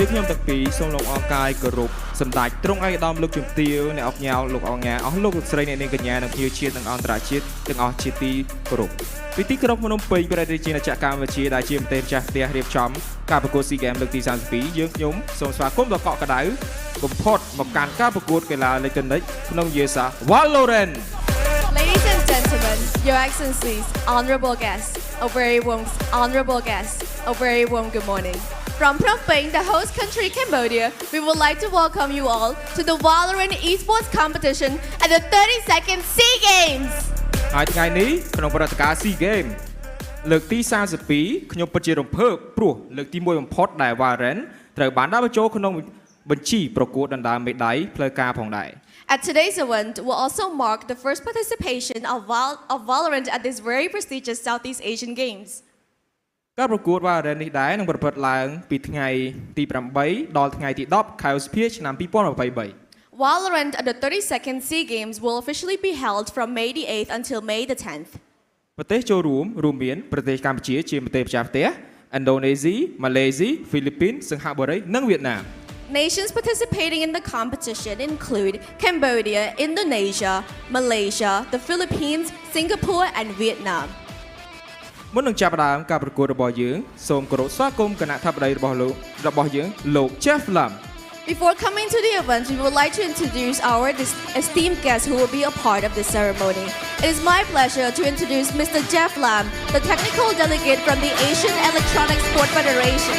ខ្ញុំទាំងពីរសូមលោកអង្កាយគោរពសម្ដេចទ្រង់ឯកឧត្តមលោកជំទាវអ្នកអស់ញ៉ាវលោកអង្ញាអស់លោកស្រីអ្នកនាងកញ្ញានិងភ្ញៀវជាតិនិងអន្តរជាតិទាំងអស់ជាទីគោរពពីទីក្រុងភ្នំពេញប្រទេសជាអ្នកកម្ពុជាដែលជាប្រទេសម្ចាស់ផ្ទះរៀបចំការប្រកួត SEA Games លើកទី32យើងខ្ញុំសូមស្វាគមន៍ដល់កក់ក្ដៅបំផុតមកកាន់ការប្រកួតកីឡាអេឡិចត្រូនិកក្នុងយេសា VALORANT Ladies and gentlemen, Your Excellencies, honorable guests, a very warm good morning. From Phnom Penh, the host country Cambodia, we would like to welcome you all to the VALORANT esports competition at the 32nd SEA Games. ហើយថ្ងៃនេះក្នុងព្រឹត្តិការណ៍ SEA Games លើកទី32ខ្ញុំពិតជារំភើបព្រោះលើកទី1បំផុតដែល VALORANT ត្រូវបានដាក់បញ្ចូលក្នុងបញ្ជីប្រកួតដណ្ដើមមេដាយផ្លូវការផងដែរ At today's event will also mark the first participation of VALORANT at this very prestigious Southeast Asian Games. ការប្រកួត VALORANT នេះដែរនឹងប្រព្រឹត្តឡើងពីថ្ងៃទី8ដល់ថ្ងៃទី10ខែឧសភាឆ្នាំ2023 VALORANT at the 32nd SEA Games will officially be held from May the 8th until May the 10th. ប្រទេសចូលរួមមានប្រទេសកម្ពុជាជាប្រទេសម្ចាស់ផ្ទះ Indonesia, Malaysia, Philippines សិង្ហបុរីនិងវៀតណាម Nations participating in the competition include Cambodia, Indonesia, Malaysia, the Philippines, Singapore and Vietnam. មុននឹងចាប់ផ្ដើមការប្រកួតរបស់យើងសូមគោរពស្វាគមន៍គណៈថាបតីរបស់យើងលោក Jeff Lam. Before coming to the event, we would like to introduce our esteemed guests who will be a part of this ceremony. It is my pleasure to introduce Mr. Jeff Lam, the technical delegate from the Asian Electronic Sport Federation.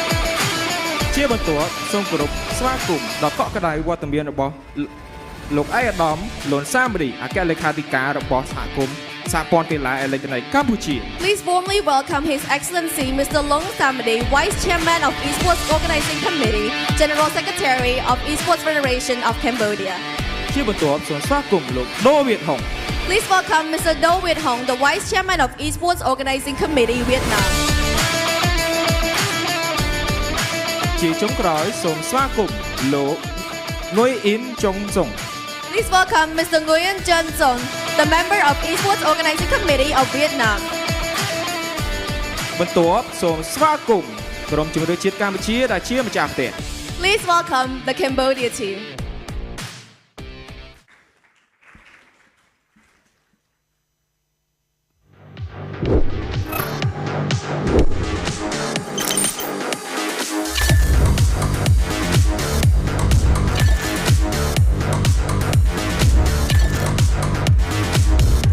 ជាបន្ទាប់សូមគោរពស្វាគមន៍ដល់កក់ក្ដៅវត្តមានរបស់លោកឯកឧត្តមលន់សាមរីអគ្គលេខាធិការរបស់សហគមន៍សហព័ន្ធកីឡាអេឡិចត្រូនិកកម្ពុជា Please warmly welcome His Excellency Mr. Long Samadi, Vice Chairman of Esports Organizing Committee, General Secretary of Esports Federation of Cambodia. ជាបន្ទាប់សូមស្វាគមន៍លោកដូវៀតហុង Please welcome Mr. Do Viet Hong, the Vice Chairman of Esports Organizing Committee, Vietnam. ជាចុងក្រោយសូមស្វាគមន៍លោកងុយអ៊ីនចុងសុង Please welcome Mr. Nguyen Chun Song, the member of Esports Organizing Committee of Vietnam. បន្ទាប់សូមស្វាគមន៍ក្រុមជម្រើសជាតិកម្ពុជាដែលជាម្ចាស់ផ្ទះ Please welcome the Cambodia team.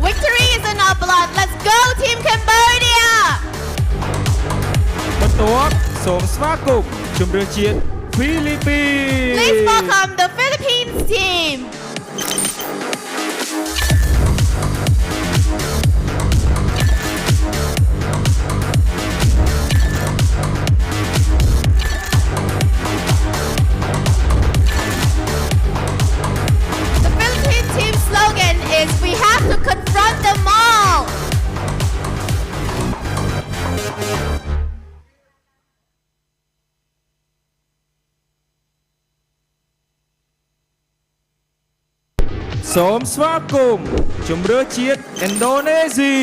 Victory is in our blood. Let's go, Team Cambodia! បន្ទាប់សូមស្វាគមន៍ជម្រើសជាតិហ្វីលីពីន Please welcome the Philippines team. The Philippines team slogan is "We have to confront them all." សូមស្វាគមន៍ជម្រើសជាតិឥណ្ឌូនេស៊ី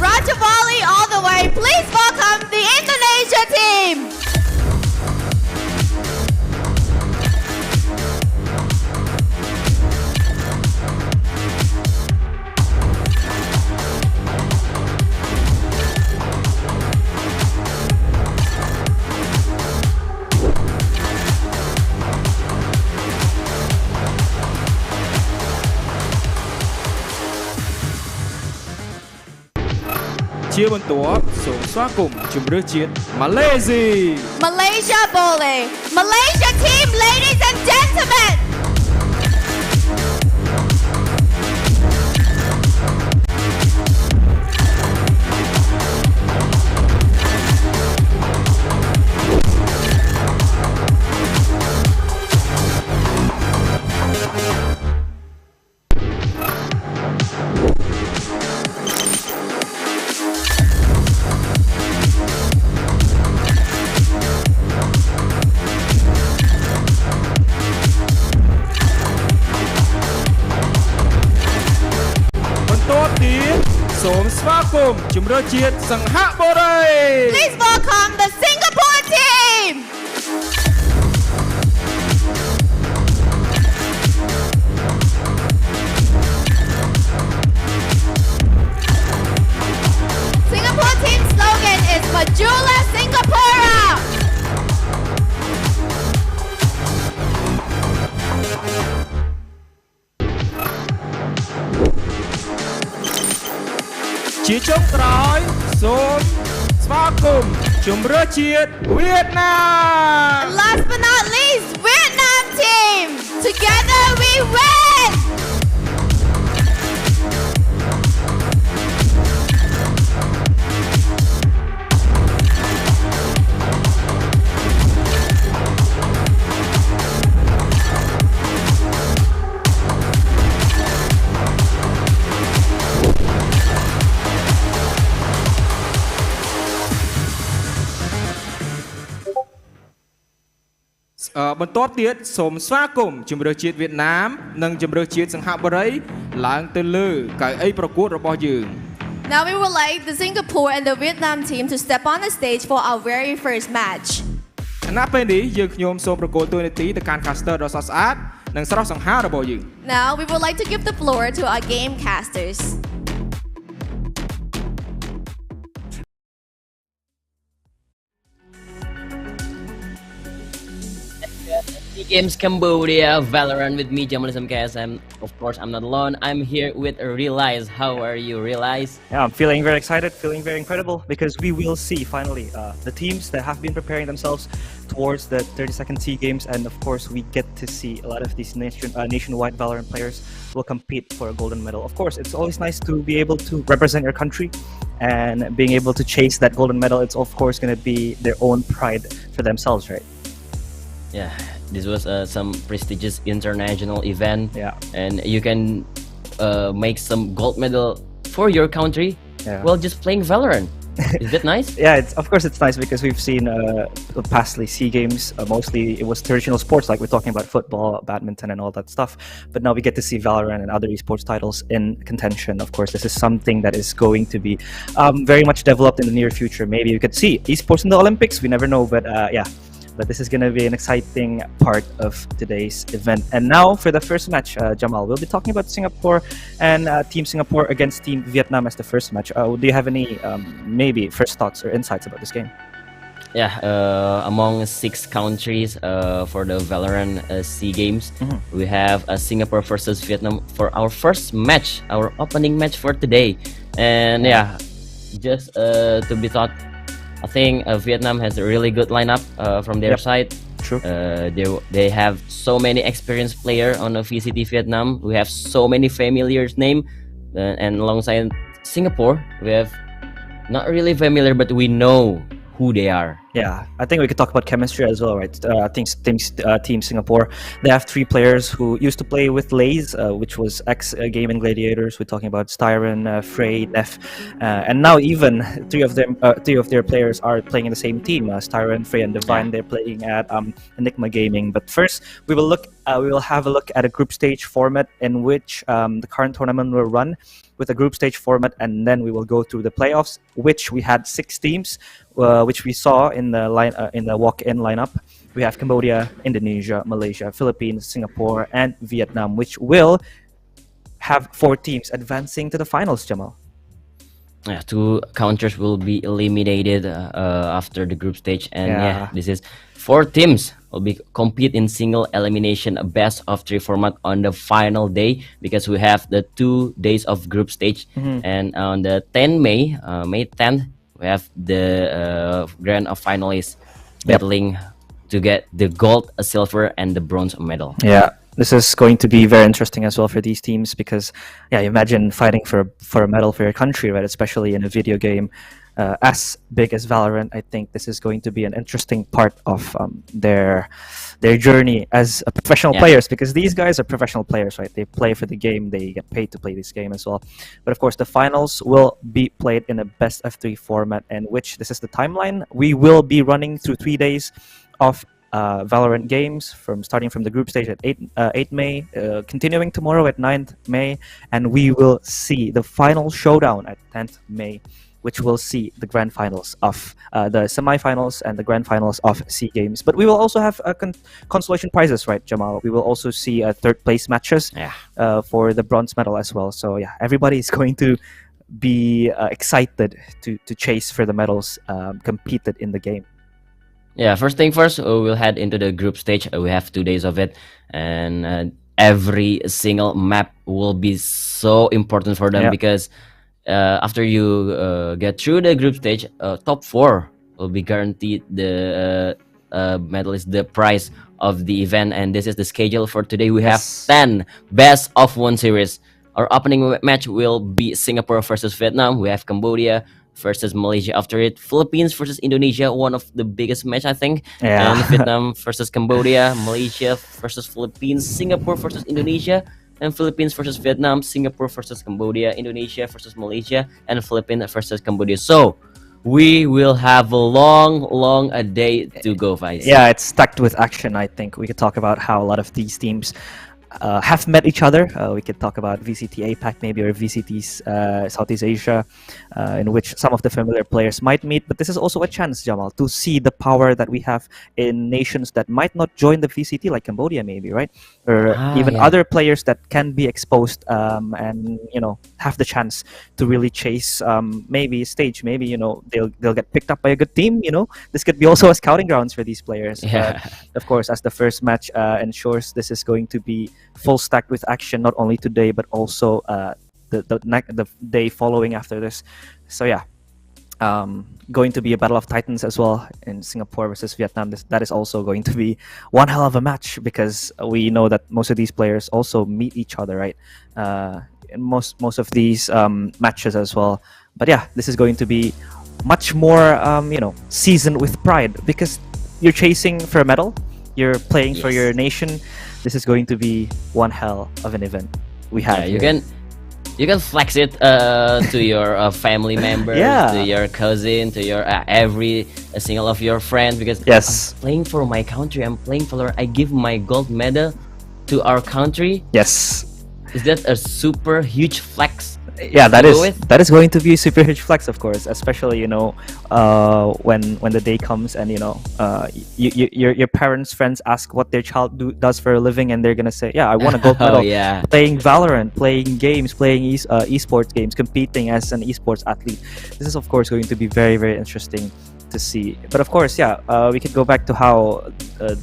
Rajavali all the way. Please welcome the Indonesia team.ជាបន្ទាប់សូមស្វាគមន៍ជម្រើសជាតិម៉ាឡេស៊ី Malaysia Boleh. Malaysia team, ladies and gentlemen. Welcome ជំរឿជាតិសង្ហបុរី Please welcome the Singapore team. ចុងក្រោយសូមស្វាគមន៍ជម្រើសជាតិវៀតណាម And last but not least, Vietnam team! Together we win!បន្ទាប់ទៀតសូមស្វាគមន៍ជម្រើសជាតិវៀតណាមនិងជម្រើសជាតិសិង្ហបុរីឡើងទៅលើកៅអីប្រកួតរបស់យើង Now we would like the Singapore and the Vietnam team to step on the stage for our very first match. ខណៈពេលនេះយើងខ្ញុំសូមប្រកួតតួនាទីទៅកាន់ caster ដ៏ស្រស់ស្អាតនិងស្រស់សង្ហារបស់យើង Now we would like to give the floor to our game casters. SEA Games Cambodia Valorant with me, Jamal SMKS. And of course, I'm not alone. I'm here with Realize. How are you, Realize? Yeah, I'm feeling very excited, feeling very incredible because we will see finally the teams that have been preparing themselves towards the 32nd SEA Games, and of course, we get to see a lot of these nationwide Valorant players will compete for a golden medal. Of course, it's always nice to be able to represent your country, and being able to chase that golden medal. It's of course going to be their own pride for themselves, right? Yeah, this was some prestigious international event. Yeah. And you can make some gold medal for your country while just playing Valorant. Is that nice? Yeah, of course it's nice because we've seen past SEA Games, mostly it was traditional sports like we're talking about football, badminton and all that stuff. But now we get to see Valorant and other esports titles in contention. Of course, this is something that is going to be very much developed in the near future. Maybe we could see esports in the Olympics, we never know, but yeah. But this is going to be an exciting part of today's event. And now for the first match, Jamal, we'll be talking about Singapore and Team Singapore against Team Vietnam as the first match. Do you have any maybe first thoughts or insights about this game? Yeah, among 6 countries for the Valorant SEA Games, we have Singapore versus Vietnam for our first match, our opening match for today. And yeah, just to be thought, I think Vietnam has a really good lineup from their side. True. They have so many experienced players on the VCT Vietnam. We have so many familiar names, and alongside Singapore, we have not really familiar, but we know who they are. Yeah, I think we could talk about chemistry as well, right? I think Team Singapore, they have 3 players who used to play with Lays, which was ex-Gaming Gladiators. We're talking about Styron, Frey, Neff, and now even 3 of their players are playing in the same team. Styron, Frey, and Divine. They're playing at Enigma Gaming. But first, we will have a look at a group stage format in which the current tournament will run with a group stage format, and then we will go through the playoffs, which we had 6 teams, which we saw in the walk-in lineup. We have Cambodia, Indonesia, Malaysia, Philippines, Singapore, and Vietnam, which will have 4 teams advancing to the finals, Jamal. Yeah, 2 countries will be eliminated after the group stage, and this is 4 teams will be compete in single elimination best of 3 format on the final day, because we have the 2 days of group stage, and on the 10 May 10th, we have the grand finalists battling to get the gold, silver, and the bronze medal. Yeah. This is going to be very interesting as well for these teams because, yeah, imagine fighting for a medal for your country, right? Especially in a video game as big as Valorant. I think this is going to be an interesting part of their journey as professional players, because these guys are professional players, right? They play for the game, they get paid to play this game as well. But of course, the finals will be played in a best of 3 format, in which this is the timeline. We will be running through 3 days of Valorant games, starting from the group stage at 8 May, continuing tomorrow at 9th May, and we will see the final showdown at 10th May, which will see the grand finals of the semifinals and the grand finals of SEA Games. But we will also have consolation prizes, right, Jamal? We will also see 3rd place matches for the bronze medal as well. So yeah, everybody is going to be excited to chase for the medals competed in the game. Yeah, first thing first, we'll head into the group stage. We have 2 days of it, and every single map will be so important for them because after you get through the group stage, top 4 will be guaranteed the medalist, the prize of the event. And this is the schedule for today. We have 10 best of 1 series. Our opening match will be Singapore versus Vietnam. We have Cambodia versus Malaysia after it, Philippines versus Indonesia, one of the biggest match, I think. Yeah. And Vietnam versus Cambodia, Malaysia versus Philippines, Singapore versus Indonesia, and Philippines versus Vietnam, Singapore versus Cambodia, Indonesia versus Malaysia, and Philippines versus Cambodia. So we will have a long a day to go, guys. Yeah, it's stacked with action. I think we could talk about how a lot of these teams have met each other. We could talk about VCT APAC maybe, or VCT's Southeast Asia, in which some of the familiar players might meet. But this is also a chance, Jamal, to see the power that we have in nations that might not join the VCT, like Cambodia maybe, right? Or even other players that can be exposed and have the chance to really chase maybe stage. Maybe they'll get picked up by a good team. This could be also a scouting grounds for these players. Yeah. Of course, as the first match ensures, this is going to be full stacked with action, not only today but also the day following after this. So yeah, going to be a battle of titans as well in Singapore versus Vietnam. That is also going to be one hell of a match, because we know that most of these players also meet each other, right? In most of these matches as well. But yeah, this is going to be much more seasoned with pride, because you're chasing for a medal, you're playing for your nation. This is going to be one hell of an event. We have you can flex it to your family members, to your cousin, to your every single of your friends, because I'm playing for my country, I'm playing for, I give my gold medal to our country. Yes. Is that a super huge flex? Yeah, that is going to be a super huge flex, of course, especially when the day comes and your parents' friends ask what their child does for a living, and they're gonna say, yeah, I won a gold medal playing Valorant, playing games, playing esports games, competing as an esports athlete. This is of course going to be very, very interesting to see. But of course, we could go back to how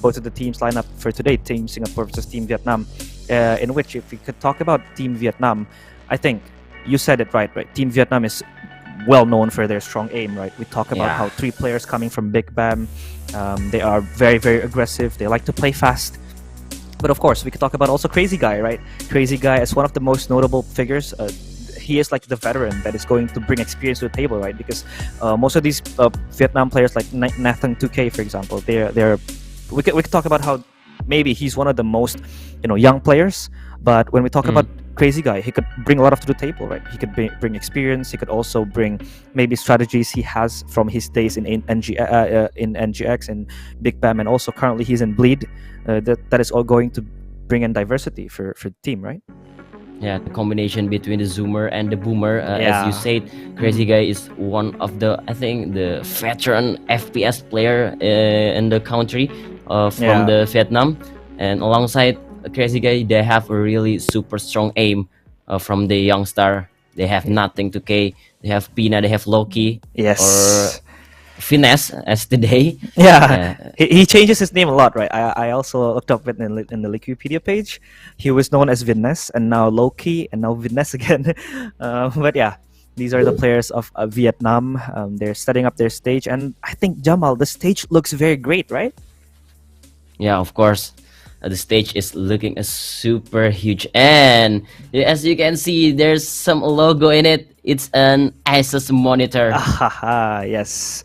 both of the teams line up for today, Team Singapore versus Team Vietnam, in which, if we could talk about Team Vietnam, I think you said it right. Team Vietnam is well known for their strong aim, right? We talk about how 3 players coming from Big Bam, they are very, very aggressive. They like to play fast. But of course, we could talk about also Crazy Guy, right? Crazy Guy is one of the most notable figures. He is like the veteran that is going to bring experience to the table, right? Because most of these Vietnam players, like Nathan 2K, for example, we could talk about how maybe he's one of the most young players. But when we talk about Crazy Guy, he could bring a lot to the table, right? He could bring experience. He could also bring maybe strategies he has from his days in NGX and Big Bam, and also currently he's in Bleed. That is all going to bring in diversity for the team, right? Yeah, the combination between the Zoomer and the Boomer, as you said, Crazy Guy is one of the, I think, the veteran FPS player in the country from the Vietnam, and alongside Crazy Guy, they have a really super strong aim from the young star. They have Nothing 2K, they have Pina, they have Loki, or Finesse as today. He changes his name a lot, right? I also looked up in the Wikipedia page. He was known as Finesse, and now Loki, and now Finesse again. But yeah, these are the players of Vietnam. They're setting up their stage, and I think, Jamal, the stage looks very great, right? Yeah, of course. The stage is looking super huge, and as you can see, there's some logo in it. It's an Asus monitor. Yes.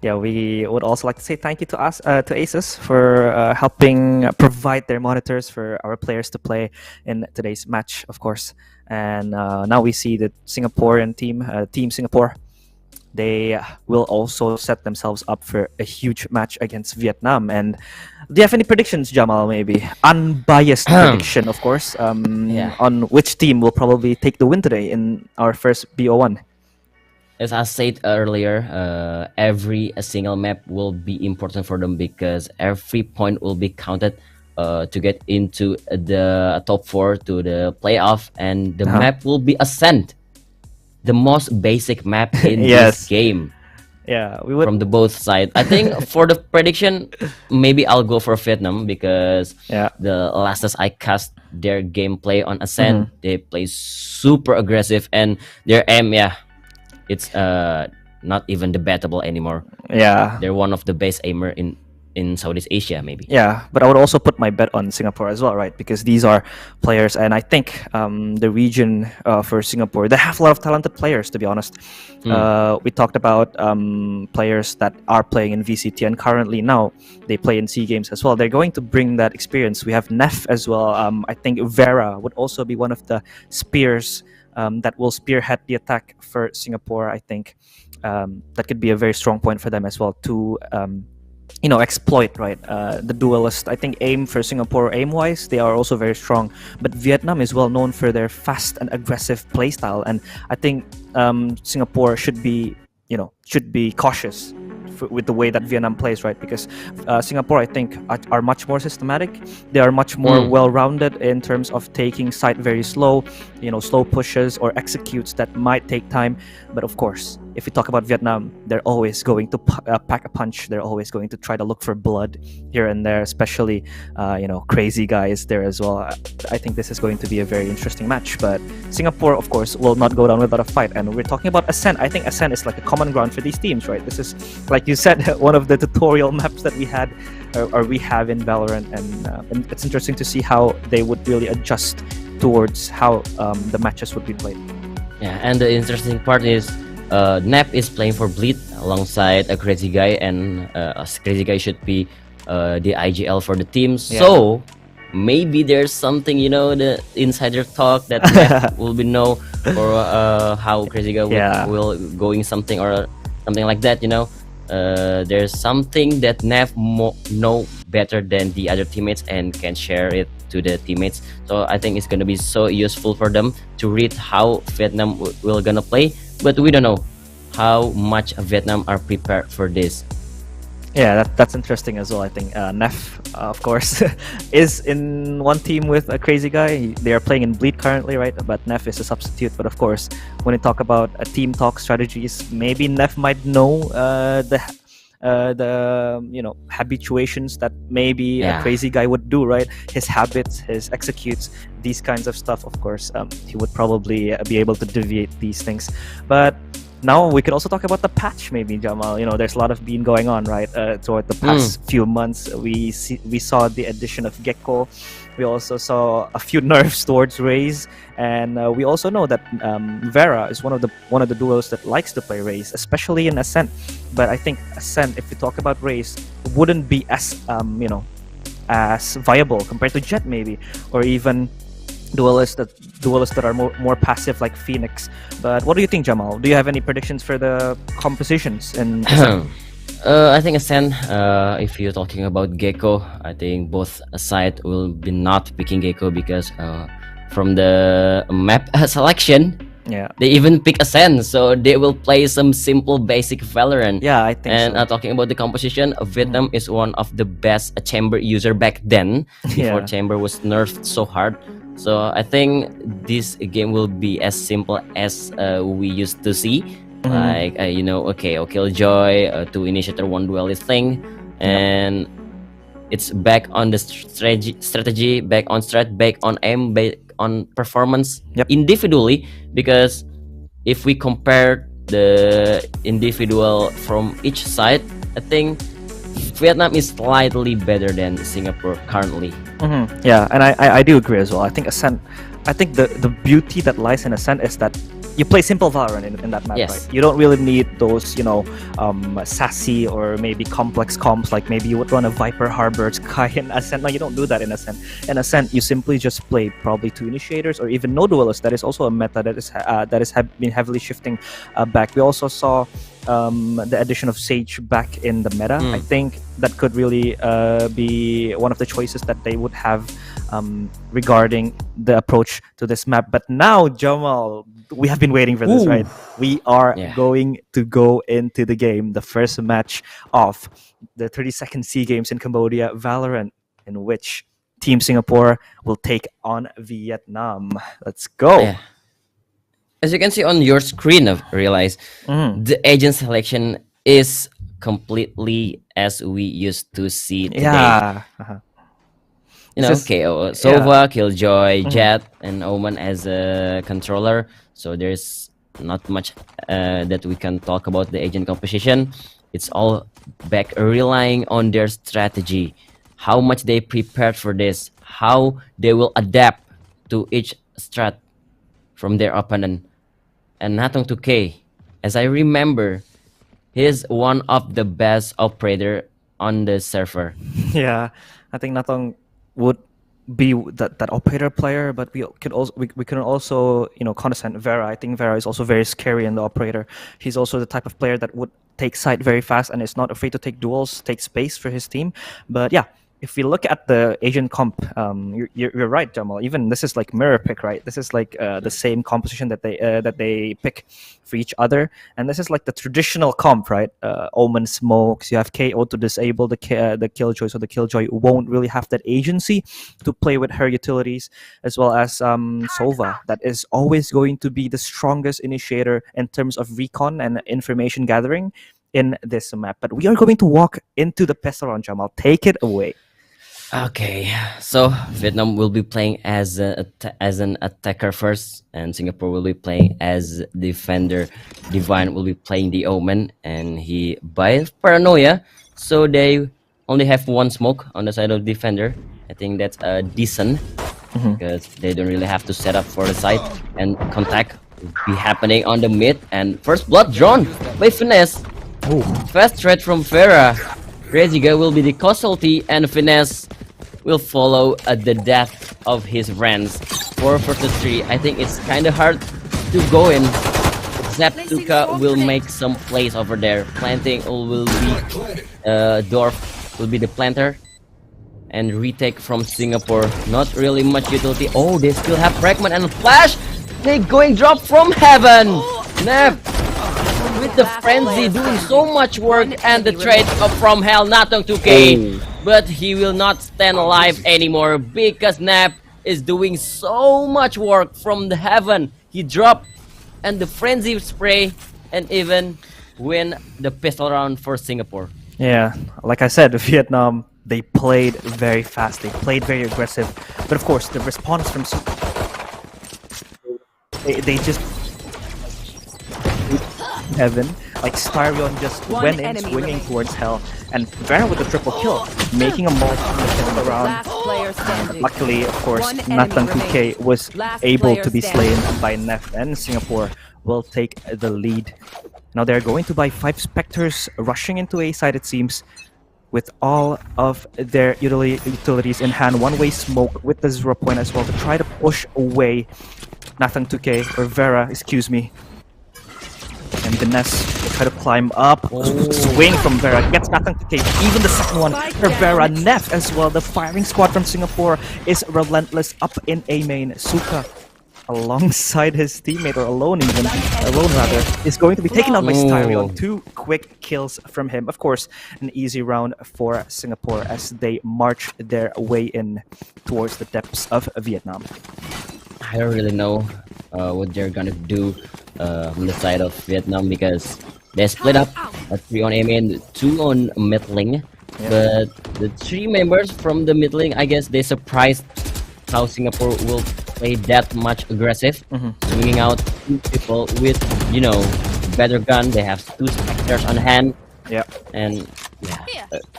Yeah, we would also like to say thank you to Asus for helping provide their monitors for our players to play in today's match, of course. And now we see the Singaporean team, Team Singapore. They will also set themselves up for a huge match against Vietnam. And do you have any predictions, Jamal, maybe? Unbiased prediction, of course, on which team will probably take the win today in our first BO1? As I said earlier, every single map will be important for them, because every point will be counted to get into the top 4 to the playoff, and the map will be Ascent. The most basic map in this game. Yeah, we would. from the both side. I think for the prediction, maybe I'll go for Vietnam because Yeah. the lastest I cast their gameplay on Ascent, they play super aggressive and their aim, it's not even debatable anymore. Yeah. They're one of the best aimer in Southeast Asia, maybe. Yeah, but I would also put my bet on Singapore as well, right? Because these are players, and I think the region for Singapore, they have a lot of talented players, to be honest. We talked about players that are playing in VCT, and currently now they play in SEA Games as well. They're going to bring that experience. We have Neff as well. I think Vera would also be one of the spears that will spearhead the attack for Singapore. I think that could be a very strong point for them as well to exploit, right? The duelist. I think aim for Singapore, aim wise, they are also very strong, but Vietnam is well known for their fast and aggressive playstyle, and I think Singapore should be cautious with the way that Vietnam plays, right? Because Singapore, I think, are much more systematic. They are much more well-rounded in terms of taking site very slow, slow pushes or executes that might take time. But of course, if we talk about Vietnam, they're always going to pack a punch. They're always going to try to look for blood here and there, especially crazy guys there as well. I think this is going to be a very interesting match. But Singapore, of course, will not go down without a fight. And we're talking about Ascent. I think Ascent is like a common ground for these teams, right? This is, like you said, one of the tutorial maps that we had or we have in Valorant, and it's interesting to see how they would really adjust towards how the matches would be played. Yeah, and the interesting part is Nap is playing for Bleed alongside a crazy guy, and a crazy guy should be the IGL for the team. Yeah. So maybe there's something, the insider talk that Nap will be know, or how crazy guy will going something or something like that. There's something that Nap know better than the other teammates and can share it to the teammates. So I think it's gonna be so useful for them to read how Vietnam will gonna play, but we don't know how much Vietnam are prepared for this. Yeah, that's interesting as well. I think Neff, of course, is in one team with a crazy guy. They are playing in Bleed currently, right? But Neff is a substitute. But of course, when you talk about team talk strategies, maybe Neff might know the habituations that maybe a crazy guy would do, right? His habits, his executes, these kinds of stuff. Of course, he would probably be able to deviate these things. But now we could also talk about the patch, maybe, Jamal. There's a lot of been going on, right? Throughout the past few months, we saw the addition of Gecko. We also saw a few nerfs towards Raze, and we also know that Vera is one of the duos that likes to play Raze, especially in Ascent. But I think Ascent, if we talk about Raze, wouldn't be as as viable compared to Jet, maybe, or even duelists that are more passive like Phoenix. But what do you think, Jamal? Do you have any predictions for the compositions in Ascent? I think Ascent, if you're talking about Gecko, I think both side will be not picking Gecko because from the map selection, they even pick Ascent, so they will play some simple basic Valorant. Yeah, I think and so. Talking about the composition, Vietnam is one of the best chamber user back then, before chamber was nerfed so hard. So I think this game will be as simple as we used to see, like Killjoy, two initiator, one duelist thing, and it's back on the strategy, back on strat, back on aim, back on performance individually. Because if we compare the individual from each side, I think Vietnam is slightly better than Singapore currently. Yeah, and I do agree as well. I think Ascent, the beauty that lies in Ascent is that you play simple Valorant in that map, right? You don't really need those, sassy or maybe complex comps, like maybe you would run a Viper Harbor Sky in Ascent. No, you don't do that in Ascent. In Ascent, you simply just play probably two initiators or even no duelists. That is also a meta that has been heavily shifting back. We also saw the addition of Sage back in the meta. I think that could really be one of the choices that they would have regarding the approach to this map. But now, Jamal, we have been waiting for this, right? We are going to go into the game, the first match of the 32nd SEA Games in Cambodia, Valorant, in which Team Singapore will take on Vietnam. Let's go. As you can see on your screen, realize the agent selection is completely as we used to see today. Yeah. You This know, is- KO, yeah. Sova, Killjoy, Jet, and Omen as a controller. So there's not much that we can talk about the agent composition. It's all back relying on their strategy, how much they prepared for this, how they will adapt to each strat from their opponent. And Natong 2K, as I remember, he's one of the best operator on the server. Yeah, I think Natong would be that operator player, but we can also condescend Vera. I think Vera is also very scary in the operator. He's also the type of player that would take side very fast and is not afraid to take duels, take space for his team. But yeah, if we look at the Asian comp, you're right, Jamal. Even this is like mirror pick, right? This is like the same composition that they pick for each other, and this is like the traditional comp, right? Omen smokes. You have KO to disable the Killjoy, so the Killjoy won't really have that agency to play with her utilities, as well as Sova, that is always going to be the strongest initiator in terms of recon and information gathering in this map. But we are going to walk into the pistol round, Jamal. Take it away. Okay, so Vietnam will be playing as an attacker first, and Singapore will be playing as defender. Divine will be playing the Omen, and he by paranoia, so they only have one smoke on the side of defender. I think that's decent because they don't really have to set up for the side, and contact will be happening on the mid. And first blood drawn by Finesse. Fast threat from Farah. Crazy Guy will be the casualty, and Finesse will follow the death of his friends. 4 versus 3. I think it's kind of hard to go in. Zaptuka will make some plays over there. Planting will be Dorf will be the planter. And retake from Singapore. Not really much utility. Oh, they still have fragment and flash. They going drop from heaven. Nev with the frenzy doing so much work, and the trade from hell Natong 2K, but he will not stand alive anymore because Nap is doing so much work from the heaven. He dropped and the frenzy spray, and even win the pistol round for Singapore. Yeah, like I said, Vietnam, they played very fast, they played very aggressive, but of course the response from they just heaven, like Starion just went in swinging towards hell, and Vera with the triple kill, making a multi around. Luckily, of course, Nathan 2K was able to be slain by Neff, and Singapore will take the lead. Now they're going to buy 5 Spectres, rushing into A side, it seems, with all of their utilities in hand. One-way smoke with the 0 point as well to try to push away Nathan 2K, or Vera, excuse me. And Finesse will try to climb up. Swing from Vera. Gets Nathan 2K. Even the second one for Vera. Neff as well. The firing squad from Singapore is relentless up in A main. Suka, alongside his teammate, or alone rather, is going to be taken out by Styrion. 2 quick kills from him. Of course, an easy round for Singapore as they march their way in towards the depths of Vietnam. I don't really know what they're gonna do on the side of Vietnam, because they split up 3 on A main, 2 on mid lane. But the 3 members from the mid lane, I guess they surprised how Singapore will play that much aggressive, swinging out 2 people with, better gun. They have 2 Spectres on hand. And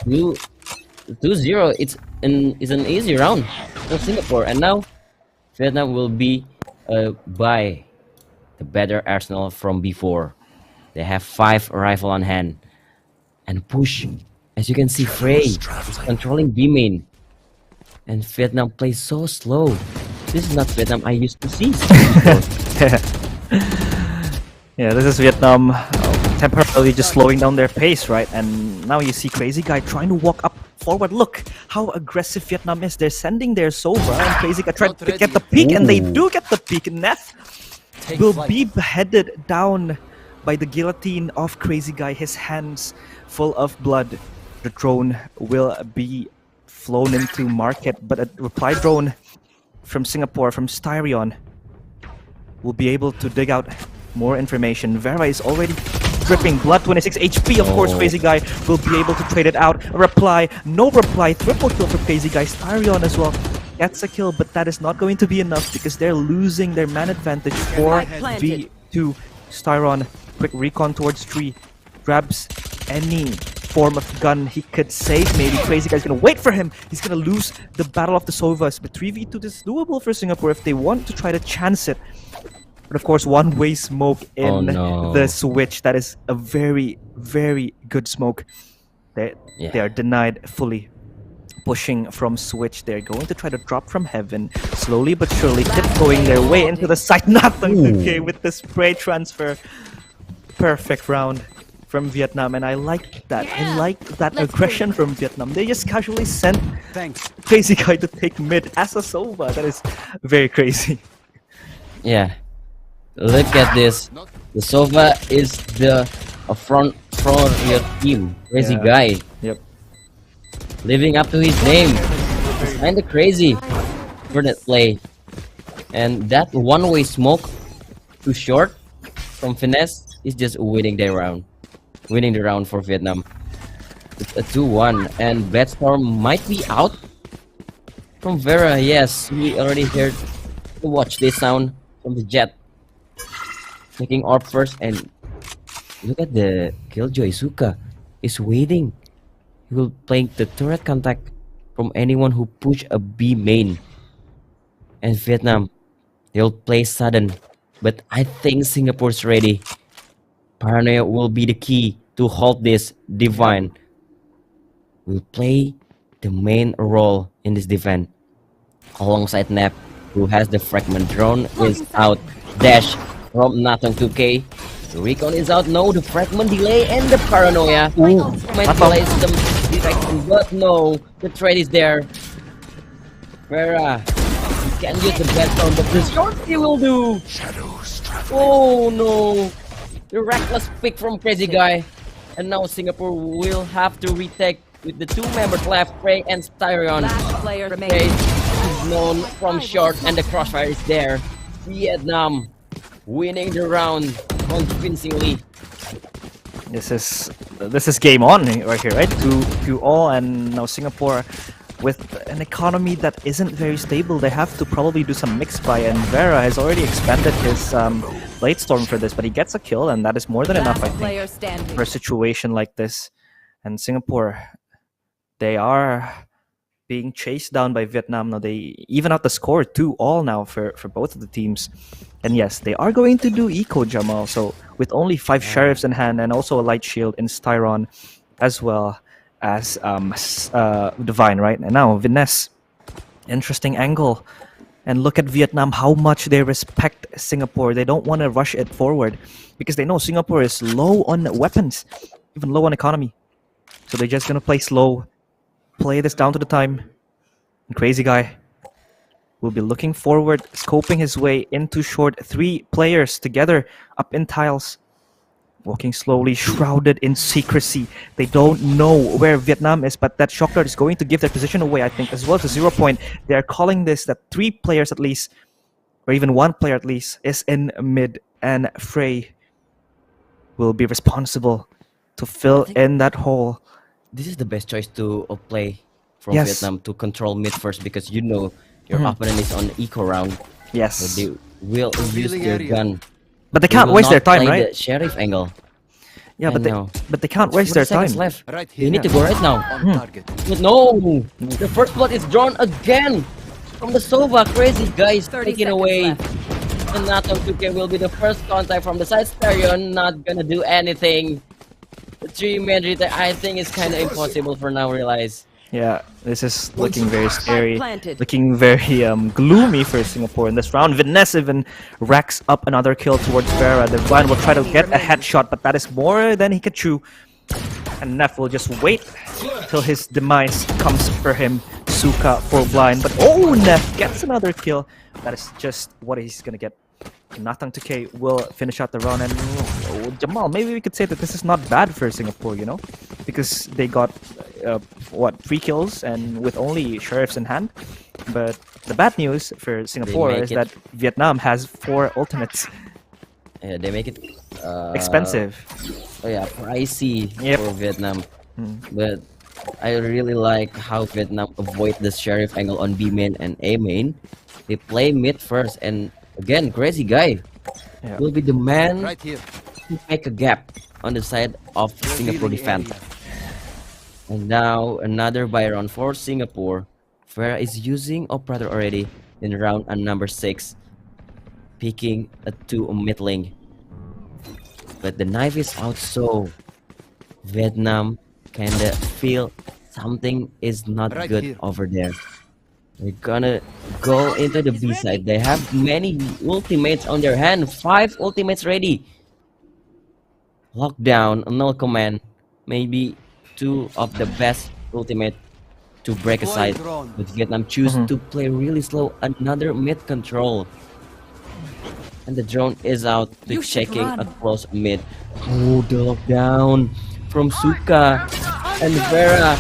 2-0, it's an easy round for Singapore. And now Vietnam will be by the better arsenal from before. They have 5 rifle on hand and push. As you can see, Frey is controlling B main, and Vietnam plays so slow. This is not Vietnam I used to see. Yeah, this is Vietnam temporarily just slowing down their pace, right? And now you see Crazy Guy trying to walk up forward. Look how aggressive Vietnam is. They're sending their Sova, and Crazy Guy tried to get the peek, and they do get the peek. Neff will be beheaded down by the guillotine of Crazy Guy, his hands full of blood. The drone will be flown into market, but a reply drone from Singapore, from Styrion, will be able to dig out more information. Vera is already dripping blood, 26 HP. Of course, Crazy Guy will be able to trade it out. A reply, no reply. Triple kill for Crazy Guy. Styrion as well gets a kill, but that is not going to be enough because they're losing their man advantage. 4v2. Styrion, quick recon towards tree. Grabs any form of gun he could save. Maybe Crazy Guy's gonna wait for him. He's gonna lose the Battle of the Sovas. But 3v2, this is doable for Singapore if they want to try to chance it. But of course, one-way smoke in the switch. That is a very, very good smoke. They are denied fully. Pushing from switch, they're going to try to drop from heaven. Slowly but surely, tiptoeing their way into the site. Nothing okay with the spray transfer. Perfect round from Vietnam, and I like that. I like that aggression from Vietnam. They just casually sent Crazy Guy to take mid as a Sova. That is very crazy. Yeah. Look at this. The Sova is the front of your team. Crazy Guy. Yep. Living up to his name. It's kinda crazy for that play. And that one-way smoke too short from Finesse is just winning the round. Winning the round for Vietnam. It's a 2-1, and Bladstorm might be out from Vera. Yes, we already heard. Watch this sound from the Jet. Taking orb first, and look at the Killjoy. Suka is waiting. He will play the turret contact from anyone who push a B main. And Vietnam, they'll play sudden, but I think Singapore's ready. Paranoia will be the key to hold this. Divine will play the main role in this defense. Alongside Nap, who has the fragment. Drone is out. Dash from Natong 2K. The recon is out. No, the fragment delay and the paranoia. Might delay some direction, but no, the trade is there. Vera can use the Bladstorm, but the short he will do. Oh no. The reckless pick from Crazy Guy. And now Singapore will have to retake with the two members left, Prey and Styrion. Prey is known from short and the crossfire is there. Vietnam winning the round convincingly. This is game on right here, right? 2-all, and now Singapore with an economy that isn't very stable. They have to probably do some mix buy, and Vera has already expanded his Bladestorm for this, but he gets a kill, and that is more than enough, I think, for a situation like this. And Singapore, they are being chased down by Vietnam now. They even out the score 2-all now for both of the teams. And yes, they are going to do eco, Jamal. So with only 5 sheriffs in hand and also a light shield in Styron, as well as Divine, right? And now Viness, interesting angle. And look at Vietnam, how much they respect Singapore. They don't want to rush it forward because they know Singapore is low on weapons, even low on economy. So they're just gonna play slow, play this down to the time. And Crazy Guy will be looking forward, scoping his way into short. 3 players together up in tiles. Walking slowly, shrouded in secrecy. They don't know where Vietnam is, but that shock dart is going to give their position away, I think, as well as a 0 point. They are calling this that 3 players at least, or even 1 player at least, is in mid, and Frey will be responsible to fill in that hole. This is the best choice to play from Vietnam, to control mid first, because you know your opponent is on eco round. Yes. So they will use their gun. But they can't waste their time, right? The sheriff angle. Yeah, but they can't waste their time. Left. They need to go right now. But no, the first blood is drawn again from the Sova. Crazy Guys taking away. And Natong 2K will be the first contact from the side. Styrion not gonna do anything. The 3-man retake, I think, is kind of impossible for now. Realize. Yeah, this is looking very scary, looking very gloomy for Singapore in this round. Viness even racks up another kill towards Vera. The Divine will try to get a headshot, but that is more than he could chew. And Neff will just wait till his demise comes for him. Suka full blind, but oh, Neff gets another kill. That is just what he's gonna get. Natang 2K will finish out the round, and Jamal, maybe we could say that this is not bad for Singapore, you know, because they got 3 kills and with only sheriffs in hand. But the bad news for Singapore is that Vietnam has 4 ultimates. Yeah, they make it expensive. pricey Yep. for Vietnam. But I really like how Vietnam avoid the sheriff angle on B main and A main. They play mid first, and again, crazy guy Yeah. will be the man Right here. to make a gap on the side of Singapore Revealing defense. area. And now another buy round for Singapore. Vera is using operator already in round number 6, picking a 2 mid lane. But the knife is out, so Vietnam kinda feel something is not Right good here. over there. They're gonna go into the B side. They have many ultimates on their hand. 5 ultimates ready. Lockdown, null command, maybe 2 of the best ultimate to break Deploy aside. drone. But Vietnam choose to play really slow. Another mid control. And the drone is out to checking across mid. Oh, the lockdown from Suka and Vera.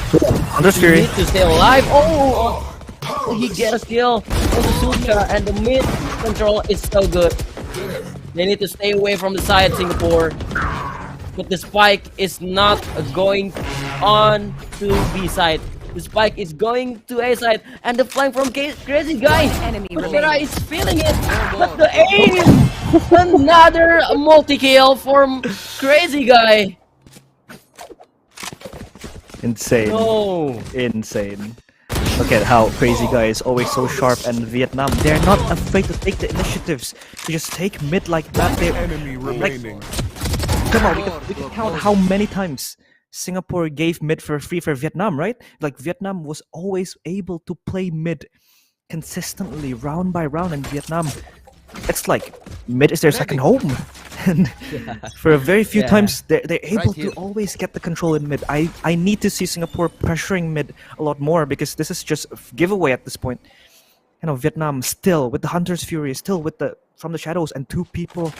Hunter's He Fury. need to stay alive. Oh, he get a kill on the Suka, and the mid control is so good. They need to stay away from the side, Singapore. But the spike is not going on to B side. The spike is going to A side, and the flank from Crazy Guy. Vera is feeling it, but the aim! Another multi-kill from Crazy Guy. Insane. No. Insane. Look at how Crazy Guy is always so sharp, and Vietnam, they're not afraid to take the initiatives. To just take mid like that. They like, come on, we can count how many times Singapore gave mid for free for Vietnam, right? Like Vietnam was always able to play mid consistently, round by round, and Vietnam, it's like mid is their second home. And for a very few times, they're able to here. always get the control in mid. I need to see Singapore pressuring mid a lot more, because this is just a giveaway at this point. You know, Vietnam still with the Hunter's Fury, still with the from the shadows, and 2 people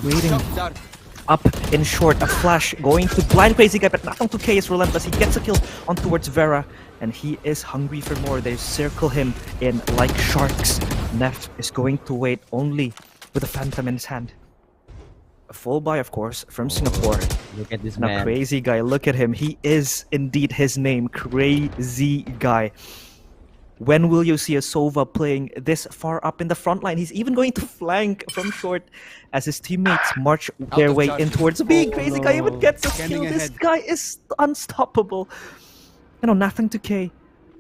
waiting Start. up in short. A flash going to blind Crazy Guy, but Natang 2K is relentless. He gets a kill on towards Vera, and he is hungry for more. They circle him in like sharks. Neff is going to wait only with a Phantom in his hand. A full buy, of course, from Singapore. Look at this Now, man. Crazy Guy, look at him. He is indeed his name, Crazy Guy. When will you see a Sova playing this far up in the front line? He's even going to flank from short as his teammates march their of way charge. in towards B. Crazy Guy even gets a Scanning kill. This ahead. guy is unstoppable. You know, nothing to K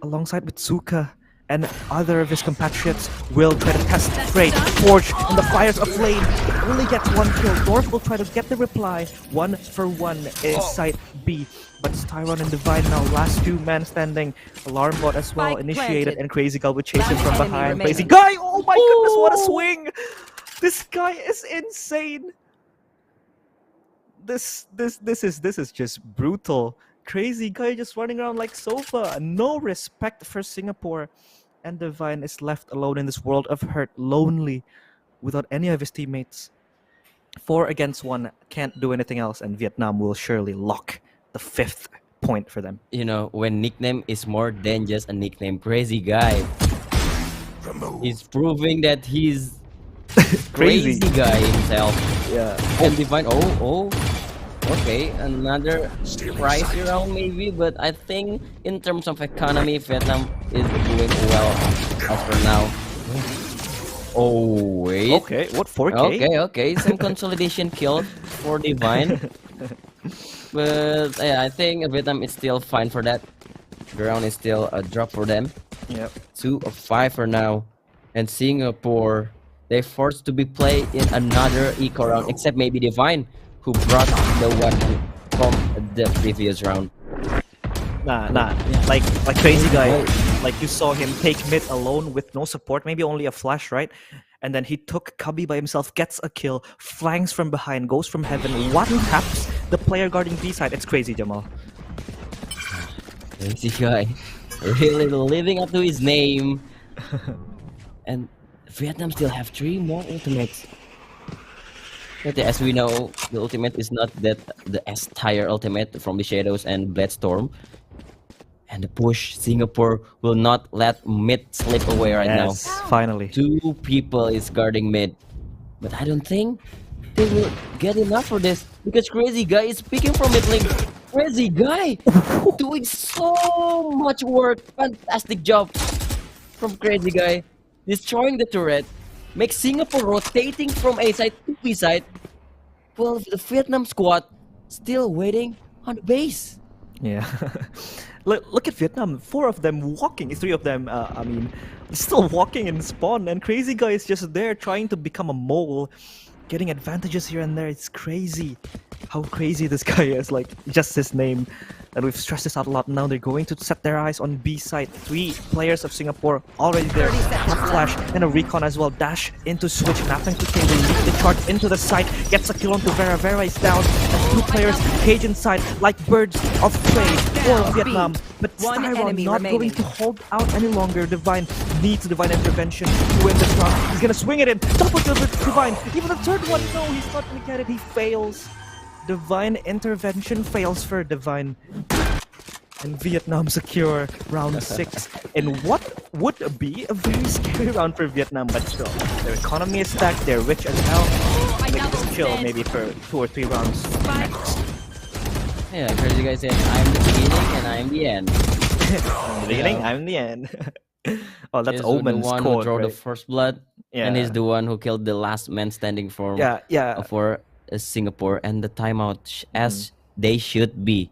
alongside with Suka and other of his compatriots will try to test Freight, Forge, and the fires of Flame. It only gets 1 kill. North will try to get the reply. 1 for 1 is site B. But it's Tyron and Divine now, last 2 men standing. Alarm bot as well Spike initiated, planted. and Crazy Guy will chase him from Enemy behind. remaining. Crazy Guy! Oh my goodness, what a swing! This guy is insane. This is just brutal. Crazy Guy just running around like Sofa. No respect for Singapore. And Divine is left alone in this world of hurt, lonely, without any of his teammates. 4 against 1, can't do anything else, and Vietnam will surely lock the 5th point for them. You know, when nickname is more than just a nickname, Crazy Guy. He's proving that he's Crazy. crazy guy himself. Yeah. And Divine, okay, another pricey round maybe, but I think in terms of economy, Vietnam is doing well as for now. Oh wait. Okay, what 4K? Okay, some consolidation kill for Divine. But yeah, I think Vietnam is still fine for that. The round is still a drop for them. Yep. 2 of 5 for now. And Singapore, they forced to be played in another eco round, except maybe Divine, who brought the weapon from the previous round. Nah. Like Crazy Guy, like you saw him take mid alone with no support, maybe only a flash, right? And then he took Cubby by himself, gets a kill, flanks from behind, goes from heaven, one taps the player guarding B side. It's crazy, Jamal. Crazy guy, really living up to his name. And Vietnam still have 3 more ultimates. But as we know, the ultimate is not that the S-tier ultimate from the Shadows and Bloodstorm. And the push, Singapore will not let mid slip away right now. Finally. 2 people is guarding mid. But I don't think they will get enough for this because Crazy Guy is picking from mid lane. Crazy Guy doing so much work. Fantastic job from Crazy Guy. Destroying the turret. Makes Singapore rotating from A side to B side. Well, the Vietnam squad still waiting on the base. Yeah. Look at Vietnam. 4 of them walking. 3 of them, still walking in spawn. And Crazy Guy is just there trying to become a mole. Getting advantages here and there. It's crazy how crazy this guy is. Like, just his name. And we've stressed this out a lot. Now they're going to set their eyes on B side. 3 players of Singapore already there. Quick flash and a recon as well. Dash into switch. Nothing to K. They lead the charge into the side. Gets a kill onto Vera. Vera is down. And 2 players cage inside like birds of prey for Vietnam. But Styron not going to hold out any longer. Divine needs Divine intervention to win this round. He's gonna swing it in. Double kill with Divine. Even the third one, no, he's not gonna get it. He fails. Divine intervention fails for Divine. And Vietnam secure round 6 in what would be a very scary round for Vietnam, but still, their economy is stacked, they're rich as hell. They can just chill maybe for 2 or 3 rounds next. Yeah, Crazy Guy said, I'm the beginning and I'm the end. I'm the beginning, I'm the end. Oh, that's He's Omen's the one code, who drew the right? first blood, and he's the one who killed the last man standing for Singapore, and the timeout as they should be.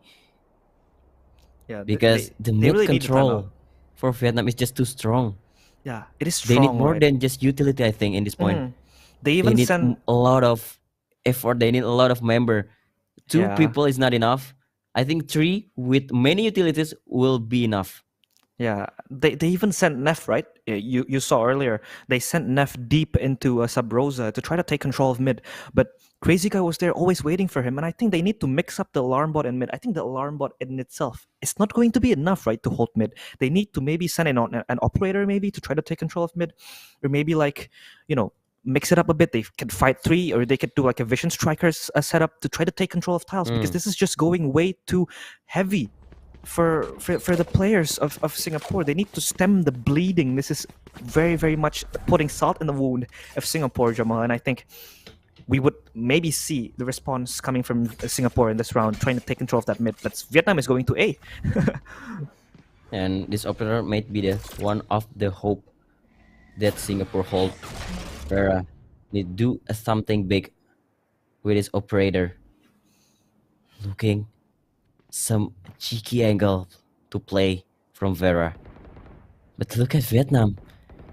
Yeah, because the mid really control for Vietnam is just too strong. Yeah, it is strong. They need more right? than just utility, I think, in this point. They even need send a lot of effort. They need a lot of member. 2 people is not enough. I think 3 with many utilities will be enough. Yeah, they even sent Neff, right? You saw earlier. They sent Neff deep into Sub Rosa to try to take control of mid. But Crazy Guy was there always waiting for him. And I think they need to mix up the alarm bot and mid. I think the alarm bot in itself is not going to be enough, right, to hold mid. They need to maybe send in an operator maybe to try to take control of mid. Or maybe like, mix it up a bit. They can fight 3 or they could do like a Vision Strikers setup to try to take control of tiles because this is just going way too heavy. For the players of Singapore, they need to stem the bleeding. This is very, very much putting salt in the wound of Singapore, Jamal. And I think we would maybe see the response coming from Singapore in this round, trying to take control of that mid. But Vietnam is going to A. And this operator might be the one of the hope that Singapore hold. Where they do something big with this operator. Looking some cheeky angle to play from Vera. But look at Vietnam.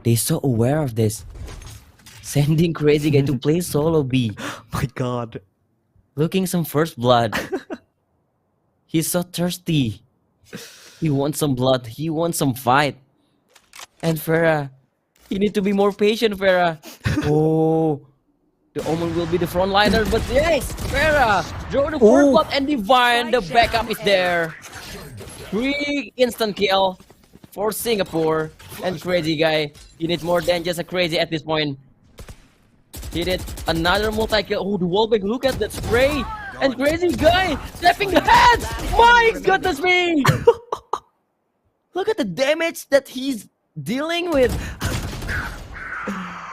They're so aware of this. Sending Crazy Guy to play solo B. My God. Looking some first blood. He's so thirsty. He wants some blood. He wants some fight. And Vera, you need to be more patient, Vera. Oh, the Omen will be the frontliner, but yes, Vera, draw the first blood and Divine. The backup is there. 3 instant kill for Singapore. And Crazy Guy, you need more than just a crazy at this point. He did another multi-kill. Oh, the wallbang, look at that spray. And Crazy Guy stepping the heads. My goodness me. Look at the damage that he's dealing with.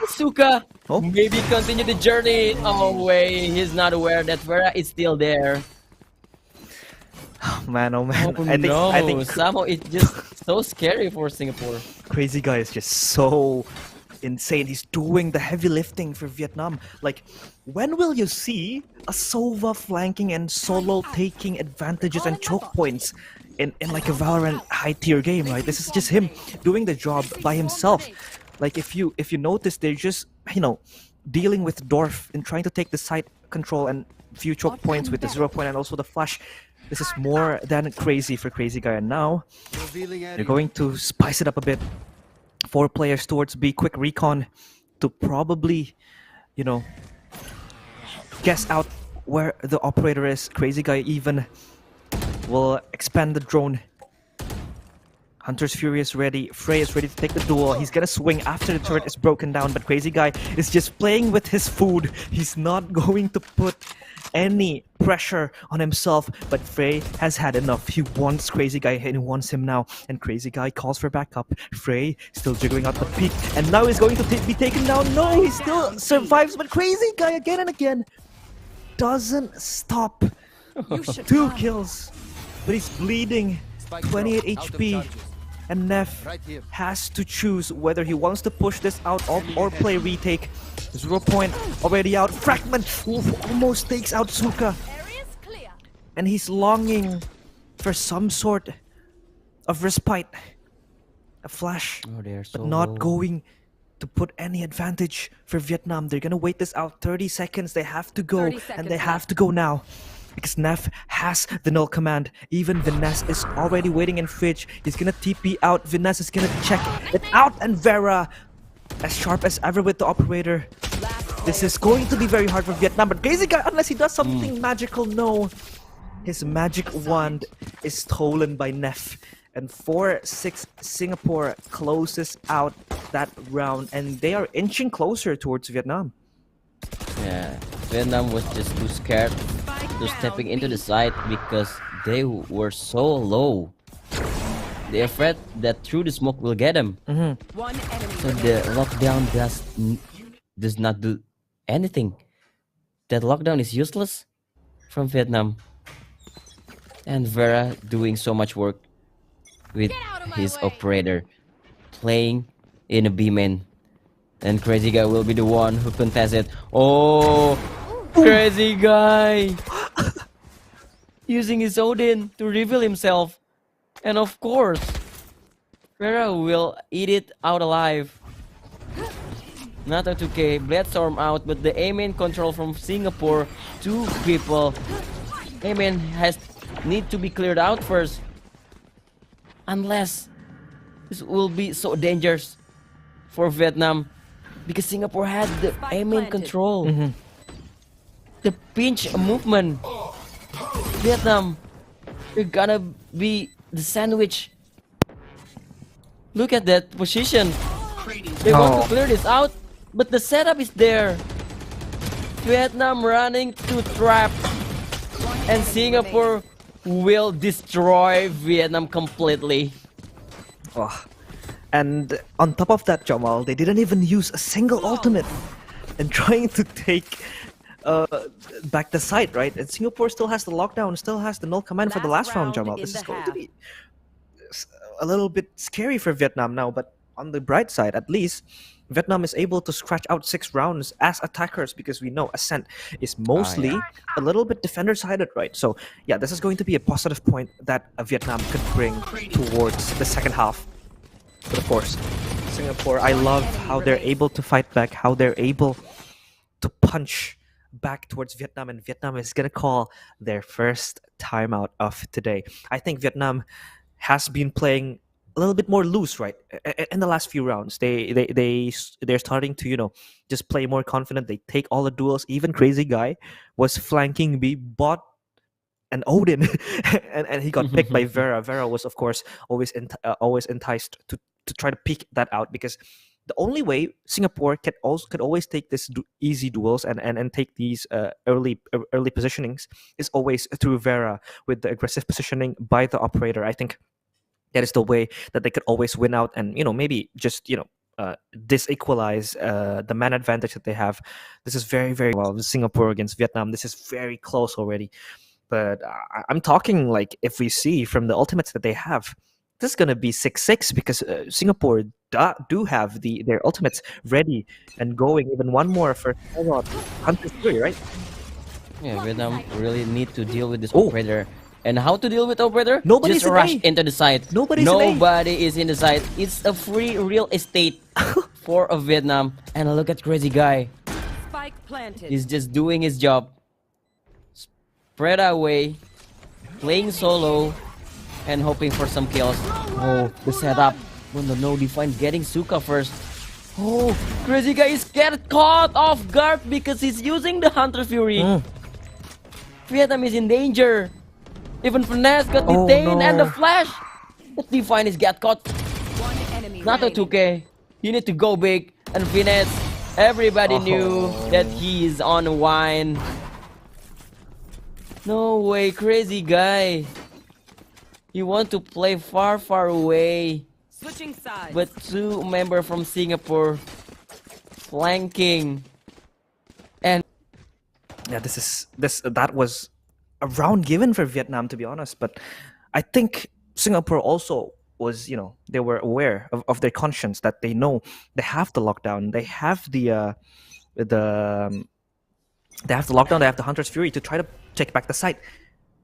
Suka, maybe continue the journey. Oh wait, he's not aware that Vera is still there. Oh man, Oh I think somehow it's just so scary for Singapore. Crazy Guy is just so insane. He's doing the heavy lifting for Vietnam. Like, when will you see a Sova flanking and solo taking advantages and choke points in like a Valorant high tier game, right? This is just him doing the job by himself. Like, if you notice, they're just, dealing with Dorf and trying to take the side control and few choke points with the 0 point and also the flash. This is more than crazy for Crazy Guy. And now, they're going to spice it up a bit. 4 players towards B, quick recon to probably, guess out where the operator is. Crazy Guy even will expand the drone. Hunter's Fury is ready. Frey is ready to take the duel. He's gonna swing after the turret is broken down, but Crazy Guy is just playing with his food. He's not going to put any pressure on himself, but Frey has had enough. He wants Crazy Guy and he wants him now. And Crazy Guy calls for backup. Frey still jiggling out the peak, and now he's going to be taken down. No, he still survives, but Crazy Guy again and again doesn't stop. 2 kills, but he's bleeding. 28 HP. And Neff has to choose whether he wants to push this out or play retake. 0 point already out. Fragment almost takes out Suka. And he's longing for some sort of respite. A flash, but not going to put any advantage for Vietnam. They're gonna wait this out 30 seconds. They have to go, and they have to go now. Because Neff has the null command. Even Viness is already waiting in fridge. He's gonna TP out. Viness is gonna check it out, and Vera, as sharp as ever with the operator. This is going to be very hard for Vietnam, but Crazy Guy, unless he does something magical, no. His magic wand is stolen by Neff. And 4-6 Singapore closes out that round, and they are inching closer towards Vietnam. Yeah, Vietnam was just too scared to stepping into the site because they were so low. They're afraid that through the smoke will get them. So the lockdown does not do anything. That lockdown is useless from Vietnam. And Vera doing so much work with his operator, playing in a B-main. And Crazy Guy will be the one who contests it. Oh, Crazy Guy! Using his Odin to reveal himself. And of course, Vera will eat it out alive. Not a 2K, Bloodstorm out, but the A-main control from Singapore, 2 people. A-main need to be cleared out first. Unless this will be so dangerous for Vietnam. Because Singapore had the A-main control. The pinch movement. Vietnam, you're gonna be the sandwich. Look at that position. They want to clear this out, but the setup is there. Vietnam running to trap. And Singapore will destroy Vietnam completely. Oh. And on top of that, Jamal, they didn't even use a single ultimate in trying to take back the site, right? And Singapore still has the lockdown, still has the null command for the last round, Jamal. This is going to be a little bit scary for Vietnam now, but on the bright side, at least, Vietnam is able to scratch out 6 rounds as attackers because we know Ascent is mostly a little bit defender-sided, right? So, yeah, this is going to be a positive point that Vietnam could bring towards the second half. But of course, Singapore, I love how they're able to fight back, how they're able to punch back towards Vietnam, and Vietnam is going to call their first timeout of today. I think Vietnam has been playing a little bit more loose, right? In the last few rounds, they're starting to, you know, just play more confident. They take all the duels. Even Crazy Guy was flanking B, bought an Odin, and he got picked by Vera. Vera was, of course, always enticed to try to peek that out, because the only way Singapore could always take this easy duels and take these early positionings is always through Vera with the aggressive positioning by the operator. I think that is the way that they could always win out, and maybe just disequalize the man advantage that they have. This is very, very well. Singapore against Vietnam. This is very close already. But I'm talking like, if we see from the ultimates that they have, this is gonna be 6-6 because Singapore do have their ultimates ready and going. Even one more for Hunter's Fury, right? Yeah, Vietnam really need to deal with this operator. And how to deal with operator? Nobody's just rush into the site. Nobody is in the site. It's a free real estate for Vietnam. And look at Crazy Guy. Spike planted. He's just doing his job. Spread away, playing solo, and hoping for some kills. Oh, the setup. No, Define getting Suka first. Oh, Crazy Guy is get caught off guard because he's using the Hunter Fury. Vietnam is in danger. Even Finesse got detained and the flash. But Define is get caught. Not a 2K. You need to go big. And Finesse, everybody knew that he is on wine. No way, Crazy Guy. You want to play far, far away. Switching sides. But 2 members from Singapore flanking. And yeah, that was a round given for Vietnam, to be honest. But I think Singapore also was, they were aware of their conscience, that they know they have the lockdown, they have the they have the lockdown, they have the Hunter's Fury to try to take back the site.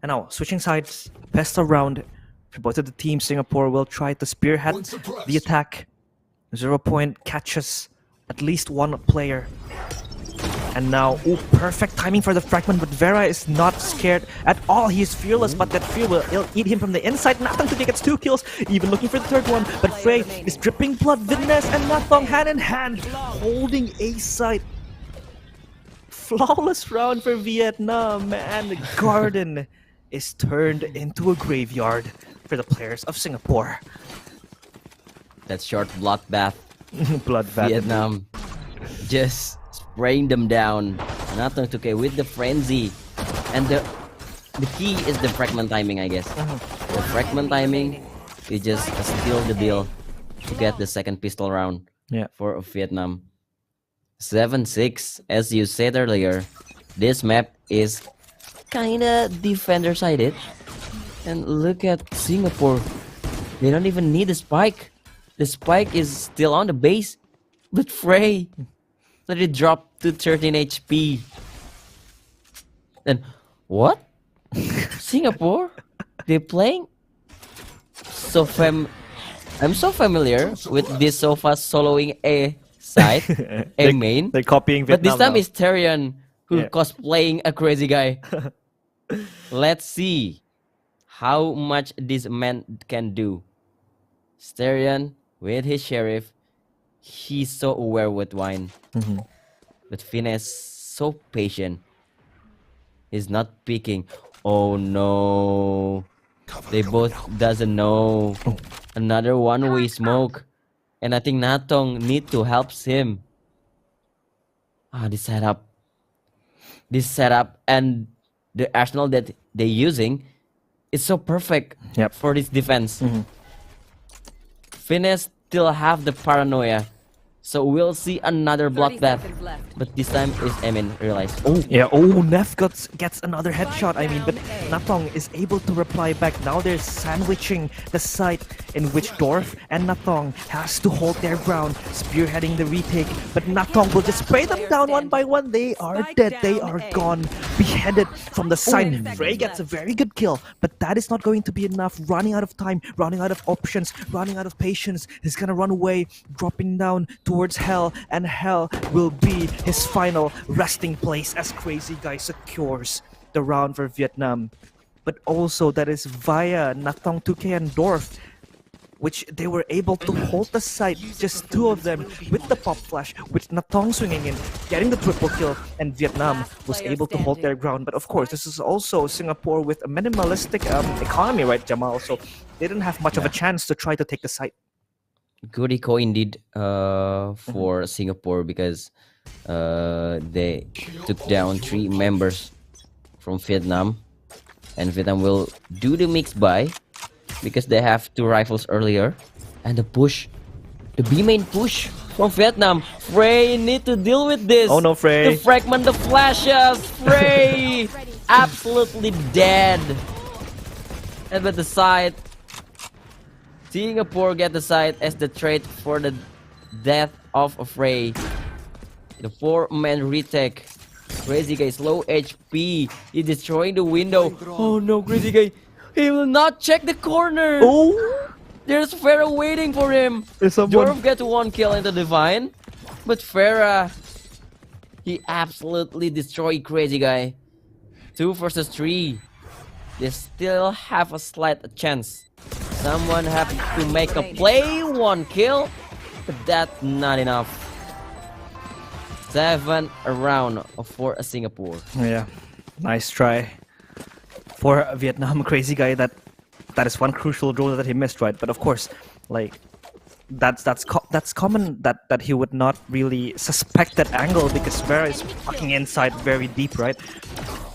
And now switching sides, best of round for both of the teams. Singapore will try to spearhead the attack. 0 point catches at least one player. And now, perfect timing for the fragment, but Vera is not scared at all. He is fearless, but that fear will eat him from the inside. Nathong today gets 2 kills, even looking for the third one. But Frey is dripping blood. Vidnes and Nathong hand in hand, holding A side. Flawless round for Vietnam, and the garden is turned into a graveyard for the players of Singapore. That short bloodbath. Bloodbath. Vietnam just spraying them down. Nathong took it with the frenzy, and the key is the fragment timing, I guess. The fragment timing, you just steal the deal to get the second pistol round. Yeah. For Vietnam. 7-6, as you said earlier, this map is kinda defender sided. And look at Singapore. They don't even need the spike. The spike is still on the base. But Frey, so they dropped to 13 HP. Then what? Singapore? They're playing? I'm so familiar with this so fast soloing A side, A main. They're copying Vietnam. But this time now. it's Terion who cosplaying a crazy guy. Let's see how much this man can do. Terion with his sheriff, he's so aware with wine. But Finesse so patient. He's not picking. Oh no. They both doesn't know. Another one-way smoke. And I think Nathong need to help him. This setup and the arsenal that they're using is so perfect for this defense. Finesse still have the paranoia. So we'll see another bloodbath. But this time is Emin realized. Neff gets another headshot. But Nathong is able to reply back. Now they're sandwiching the site in which Dorf and Nathong has to hold their ground, spearheading the retake. But Nathong will just spray them down one by one. They are dead. They are gone. Beheaded from the side. Frey gets a very good kill, but that is not going to be enough. Running out of time, running out of options, running out of patience. He's gonna run away, dropping down towards Hell, and Hell will be his final resting place as Crazy Guy secures the round for Vietnam. But also that is via Nathong, 2K and Dorf, which they were able to hold the site, just 2 of them with the pop flash, with Nathong swinging in, getting the triple kill, and Vietnam was able to hold their ground. But of course, this is also Singapore with a minimalistic economy, right, Jamal? So they didn't have much of a chance to try to take the site. Good eco indeed for Singapore, because they took down 3 members from Vietnam, and Vietnam will do the mix buy because they have 2 rifles earlier. And the push, the B main push from Vietnam. Frey need to deal with this. Oh no, Frey. The fragment, the flashes. Frey absolutely dead. And with the side, Singapore get the side as the trade for the death of Frey. The 4-man retake. Crazy Guy is low HP. He's destroying the window. Oh no, Crazy Guy. He will not check the corner. Oh! There's Farah waiting for him. Dorf gets 1 kill in the Divine. But Farah, he absolutely destroyed Crazy Guy. 2 versus 3. They still have a slight chance. Someone have to make a play. 1 kill. But that's not enough. 7 around for Singapore. Yeah, nice try for Vietnam. Crazy Guy, that is one crucial role that he missed, right? But of course, like that's common that he would not really suspect that angle, because Vera is fucking inside very deep, right?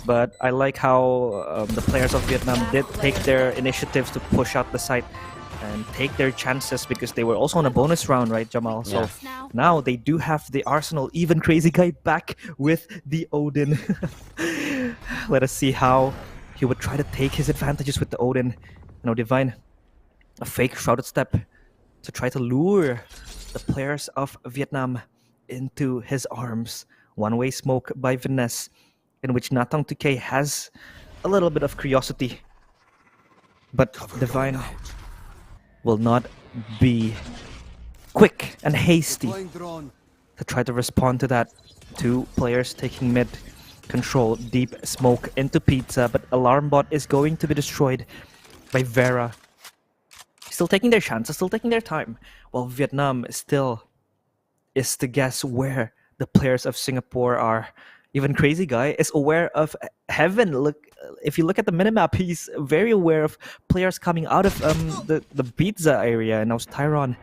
But I like how the players of Vietnam did take their initiatives to push out the site. and take their chances because they were also on a bonus round, right, Jamal? So now they do have the arsenal. Even Crazy Guy back with the Odin. Let us see how he would try to take his advantages with the Odin. Divine, a fake shrouded step to try to lure the players of Vietnam into his arms. One-way smoke by Vanessa, in which Natong 2K has a little bit of curiosity. But Divine will not be quick and hasty to try to respond to that. Two players taking mid control, deep smoke into Pizza, but Alarm Bot is going to be destroyed by Vera. Still taking their chances, still taking their time, while Vietnam still is to guess where the players of Singapore are. Even Crazy Guy is aware of Heaven. Look, if you look at the minimap, he's very aware of players coming out of the pizza area. And now Tyron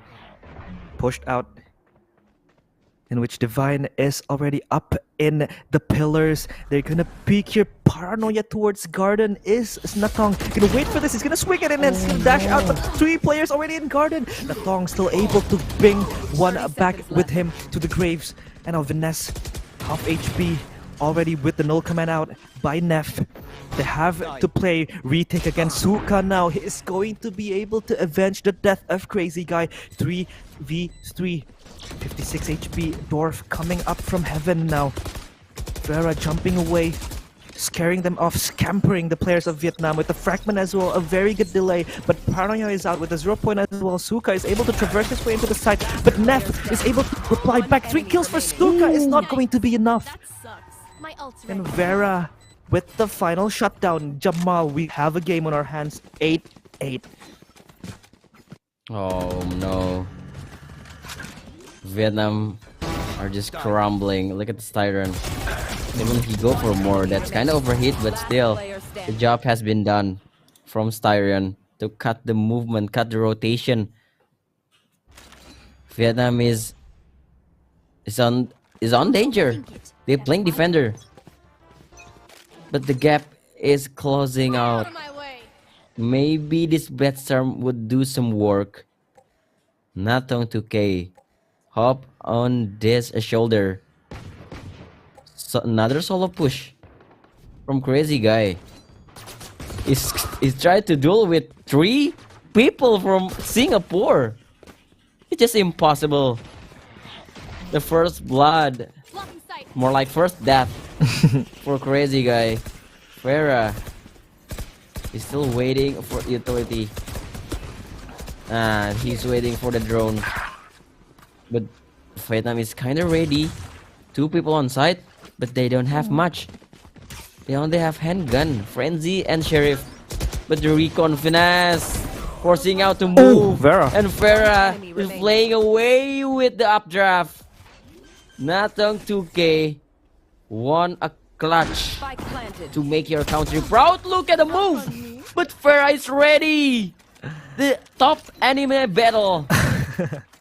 pushed out, in which Divine is already up in the pillars. They're gonna peek here. Paranoia towards Garden. Is Natong gonna wait for this? He's gonna swing it in and dash out, but 3 players already in Garden. Natong still able to bring one back with him to the graves. And now Vanessa, half HP, already with the null command out by Neff. They have to play retake against Suka now. He is going to be able to avenge the death of Crazy Guy. 3v3. 56 HP. Dwarf coming up from Heaven now. Vera jumping away, scaring them off, scampering the players of Vietnam with the fragment as well. A very good delay, but Paranoia is out with a 0 point as well. Suka is able to traverse his way into the site, but Neff is able to reply back. 3 kills for Suka is not going to be enough. And Vera with the final shutdown. Jamal, we have a game on our hands. 8-8. Oh no. Vietnam are just crumbling. Look at the Styron. Even if you go for more, that's kind of overheat, but still, the job has been done from Styron to cut the movement, cut the rotation. Vietnam is on danger. They're playing defender, but the gap is closing out. Maybe this Betstorm would do some work. Natong 2K. Hop on this shoulder. So another solo push from Crazy Guy. He's trying to duel with 3 people from Singapore. It's just impossible. The first blood, more like first death for Crazy Guy. Vera is still waiting for utility. And he's waiting for the drone. But Vietnam is kind of ready. 2 people on site, but they don't have much. They only have handgun, Frenzy, and Sheriff. But the recon finesse, forcing out to move. Vera. And Vera is playing away with the updraft. Natong 2K won a clutch to make your country proud. Look at the move. But Vera is ready. The top anime battle.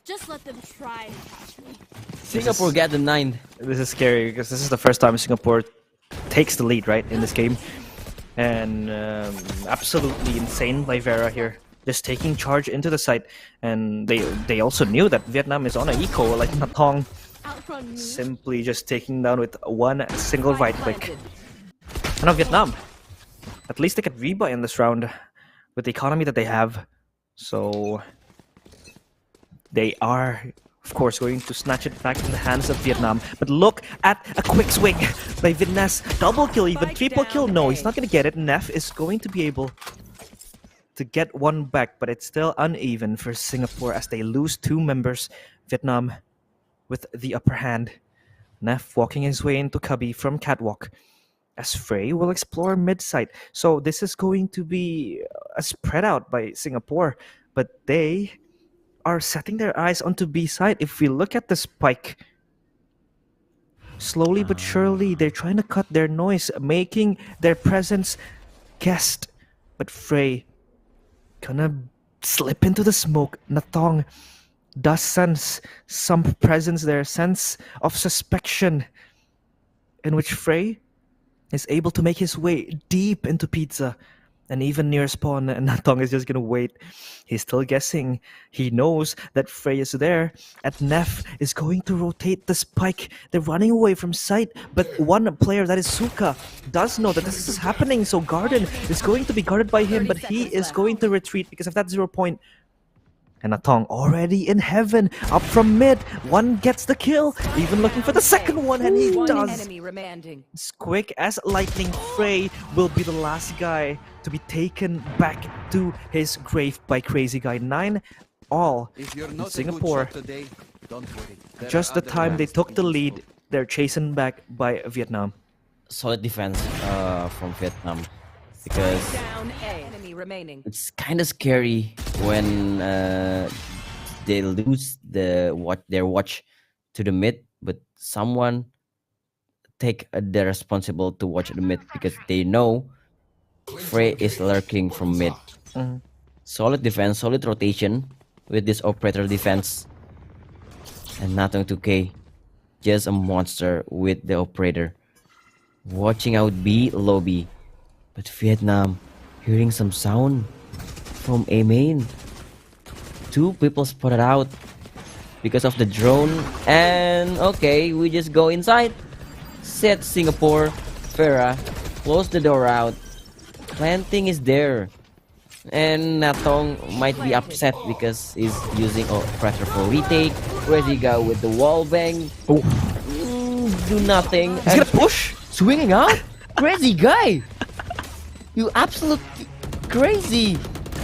Just let them try to catch me. Singapore get the 9. This is scary because this is the first time Singapore takes the lead, right, in this game. And absolutely insane by Vera here. Just taking charge into the site. And they also knew that Vietnam is on an eco, like Natong. Simply just taking down with one single right click. And now Vietnam, at least they get rebuy in this round with the economy that they have. So they are, of course, going to snatch it back in the hands of Vietnam. But look at a quick swing by Vanessa. Double kill, even triple kill. No, he's not going to get it. Neff is going to be able to get one back, but it's still uneven for Singapore as they lose 2 members. Vietnam with the upper hand. Neff walking his way into Cubby from Catwalk, as Frey will explore mid-site. So this is going to be a spread out by Singapore, but they are setting their eyes onto B-side. If we look at the spike, slowly but surely, they're trying to cut their noise, making their presence guessed. But Frey gonna slip into the smoke. Natong does sense some presence there, sense of suspicion, in which Frey is able to make his way deep into Pizza. And even near spawn, Natong is just gonna wait. He's still guessing. He knows that Frey is there. And Neff is going to rotate the spike. They're running away from sight. But one player, that is Suka, does know that this is happening. So Garden is going to be guarded by him, but he is going to retreat because of that 0 point. And Natong already in heaven, up from mid. One gets the kill, even looking for the second one, and he One does. enemy remaining. As quick as lightning, Frey will be the last guy to be taken back to his grave by Crazy Guy. 9 all If you're in not Singapore. a good shot today, don't worry. There Just are the other time they ways took to the win. lead, they're chasing back by Vietnam. Solid defense from Vietnam, because Down A. Enemy remaining. it's kind of scary when they lose their watch to the mid, but someone take the responsible to watch the mid because they know Frey is lurking from mid. Mhm. Solid defense, solid rotation with this operator defense, and nothing 2K, just a monster with the operator. Watching out B lobby, but Vietnam hearing some sound from A main. 2 people spotted out because of the drone, and okay, we just go inside. Set Singapore, Farah, close the door out. Planting is there, and Natong might be upset because he's using pressure for retake. Crazy Guy with the wall bang. Do nothing. He's gonna push! Swinging out? Crazy Guy! You absolutely crazy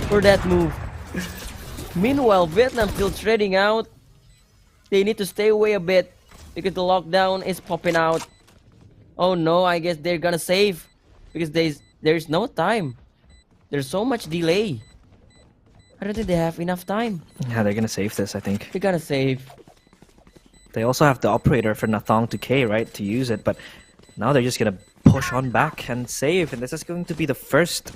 for that move. Meanwhile, Vietnam still trading out. They need to stay away a bit because the lockdown is popping out. Oh no, I guess they're gonna save because there's no time. There's so much delay. I don't think they have enough time. Yeah, they're gonna save this, I think. They're gonna save. They also have the operator for Nathong to K, right, to use it, but now they're just gonna push on back and save, and this is going to be the first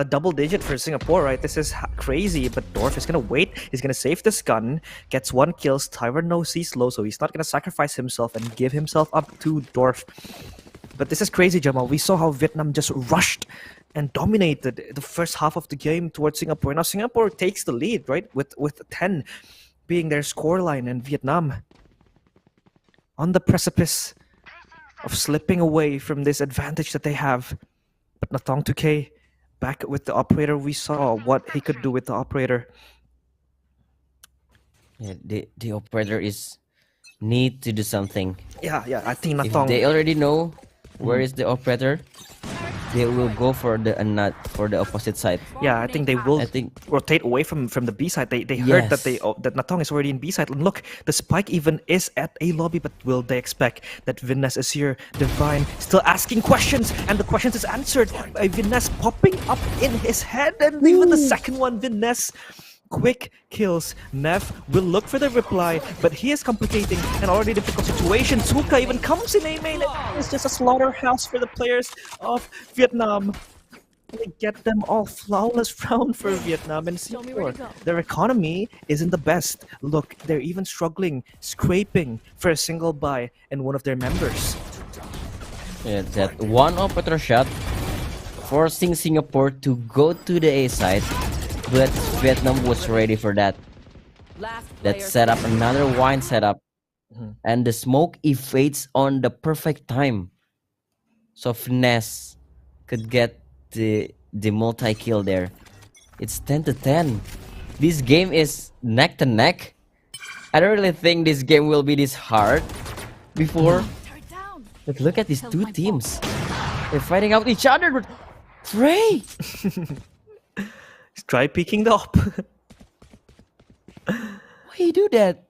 double digit for Singapore, right? This is crazy, but Dorf is gonna wait. He's gonna save this gun, gets 1 kill. Tyron knows he's low, so he's not gonna sacrifice himself and give himself up to Dorf. But this is crazy, Jamal. We saw how Vietnam just rushed and dominated the first half of the game towards Singapore. Now Singapore takes the lead, right? With 10 being their scoreline, and Vietnam on the precipice of slipping away from this advantage that they have. But Nathong 2K back with the operator. We saw what he could do with the operator. Yeah, the operator is need to do something. Yeah, I think If Nathong. they already know where is the operator, they will go for the opposite side. Yeah, I think they will I think rotate away from the B side. They heard that Yes. that Natong is already in B side. And look, the spike even is at A lobby, but will they expect that Vinnes is here? Divine still asking questions, and the questions is answered by Vinnes popping up in his head, and even the second one, Vinnes. Quick kills. Nev will look for the reply, but he is complicating an already difficult situation. Suka even comes in A main. It's just a slaughterhouse for the players of Vietnam. They get them all flawless round for Vietnam and Show me where Singapore. to go. Their economy isn't the best. Look, they're even struggling, scraping for a single buy in one of their members. yeah, that one operator shot forcing Singapore to go to the A side, but Vietnam was ready for that. Last That player setup, another wine setup, Mhm. and the smoke evades on the perfect time, so Finesse could get the multi kill there. It's 10-10. This game is neck to neck. I don't really think this game will be this hard before. Turn down. But look at these two teams. They're fighting out each other. But Frey! Try peeking the op. Why you do that?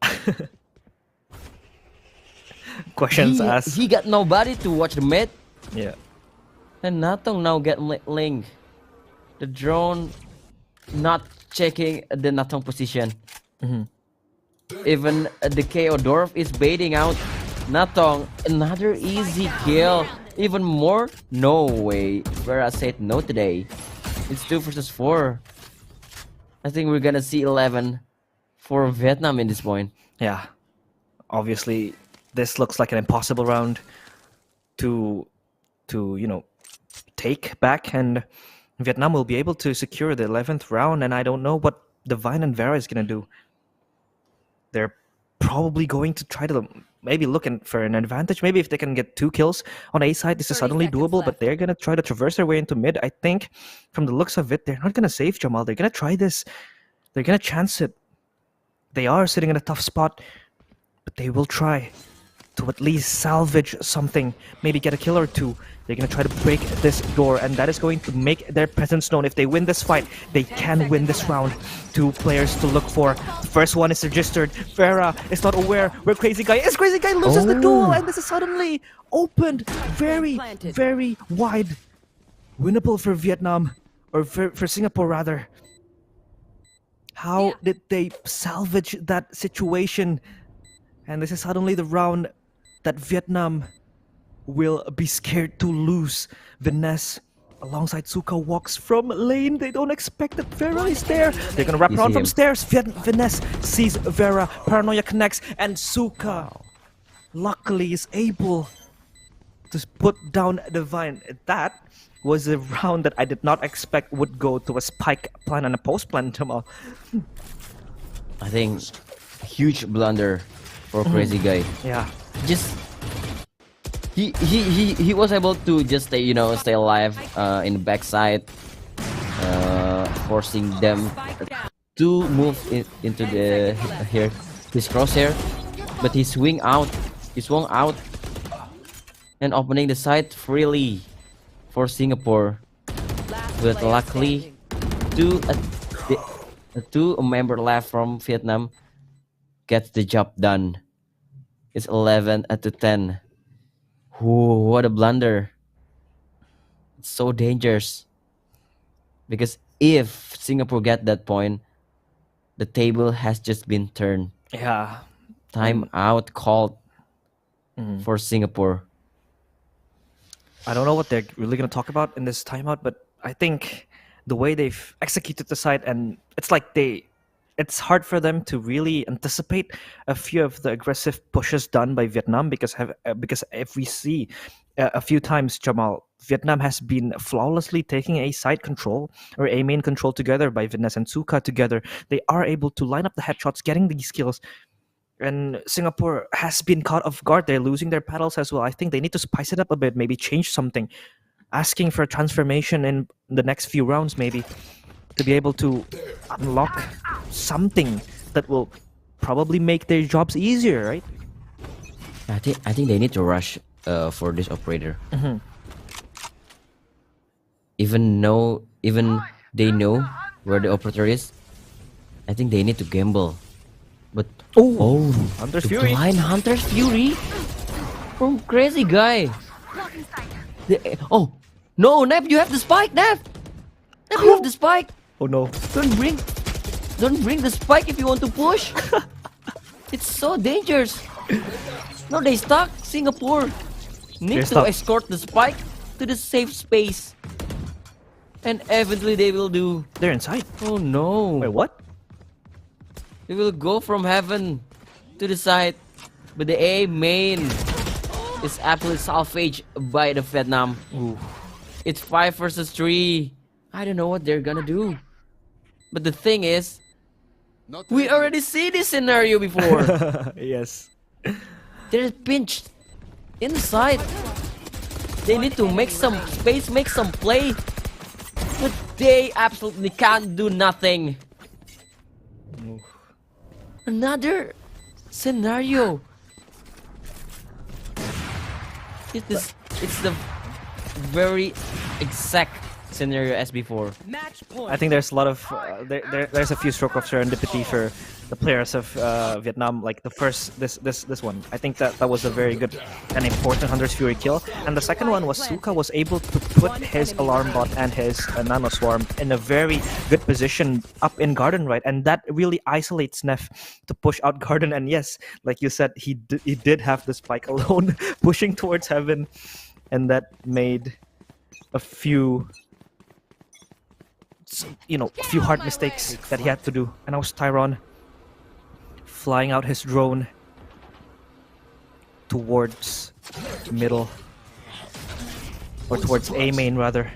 Questions asked. He got nobody to watch the mid. Yeah. And Natong now get Ling. The drone not checking the Natong position. Even the KO Dorf is baiting out Natong. Another easy kill. Even more? No way. Vera said no today. It's 2 versus 4. I think we're gonna see 11 for Vietnam in this point. Yeah. Obviously, this looks like an impossible round to take back, and Vietnam will be able to secure the 11th round, and I don't know what Divine and Vera is going to do. They're probably going to try to maybe looking for an advantage. Maybe if they can get 2 kills on A side, this is 30 suddenly seconds doable, but left. they're going to try to traverse their way into mid. I think from the looks of it, they're not going to save Jamal. They're going to try this. They're going to chance it. They are sitting in a tough spot, but they will try to at least salvage something, maybe get a kill or 2. They're going to try to break this door, and that is going to make their presence known. If they win this fight, they can win this round. 2 players to look for. The first one is registered. Vera is not aware where Crazy Guy is. Crazy Guy loses the duel, and this is suddenly opened very, very wide. Winnable for Vietnam, or for Singapore rather. How did they salvage that situation? And this is suddenly the round that Vietnam will be scared to lose. Viness alongside Suka walks from lane. They don't expect that Vera is there. They're gonna wrap You around see from him. stairs. Viness sees Vera. Paranoia connects, and Suka luckily is able to put down Divine. That was a round that I did not expect would go to a spike plan and a post plan, Jamal. I think huge blunder for Crazy Guy. Yeah. Just he was able to just stay alive in the backside, forcing them to move into the his crosshair, but he swung out and opening the side freely for Singapore. But luckily, two member left from Vietnam gets the job done. It's 11 to 10. Ooh, what a blunder. It's so dangerous. Because if Singapore get that point, the table has just been turned. Yeah. Time out called for Singapore. I don't know what they're really going to talk about in this timeout, but I think the way they've executed the side, and it's like it's hard for them to really anticipate a few of the aggressive pushes done by Vietnam, because if we see a few times, Jamal, Vietnam has been flawlessly taking a side control or a main control together by Viness and Suka together. They are able to line up the headshots, getting these kills. And Singapore has been caught off guard. They're losing their paddles as well. I think they need to spice it up a bit, maybe change something. Asking for a transformation in the next few rounds, maybe, to be able to unlock something that will probably make their jobs easier, right? I think they need to rush for this operator. Even they know where the operator is. I think they need to gamble. But Hunter's the Fury. blind Hunter's Fury from Crazy Guy. No, Nap, you have the spike, Nap. Nap, you have the spike. Oh no. Don't bring the spike if you want to push. It's so dangerous. No, they stuck. Singapore They're need to stuck. escort the spike to the safe space, and eventually they will do. They're inside. Oh no! Wait, what? They will go from heaven to the side, but the A main is absolutely salvaged by the Vietnam. Ooh. It's 5 versus 3. I don't know what they're gonna do. But the thing is, Not we ready. already see this scenario before. Yes. They're pinched inside. They need to make some space, make some play. But they absolutely can't do nothing. Another scenario. It's the very exact scenario as before. Match point. I think there's a lot of there's a few stroke of serendipity for the players of Vietnam. Like the first this one, I think that was a very good and important Hunter's Fury kill. And the second one was Suka was able to put his alarm bot and his nano swarm in a very good position up in Garden, right? And that really isolates Neff to push out Garden. And yes, like you said, he did have the spike alone pushing towards heaven, and that made a few hard mistakes that he had to do. And I was Tyron flying out his drone towards middle, or towards A main rather.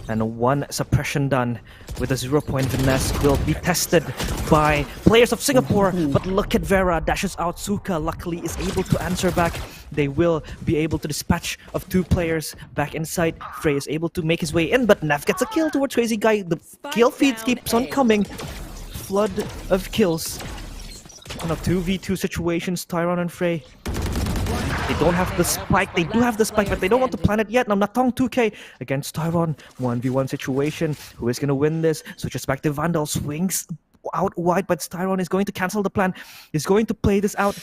And one suppression done with a 0-point finesse will be tested by players of Singapore. But look at Vera, dashes out. Suka luckily is able to answer back. They will be able to dispatch of 2 players back inside. Frey is able to make his way in, but Nev gets a kill towards Crazy Guy. The kill feed keeps on coming. Flood of kills. On a 2v2 situations, Tyron and Frey. They don't have the spike. They do have the spike, but they don't want to plant it yet. Now Natong 2K against Tyron. 1v1 situation. Who is going to win this? Switches back to Vandal. Swings out wide, but Tyron is going to cancel the plan. He's going to play this out.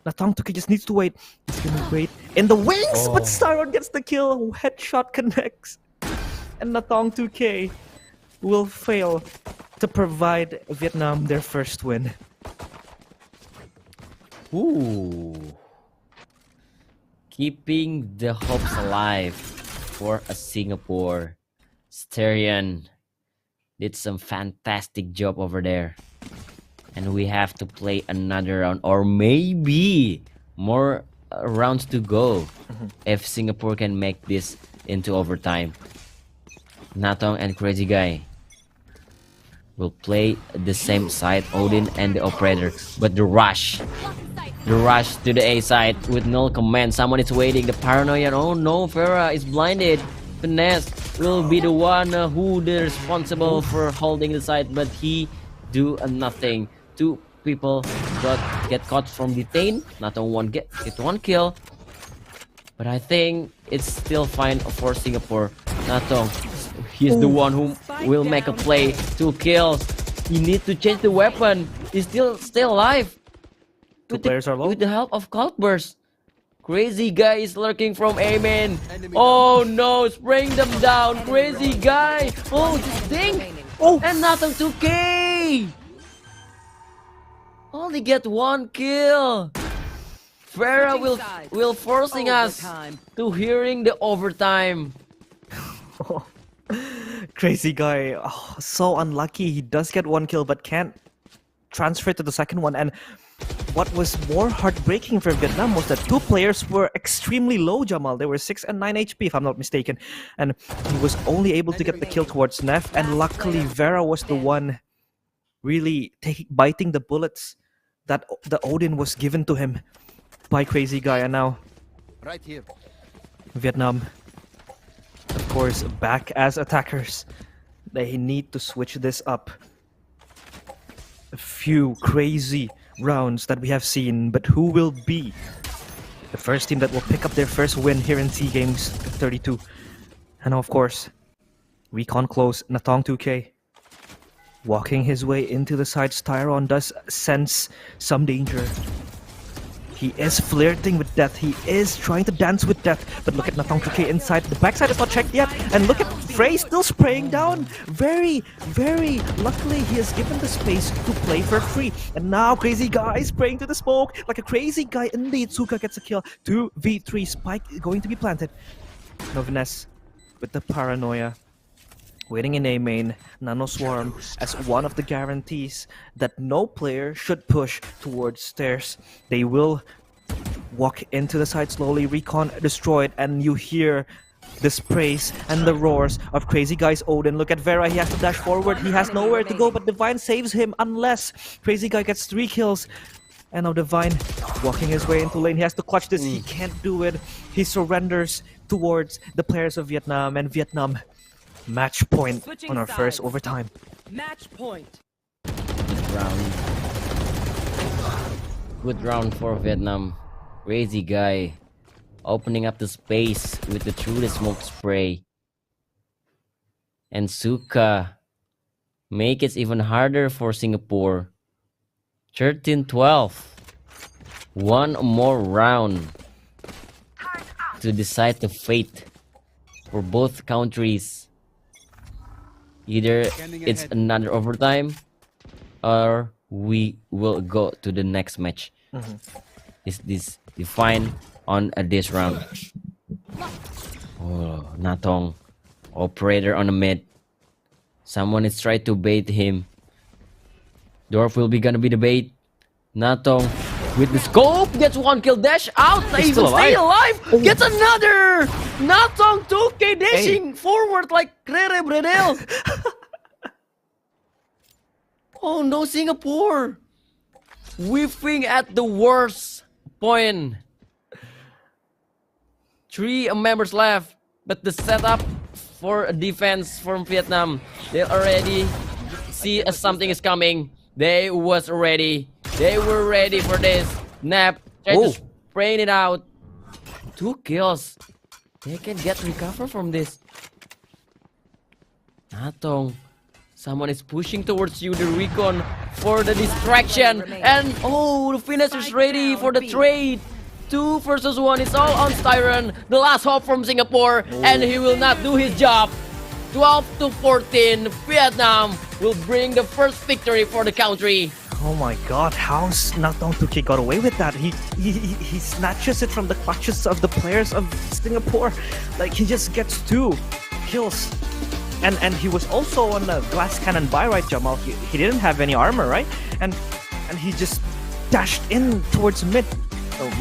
Natong 2K just needs to wait. He's going to wait in the wings, but Tyron gets the kill. Headshot connects. And Natong 2K will fail to provide Vietnam their first win. Ooh. Keeping the hopes alive for a Singapore. Sterian did some fantastic job over there. And we have to play another round or maybe more rounds to go if Singapore can make this into overtime. Natong and Crazy Guy will play the same side, Odin and the operator, but the rush to the A side with null command. Someone is waiting. The paranoia. Oh no, Farah is blinded. Finesse will be the one who is responsible for holding the side, but he do nothing. 2 people get caught from detain. Natong get one kill, but I think it's still fine for Singapore. Natong, he's the one who will make a play. 2 kills. He needs to change the weapon. He's still alive. 2 players are low. With the help of Cloudburst. Crazy Guy is lurking from A-main. Oh no, spraying them down. Crazy Guy. Oh, this thing. Oh, and Natong 2K. Only get 1 kill. Farah will forcing us to hearing the overtime. Crazy Guy, so unlucky. He does get 1 kill but can't transfer to the second one. And what was more heartbreaking for Vietnam was that 2 players were extremely low, Jamal. They were 6 and 9 HP if I'm not mistaken. And he was only able to get the kill towards Neff. And luckily Vera was the one really biting the bullets that the Odin was given to him by Crazy Guy. And now Right here. Vietnam, of course, back as attackers. They need to switch this up. A few crazy rounds that we have seen, but who will be the first team that will pick up their first win here in SEA Games 32? And of course, Recon close, Natong 2K walking his way into the sides. Tyron does sense some danger. He is flirting with death. He is trying to dance with death. But look at Natong 2K inside. The backside is not checked yet. And look at Frey still spraying down. Very, very luckily he has given the space to play for free. And now Crazy Guy spraying to the smoke like a crazy guy. Indeed, Suka gets a kill. 2v3 spike going to be planted. Novenes with the paranoia. Waiting in A main, Nano Swarm as one of the guarantees that no player should push towards stairs. They will walk into the side slowly. Recon destroyed, and you hear the sprays and the roars of Crazy Guy's Odin. Look at Vera, he has to dash forward. He has nowhere to go, but Divine saves him unless Crazy Guy gets 3 kills. And now Divine walking his way into lane. He has to clutch this. He can't do it. He surrenders towards the players of Vietnam, and Vietnam match point on our first overtime. Match point. Good round for Vietnam. Crazy Guy opening up the space with the through the smoke spray. And Suka make it even harder for Singapore. 13-12. One more round to decide the fate for both countries. Either it's another overtime or we will go to the next match. Is this defined on this round? Oh, Natong, operator on the mid. Someone is trying to bait him. Dwarf will be gonna be the bait. Natong with the scope, gets one kill, dash out, He's even still stay alive. alive, gets another! Natong 2K dashing forward like Rere Bredel. Oh no, Singapore! Whiffing at the worst point. 3 members left, but the setup for a defense from Vietnam, they already see something is coming. They was ready. They were ready for this. Nap trying to sprain it out. 2 kills. They can get recover from this. Natong, someone is pushing towards you, the recon for the distraction. And the finisher's ready for the trade. 2 versus 1, it's all on Styron, the last hope from Singapore, and he will not do his job. 12-14, Vietnam will bring the first victory for the country. Oh my god, how's Natong 2K got away with that? He snatches it from the clutches of the players of Singapore. Like, he just gets 2 kills. And he was also on a glass cannon buy, right, Jamal? He didn't have any armor, right? And he just dashed in towards mid.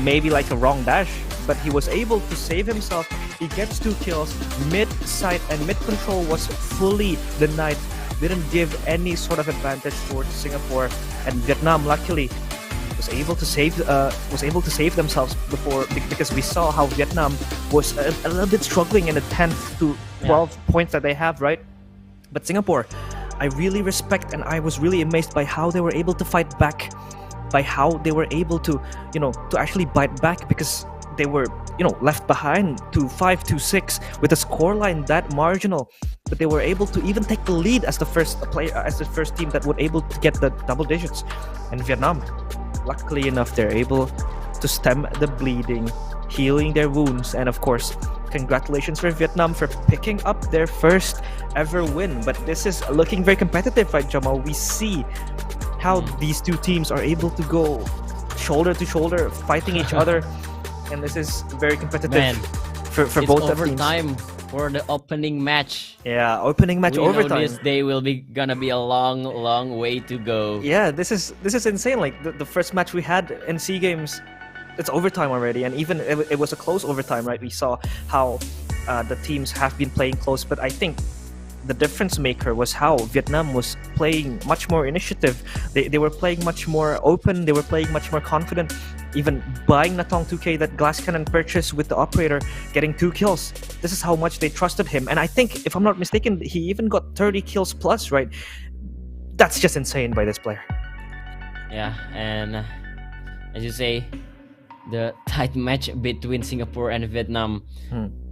Maybe like a wrong dash, but he was able to save himself. He gets 2 kills. Mid side and mid control was fully denied. Didn't give any sort of advantage towards Singapore, and Vietnam luckily was able to save themselves before, because we saw how Vietnam was a little bit struggling in the 10 to 12 points that they have, right? But Singapore, I really respect, and I was really amazed by how they were able to fight back, by how they were able to, to actually bite back, because they were, left behind 2-5, 2-6 with a scoreline that marginal, but they were able to even take the lead as the first team that would able to get the double digits. And Vietnam, luckily enough, they're able to stem the bleeding, healing their wounds, and of course, congratulations for Vietnam for picking up their first ever win. But this is looking very competitive, right, Jamal? We see how these 2 teams are able to go shoulder to shoulder, fighting each other, and this is very competitive for both of teams. Overtime for the opening match. Yeah, opening match we overtime. know this day will be gonna be a long way to go. Yeah, this is insane. Like the first match we had in SEA Games, it's overtime already, and even it was a close overtime, right? We saw how the teams have been playing close, but I think the difference maker was how Vietnam was playing much more initiative. They were playing much more open. They were playing much more confident. Even buying Natong 2K that glass cannon purchase with the operator, getting 2 kills. This is how much they trusted him. And I think, if I'm not mistaken, he even got 30 kills plus, right? That's just insane by this player. Yeah, and as you say, the tight match between Singapore and Vietnam.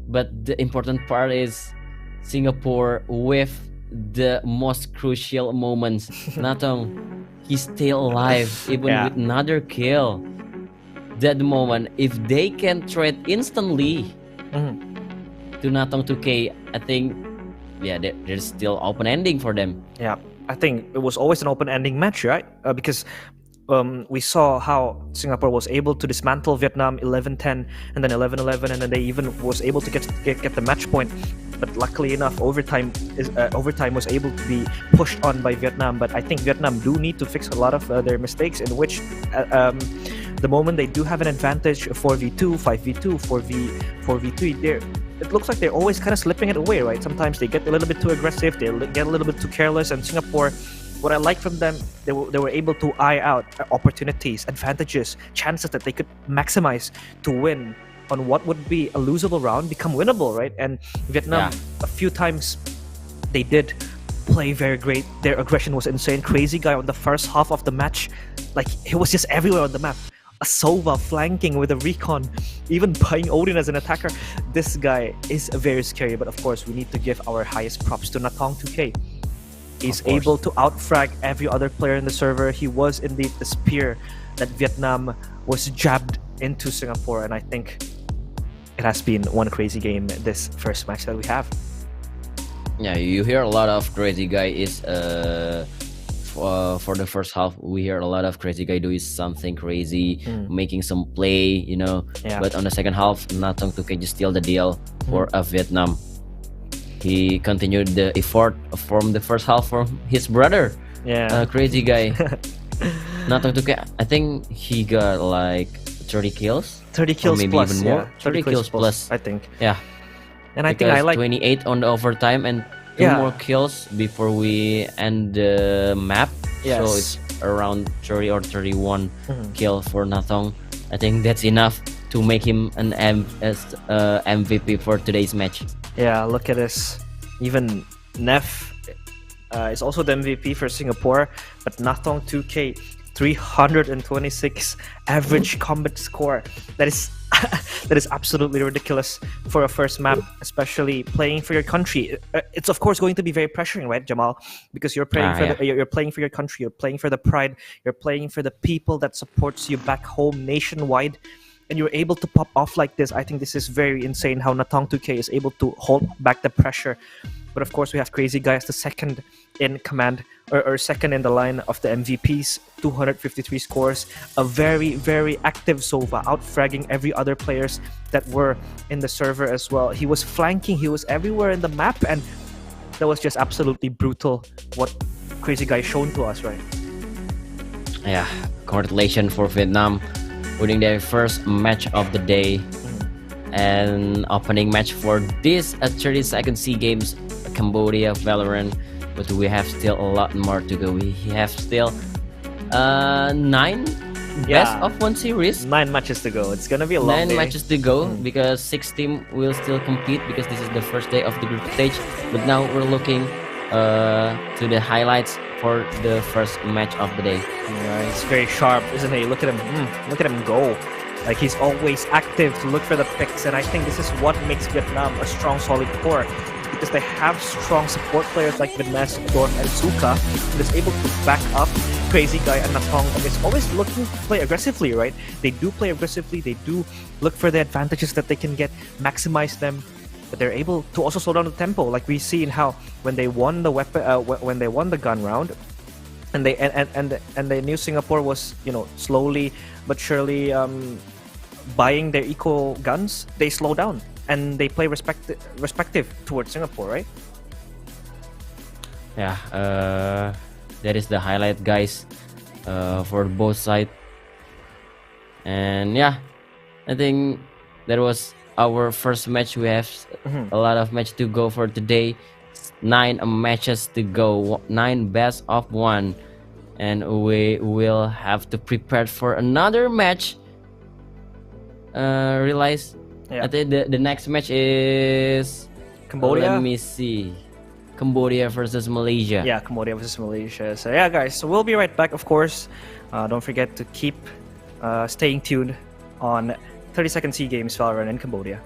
But the important part is Singapore with the most crucial moments. Natong, he's still alive even with another kill. That moment, if they can trade instantly to Natong 2K, I think there's still open ending for them. Yeah, I think it was always an open ending match, right? Because we saw how Singapore was able to dismantle Vietnam 11-10 and then 11-11, and then they even was able to get the match point. But luckily enough, overtime was able to be pushed on by Vietnam. But I think Vietnam do need to fix a lot of their mistakes, in which the moment they do have an advantage, 4v2, 5v2, 4v3, it looks like they're always kind of slipping it away, right? Sometimes they get a little bit too aggressive, they get a little bit too careless, and Singapore, what I like from them, they were able to eye out opportunities, advantages, chances that they could maximize to win on what would be a losable round become winnable, right? And Vietnam, a few times, they did play very great. Their aggression was insane. Crazy guy on the first half of the match, like, he was just everywhere on the map. A Sova flanking with a recon, even buying Odin as an attacker. This guy is very scary, but of course we need to give our highest props to Natong 2K. He's able to outfrag every other player in the server. He was indeed the spear that Vietnam was jabbed into Singapore, and I think it has been one crazy game, this first match that we have. Yeah, you hear a lot of crazy guy is for the first half, we hear a lot of crazy guy doing something crazy, making some play, But on the second half, Natong 2K just steal the deal for Vietnam. He continued the effort from the first half from his brother. Crazy guy. Not to I think he got like 30 kills. 30 kills or maybe plus, even more. yeah. 30 kills plus. I think. Yeah. And I think Because I like 28 on the overtime and two Yeah. more kills before we end the map. Yes. So it's around 30 or 31 Mhm. kill for Nathong. I think that's enough to make him an MVP for today's match. Yeah, look at this. Even Neff is also the MVP for Singapore, but Nathong 2K 326 average combat score. That is that is absolutely ridiculous for a first map, especially playing for your country. It's of course going to be very pressuring, right, Jamal? Because you're playing you're playing for your country, you're playing for the pride, you're playing for the people that supports you back home nationwide. And you're able to pop off like this. I think this is very insane how Nathong 2K is able to hold back the pressure. But of course, we have Crazy Guy as the second in command or second in the line of the MVPs, 253 scores. A very, very active Sova, out-fragging every other players that were in the server as well. He was flanking, he was everywhere in the map, and that was just absolutely brutal what Crazy Guy shown to us, right? Yeah, congratulations for Vietnam winning their first match of the day and opening match for this 32nd SEA Games Cambodia Valorant. But we have still a lot more to go. We have still 9 best of 1 series. 9 matches to go. It's gonna be a long 9 day. matches to go because 6 teams will still compete because this is the first day of the group stage. But now we're looking to the highlights for the first match of the day. Yeah, he's very sharp, isn't he? Look at him. Look at him go. Like, he's always active to look for the picks, and I think this is what makes Vietnam a strong, solid core, because they have strong support players like Viness, Dorf, and Suka, who is able to back up Crazy Guy and Nathong, and is always looking to play aggressively, right? They do play aggressively, they do look for the advantages that they can get, maximize them, but they're able to also slow down the tempo, like we see in how when they won the weapon, when they won the gun round, and the new Singapore was, you know, slowly but surely buying their eco guns. They slow down and they play respective towards Singapore, right? Yeah, that is the highlight, guys, for both sides. And yeah, I think that was our first match. We have a lot of match to go for today. 9 matches to go, 9 best of 1, and we will have to prepare for another match. Realize I think the next match is Cambodia. Let me see. Cambodia versus Malaysia. Yeah, Cambodia versus Malaysia. So yeah, guys, so we'll be right back, of course. Don't forget to keep staying tuned on 32nd SEA Games Valorant in Cambodia.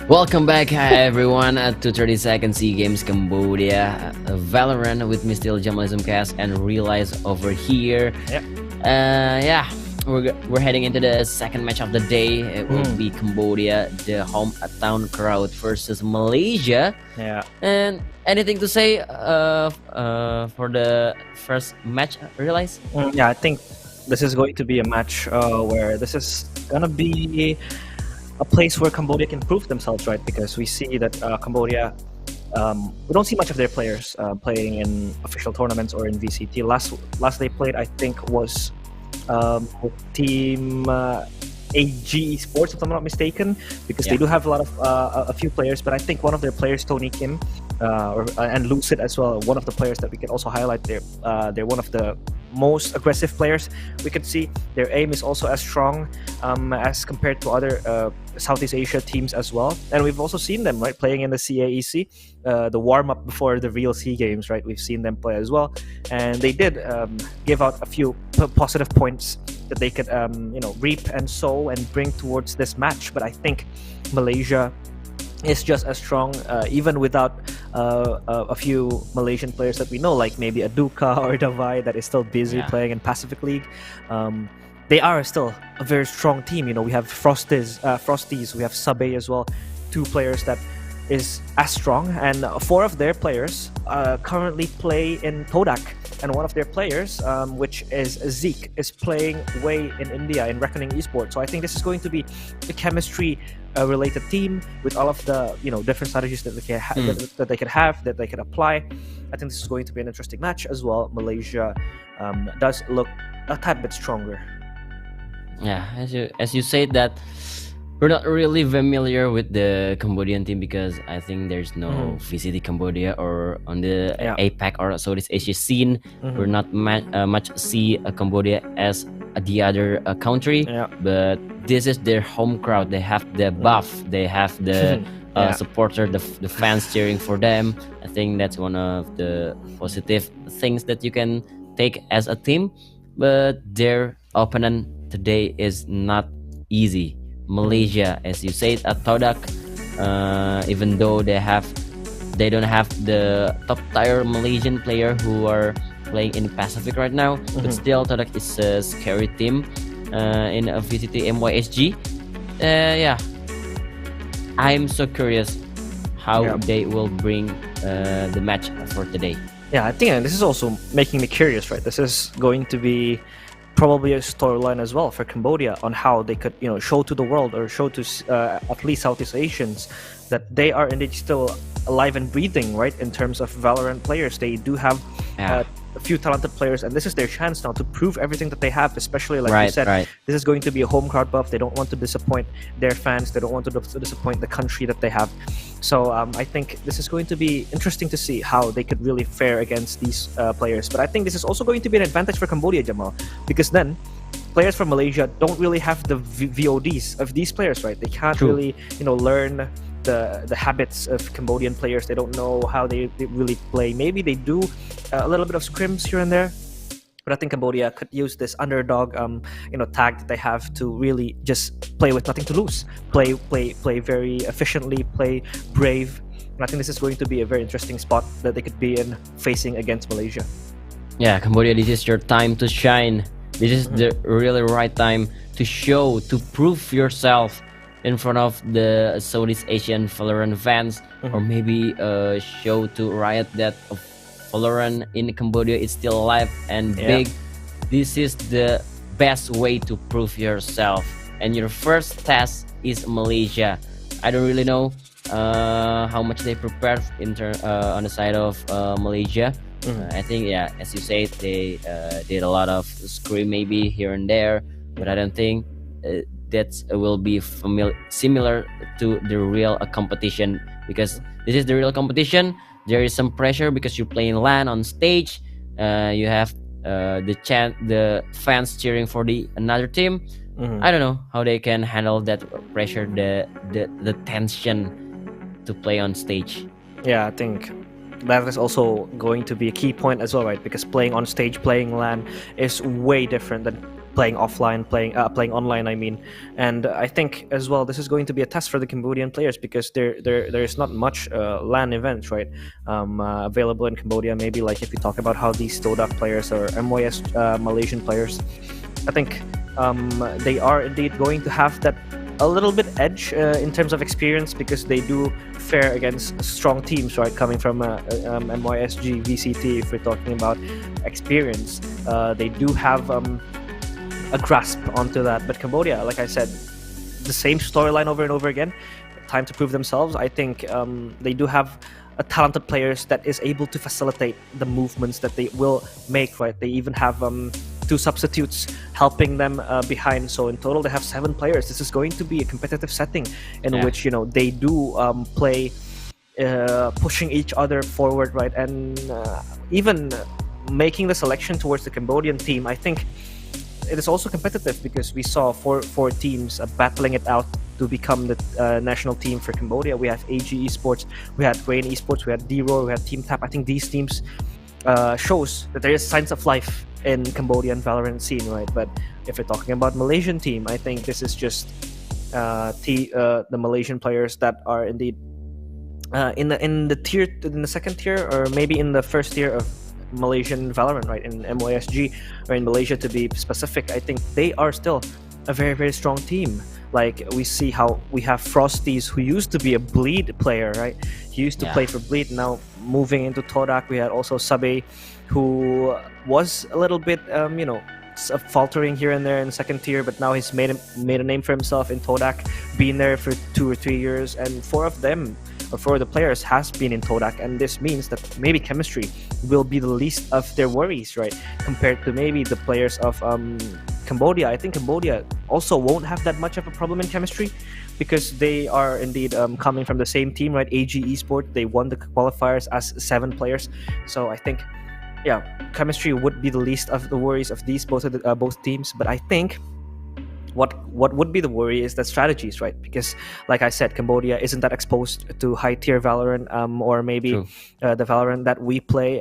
Welcome back, hi everyone, to 30 Second SEA Games Cambodia Valorant with me still Jamalism Cast and Realize over here. Yep. Yeah, we're heading into the second match of the day. It will be Cambodia, the hometown crowd versus Malaysia. Yeah. And anything to say for the first match, Realize? Yeah, I think this is going to be a match where this is gonna be a place where Cambodia can prove themselves, right? Because we see that Cambodia, we don't see much of their players playing in official tournaments or in VCT. Last they played, I think, was with Team AG Esports, if I'm not mistaken, because they do have a lot of a few players. But I think one of their players, Tony Kim, and Lucid as well, one of the players that we can also highlight. They're one of the most aggressive players we could see. Their aim is also as strong as compared to other Southeast Asia teams as well. And we've also seen them, right, playing in the CAEC, the warm-up before the real SEA Games, right? We've seen them play as well. And they did give out a few positive points that they could, reap and sow and bring towards this match. But I think Malaysia is just as strong, even without a few Malaysian players that we know, like maybe Aduka or Davai, that is still busy playing in Pacific League. They are still a very strong team. You know, we have Frosties, we have Sabe as well, two players that is as strong, and four of their players currently play in Todak, and one of their players, which is Zeke, is playing way in India in Reckoning Esports. So I think this is going to be a chemistry related team with all of the different strategies that they can that they could have, that they could apply. I think this is going to be an interesting match as well. Malaysia does look a tad bit stronger. Yeah, as you said that we're not really familiar with the Cambodian team because I think there's no VCT Cambodia or on the APAC or Southeast Asia scene. We're not much see Cambodia as the other country, but this is their home crowd. They have the buff, they have the supporter, the fans cheering for them. I think that's one of the positive things that you can take as a team. But their opponent today is not easy. Malaysia, as you said, at Todak, even though they don't have the top tier Malaysian player who are playing in Pacific right now, but still Todak is a scary team in a VCT MYSG. I'm so curious how they will bring the match for today. Yeah, I think this is also making me curious, right? This is going to be probably a storyline as well for Cambodia on how they could, show to the world or show to at least Southeast Asians that they are indeed still alive and breathing, right? In terms of Valorant players, they do have a few talented players, and this is their chance now to prove everything that they have. Especially like you said, this is going to be a home crowd buff. They don't want to disappoint their fans. They don't want to disappoint the country that they have. So I think this is going to be interesting to see how they could really fare against these players. But I think this is also going to be an advantage for Cambodia, Jamal, because then players from Malaysia don't really have the VODs of these players, right? They can't really, learn the habits of Cambodian players. They don't know how they really play. Maybe they do a little bit of scrims here and there, but I think Cambodia could use this underdog tag that they have to really just play with nothing to lose, play very efficiently, play brave. And I think this is going to be a very interesting spot that they could be in facing against Malaysia. Yeah, Cambodia, this is your time to shine. This is the really right time to show, to prove yourself in front of the Southeast Asian Valorant fans, or maybe show to Riot that Valorant in Cambodia is still alive and big. This is the best way to prove yourself. And your first test is Malaysia. I don't really know how much they prepared on the side of Malaysia. I think, as you say, they did a lot of scrim maybe here and there, but I don't think that will be similar to the real competition, because this is the real competition. There is some pressure because you're playing LAN on stage. You have the fans cheering for another team. I don't know how they can handle that pressure, the tension to play on stage. Yeah, I think that is also going to be a key point as well, right? Because playing on stage, playing LAN is way different than playing offline, playing online. I mean, and I think as well this is going to be a test for the Cambodian players because there's not much LAN events, right, available in Cambodia. Maybe like if you talk about how these Stodak players or MYS Malaysian players, I think they are indeed going to have that a little bit edge in terms of experience because they do fare against strong teams, right? Coming from MYSG, VCT, if we're talking about experience, they do have a grasp onto that. But Cambodia, like I said, the same storyline over and over again. Time to prove themselves. I think they do have a talented players that is able to facilitate the movements that they will make. Right? They even have two substitutes helping them behind. So in total, they have 7 players. This is going to be a competitive setting in which they do play, pushing each other forward, right? And even making the selection towards the Cambodian team, I think it is also competitive because we saw four teams battling it out to become the national team for Cambodia. We have AG Esports, we had Rain Esports, we had D-Roll, we had Team Tap. I think these teams shows that there is signs of life in Cambodian Valorant scene, right? But if we're talking about Malaysian team, I think this is just the Malaysian players that are indeed in the second tier or maybe in the first tier of Malaysian Valorant, right? In MYSG or in Malaysia to be specific, I think they are still a very, very strong team. Like we see how we have Frosties, who used to be a Bleed player, right? He used to play for Bleed, now moving into Todak. We had also Sabe, who was a little bit, faltering here and there in second tier, but now he's made a name for himself in Todak, been there for 2 or 3 years, and 4 of them, or 4 of the players, has been in Todak, and this means that maybe chemistry will be the least of their worries, right? Compared to maybe the players of Cambodia. I think Cambodia also won't have that much of a problem in chemistry because they are indeed coming from the same team, right? AG Esport, they won the qualifiers as 7 players, so I think chemistry would be the least of the worries of these both teams. But I think what would be the worry is the strategies, right? Because like I said, Cambodia isn't that exposed to high tier Valorant, or maybe the Valorant that we play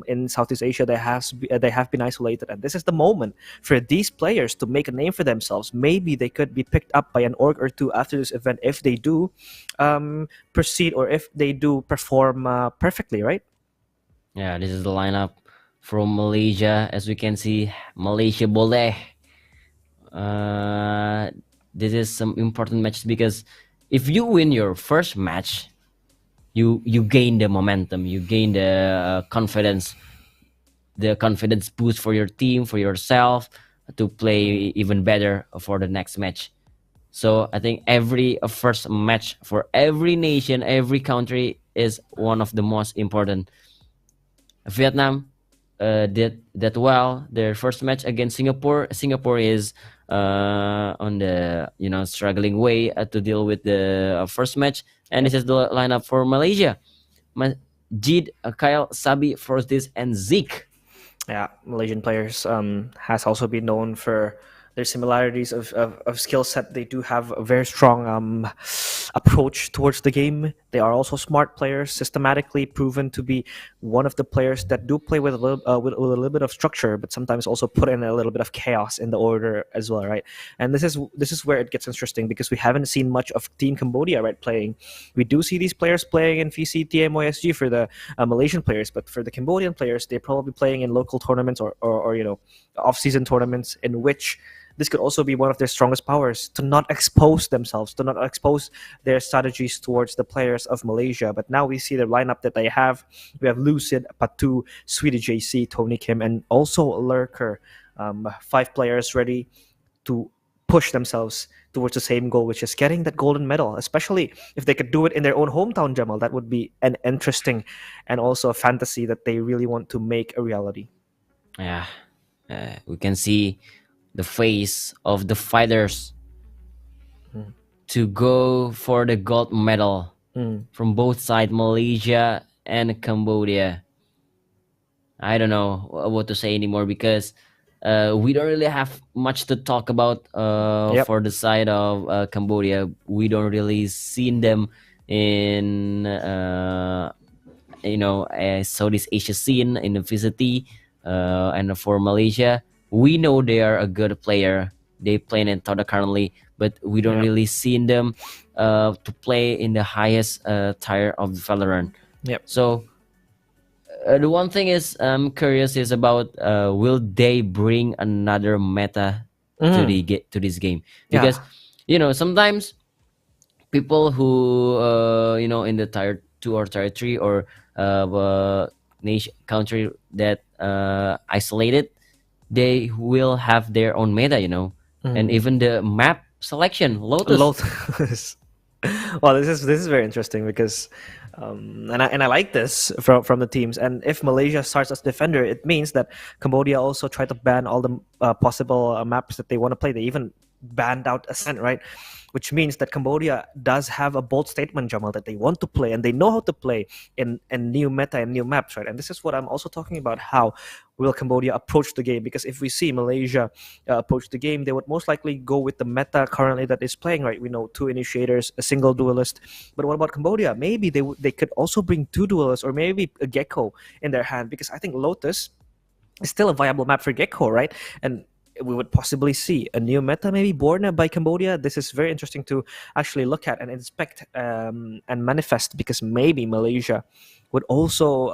in Southeast Asia. They have been isolated, and this is the moment for these players to make a name for themselves. Maybe they could be picked up by an org or two after this event if they do proceed or if they do perform perfectly, right? Yeah, this is the lineup from Malaysia. As we can see, Malaysia boleh. This is some important matches because if you win your first match, you gain the momentum, you gain the confidence boost for your team, for yourself to play even better for the next match. So I think every first match for every nation, every country is one of the most important. Vietnam did that well. Their first match against Singapore. Singapore is on the struggling way to deal with the first match, and this is the lineup for Malaysia: Jid, Kyle, Sabi, Frostis, and Zeke. Yeah, Malaysian players has also been known for their similarities of skill set. They do have a very strong approach towards the game. They are also smart players, systematically proven to be one of the players that do play with a little bit of structure, but sometimes also put in a little bit of chaos in the order as well, right? And this is where it gets interesting because we haven't seen much of Team Cambodia, right, playing. We do see these players playing in VCT, MYSG for the Malaysian players, but for the Cambodian players, they're probably playing in local tournaments or off-season tournaments in which this could also be one of their strongest powers, to not expose themselves, to not expose their strategies towards the players of Malaysia. But now we see the lineup that they have. We have Lucid, Patu, Sweetie JC, Tony Kim, and also Lurker. 5 players ready to push themselves towards the same goal, which is getting that golden medal, especially if they could do it in their own hometown, Jamal. That would be an interesting and also a fantasy that they really want to make a reality. Yeah, we can see the face of the fighters to go for the gold medal from both sides, Malaysia and Cambodia. I don't know what to say anymore because we don't really have much to talk about for the side of Cambodia. We don't really see them in a Southeast Asia scene in the VCT, and for Malaysia, we know they are a good player. They play in Total currently, but we don't really see them to play in the highest tier of Valorant. Yep. So the one thing is I'm curious is about will they bring another meta to this game, because sometimes people who in the tier 2 or tier 3 or nation country that isolated, they will have their own meta, and even the map selection, Lotus. Lotus. Well, this is very interesting because, and I like this from the teams. And if Malaysia starts as defender, it means that Cambodia also try to ban all the possible maps that they want to play. They even banned out Ascent, right? Which means that Cambodia does have a bold statement, Jamal, that they want to play and they know how to play in new meta and new maps, right? And this is what I'm also talking about. How will Cambodia approach the game? Because if we see Malaysia approach the game, they would most likely go with the meta currently that is playing, right? We know 2 initiators, a single duelist. But what about Cambodia? Maybe they could also bring 2 duelists or maybe a Gecko in their hand, because I think Lotus is still a viable map for Gecko, right? And we would possibly see a new meta maybe born by Cambodia. This is very interesting to actually look at and inspect and manifest, because maybe Malaysia would also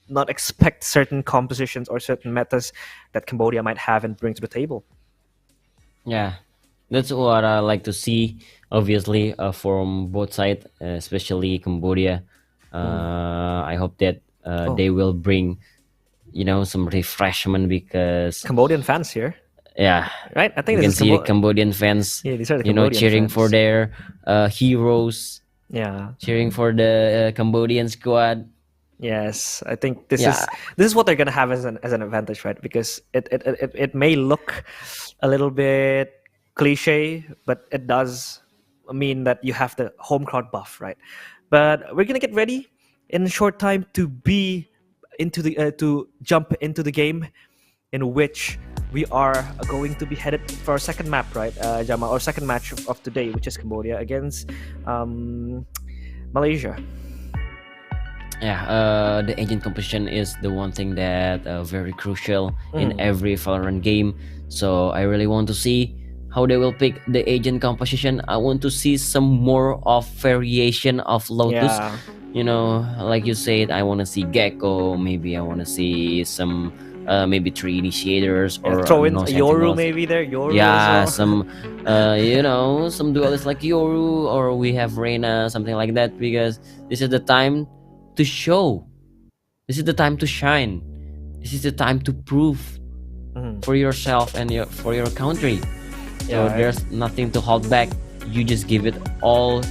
not expect certain compositions or certain metas that Cambodia might have and bring to the table. Yeah, that's what I like to see, obviously, from both sides, especially Cambodia. I hope that they will bring some refreshment, because Cambodian fans here, right? I think you can this is see the Cambodian fans, these are the Cambodian cheering fans. for their heroes, cheering for the Cambodian squad. Yes, I think this is what they're gonna have as an advantage, right? Because it may look a little bit cliche, but it does mean that you have the home crowd buff, right? But we're gonna get ready in a short time to be into the to jump into the game, in which we are going to be headed for our second map, right, Jama, our second match of today, which is Cambodia against Malaysia. The agent composition is the one thing that very crucial in every Valorant game. So I really want to see how they will pick the agent composition. I want to see some more of variation of Lotus. Like you said, I want to see Gecko. Maybe I want to see some maybe 3 initiators, or throw in something Yoru else. maybe there. Yoru Yeah, as well. some some duelists like Yoru, or we have Reina, something like that, because this is the time to show. This is the time to shine. This is the time to prove for yourself and for your country. So there's nothing to hold back. You just give it all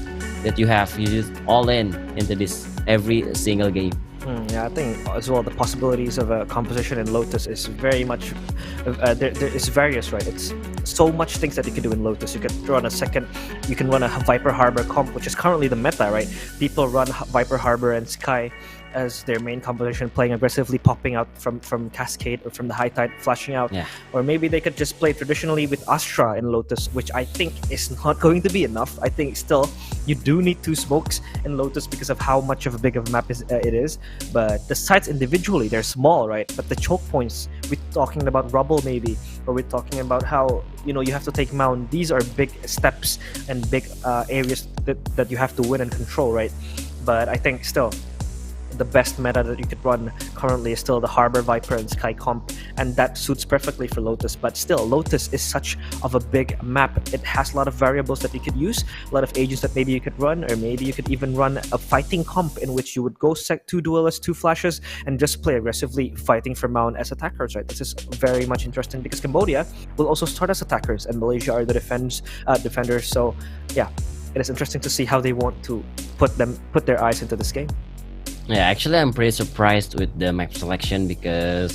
that you have. You just all into this every single game. I think as well the possibilities of a composition in Lotus is very much there is various, right? It's so much things that you can do in Lotus. You can run you can run a Viper Harbor comp, which is currently the meta, right? People run Viper Harbor and Sky as their main composition, playing aggressively, popping out from Cascade or from the High Tide, flashing out. Or maybe they could just play traditionally with Astra in Lotus, which I think is not going to be enough. I think still you do need 2 smokes in Lotus because of how much of a big of a map it is. But the sites individually, they're small, right? But the choke points, we're talking about rubble maybe, or we're talking about how you have to take Mound. These are big steps and big areas that you have to win and control, right? But I think still the best meta that you could run currently is still the Harbor Viper and Sky comp, and that suits perfectly for Lotus. But still, Lotus is such of a big map. It has a lot of variables that you could use, a lot of agents that maybe you could run, or maybe you could even run a fighting comp in which you would go set 2 duelists, 2 flashes, and just play aggressively, fighting for Mount as attackers, right? This is very much interesting because Cambodia will also start as attackers, and Malaysia are the defenders. So yeah, it is interesting to see how they want to put their eyes into this game. Yeah, actually, I'm pretty surprised with the map selection because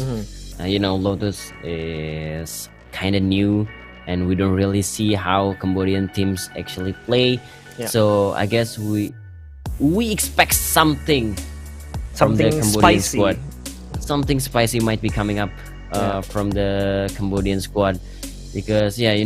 Lotus is kind of new, and we don't really see how Cambodian teams actually play. So I guess we expect something from the Cambodian spicy squad. Something spicy might be coming up from the Cambodian squad, because a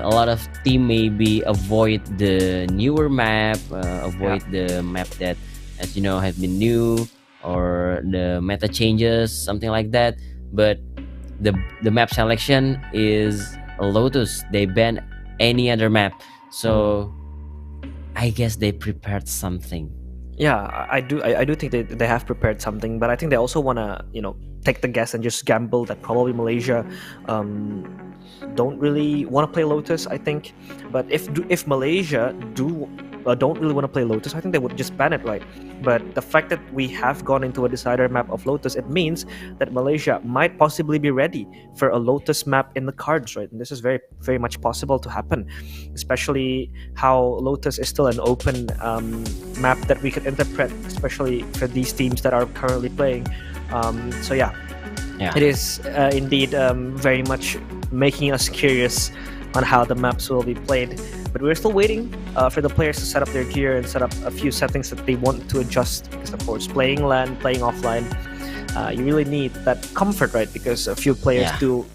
lot of team maybe avoid the newer map, avoid the map that, as you know, have been new, or the meta changes, something like that. But the map selection is Lotus. They ban any other map, so I guess they prepared something. Yeah, I do think they have prepared something, but I think they also want to take the guess and just gamble that probably Malaysia don't really want to play Lotus, I think. But if Malaysia don't really want to play Lotus, I think they would just ban it, right? But the fact that we have gone into a decider map of Lotus, it means that Malaysia might possibly be ready for a Lotus map in the cards, right? And this is very, very much possible to happen, especially how Lotus is still an open map that we could interpret, especially for these teams that are currently playing. So yeah, it is indeed very much making us curious on how the maps will be played. But we're still waiting for the players to set up their gear and set up a few settings that they want to adjust. Because of course, playing LAN, playing offline, you really need that comfort, right? Because a few players do,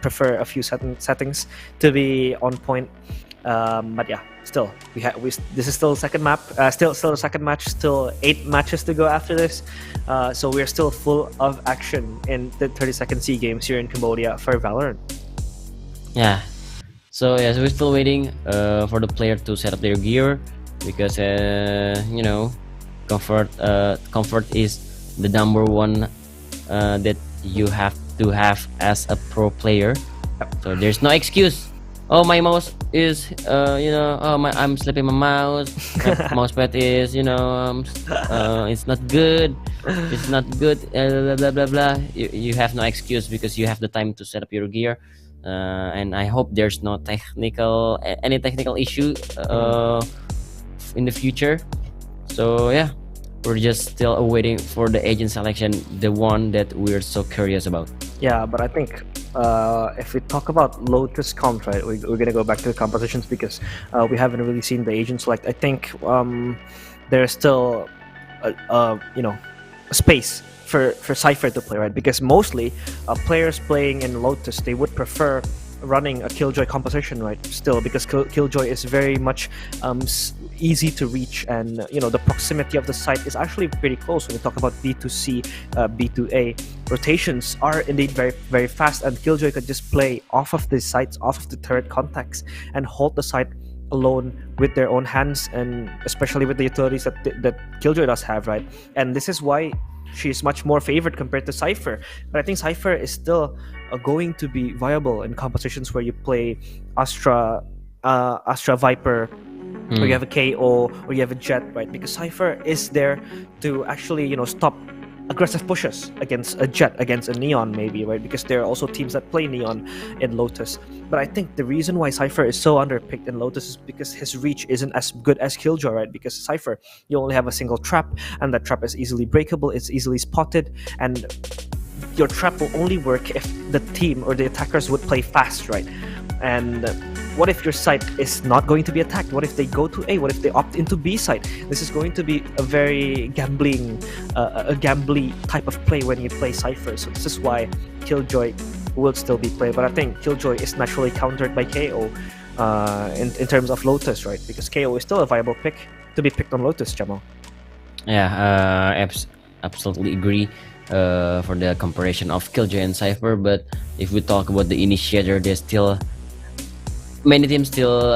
prefer a few settings to be on point. But yeah, still, this is still second map, still a second match, still 8 matches to go after this. So we're still full of action in the 32nd SEA Games here in Cambodia for Valorant. Yeah. So yes, we're still waiting for the player to set up their gear, because comfort is the number one that you have to have as a pro player. So there's no excuse. Oh, my mouse is I'm slipping my mouse. My mouse pad is it's not good. It's not good. Blah blah blah blah. You have no excuse, because you have the time to set up your gear. And I hope there's no any technical issue in the future. So yeah, we're just still awaiting for the agent selection, the one that we're so curious about. Yeah, but I think if we talk about Lotus comp, right, we're gonna go back to the compositions, because we haven't really seen the agent select. I think there's still a space for Cypher to play, right? Because mostly players playing in Lotus, they would prefer running a Killjoy composition, right? Still, because Killjoy is very much easy to reach, and the proximity of the site is actually pretty close. When we talk about B2C, B2A, rotations are indeed very, very fast, and Killjoy could just play off of the sites, off of the turret contacts, and hold the site alone with their own hands, and especially with the utilities that Killjoy does have, right? And this is why she's much more favored compared to Cypher. But I think Cypher is still going to be viable in compositions where you play Astra Viper, or you have a KO, or you have a Jet, right? Because Cypher is there to actually stop aggressive pushes against a Jet, against a Neon maybe, right? Because there are also teams that play Neon in Lotus. But I think the reason why Cypher is so underpicked in Lotus is because his reach isn't as good as Killjoy, right? Because Cypher, you only have a single trap, and that trap is easily breakable, it's easily spotted, and your trap will only work if the team or the attackers would play fast, right? And what if your site is not going to be attacked? What if they go to A? What if they opt into B site? This is going to be a very gambly type of play when you play Cypher. So this is why Killjoy will still be played. But I think Killjoy is naturally countered by KO in terms of Lotus, right? Because KO is still a viable pick to be picked on Lotus, Jamal. Yeah, absolutely agree for the comparison of Killjoy and Cypher. But if we talk about the initiator, there's still many teams still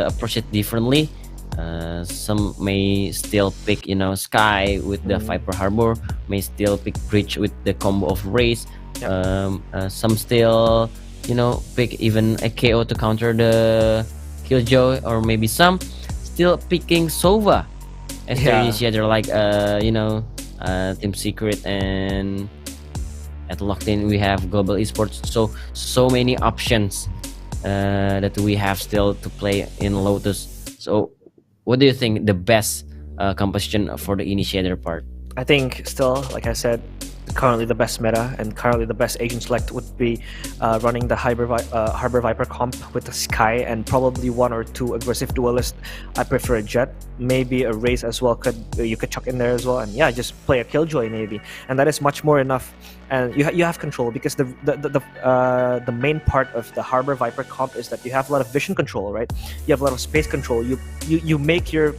approach it differently. Some may still pick Sky with the Viper Harbor, may still pick Breach with the combo of Raze. Some still pick even a KO to counter the Killjoy, or maybe some still picking Sova as their initiator, like Team Secret, and at Locked In we have Global Esports. So many options that we have still to play in Lotus. So what do you think the best composition for the initiator part? I think still, like I said, currently the best meta and currently the best agent select would be running the Harbor Viper comp with the Sky, and probably 1 or 2 aggressive duelists. I prefer a Jet, maybe a Raze as well. You could chuck in there as well, and yeah, just play a Killjoy maybe, and that is much more enough. And you have control, because the main part of the Harbor Viper comp is that you have a lot of vision control, right? You have a lot of space control. You make your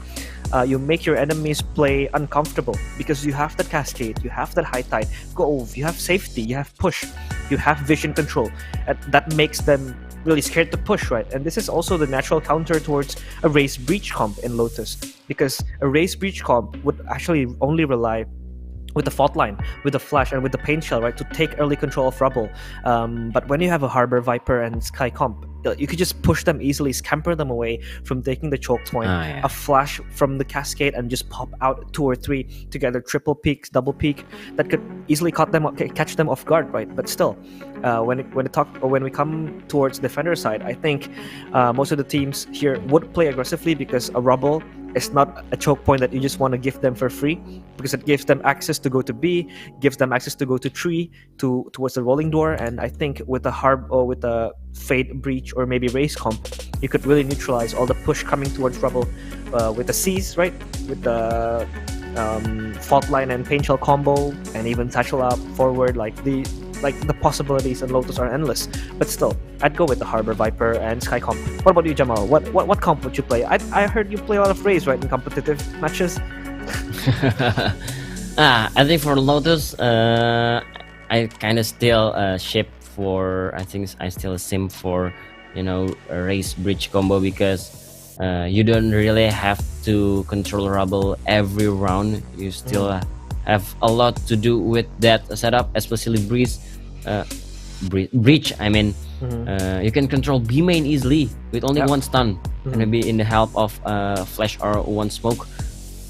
you make your enemies play uncomfortable because you have that cascade, you have that high tide, go, you have safety, you have push, you have vision control, and that makes them really scared to push, right? And this is also the natural counter towards a race breach comp in Lotus, because a race breach comp would actually only rely with the fault line, with the flash, and with the pain shell, right, to take early control of rubble. But when you have a Harbor Viper and Sky comp, you could just push them easily, scamper them away from taking the choke point. A flash from the cascade and just pop out 2 or 3 together, triple peaks, double peak, that could easily catch them off guard, right? But still, when we come towards defender side, I think most of the teams here would play aggressively, because a rubble is not a choke point that you just want to give them for free, because it gives them access to go to B, gives them access to go to tree, towards the rolling door. And I think with the Fade breach or maybe race comp, you could really neutralize all the push coming towards rubble with the C's, right, with the fault line and pain shell combo, and even satchel up forward. The possibilities in Lotus are endless. But still, I'd go with the Harbor Viper and Sky comp. What about you, Jamal? What comp would you play? I heard you play a lot of Raze, right, in competitive matches. I think for Lotus, I kind of still ship for. I think I still sim for, a race bridge combo, because you don't really have to control rubble every round. You still have a lot to do with that setup, especially breach. I mean, you can control B main easily with only one stun, and maybe in the help of flash or one smoke.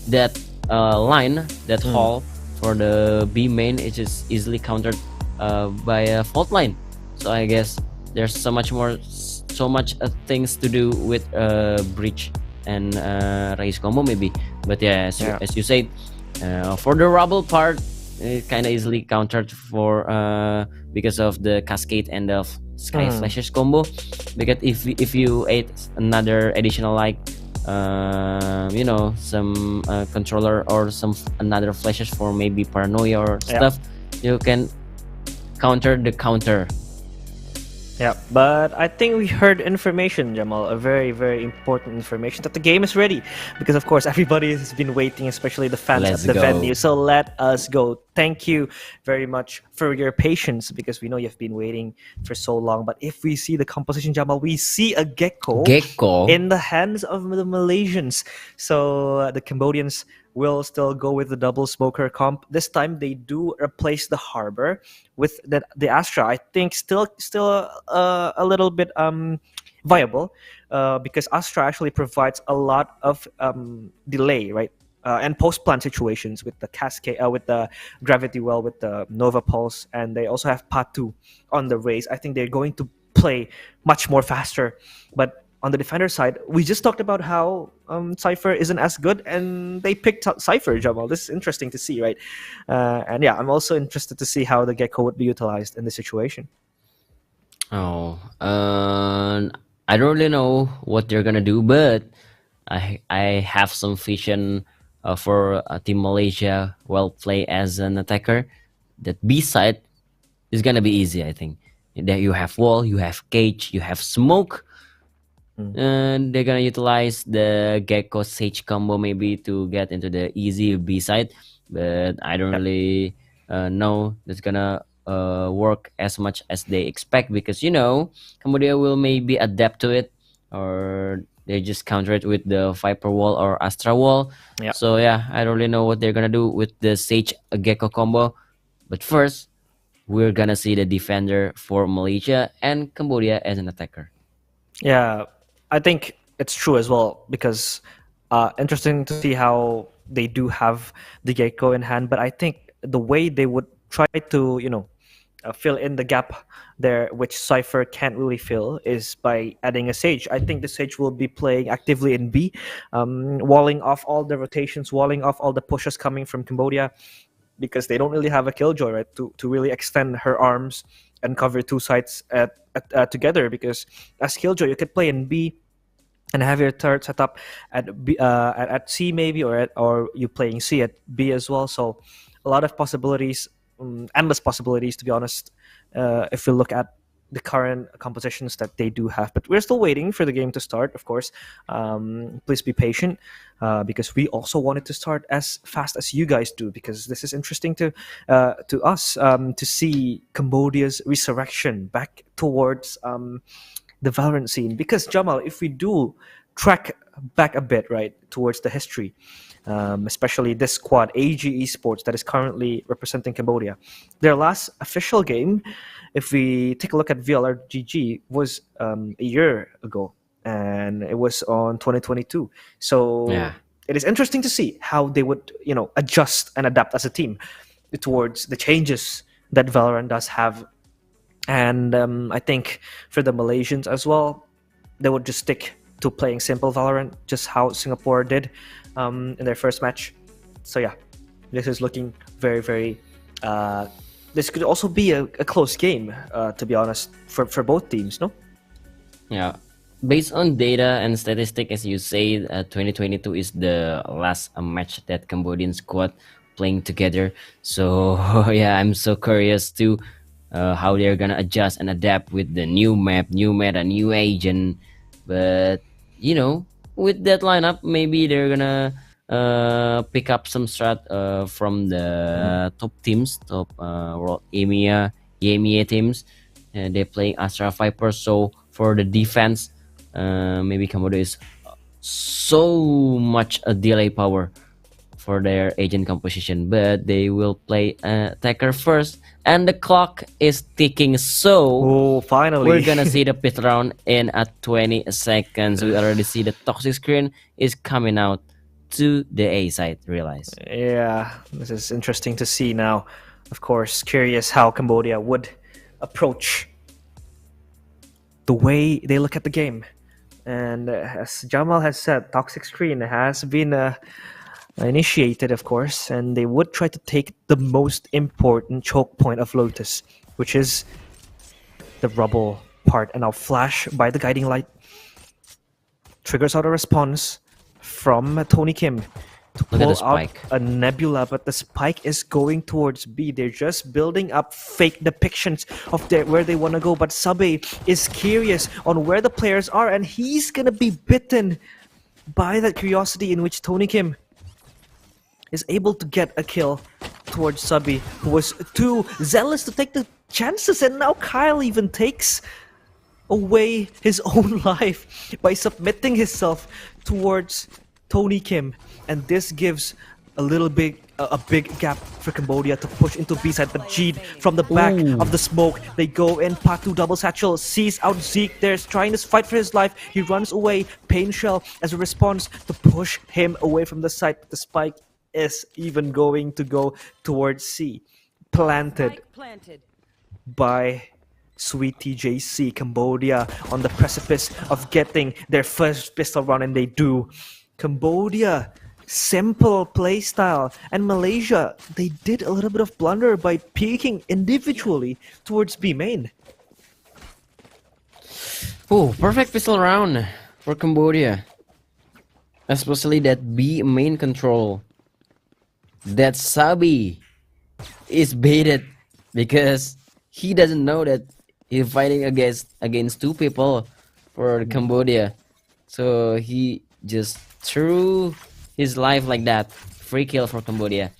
That line, that hall for the B main is just easily countered by a fault line. So I guess there's so much things to do with breach and race combo maybe. But yeah, as you said, for the rubble part, it kind of easily countered for because of the cascade and the sky flashes combo. Because if you add another additional, like some controller or another flashes for maybe paranoia or stuff, you can counter the counter. Yeah, but I think we heard information, Jamal, a very, very important information, that the game is ready. Because, of course, everybody has been waiting, especially the fans at the venue. So let us go. Thank you very much for your patience, because we know you've been waiting for so long. But if we see the composition, Jamal, we see a gecko in the hands of the Malaysians. So the Cambodians will still go with the double smoker comp. This time they do replace the Harbor with the Astra. I think still a little bit viable, because Astra actually provides a lot of delay, right? And post-plant situations with the cascade, with the gravity well, with the Nova Pulse, and they also have Patu on the Raze. I think they're going to play much more faster. But on the defender side, we just talked about how Cypher isn't as good, and they picked up Cypher, Jamal. This is interesting to see, right? And yeah, I'm also interested to see how the Gecko would be utilized in this situation. I don't really know what they're gonna do, but I have some vision for Team Malaysia well play as an attacker. That B side is gonna be easy, I think. That you have wall, you have cage, you have smoke. And they're gonna utilize the Gecko Sage combo maybe to get into the easy B side, but I don't really know that's gonna work as much as they expect, because Cambodia will maybe adapt to it, or they just counter it with the Viper wall or Astra wall. So yeah, I don't really know what they're gonna do with the Sage Gecko combo. But first, we're gonna see the defender for Malaysia and Cambodia as an attacker. Yeah, I think it's true as well, because interesting to see how they do have the Gecko in hand. But I think the way they would try to, fill in the gap there, which Cypher can't really fill, is by adding a Sage. I think the Sage will be playing actively in B, walling off all the rotations, walling off all the pushes coming from Cambodia, because they don't really have a Killjoy, right, to really extend her arms and cover two sides together. Because as Killjoy, you could play in B and have your turret set up at B, at C maybe, or you playing C at B as well. So a lot of possibilities, endless possibilities, to be honest. If you look at the current compositions that they do have. But we're still waiting for the game to start, of course. Please be patient, because we also want it to start as fast as you guys do, because this is interesting to us, to see Cambodia's resurrection back towards the Valorant scene. Because Jamal, if we do track back a bit, right, towards the history, especially this squad, AG Esports, that is currently representing Cambodia. Their last official game, if we take a look at VLRGG, was a year ago, and it was on 2022. So it is interesting to see how they would, adjust and adapt as a team towards the changes that Valorant does have. And I think for the Malaysians as well, they would just stick to playing simple Valorant, just how Singapore did in their first match. So yeah, this is looking very, very... this could also be a close game, to be honest, for both teams, no? Yeah. Based on data and statistic, as you say, 2022 is the last match that Cambodian squad playing together. So yeah, I'm so curious to how they're gonna adjust and adapt with the new map, new meta, new agent. But with that lineup, maybe they're gonna pick up some strat from the top teams, top World EMEA teams. They're playing Astra Viper, so for the defense, maybe Cambodia is so much a delay power for their agent composition, but they will play attacker first, and the clock is ticking. So finally, we're gonna see the fifth round in 20 seconds. We already see the toxic screen is coming out to the A side. Realize? Yeah, this is interesting to see now. Of course, curious how Cambodia would approach the way they look at the game. And as Jamal has said, toxic screen has been initiated, of course, and they would try to take the most important choke point of Lotus, which is the rubble part. And now flash by the guiding light triggers out a response from Tony Kim to pull out a nebula, but the spike is going towards B. They're just building up fake depictions of where they want to go, but Sabe is curious on where the players are, and he's gonna be bitten by that curiosity, in which Tony Kim is able to get a kill towards Sabi, who was too zealous to take the chances, and now Kyle even takes away his own life by submitting himself towards Tony Kim, and this gives a big gap for Cambodia to push into B side. But Jeet from the back of the smoke, they go in. Patu double satchel sees out Zeke. There's trying to fight for his life. He runs away. Pain shell as a response to push him away from the site. The spike is even going to go towards C, planted by Sweet TJC. Cambodia on the precipice of getting their first pistol round, and they do. Cambodia, simple playstyle, and Malaysia, they did a little bit of blunder by peeking individually towards B main. Perfect pistol round for Cambodia, especially that B main control. That Sabi is baited because he doesn't know that he's fighting against two people for Cambodia, so he just threw his life like that. Free kill for Cambodia,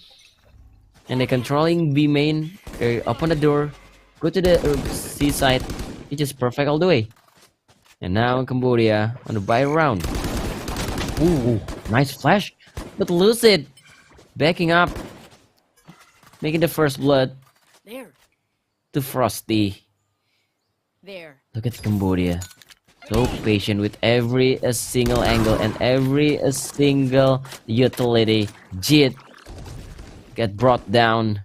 and they're controlling B main. They open the door, go to the C side. It's just perfect all the way. And now Cambodia on the buy round. Nice flash, but Lucid backing up, making the first blood to Frosty. Look at Cambodia, so patient with every single angle and every single utility. Jit get brought down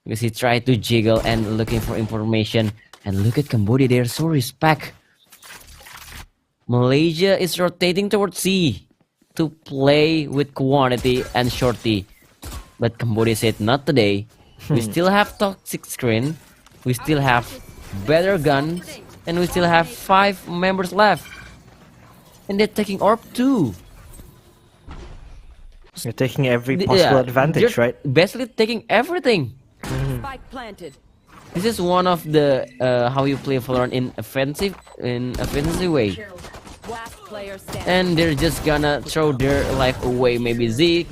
because he tried to jiggle and looking for information. And look at Cambodia, they're so respect. Malaysia is rotating towards C to play with quantity and shorty, but Cambodia said not today. We still have toxic screen, we still have better guns, and we still have 5 members left, and they're taking orb too. You're taking every possible advantage, right? Basically taking everything. Spike planted. This is one of the how you play Valorant in offensive way. Last player standing. And they're just gonna throw their life away. Maybe Zeke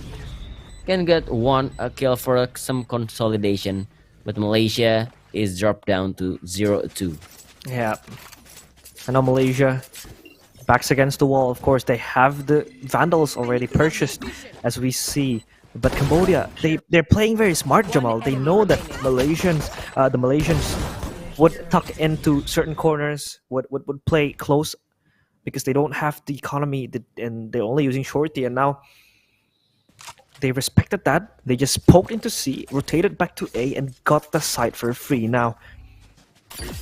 can get a kill for some consolidation, but Malaysia is dropped down to 0-2. Yeah. I know Malaysia, backs against the wall. Of course, they have the Vandals already purchased, as we see. But Cambodia, they're playing very smart, Jamal. They know that the Malaysians would tuck into certain corners, would play close because they don't have the economy and they're only using shorty. And now they respected that. They just poked into C, rotated back to A, and got the site for free. Now,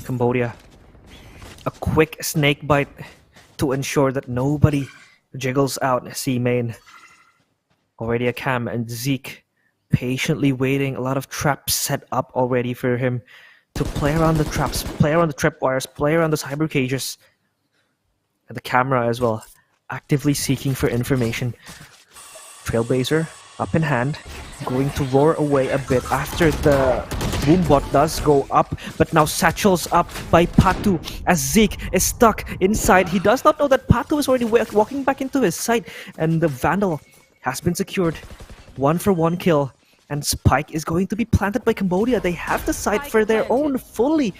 Cambodia, a quick snake bite to ensure that nobody jiggles out C main. Already a Cam and Zeke patiently waiting. A lot of traps set up already for him to play around the traps, play around the tripwires, play around the cyber cages. And the camera as well, actively seeking for information. Trailblazer up in hand, going to roar away a bit after the Boombot does go up, but now Satchel's up by Patu as Zeke is stuck inside. He does not know that Patu is already walking back into his sight, and the Vandal has been secured. 1-for-1 kill, and Spike is going to be planted by Cambodia. They have the site for their own fully.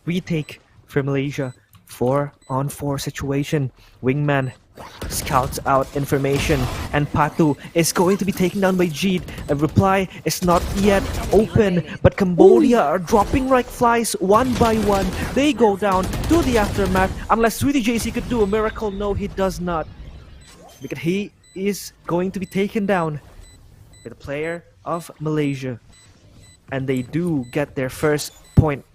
Retake for Malaysia. 4-on-4 situation. Wingman scouts out information, and Patu is going to be taken down by Jeet. A reply is not yet open, but Cambodia are dropping like flies one by one. They go down to the aftermath. Unless Sweetie JC could do a miracle, no, he does not. Because he is going to be taken down by the player of Malaysia. And they do get their first point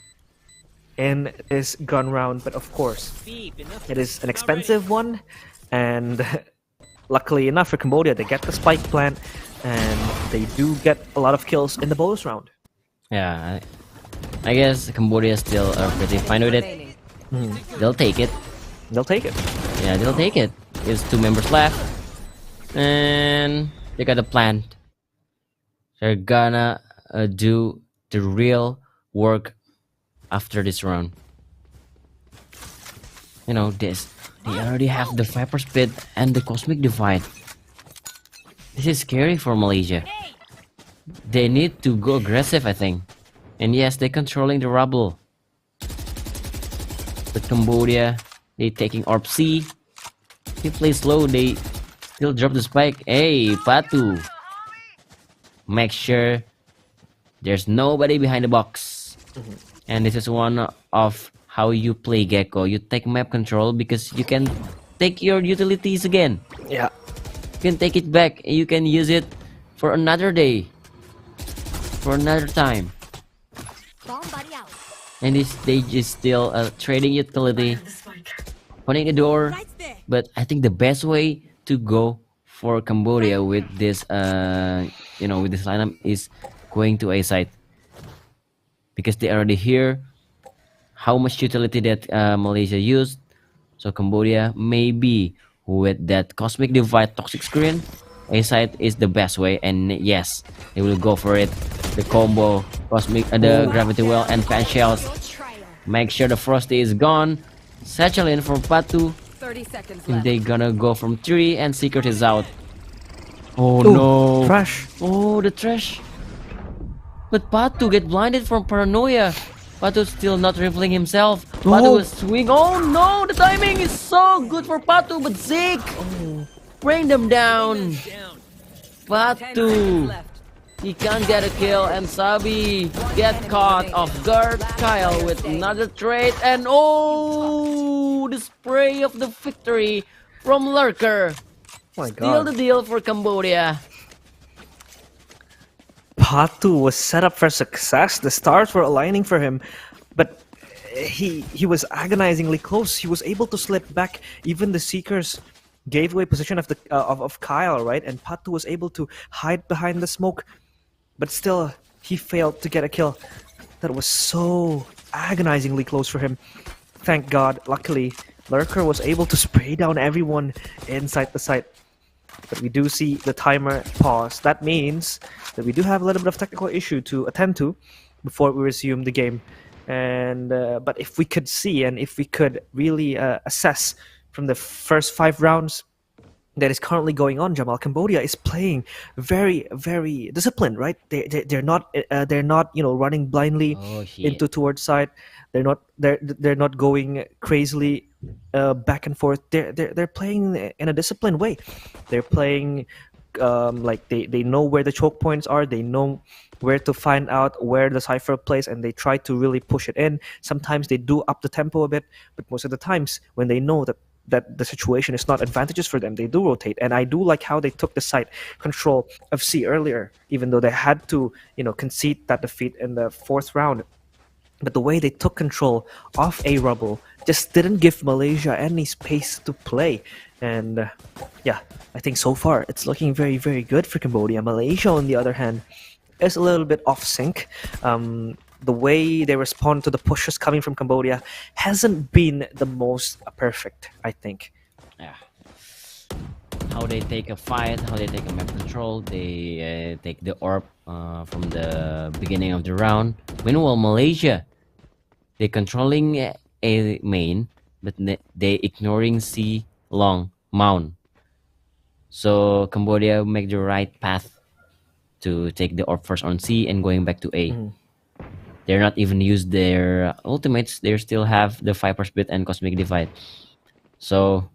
in this gun round, but of course it is an expensive one, and luckily enough for Cambodia, they get the spike plant and they do get a lot of kills in the bonus round. Yeah, I guess Cambodia is still pretty fine with it. They'll take it. They'll take it. Yeah, they'll take it. There's 2 members left, and they got a plan. They're gonna do the real work after this round. You know, they already have the Viper Spit and the Cosmic Divide. This is scary for Malaysia. They need to go aggressive, I think. And yes, they're controlling the rubble. But Cambodia, they taking Orb C. They play slow, they still drop the spike. Hey, Patu. Make sure there's nobody behind the box. And this is one of how you play Gecko. You take map control because you can take your utilities again. Yeah. You can take it back and you can use it for another day. For another time. And they just still trading utility. Opening the door. But I think the best way to go for Cambodia with this with this lineup is going to A side. Because they already hear how much utility that Malaysia used. So Cambodia, maybe with that Cosmic Divide Toxic Screen, A side is the best way. And yes, they will go for it. The combo, the Gravity Well and Fan Shells. Make sure the Frosty is gone. Satchel in for Patu. 30 seconds If left. they gonna go from 3 and Secret is out. Oh no. Trash. Oh, the trash. But Patu get blinded from paranoia. Patu still not revealing himself. Patu will swing. Oh no, the timing is so good for Patu, but Zeke bring them down. 10 Patu, seconds left. he can't get a kill, and Sabi get caught off guard. Kyle with another trade, and oh, the spray of the victory from Lurker. Oh my Still god. the deal for Cambodia. Patu was set up for success. The stars were aligning for him, but he was agonizingly close. He was able to slip back. Even the Seekers gave away position of the of Kyle, right? And Patu was able to hide behind the smoke, but still he failed to get a kill. That was so agonizingly close for him. Thank God, luckily, Lurker was able to spray down everyone inside the site. But we do see the timer pause. That means that we do have a little bit of technical issue to attend to. before we resume the game. And but if we could see and if we could really assess from the first 5 rounds that is currently going on, Jamal, Cambodia is playing very, very disciplined, right? They're not running blindly Oh shit. into towards side. They're not going crazily back and forth. They're playing in a disciplined way. They're playing like they know where the choke points are. They know where to find out where the cipher plays, and they try to really push it in. Sometimes they do up the tempo a bit, but most of the times when they know that the situation is not advantageous for them, they do rotate. And I do like how they took the side control of C earlier, even though they had to concede that defeat in the 4th round. But the way they took control of A Rubble just didn't give Malaysia any space to play. And yeah, I think so far it's looking very, very good for Cambodia. Malaysia, on the other hand, is a little bit off sync. The way they respond to the pushes coming from Cambodia hasn't been the most perfect, I think. Yeah. How they take a fight, how they take a map control, they take the orb from the beginning of the round. Meanwhile, Malaysia, they controlling A main, but they ignoring C long mount. So Cambodia make the right path to take the orb first on C and going back to A. They're not even use their ultimates. They still have the Viper's Bit and Cosmic Divide. So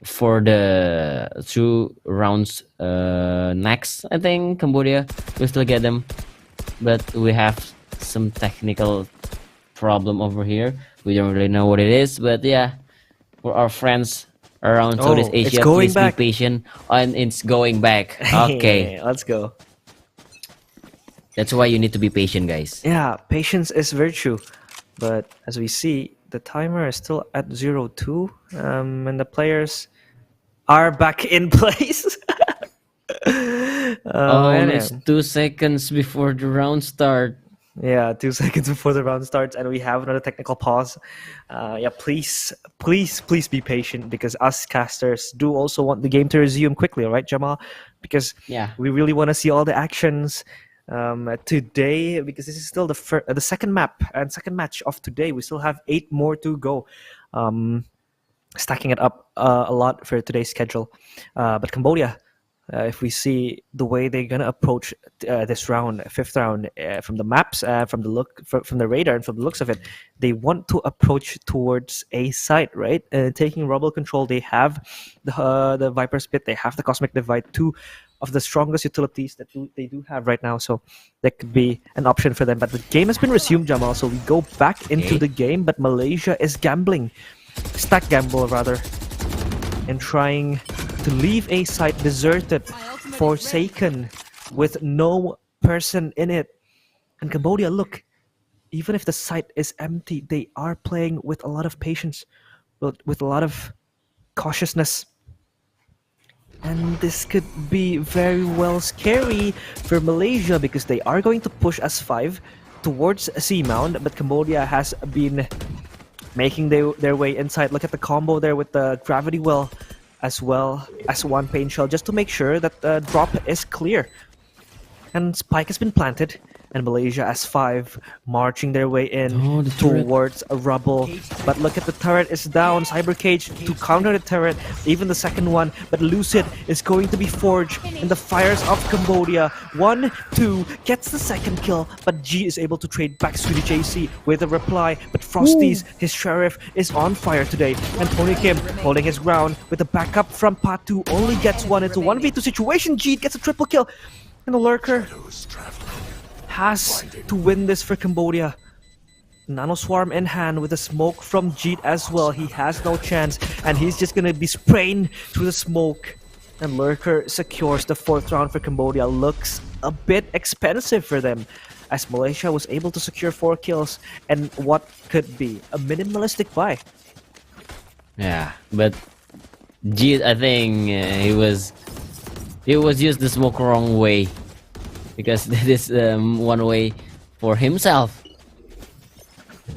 for the 2 rounds next, I think Cambodia will still get them. But we have some technical problem over here. We don't really know what it is. But yeah, for our friends around Southeast Asia, please be patient. And it's going back. Okay. Let's go. That's why you need to be patient, guys. Yeah, patience is virtue. But as we see, the timer is still at 0-2, and the players are back in place. And it's 2 seconds before the round start. Yeah, 2 seconds before the round starts, and we have another technical pause. Yeah, please be patient, because us casters do also want the game to resume quickly, right, Jamal? Because we really want to see all the actions today, because this is still the second map and second match of today. We still have 8 more to go, stacking it up a lot for today's schedule. But Cambodia, if we see the way they're gonna approach this round, 5th round, from the maps, from the radar, and from the looks of it, they want to approach towards A site, right? Taking Rubble control, they have the Viper's Pit, they have the Cosmic Divide, 2 of the strongest utilities that they do have right now, so that could be an option for them. But the game has been resumed, Jamal, so we go back into the game, but Malaysia is gambling, stack gamble rather, and trying to leave A site deserted, forsaken, with no person in it. And Cambodia, look, even if the site is empty, they are playing with a lot of patience, with a lot of cautiousness. And this could be very well scary for Malaysia, because they are going to push S5 towards C Mount, but Cambodia has been making their way inside. Look at the combo there with the Gravity Well, as well as 1 Pain Shell, just to make sure that the drop is clear. And Spike has been planted, and Malaysia S5 marching their way in towards a Rubble. But look at the turret is down. Cyber Cage to counter the turret, even the second one. But Lucid is going to be forged in the fires of Cambodia. 1-2 gets the second kill, but G is able to trade back Sweetie JC with a reply. But Frosty's, his sheriff, is on fire today. And Tony Kim holding his ground with the backup from Patu, only gets 1. It's a 1v2 situation. G gets a triple kill. And the Lurker has to win this for Cambodia. Nano Swarm in hand with a smoke from Jeet as well. He has no chance, and he's just gonna be spraying through the smoke. And Lurker secures the 4th round for Cambodia. Looks a bit expensive for them, as Malaysia was able to secure 4 kills and what could be a minimalistic buy. Yeah, but Jeet, I think he was used the smoke wrong way, because this is one way for himself.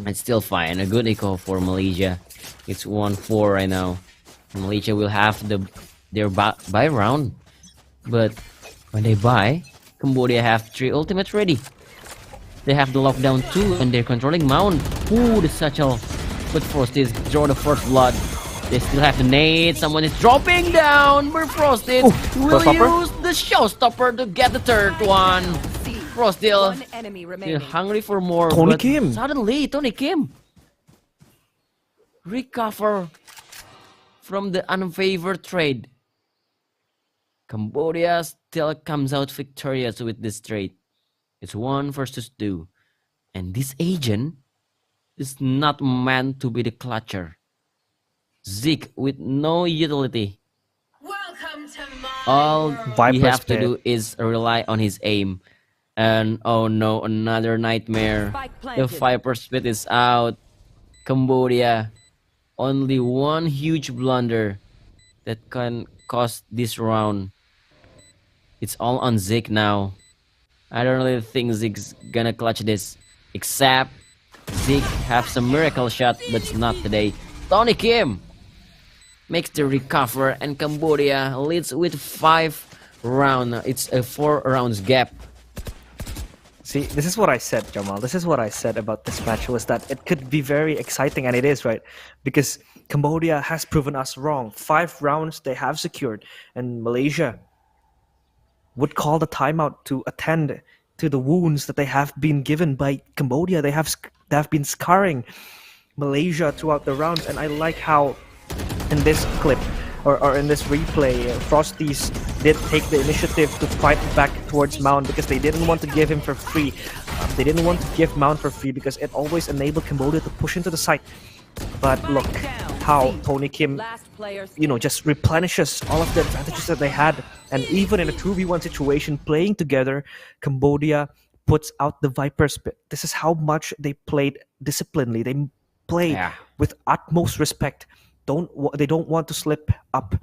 It's still fine. A good echo for Malaysia. It's 1-4 right now. Malaysia will have their buy round, but when they buy, Cambodia have 3 ultimates ready. They have the lockdown too, and they're controlling Mount. Ooh, the satchel. But Frosty draw the first blood. They still have the nade. Someone is dropping down. But Frosty will showstopper. use the showstopper to get the third one. Frosty One enemy still remaining. hungry for more. Tony but Kim. Suddenly, Tony Kim recover from the unfavored trade. Cambodia still comes out victorious with this trade. It's 1 versus 2. And this agent is not meant to be the clutcher. Zeke with no utility. All he Viper have to spit. do is rely on his aim. And oh no, another nightmare. Spike The planted. Viper spit is out. Cambodia. Only one huge blunder that can cost this round. It's all on Zeke now. I don't really think Zeke's gonna clutch this. Except Zeke have some miracle shot, but it's not today. Tony Kim makes the recover, and Cambodia leads with 5 rounds. It's a 4 rounds gap. See, this is what I said, Jamal. This is what I said about this match was that it could be very exciting, and it is, right? Because Cambodia has proven us wrong. 5 rounds they have secured, and Malaysia would call the timeout to attend to the wounds that they have been given by Cambodia. They have been scarring Malaysia throughout the rounds, and I like how in this clip or in this replay, Frosties did take the initiative to fight back towards Mount because they didn't want to give him for free. They didn't want to give Mount for free because it always enabled Cambodia to push into the site. But look how Tony Kim, Last player just replenishes all of the advantages that they had. And even in a 2v1 situation, playing together, Cambodia puts out the Viper spit. This is how much they played disciplinedly. They play Yeah. with utmost respect. They don't want to slip up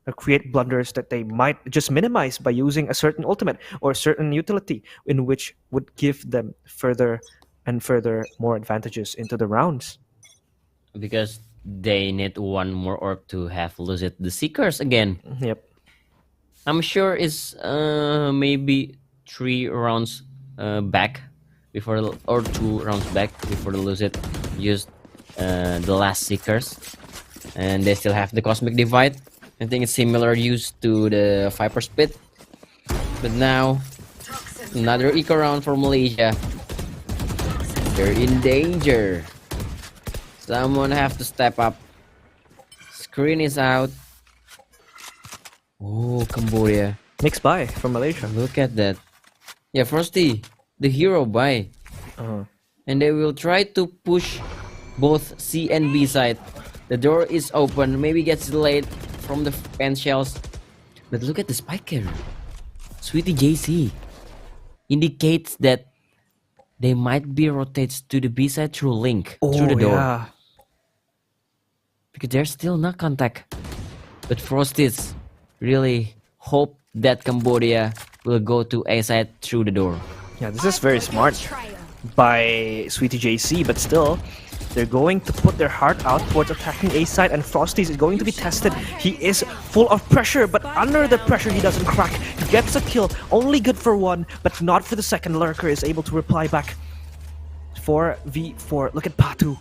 or create blunders that they might just minimize by using a certain ultimate or a certain utility in which would give them further and further more advantages into the rounds. Because they need one more orb to have lose it the Seekers again. Yep. I'm sure it's maybe 3 rounds back before or 2 rounds back before they lose it. Used the last Seekers, and they still have the Cosmic Divide. I think it's similar use to the Viper Spit, but now another eco round for Malaysia. They're in danger. Someone have to step up. Screen is out. Oh, Cambodia. Mixed buy from Malaysia. Look at that. Yeah, Frosty, the hero buy. And they will try to push both C and B side. The door is open, maybe gets delayed from the pen shells. But look at the spike carrier. Sweetie JC indicates that they might be rotates to the B side through Link, through the door. Yeah. Because there's still no contact. But Frosties really hope that Cambodia will go to A side through the door. Yeah, this is very smart by Sweetie JC, but still, they're going to put their heart out towards attacking A side, and Frosties is going to be tested. He is full of pressure, but under the pressure he doesn't crack. He gets a kill, only good for 1, but not for the second. Lurker is able to reply back. 4v4. Look at Patu.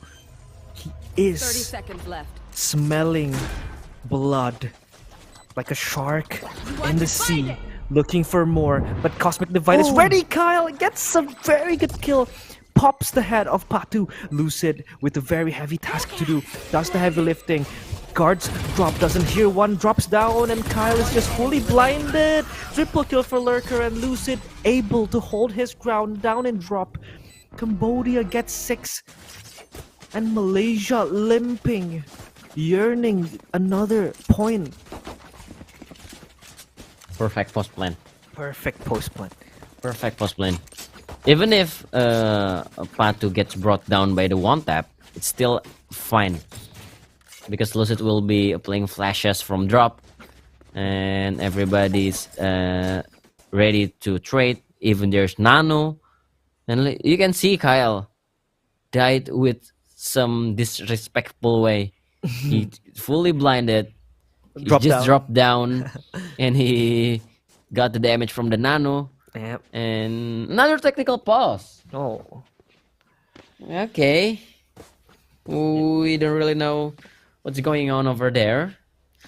He 30 is seconds left. smelling blood like a shark in the sea, looking for more. But Cosmic Divide is ready. Kyle gets a very good kill, pops the head of Patu. Lucid with a very heavy task to do, does the heavy lifting. Guards drop, doesn't hear one, drops down, and Kyle is just fully blinded. Triple kill for Lurker, and Lucid able to hold his ground down and drop. Cambodia gets 6, and Malaysia limping, yearning another point. Perfect post plan. Perfect post plan. Perfect post plan. Even if Patu gets brought down by the one tap, it's still fine. Because Lucid will be playing flashes from drop. And everybody's ready to trade. Even there's Nano. And you can see Kyle died with some disrespectful way. He fully blinded. He Dropped just down. dropped down. And he got the damage from the Nano. Yep. And another technical pause. Oh. Okay. We don't really know what's going on over there.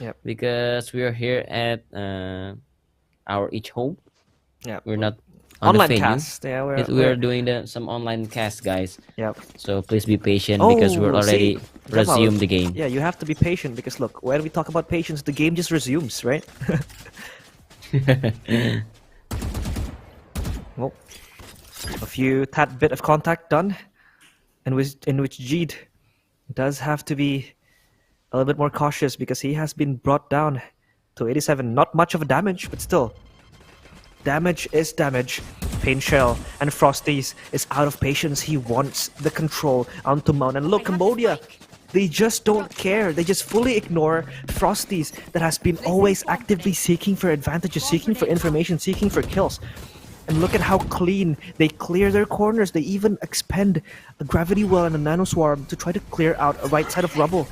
Yep. Because we are here at our each home. Yeah. We're not on Online the venue. cast. Yeah, We're doing some online cast, guys. Yep. So please be patient because we're already resumed the game. Yeah, you have to be patient because look, when we talk about patience, the game just resumes, right? Well, a few tad bit of contact done, in which Jeed does have to be a little bit more cautious because he has been brought down to 87. Not much of a damage, but still. Damage is damage. Pain Shell and Frosties is out of patience. He wants the control onto Mount. And look, Cambodia, they just don't care. They just fully ignore Frosties that has been always actively seeking for advantages, seeking for information, seeking for kills. And look at how clean they clear their corners. They even expend a Gravity Well and a Nano Swarm to try to clear out a right side of rubble.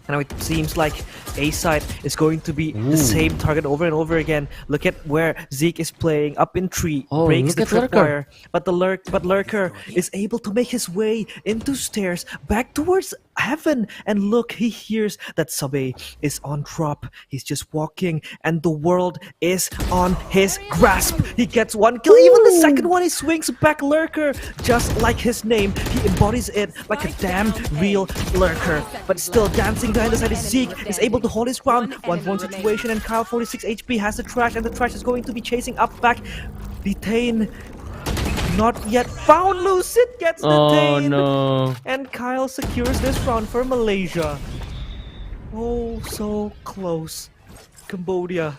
Now it seems like A side is going to be the same target over and over again. Look at where Zeke is playing up in tree, breaks the tripwire, but Lurker is able to make his way into stairs back towards heaven. And look, he hears that Sabe is on drop. He's just walking, and the world is on his grasp. He gets one kill. Even the second one, he swings back Lurker, just like his name. He embodies it like a damn real Lurker, but still dancing behind the side is Zeke, is able to hold his ground. 1-1 situation, and Kyle 46 HP has the trash, and the trash is going to be chasing up back. Detain. Not yet found. Lucid gets detained. Oh no. And Kyle secures this round for Malaysia. Oh, so close. Cambodia,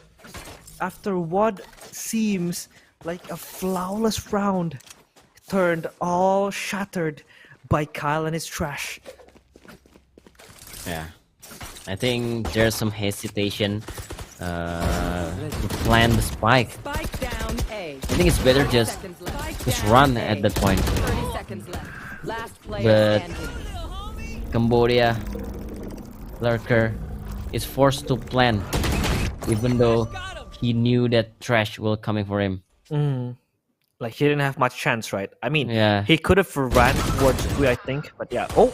after what seems like a flawless round, turned all shattered by Kyle and his trash. Yeah. I think there's some hesitation to plan the spike. Spike down A. I think it's better just run at that point. 30 seconds left. Last player But standing. Cambodia Lurker is forced to plan, even though he knew that trash will coming for him. Like, he didn't have much chance, right? I mean, Yeah. he could have ran towards 3, I think, but yeah. Oh,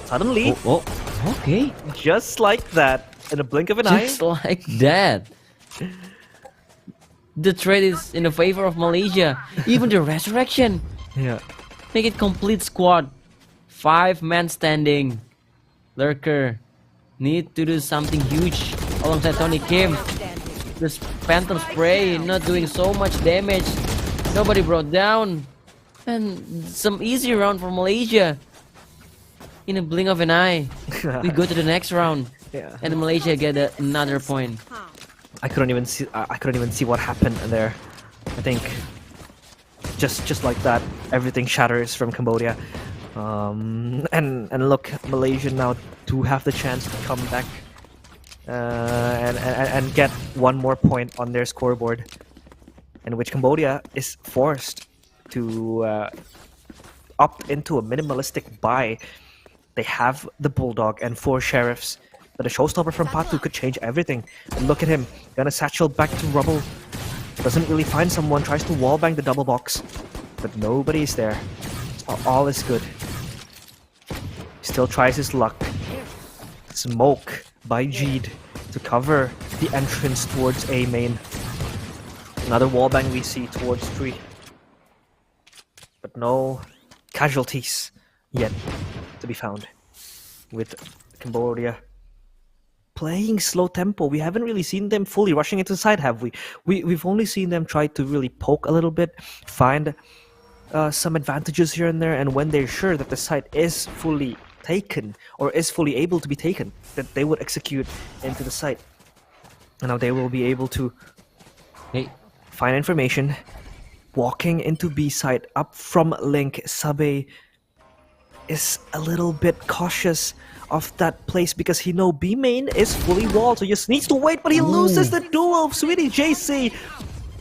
suddenly, Oh, okay. just like that, in a blink of an eye. Just like that. The trade is in the favor of Malaysia. Even the resurrection. Yeah. Make it complete squad. 5-man standing. Lurker need to do something huge alongside Tony Kim. The Phantom Spray not doing so much damage. Nobody brought down. And some easy round for Malaysia. In a blink of an eye, we go to the next round. Yeah. And Malaysia get another point. I couldn't even see what happened there. I think just like that, everything shatters from Cambodia. And look, Malaysia now do have the chance to come back and get one more point on their scoreboard, in which Cambodia is forced to up into a minimalistic buy. They have the Bulldog and 4 Sheriffs, but a showstopper from Patu could change everything. And look at him, gonna satchel back to rubble. Doesn't really find someone, tries to wallbang the double box, but nobody is there. All is good. Still tries his luck. Smoke by Jeed to cover the entrance towards A main. Another wallbang we see towards 3. But no casualties yet to be found, with Cambodia playing slow tempo. We haven't really seen them fully rushing into the side, have we? We've only seen them try to really poke a little bit, find some advantages here and there, and when they're sure that the site is fully taken or is fully able to be taken, that they would execute into the site. And now they will be able to find information. Walking into B site up from Link, Sabe is a little bit cautious of that place because he know B main is fully walled, so he just needs to wait, but he loses the duel. Sweetie JC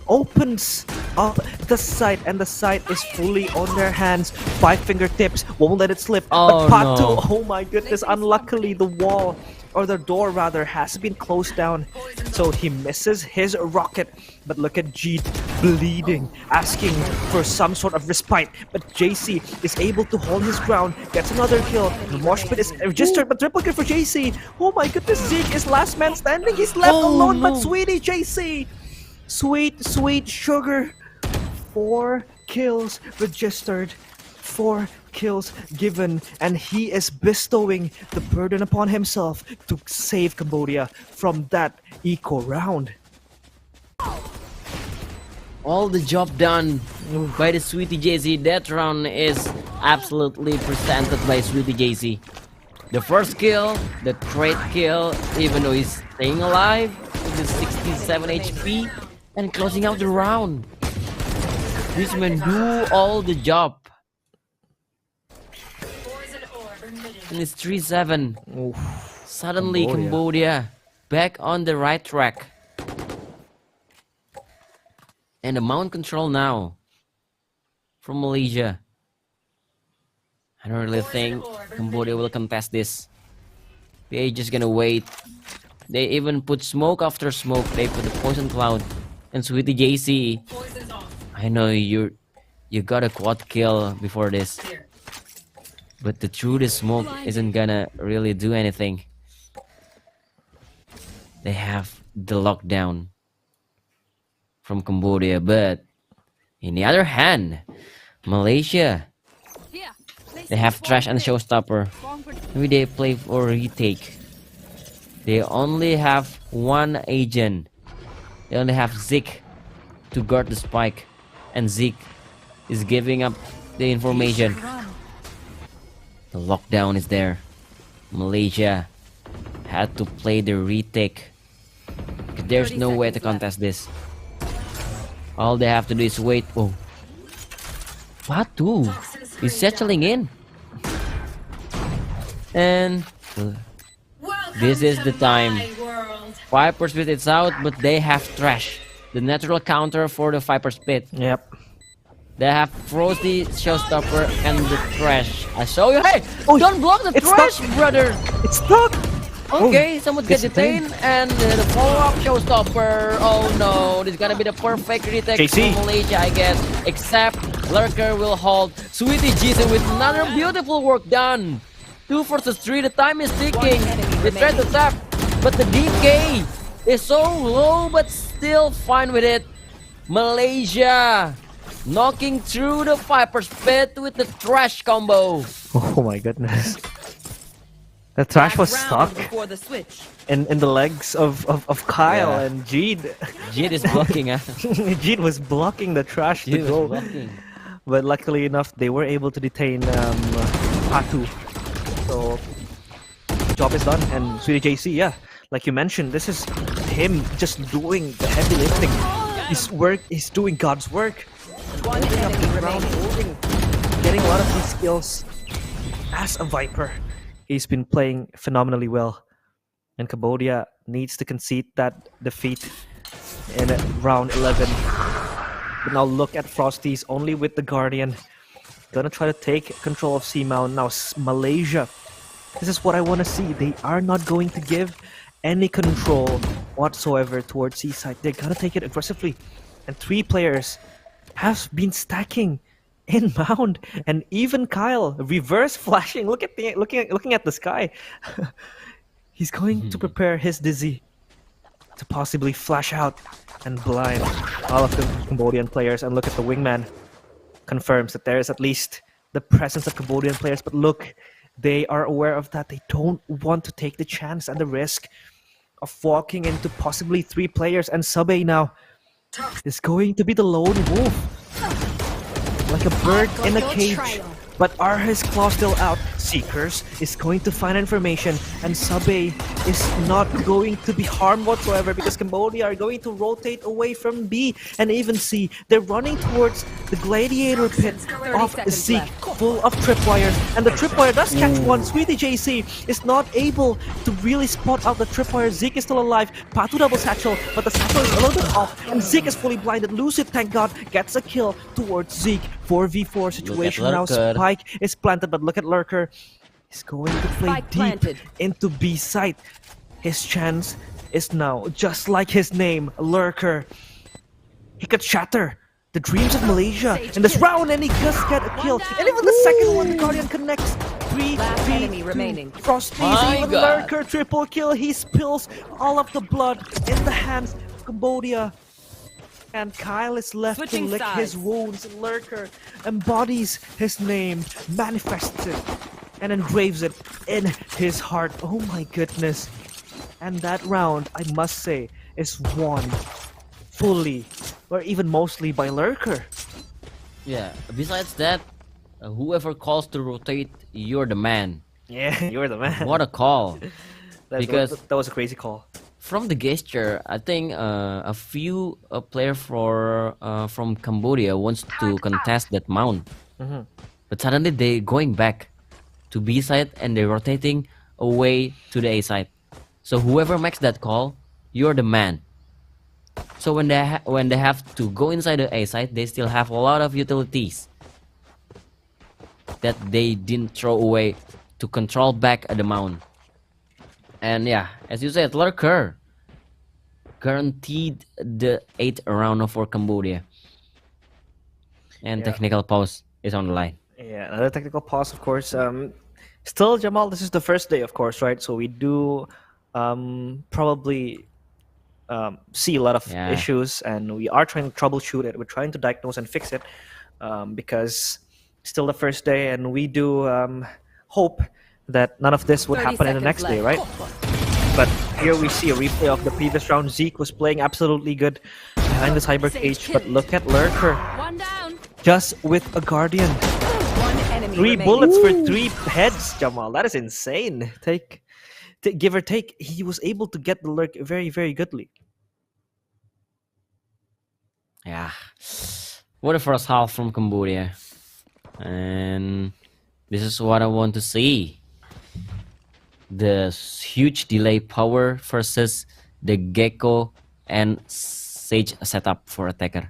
opens up the site, and the site is fully on their hands. 5 fingertips, won't let it slip. Oh, but Patu, no. oh my goodness, unluckily the wall, or the door rather, has been closed down, so he misses his rocket. But look at Jeet bleeding, asking for some sort of respite. But JC is able to hold his ground, gets another kill. The mosh pit is registered, but triple kill for JC. Oh my goodness, Zeke is last man standing. He's left alone, but sweetie JC. Sweet, sweet sugar. 4 kills registered. 4 kills given, and he is bestowing the burden upon himself to save Cambodia from that eco round. All the job done by the Sweetie JC. That round is absolutely presented by Sweetie JC. The first kill, the trade kill, even though he's staying alive with his 67 HP and closing out the round. This man do all the job. And it's 3-7. Suddenly Cambodia back on the right track. And the mount control now from Malaysia. I don't really think Cambodia will contest this. They're just gonna wait. They even put smoke after smoke. They put the poison cloud. And Sweetie JC, I know you got a quad kill before this, but through the smoke isn't gonna really do anything. They have the lockdown from Cambodia, but in the other hand, Malaysia, they have trash and showstopper. Maybe they play for retake. They only have one agent. They only have Zeke to guard the spike, and Zeke is giving up the information. The lockdown is there. Malaysia had to play the retake. There's no way to contest this. All they have to do is wait. Oh, Batu is settling in, and this is the time. Viper's Pit is out, but they have trash. The natural counter for the Viper's Pit. Yep. They have froze the showstopper and the trash. I saw you. Hey! Don't block the trash, stuck. brother! It's stuck! Okay, someone get detained, and the follow-up showstopper. Oh no, this is gonna be the perfect retake JC. for Malaysia, I guess. Except Lurker will hold Sweetie Jesus with another beautiful work done. 2 versus 3, the time is ticking. They try to tap, but the DK is so low, but still fine with it. Malaysia knocking through the Viper's Pit with the trash combo. Oh my goodness. The trash was stuck Before the switch. in the legs of Kyle Yeah. and Jeed. Jid is blocking, huh? Jeed was blocking the trash to Jid was go. blocking. But luckily enough, they were able to detain Patu. So, job is done. And Sweetie JC, yeah, like you mentioned, this is him just doing the heavy lifting. He's doing God's work. Holding up the ground, getting a lot of these skills as a Viper. He's been playing phenomenally well. And Cambodia needs to concede that defeat in round 11. But now look at Frosty's only with the Guardian. Gonna try to take control of Seamount. Now Malaysia. This is what I want to see. They are not going to give any control whatsoever towards Seaside. They're gonna take it aggressively. And 3 players have been stacking in Mount, and even Kyle reverse flashing. Look at looking at the sky. He's going to prepare his Dizzy to possibly flash out and blind all of the Cambodian players. And look at the wingman, confirms that there is at least the presence of Cambodian players. But look, they are aware of that. They don't want to take the chance and the risk of walking into possibly 3 players. And Subay now is going to be the lone wolf, like a bird in a cage. But are his claws still out? Seekers is going to find information, and Subay is not going to be harmed whatsoever because Cambodia are going to rotate away from B and even C. They're running towards the gladiator pit of Zeke, full of tripwires, and the tripwire does catch one. Sweetie JC is not able to really spot out the tripwire. Zeke is still alive. Patu double satchel, but the satchel is a little bit off, and Zeke is fully blinded. Lucid, thank God, gets a kill towards Zeke. 4v4 situation now. Spike is planted, but look at Lurker. He's going to play Spike deep planted. into B site. His chance is now, just like his name, Lurker. he could shatter the dreams of Malaysia in this round, and he does get a kill. And even the second one, the Guardian connects. Last enemy remaining. Frosties, My even God. Lurker, triple kill. He spills all of the blood in the hands of Cambodia. And Kyle is left Switching to lick his sides. wounds. And Lurker embodies his name, manifests it, and engraves it in his heart. Oh my goodness. And that round, I must say, is won fully, or even mostly by Lurker. Yeah. Besides that, whoever calls to rotate, you're the man. Yeah, you're the man. What a call! because- that was a crazy call. From the gesture, I think a few player from Cambodia wants to contest that mount, but suddenly they going back to B side and they're rotating away to the A side. So whoever makes that call, you're the man. So when they have to go inside the A side, they still have a lot of utilities that they didn't throw away to control back at the mount. And yeah, as you said, Lurker guaranteed the 8th round for Cambodia. And Yeah. technical pause is on the line. Yeah, another technical pause, of course. Still, Jamal, this is the first day, of course, right? So we do probably see a lot of Yeah. issues, and we are trying to troubleshoot it. We're trying to diagnose and fix it because still the first day, and we do hope that none of this would 30 happen in the seconds next day, left. right? But here we see a replay of the previous round. Zeke was playing absolutely good behind the cyber cage, but look at Lurker, One down. just with a Guardian. One enemy 3 remaining. bullets for 3 heads, Jamal. That is insane. Give or take, he was able to get the lurk very, very goodly. Yeah. What a first half from Cambodia. And this is what I want to see. The huge delay power versus the Gecko and Sage setup for attacker.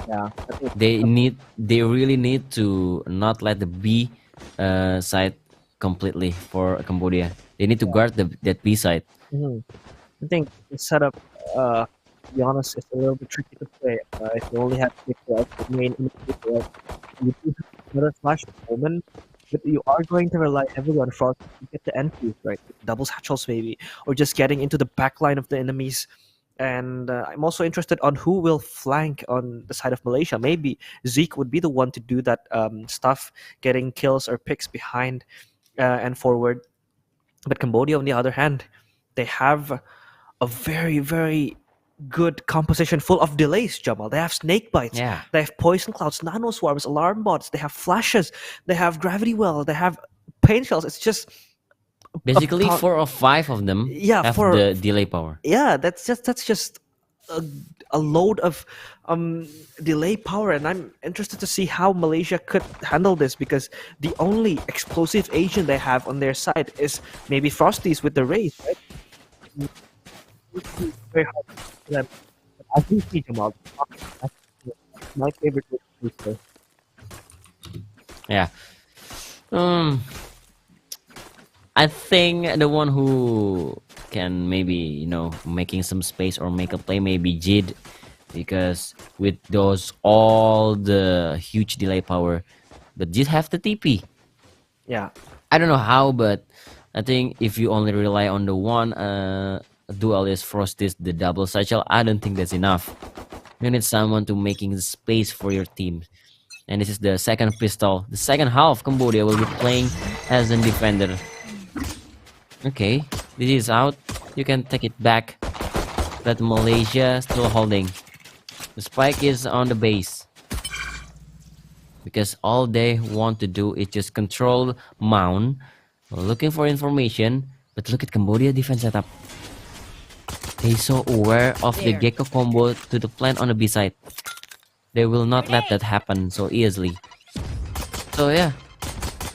Yeah, They really need to not let the B side completely for Cambodia. They need to guard that B side. I think the setup, to be honest, is a little bit tricky to play. If you only have the main indicator, you do have another flash moment, but you are going to rely heavily on Frost to get the entries, right? Double satchels maybe, or just getting into the back line of the enemies. And I'm also interested on who will flank on the side of Malaysia. Maybe Zeke would be the one to do that stuff, getting kills or picks behind and forward. But Cambodia, on the other hand, they have a very, very good composition full of delays, Jamal. They have snake bites, Yeah. they have poison clouds, nano swarms, alarm bots, they have flashes, they have gravity well, they have pain shells. It's just Basically, ton- 4 or 5 of them Yeah, have for- the delay power. yeah, that's just a load of delay power, and I'm interested to see how Malaysia could handle this, because the only explosive agent they have on their side is maybe Frosties with the Rays, right? It's very hard for them. But I do see Jamal. That's my favorite booster. Yeah. I think the one who can maybe, making some space or make a play maybe Jid, because with those all the huge delay power, but Jid have the TP. Yeah, I don't know how, but I think if you only rely on the one duelist Frosties, the double satchel, I don't think that's enough. You need someone to making space for your team. And this is the second pistol. The second half, Cambodia will be playing as a defender. Okay, this is out. You can take it back. But Malaysia still holding. The spike is on the base. Because all they want to do is just control Mount. Looking for information. But look at Cambodia defense setup. They so aware of the There. Gecko combo to the plant on the B side. They will not let that happen so easily. So yeah,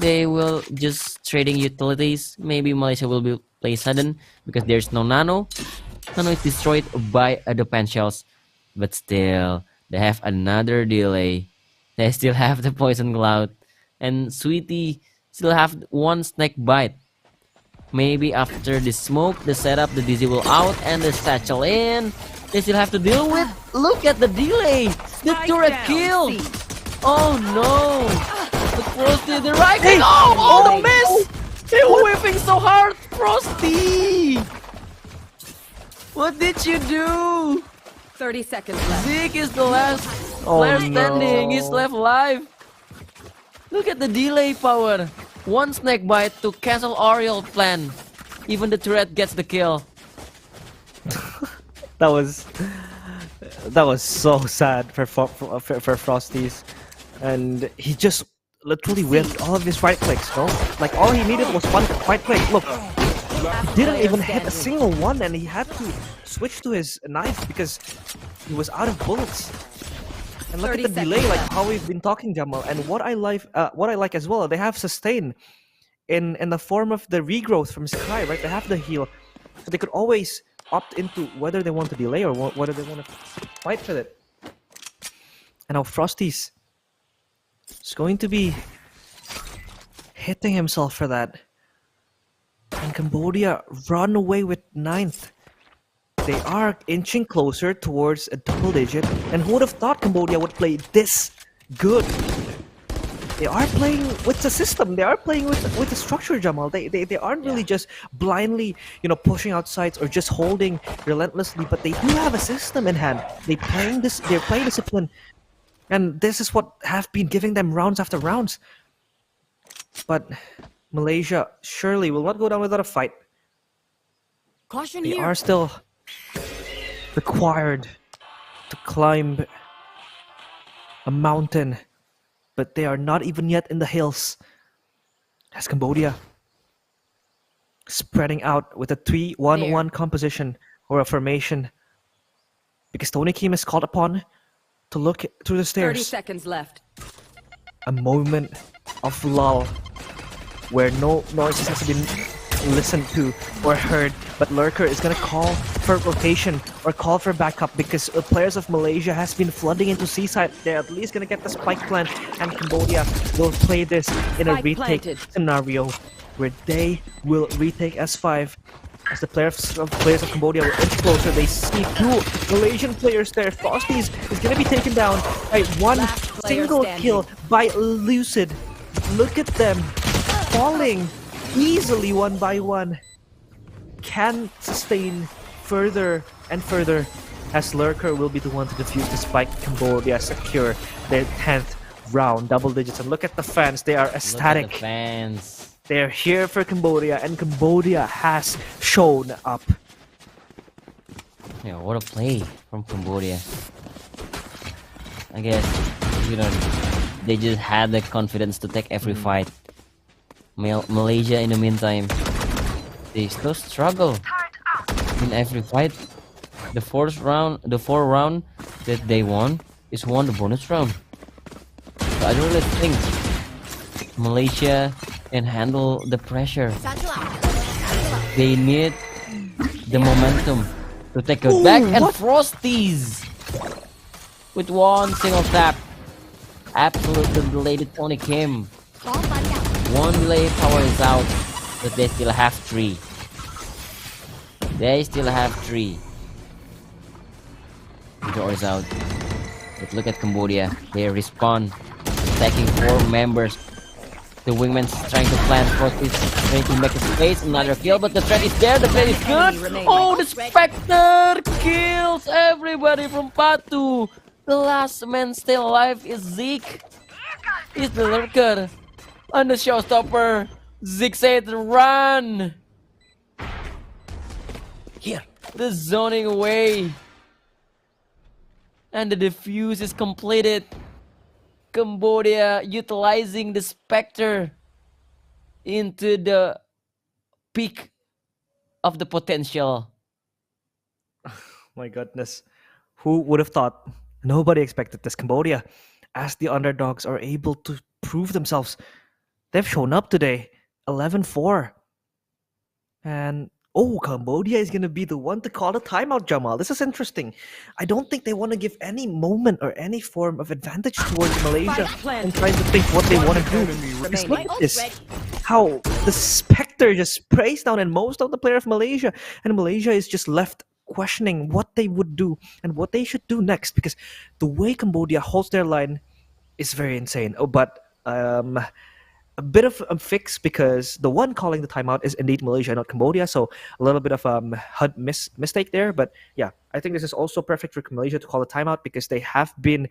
they will just trading utilities. Maybe Malaysia will be play sudden because there's no nano. Nano is destroyed by the pen shells, but still they have another delay. They still have the poison cloud, and Sweetie still have one snake bite. Maybe after the smoke, the setup, the DZ will out, and the satchel in. they still have to deal with. Look at the delay. The Spike turret down, kill. C. Oh no. The Frosty, the right click. Oh, the miss. They're whipping so hard. Frosty. What did you do? 30 seconds left. Zeke is the last Oh, player standing. no. He's left alive. Look at the delay power. One snake bite to cancel Oriole plan. Even the turret gets the kill. That was so sad for Frosties, and he just literally whipped all of his right clicks. No, like all he needed was one right click. Look, he didn't even hit a single one, and he had to switch to his knife because he was out of bullets. And look at 30 the delay, seconds like left. how we've been talking, Jamal. And what I like as well, they have sustain in the form of the regrowth from Sky, right? They have the heal, so they could always opt into whether they want to delay or whether they want to fight for it. And now Frosty's is going to be hitting himself for that. And Cambodia run away with 9th. They are inching closer towards a double digit. And who would have thought Cambodia would play this good? They are playing with the system. They are playing with the structure, Jamal. They aren't really just blindly, pushing out sides or just holding relentlessly. But they do have a system in hand. They're playing discipline, and this is what have been giving them rounds after rounds. But Malaysia surely will not go down without a fight. Caution They here. are still required to climb a mountain, but they are not even yet in the hills. As Cambodia spreading out with a 3-1-1 composition or a formation, because Tony Kim is called upon to look through the 30 stairs. seconds left. A moment of lull where no noises has been listened to or heard, but Lurker is gonna call for rotation or call for backup because the players of Malaysia has been flooding into Seaside. They're at least gonna get the spike plant, and Cambodia will play this in a Spike retake planted. scenario where they will retake S5. As the players of Cambodia will inch closer, they see two Malaysian players there. Frosties is gonna be taken down by one Last player single standing. kill by Lucid. Look at them falling easily one by one. Can sustain further and further as Lurker will be the one to defuse despite Cambodia secure their 10th round, double digits. And look at the fans, they are Look at ecstatic. the fans. They're here for Cambodia, and Cambodia has shown up. Yeah, what a play from Cambodia. I guess, they just had the confidence to take every fight. Malaysia, in the meantime, they still struggle in every fight. The fourth round that they won is won the bonus round. So I don't really think Malaysia can handle the pressure. They need the momentum to take it back, and Frosties with one single tap absolutely delayed Tony Kim. One delay power is out, but they still have 3. They still have 3. The door is out. But look at Cambodia. They respawn, attacking 4 members. The wingman's trying to plant, Frosties trying to make a space, another kill, but the threat is there, the play is good! Oh, the Spectre kills everybody from Patu! The last man still alive is Zeke. He's the Lurker. On the showstopper, Zeke said run! Here, the zoning away. And the defuse is completed. Cambodia utilizing the Spectre into the peak of the potential. My goodness. Who would have thought? Nobody expected this. Cambodia, as the underdogs, are able to prove themselves. They've shown up today. 11-4. And Cambodia is going to be the one to call a timeout, Jamal. This is interesting. I don't think they want to give any moment or any form of advantage towards Malaysia and trying to think what they want to do. Because look at this. How the Spectre just sprays down and most of the player of Malaysia. And Malaysia is just left questioning what they would do and what they should do next, because the way Cambodia holds their line is very insane. Oh, but a bit of a fix, because the one calling the timeout is indeed Malaysia, not Cambodia. So a little bit of HUD mistake there. But yeah, I think this is also perfect for Malaysia to call a timeout, because they have been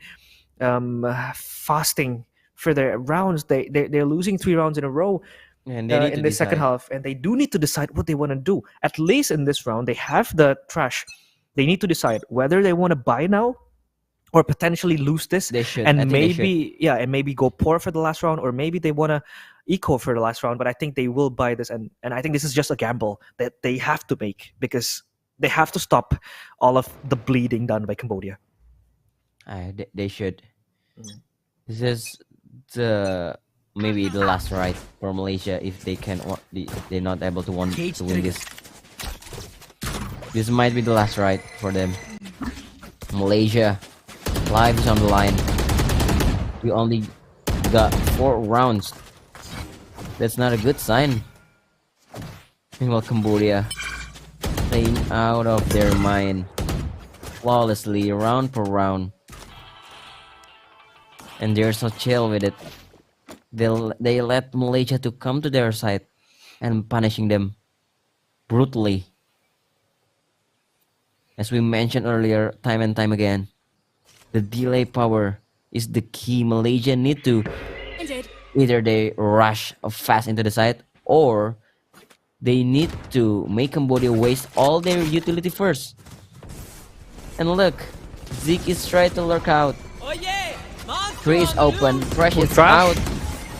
fasting for their rounds. They're losing 3 rounds in a row. And they need in to the second decide. half, and they do need to decide what they want to do. At least in this round, they have the trash. They need to decide whether they want to buy now or potentially lose this, They should. I and think they should. maybe go poor for the last round, or maybe they want to eco for the last round. But I think they will buy this, and I think this is just a gamble that they have to make, because they have to stop all of the bleeding done by Cambodia. They should. This is maybe the last right for Malaysia if they can. If they're not able to win this. This might be the last right for them. Malaysia, life is on the line. We only got 4 rounds. That's not a good sign. Meanwhile, Cambodia playing out of their mind, flawlessly, round per round, and they're so chill with it. They let Malaysia to come to their side and punishing them brutally. As we mentioned earlier, time and time again, the delay power is the key. Malaysia need to either they rush fast into the side, or they need to make Cambodia waste all their utility first. And look, Zeke is trying to lurk out. Tree is open, Trash is Trash. out.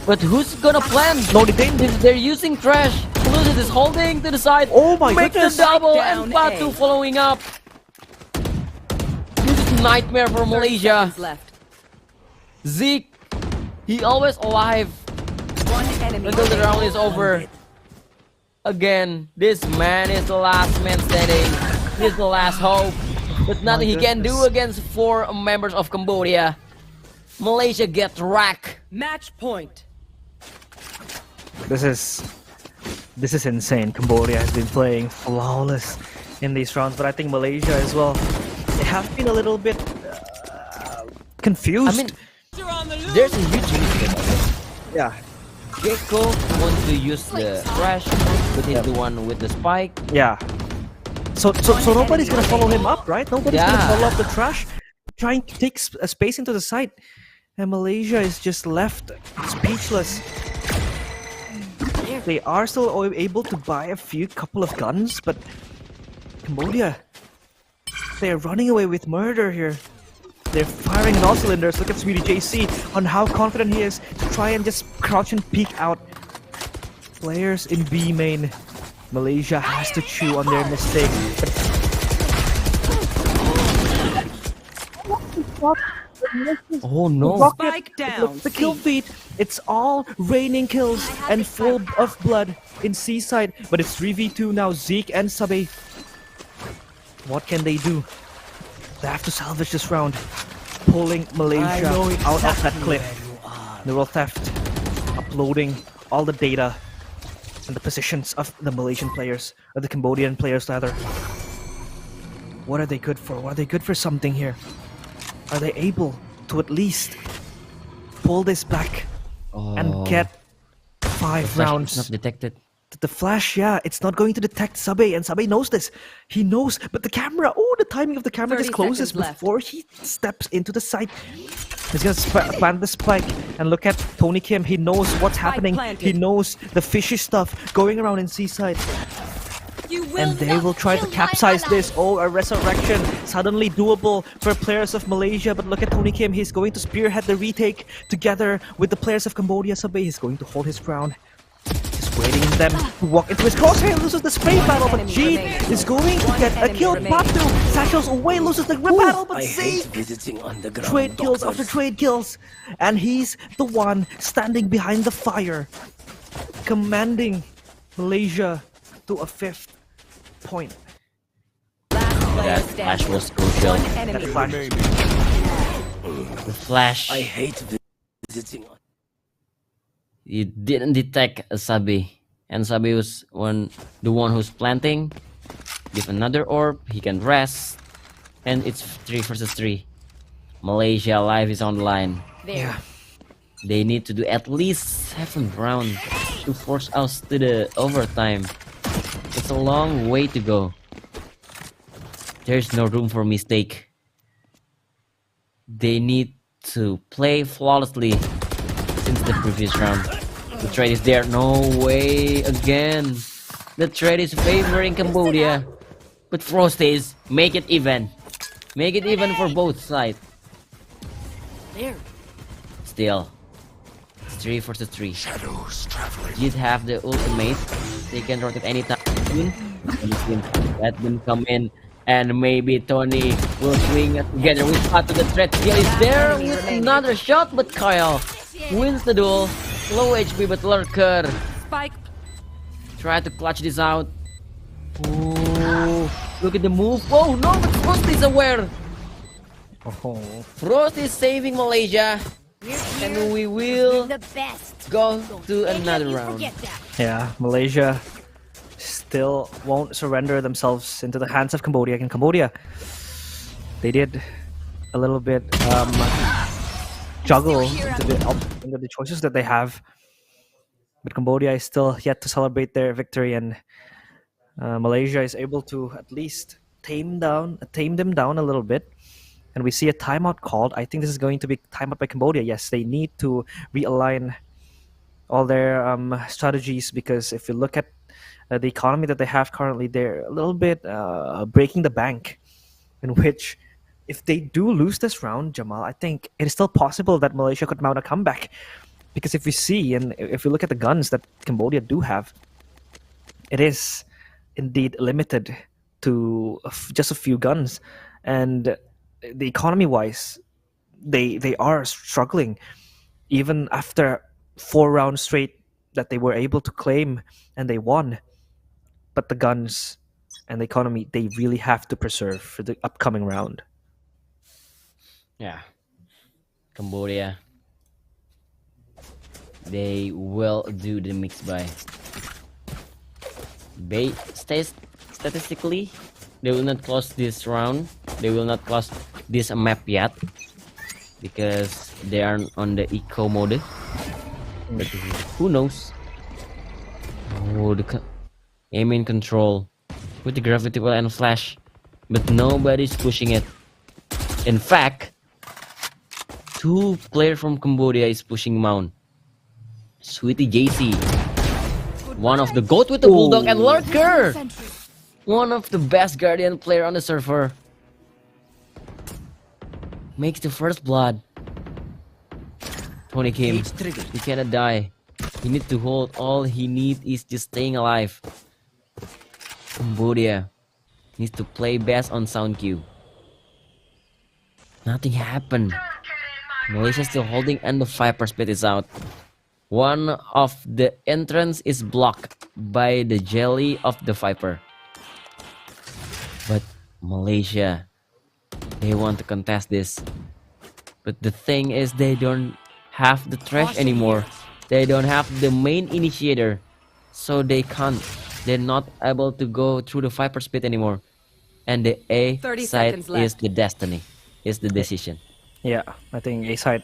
But who's gonna plant? No, they didn't. If they're using Trash, Lucid is holding to the side. Oh my Make goodness. the double, Down and Batu A. following up. This is nightmare for 30 Malaysia. seconds left. Zeke, he always alive One enemy until the round is over. Again, this man is the last man standing. He's the last hope. There's nothing he can do against 4 members of Cambodia. Malaysia gets racked. Match point. This is insane. Cambodia has been playing flawless in these rounds, but I think Malaysia as well. They have been a little bit confused. I mean, there's a huge mistake. yeah, Gecko wants to use the Trash, but he's the one with the spike. yeah. So nobody's gonna follow him up, right? Nobody's gonna Yeah. follow up the trash, trying to take a space into the side, and Malaysia is just left speechless. They are still able to buy a couple of guns, but Cambodia, they're running away with murder here. They're firing on all cylinders. Look at Sweetie JC on how confident he is to try and just crouch and peek out. Players in B main. Malaysia has to chew on their mistake. Oh no. Spike down. The kill feed, it's all raining kills and full of blood in Seaside, but it's 3v2 now. Zeke and Sabe. What can they do? They have to salvage this round, pulling Malaysia out of that cliff. Neural theft, uploading all the data and the positions of the Malaysian players, or the Cambodian players rather. What are they good for? Are they good for something here? Are they able to at least pull this back and get 5 rounds? Not detected. The flash, yeah, it's not going to detect Sabe, and Sabe knows this. He knows, but the camera, the timing of the camera 30 just closes seconds left. before he steps into the site. He's gonna plant the spike, and look at Tony Kim. He knows what's happening. planted. He knows the fishy stuff going around in Seaside. And they will try to capsize this. Oh, a resurrection, suddenly doable for players of Malaysia. But look at Tony Kim. He's going to spearhead the retake together with the players of Cambodia. Sabe is going to hold his ground. He's waiting them to walk into his crosshair. Loses the spray battle, but Jeet is going to get a kill. Batu satchels away, loses the grip battle, but Zeke trade kills after trade kills, and he's the one standing behind the fire, commanding Malaysia to a 5th point. Last player That standing. flash was crucial. One That enemy. flash. The flash. I hate visiting on. He didn't detect Sabi, and Sabi was the one who's planting. Give another orb, he can rest. And it's 3 versus 3. Malaysia life is on the line. There. They need to do at least 7 rounds to force us to the overtime. It's a long way to go. There's no room for mistake. They need to play flawlessly since the previous round. The trade is there. No way again. The trade is favoring Cambodia. But Frosties, make it even. Make it even for both sides. There. Still, it's 3 versus 3. You'd have the ultimate. They can rotate anytime. Let them come in. And maybe Tony will swing it together with Pato. The threat skill is there with another shot. But Kyle wins the duel. Low HP but Lurker. Spike. Try to clutch this out. Oh, look at the move. Oh no, but Frost is aware. Oh. Frost is saving Malaysia. And we will The best. go to another round. Yeah, Malaysia still won't surrender themselves into the hands of Cambodia. And Cambodia, they did a little bit juggle into the choices that they have. But Cambodia is still yet to celebrate their victory, and Malaysia is able to at least tame them down a little bit. And we see a timeout called. I think this is going to be timeout by Cambodia. Yes, they need to realign all their strategies, because if you look at the economy that they have currently, they're a little bit breaking the bank, in which if they do lose this round, Jamal, I think it is still possible that Malaysia could mount a comeback. Because if we see, and if we look at the guns that Cambodia do have, it is indeed limited to just a few guns. And the economy-wise, they are struggling. Even after 4 rounds straight that they were able to claim and they won. But the guns and the economy, they really have to preserve for the upcoming round. Yeah. Cambodia. They will do the mix buy. Statistically, they will not close this round. They will not close this map yet, because they are on the eco mode. But who knows? Oh, the aim in control with the gravity well and flash, but nobody's pushing it. In fact, 2 players from Cambodia is pushing Mount. Sweetie JC, one of the GOAT with the Bulldog, and Lurker, one of the best Guardian player on the server, makes the first blood. Tony Kim, he cannot die. He needs to hold. All he needs is just staying alive. Cambodia needs to play best on sound cue. Nothing happened. Malaysia still holding, and the Viper split is out. One of the entrance is blocked by the jelly of the Viper. But Malaysia, they want to contest this. But the thing is, they don't have the trash anymore. They don't have the main initiator. So they can't. They're not able to go through the Viper split anymore. And the A 30 side seconds left. is the destiny. Is the decision. Yeah, I think A side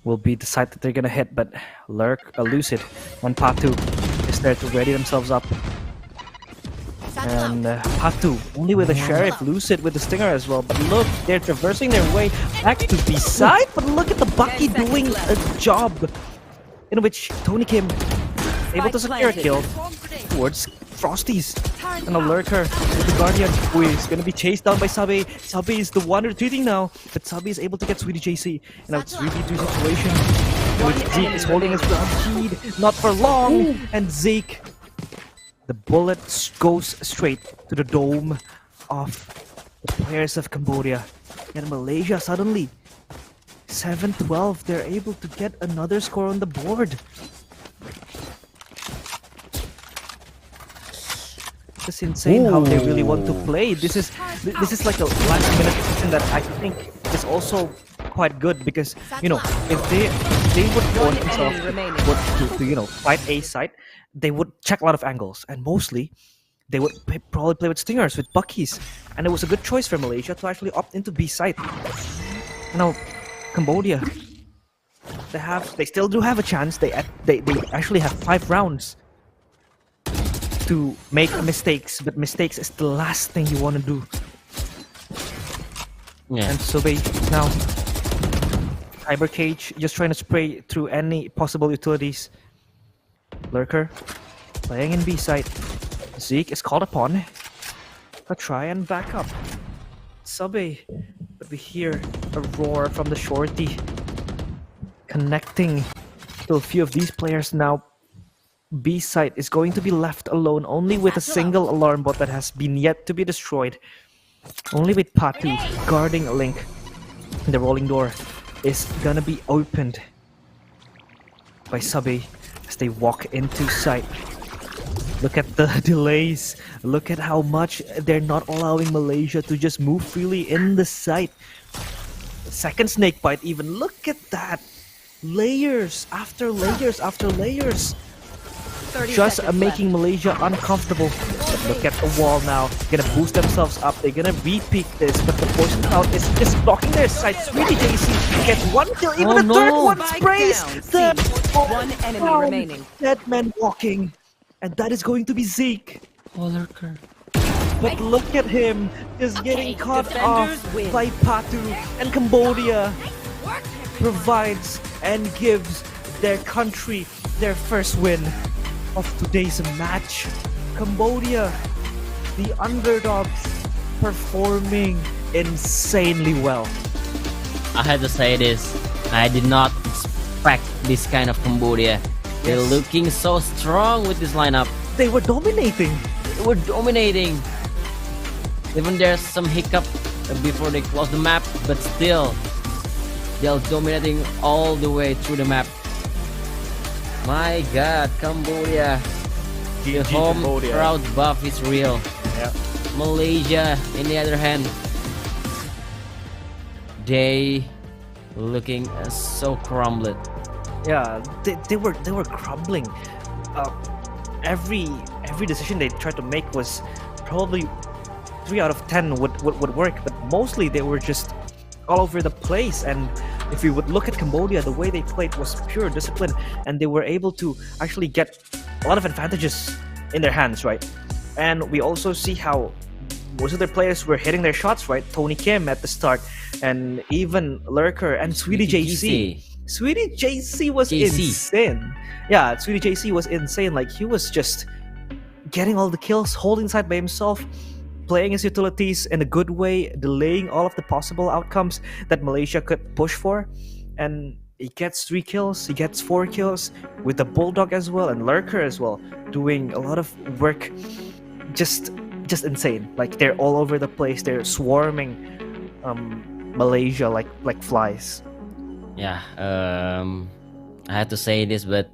will be the side that they're gonna hit, but Lucid and Patu is there to ready themselves up. And Patu only with a Sheriff, Lucid with the Stinger as well. But look, they're traversing their way back to B side. But look at the Bucky doing a job in which Tony Kim able to secure a kill towards Frosties. And a Lurker with the Guardian, who is going to be chased down by Sabe. Sabe is the one retreating now, but Sabe is able to get Sweetie JC. And now it's 3v2 situation in which Zeke is holding his ground. Heed, not for long. And Zeke, the bullet goes straight to the dome of the players of Cambodia. And Malaysia suddenly, 7-12, they're able to get another score on the board. It's insane how they really want to play. This is like a last minute decision that I think is also quite good, because if they would force themselves to fight A side, they would check a lot of angles, and mostly they would probably play with Stingers, with Buckies, and it was a good choice for Malaysia to actually opt into B side. Now, Cambodia, they still do have a chance. They actually have 5 rounds to make mistakes, but mistakes is the last thing you want to do. Yeah. And Subay now, Cyber Cage, just trying to spray through any possible utilities. Lurker playing in B side. Zeke is called upon. A try and back up. Subay, but we hear a roar from the shorty, connecting to a few of these players now. B side is going to be left alone only with a single alarm bot that has been yet to be destroyed. Only with Patu guarding a link. The rolling door is gonna be opened by Subay as they walk into sight. Look at the delays. Look at how much they're not allowing Malaysia to just move freely in the site. Second snake bite even. Look at that. Layers after layers after layers. Just making Malaysia uncomfortable. But look at the wall now. Gonna boost themselves up. They're gonna re-peak this, but the poison cloud is just blocking their sight. Sweetie JC gets 1 kill, even the third one sprays. The One enemy remaining. dead man walking, and that is going to be Zeke. Lurker. But look at him just getting caught off defenders win. by Patu, and Cambodia provides and gives their country their first win of today's match. Cambodia, the underdogs, performing insanely well. I had to say this. I did not expect this kind of Cambodia. They're Yes. looking so strong with this lineup. They were dominating. They were dominating. Even there's some hiccup before they close the map, but still, they're dominating all the way through the map. My God, Cambodia. The GG home Cambodia. crowd buff is real. Yeah. Malaysia, in the other hand, they looking so crumbled. Yeah, they were crumbling. Every decision they tried to make was probably 3 out of 10 would work, but mostly they were just all over the place. And if you would look at Cambodia, the way they played was pure discipline, and they were able to actually get a lot of advantages in their hands, right? And we also see how most of their players were hitting their shots, right? Tony Kim at the start, and even Lurker and Sweetie JC. Sweetie JC was JC. insane. Yeah, Sweetie JC was insane. Like, he was just getting all the kills, holding side by himself, playing his utilities in a good way, delaying all of the possible outcomes that Malaysia could push for. And he gets 3 kills, he gets 4 kills with the Bulldog as well, and Lurker as well, doing a lot of work. Just insane. Like, they're all over the place. They're swarming Malaysia like flies. Yeah, I had to say this, but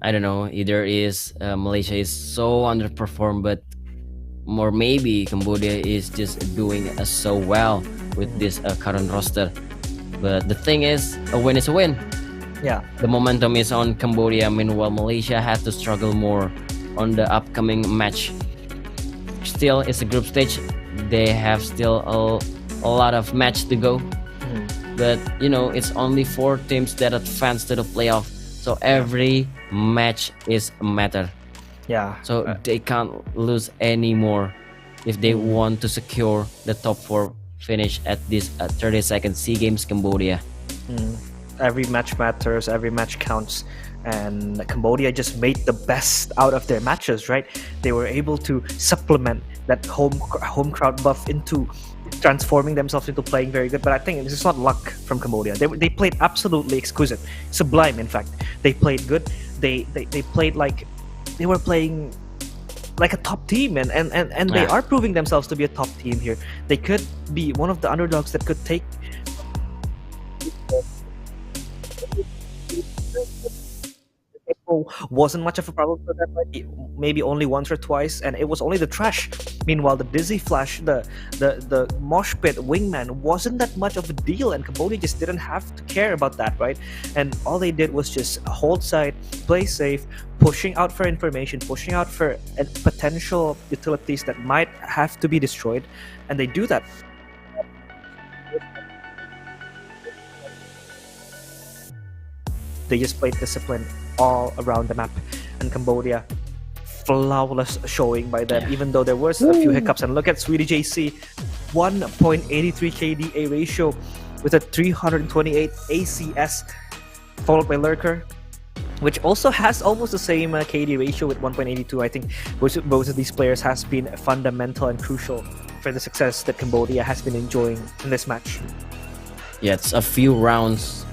I don't know. Either is Malaysia is so underperformed, but or maybe Cambodia is just doing so well with this current roster. But the thing is, a win is a win. Yeah. The momentum is on Cambodia. Meanwhile, Malaysia has to struggle more on the upcoming match. Still, it's a group stage. They have still a lot of match to go. But you know, it's only 4 teams that advance to the playoff. So every match is a matter. Yeah. So they can't lose anymore if they want to secure the top 4 finish at this 32nd SEA Games Cambodia. Every match matters, every match counts, and Cambodia just made the best out of their matches, right? They were able to supplement that home crowd buff into transforming themselves into playing very good. But I think this is not luck from Cambodia. They played absolutely exquisite, sublime. In fact, they played good. They played like they were playing like a top team, and they are proving themselves to be a top team here. They could be one of the underdogs that could take. Wasn't much of a problem for them, maybe only once or twice, and it was only the trash Meanwhile, the Dizzy Flash, the Mosh Pit Wingman wasn't that much of a deal, and Cambodia just didn't have to care about that, right? And all they did was just hold side, play safe, pushing out for information, pushing out for potential utilities that might have to be destroyed, and they do that. They just played discipline all around the map, and Cambodia, flawless showing by them, even though there was a few hiccups. And look at Sweetie JC, 1.83 KDA ratio with a 328 ACS, followed by Lurker, which also has almost the same KD ratio with 1.82. I think both of these players has been fundamental and crucial for the success that Cambodia has been enjoying in this match. Yeah, it's a few rounds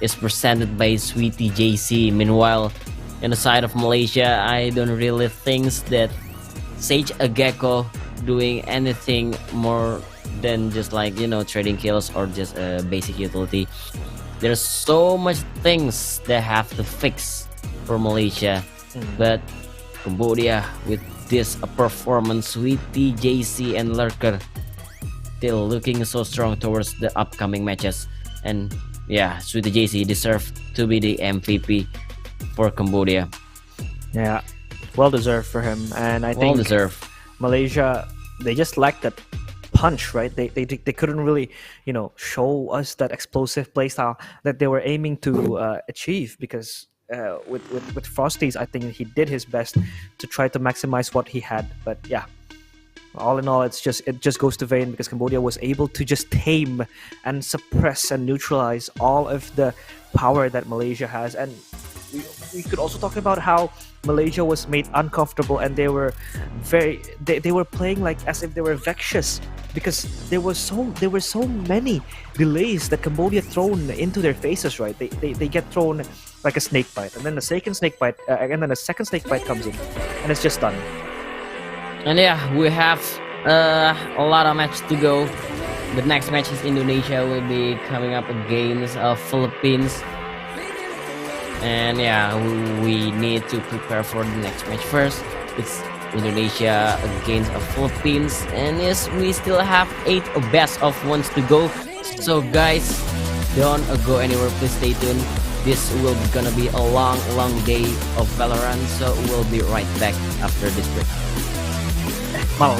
is presented by Sweetie JC. Meanwhile, in the side of Malaysia, I don't really think that Sage Ageko doing anything more than just like, you know, trading kills or just a basic utility. There's so much things they have to fix for Malaysia, but Cambodia with this performance, Sweetie JC and Lurker still looking so strong towards the upcoming matches. And yeah, Sweetie JC deserved to be the MVP for Cambodia. Yeah, well deserved for him. And I think Malaysia, they just lacked that punch, right? They couldn't really, you know, show us that explosive playstyle that they were aiming to achieve, because with Frosty's, I think he did his best to try to maximize what he had. But yeah, all in all, it just goes to vain, because Cambodia was able to just tame and suppress and neutralize all of the power that Malaysia has. And we could also talk about how Malaysia was made uncomfortable, and they were playing like as if they were vexatious, because there were so many delays that Cambodia thrown into their faces, right? They get thrown like a snake bite, and then the second snake bite comes in, and it's just done. And yeah, we have a lot of match to go. The next match is Indonesia will be coming up against Philippines. And yeah, we need to prepare for the next match first. It's Indonesia against Philippines, and yes, we still have 8 best of ones to go. So guys, don't go anywhere. Please stay tuned. This will gonna be a long day of Valorant. So we'll be right back after this break. Mau.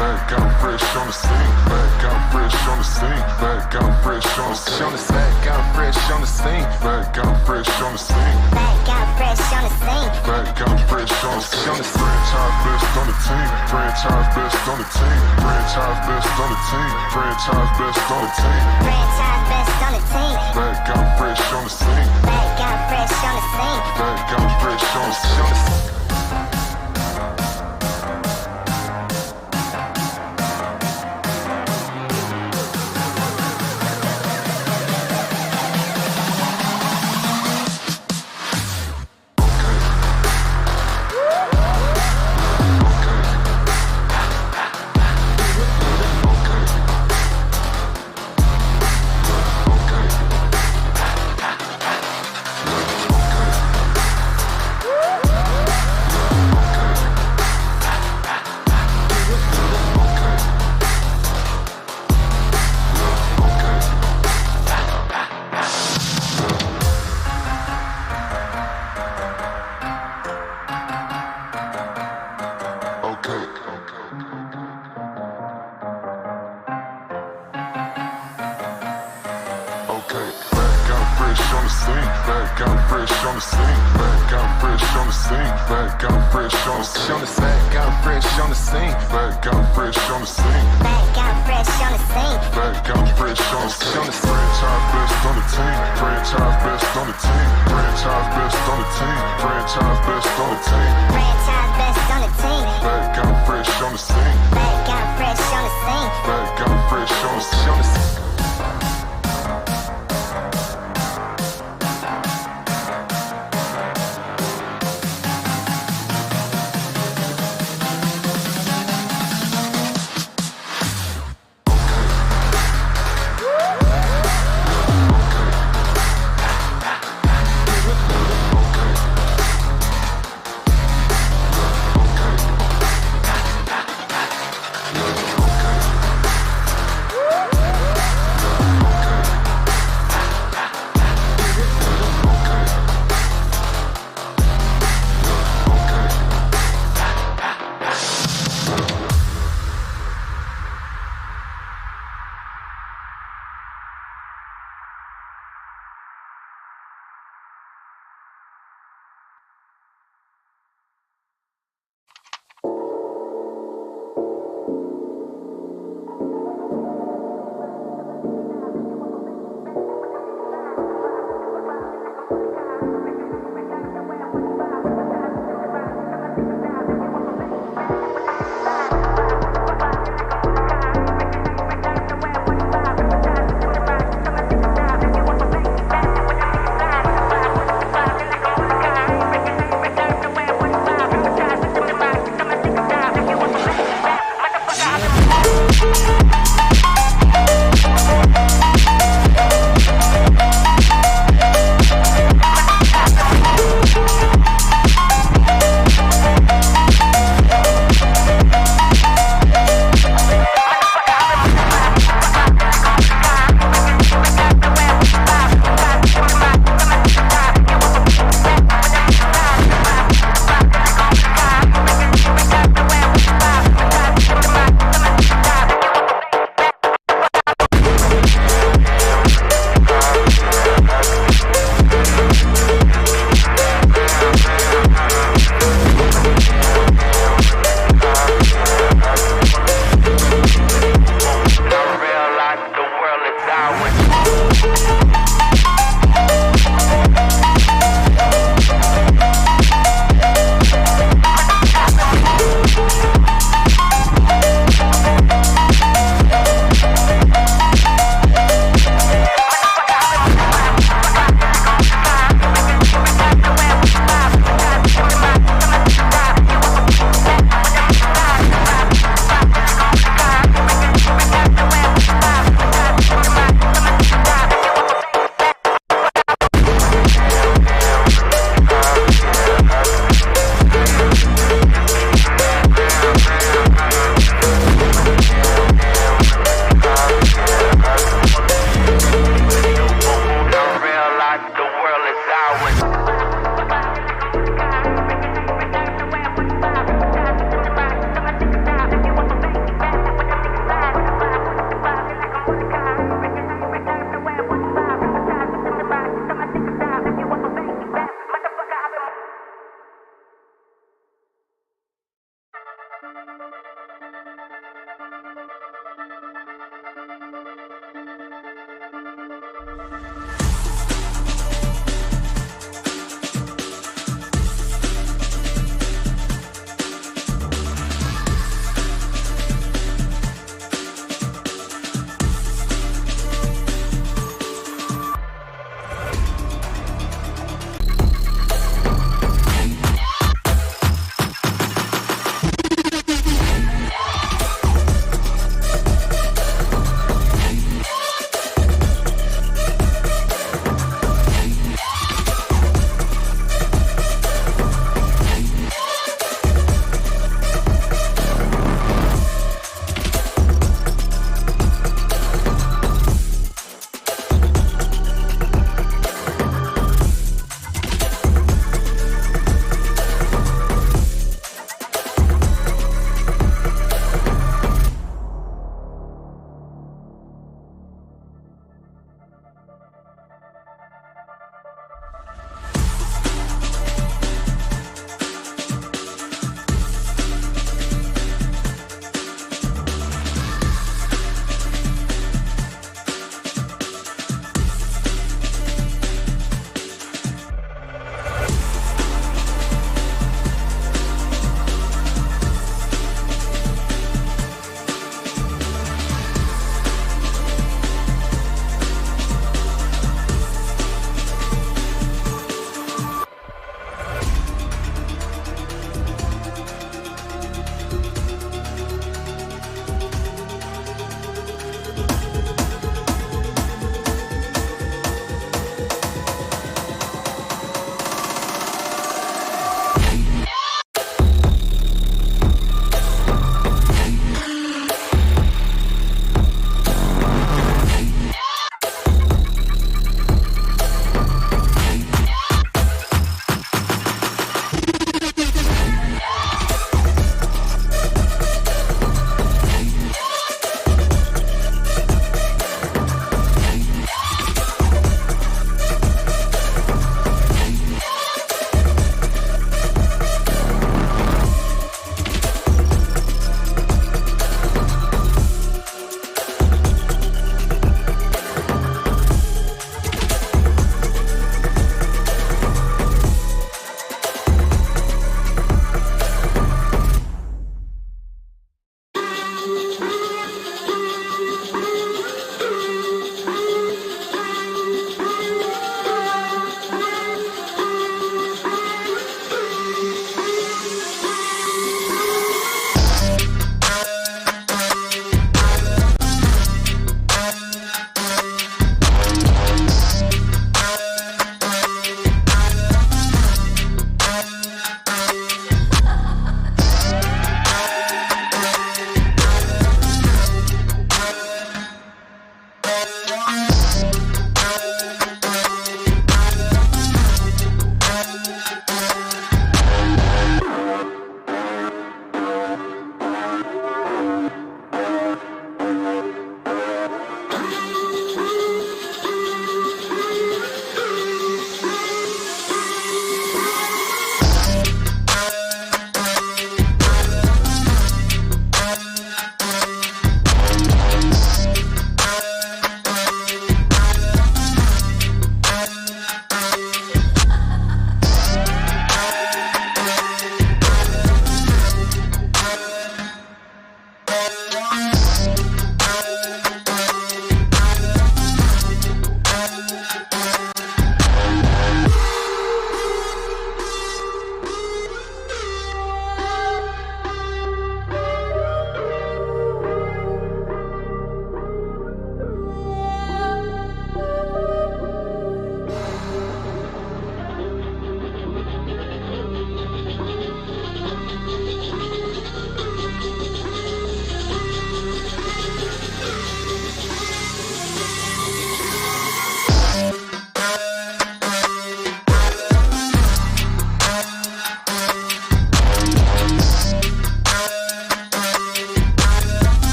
Back out fresh on the scene. Back out fresh on the scene. Back out fresh on the scene. Back out fresh on the scene. Back out fresh on the scene. Back out fresh on the scene. Back out fresh on the scene. Franchise best on the team. Franchise best on the team. Franchise best on the team. Franchise best on the team. Franchise best on the team. Back out fresh on the scene. Back out fresh on the scene. Back out fresh on the scene.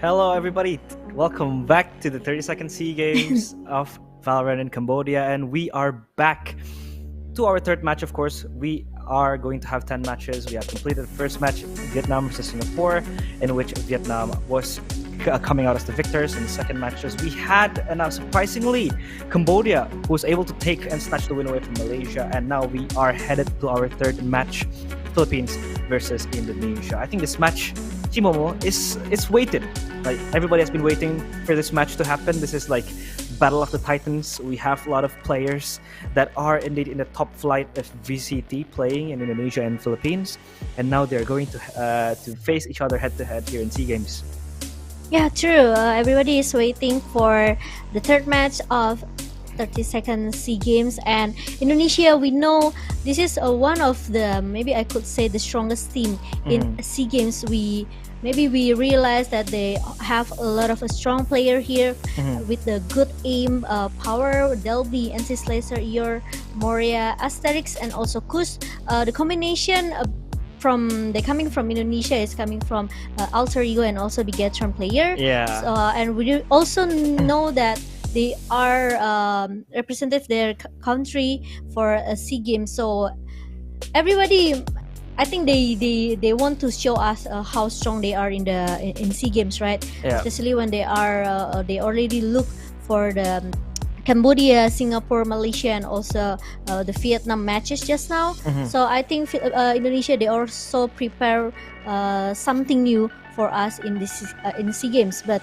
Hello, everybody. Welcome back to the 32nd SEA Games of Valorant in Cambodia, and we are back to our third match. Of course, we are going to have 10 matches. We have completed the first match, Vietnam versus Singapore, in which Vietnam was coming out as the victors. In the second matches, we had, and now surprisingly, Cambodia, who was able to take and snatch the win away from Malaysia. And now we are headed to our third match, Philippines versus Indonesia. I think this match, Chimomo, is waited. Like, everybody has been waiting for this match to happen. This is like Battle of the Titans. We have a lot of players that are indeed in the top flight of VCT playing in Indonesia and Philippines, and now they're going to face each other head to head here in SEA Games. Yeah, true. Everybody is waiting for the third match of 32nd SEA Games, and Indonesia, we know this is one of the, maybe I could say, the strongest team in SEA Games. We realize that they have a lot of a strong player here with the good aim, power. Delby, NC Slazer, Eor, Moria, Asterix, and also Kus. The combination coming from Indonesia is coming from Alter Ego and also Bigatron player. Yeah. And we also know that they are representative their country for a SEA Games. So everybody, I think they want to show us how strong they are in SEA Games, right? Yeah. Especially when they are they already look for the Cambodia, Singapore, Malaysia, and also the Vietnam matches just now. So I think Indonesia, they also prepare something new for us in this in SEA Games, but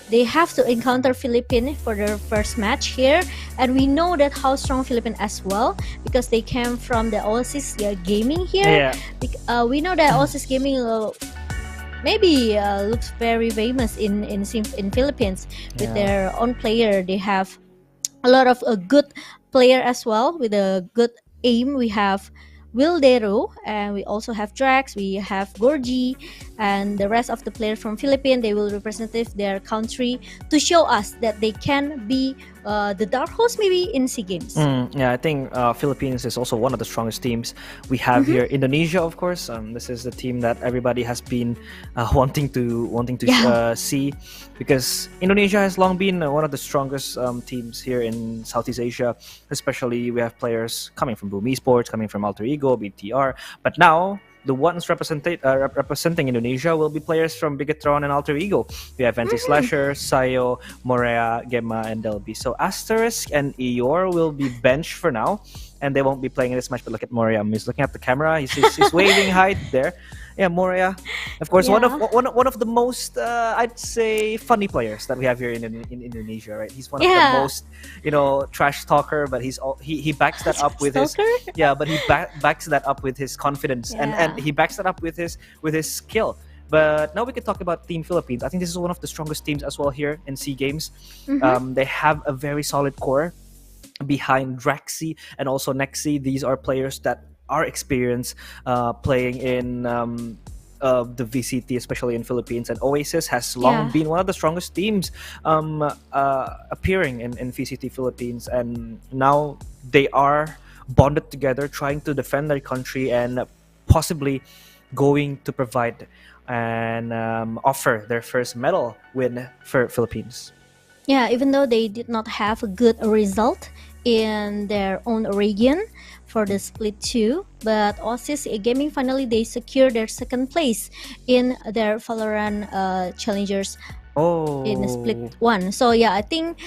they have to encounter Philippines for their first match here, and we know that how strong Philippines as well, because they came from the Oasis Gaming here. Yeah. We know that Oasis Gaming maybe looks very famous in Philippines with their own player. They have a lot of a good player as well with a good aim. We have Wildero, and we also have Drax, we have Gorgie, and the rest of the players from Philippines. They will represent their country to show us that they can be the dark horse maybe in SEA Games. Yeah, I think Philippines is also one of the strongest teams we have here. Indonesia, of course. This is the team that everybody has been wanting to see, because Indonesia has long been one of the strongest teams here in Southeast Asia. Especially, we have players coming from Boom Esports, coming from Alter Ego, BTR, but now the ones representing Indonesia will be players from Bigatron and Alter Ego. We have NC Slasher, Sayo, Morea, Gemma, and Delby. So Asterisk and Eor will be benched for now, and they won't be playing in this match. But look at Morea. He's looking at the camera. He's waving hi there. Yeah, Morea, of course, one of the most I'd say funny players that we have here in Indonesia, right? He's one of the most, trash talker, but he backs that up with his but he backs that up with his confidence, and he backs that up with his skill. But now we can talk about Team Philippines. I think this is one of the strongest teams as well here in SEA Games. They have a very solid core behind Draxi and also Nexi. These are players that are experienced playing in the VCT, especially in Philippines, and Oasis has long been one of the strongest teams appearing in VCT Philippines, and now they are bonded together, trying to defend their country and possibly going to provide and offer their first medal win for Philippines. Yeah, even though they did not have a good result in their own region for the split 2, but Oasis Gaming finally they secured their second place in their Valorant Challengers in split 1. So yeah, I think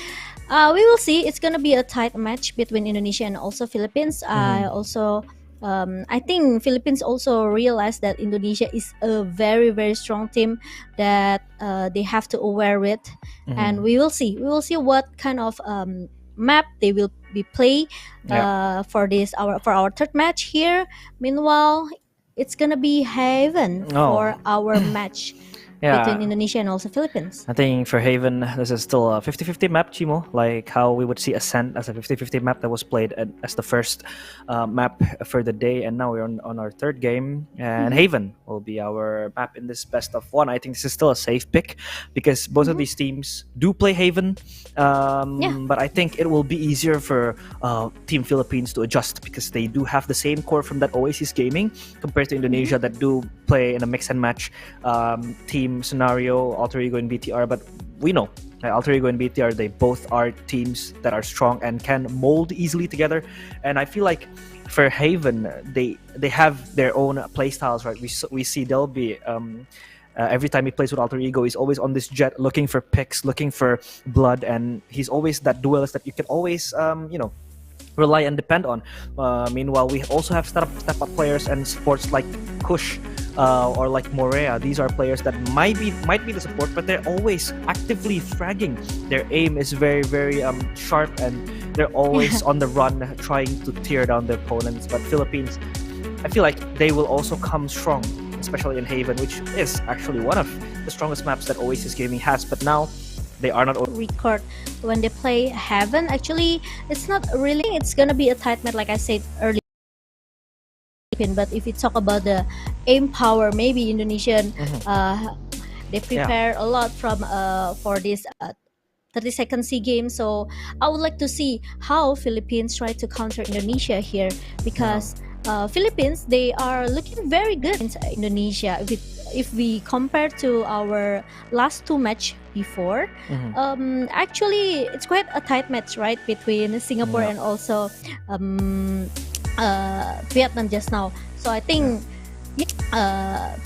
we will see. It's gonna be a tight match between Indonesia and also Philippines. I think Philippines also realized that Indonesia is a very, very strong team that they have to aware with, and we will see. We will see what kind of map they will be play for our third match here. Meanwhile, it's gonna be Haven for our match between Indonesia and also Philippines. I think for Haven, this is still a 50-50 map, Chimo. Like how we would see Ascent as a 50-50 map that was played as the first map for the day. And now we're on our third game. And Haven will be our map in this best of one. I think this is still a safe pick because both of these teams do play Haven. But I think it will be easier for Team Philippines to adjust because they do have the same core from that Oasis Gaming compared to Indonesia that do play in a mix and match team team scenario, Alter Ego and BTR, but we know Alter Ego and BTR, they both are teams that are strong and can mold easily together. And I feel like for Haven, they have their own playstyles, right? We see Delby. Every time he plays with Alter Ego, he's always on this jet looking for picks, looking for blood, and he's always that duelist that you can always, rely and depend on. Meanwhile, we also have step up players and supports like Kush or like Morea. These are players that might be the support, but they're always actively fragging. Their aim is very, very sharp, and they're always on the run trying to tear down their opponents. But Philippines, I feel like they will also come strong, especially in Haven, which is actually one of the strongest maps that Oasis Gaming has. But now they are not record when they play Heaven. Actually, it's not really, it's gonna be a tight match like I said earlier. But if we talk about the aim power, maybe Indonesian they prepare a lot from for this 30-second SEA game. So I would like to see how Philippines try to counter Indonesia here, because Philippines, they are looking very good in Indonesia. If we compare to our last two match before, actually it's quite a tight match, right, between Singapore and also Vietnam just now. So I think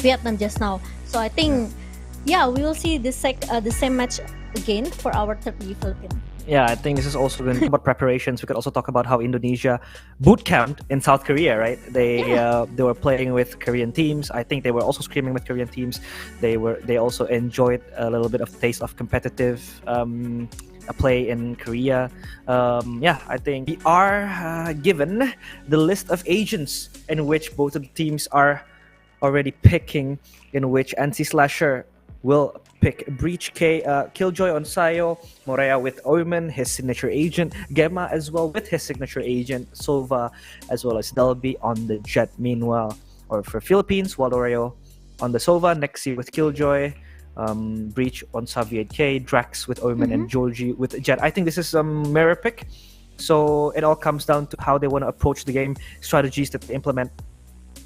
Vietnam just now. So I think we will see the same match again for our third Philippines. Yeah, I think this is also going to be about preparations. We could also talk about how Indonesia boot camped in South Korea, right? They were playing with Korean teams. I think they were also screaming with Korean teams. They also enjoyed a little bit of taste of competitive play in Korea. I think we are given the list of agents in which both of the teams are already picking, in which NC Slasher will pick Breach Killjoy on Sayo, Morea with Oiman, his signature agent, Gemma as well with his signature agent, Sova, as well as Delby on the Jet. Meanwhile, or for Philippines, Waloreo on the Sova, Nexi with Killjoy, Breach on Saviet K, Drax with Oiman, and Georgie with Jet. I think this is a mirror pick, so it all comes down to how they want to approach the game, strategies that they implement,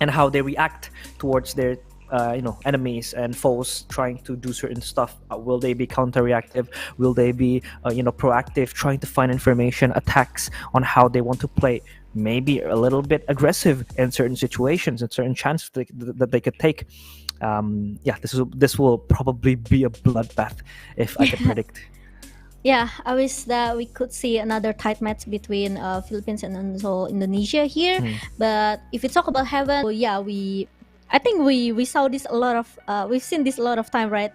and how they react towards their enemies and foes trying to do certain stuff. Will they be counter-reactive? Will they be proactive, trying to find information, attacks on how they want to play? Maybe a little bit aggressive in certain situations and certain chances that they could take. This will probably be a bloodbath if I could predict. Yeah, I wish that we could see another tight match between Philippines and also Indonesia here. But if we talk about Heaven, I think we saw this a lot of we've seen this a lot of time, right?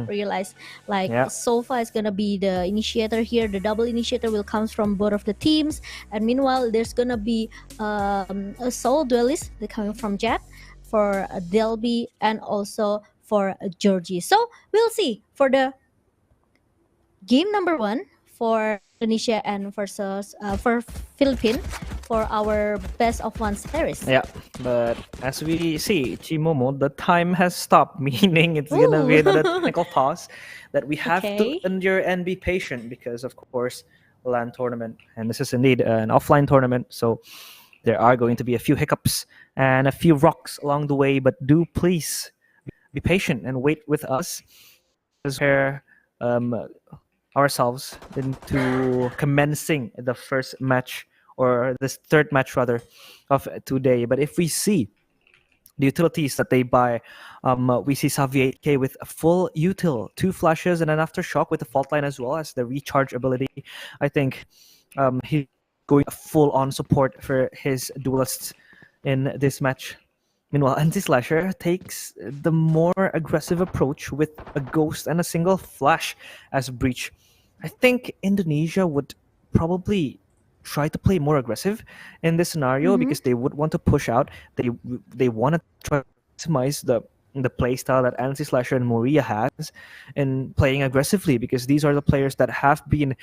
Realize like Sofa is gonna be the initiator here. The double initiator will come from both of the teams, and meanwhile there's gonna be a solo duelist coming from Jet for Delby and also for Georgie. So we'll see for the game number 1 for Indonesia and versus for Philippines for our best of 1 series. Yeah, but as we see, Chimomo, the time has stopped, meaning it's gonna be another technical pause that we have to endure and be patient, because of course LAN tournament, and this is indeed an offline tournament, so there are going to be a few hiccups and a few rocks along the way, but do please be patient and wait with us as we're ourselves into commencing the first match, or this third match rather, of today. But if we see the utilities that they buy, we see Savi 8K with a full util, 2 flashes and an aftershock with the fault line as well as the recharge ability. I think he's going full-on support for his duelists in this match. Meanwhile, Anti-Slasher takes the more aggressive approach with a ghost and a single flash as Breach. I think Indonesia would probably try to play more aggressive in this scenario, because they would want to push out. They want to try to maximize the play style that Ansi Slasher and Moria has in playing aggressively, because these are the players that have been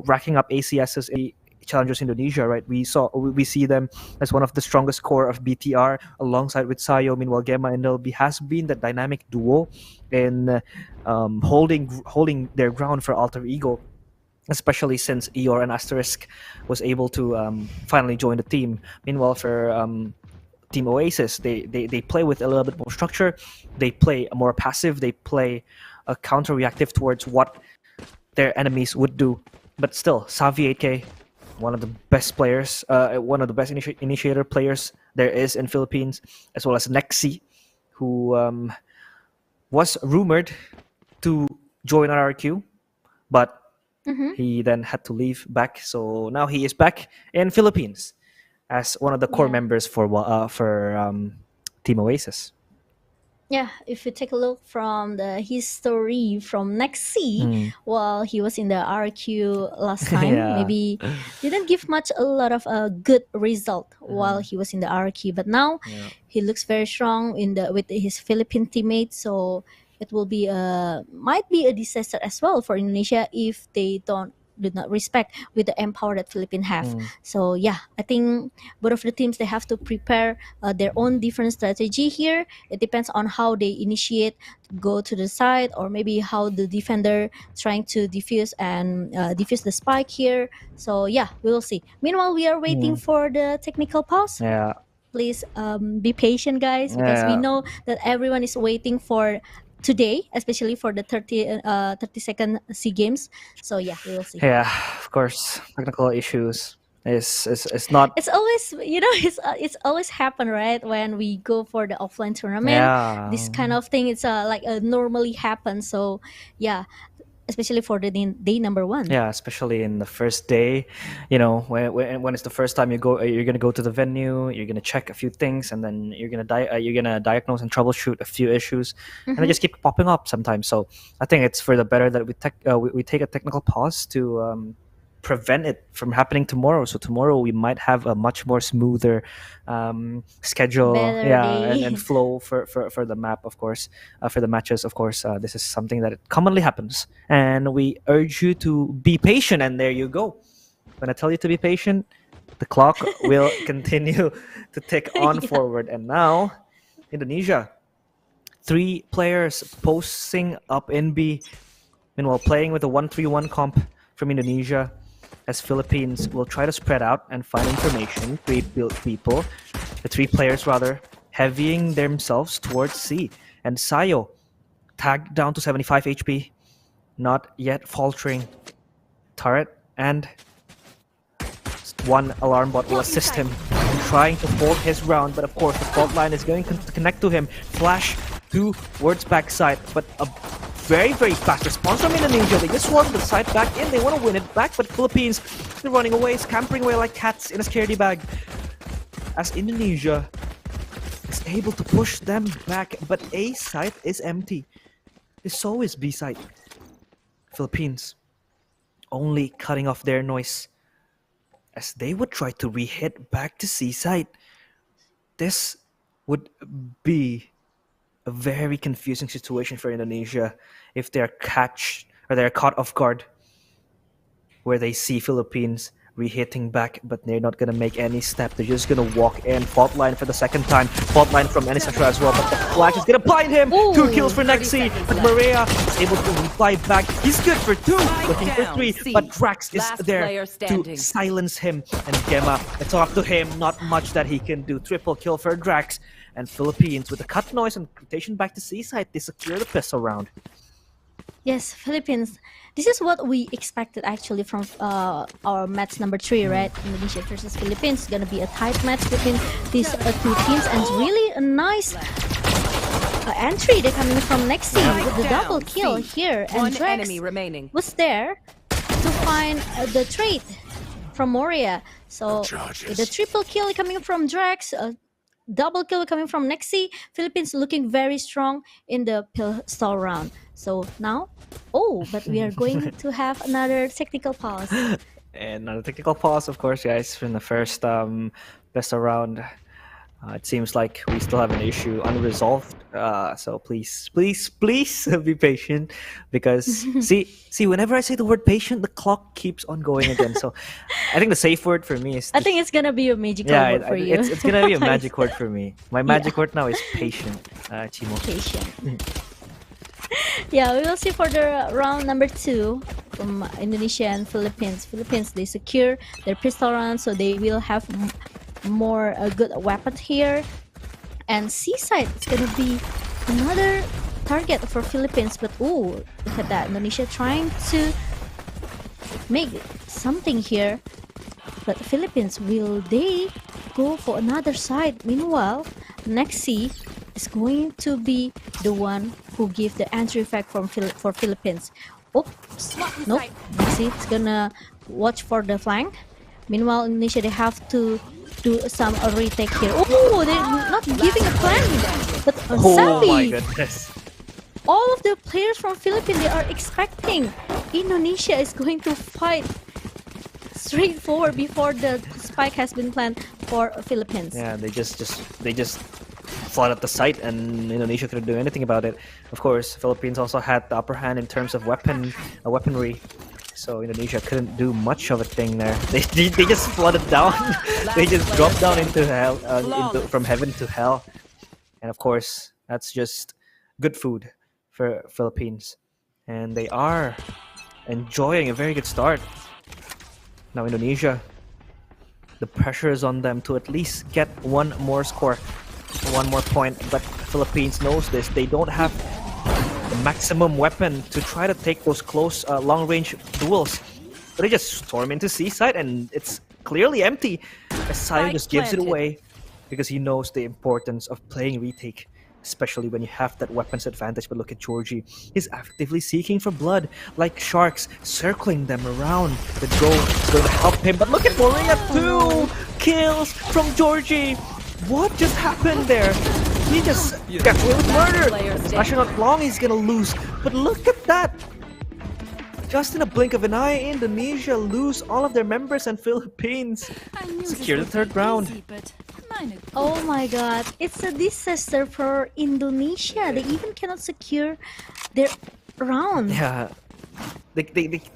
racking up ACSs in Challengers Indonesia, right? We see them as one of the strongest core of BTR alongside with Sayo. Meanwhile, Gemma and Delby has been the dynamic duo in holding their ground for Alter Ego, especially since Eeyore and Asterisk was able to finally join the team. Meanwhile, for Team Oasis. They play with a little bit more structure. They play more passive. They play a counter-reactive towards what their enemies would do. But still, Savi 8K, one of the best players, one of the best initiator players there is in Philippines, as well as Nexi, who was rumored to join RRQ, but he then had to leave back. So now he is back in Philippines as one of the core members for Team Oasis. Yeah, if you take a look from the history from Nexi, while he was in the RQ last time, maybe didn't give much a lot of a good result while he was in the RQ. But now he looks very strong with his Philippine teammates. So it will be might be a disaster as well for Indonesia if they do not respect with the empower that Philippines have. So yeah, I think both of the teams, they have to prepare their own different strategy here. It depends on how they initiate, go to the side, or maybe how the defender trying to defuse the spike here. So yeah, we will see. Meanwhile, we are waiting for the technical pause. Yeah. Please be patient, guys, because we know that everyone is waiting for today, especially for the 30-second SEA Games. So yeah, we will see. Yeah, of course, technical issues is not. It's always, it's always happen, right? When we go for the offline tournament, this kind of thing, it's normally happens. So yeah, especially for the day number 1. Yeah, especially in the first day, when it's the first time you're gonna go to the venue, you're gonna check a few things, and then you're gonna diagnose and troubleshoot a few issues, and they just keep popping up sometimes. So I think it's for the better that we take a technical pause to prevent it from happening tomorrow. So tomorrow we might have a much more smoother schedule, and flow for the map, of course, for the matches. Of course, this is something that commonly happens, and we urge you to be patient. And there you go. When I tell you to be patient, the clock will continue to tick on forward. And now, Indonesia, 3 players posting up in B, meanwhile playing with a 1-3-1 comp from Indonesia, as Philippines will try to spread out and find information, 3 players rather, heavying themselves towards C. And Sayo, tagged down to 75 HP, not yet faltering. Turret and one alarm bot will assist him in trying to hold his ground, but of course the fault line is going to connect to him. Flash towards backside, but a very, very fast response from Indonesia. They just want the side back in. They want to win it back, but Philippines, they're running away, scampering away like cats in a scaredy bag, as Indonesia is able to push them back. But A side is empty. So is B side. Philippines only cutting off their noise as they would try to re-hit back to C side. This would be a very confusing situation for Indonesia if they're caught off guard, where they see Philippines re-hitting back, but they're not gonna make any step. They're just gonna walk in. Fault line for the second time. Fault line from Anisatra as well, but the flash is gonna blind him. 2 kills for Nexi, but Maria is able to reply back. He's good for 2, looking for 3, but Drax is there to silence him. And Gemma, it's up to him. Not much that he can do. Triple kill for Drax. And Philippines, with the cut noise and rotation back to Seaside, they secure the pistol round. Yes, Philippines. This is what we expected actually from our match number 3, right? Indonesia versus Philippines. It's gonna be a tight match between these 2 teams, and it's really a nice entry. They're coming from Nexi with the double kill here, and Drax was there to find the trade from Moria. So the triple kill coming from Drax. Double kill coming from Nexi. Philippines looking very strong in the pistol round. So now, but we are going to have another technical pause. And another technical pause, of course, guys, from the first pistol round. It seems like we still have an issue unresolved. So please be patient, because see, whenever I say the word patient, the clock keeps on going again. So I think the safe word for me is... I think it's gonna be a magical word for you. It's gonna be a magic word for me. My magic word now is patient. Chimo. Patient. Yeah, we will see for the round number 2 from Indonesia and Philippines. Philippines, they secure their pistol round, so they will have more good weapons here. And Seaside is gonna be another target for Philippines. But ooh, look at that. Indonesia trying to make something here. But Philippines, will they go for another side? Meanwhile, Nexi is going to be the one who give the entry effect for Philippines. Oops, nope. Nexi is gonna watch for the flank. Meanwhile, Indonesia, they have to do some retake here. Oh, they're not giving a plan. But Oh my Savi, goodness. all of the players from Philippines, they are expecting Indonesia is going to fight straightforward before the spike has been planned for Philippines. Yeah, they just flooded the site, and Indonesia couldn't do anything about it. Of course, Philippines also had the upper hand in terms of weaponry, so Indonesia couldn't do much of a thing there. They just flooded down. They just dropped down into hell, from heaven to hell, and of course, that's just good food for Philippines, and they are enjoying a very good start. Now Indonesia, the pressure is on them to at least get one more score, one more point, but Philippines knows this. They don't have the maximum weapon to try to take those close long-range duels. But they just storm into Seaside and it's clearly empty. Asai just gives it away because he knows the importance of playing retake, especially when you have that weapons advantage. But look at Georgie. He's actively seeking for blood, like sharks, circling them around. The drone is going to help him. But look at Moria, 2 kills from Georgie. What just happened there? He just got away with murder. Actually, not long he's going to lose. But look at that. Just in a blink of an eye, Indonesia lose all of their members and Philippines secure the third round. Oh my god, it's a disaster for Indonesia. They even cannot secure their round. Yeah, they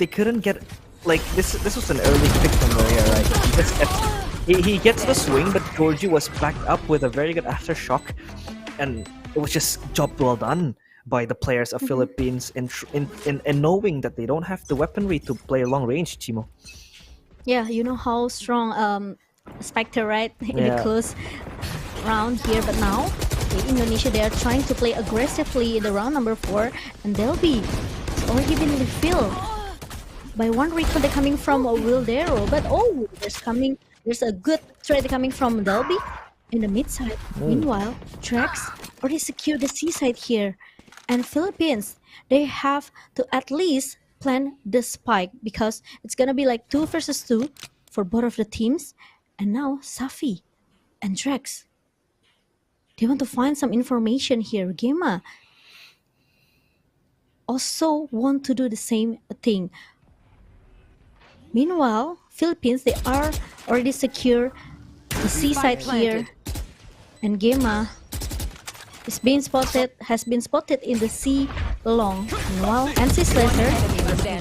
couldn't get, like, this was an early pick from Maria, right? He gets the swing, but Georgie was backed up with a very good aftershock, and it was just job well done by the players of Philippines in knowing that they don't have the weaponry to play long range, Chimo. Yeah, you know how strong Spectre, right? In the close round here, but now Indonesia, they are trying to play aggressively in the round number 4, and Delby has already been refilled by one recall. They're coming from Wildero, but oh, there's a good trade coming from Delby in the mid side. Meanwhile, Drax already secured the Seaside here, and Philippines, they have to at least plan the spike because it's gonna be like 2 versus 2 for both of the teams. And now Safi and Drex, they want to find some information here. Gema also want to do the same thing. Meanwhile, Philippines, they are already secure the Seaside here, and Gema has been spotted in the sea long. Meanwhile, NC Slazer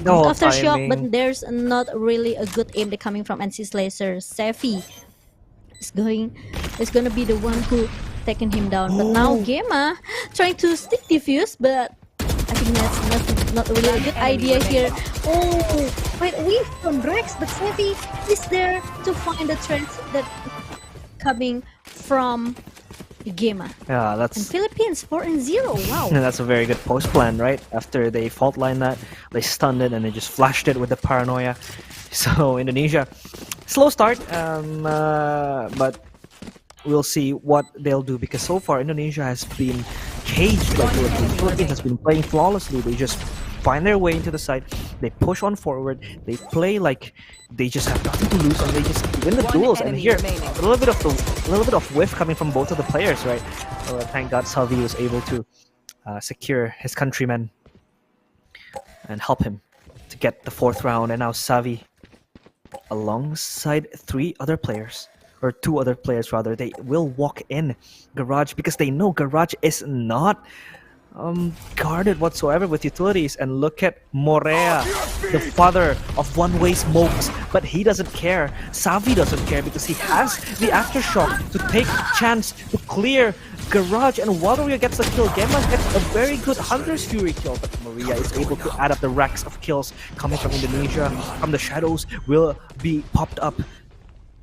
aftershock, but there's not really a good aim coming from NC Slazer. Safi is gonna be the one who taking him down. But now Gema trying to stick defuse, but I think that's not really a good idea here. Oh, quite weak from Drex, but Safi is there to find the threats that coming from Gema. Yeah, And that's Philippines 4-0. Wow. that's a very good post plan, right? After they fault line that, they stunned it and they just flashed it with the paranoia. So Indonesia, slow start, but we'll see what they'll do, because so far Indonesia has been caged by Philippines. Philippines has been playing flawlessly. They just find their way into the side, they push on forward, they play like they just have nothing to lose, and they just win the duels. And here, a little bit of whiff coming from both of the players, right? Thank God Salvi was able to secure his countrymen and help him to get the 4th round. And now Savi, alongside 2 other players, rather, they will walk in Garage because they know Garage is not guarded whatsoever with utilities. And look at Morea, the father of one-way smokes, but he doesn't care. Savi doesn't care because he has the aftershock to take chance to clear Garage, and Waluria gets the kill. Gemma gets a very good Hunter's Fury kill, but Maria is able to add up the racks of kills coming from Indonesia. From the shadows will be popped up.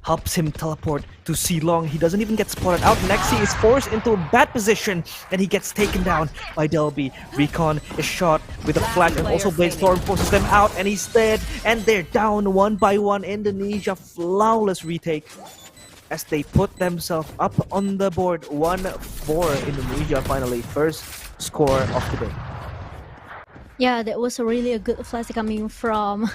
helps him teleport to Silong. He doesn't even get spotted out. Nexi is forced into a bad position and he gets taken down by Delby. Recon is shot with a flash and also Blade Storm forces them out and he's dead. And they're down 1 by 1. Indonesia flawless retake as they put themselves up on the board. 1-4 Indonesia finally. First score of the day. Yeah, that was really a good flash coming from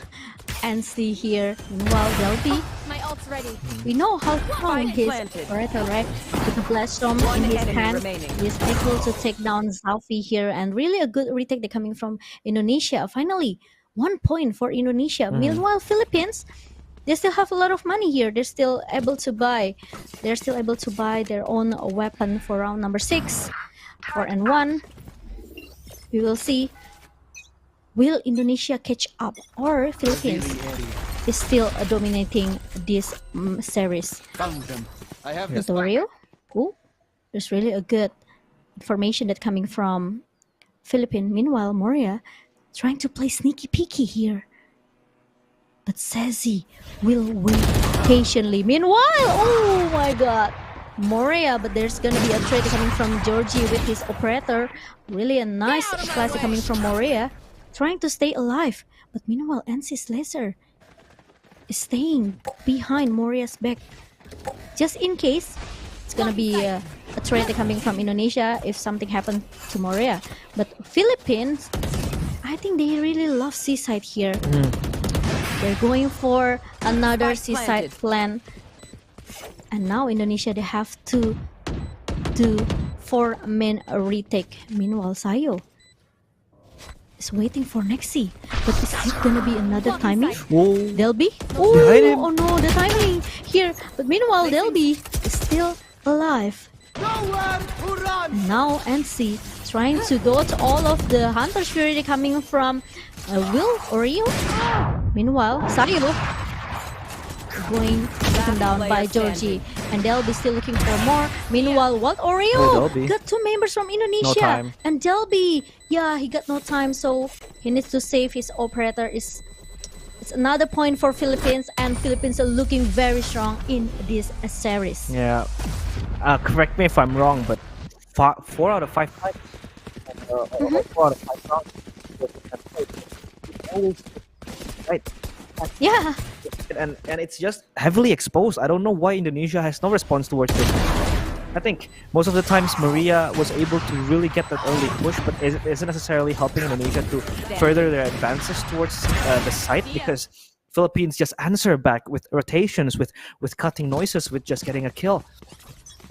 NC here. Meanwhile, Delby, My ult's ready. we know how strong his planted. operator, right? With the blast storm in his enemy hand, remaining. he's able to take down Zalfi here, and really a good retake coming from Indonesia. Finally, 1 point for Indonesia. Meanwhile, Philippines, they still have a lot of money here. They're still able to buy. They're still able to buy their own weapon for round number 6. 4-1. We will see. Will Indonesia catch up or Philippines is still dominating this series? Found them. I have Is Oreo? Oh, there's really a good information that coming from Philippines. Meanwhile, Moria trying to play sneaky peeky here. But Sezi will wait patiently. Meanwhile, oh my god. Moria, but there's gonna be a trade coming from Georgie with his operator. Really a nice classic coming from Moria. Trying to stay alive. But meanwhile, NC Slazer is staying behind Moria's back. Just in case, it's gonna be a threat coming from Indonesia if something happened to Moria. But Philippines, I think they really love seaside here. They're going for another Spike seaside plan. And now Indonesia, they have to do 4-man retake. Meanwhile, Sayo is waiting for Nexi. But is it gonna be another timing? Whoa. Delby? Behind him. Oh no, the timing here. But meanwhile, Delby is still alive. Now NC trying to dodge all of the Hunter's Fury coming from Will Oreo. Meanwhile, Sayo going taken down by Georgie. And Delby still looking for more. Meanwhile, what Oreo Delby. got 2 members from No Indonesia. time. And Delby, yeah, he got no time, so he needs to save his operator. It's another point for Philippines, and Philippines are looking very strong in this series. Yeah. Correct me if I'm wrong, but 4 out of 5 times. 4 out of 5 rounds. Always right. Yeah, And it's just heavily exposed. I don't know why Indonesia has no response towards this. I think most of the times Maria was able to really get that early push, but isn't necessarily helping Indonesia to further their advances towards the site, because Philippines just answer back with rotations, with cutting noises, with just getting a kill.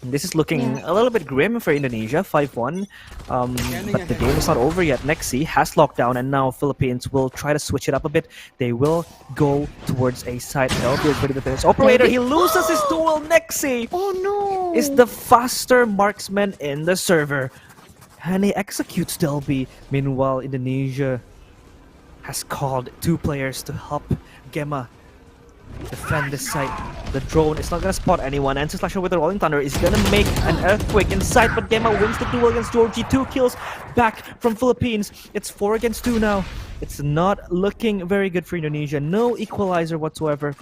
And this is looking a little bit grim for Indonesia, 5-1. But the game is not over yet. Nexi has lockdown, and now Philippines will try to switch it up a bit. They will go towards a side. Delby is ready to finish. Operator, he loses his duel. Nexi oh no. is the faster marksman in the server. And he executes Delby. Meanwhile, Indonesia has called 2 players to help Gemma defend this site. The drone is not gonna spot anyone. Answer Slasher with the Rolling Thunder is gonna make an earthquake inside, but Gemma wins the duel against Georgie. 2 kills back from Philippines. It's 4 against 2 now. It's not looking very good for Indonesia. No equalizer whatsoever,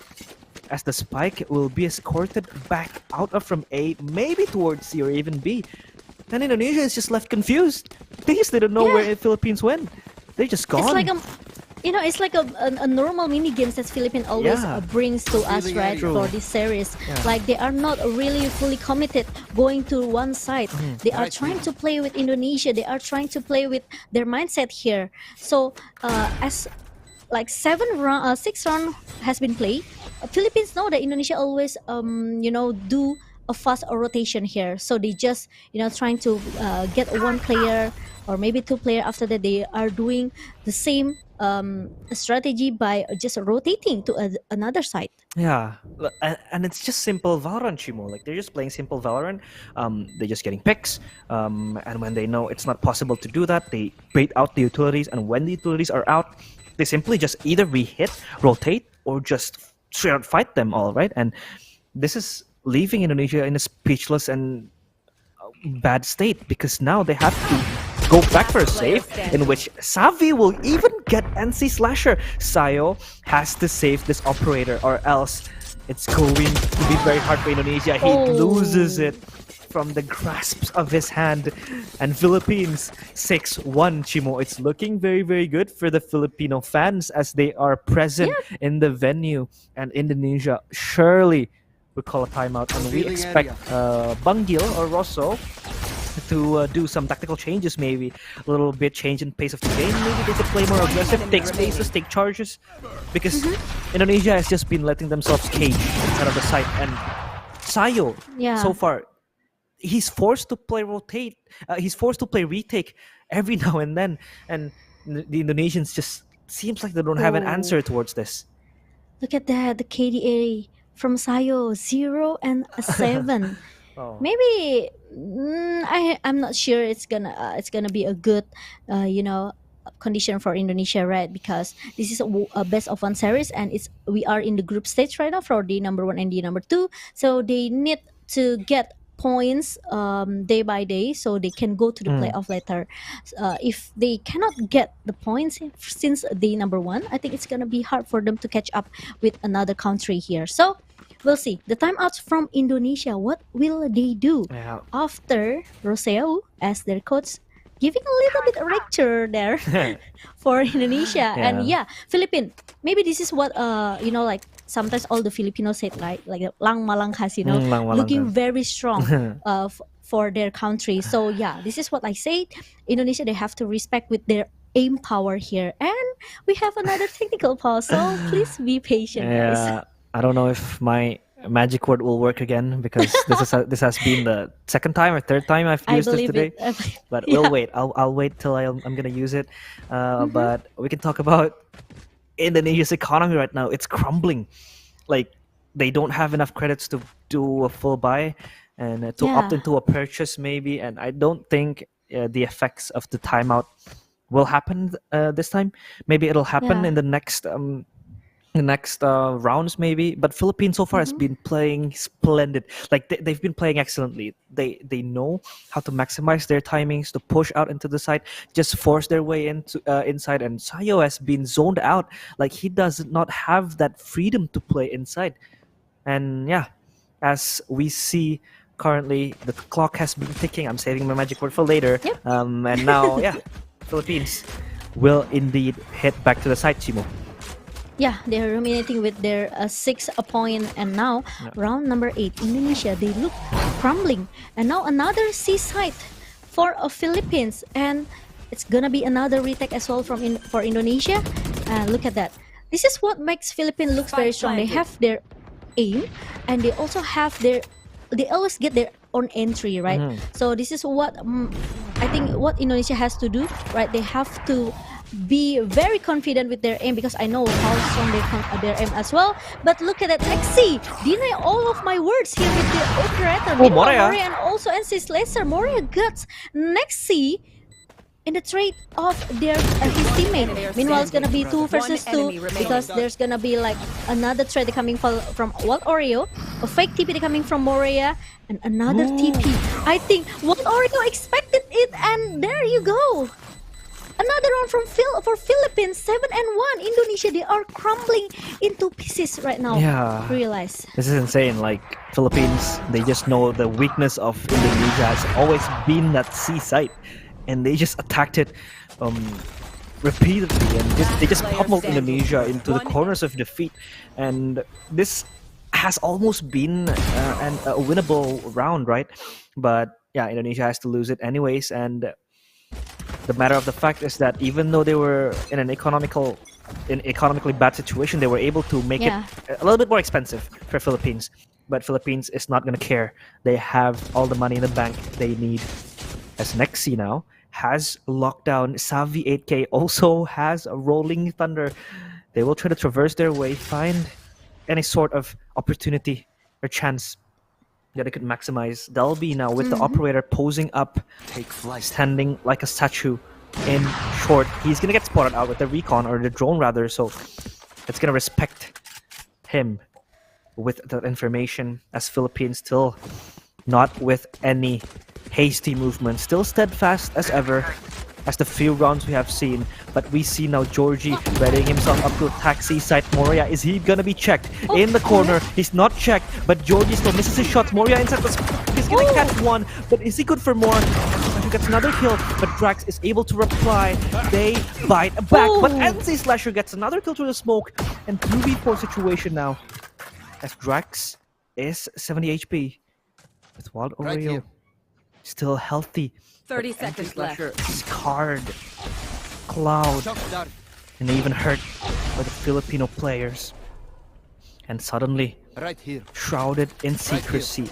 as the spike will be escorted back out of from A, maybe towards C or even B. And Indonesia is just left confused. They just didn't know where the Philippines went. They're just gone. It's like it's like a normal mini games that Philippines always brings to us, right? For this series, like they are not really fully committed going to one side. They are trying to play with Indonesia. They are trying to play with their mindset here. So as like 6 round has been played, Philippines know that Indonesia always do a fast rotation here. So they just trying to get 1 player or maybe 2 player. After that, they are doing the same strategy by just rotating to another side. Yeah, and it's just simple Valorant, Chimo. Like, they're just playing simple Valorant. They're just getting picks, and when they know it's not possible to do that, they bait out the utilities. And when the utilities are out, they simply just either re-hit, rotate, or just straight out fight them all, right? And this is leaving Indonesia in a speechless and bad state, because now they have to go back for a save, in which Savi will even get NC Slasher. Sayo has to save this operator, or else It's going to be very hard for Indonesia. He loses it from the grasps of his hand. And Philippines 6-1, Chimo. It's looking very, very good for the Filipino fans as they are present in the venue. And Indonesia surely will call a timeout. And we expect Bangil or Rosso to do some tactical changes, maybe a little bit change in pace of the game. Maybe they could play more aggressive, take spaces, take charges, because Indonesia has just been letting themselves cage inside of the site. And Sayo, so far, he's forced to play rotate. He's forced to play retake every now and then, and the Indonesians just seems like they don't have an answer towards this. Look at that, the KDA from Sayo, 0 and 7. Maybe I'm not sure it's gonna be a good condition for Indonesia, right? Because this is a best of 1 series, and we are in the group stage right now for the number 1 and the number 2, so they need to get points day by day so they can go to the playoff later. If they cannot get the points since day number 1, I think it's gonna be hard for them to catch up with another country here. So we'll see. The timeouts from Indonesia, what will they do after Roseu as their coach giving a little bit of lecture there for Indonesia? And Philippines, maybe this is what like sometimes all the Filipinos say, like lang malangkas, looking very strong for their country. So this is what I say. Indonesia, they have to respect with their aim power here. And we have another technical pause, so please be patient, guys. I don't know if my magic word will work again, because this has been the second time or third time I've used this today. But we'll wait. I'll wait till I'm gonna use it. But we can talk about Indonesia's economy right now. It's crumbling. Like, they don't have enough credits to do a full buy and to opt into a purchase maybe. And I don't think the effects of the timeout will happen this time. Maybe it'll happen in the next rounds maybe. But Philippines so far has been playing splendid. Like, they've been playing excellently. They know how to maximize their timings, to push out into the side, just force their way into inside. And Sayo has been zoned out. Like, he does not have that freedom to play inside. And as we see currently, the clock has been ticking. I'm saving my magic word for later. And now Philippines will indeed head back to the side, Chimo. They're ruminating with their 6 point, and now round number 8, Indonesia, they look crumbling. And now another C site for Philippines, and it's gonna be another retake as well for Indonesia. Look at that. This is what makes Philippines looks very strong. They have their aim, and they also have they always get their own entry, right? So this is what I think what Indonesia has to do, right? They have to be very confident with their aim, because I know how strong their aim as well. But look at that, Lexi deny all of my words here with the operator. Moria and also NC Laser. Moria gets Nexi in the trade of his teammate. Meanwhile, it's gonna be 2 versus 2, because there's gonna be like another trade coming from Wild Oreo, a fake TP coming from Moria, and another TP. I think Wild Oreo expected it, and there you go. Another round for Philippines, 7-1. Indonesia, they are crumbling into pieces right now. Realize this is insane. Like, Philippines, they just know the weakness of Indonesia has always been that C site, and they just attacked it repeatedly, and they just pummeled Indonesia into the corners of defeat. And this has almost been a winnable round, right? But Indonesia has to lose it anyways. And the matter of the fact is that even though they were in an economically bad situation, they were able to make it a little bit more expensive for Philippines. But Philippines is not going to care. They have all the money in the bank they need. As Nexi now has lockdown, Savi 8K also has a Rolling Thunder. They will try to traverse their way, find any sort of opportunity or chance that they could maximize. Delby now with the operator posing up, standing like a statue in short. He's gonna get spotted out with the recon, or the drone rather, so it's gonna respect him with that information, as Philippines still not with any hasty movement, still steadfast as ever. as the few rounds we have seen. But we see now Georgie readying himself up to attack Seaside. Moria, is he gonna be checked? In the corner, he's not checked, but Georgie still misses his shots. Moria inside the he's gonna catch one, but is he good for more? He gets another kill, but Drax is able to reply. They bite back, but NC Slasher gets another kill through the smoke, and 2v4 situation now, as Drax is 70 HP, with Wild Oreo still healthy. 30 seconds left. Slasher scarred, Cloud, and even hurt by the Filipino players. And suddenly, Right here. shrouded in secrecy,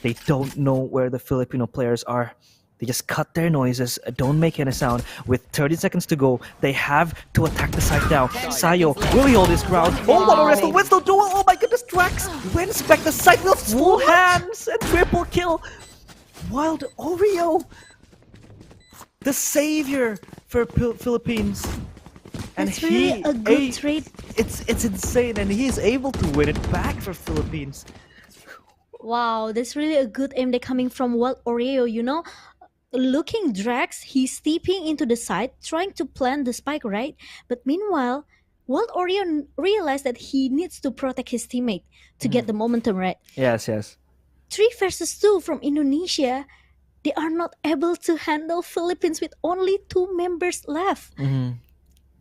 they don't know where the Filipino players are. They just cut their noises, don't make any sound. With 30 seconds to go, they have to attack the site now. Sayo, will he hold his ground? Oh, what a wrestle! Whistle duel! Oh my goodness, Drax wins back the site with full hands and triple kill. Wild Oreo, the savior for Philippines. And It's really a good trade. It's insane, and he is able to win it back for Philippines. Wow, that's really a good aim. They're coming from Wild Oreo, you know. Looking Drax, he's stepping into the side, trying to plant the spike, right? But meanwhile, Wild Oreo realized that he needs to protect his teammate to get the momentum, right? Yes. 3 versus 2 from Indonesia. They are not able to handle Philippines with only 2 members left.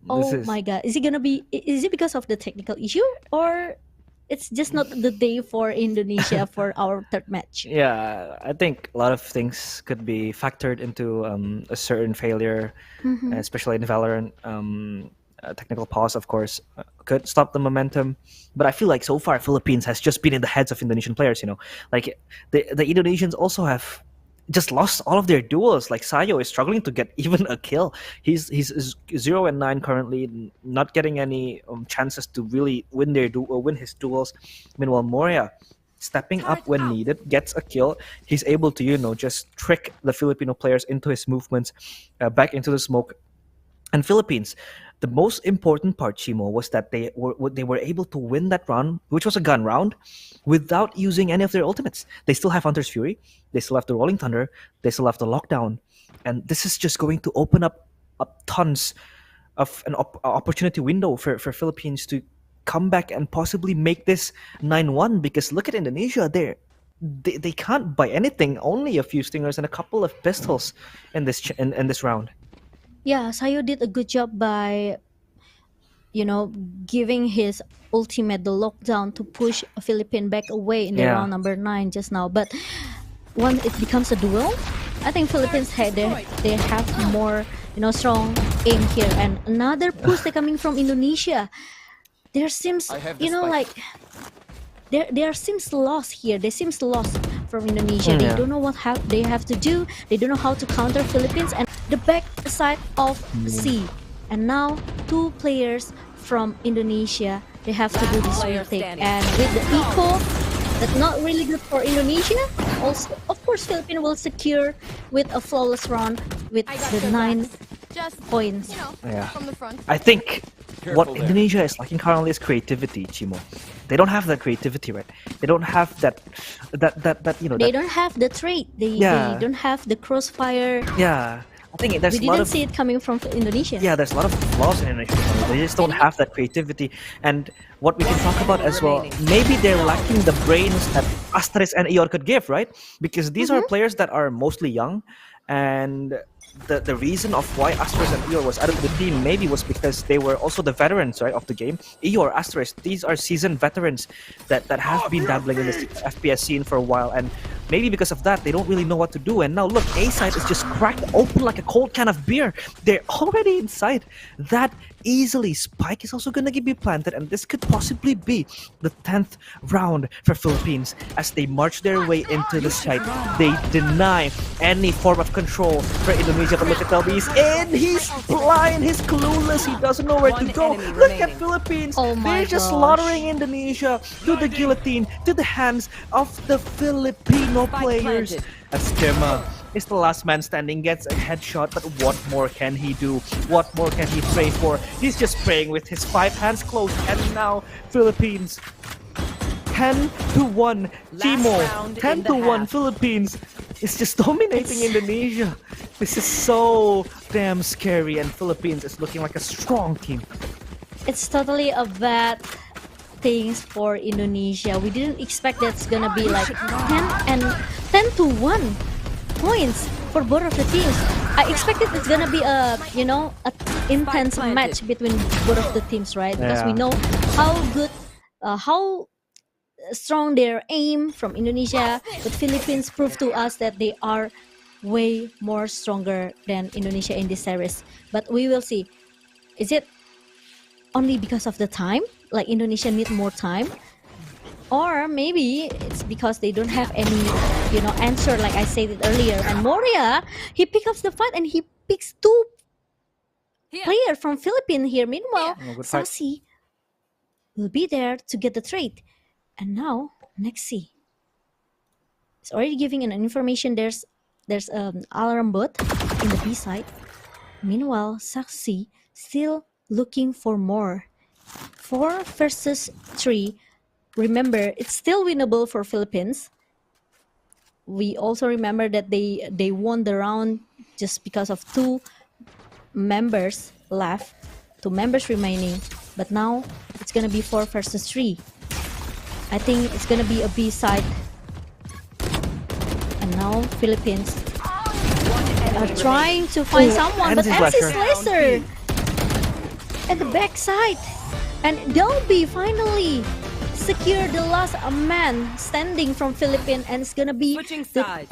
Oh my god. Is it because of the technical issue, or it's just not the day for Indonesia for our third match? Yeah, I think a lot of things could be factored into a certain failure, especially in Valorant. A technical pause, of course, could stop the momentum. But I feel like so far Philippines has just been in the heads of Indonesian players. You know, like the Indonesians also have just lost all of their duels. Like Sayo is struggling to get even a kill. He's 0-9 currently, not getting any chances to really win his duels. Meanwhile, Moria stepping up when needed, gets a kill. He's able to just trick the Filipino players into his movements, back into the smoke. And Philippines, the most important part, Chimo, was that they were able to win that round, which was a gun round, without using any of their ultimates. They still have Hunter's Fury, they still have the Rolling Thunder, they still have the Lockdown, and this is just going to open up tons of an opportunity window for Philippines to come back and possibly make this 9-1. Because look at Indonesia, they can't buy anything, only a few stingers and a couple of pistols in this round. Yeah, Sayo did a good job by, giving his ultimate, the lockdown, to push a Philippine back away in the round number 9 just now. But when it becomes a duel, I think Philippines they have more, strong aim here. And another push coming from Indonesia. There seems, there seems lost here. They seems lost from Indonesia. They don't know what they have to do. They don't know how to counter Philippines and the back side of C. And now 2 players from Indonesia, they have to do this retake. And with the eco, that's not really good for Indonesia. Also, of course, Philippines will secure with a flawless round with the 9 points. From the front. I think what Indonesia is lacking currently is creativity, Chimo. They don't have that creativity, right? They don't have that. They don't have the trait. They don't have the crossfire. Yeah, I think there's We a lot didn't of. see it coming from Indonesia. Yeah, there's a lot of flaws in Indonesia. They just don't have that creativity. And what we can talk about as well, maybe they're lacking the brains that Asterisk and Eor could give, right? Because these are players that are mostly young, and the reason of why Asterisk and Eor was added to the team maybe was because they were also the veterans, right, of the game. Eor, Asterisk, these are seasoned veterans that have been dabbling in this FPS scene for a while, and maybe because of that, they don't really know what to do. And now look, A-side is just cracked open like a cold can of beer. They're already inside. That easily. Spike is also gonna be planted, and this could possibly be the 10th round for Philippines as they march their way into the site. They deny any form of control for Indonesia, but look at LB, he's in, he's blind, he's clueless, he doesn't know where to go. Look at Philippines, they're just slaughtering Indonesia to the guillotine, to the hands of the Filipino players. As Gemma is the last man standing, gets a headshot, but what more can he do? What more can he pray for? He's just praying with his 5 hands closed, and now Philippines 10-1. Chimo, 10-1 Philippines. is just dominating Indonesia. This is so damn scary, and Philippines is looking like a strong team. It's totally a bad things for Indonesia. We didn't expect that's gonna be like 10 to 1 points for both of the teams. I expected it's gonna be a intense match between both of the teams, right? Because we know how good, how strong their aim from Indonesia, but Philippines proved to us that they are way more stronger than Indonesia in this series. But we will see. Is it only because of the time? Like Indonesia need more time? Or maybe it's because they don't have any, answer, like I said it earlier. And Moria, he picks up the fight and he picks two players from Philippines here. Meanwhile, Sassy will be there to get the trade. And now, Nexi is already giving an information. There's an alarm bot in the B side. Meanwhile, Sassy still looking for more. 4 versus 3. Remember, it's still winnable for Philippines. We also remember that they won the round just because of 2 members left, 2 members remaining. But now it's gonna be 4 versus 3. I think it's gonna be a B side. And now Philippines are trying to find someone, but MC Slasher at the back side. And Delby finally secure the last man standing from Philippines, and it's gonna be the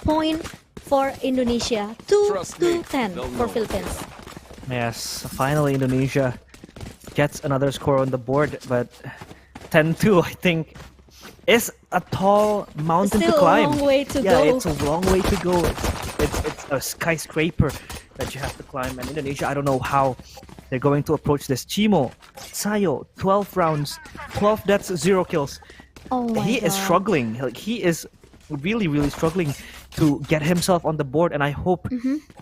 point for Indonesia. 2-10 for Philippines. Yes, finally Indonesia gets another score on the board, but 10-2 I think is a tall mountain to climb. Still a long way to go. Yeah, it's a long way to go. It's a skyscraper that you have to climb, and Indonesia, I don't know how they're going to approach this. Chimo, Sayo, 12 rounds, 12 deaths, 0 kills. Oh my He is God. struggling. Like, he is really, really struggling to get himself on the board, and I hope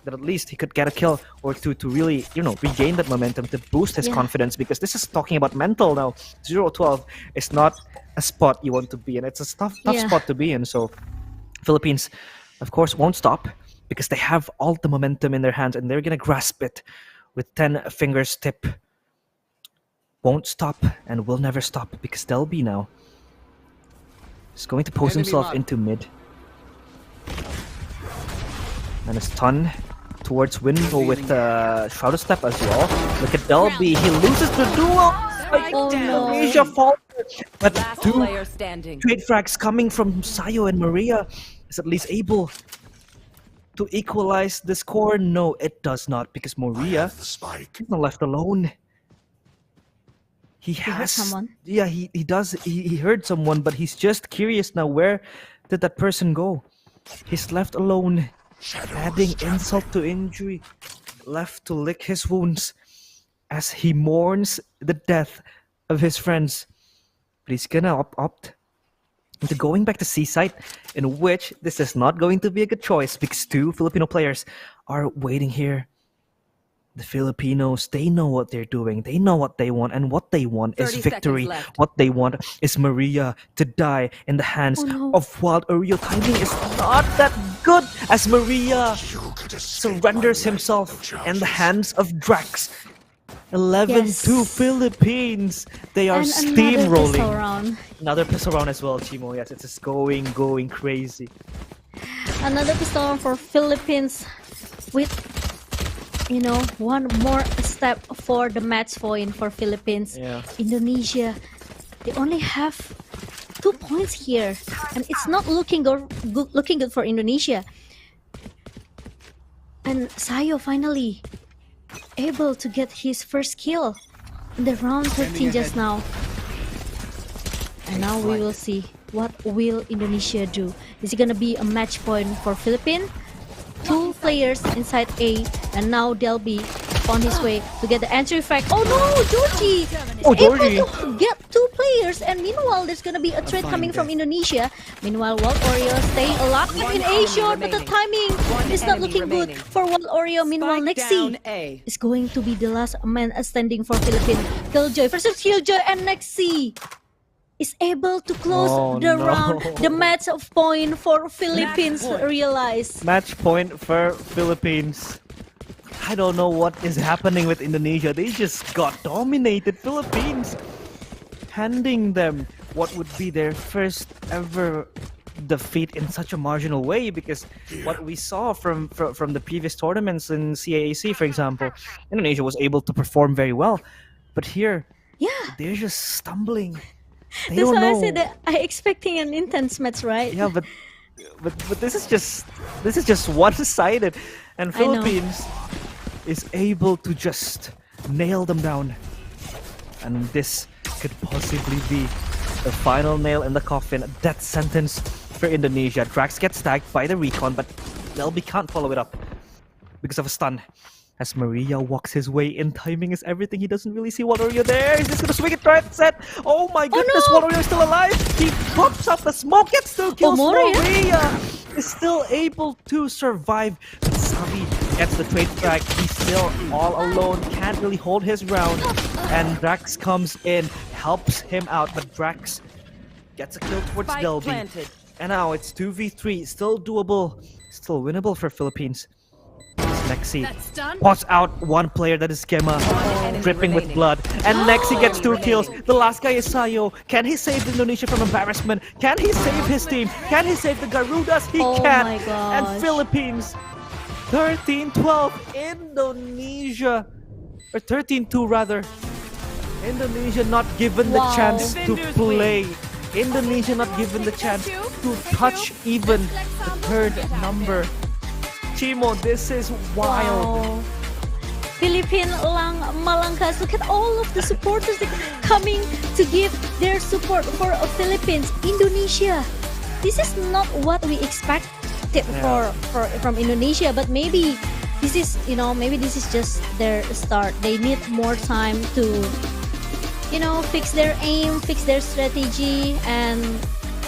that at least he could get a kill or to really, regain that momentum to boost his confidence, because this is talking about mental now. 0-12 is not a spot you want to be in. It's a tough spot to be in. So Philippines, of course, won't stop because they have all the momentum in their hands and they're going to grasp it with 10 fingers tip. Won't stop and will never stop because Delby now is going to pose himself into mid. And a stun towards window with Shroud of Step as well. Look at Delby, he loses the duel! Malaysia falls! But 2 trade frags coming from Sayo and Maria is at least able to equalize the score. No, it does not, because Maria is not left alone. He heard has someone. Yeah, he does. He heard someone, but he's just curious now. Where did that person go? He's left alone, adding insult to injury, left to lick his wounds as he mourns the death of his friends. But he's gonna opt into going back to Seaside, in which this is not going to be a good choice because 2 Filipino players are waiting here. The Filipinos, they know what they're doing. They know what they want, and what they want is victory. What they want is Maria to die in the hands of Wild Oreo. Timing is not that good as Maria surrenders himself in the hands of Drax. 11-2 Philippines. They are steamrolling. Another pistol round as well, Chimo. Yes, it's just going crazy. Another pistol round for Philippines with, one more step for the match point for Philippines. Yeah. Indonesia, they only have 2 points here, and it's not looking good for Indonesia. And Sayo finally able to get his first kill in the round 13 just now. And now we will see what will Indonesia do. Is it gonna be a match point for Philippines? 2 players inside A, and now Delby on his way to get the entry frag. Oh no, Georgie is able to get 2 players, and meanwhile there's gonna be a trade coming from Indonesia. Meanwhile, Wild Oreo staying alive in A short, but the timing is not looking good for Wild Oreo. Meanwhile, Nexi is going to be the last man standing for Philippines. Killjoy versus Killjoy and Nexi. is able to close Oh, the no. round, the match of point for Philippines. Realize. Match point for Philippines. I don't know what is happening with Indonesia. They just got dominated. Philippines handing them what would be their first ever defeat in such a marginal way, because what we saw from the previous tournaments in CAAC, for example, Indonesia was able to perform very well, but here they're just stumbling. They That's don't why know. I said that I expecting an intense match, right? Yeah, but this is just one-sided, and I know. Philippines is able to just nail them down, and this could possibly be the final nail in the coffin, death sentence for Indonesia. Drax gets tagged by the recon, but Delby can't follow it up because of a stun. As Maria walks his way in, timing is everything. He doesn't really see Walurio there. He's just gonna swing it right set. Oh my goodness, no! Walurio is still alive. He pops up the smoke, gets still kills. Moria? Maria is still able to survive. But Savi gets the trade frag. He's still all alone, can't really hold his ground. And Drax comes in, helps him out, but Drax gets a kill towards Spike Delby. planted. And now it's 2v3, still doable, still winnable for Philippines. Nexi pots out one player, that is Gemma, enemy dripping with remaining. blood. And Nexi gets 2 Enemy kills. remaining. The last guy is Sayo. Can he save Indonesia from embarrassment? Can he save his team? Can he save the Garudas? He Oh can. my And gosh. Philippines, 13-12. Indonesia, or 13-2 rather. Indonesia not given the Wow. chance to Defenders play. Indonesia not given the chance to touch even the third number. Chimo, this is wild. Wow. Philippine Malangkas, look at all of the supporters that coming to give their support for Philippines. Indonesia, this is not what we expected from Indonesia, but maybe this is, maybe this is just their start. They need more time to, fix their aim, fix their strategy, and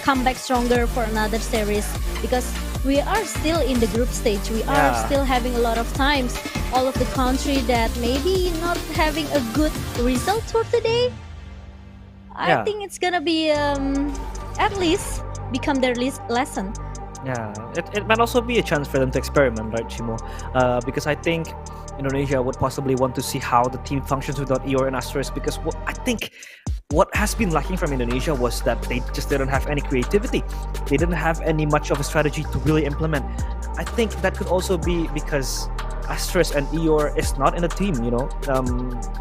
come back stronger for another series, because we are still in the group stage. We are still having a lot of times. All of the country that maybe not having a good result for today, I think it's gonna be at least become their lesson. Yeah, it might also be a chance for them to experiment, right, Chimo? Because I think Indonesia would possibly want to see how the team functions without Eeyore and Asterisk, because I think what has been lacking from Indonesia was that they just didn't have any creativity. They didn't have any much of a strategy to really implement. I think that could also be because Asterisk and Eeyore is not in the team,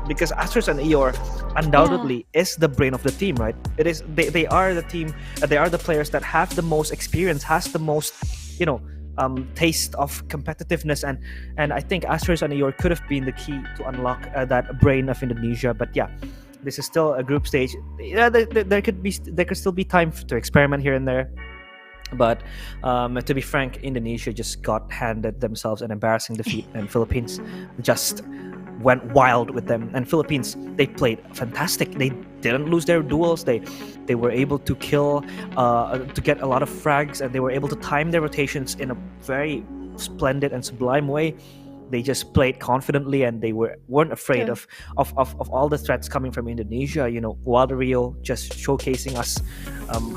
because Asterisk and Eeyore undoubtedly is the brain of the team, right? It is they are the team, they are the players that have the most experience, has the most, taste of competitiveness, and I think Asterisk and Eeyore could have been the key to unlock that brain of Indonesia. But yeah, this is still a group stage. Yeah, there could still be time to experiment here and there. But to be frank, Indonesia just got handed themselves an embarrassing defeat, and Philippines just went wild with them. And Philippines, they played fantastic. They didn't lose their duels. They were able to kill, to get a lot of frags, and they were able to time their rotations in a very splendid and sublime way. They just played confidently, and they weren't afraid of all the threats coming from Indonesia. Walurio just showcasing us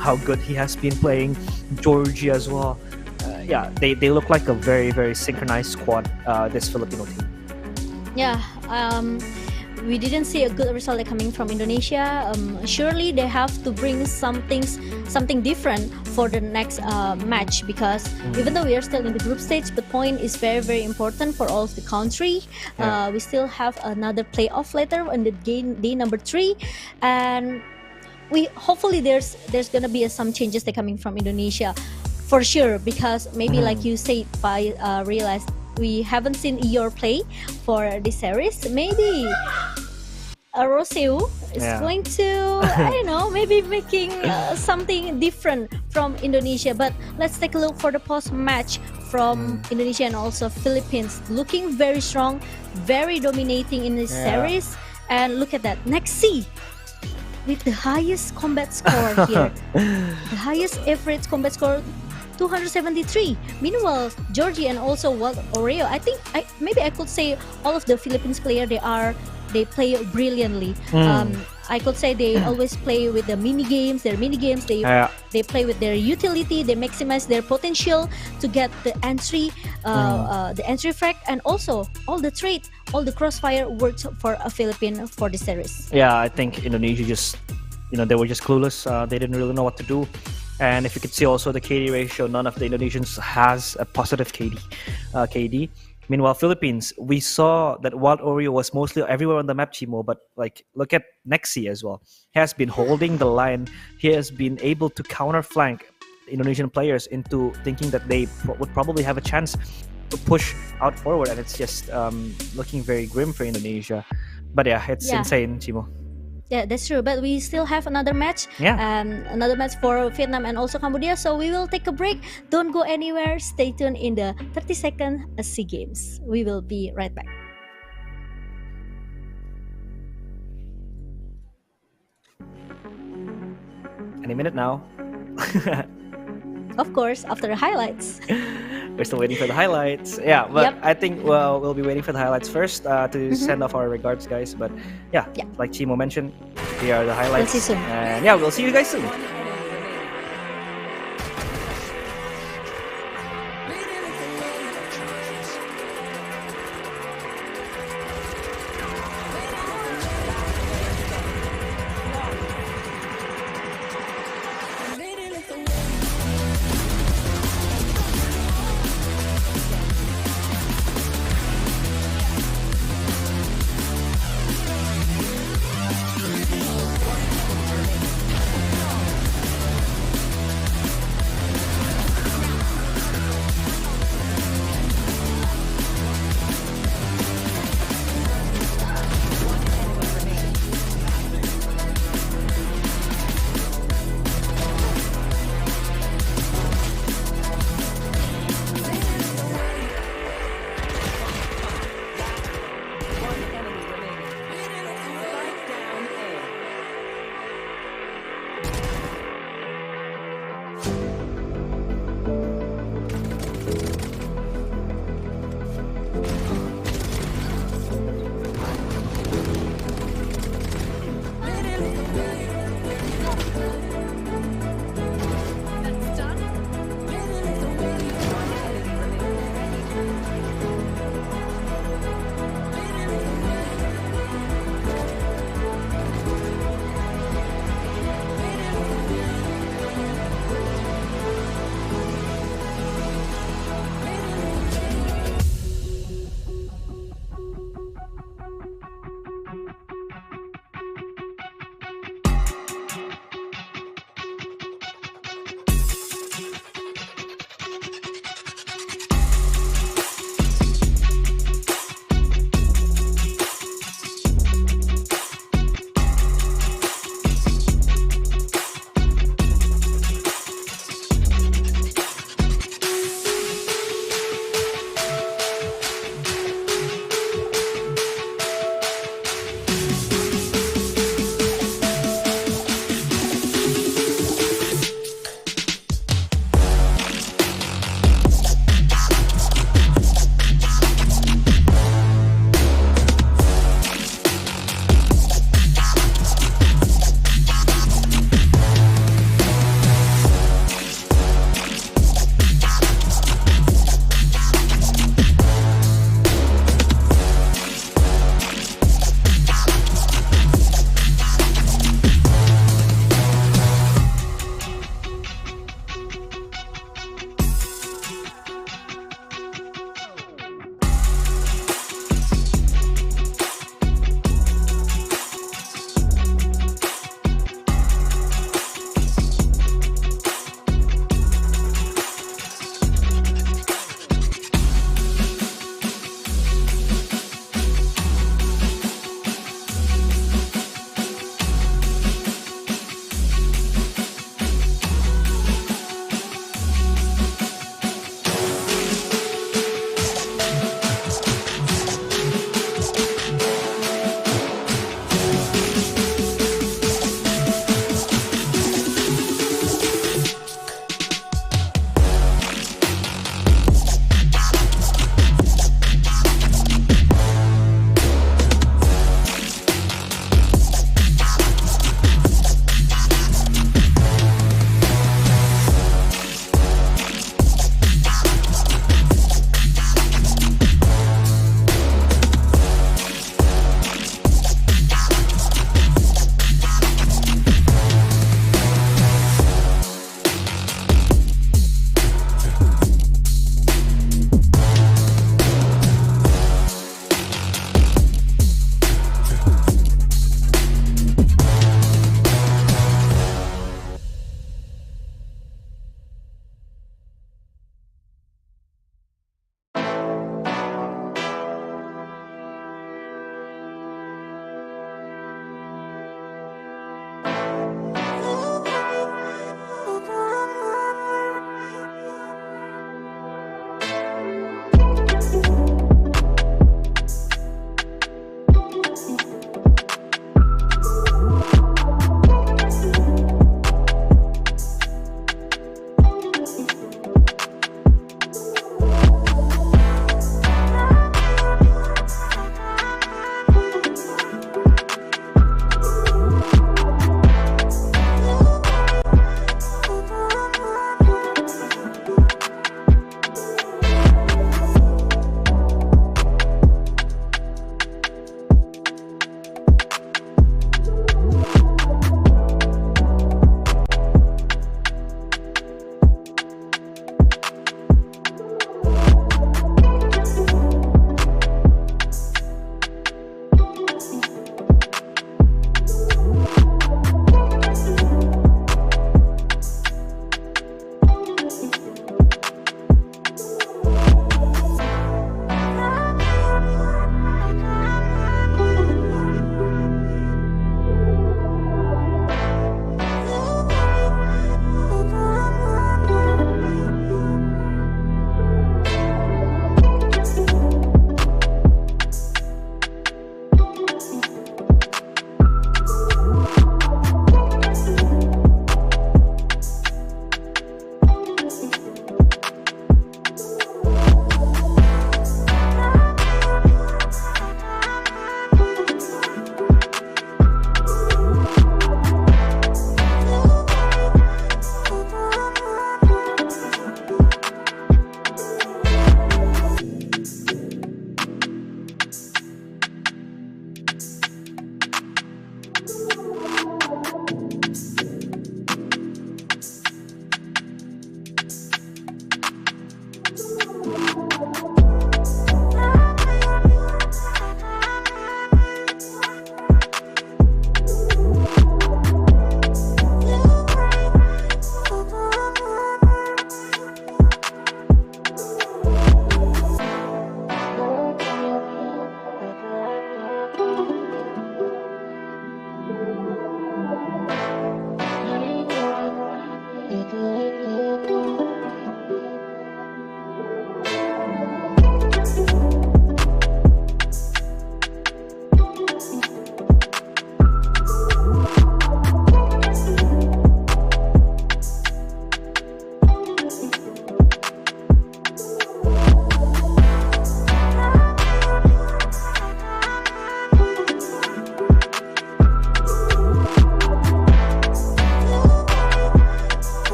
how good he has been playing. Georgie as well. They look like a very, very synchronized squad, this Filipino team. Yeah, we didn't see a good result coming from Indonesia. Surely they have to bring something different for the next match, because even though we are still in the group stage, the point is very, very important for all of the country. We still have another playoff later on the day number 3, and hopefully there's gonna be some changes that coming from Indonesia for sure, because maybe like you said, I realized we haven't seen Eeyore play for this series. Maybe Roseu is going to, I don't know, maybe making something different from Indonesia. But let's take a look for the post-match from Indonesia and also Philippines. Looking very strong, very dominating in this series. And look at that, Nexi with the highest combat score here. The highest average combat score, 273. Meanwhile, Georgie and also Oreo, I think maybe I could say all of the Philippines player, they play brilliantly. I could say they always play with the mini games. Their mini games, they play with their utility. They maximize their potential to get the entry frag, and also all the trade, all the crossfire works for a Philippine for the series. Yeah, I think Indonesia just, they were just clueless. They didn't really know what to do. And if you could see also the KD ratio, none of the Indonesians has a positive KD. Meanwhile, Philippines, we saw that Wild Oreo was mostly everywhere on the map, Chimo, but look at Nexi as well. He has been holding the line. He has been able to counterflank Indonesian players into thinking that they would probably have a chance to push out forward, and it's just looking very grim for Indonesia. But yeah, it's insane, Chimo. Yeah, that's true. But we still have another match. Another match for Vietnam and also Cambodia. So we will take a break. Don't go anywhere. Stay tuned in the 30-second SEA Games. We will be right back. Any minute now. Of course, after the highlights. We're still waiting for the highlights. Yeah, but I think we'll be waiting for the highlights first to send off our regards, guys. But yeah, like Chimo mentioned, here are the highlights. We'll see soon. And yeah, we'll see you guys soon.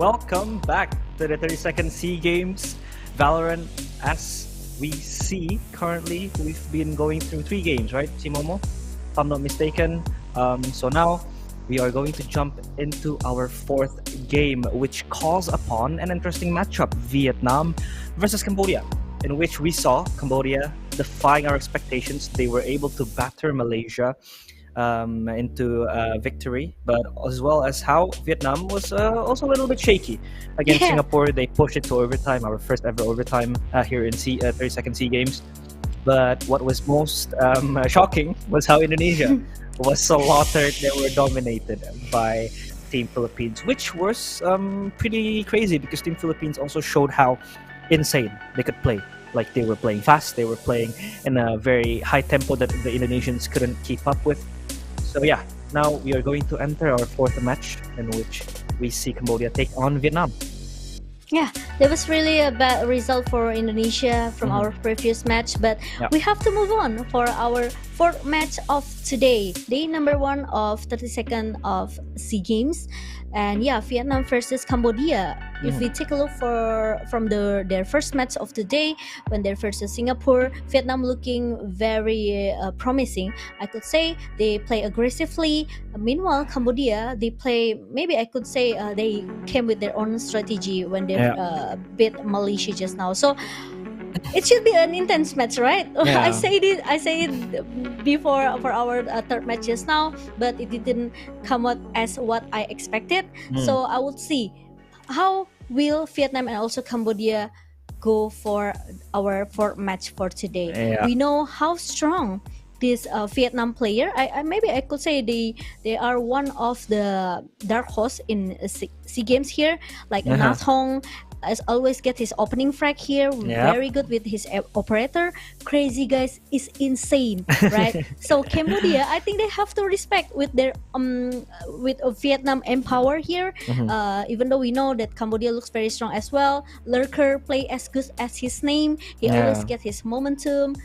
Welcome back to the 32nd SEA Games Valorant. As we see currently, we've been going through 3 games, right, Simomo? If I'm not mistaken. So now we are going to jump into our 4th game, which calls upon an interesting matchup: Vietnam versus Cambodia, in which we saw Cambodia defying our expectations. They were able to batter Malaysia into victory, but as well as how Vietnam was also a little bit shaky against Yeah. Singapore. They pushed it to overtime, our first ever overtime here in 32nd SEA Games. But what was most shocking was how Indonesia was slaughtered. They were dominated by Team Philippines, which was pretty crazy because Team Philippines also showed how insane they could play. Like they were playing fast, they were playing in a very high tempo that the Indonesians couldn't keep up with. So yeah, now we are going to enter our fourth match in which we see Cambodia take on Vietnam. Yeah, that was really a bad result for Indonesia from our previous match, but Yeah. we have to move on for our fourth match of today, day number 1 of 32nd of SEA Games, and yeah, Vietnam versus Cambodia. If we take a look from their first match of the day when they're versus Singapore, Vietnam looking very promising. I could say they play aggressively. Meanwhile, Cambodia, they play, maybe I could say they came with their own strategy when they Yeah. beat Malaysia just now. So it should be an intense match, right? Yeah. I say it before for our third match just now, but it didn't come out as what I expected. So I would see how will Vietnam and also Cambodia go for our fourth match for today. Yeah. We know how strong this Vietnam player. I maybe I could say they are one of the dark horse in SEA Games here. Like Na Thong as always get his opening frag here. Yeah. Very good with his operator. Crazy guys is insane, right? So Cambodia, I think they have to respect with their with Vietnam empower here. Even though we know that Cambodia looks very strong as well. Lurker play as good as his name. He Yeah. always get his momentum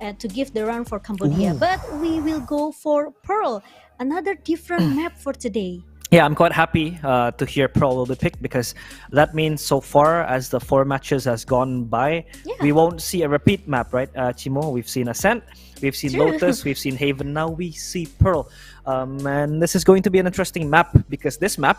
to give the run for Cambodia. But we will go for Pearl, another different map for today. Yeah, I'm quite happy to hear Pearl will be picked because that means so far as the 4 matches has gone by, we won't see a repeat map, right, Chimo? We've seen Ascent, we've seen True. Lotus, we've seen Haven, now we see Pearl. And this is going to be an interesting map because this map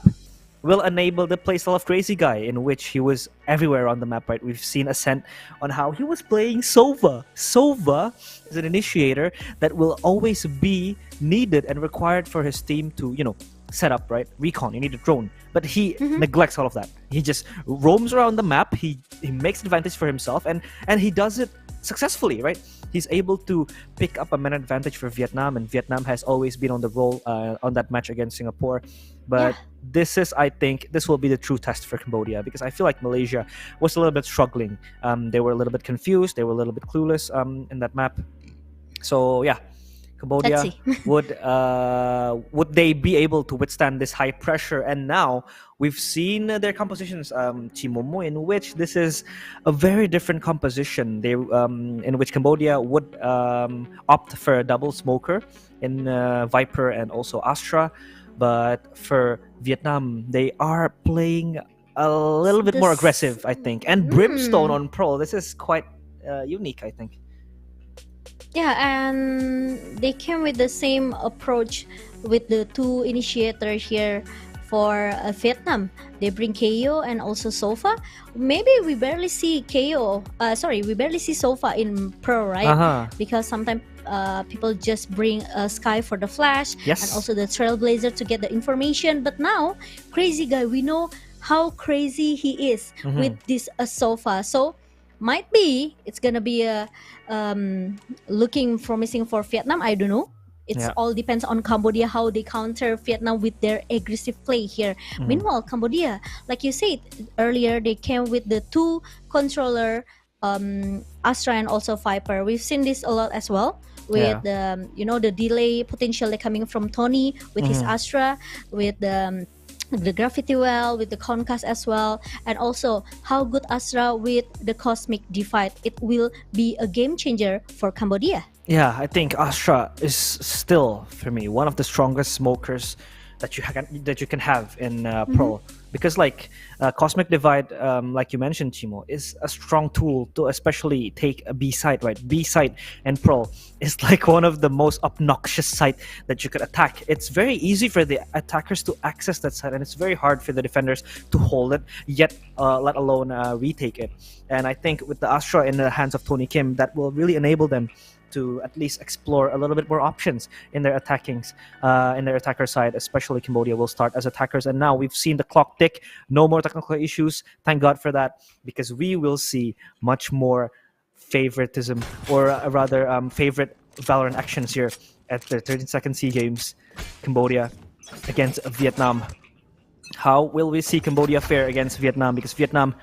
will enable the playstyle of Crazy Guy, in which he was everywhere on the map, right? We've seen Ascent on how he was playing Sova. Sova is an initiator that will always be needed and required for his team to, set up, right? Recon, you need a drone. But he neglects all of that. He just roams around the map, he makes advantage for himself, and he does it successfully, right? He's able to pick up a man advantage for Vietnam, and Vietnam has always been on the roll on that match against Singapore. But I think this will be the true test for Cambodia, because I feel like Malaysia was a little bit struggling. They were a little bit confused, they were a little bit clueless in that map. So yeah, Cambodia Let's would they be able to withstand this high pressure? And now we've seen their compositions, Chimomo, in which this is a very different composition. They in which Cambodia would opt for a double smoker in Viper and also Astra, but for Vietnam they are playing a little bit more aggressive, I think. And Brimstone on Pearl. This is quite unique, I think. Yeah, and they came with the same approach with the 2 initiators here for Vietnam. They bring KO and also Sofa. Maybe we barely see KO. We barely see Sofa in Pro, right? Because sometimes people just bring Sky for the flash Yes. and also the Trailblazer to get the information. But now, Crazy Guy, we know how crazy he is with this Sofa. So might be it's gonna be a looking promising for Vietnam. I don't know. It's all depends on Cambodia how they counter Vietnam with their aggressive play here. Meanwhile, Cambodia, like you said earlier, they came with the 2 controller, Astra and also Viper. We've seen this a lot as well with the delay potential coming from Tony with his Astra, with the Graffiti Well, with the Concast as well, and also how good Astra with the Cosmic Divide. It will be a game changer for Cambodia. Yeah, I think Astra is still, for me, one of the strongest smokers that you can have in Pro, because like Cosmic Divide, like you mentioned, Chimo, is a strong tool to especially take a B site, right? B site and Pro is like one of the most obnoxious site that you could attack. It's very easy for the attackers to access that site, and it's very hard for the defenders to hold it, yet let alone retake it. And I think with the Astra in the hands of Tony Kim, that will really enable them to at least explore a little bit more options in their in their attacker side. Especially Cambodia will start as attackers, and now we've seen the clock tick. No more technical issues. Thank God for that, because we will see much more favoritism, or rather favorite Valorant actions here at the 32nd SEA Games. Cambodia against Vietnam. How will we see Cambodia fare against Vietnam? Because Vietnam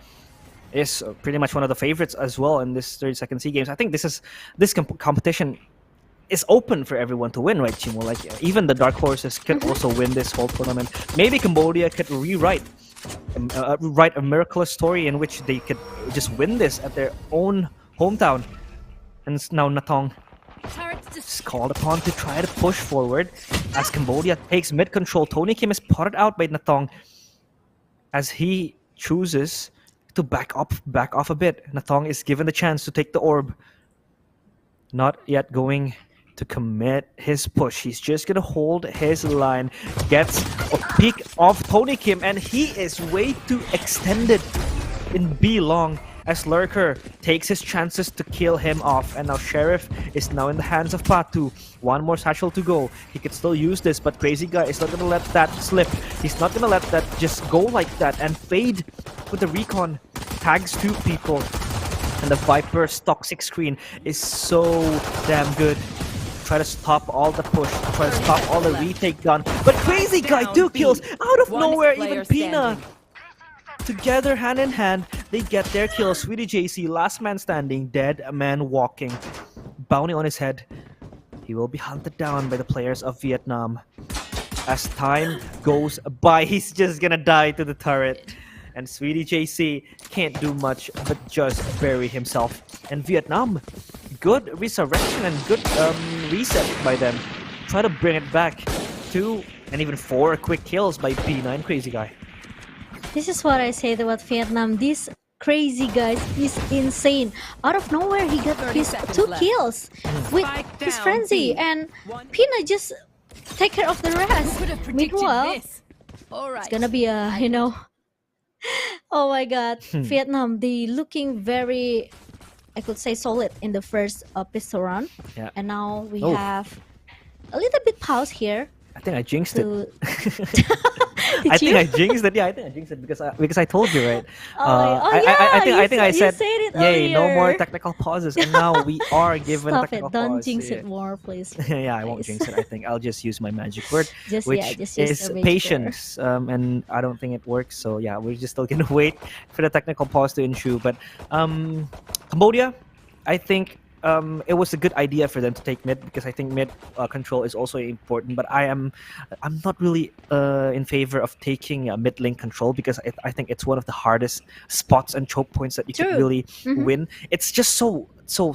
is pretty much one of the favorites as well in this 32nd SEA Games. I think this competition is open for everyone to win, right, Chimo? Like, even the dark horses could also win this whole tournament. Maybe Cambodia could write a miraculous story in which they could just win this at their own hometown. And now Natong is called upon to try to push forward as Cambodia takes mid control. Tony Kim is potted out by Natong as he chooses to back off a bit. Natong is given the chance to take the orb. Not yet going to commit his push. He's just gonna hold his line. Gets a peek of Tony Kim, and he is way too extended in B long as Lurker takes his chances to kill him off. And now Sheriff is now in the hands of Patu. One more satchel to go. He could still use this, but Crazy Guy is not gonna let that slip. He's not gonna let that just go like that. And Fade with the recon tags two people. And the Viper's toxic screen is so damn good. Try to stop all the push, try to stop all the retake gun. But Crazy Guy, 2 kills out of nowhere. Even Pina, together hand in hand, they get their kill. Sweetie JC, last man standing, dead man walking. Bounty on his head. He will be hunted down by the players of Vietnam. As time goes by, he's just gonna die to the turret. And Sweetie JC can't do much but just bury himself. And Vietnam, good resurrection and good reset by them. Try to bring it back. 2 and even 4 quick kills by B9 Crazy Guy. This is what I said about Vietnam. This Crazy Guy is insane. Out of nowhere, he got his 2 kills with his frenzy, and Pina just take care of the rest. Meanwhile, it's gonna be a, oh my god, Vietnam, they looking very, I could say, solid in the first pistol round. Yeah. And now we have a little bit pause here. I think I jinxed it. I think I jinxed it. Yeah, I think I jinxed it because I told you, right? I think I said, yay, no more technical pauses, and now we are given Stop technical it! Don't pause. jinx it more, please. Yeah, I won't jinx it. I think I'll just use my magic word, Just which use the is magic patience. And I don't think it works. So yeah, we're just still gonna wait for the technical pause to ensue. But Cambodia, I think it was a good idea for them to take mid, because I think mid control is also important. But I'm not really in favor of taking mid lane control, because I think it's one of the hardest spots and choke points that you can really win. It's just so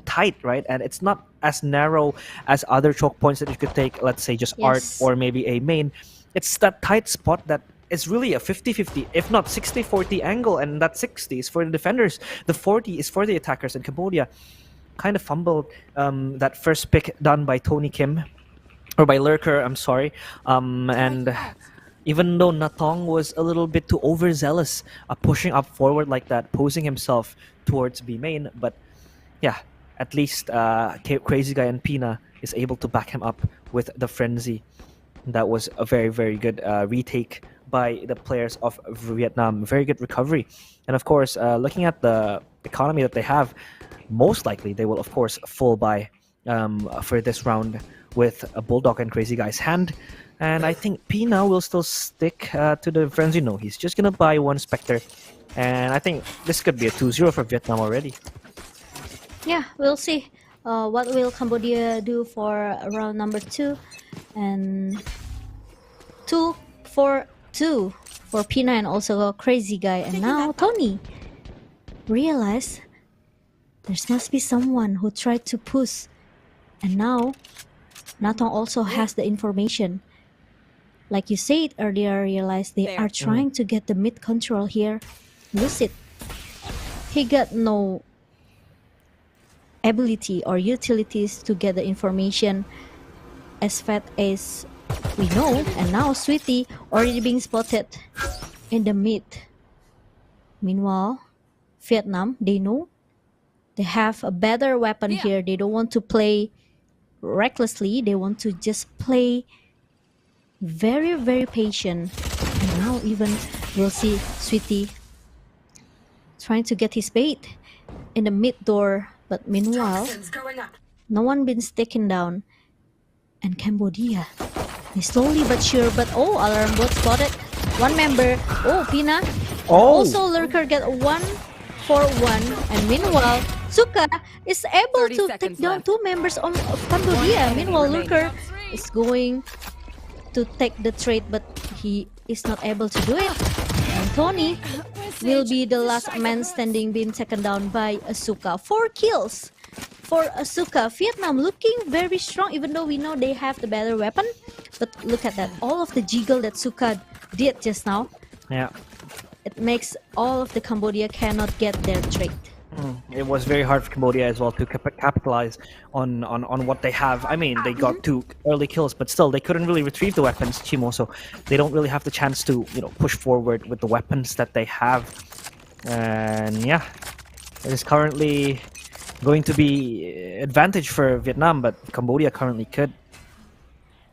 tight, right? And it's not as narrow as other choke points that you could take, let's say just art or maybe a main. It's that tight spot that it's really a 50-50, if not 60-40 angle, and that 60 is for the defenders, the 40 is for the attackers. And Cambodia kind of fumbled that first pick done by Tony Kim, or by Lurker, I'm sorry. And even though Natong was a little bit too overzealous, pushing up forward like that, posing himself towards B main, but yeah, at least Crazy Guy and Pina is able to back him up with the frenzy. That was a very, very good retake by the players of Vietnam. Very good recovery. And of course, looking at the economy that they have, most likely they will, of course, full buy for this round with a Bulldog and Crazy Guy's hand. And I think Pina will still stick to the frenzy. No, he's just going to buy one Spectre. And I think this could be a 2-0 for Vietnam already. Yeah, we'll see. What will Cambodia do for round number 2? And 2-4-2 for Pina and also Crazy Guy. And now Tony realized there must be someone who tried to push. And now Natong also has the information. Like you said earlier, realized they are trying to get the mid control here. Lose it. He got no ability or utilities to get the information as fast as we know. And now Sweetie already being spotted in the mid. Meanwhile, Vietnam, they know they have a better weapon here. They don't want to play recklessly. They want to just play very, very patient. And now even we'll see Sweetie trying to get his bait in the mid door. But meanwhile, no one been taken down. And Cambodia, they slowly but sure, but oh, alarm bot spotted one member. Oh, Pina. Also Lurker get 1-for-1. And meanwhile, Suka is able 30 to seconds take down left. 2 members of Cambodia. Meanwhile, Lurker is going to take the trade, but he is not able to do it. And Tony will be the last man standing, being taken down by Asuka. 4 kills for Asuka. Vietnam looking very strong, even though we know they have the better weapon. But look at that, all of the jiggle that Suka did just now. Yeah. It makes all of the Cambodia cannot get their trade. It was very hard for Cambodia as well to capitalize on what they have. I mean, they got 2 early kills, but still they couldn't really retrieve the weapons, Chimo, so they don't really have the chance to, push forward with the weapons that they have. And yeah, it is currently going to be advantage for Vietnam, but Cambodia currently could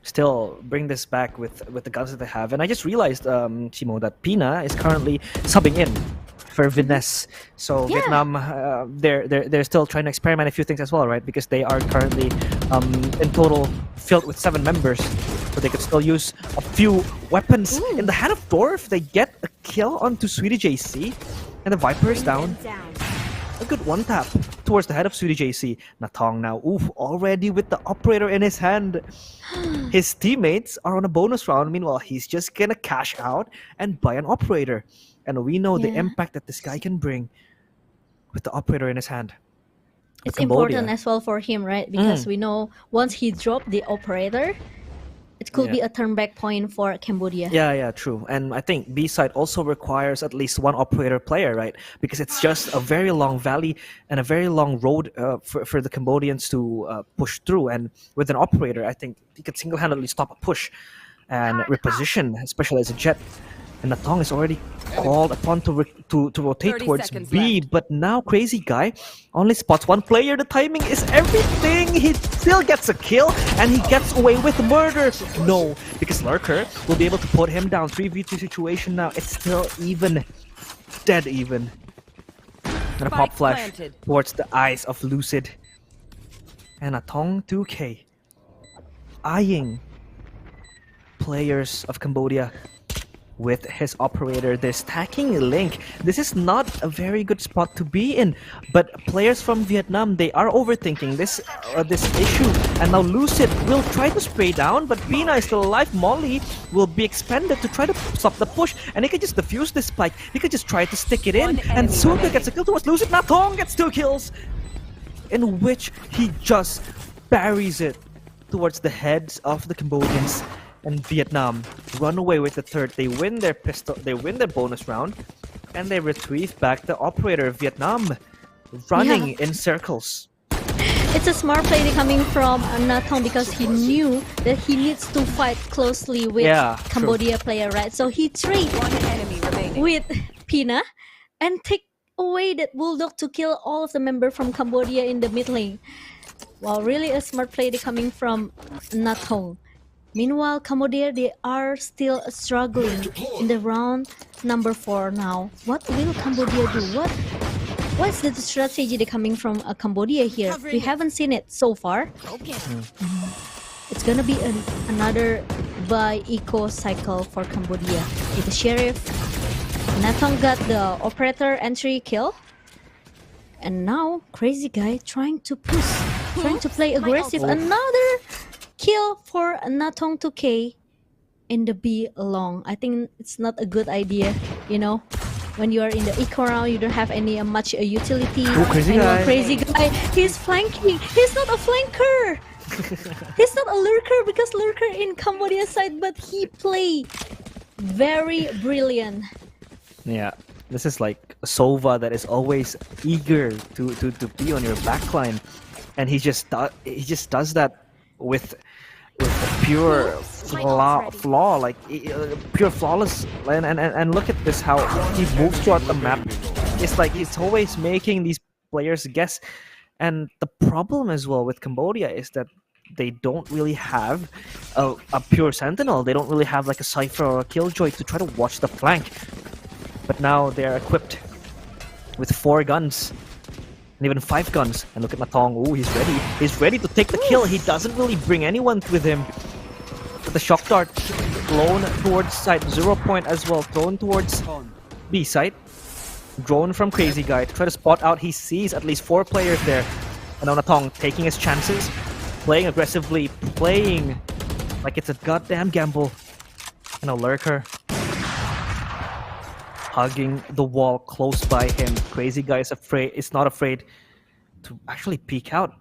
still bring this back with the guns that they have. And I just realized, Chimo, that Pina is currently subbing in for Viness. So Yeah. Vietnam, they're still trying to experiment a few things as well, right? Because they are currently in total filled with 7 members, so they could still use a few weapons. In the head of door, if they get a kill onto Sweetie JC, and the Viper is down. A good one tap towards the head of Sweetie JC. Natong now, already with the operator in his hand. His teammates are on a bonus round. Meanwhile, he's just gonna cash out and buy an operator. And we know the Yeah. impact that this guy can bring with the operator in his hand. It's Cambodia. important as well for him, right? Because we know once he dropped the operator, it could be a turn back point for Cambodia. Yeah, true. And I think B-side also requires at least 1 operator player, right? Because it's just a very long valley and a very long road for the Cambodians to push through. And with an operator, I think he could single-handedly stop a push and reposition, especially as a jet. And Natong is already called upon to rotate 30 towards seconds B, left. but now Crazy Guy only spots 1 player. The timing is everything. He still gets a kill, and he gets away with murder. No, because Lurker will be able to put him down. 3v2 situation now. It's still even. Dead even. And a pop Spike flash planted. towards the eyes of Lucid. And Atong 2K eyeing players of Cambodia with his operator. They're stacking Link. This is not a very good spot to be in, but players from Vietnam, they are overthinking this issue. And now Lucid will try to spray down, but Pina is still alive. Molly will be expended to try to stop the push, and he could just defuse this spike. He could just try to stick it in, and Suka gets a kill towards Lucid. Natong gets 2 kills, in which he just buries it towards the heads of the Cambodians. And Vietnam run away with the third. They win their pistol. They win their bonus round, and they retrieve back the operator. Vietnam running in circles. It's a smart play coming from Natong because he knew that he needs to fight closely with Cambodia player, right? So he traded 1 enemy remaining. with Pina and take away that Bulldog to kill all of the member from Cambodia in the mid lane. Wow, really a smart play coming from Natong. Meanwhile, Cambodia, they are still struggling in the round number 4 now. What will Cambodia do? What's the strategy coming from Cambodia here? We haven't seen it so far. It's gonna be another buy eco cycle for Cambodia. With the Sheriff, Natong got the operator entry kill. And now, Crazy Guy trying to push, trying to play aggressive. Another kill for Natong 2K in the B long. I think it's not a good idea, when you are in the eco round, you don't have any much utility. Crazy Guy. Crazy Guy, he's flanking. He's not a flanker. He's not a lurker because lurker in Cambodia side, but he play very brilliant. Yeah, this is like Sova that is always eager to be on your backline, and he just does that with pure flaw, like pure flawless. And look at this, how he moves throughout the map. It's like he's always making these players guess. And the problem as well with Cambodia is that they don't really have a pure sentinel. They don't really have like a Cypher or a Killjoy to try to watch the flank. But now they're equipped with 4 guns. And even 5 guns. And look at Natong. Oh, he's ready. He's ready to take the kill. He doesn't really bring anyone with him. But the shock dart blown towards side. 0 point as well. Thrown towards B side. Drone from Crazy Guy to try to spot out. He sees at least 4 players there. And now Natong taking his chances. Playing aggressively. Playing like it's a goddamn gamble. And a lurker. Hugging the wall close by him. Crazy Guy is not afraid to actually peek out.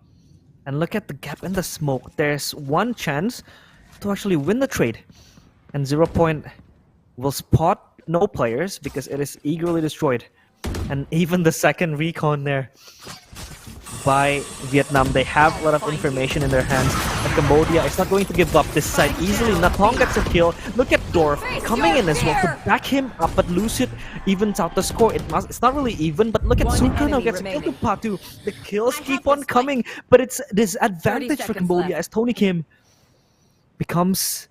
And look at the gap in the smoke. There's one chance to actually win the trade. And 0 point will spot no players because it is eagerly destroyed. And even the second recon there by Vietnam, they have a lot of information in their hands. And Cambodia is not going to give up this side easily. Natong gets a kill. Look at Dorf coming in as well to back him up, but Lucid evens out the score. It's not really even, but look at Suka now gets a kill to Patu. The kills keep on coming, but it's disadvantage for Cambodia as Tony Kim becomes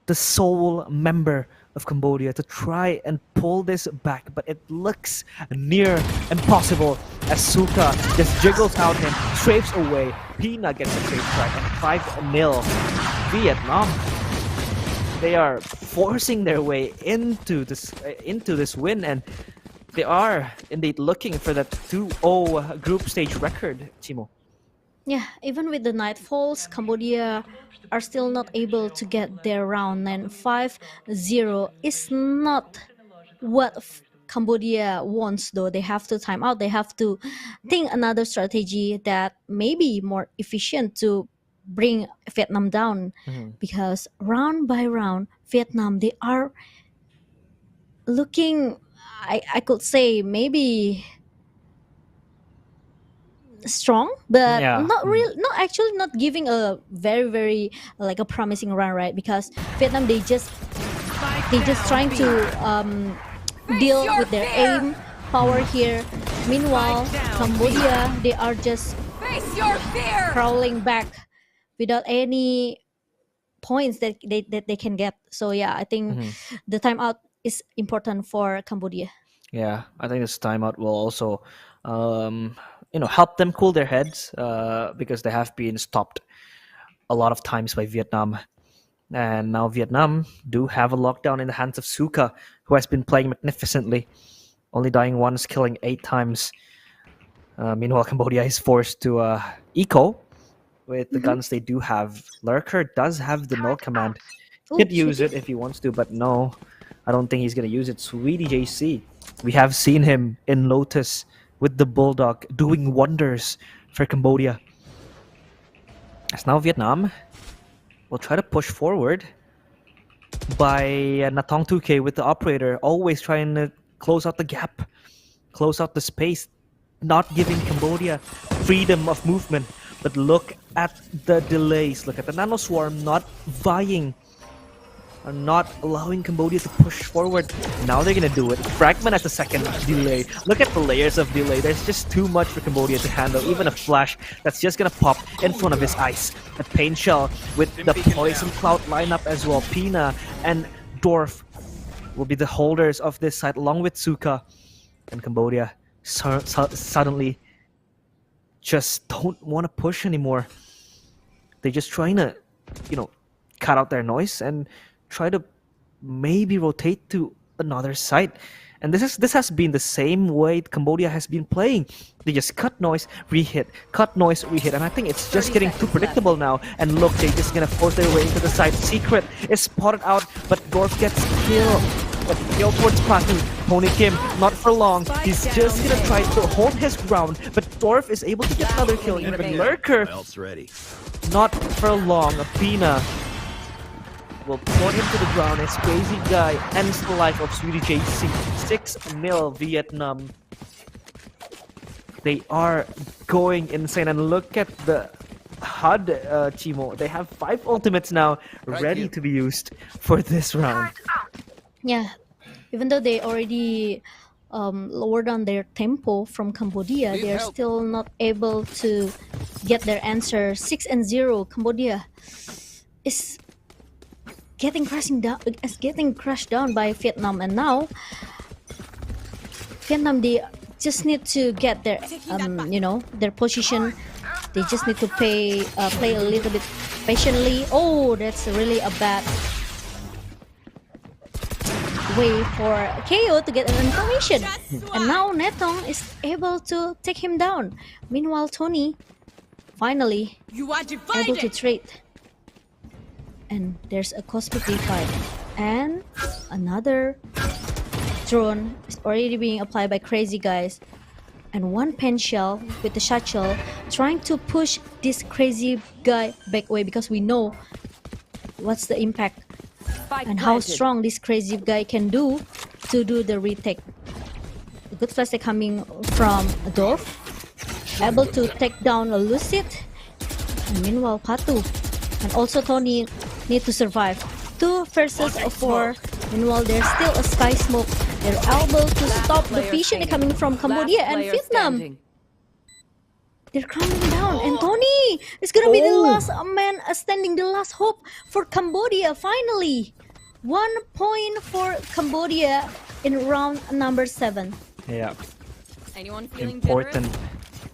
the sole member of Cambodia to try and pull this back, but it looks near impossible as Suka just jiggles out and strafes away. Pina gets a safe strike and 5-0 Vietnam. They are forcing their way into this win, and they are indeed looking for that 2-0 group stage record, Chimo. Yeah, even with the Nightfalls, Cambodia are still not able to get their round, and 5-0 is not what Cambodia wants, though. They have to time out. They have to think another strategy that may be more efficient to bring Vietnam down. Because round by round, Vietnam, they are looking, I could say, maybe strong, but not giving a very like a promising run, right? Because Vietnam, they just trying to deal with their aim power here. Meanwhile, Cambodia, they are just crawling back without any points that they can get. So yeah, I think the timeout is important for Cambodia. Yeah, I think this timeout will also help them cool their heads because they have been stopped a lot of times by Vietnam. And now Vietnam do have a lockdown in the hands of Suka, who has been playing magnificently, only dying once, killing 8 times. Meanwhile, Cambodia is forced to eco with the guns they do have. Lurker does have the null command. He could use it if he wants to, but no, I don't think he's going to use it. Sweetie JC, we have seen him in Lotus with the Bulldog doing wonders for Cambodia. As now Vietnam will try to push forward by Natong 2K with the operator, always trying to close out the gap, close out the space, not giving Cambodia freedom of movement. But look at the delays. Look at the Nano Swarm not vying, are not allowing Cambodia to push forward. Now they're gonna do it. Fragment has a second delay. Look at the layers of delay. There's just too much for Cambodia to handle. Even a flash that's just gonna pop in front of his eyes. The Pain Shell with the Poison Cloud lineup as well. Pina and Dorf will be the holders of this side along with Suka. And Cambodia suddenly just don't want to push anymore. They're just trying to, cut out their noise and try to maybe rotate to another side. And this has been the same way Cambodia has been playing. They just cut noise, rehit, cut noise, rehit. And I think it's just getting too predictable now. And look, they're just gonna force their way into the side. Secret is spotted out, but Dorf gets killed. But kill towards Patu. Pony Kim, not for long. He's just gonna try to hold his ground, but Dorf is able to get another kill. Even Lurker, not for long. Pina will put him to the ground as Crazy Guy ends the life of Sweetie JC. 6-0 Vietnam. They are going insane, and look at the HUD, Chimo. They have 5 ultimates now ready to be used for this round. Yeah, even though they already lower down their tempo from Cambodia. They're still not able to get their answer. 6-0. Cambodia is getting crushed down by Vietnam, and now Vietnam, they just need to get their their position. They just need to play a little bit patiently. Oh, that's really a bad way for KO to get an information. And now Netong is able to take him down. Meanwhile, Tony finally able to trade. And there's a cosmic fight. And another drone is already being applied by crazy guys. And one pen shell with the shuttle trying to push this crazy guy back away, because we know what's the impact and how strong this crazy guy can do to do the retake. A good flash coming from Adolf, able to take down a Lucid. And meanwhile, Patu and also Tony need to survive. 2 versus 4. Meanwhile, there's still a sky smoke. They're able to stop the vision coming from Cambodia and Vietnam. They're crumbling down, and Tony is gonna be the last man standing, the last hope for Cambodia. Finally, 1 point for Cambodia in round number 7. Yeah, Anyone feeling important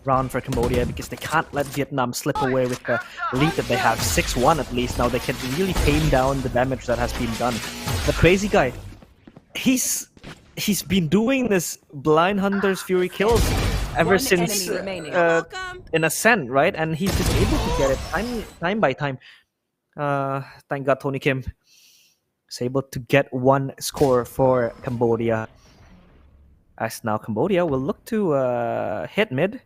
round for Cambodia, because they can't let Vietnam slip away with the lead that they have. 6-1 at least. Now they can really tame down the damage that has been done. The crazy guy, he's been doing this blind hunter's fury kills ever since in Ascent, right? And he's been able to get it time by time. Thank God Tony Kim is able to get 1 score for Cambodia. As now Cambodia will look to hit mid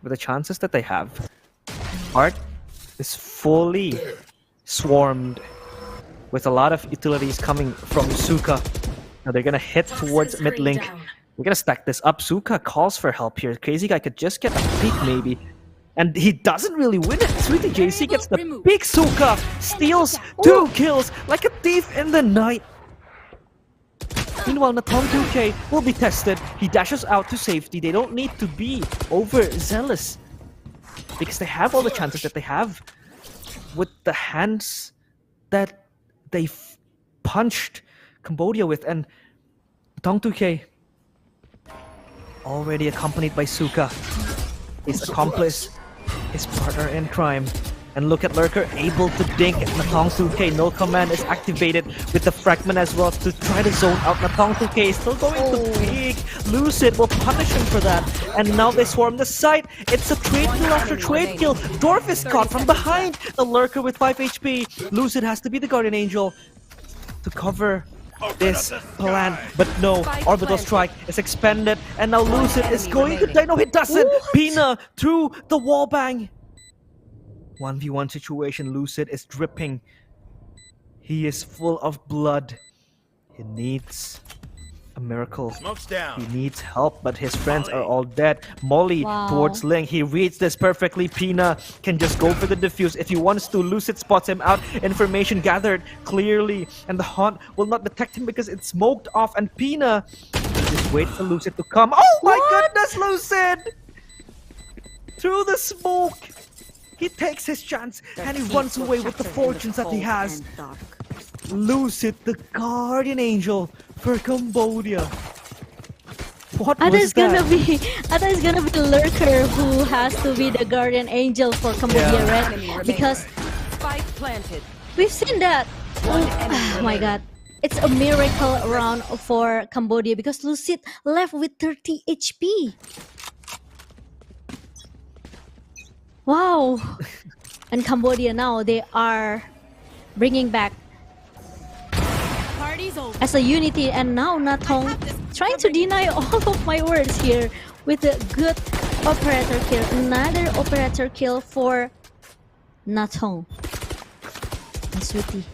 with the chances that they have. Heart is fully swarmed with a lot of utilities coming from Suka. Now they're gonna hit towards mid link. We're gonna stack this up. Suka calls for help here. Crazy guy could just get a peek maybe. And he doesn't really win it. Sweetie JC gets the peek. Suka steals 2 kills like a thief in the night. Meanwhile, Natong 2K will be tested. He dashes out to safety. They don't need to be overzealous, because they have all the chances that they have with the hands that they punched Cambodia with. And Natong 2K already accompanied by Suka, his accomplice, his partner in crime. And look at Lurker, able to dink Natong 2K. No command is activated with the fragment as well to try to zone out. Natong 2K is still going to peek. Lucid will punish him for that. And now they swarm the site. It's a trade kill after trade kill. Dwarf is caught from behind. The Lurker with 5 HP. Lucid has to be the Guardian Angel to cover this plan, but no, orbital strike is expended, and now Lucid is going to die. No, he doesn't. Pina through the wall bang. 1v1 situation. Lucid is dripping. He is full of blood. He needs a miracle. Smoke's down. He needs help, but his friends are all dead. Molly towards Ling. He reads this perfectly. Pina can just go for the defuse if he wants to. Lucid spots him out. Information gathered clearly, and the Haunt will not detect him because it's smoked off. And Pina just wait for Lucid to come. Oh my goodness, Lucid! Through the smoke, he takes his chance and he runs away with the fortunes that he has. Lucid, the Guardian Angel for Cambodia. What was that? I thought it's gonna be Lurker who has to be the Guardian Angel for Cambodia, right? Because Spike planted. we've seen that. Oh my god. It's a miracle round for Cambodia because Lucid left with 30 HP. Wow. And Cambodia now, they are bringing back as a unity, and now Natong trying to deny all of my words here with a good operator kill. Another operator kill for Natong. And Sweetie,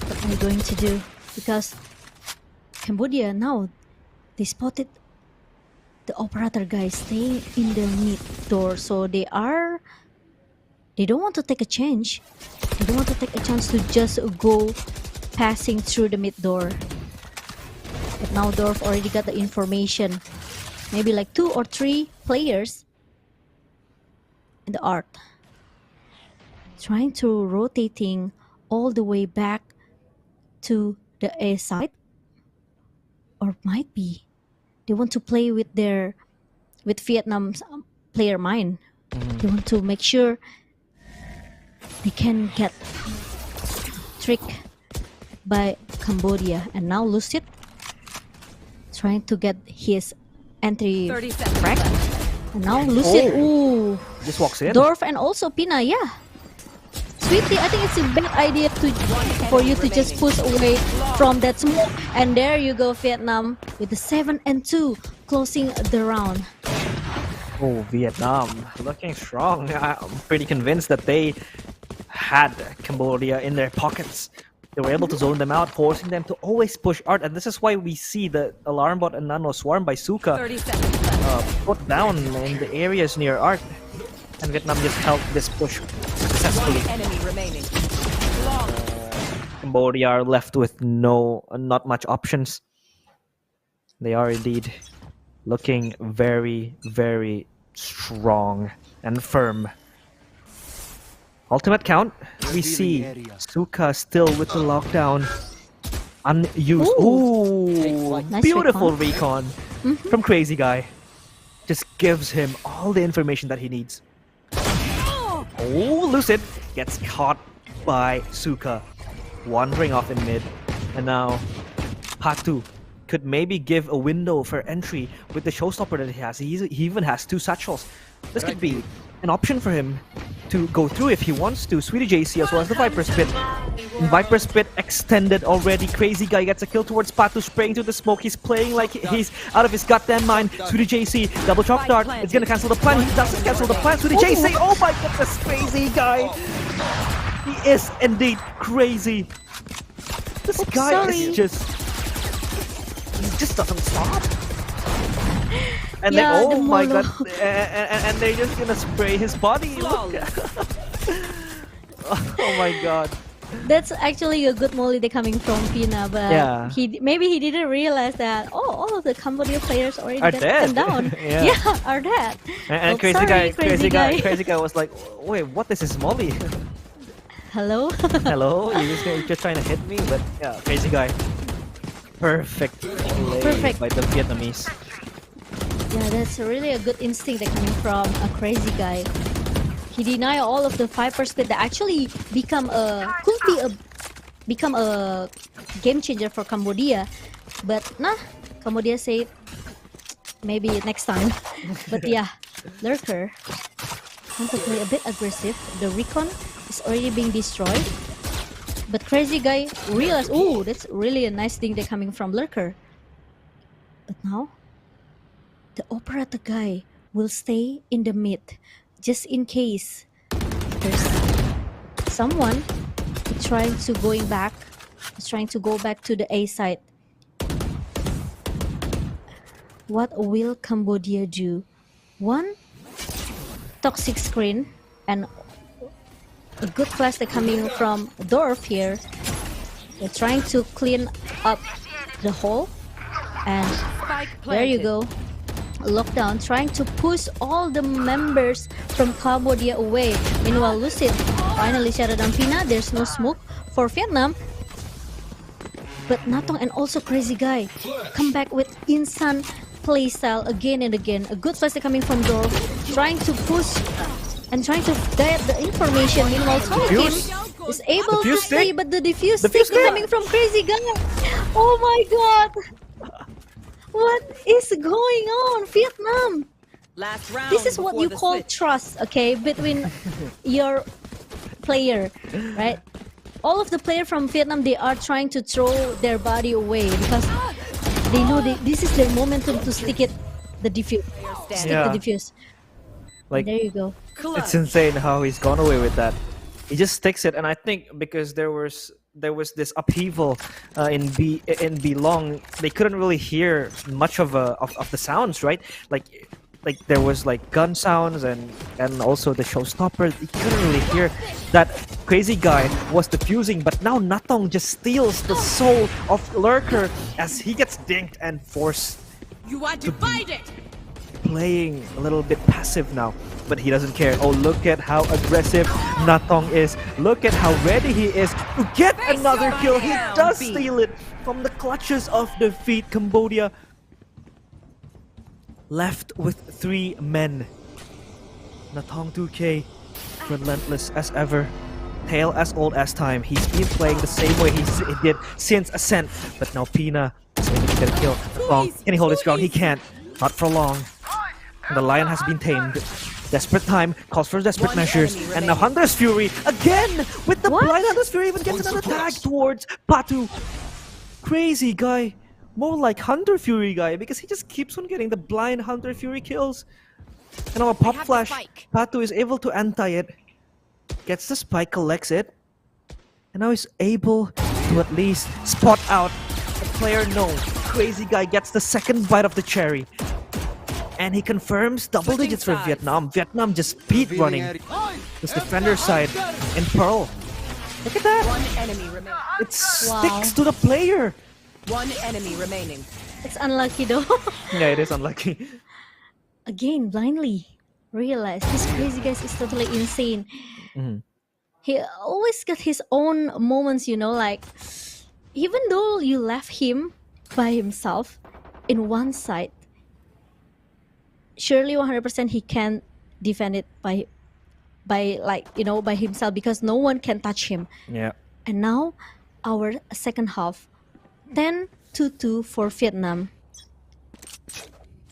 what am I going to do? Because Cambodia now, they spotted the operator guys staying in the mid door, so they don't want to take a chance. They don't want to take a chance to just go passing through the mid door. But now Dorf already got the information. Maybe like 2 or 3 players in the art. Trying to rotating all the way back to the A side. Or might be they want to play with Vietnam's player mind. They want to make sure they can get tricked by Cambodia. And now Lucid trying to get his entry 30 seconds frag. left. And now Lucid, ooh, Just walks in. Dorf and also Pina, yeah. Sweetie, I think it's a bad idea for you to just push away from that smoke. And there you go, Vietnam, with the 7-2 closing the round. Oh, Vietnam looking strong. I'm pretty convinced that they had Cambodia in their pockets. They were able to zone them out, forcing them to always push art. And this is why we see the alarm bot and Nano swarm by Suka 30 seconds left. put down in the areas near art. And Vietnam just held this push successfully. Enemy remaining. Cambodia are left with not much options. They are indeed looking very, very strong and firm. Ultimate count. We see Suka still with the lockdown. Unused. Ooh, Nice beautiful recon from Crazy Guy. Just gives him all the information that he needs. Oh, Lucid gets caught by Suka, wandering off in mid. And now Patu could maybe give a window for entry with the showstopper that he has. He even has 2 satchels. This could be an option for him to go through if he wants to. Sweetie JC as well as the Viper Spit. Viper Spit extended already. Crazy Guy gets a kill towards Patu, spraying through the smoke. He's playing like he's out of his goddamn mind. Sweetie JC, double chalk dart. It's gonna cancel the plan. He doesn't cancel the plan. Sweetie JC, oh my goodness, Crazy Guy. He is indeed crazy. This guy is he just doesn't stop. And Yeah, then, the oh my mono. god, and they're just gonna spray his body. Look. Oh my god. That's actually a good molly coming from Pina, but Yeah. maybe he didn't realize that all of the Cambodia players already Are got dead. taken down. Yeah. Are dead. And Oh, crazy sorry, guy, crazy guy was like, wait, what is this molly? Hello. Hello, you're just trying to hit me, but yeah, crazy guy. Perfect play Perfect. by the Vietnamese. Yeah, that's really a good instinct coming from a Crazy Guy. He denied all of the Viper Spit that actually become a game changer for Cambodia, but nah, Cambodia said maybe next time. But yeah, Lurker want to play a bit aggressive. The recon is already being destroyed, but Crazy Guy realized, oh, that's really a nice thing that coming from Lurker. But now the operator guy will stay in the mid just in case there's someone trying to go back to the A side. What will Cambodia do? One toxic screen and a good flash that coming from Dorf here. They're trying to clean up the hole, and Spike there you planted. go. Lockdown trying to push all the members from Cambodia away. Meanwhile, Lucid finally shut down Pina. There's no smoke for Vietnam. But Natong and also Crazy Guy come back with insane playstyle again and again. A good flash coming from Dorf, trying to push and trying to get the information. Meanwhile, Tony Kim is able to stay, but the diffuse stick coming from Crazy Guy. Oh my god! What is going on, Vietnam? Last round. This is what before you the call switch. trust, okay, between your player, right? All of the players from Vietnam, they are trying to throw their body away because they know this is their momentum to stick it, the diffuse, stick Yeah. the diffuse. Like, There you go. it's insane how he's gone away with that. He just sticks it, and I think because there was this upheaval in B long, they couldn't really hear much of the sounds, right? Like like there was like gun sounds and also the showstopper. You couldn't really hear that Crazy Guy was defusing, but now Natong just steals the soul of Lurker as he gets dinked and forced You are divided. playing a little bit passive now, but he doesn't care. Oh, look at how aggressive Natong is. Look at how ready he is to get another kill. He does steal it from the clutches of defeat. Cambodia left with 3 men. Natong 2K, relentless as ever. Tail as old as time. He's been playing the same way he did since Ascent, but now Pina is able to get a kill. Natong, can he hold his ground? He can't. Not for long. The Lion has been tamed. Desperate time calls for desperate measures, and now Hunter's Fury again with the blind. Hunter's Fury even gets another tag towards Patu. Crazy Guy, more like Hunter Fury Guy, because he just keeps on getting the blind Hunter Fury kills. And now a pop flash, Patu is able to anti it, gets the spike, collects it, and now he's able to at least spot out the player. No, Crazy Guy gets the second bite of the cherry. And he confirms double digits for Vietnam. Vietnam just speed running this defender side in Pearl. Look at that. One enemy remaining. It sticks to the player. One enemy remaining. It's unlucky though. Yeah, it is unlucky. Again, blindly realize this Crazy Guy is totally insane. He always got his own moments, you know, like even though you left him by himself in one side, surely 100% he can defend it by like, you know, by himself, because no one can touch him. Yeah. And now our second half, 10-2 for Vietnam.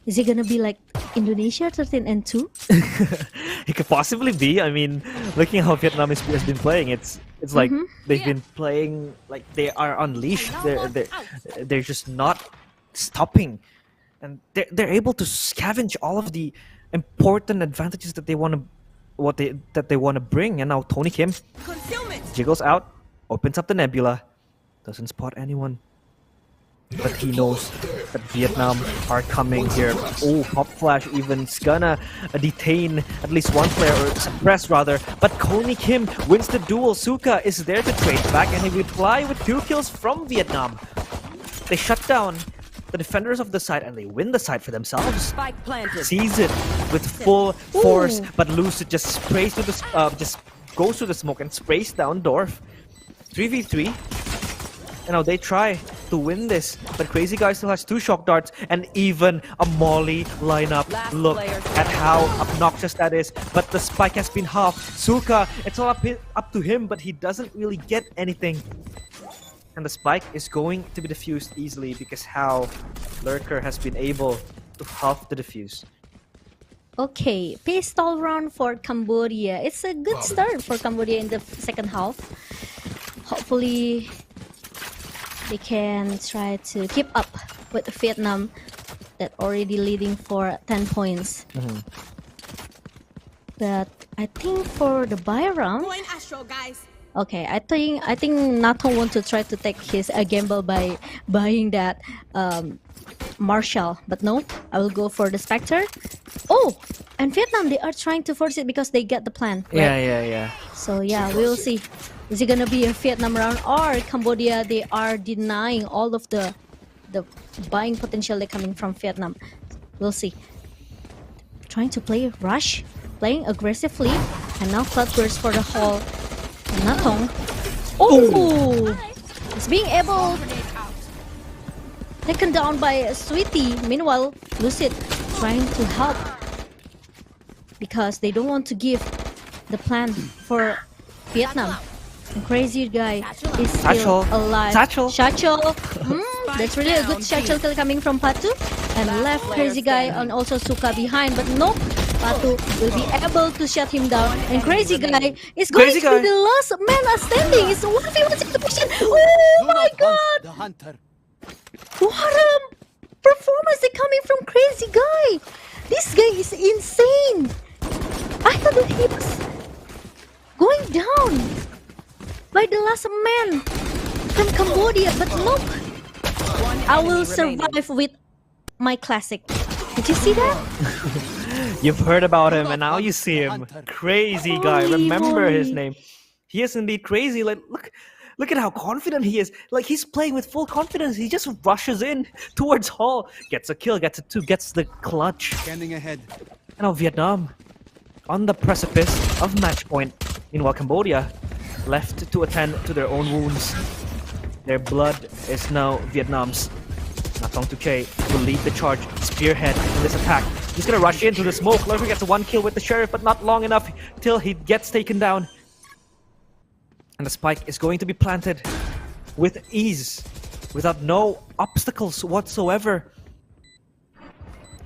Is it gonna be like Indonesia 13-2? It could possibly be. I mean, looking how Vietnam has been playing, it's like they've been playing like they are unleashed. They're just not stopping, and they're able to scavenge all of the important advantages that they want to bring. And now Tony Kim jiggles out, opens up the nebula, doesn't spot anyone. But he knows that Vietnam are coming here. Oh, Pop Flash even's gonna detain at least one player, or suppress rather. But Tony Kim wins the duel. Suka is there to trade back, and he reply with 2 kills from Vietnam. They shut down the defenders of the side, and they win the side for themselves. Spike planted. Sees it with full force, but Lucid just sprays to the just goes to the smoke and sprays down Dorf. 3v3. And now they try to win this, but Crazy Guy still has 2 shock darts and even a Molly lineup. Look at how obnoxious that is, but the spike has been halved. Suka, it's all up to him, but he doesn't really get anything. And the spike is going to be defused easily because how Lurker has been able to halve the defuse. Okay, pistol round for Cambodia. It's a good start for Cambodia in the second half. Hopefully they can try to keep up with Vietnam that already leading for 10 points. But I think for the buy round, okay, I think Natong want to try to take his gamble by buying that Marshall, but no, I will go for the Spectre. Oh, and Vietnam, they are trying to force it because they get the plan, right? Yeah. So yeah, we will see. Is it gonna be a Vietnam round or Cambodia? They are denying all of the buying potential they're coming from Vietnam. We'll see. Trying to play rush, playing aggressively, and now Cloudburst for the haul. And Natong. Oh, it's being able taken down by Sweetie. Meanwhile, Lucid trying to help because they don't want to give the plan for Vietnam. And Crazy Guy is still alive. Satchel. That's really a good Satchel kill coming from Patu. And left Crazy Guy and also Suka behind. But no, Patu will be able to shut him down. And Crazy Guy is going to be the last man standing. It's a 1v1 situation. Oh my god! What a performance coming from Crazy Guy! This guy is insane! I thought that he was going down by the last man from Cambodia, but look, I will survive with my classic. Did you see that? You've heard about him, and now you see him. Crazy guy. Holy Remember his moly. name. He is indeed crazy. Like, look at how confident he is. Like, he's playing with full confidence. He just rushes in towards Hall, gets a kill, gets a 2, gets the clutch. Scanning ahead. And now Vietnam on the precipice of match point. Meanwhile, Cambodia left to attend to their own wounds. Their blood is now Vietnam's. Natong 2K will lead the charge, spearhead in this attack. He's gonna rush into the smoke. Lurker gets a 1 kill with the Sheriff, but not long enough till he gets taken down. And the spike is going to be planted with ease, without no obstacles whatsoever.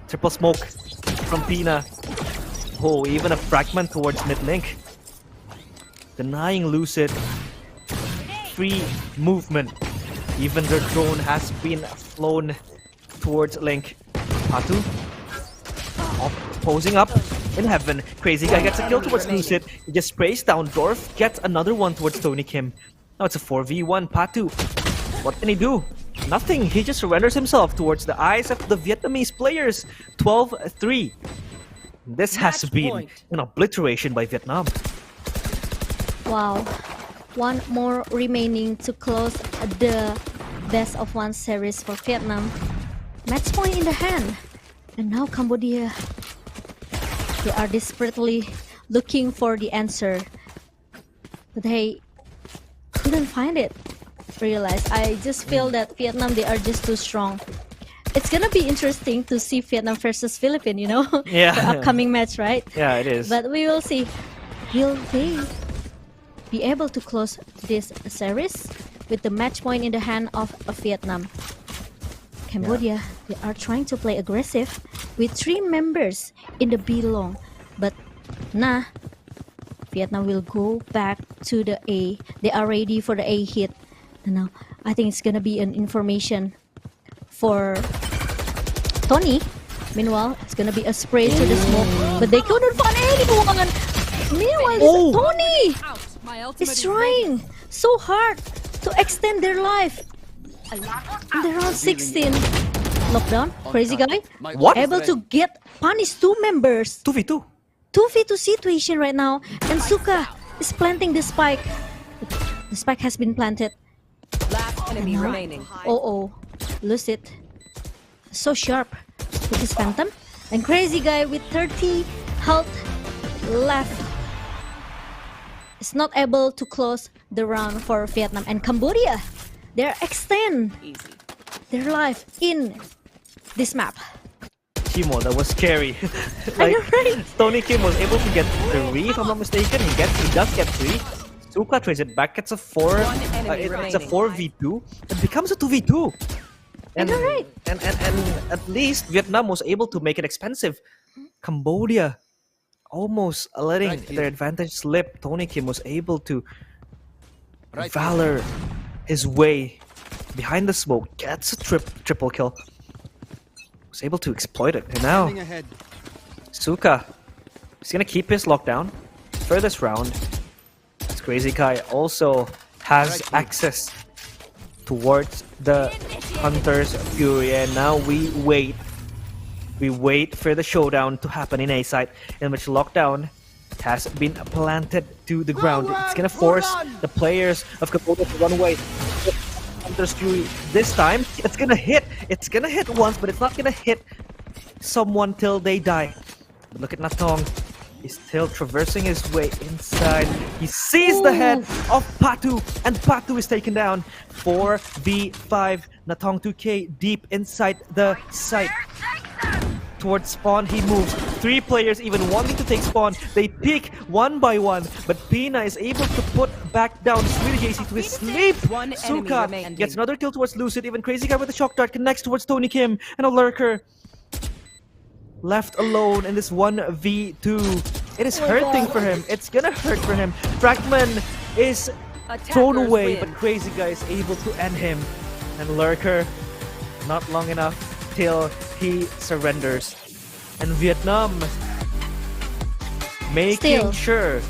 Triple smoke from Pina. Oh, even a fragment towards mid-link. Denying Lucid free movement. Even their drone has been flown towards Link. Patu posing up in heaven. Crazy guy gets a kill towards Lucid. He just sprays down. Dorf gets another one towards Tony Kim. Now it's a 4v1. Patu, what can he do? Nothing. He just surrenders himself towards the eyes of the Vietnamese players. 12-3. This has been an obliteration by Vietnam. Wow. One more remaining to close the best of 1 series for Vietnam. Match point in the hand. And now Cambodia. They are desperately looking for the answer. But they couldn't find it. I just feel that Vietnam, they are just too strong. It's gonna be interesting to see Vietnam versus Philippines, Yeah. the upcoming match, right? Yeah, it is. But we will see. Will they be able to close this series with the match point in the hand of Vietnam? Cambodia, they are trying to play aggressive with 3 members in the B long, but Vietnam will go back to the A. They are ready for the A hit. And now I think it's gonna be an information for Tony. Meanwhile, it's gonna be a spray to the smoke, but they couldn't find anyone. Meanwhile, Tony is trying so hard to extend their life. In the round 16, lockdown, crazy guy, What? able to get punished 2 members. 2v2. 2v2 situation right now, and Suka is planting the spike. The spike has been planted. Last enemy remaining. Oh, Lucid, so sharp with his phantom, and crazy guy with 30 health left is not able to close the round for Vietnam. And Cambodia, they extend their life in this map. Kimo, that was scary. I know, right? Tony Kim was able to get 3, if I'm not mistaken. He does get 3. Suka traces it back, gets a 4. It's a 4v2. It becomes a 2v2. And, I know, right? and at least Vietnam was able to make it expensive. Cambodia almost letting their advantage slip. Tony Kim was able to valor his way behind the smoke, gets a triple kill. Was able to exploit it. And now Suka is gonna keep his lockdown for this round. This crazy guy also has access towards the Hunter's Fury, and now we wait. We wait for the showdown to happen in A side, in which lockdown has been planted to the ground. It's gonna force the players of Cambodia to run away. Hunter's Fury this time, it's gonna hit. It's gonna hit once, but it's not gonna hit someone till they die. But look at Natong. He's still traversing his way inside. He sees the head of Patu, and Patu is taken down. 4v5. Natong 2K deep inside the site. Towards spawn he moves. 3 players even wanting to take spawn. They peek one by one, but Pina is able to put back down Sweetie JC to his sleep. Suka gets another kill towards Lucid. Even crazy guy with a shock dart connects towards Tony Kim, and a lurker left alone in this 1v2. It is hurting for him. It's gonna hurt for him. Fragment is thrown away, but crazy guy is able to end him. And lurker, not long enough till he surrenders. And Vietnam making sure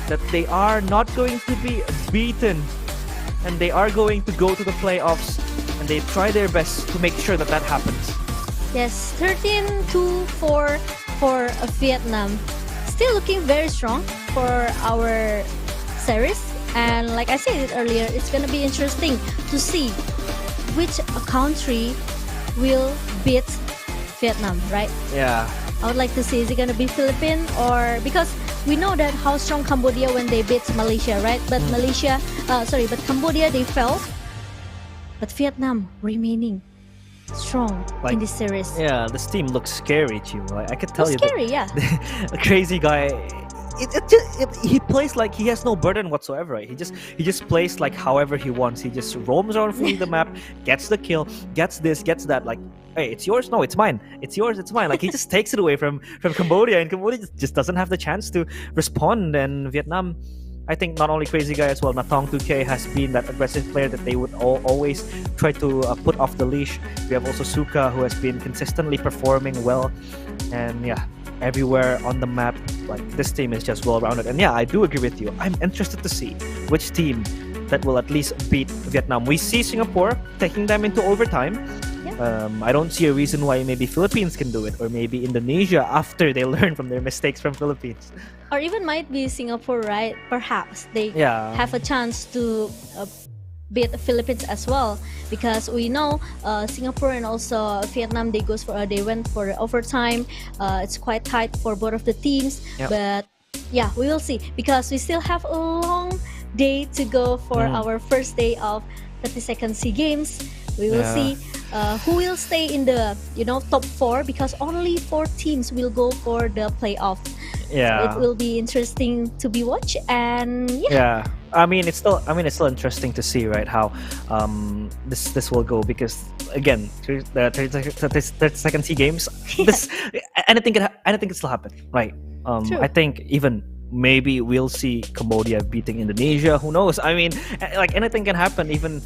that they are not going to be beaten, and they are going to go to the playoffs, and they try their best to make sure that that happens. Yes, 13-2 for for Vietnam. Still looking very strong for our series. And like I said it earlier, it's gonna be interesting to see which country will beat Vietnam, right? Yeah. I would like to see, is it gonna be Philippines, or because we know that how strong Cambodia when they beat Malaysia, right? But but Cambodia they fell, but Vietnam remaining strong in this series. Yeah, this team looks scary, Chimo. Like, I could tell you Scary, yeah. the crazy guy. He plays like he has no burden whatsoever. Right? He just plays like however he wants. He just roams around fully the map, gets the kill, gets this, gets that. Like, hey, it's yours. No, it's mine. It's yours. It's mine. Like he just takes it away from Cambodia, and Cambodia just doesn't have the chance to respond. And Vietnam, I think not only Crazy Guy as well, Natong 2K has been that aggressive player that they would always try to put off the leash. We have also Suka, who has been consistently performing well, and yeah, everywhere on the map. Like, this team is just well-rounded. And yeah, I do agree with you. I'm interested to see which team that will at least beat Vietnam. We see Singapore taking them into overtime. I don't see a reason why maybe Philippines can do it, or maybe Indonesia after they learn from their mistakes from Philippines. Or even might be Singapore, right? Perhaps they have a chance to beat the Philippines as well, because we know Singapore and also Vietnam they went for overtime. It's quite tight for both of the teams, but yeah, we will see, because we still have a long day to go for our first day of 32nd SEA Games. We will see who will stay in the top 4, because only 4 teams will go for the playoff. So it will be interesting to be watched. And I mean, it's still interesting to see, right, how this will go, because again, the 32nd SEA Games, anything can still happen, right? I think even maybe we'll see Cambodia beating Indonesia. Who knows? I mean, like, anything can happen. Even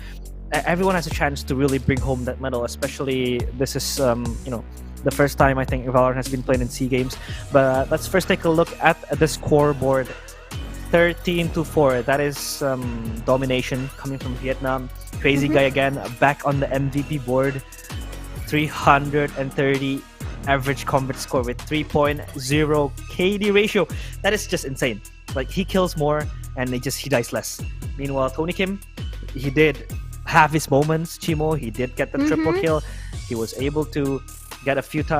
everyone has a chance to really bring home that medal. Especially this is the first time I think Valorant has been played in SEA Games. But let's first take a look at the scoreboard. 13-4. That is domination coming from Vietnam. Crazy Guy again back on the MVP board. 330 average combat score with 3.0 KD ratio. That is just insane. Like, he kills more and he dies less. Meanwhile, Tony Kim, he did have his moments. Chimo, he did get the triple kill. He was able to get a few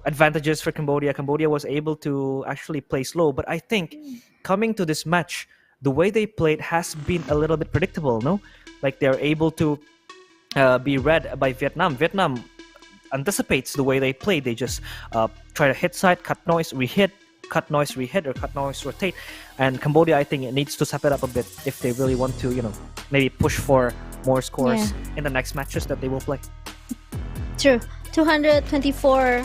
advantages for Cambodia. Cambodia was able to actually play slow, but I think coming to this match, the way they played has been a little bit predictable. No, like, they're able to be read by Vietnam. Vietnam anticipates the way they play. They just try to hit side, cut noise, rehit, cut noise, rehit, or cut noise, rotate. And Cambodia, I think it needs to step it up a bit if they really want to, maybe push for more scores in the next matches that they will play. True. 224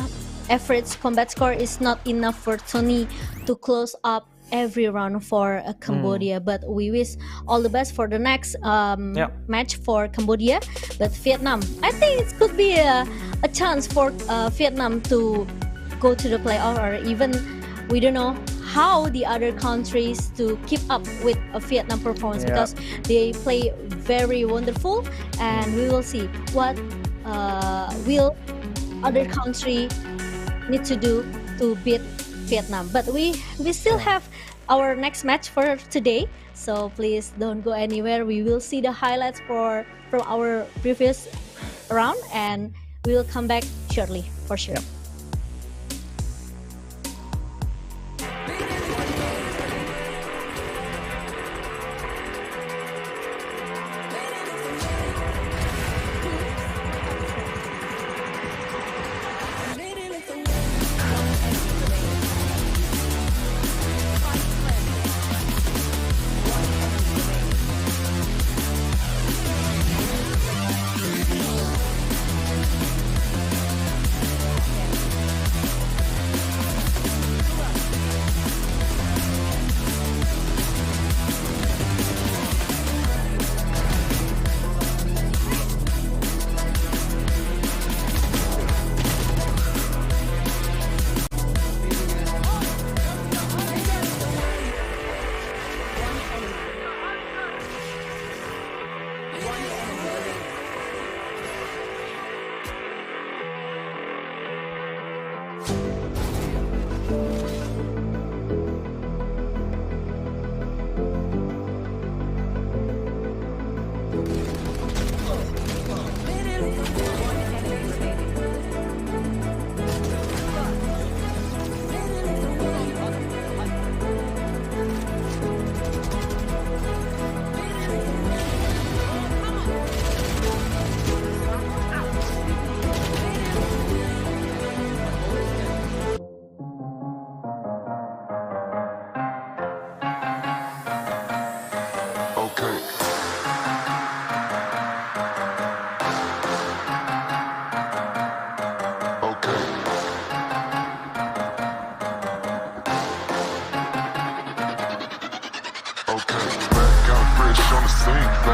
average combat score is not enough for Tony to close up every round for Cambodia, but we wish all the best for the next match for Cambodia. But Vietnam, I think it could be a chance for Vietnam to go to the playoff, or even we don't know how the other countries to keep up with a Vietnam performance, because they play very wonderful, and we will see what will other country need to do to beat Vietnam. But we still have our next match for today, so please don't go anywhere. We will see the highlights from our previous round, and we will come back shortly for sure.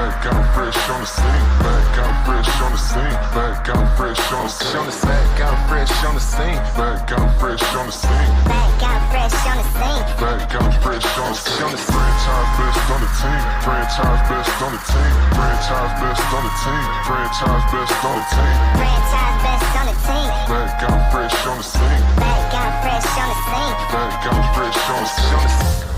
Back out fresh on the scene. Back out fresh on the scene. Back out fresh on the scene. Back out fresh on the scene. Back out fresh on the scene. Back out fresh on the scene. Back out fresh on the scene. Franchise best on the team. Franchise best on the team. Franchise best on the team. Franchise best on the team. Franchise best on the team. Back out fresh on the scene. Back out fresh on the scene. Back out fresh on the scene.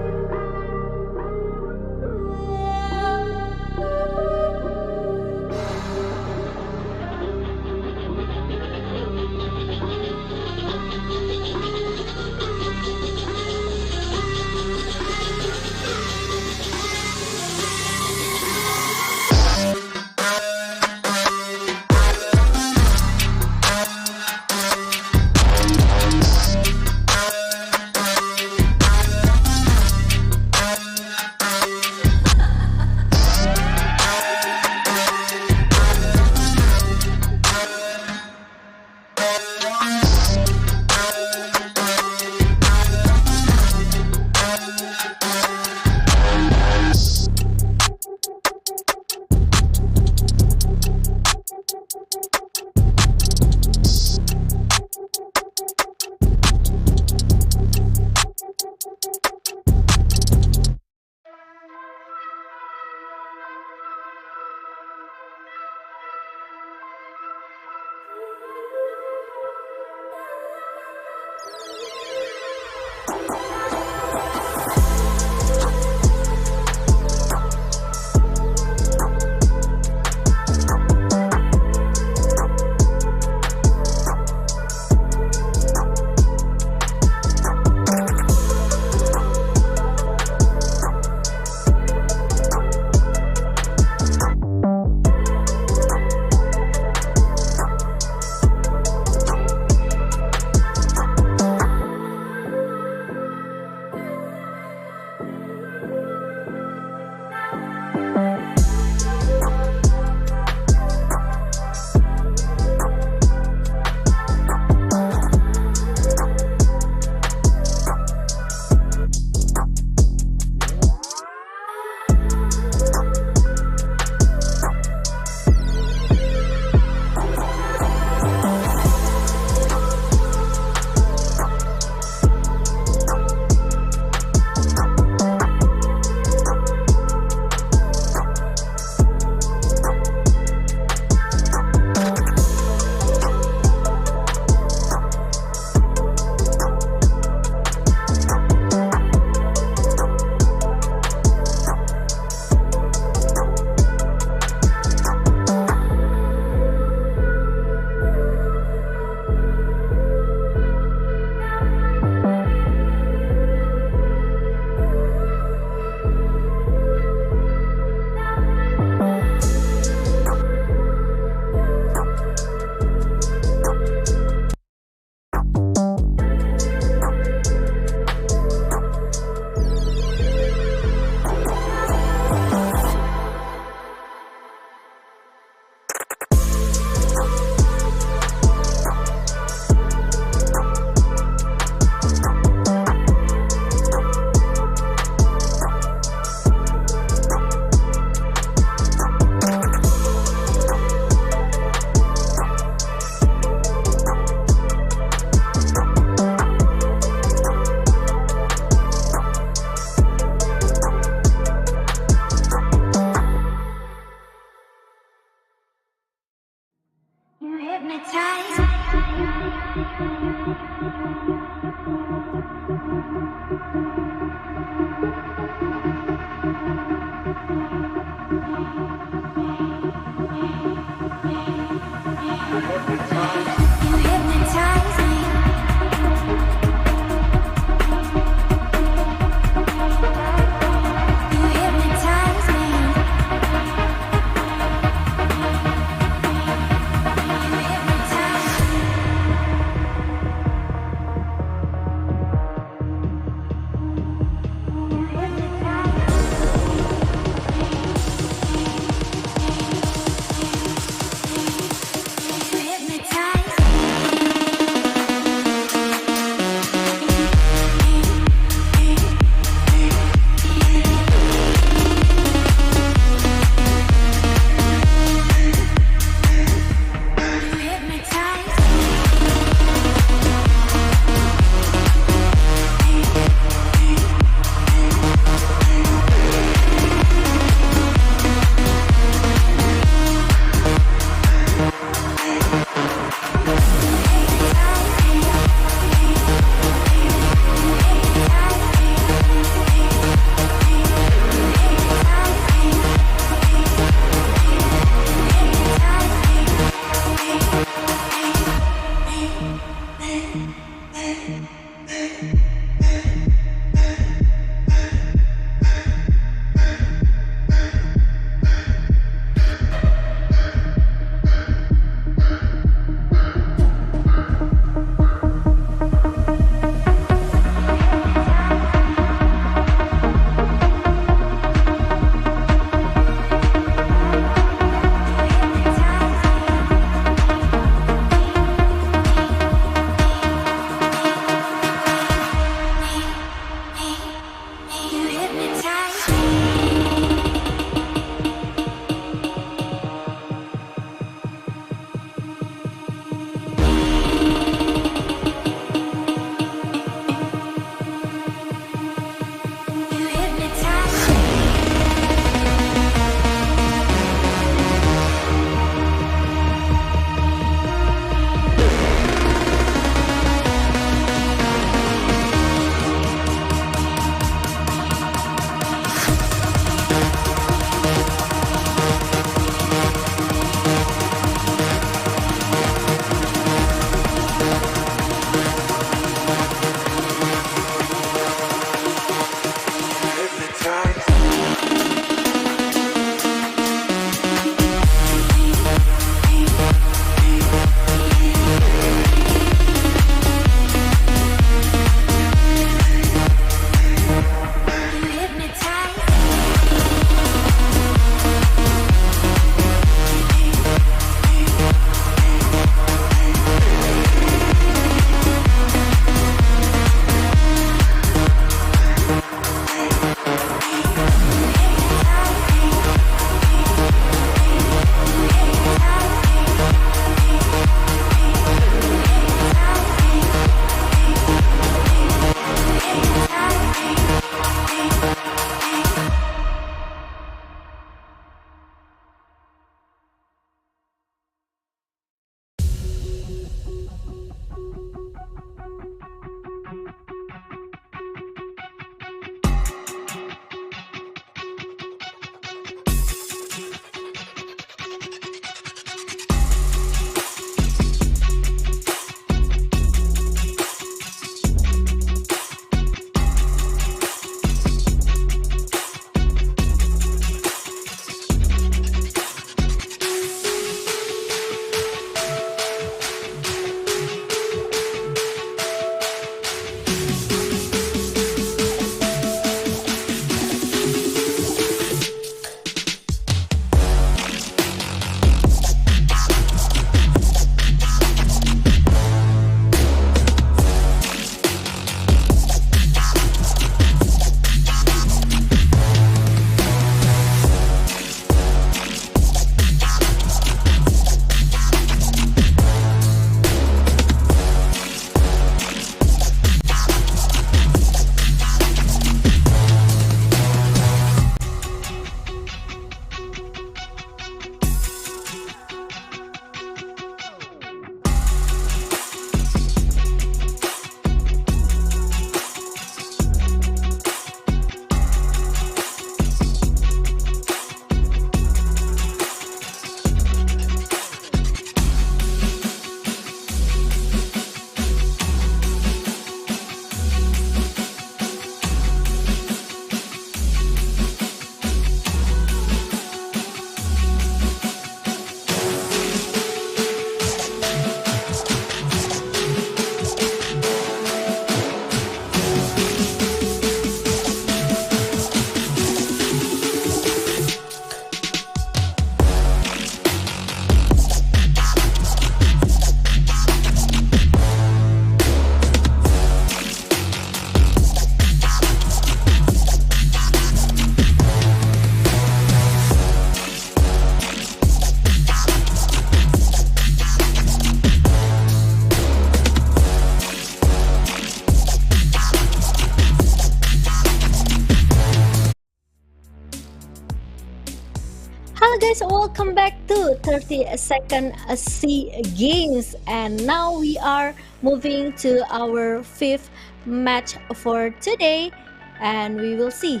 guys, welcome back to 32nd SEA Games, and now we are moving to our fifth match for today, and we will see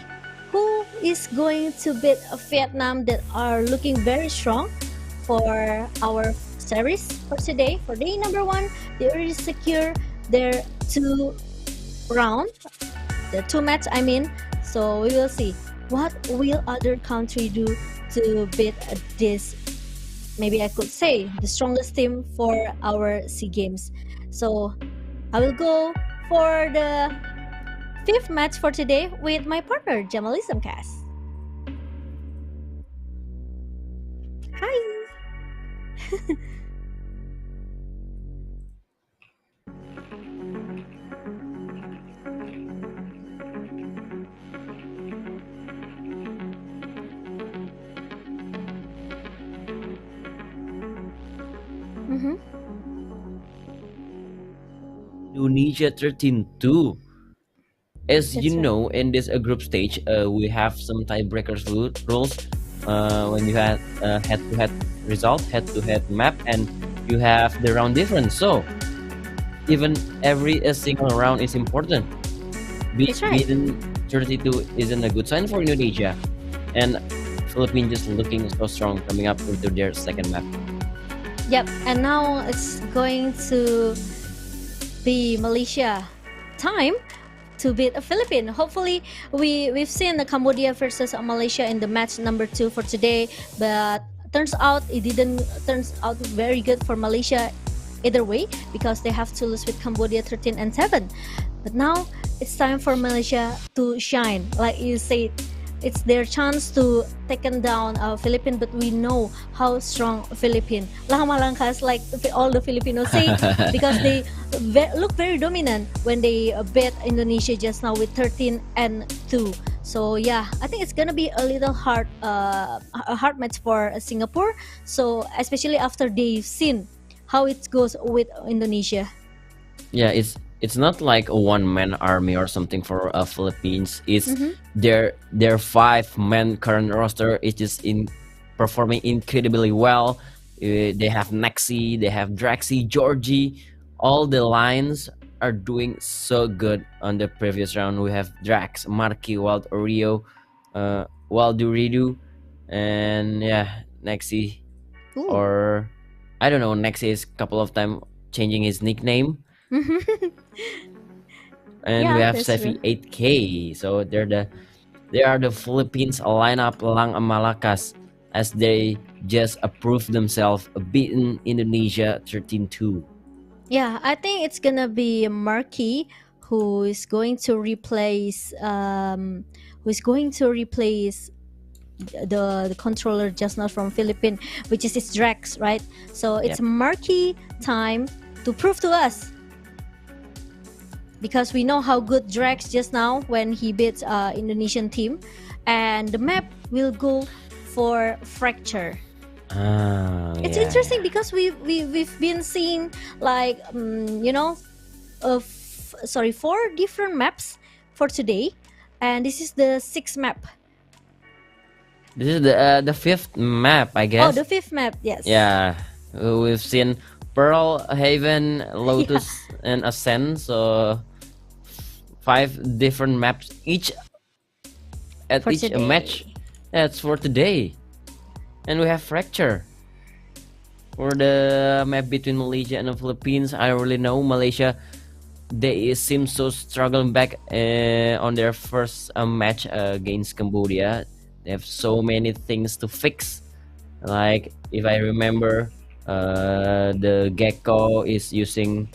who is going to beat Vietnam that are looking very strong for our series for today. For day number one, they already secure their two match. I mean, so we will see what will other country do to beat this, maybe I could say, the strongest team for our SEA Games. So I will go for the fifth match for today with my partner Jamalism Cast. Hi. Mm-hmm. Indonesia 13-2. As That's you right. know, in this group stage, we have some tiebreakers rules. When you have head-to-head result, head-to-head map, and you have the round difference. So even every single round is important. That's right. Beating 32 isn't a good sign for Indonesia, and Philippines just looking so strong coming up into their second map. Yep, and now it's going to be Malaysia time to beat a Philippines. Hopefully, we've seen the Cambodia versus Malaysia in the match number 2 for today, but turns out it didn't turns out very good for Malaysia either way because they have to lose with Cambodia 13-7. But now it's time for Malaysia to shine, like you said. It's their chance to take down Philippines, but we know how strong Philippines. Langkas, like all the Filipinos say, because they look very dominant when they beat Indonesia just now with 13-2. So yeah, I think it's gonna be a little hard, a hard match for Singapore. So especially after they've seen how it goes with Indonesia. Yeah, it's not like a one-man army or something for Philippines. It's their 5-man current roster is just performing incredibly well. They have Nexi, they have Draxi, Georgie. All the lines are doing so good on the previous round. We have Drax, Marky, Wild Oreo, Walduridu, and yeah, Nexi. Ooh. Or I don't know, Nexi is a couple of times changing his nickname. And Yeah, we have that's Sefi true. 8K. So they are the Philippines lineup Lang Malakas as they just approved themselves beating Indonesia 13-2. Yeah, I think it's gonna be Marky who is going to replace the controller just now from Philippines, which is his Drax, right? So it's Yep. Marky time to prove to us, because we know how good Drax just now when he beats Indonesian team, and the map will go for Fracture. It's Yeah. interesting because we've been seeing like 4 different maps for today, and this is the 6th map. This is the 5th map, I guess. Oh, the 5th map, yes. Yeah, we've seen Pearl, Haven, Lotus, and Ascent. So 5 different maps each at For each today. match. That's for today. And we have Fracture. For the map between Malaysia and the Philippines, I don't really know. Malaysia, they seem so struggling back on their first match against Cambodia. They have so many things to fix. Like, if I remember, the Gecko is using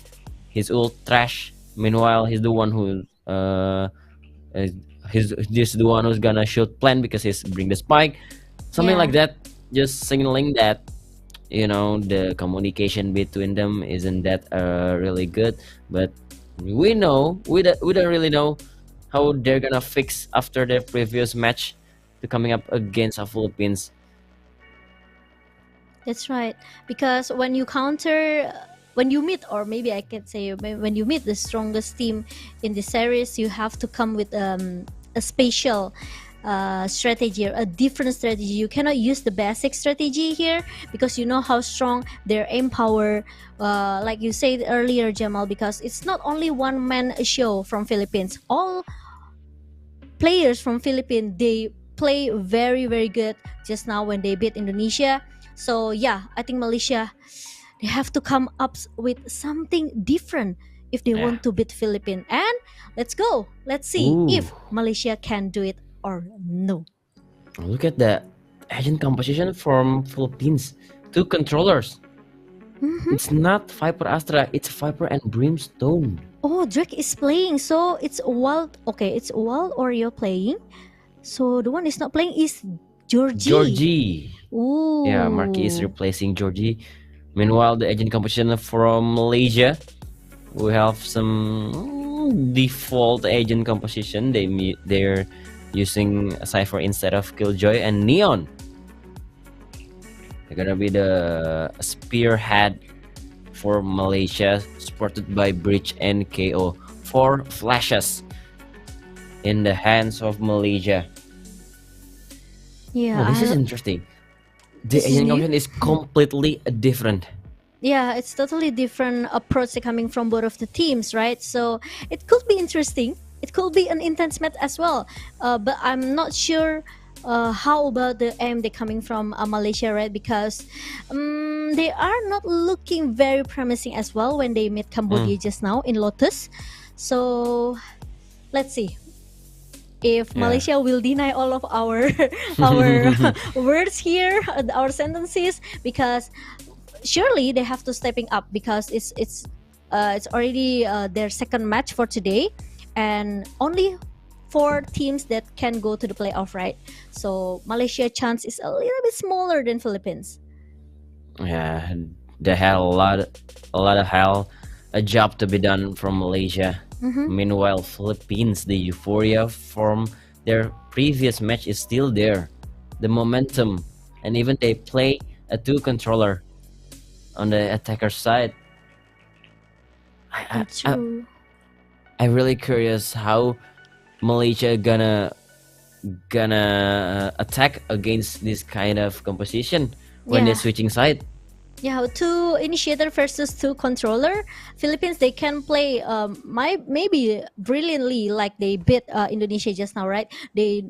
his ult trash. Meanwhile, he's the one who he's just the one who's gonna shoot plan because he's bring the spike, something Yeah. like that. Just signaling that the communication between them isn't that really good. But we don't really know how they're gonna fix after their previous match to coming up against the Philippines. That's right. Because when you meet, or maybe I can say, when you meet the strongest team in the series, you have to come with a special strategy, or a different strategy. You cannot use the basic strategy here because you know how strong their aim power, like you said earlier, Jamal, because it's not only one man show from Philippines. All players from Philippines, they play very very good just now when they beat Indonesia. So yeah, I think Malaysia, they have to come up with something different if they Yeah. want to beat Philippines. And let's go. Let's see Ooh. if Malaysia can do it or no. Look at the agent composition from Philippines. 2 controllers. Mhm. It's not Viper Astra, it's Viper and Brimstone. Oh, Drake is playing. So it's Wild. Okay, it's Wild Oreo playing. So the one is not playing is Georgie. Georgie. Ooh. Yeah, Marky is replacing Georgie. Meanwhile, the agent composition from Malaysia, we have some default agent composition. They're using Cypher instead of Killjoy and Neon. They're gonna be the spearhead for Malaysia, supported by Breach and KO. 4 flashes in the hands of Malaysia. Yeah. Oh, this is interesting. The This is agent new? composition is completely different. Yeah, it's totally different approach coming from both of the teams, right? So it could be interesting. It could be an intense match as well. But I'm not sure how about the aim they coming from Malaysia, right? Because they are not looking very promising as well when they met Cambodia just now in Lotus. So let's see if Yeah. Malaysia will deny all of our our words here, our sentences, because surely they have to stepping up because it's already their second match for today, and only 4 teams that can go to the playoff, right? So Malaysia chance is a little bit smaller than Philippines. Yeah, they had a lot of hell, a job to be done from Malaysia. Meanwhile, Philippines, the euphoria from their previous match is still there, the momentum, and even they play a 2 controller on the attacker side. True. I really curious how Malaysia gonna attack against this kind of composition when Yeah. they're switching side. Yeah, 2 initiator versus 2 controller. Philippines, they can play maybe brilliantly like they beat Indonesia just now, right? They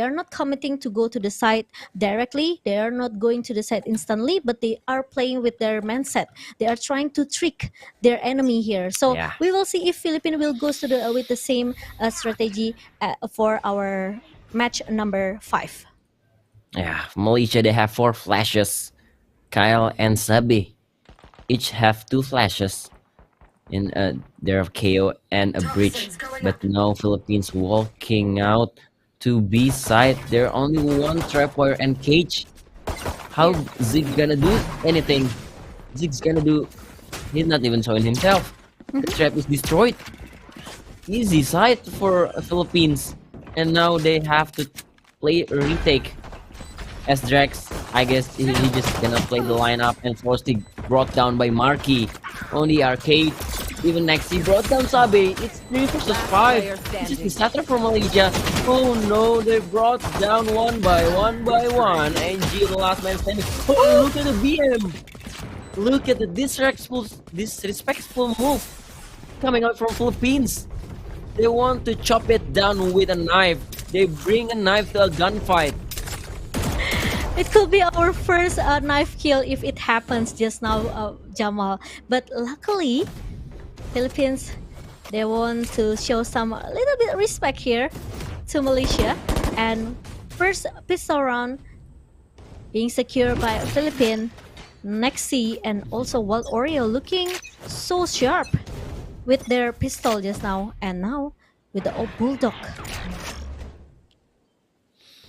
are not committing to go to the site directly. They are not going to the site instantly, but they are playing with their mindset. They are trying to trick their enemy here. So Yeah. we will see if Philippines will go to with the same strategy for our match number 5. Yeah, Malaysia, they have 4 flashes. Kyle and Sabi each have 2 flashes in their KO and a breach, but no Philippines walking out to B side. There are only 1 trapwire and cage. How Zig gonna do anything? Zig's gonna do. He's not even showing himself. The trap is destroyed. Easy side for Philippines, and now they have to play a retake. As Drax, I guess he just gonna play the lineup and Frosty brought down by Marky. On the arcade, even Nexi brought down Sabe. It's 3 versus 5. This is disaster for Malaysia. Oh no, they brought down one by one. And G, the last man standing. Oh, look at the BM. Look at the disrespectful move coming out from Philippines. They want to chop it down with a knife. They bring a knife to a gunfight. It could be our first knife kill if it happens just now, Jamal. But luckily, Philippines, they want to show some a little bit respect here to Malaysia. And first pistol round being secured by Philippines. Nexi and also Wild Oreo looking so sharp with their pistol just now. And now with the old Bulldog.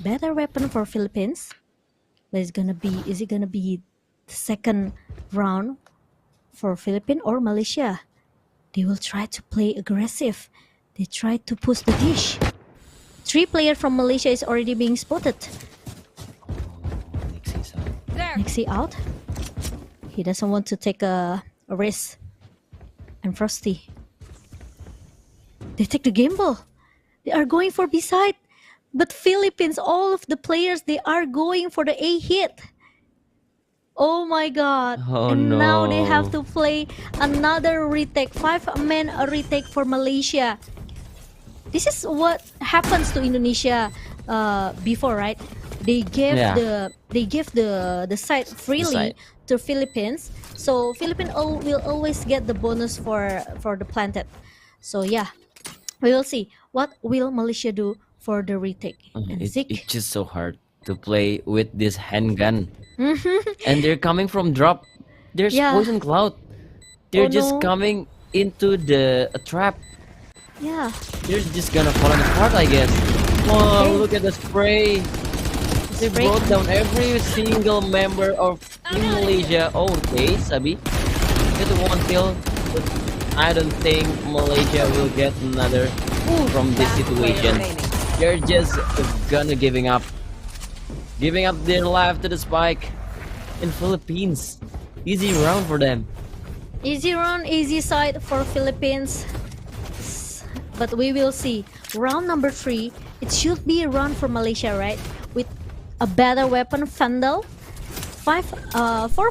Better weapon for Philippines. But is it gonna be the second round for Philippines or Malaysia? They will try to play aggressive. They try to push the dish. 3 players from Malaysia is already being spotted. Nixie out. He doesn't want to take a risk. And Frosty. They take the gamble. They are going for B side. But Philippines, all of the players, they are going for the A hit. Oh my god. Oh And now they have no. to play another retake. 5-man retake for Malaysia. This is what happens to Indonesia before, right? They gave Yeah. the site freely site. to Philippines. So Philippines will always get the bonus for the planted. So yeah, we will see what will Malaysia do for the retake. And It's Zik. just so hard to play with this handgun. Mhm. And they're coming from drop. There's Yeah. poison cloud. They're Oh just no. coming into the trap. Yeah. They're just gonna fall apart, I guess. Wow, Okay. look at the spray. They Spray. brought down every single member of Team Malaysia. Okay, Sabi. Get one kill. But I don't think Malaysia will get another from this situation. They're just gonna giving up. Giving up their life to the spike. In Philippines. Easy round for them. Easy run, easy side for Philippines. But we will see. Round number 3, it should be a run for Malaysia, right? With a better weapon, Vandal. 4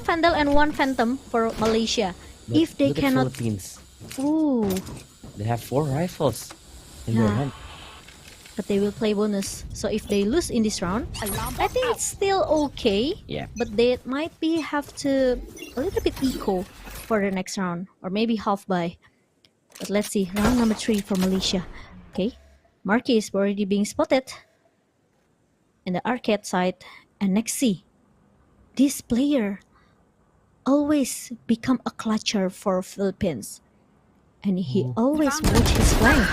Vandal and 1 Phantom for Malaysia. But If they look at cannot... Philippines. Ooh. They have 4 rifles in their Yeah. hand. But they will play bonus. So if they lose in this round, I think it's still okay. Yeah. But they might be have to a little bit eco for the next round. Or maybe half by. But let's see. Round number 3 for Malaysia. Okay. Marquis is already being spotted. In the arcade side. And next see. This player always become a clutcher for Philippines. And he always watch his flank.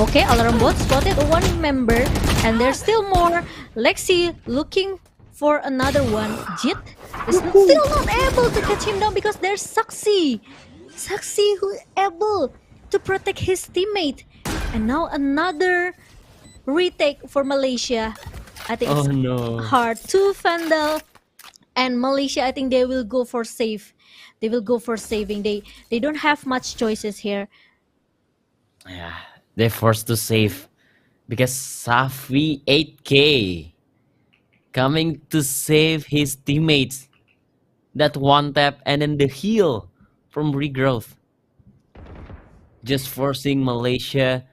Okay, alarm bot spotted 1 member. And there's still more. Lexi looking for another one. Jit is still not able to catch him down because there's Saksi. Saksi who able to protect his teammate. And now another retake for Malaysia. I think Oh it's no. hard. 2 Vandal and Malaysia, I think they will go for save. They will go for saving. They don't have much choices here. Yeah, they're forced to save because Safi 8K coming to save his teammates. That one tap and then the heal from regrowth. Just forcing Malaysia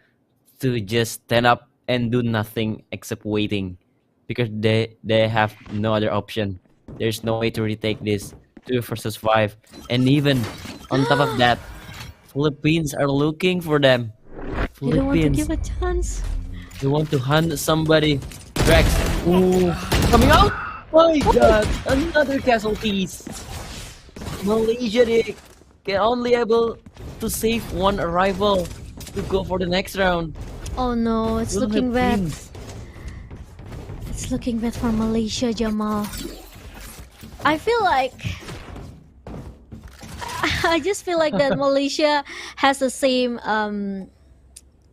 to just stand up and do nothing except waiting because they have no other option. There's no way to retake this 2 versus 5, and even on top of that, Philippines are looking for them. They don't want to Philippines, give a chance. they want to hunt somebody. Drax, ooh, coming out. My God, another casualties. Malaysia, they can only able to save 1 arrival to go for the next round. Oh no, it's looking bad. Philippines. It's looking bad for Malaysia, Jamal. I feel like I just feel like that Malaysia has the same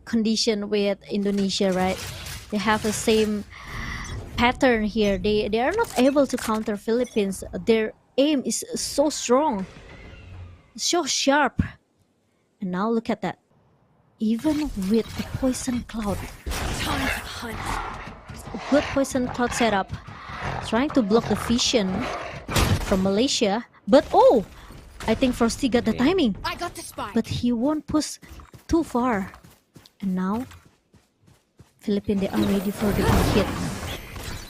condition with Indonesia, right? They have the same pattern here. They are not able to counter Philippines. Their aim is so strong, so sharp. And now look at that. Even with the poison cloud, good poison cloud setup, trying to block the vision from Malaysia. But oh, I think Frosty got the timing. I got the spy. But he won't push too far. And now, Philippines, they are ready for the big hit.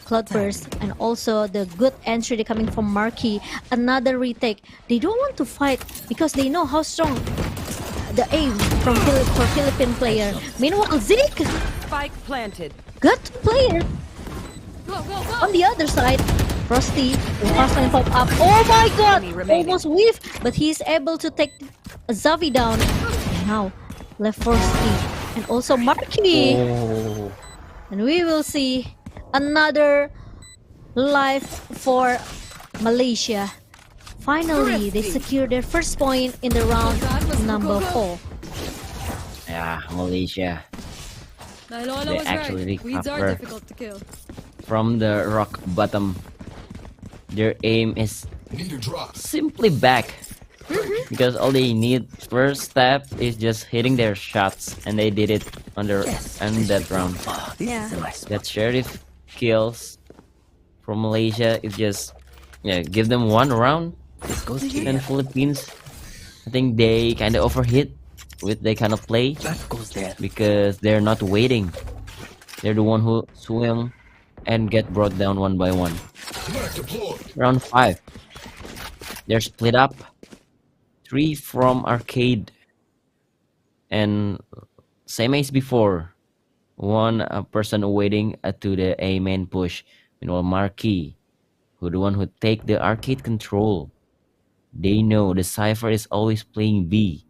Cloudburst and also the good entry coming from Marquis. Another retake. They don't want to fight because they know how strong the aim for Philippine player. Meanwhile, Zeke Spike planted. got player Go, go, go. on the other side. Frosty, the fast line pop up. Oh my god! Enemy remaining. Almost whiff, but he's able to take Zavi down. And now, left Frosty and also Marquis. Oh. And we will see another life for Malaysia. Finally, they secure their first point in the round number 4. Yeah, Malaysia. Lola They was actually right. Weeds are recover. difficult to kill. From the rock bottom. Their aim is Need a drop. simply back because all they need first step is just hitting their shots, and they did it on that round. Yeah. That sheriff kills from Malaysia is just give them one round. And Philippines, I think they kind of overhit with that kind of play because they're not waiting. They're the one who swing and get brought down one by one. Round 5. They're split up. 3 from arcade. And same as before. One person waiting to the A main push. Meanwhile, Marquee, who the one who take the arcade control. They know the Cypher is always playing B.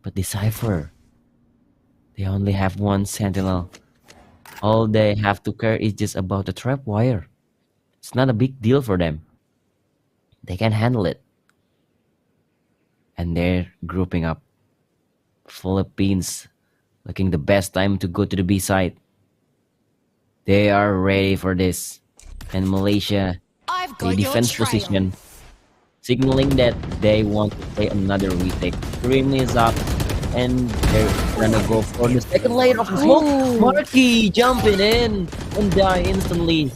But the Cypher, they only have one sentinel. All they have to care is just about the trap wire. It's not a big deal for them. They can handle it. And they're grouping up. Philippines looking the best time to go to the B side. They are ready for this. And Malaysia, a defense position, signaling that they want to play another retake. Dream is up, and they're gonna go for the second layer of smoke. Marky jumping in and die instantly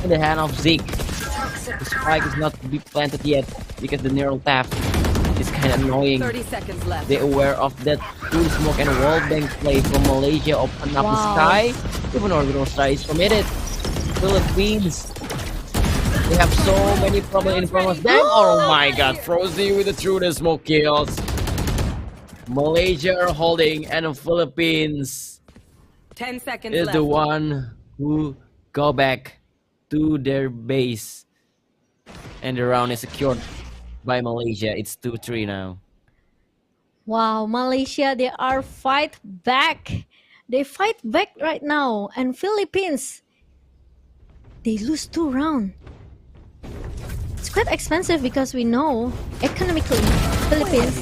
in the hand of Zeke. The spike is not be planted yet because the neural tap is kind of annoying. 30 seconds left. They're aware of that full smoke and wall bank play from Malaysia. Open up the sky. Even orbital strike is committed. Philippines, they have so many problems in front of them. Oh my god, Frozy with the through the smoke kills. Malaysia are holding, and the Philippines 10 seconds is left. the one who go back to their base. And the round is secured by Malaysia. It's 2-3 now. Wow, Malaysia, they are fight back. They fight back right now. And Philippines, they lose 2 rounds. It's quite expensive because we know economically Philippines,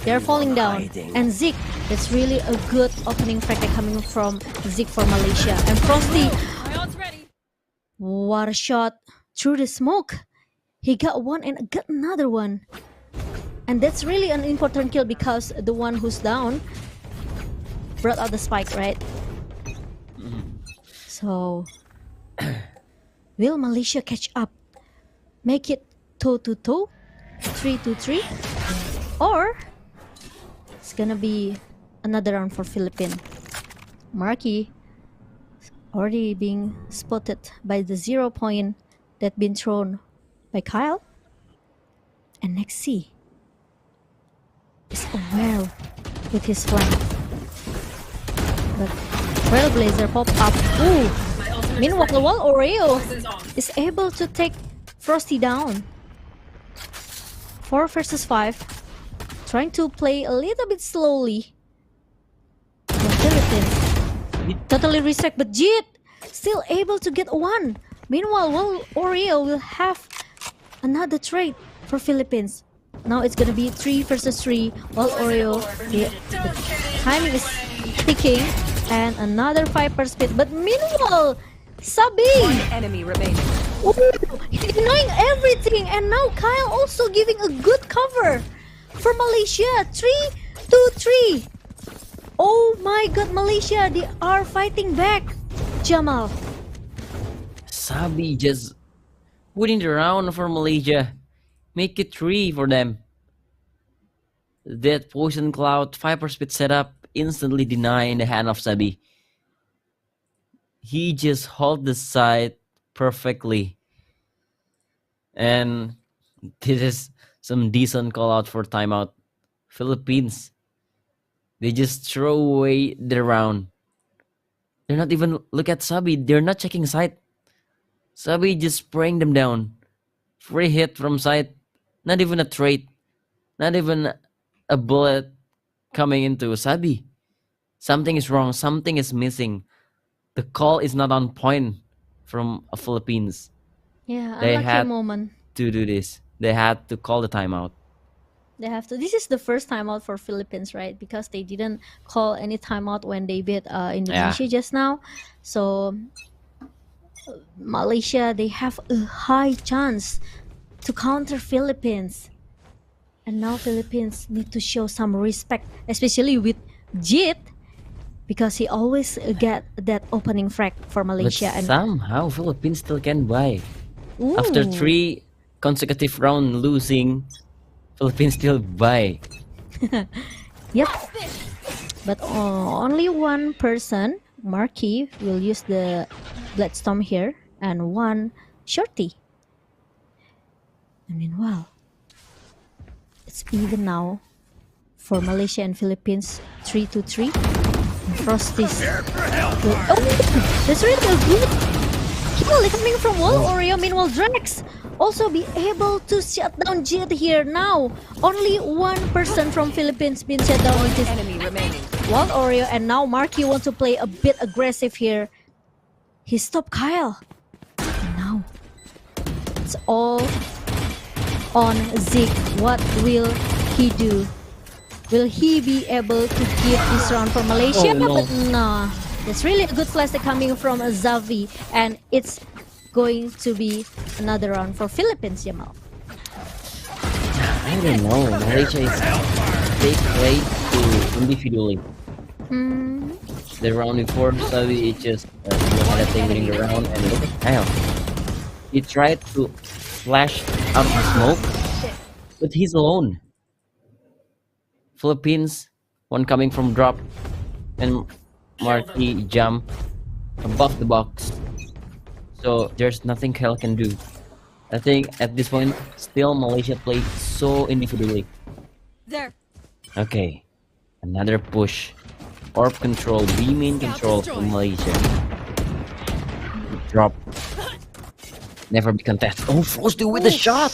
they're falling down. And Zeke, that's really a good opening bracket coming from Zeke for Malaysia. And Frosty, My ult's ready. what a shot through the smoke. He got one and got another one. And that's really an important kill because the one who's down brought out the spike, right? So, will Malaysia catch up? Make it toe-to-toe? 3-3? Or it's gonna be another round for Philippines. Marky already being spotted by the 0 point that been thrown by Kyle. And next C is aware with his flank. But Trailblazer pop up. Ooh! Meanwhile, Oreo is able to take Frosty down. 4 versus 5. Trying to play a little bit slowly. The Philippines totally reset, but Jit still able to get one. Meanwhile, Oreo will have another trade for Philippines. Now it's gonna be 3 versus 3. While Oreo, the timing is ticking, and another 5 per speed. But meanwhile, Sabi, One enemy remaining. ooh, he's denying everything, and now Kyle also giving a good cover for Malaysia. 3-3. Oh my god, Malaysia, they are fighting back. Jamal. Sabi just winning the round for Malaysia. Make it 3 for them. That poison cloud 5 per speed setup instantly deny in the hand of Sabi. He just hold the side perfectly. And this is some decent call out for timeout. Philippines, they just throw away the round. They're not even look at Sabi. They're not checking side. Sabi just spraying them down. Free hit from side. Not even a trade. Not even a bullet coming into Sabi. Something is wrong. Something is missing. The call is not on point from Philippines. Yeah, They unlucky had moment. to do this. They had to call the timeout. They have to. This is the first timeout for Philippines, right? Because they didn't call any timeout when they beat Indonesia just now. So Malaysia, they have a high chance to counter Philippines. And now Philippines need to show some respect, especially with Jit, because he always get that opening frag for But Malaysia. And somehow Philippines still can buy. After Ooh. 3 consecutive round losing, Philippines still buy. Yep. But only one person, Marquis, will use the Bloodstorm here, and one Shorty. And meanwhile, it's even now for Malaysia and Philippines, 3-3. And Frosty's that's really a good kill coming from Wall Oreo. Meanwhile, Drex also be able to shut down Jit here now. Only one person from Philippines been shut down with this Enemy remaining. Wall Oreo, and now Marky wants to play a bit aggressive here. He stopped Kyle. And now it's all on Zeke. What will he do? Will he be able to keep this round for Malaysia? Oh, no. But no. That's really a good flash coming from Zavi, and it's going to be another round for Philippines, Jamal. I don't know. Malaysia is they play too individually. The round before, Saudi it just had a thing winning the round, and look at Kyle. He tried to flash out the smoke, but he's alone. Philippines, one coming from drop, and Marky jump above the box. So there's nothing Kyle can do. I think at this point, still Malaysia played so individually. There. Okay, another push. Orb control, B main control from Malaysia. Drop. Never be contested. Oh, Frosty with the shot!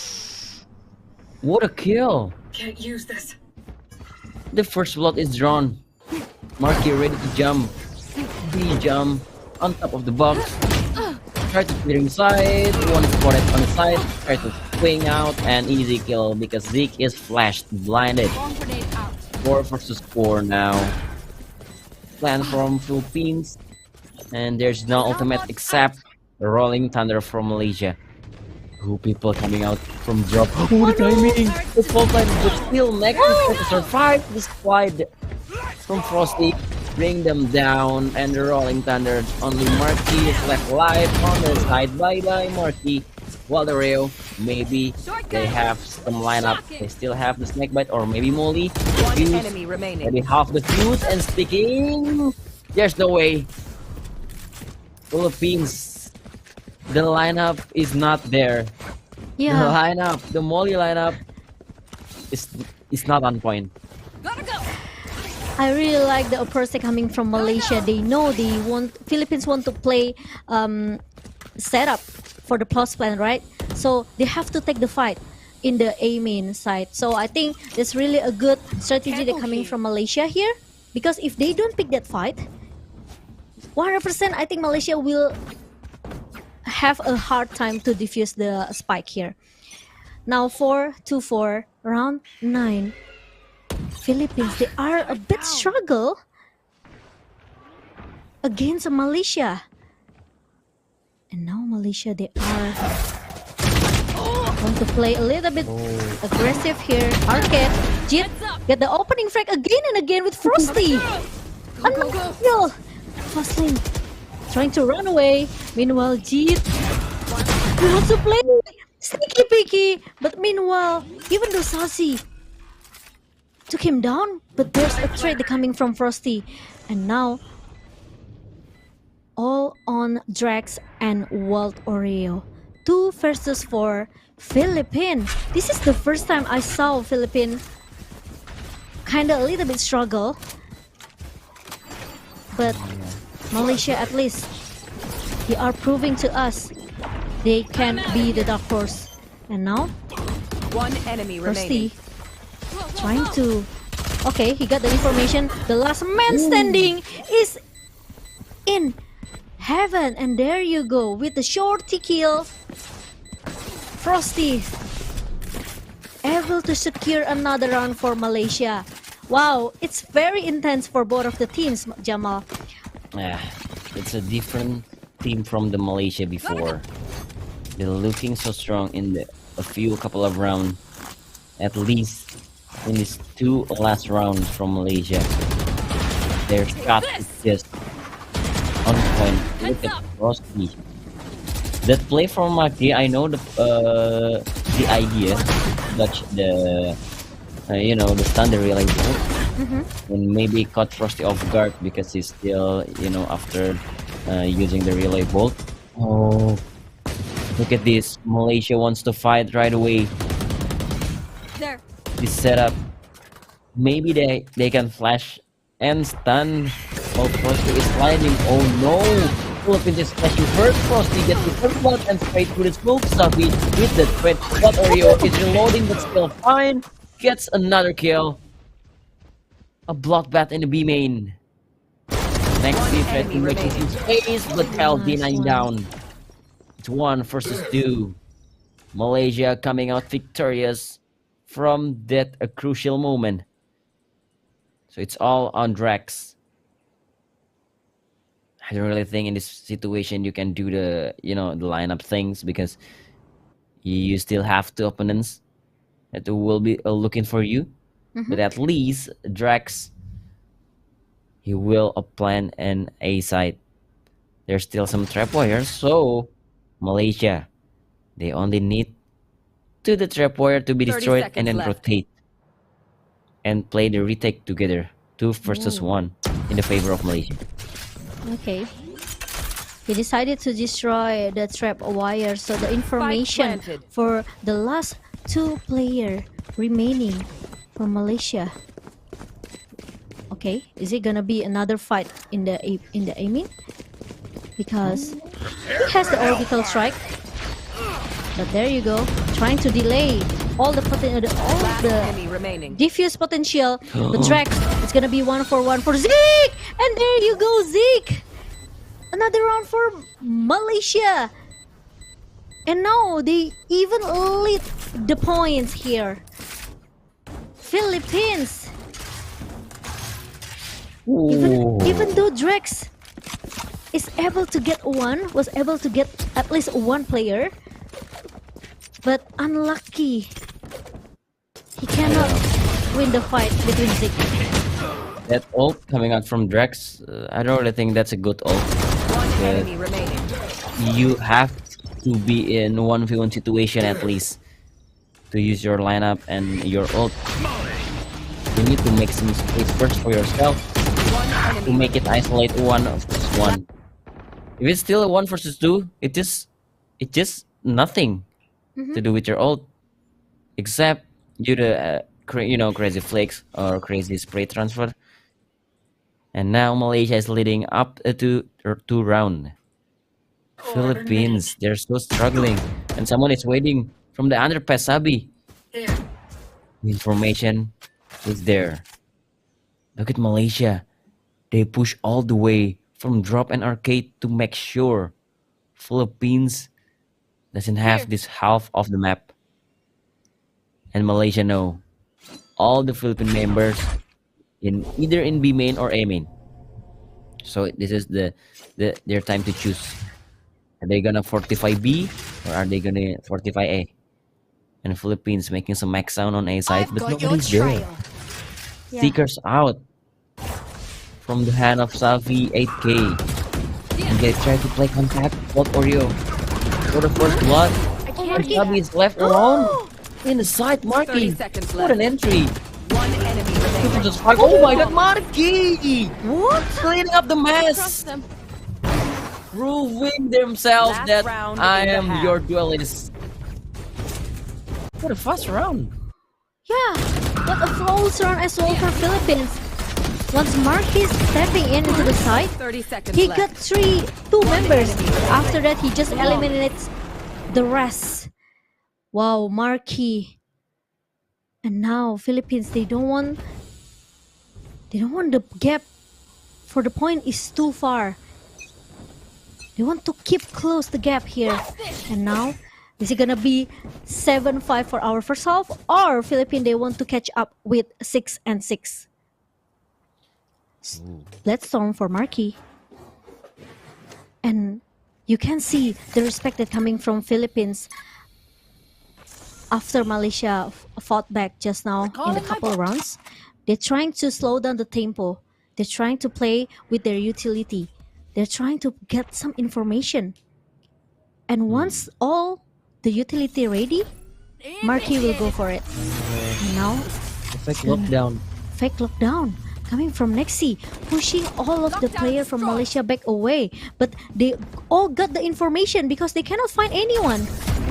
What a kill! Can't use this. The first blood is drawn. Marky ready to jump. B jump on top of the box. Try to clear inside. One spotted on the side. Try to swing out, and easy kill because Zeke is flashed, blinded. Bomb grenade out. 4 versus 4 now. Plan from Philippines, and there's no ultimate except the Rolling Thunder from Malaysia. Two people coming out from drop. Oh, the timing! The fall time, but still next to survive the squad from Frosty. Bring them down, and the Rolling Thunder. Only Marky is left alive on the side. Bye bye, Marky. While the Rayo, maybe they have some lineup. They still have the snake bite, or maybe Molly. One Fuse. enemy remaining. Maybe half the fuse and sticking. There's no way. Philippines. The lineup is not there. The Yeah. lineup, the Molly lineup is not on point. Gotta go. I really like the approach coming from Malaysia. They know Philippines want to play setup for the plus plan, right? So they have to take the fight in the A main side. So I think that's really a good strategy that coming from Malaysia here, because if they don't pick that fight, 100% I think Malaysia will have a hard time to defuse the spike here. Now 4-4, round 9. Philippines, they are a bit struggle against Malaysia. And now Malaysia, they are want to play a little bit aggressive here. Arcade, Jit, get the opening frag again and again with Frosty. Unreal. Fastlane trying to run away. Meanwhile, Jit wants to play sneaky peeky. But meanwhile, even though Sassy took him down, but there's a trade coming from Frosty. And now all on Drax and Walt Oreo. 2 versus 4 Philippines. This is the first time I saw Philippines kinda a little bit struggle. But Malaysia, at least they are proving to us they can be the dark horse. And now One enemy remaining. Frosty trying to... Okay, he got the information. The last man standing is in heaven. And there you go with the shorty kill. Frosty able to secure another round for Malaysia. Wow, it's very intense for both of the teams, Jamal. Yeah, it's a different team from the Malaysia before. They're looking so strong in a couple of rounds. At least in these two last rounds from Malaysia. Their shot is just on point. Look at Frosty. That play from Maki, I know the idea, but the the stun the relay and maybe caught Frosty off guard because he's still after using the relay bolt. Oh, look at this! Malaysia wants to fight right away. There. This setup, maybe they can flash and stun. Oh, Frosty is sliding. Oh no! Philippines is flashing first. Frosty gets the first blood and straight through the smoke. Savi with the threat. But Oreo is reloading but still fine. Gets another kill. A bloodbath in the B main. Next team tries to make some space, but Kyle denying down. It's 1 versus 2. Malaysia coming out victorious from that a crucial moment. So it's all on Drax. I don't really think in this situation you can do the the lineup things because you still have two opponents that will be looking for you. But at least Drax, he will plan an A side. There's still some trap warriors, so Malaysia, they only need the trap warrior to be 30 destroyed and then seconds left. rotate and play the retake together, 2 versus 1 in the favor of Malaysia. Okay. He decided to destroy the trap wire, so the information planted. for the last 2 player remaining for Malaysia. Okay, is it gonna be another fight in the aiming? Because he has the orbital strike. But there you go, trying to delay all the Last enemy remaining. diffuse potential. The Drax, it's gonna be 1-for-1 for Zeke, and there you go, Zeke. Another round for Malaysia, and now they even lead the points here. Philippines, even though Drax was able to get at least 1 player, but unlucky. He cannot win the fight between Zeke. That ult coming out from Drax, I don't really think that's a good ult. 1 enemy remaining. You have to be in 1v1 situation at least to use your lineup and your ult. You need to make some space first for yourself 1 enemy. to make it isolate 1 versus 1. If it's still a 1 versus 2, it's just nothing to do with your ult, except you the crazy flicks or crazy spray transfer. And now Malaysia is leading up to 2 round. Philippines, they're so struggling, and someone is waiting from the underpass. Sabi, the information is there. Look at Malaysia. They push all the way from drop and arcade to make sure Philippines doesn't have this half of the map. And Malaysia know all the Philippine members in either in B main or A main. So this is their time to choose. Are they gonna fortify B or are they gonna fortify A? And Philippines making some max sound on A side, but nobody's there. Seekers out from the hand of Savi 8K. And they try to play contact. What Oreo? For the first blood. And Savi is left alone. In the side, 30 Marky. seconds What an left. entry. 1 enemy remaining. Just like, oh my god, Marky! What? Cleaning up the mess. Trust them. Proving themselves Last that round I in the am half. your duelist. What a fast round. Yeah, what a close round as well for Philippines. Once Marquis stepping into the side, 30 seconds he left. got two members. After that, he just eliminates the rest. Wow, Marquis. And now Philippines, they don't want the gap for the point is too far. They want to keep close the gap here. And now, is it gonna be 7-5 for our first half, or Philippines they want to catch up with 6-6? Let's storm for Marquis. And you can see the respect that coming from Philippines. after Malaysia fought back just now in the couple rounds, they're trying to slow down the tempo. They're trying to play with their utility. They're trying to get some information. And once all the utility ready, Marquee will go for it. And now, Perfect lockdown. fake lockdown coming from Nexi, pushing all of the players from Malaysia back away. But they all got the information because they cannot find anyone.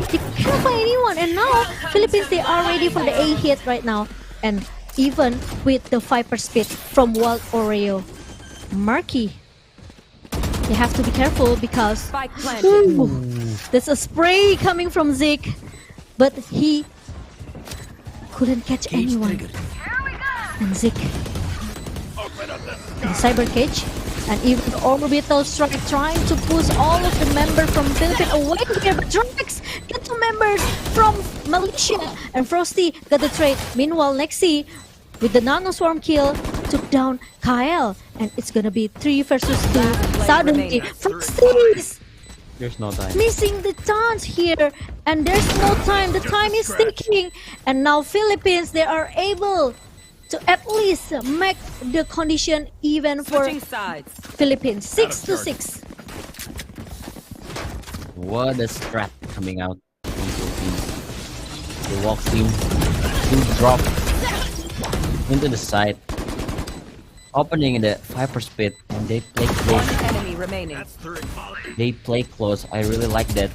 They cannot find anyone. And now, Philippines, they are ready for the A hit right now. And even with the Viper speed from Wild Oreo, Marquee, they have to be careful because Spike planted. there's a spray coming from Zeke, but he couldn't catch anyone. And Zeke, the cyber cage, and even the orbital strike trying to push all of the members from Philippines away here. But Drax get two members from Malaysia, and Frosty got the trade. Meanwhile, Nexi with the nano swarm kill took down Kyle, and it's gonna be 3 versus 2. Suddenly, Frosty's There's no time. missing the chance here, and there's no time. The time is ticking, and now Philippines, they are able to at least make the condition even for Switching sides. Philippines. 6-6. What a strat coming out from Philippines. The walk team to drop into the side, opening the Viper speed, and they play close. One enemy remaining. They play close. I really like that.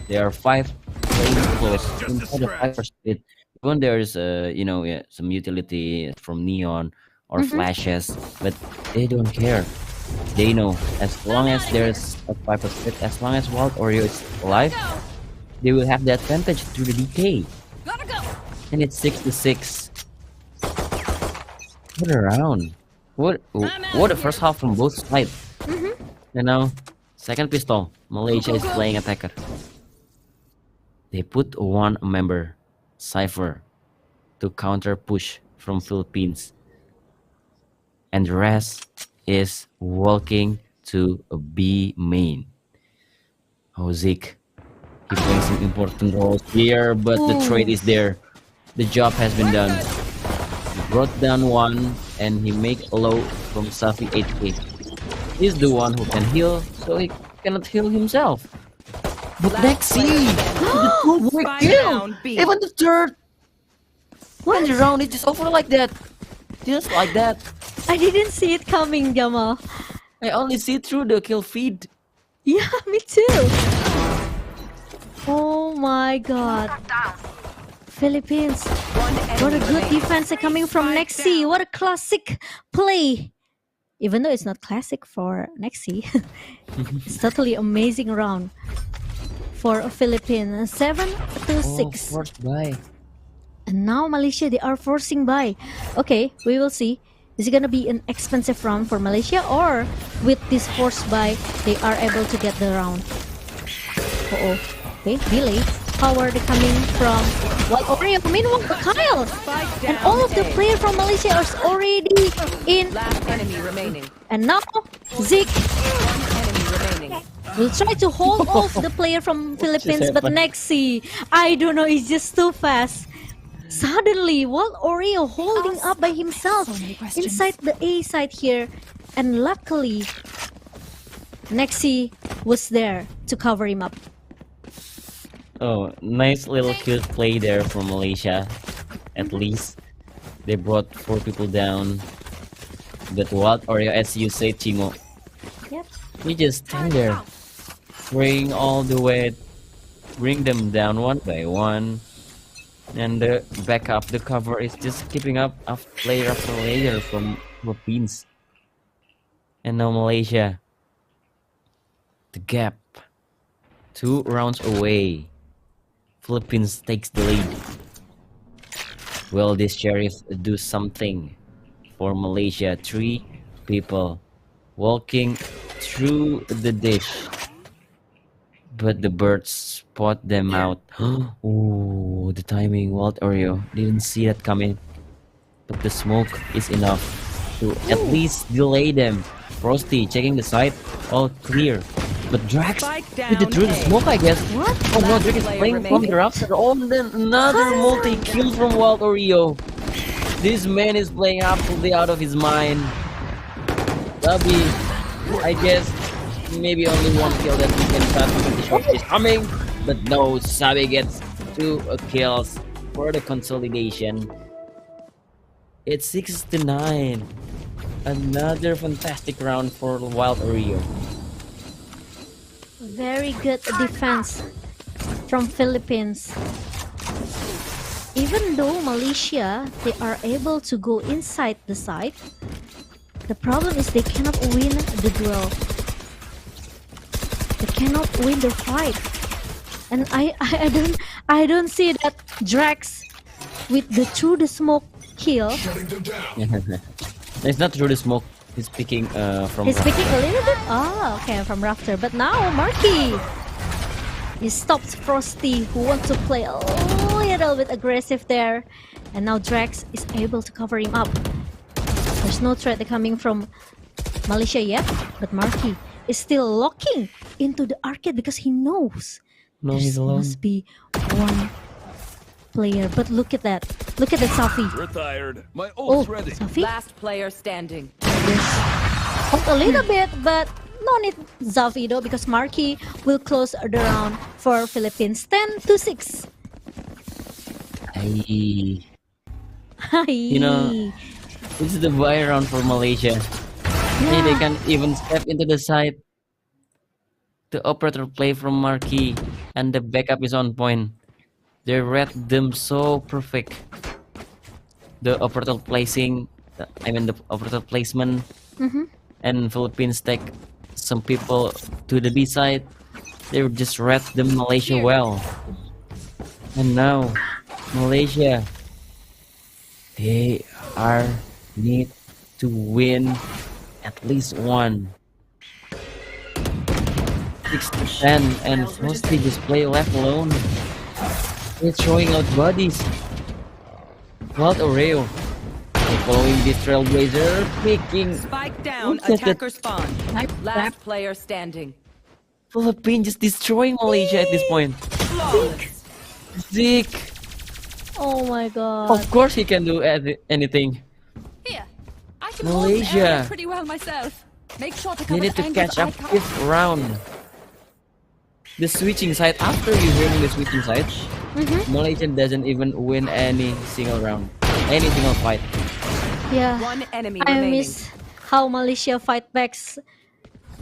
There are 5 playing close inside the Viper speed. When there's some utility from neon or flashes, but they don't care. They know as long as there's a Viper speed, as long as Wild Oreo is alive, they will have the advantage through the decay. And it's 6-6. What a round! What a first half from both sides. And now, second pistol, Malaysia is playing attacker. They put one member, Cypher, to counter push from Philippines. And the rest is walking to a B main. Oh, Zeke. He plays some important roles here, but the trade is there. The job has been done. He brought down one, and he make a low from Safi 8k. He's the one who can heal, so he cannot heal himself. But Nexi, the two quick Spike kill, down, B. even the third. When the round is just over like that, just like that. I didn't see it coming, Jamal. I only see through the kill feed. Yeah, me too. Oh my god. Philippines. One What a enemy good remaining. defense coming from Nexi. What a classic play. Even though it's not classic for Nexi. It's totally amazing round for Philippines. 7-6. Forced by. And now Malaysia, they are forcing by. Okay, we will see. Is it gonna be an expensive round for Malaysia, or with this force buy, they are able to get the round? Okay, delay. Power coming from Wild Oreo. Meanwhile, Kyle and all of the players from Malaysia are already in. Last enemy remaining. And now Zeke One enemy remaining. will try to hold off the player from Philippines, but Nexi, I don't know, it's just too fast. Suddenly, Wild Oreo holding up by himself inside the A side here, and luckily, Nexi was there to cover him up. Oh, nice little cute play there from Malaysia. At least they brought 4 people down. But Wild Oreo, as you say, Chingo, Yep. he just stand there, praying all the way, bring them down one by one. And the backup, the cover is just keeping up after layer from Philippines. And now Malaysia, the gap, 2 rounds away. Philippines takes the lead. Will this sheriff do something for Malaysia? 3 people walking through the dish, but the birds spot them out. Oh, the timing! Wild Oreo didn't see that coming, but the smoke is enough to at least delay them. Frosty checking the site, all clear. But Drax Spike with the down true A. smoke, I guess. What? Oh no, Last Drax is player playing from remaining. the rafter. Oh, then another multi-kill from Wild Oreo. This man is playing absolutely out of his mind. Zabi, I guess maybe only one kill that we can start because the shot is coming. But no, Sabi gets 2 kills for the consolidation. It's 6-9. Another fantastic round for Wild Oreo. Very good defense from Philippines. Even though Malaysia, they are able to go inside the site, the problem is they cannot win the duel. They cannot win the fight. And I don't see that Drax with the through the smoke kill. It's not through the smoke. He's picking from. He's picking a little bit. Oh, okay, from Rafter. But now Marky, he stopped Frosty, who wants to play a little bit aggressive there, and now Drax is able to cover him up. There's no threat coming from Malaysia yet, but Marky is still locking into the arcade because he knows No, there he's alone. must be one player. But look at that. Look at that, Safi. Retired. My Oh, ult's ready. Safi. Last player standing. Hold a little bit, but no need Zafi though because Marky will close the round for Philippines 10-6. Hey, You know, this is the buy round for Malaysia. Hey, they can't even step into the site. The operator play from Marquee and the backup is on point. They read them so perfect. The operator placing, the operator placement, and Philippines take some people to the B side. They just read them Malaysia well. And now, Malaysia, they are need to win at least one. 6-10 and Frosty just play left alone. They're throwing out bodies. Wild Oreo. They're following this Trailblazer, picking. Spike down. Look at that. Attacker spawn. Last player standing. Philippines just destroying Malaysia at this point. Zeke. Oh my god. Of course he can do anything. Here, I can Malaysia. pretty well myself. Make sure to They need to catch up 5th round. The switching side, after you win the switching side, Malaysia doesn't even win any single round, any single fight. Yeah. One enemy I remaining. miss how Malaysia fight backs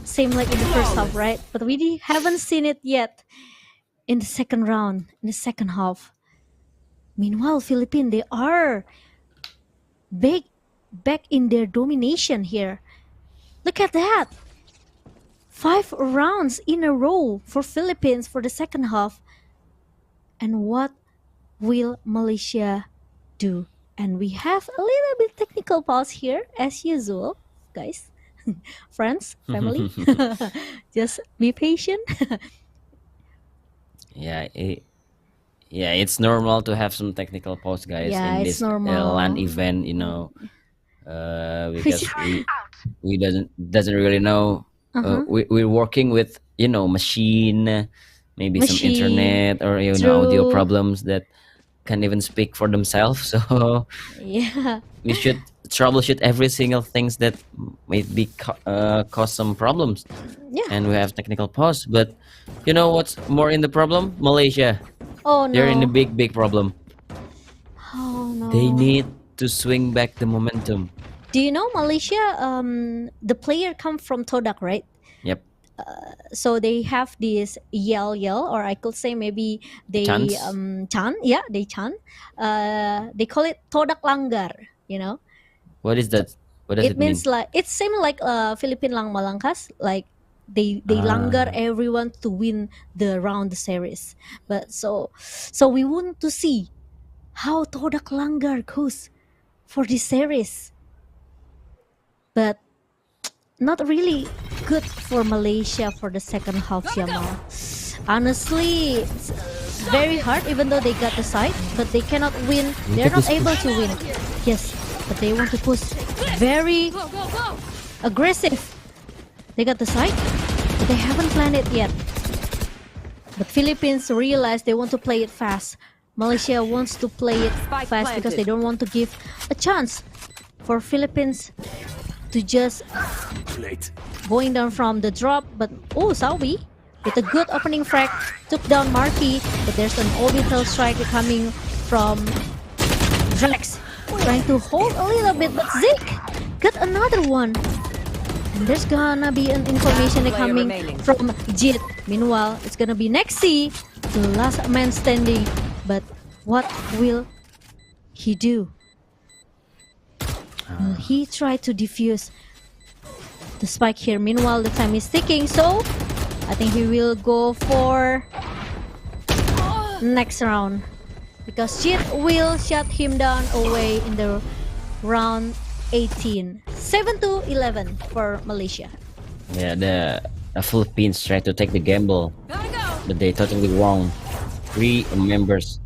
same like in the first half, right? But we haven't seen it yet in the second round, in the second half. Meanwhile, Philippines, they are back in their domination here. Look at that. 5 rounds in a row for Philippines for the second half. And what will Malaysia do? And we have a little bit technical pause here, as usual, guys. Friends, family, just be patient. Yeah, it's normal to have some technical pause, guys, Yeah, in it's this normal. LAN event, because we doesn't really know. We're working with machine, maybe some Machine, internet or audio true. problems that can't even speak for themselves. So Yeah. we should troubleshoot every single things that might be cause some problems. Yeah. And we have technical pause. But you know what's more in the problem? Malaysia. Oh no. They're in a big problem. Oh no. They need to swing back the momentum. Do you know Malaysia? The player come from Todak, right? Yep. So they have this yell, or I could say maybe they Chants. chant. Yeah, they chant. They call it Todak Langgar. What is that? What does it mean? means like it's same like Philippine Lang Malangkas. Like they langgar everyone to win the round series. But so we want to see how Todak Langgar goes for this series. But not really good for Malaysia for the second half, Yamal. Honestly, it's very hard even though they got the side, but they cannot win. They're not able to win. Yes, but they want to push very aggressive. They got the side. but they haven't planned it yet. But Philippines realize they want to play it fast. Malaysia wants to play it Spike fast because planted. they don't want to give a chance for Philippines to just Late. going down from the drop. But oh, Sawi with a good opening frag took down Marky, but there's an orbital strike coming from Drex, trying to hold a little bit, but Zeke got another one. And there's gonna be an information Player coming remaining. from Jit. Meanwhile, it's gonna be Nexi, the last man standing. But what will he do? Will he try to defuse the spike here? Meanwhile, the time is ticking, so I think he will go for next round because Jit will shut him down away in the round 18. 7-11 for Malaysia. Yeah, the Philippines tried to take the gamble, but they totally wrong. 3 members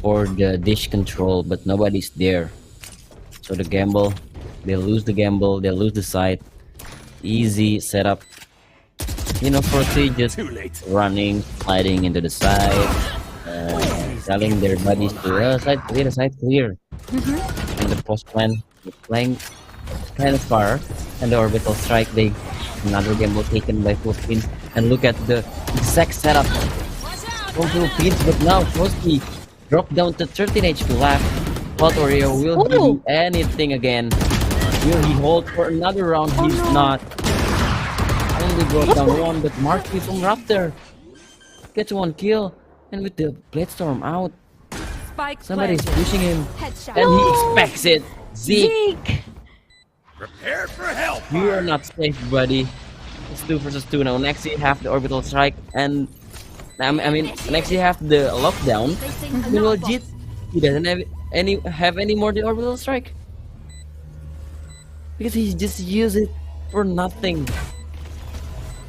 for the dish control, but nobody's there. So the gamble, they lose the gamble, they lose the side. Easy setup. You know, 4T just running, sliding into the side, telling their buddies to side clear. And the post plan is playing kind of far, and the orbital strike, another gamble taken by Philippines. And look at the exact setup from Philippines, but now Frosty dropped down to 13 HP left. Hot Oreo will do anything again. Will he hold for another round? He's not. Only brought down one, but Marky from Raptor gets 1 kill. And with the Blade Storm out, Spike somebody's planted. pushing him. Headshot. And he expects it. Zeke, Zeke! Prepare for help. you are not safe, buddy. It's 2 versus 2 now. Next you have the orbital strike, and I mean next you have the lockdown. Meanwhile, Jit, he doesn't have any more the orbital strike because he just used it for nothing.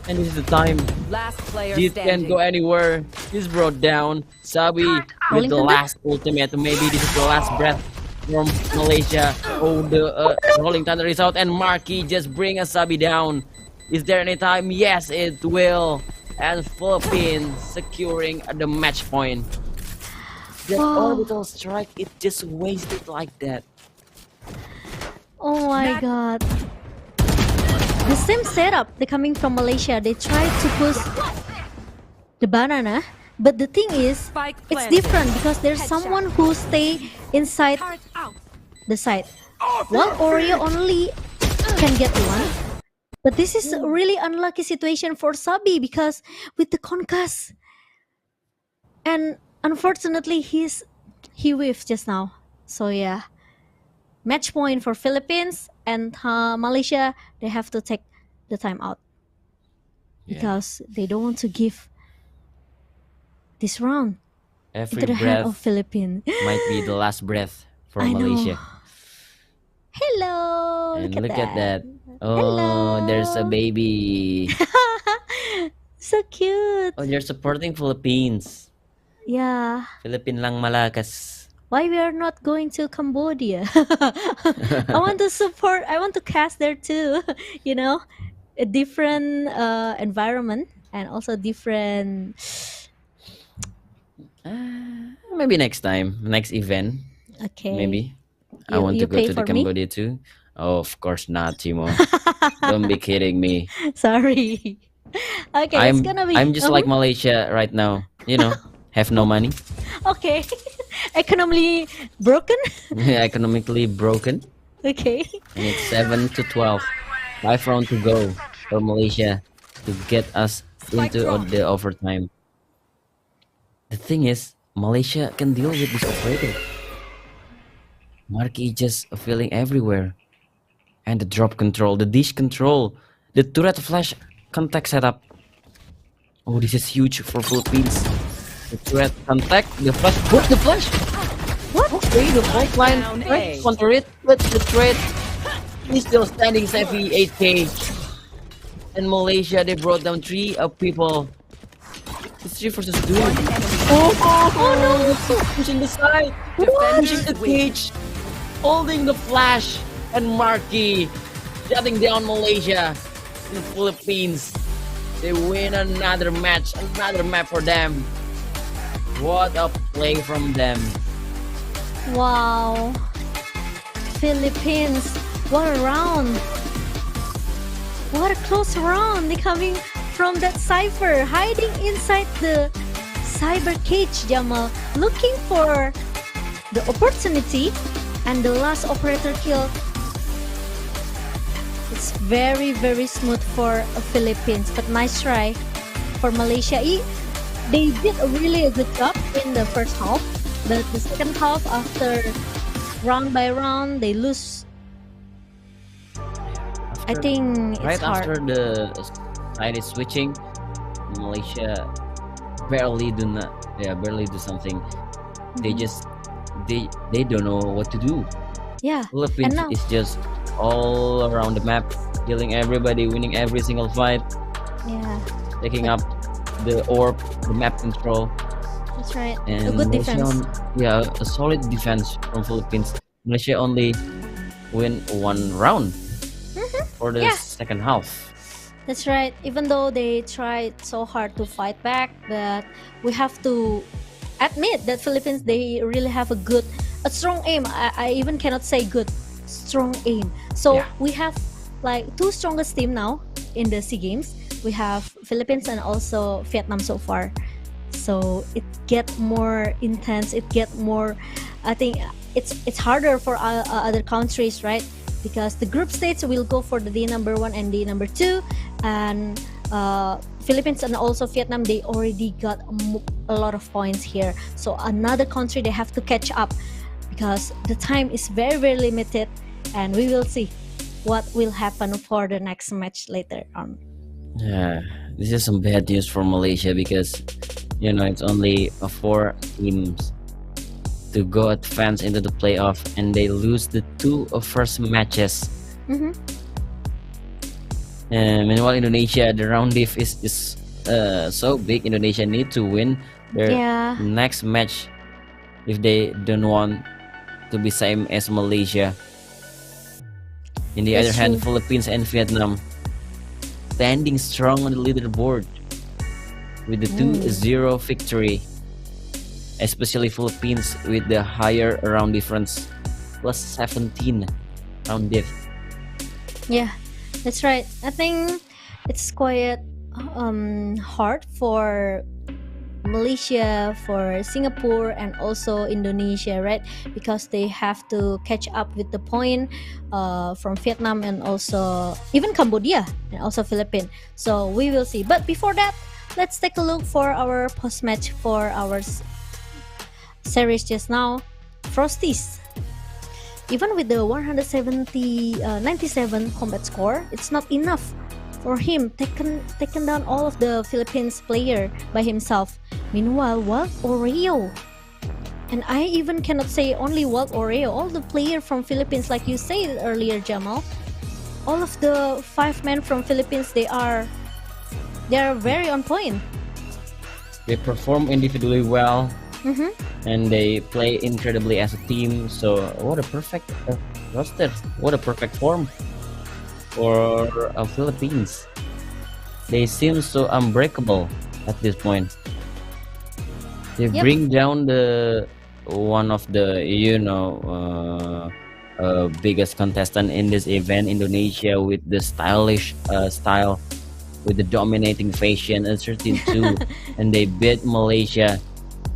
And this is the time. Last player Jit standing. can't go anywhere. He's brought down. Sabi with the last ultimate. Maybe this is the last breath from Malaysia. Oh, the Rolling Thunder is out, and Marky just bring a Sabi down. Is there any time? Yes, it will. And Philippines securing the match point. That orbital strike, it just wasted like that. Oh my god. The same setup, they're coming from Malaysia. They tried to push the banana, but the thing is, Spike it's planted. different because there's someone who stay inside the site. While Oreo only can get one. But this is a really unlucky situation for Sabi because with the concuss. And unfortunately, he whiffed just now. So yeah. Match point for Philippines and Malaysia. They have to take the time out because they don't want to give this round Every into the hand breath of Philippines. might be the last breath for I know. Malaysia. Hello. And look at that. Oh, Hello. there's a baby. So cute. Oh, they're supporting Philippines. Yeah. Philippine lang malakas. Why we are not going to Cambodia? I want to support. I want to cast there too. You know, a different environment and also different. Maybe next time, next event. Okay. Maybe. I You- want you to go pay to the for me? Cambodia too. Oh, of course not, Timo. Don't be kidding me. Sorry. Okay, I'm it's gonna be. I'm just like Malaysia right now. You know, have no money, Okay. Economically broken. economically broken. Okay. And it's 7-12. 5 rounds to go for Malaysia to get us into the overtime. The thing is, Malaysia can deal with this operator. Marky just feeling everywhere. And the drop control, the dish control, the turret flash contact setup. Oh, this is huge for Philippines. The turret contact, the flash. What's the flash? What? Okay, the fault line. Down Right, A. counter it, but the turret is still standing. Savvy 8K. And Malaysia, they brought down 3 people. It's 3 versus 2. Oh no! Pushing the side, pushing the cage, holding the flash, and Marky shutting down Malaysia in the Philippines. They win another match, another map for them. What a play from them. Wow. Philippines. What a round. What a close round. They coming from that cipher, hiding inside the cyber cage, Jamal, looking for the opportunity, and the last operator kill. It's very, very smooth for Philippines, but nice try for Malaysia. They did a really good job in the first half, but the second half, after round by round, they lose. I think Right it's hard. after the side is switching, Malaysia barely do something. They just they don't know what to do. Yeah, and Philippines now is just all around the map, killing everybody, winning every single fight, yeah, taking up the orb, the map control, that's right. and A good Malaysia defense. a solid defense from Philippines. Malaysia only win one round for the Yeah. second half. That's right. Even though they tried so hard to fight back, but we have to admit that Philippines, they really have a strong aim. I even cannot say good, strong aim. So Yeah. we have like two strongest team now in the SEA Games. We have Philippines and also Vietnam so far. So it get more intense. It get more. I think it's harder for other countries, right? Because the group states will go for the day number 1 and day number 2, and Philippines and also Vietnam, they already got a lot of points here. So another country, they have to catch up because the time is very, very limited, and we will see what will happen for the next match later on. Yeah, this is some bad news for Malaysia because it's only 4 teams to go advance into the playoff, and they lose the 2 first matches. Mhm. And meanwhile, Indonesia, the round diff is so big. Indonesia need to win their Yeah. next match if they don't want to be same as Malaysia. In the That's other hand, true. Philippines and Vietnam standing strong on the leaderboard with the 2-0 victory. Especially Philippines with the higher round difference, plus 17 round diff. Yeah, that's right. I think it's quite hard for Malaysia, for Singapore, and also Indonesia, right? Because they have to catch up with the point from Vietnam and also even Cambodia and also Philippines. So we will see. But before that, let's take a look for our post match for our series just now. Frosties. Even with the 97 combat score, it's not enough for him taken down all of the Philippines player by himself. Meanwhile, Wild Oreo, and I even cannot say only Wild Oreo, all the player from Philippines, like you said earlier, Jamal, all of the 5 men from Philippines, they are very on point. They perform individually well, Mm-hmm. and they play incredibly as a team. So what a perfect roster! What a perfect form for Philippines. They seem so unbreakable at this point. They Yep. bring down the one of the biggest contestant in this event, Indonesia, with the stylish style, with the dominating fashion at 13-2, and they beat Malaysia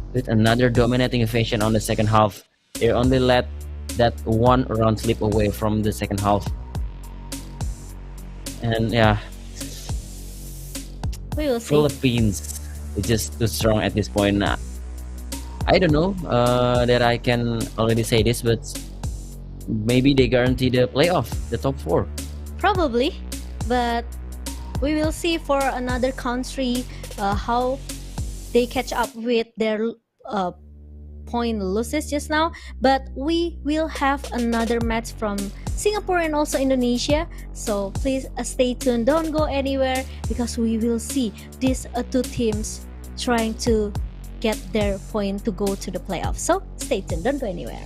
with another dominating fashion on the second half. They only let that one round slip away from the second half. And yeah, We will see. Philippines is just too strong at this point. I don't know that I can already say this, but maybe they guarantee the playoff, the top 4. Probably, but we will see for another country how they catch up with their point losses just now. But we will have another match from Singapore and also Indonesia, so please stay tuned, don't go anywhere, because we will see these 2 teams trying to get their point to go to the playoffs. So stay tuned, don't go anywhere.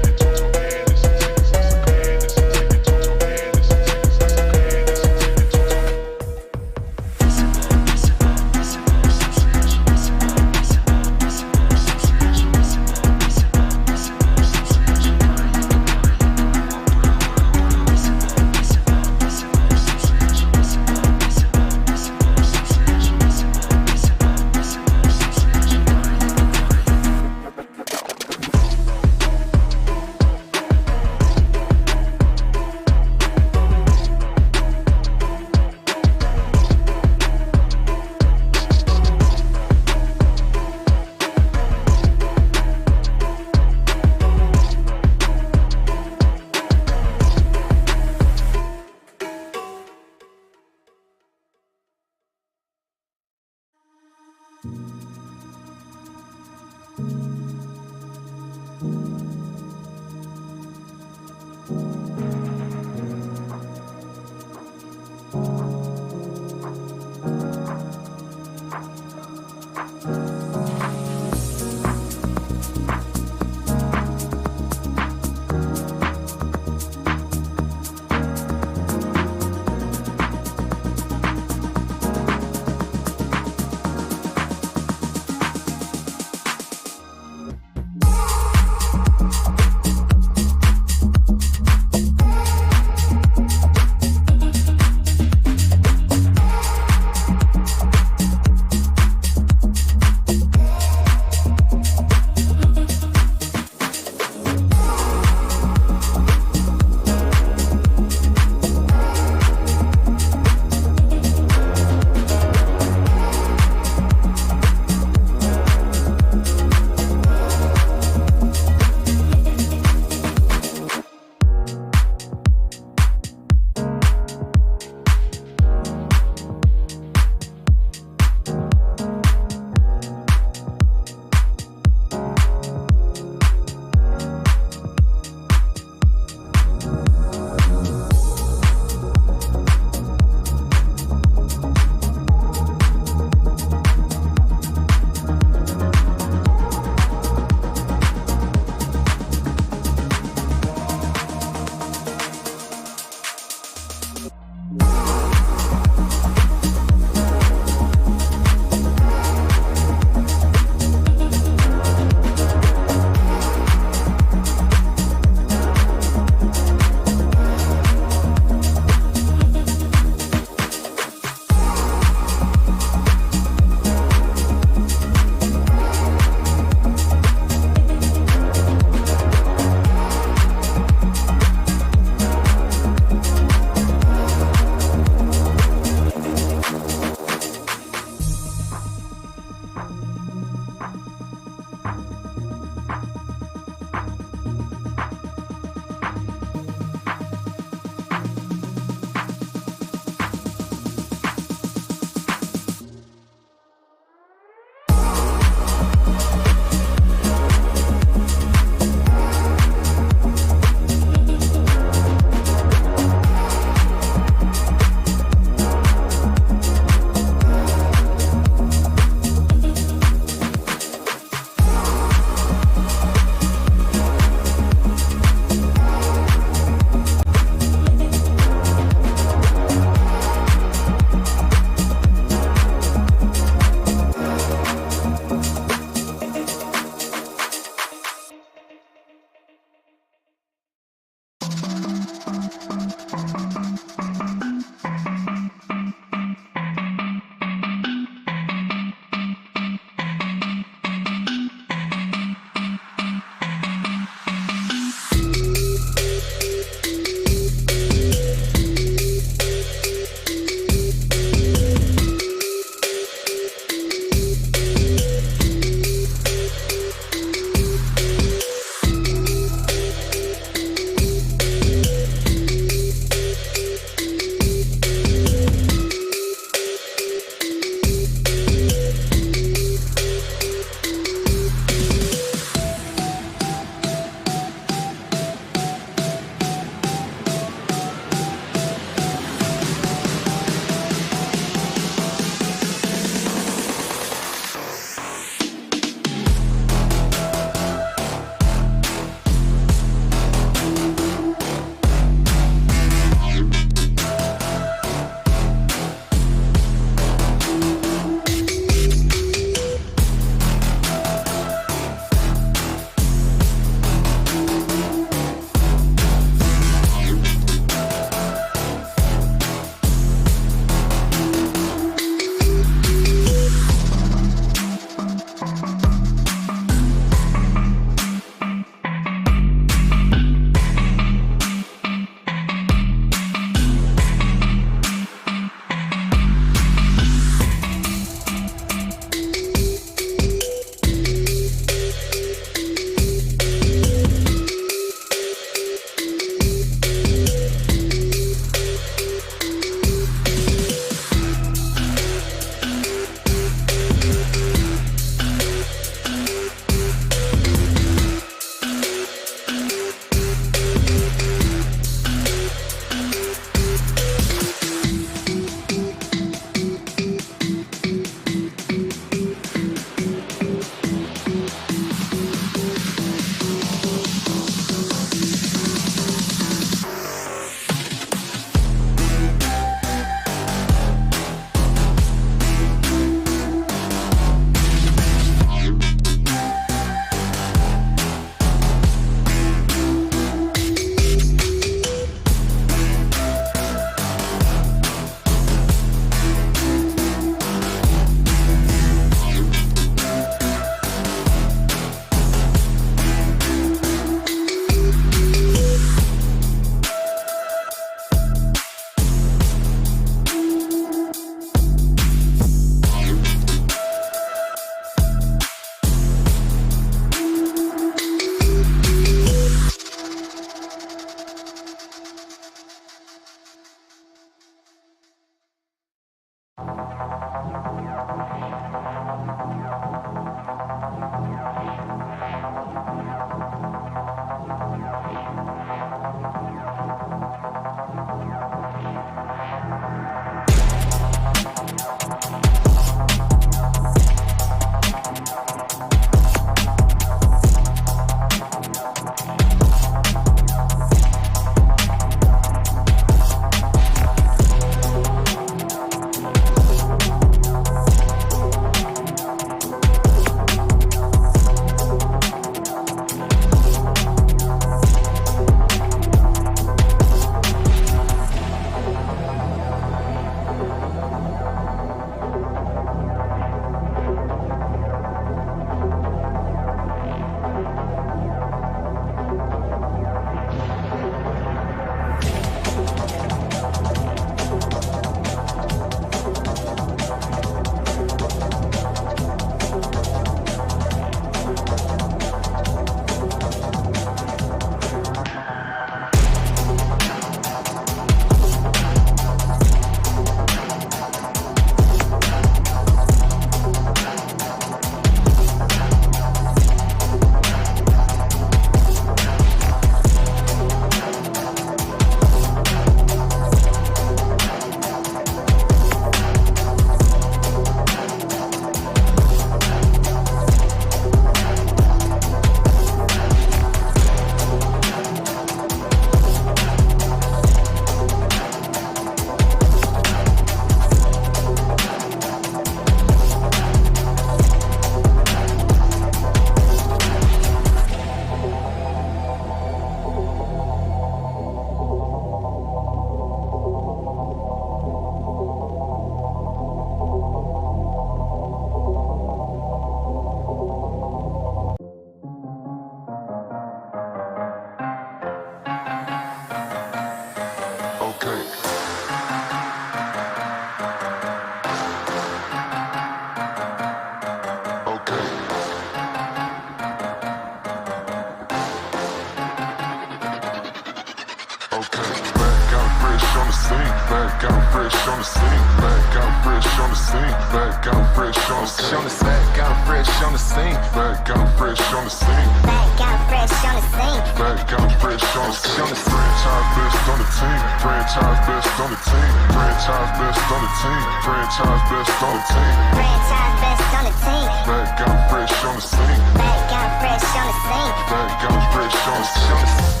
Back out fresh on the scene. Back out fresh on the scene. Back out fresh on the scene. Back out fresh on the scene. Back out fresh on the scene. Back out fresh on the scene. Back out fresh on the scene. Franchise best on the team. Franchise best on the team. Franchise best on the team. Franchise best on the team. Franchise best on the team. Back out fresh on the scene. Back out fresh on the scene. Back out fresh on the scene.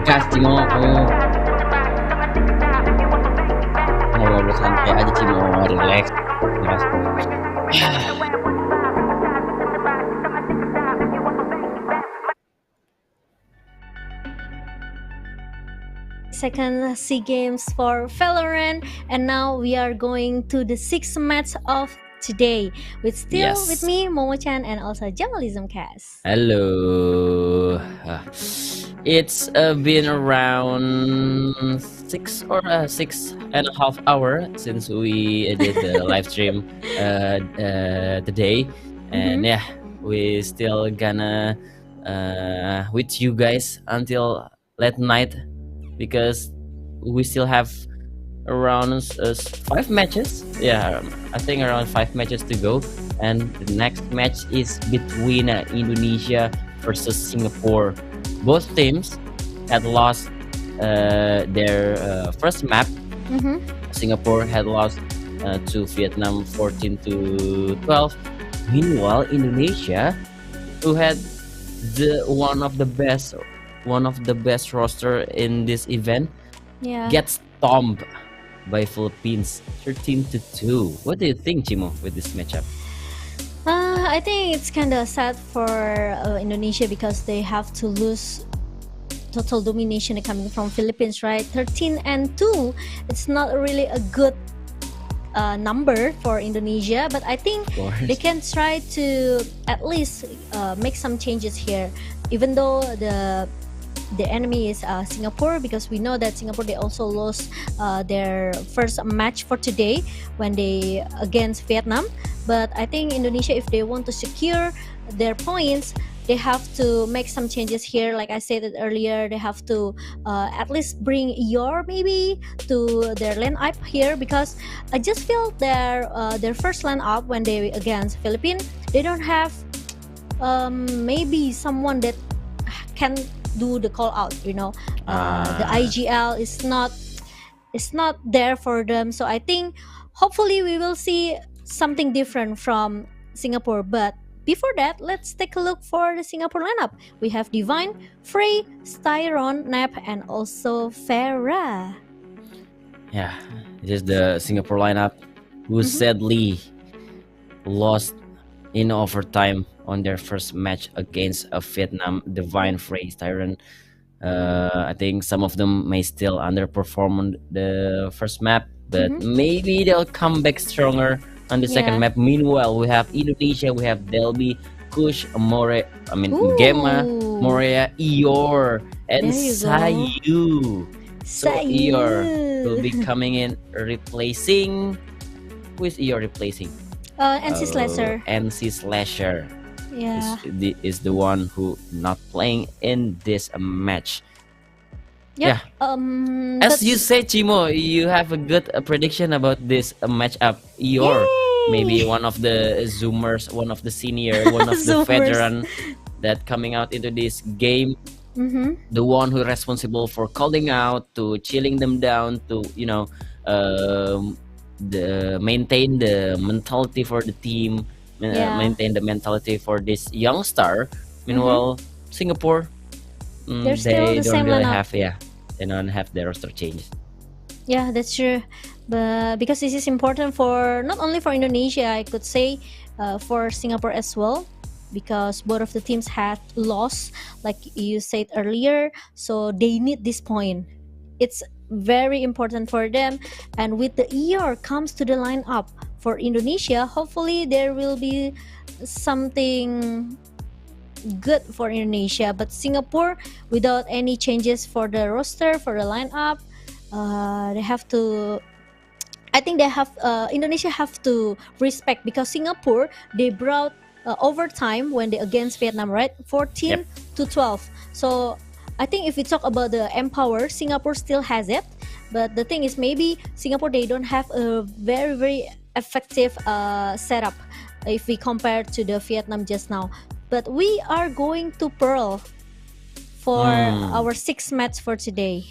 Casting ako. santai aja Cimo, relax. Relax. Second SEA Games for Valorant, and now we are going to the sixth match of today. With still with Yes. me, Momo-chan, and also Journalism Cast. Hello. It's been around 6.5 hours since we did the live stream today, and yeah, we still gonna with you guys until late night because we still have around 5 matches. Yeah, I think around 5 matches to go, and the next match is between Indonesia versus Singapore. Both teams had lost their first map. Singapore had lost to Vietnam 14-12. Meanwhile, Indonesia, who had one of the best roster in this event, Yeah. gets stomped by Philippines 13-2. What do you think, Chimo, with this matchup? I think it's kind of sad for Indonesia because they have to lose total domination coming from Philippines, right? 13-2. It's not really a good number for Indonesia, but I think they can try to at least make some changes here, even though the enemy is Singapore, because we know that Singapore, they also lost their first match for today when they against Vietnam. But I think Indonesia, if they want to secure their points, they have to make some changes here. Like I said it earlier, they have to at least bring Eeyore maybe to their lineup here, because I just feel their first lineup when they against Philippines, they don't have maybe someone that can do the call out. The IGL is not there for them. So I think hopefully we will see something different from Singapore. But before that, let's take a look for the Singapore lineup. We have Divine, Frey, Styron, Nap, and also Farah. Yeah, this is the Singapore lineup, who sadly lost in overtime on their first match against Vietnam. Divine, Frey, Styron. I think some of them may still underperform on the first map, but maybe they'll come back stronger on the second map. Meanwhile, we have Indonesia, we have Delby, Kush, Gemma, Morea, Eeyore, and Sayu. So Eeyore will be coming in replacing. Who is Eeyore replacing? NC Slasher. NC Slasher. Yeah. Is the one who not playing in this match. Yeah. As you say, Chimo, you have a good prediction about this matchup. Eeyore, maybe one of the Zoomers, one of the senior, one of the veteran that coming out into this game. The one who responsible for calling out, to chilling them down, to maintain the mentality for the team, maintain the mentality for this young star. Meanwhile, Singapore, they're still the same lineup. They don't have their roster change. Yeah, that's true. But because this is important for not only for Indonesia, I could say for Singapore as well, because both of the teams had lost, like you said earlier. So they need this point. It's very important for them. And with the ER comes to the lineup for Indonesia, hopefully there will be something good for Indonesia. But Singapore, without any changes for the roster, for the lineup, they have to. I think Indonesia have to respect, because Singapore, they brought overtime when they against Vietnam, right? 14-12. So I think if we talk about the empower, Singapore still has it. But the thing is, maybe Singapore, they don't have a very, very effective setup if we compare to the Vietnam just now. But we are going to Pearl for our sixth match for today.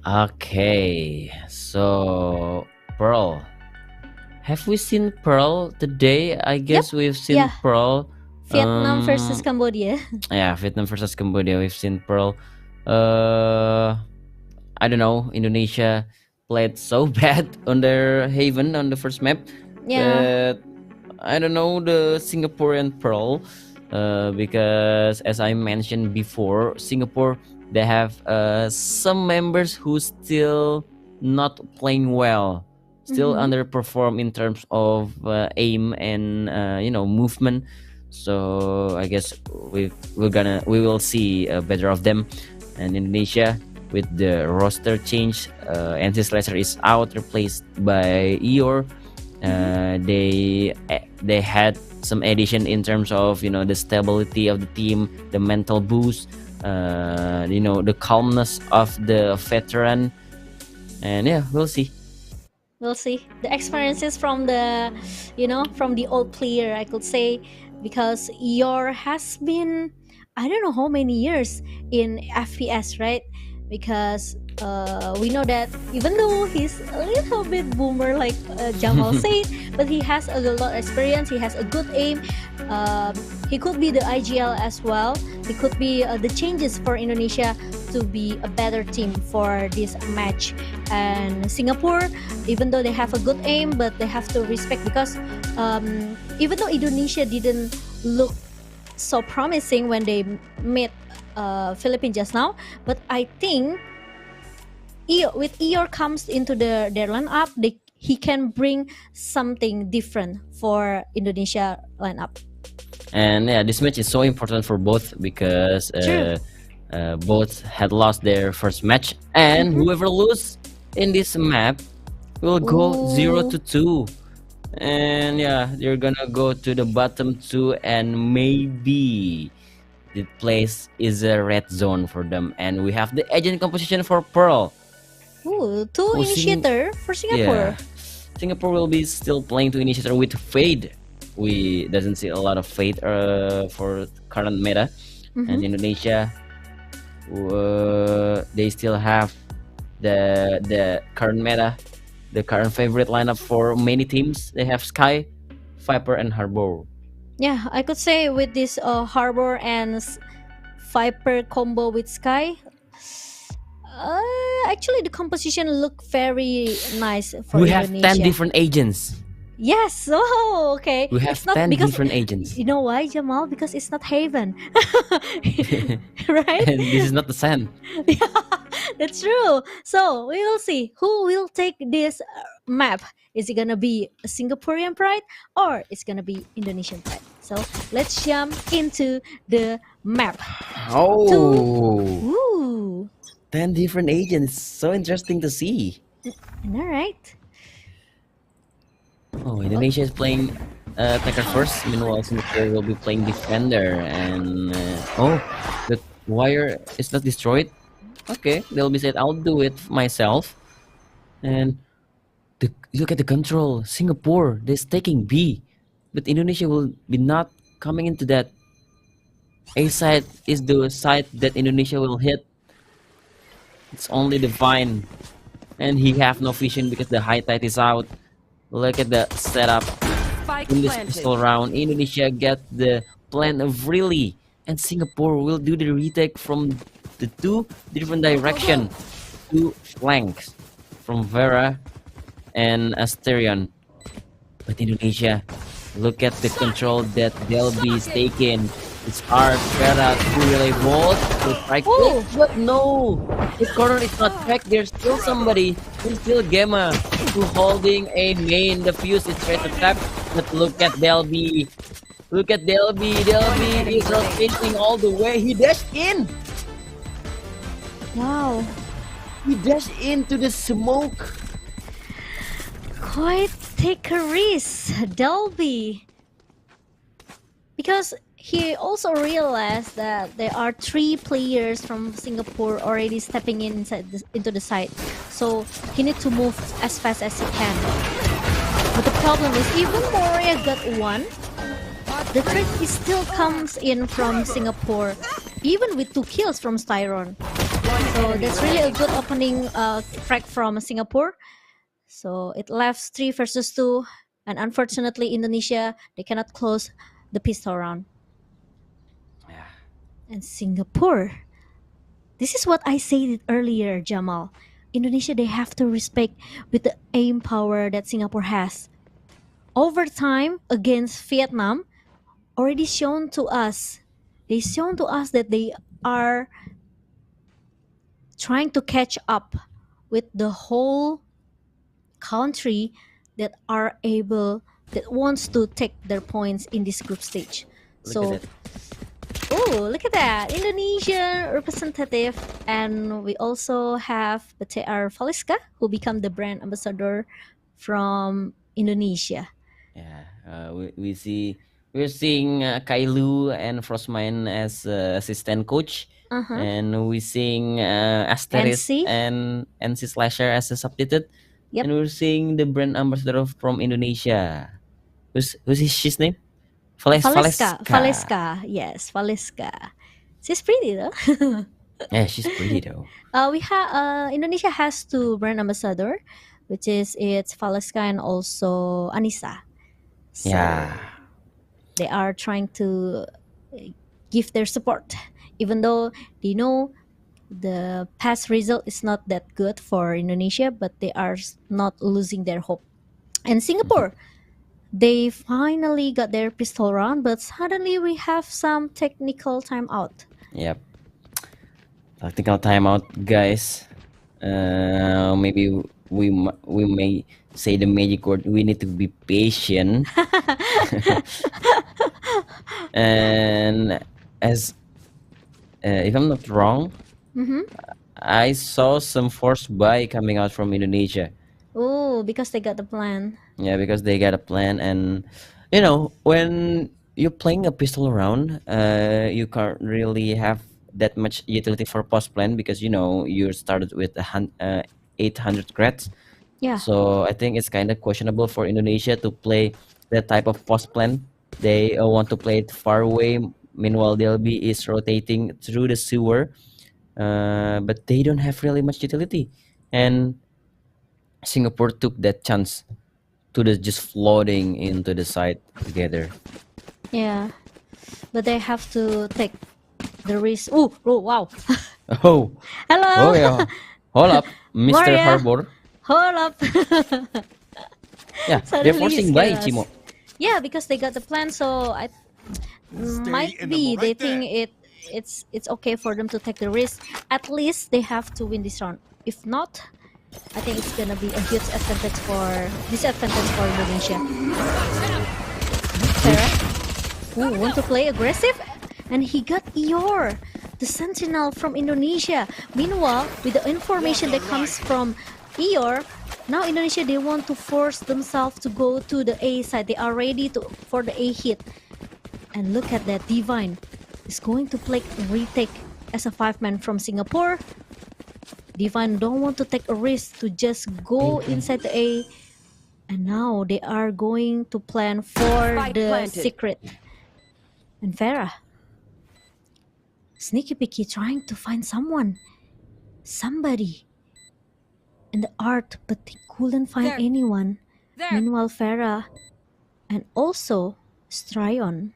Okay, so Pearl. Have we seen Pearl today? I guess we've seen Pearl. Vietnam versus Cambodia. Yeah, Vietnam versus Cambodia. We've seen Pearl. I don't know. Indonesia played so bad on their Haven on the first map. Yeah. But I don't know the Singaporean Pearl, because as I mentioned before, Singapore, they have some members who still not playing well, still underperform in terms of aim and movement. So I guess we will see better of them. And Indonesia, with the roster change, NC Slasher is out, replaced by Eeyore. They had some addition in terms of the stability of the team, the mental boost, the calmness of the veteran, and yeah, we'll see. We'll see the experiences from the old player, I could say, because Yor has been, I don't know how many years in FPS, right? Because we know that even though he's a little bit boomer, like Jamal said, but he has a lot of experience. He has a good aim. He could be the IGL as well. He could be the changes for Indonesia to be a better team for this match. And Singapore, even though they have a good aim, but they have to respect, because even though Indonesia didn't look so promising when they met Philippines just now, but I think with Eeyore comes into their lineup, he can bring something different for Indonesia lineup. And yeah, this match is so important for both because both had lost their first match, and whoever lose in this map will go 0-2, and yeah, they're gonna go to the bottom 2, and maybe the place is a red zone for them. And we have the agent composition for Pearl. Ooh, two initiator for Singapore. Yeah, Singapore will be still playing to initiator with Fade. We doesn't see a lot of Fade for current meta. And Indonesia, they still have the current meta, the current favorite lineup for many teams. They have Sky, Viper, and Harbor. Yeah, I could say with this Harbor and Viper combo with Sky, actually the composition look very nice for We Indonesia. have 10 different agents. Yes. Oh, okay. We have It's not 10 because, different agents. You know why, Jamal? Because it's not Haven, right? And this is not the Sand. Yeah, that's true. So we will see who will take this map. Is it gonna be a Singaporean pride or it's gonna be Indonesian pride? So let's jump into the map. Oh, Ooh, 10 different agents. So interesting to see. all right. Oh, Indonesia is playing attacker first. Meanwhile, Singapore will be playing defender. And the wire is not destroyed. Okay, they'll be said, I'll do it myself. And look at the control. Singapore, they're taking B. But Indonesia will be not coming into that. A side is the side that Indonesia will hit. It's only the Vine. And he have no vision because the high tide is out. Look at the setup Spike in this planted. pistol round. Indonesia get the plan of really, and Singapore will do the retake from the two different direction, two flanks from Vera and Asterion. But Indonesia, look at the control that Delby is taking. It's hard. Vera to relay bolt to strike it, but no, the corner is not cracked. There's still somebody. There's still Gemma who holding a main. The fuse is straight to tap. But look at Delby. Look at Delby. Delby is rotating all the way. He dashed in. Wow, He dashed into the smoke. quite take a risk, Delby. Because he also realized that there are 3 players from Singapore already stepping into the site, so he needs to move as fast as he can. But the problem is, even Moria got 1, the threat still comes in from Singapore, even with 2 kills from Styron. So that's really a good opening frag from Singapore. So it left 3 versus 2, and unfortunately Indonesia, they cannot close the pistol round. And Singapore, this is what I said earlier, Jamal. Indonesia, they have to respect with the aim power that Singapore has. Over time against Vietnam, already shown to us, they shown to us that they are trying to catch up with the whole country that are able that wants to take their points in this group stage. Look at So, that. oh, look at that, Indonesian representative, and we also have BTR Valiska, who become the brand ambassador from Indonesia. Yeah, we're seeing Kailu and Frostmine as assistant coach, Uh-huh. and we're seeing Asteris NC? and NC Slasher as a substitute, Yep. and we're seeing the brand ambassador from Indonesia. Who's his name? Valeska, yes, Valeska. She's pretty though. Yeah, she's pretty though. We have Indonesia has two brand ambassador, which is it's Valeska and also Anissa. So Yeah. they are trying to give their support, even though they know the past result is not that good for Indonesia, but they are not losing their hope. And Singapore, they finally got their pistol round, but suddenly we have some technical timeout. Yep. Tactical timeout, guys. Maybe we may say the magic word. We need to be patient. And as if I'm not wrong, Mm-hmm. I saw some forced buy coming out from Indonesia. Oh, because they got the plan. Yeah, because they got a plan, and when you're playing a pistol round, you can't really have that much utility for post plan because you started with 800 creds. Yeah. So I think it's kind of questionable for Indonesia to play that type of post plan. They want to play it far away. Meanwhile, DLB is rotating through the sewer, but they don't have really much utility. And Singapore took that chance to just floating into the side together. Yeah. But they have to take the risk. Oh, wow. Oh, Hello. oh yeah. Hold up, Mr. Maria. Harbor. Hold up. Yeah, Suddenly they're forcing you by scared us. Chimo. Yeah, because they got the plan, so I might in the be middle they right think it's okay for them to take the risk. At least they have to win this round. If not, I think it's gonna be a huge disadvantage for Indonesia. Sarah, want to play aggressive, and he got Eeyore, the Sentinel from Indonesia. Meanwhile, with the information that comes from Eeyore, now Indonesia they want to force themselves to go to the A side. They are ready for the A hit. And look at that, Divine is going to play retake as a 5-man from Singapore. Divine don't want to take a risk to just go inside the A. And now they are going to plan for Spike the planted. secret. And Farah, sneaky picky trying to find somebody in the art, but they couldn't find There. anyone. There. Meanwhile, Farah and also Stryon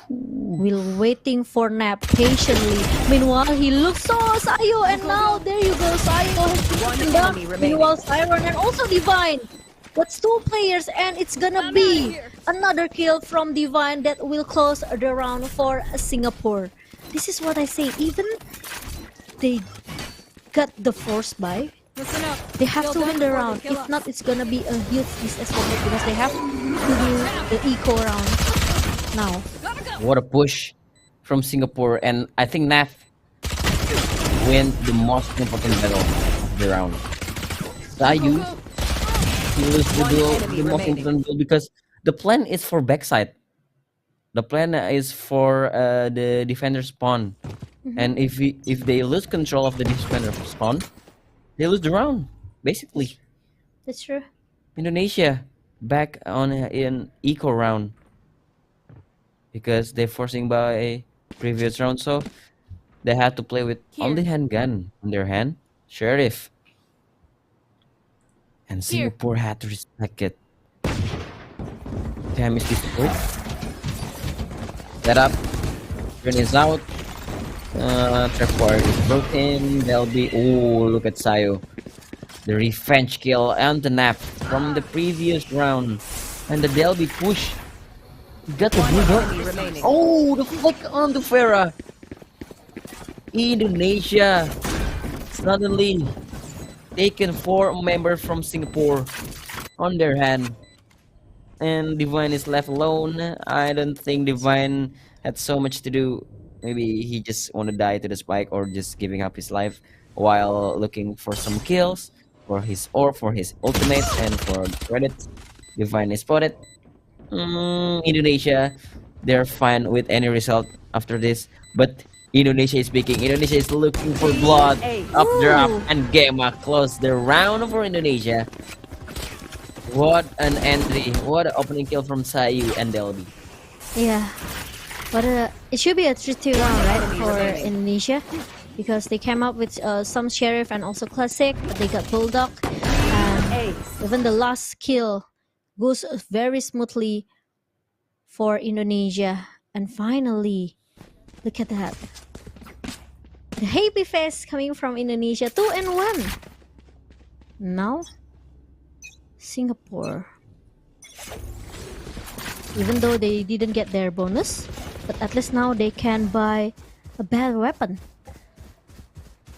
will waiting for Nap patiently. Meanwhile, he looks so Sayo, and now there you go, Sayo has been down. enemy remaining. Meanwhile, Siren and also Divine. That's 2 players, and it's gonna be another kill from Divine that will close the round for Singapore. This is what I say. Even they got the force buy, Listen up. they have to Kill win them the before round. they kill If us. not, it's gonna be a huge disadvantage because they have to do the eco round now. What a push from Singapore, and I think Naf win the most important battle of the round. Sayu, he lose the duel, enemy the most remaining. important duel because the plan is for backside. The plan is for the defender spawn, and if they lose control of the defender spawn, they lose the round. Basically, That's true. Indonesia back on in eco round because they're forcing by previous round, so they had to play with only handgun in their hand, sheriff, and Singapore had to respect it. Damn, is this good? Set up. Turn is out. Trapwire is broken. There'll be. Oh, look at Sayo. The revenge kill and the nap from the previous round. And the Delby push. Got the blue dot. remaining. Oh, the flick on the Farah. Indonesia suddenly taken 4 members from Singapore on their hand. And Divine is left alone. I don't think Divine had so much to do. Maybe he just want to die to the spike or just giving up his life while looking for some kills for his ultimates and for credits. Divine is spotted. Indonesia, they're fine with any result after this, but Indonesia is speaking. Indonesia is looking for blood. Updraft and Gema close the round for Indonesia. What an entry! What an opening kill from Sayu and Delby. Yeah, but it should be a 3-2 round, right, for Indonesia, because they came up with some Sheriff and also Classic, but they got Bulldog, and even the last kill goes very smoothly for Indonesia. And finally, look at that, the happy face coming from Indonesia, 2-1. Now Singapore, even though they didn't get their bonus, but at least now they can buy a bad weapon.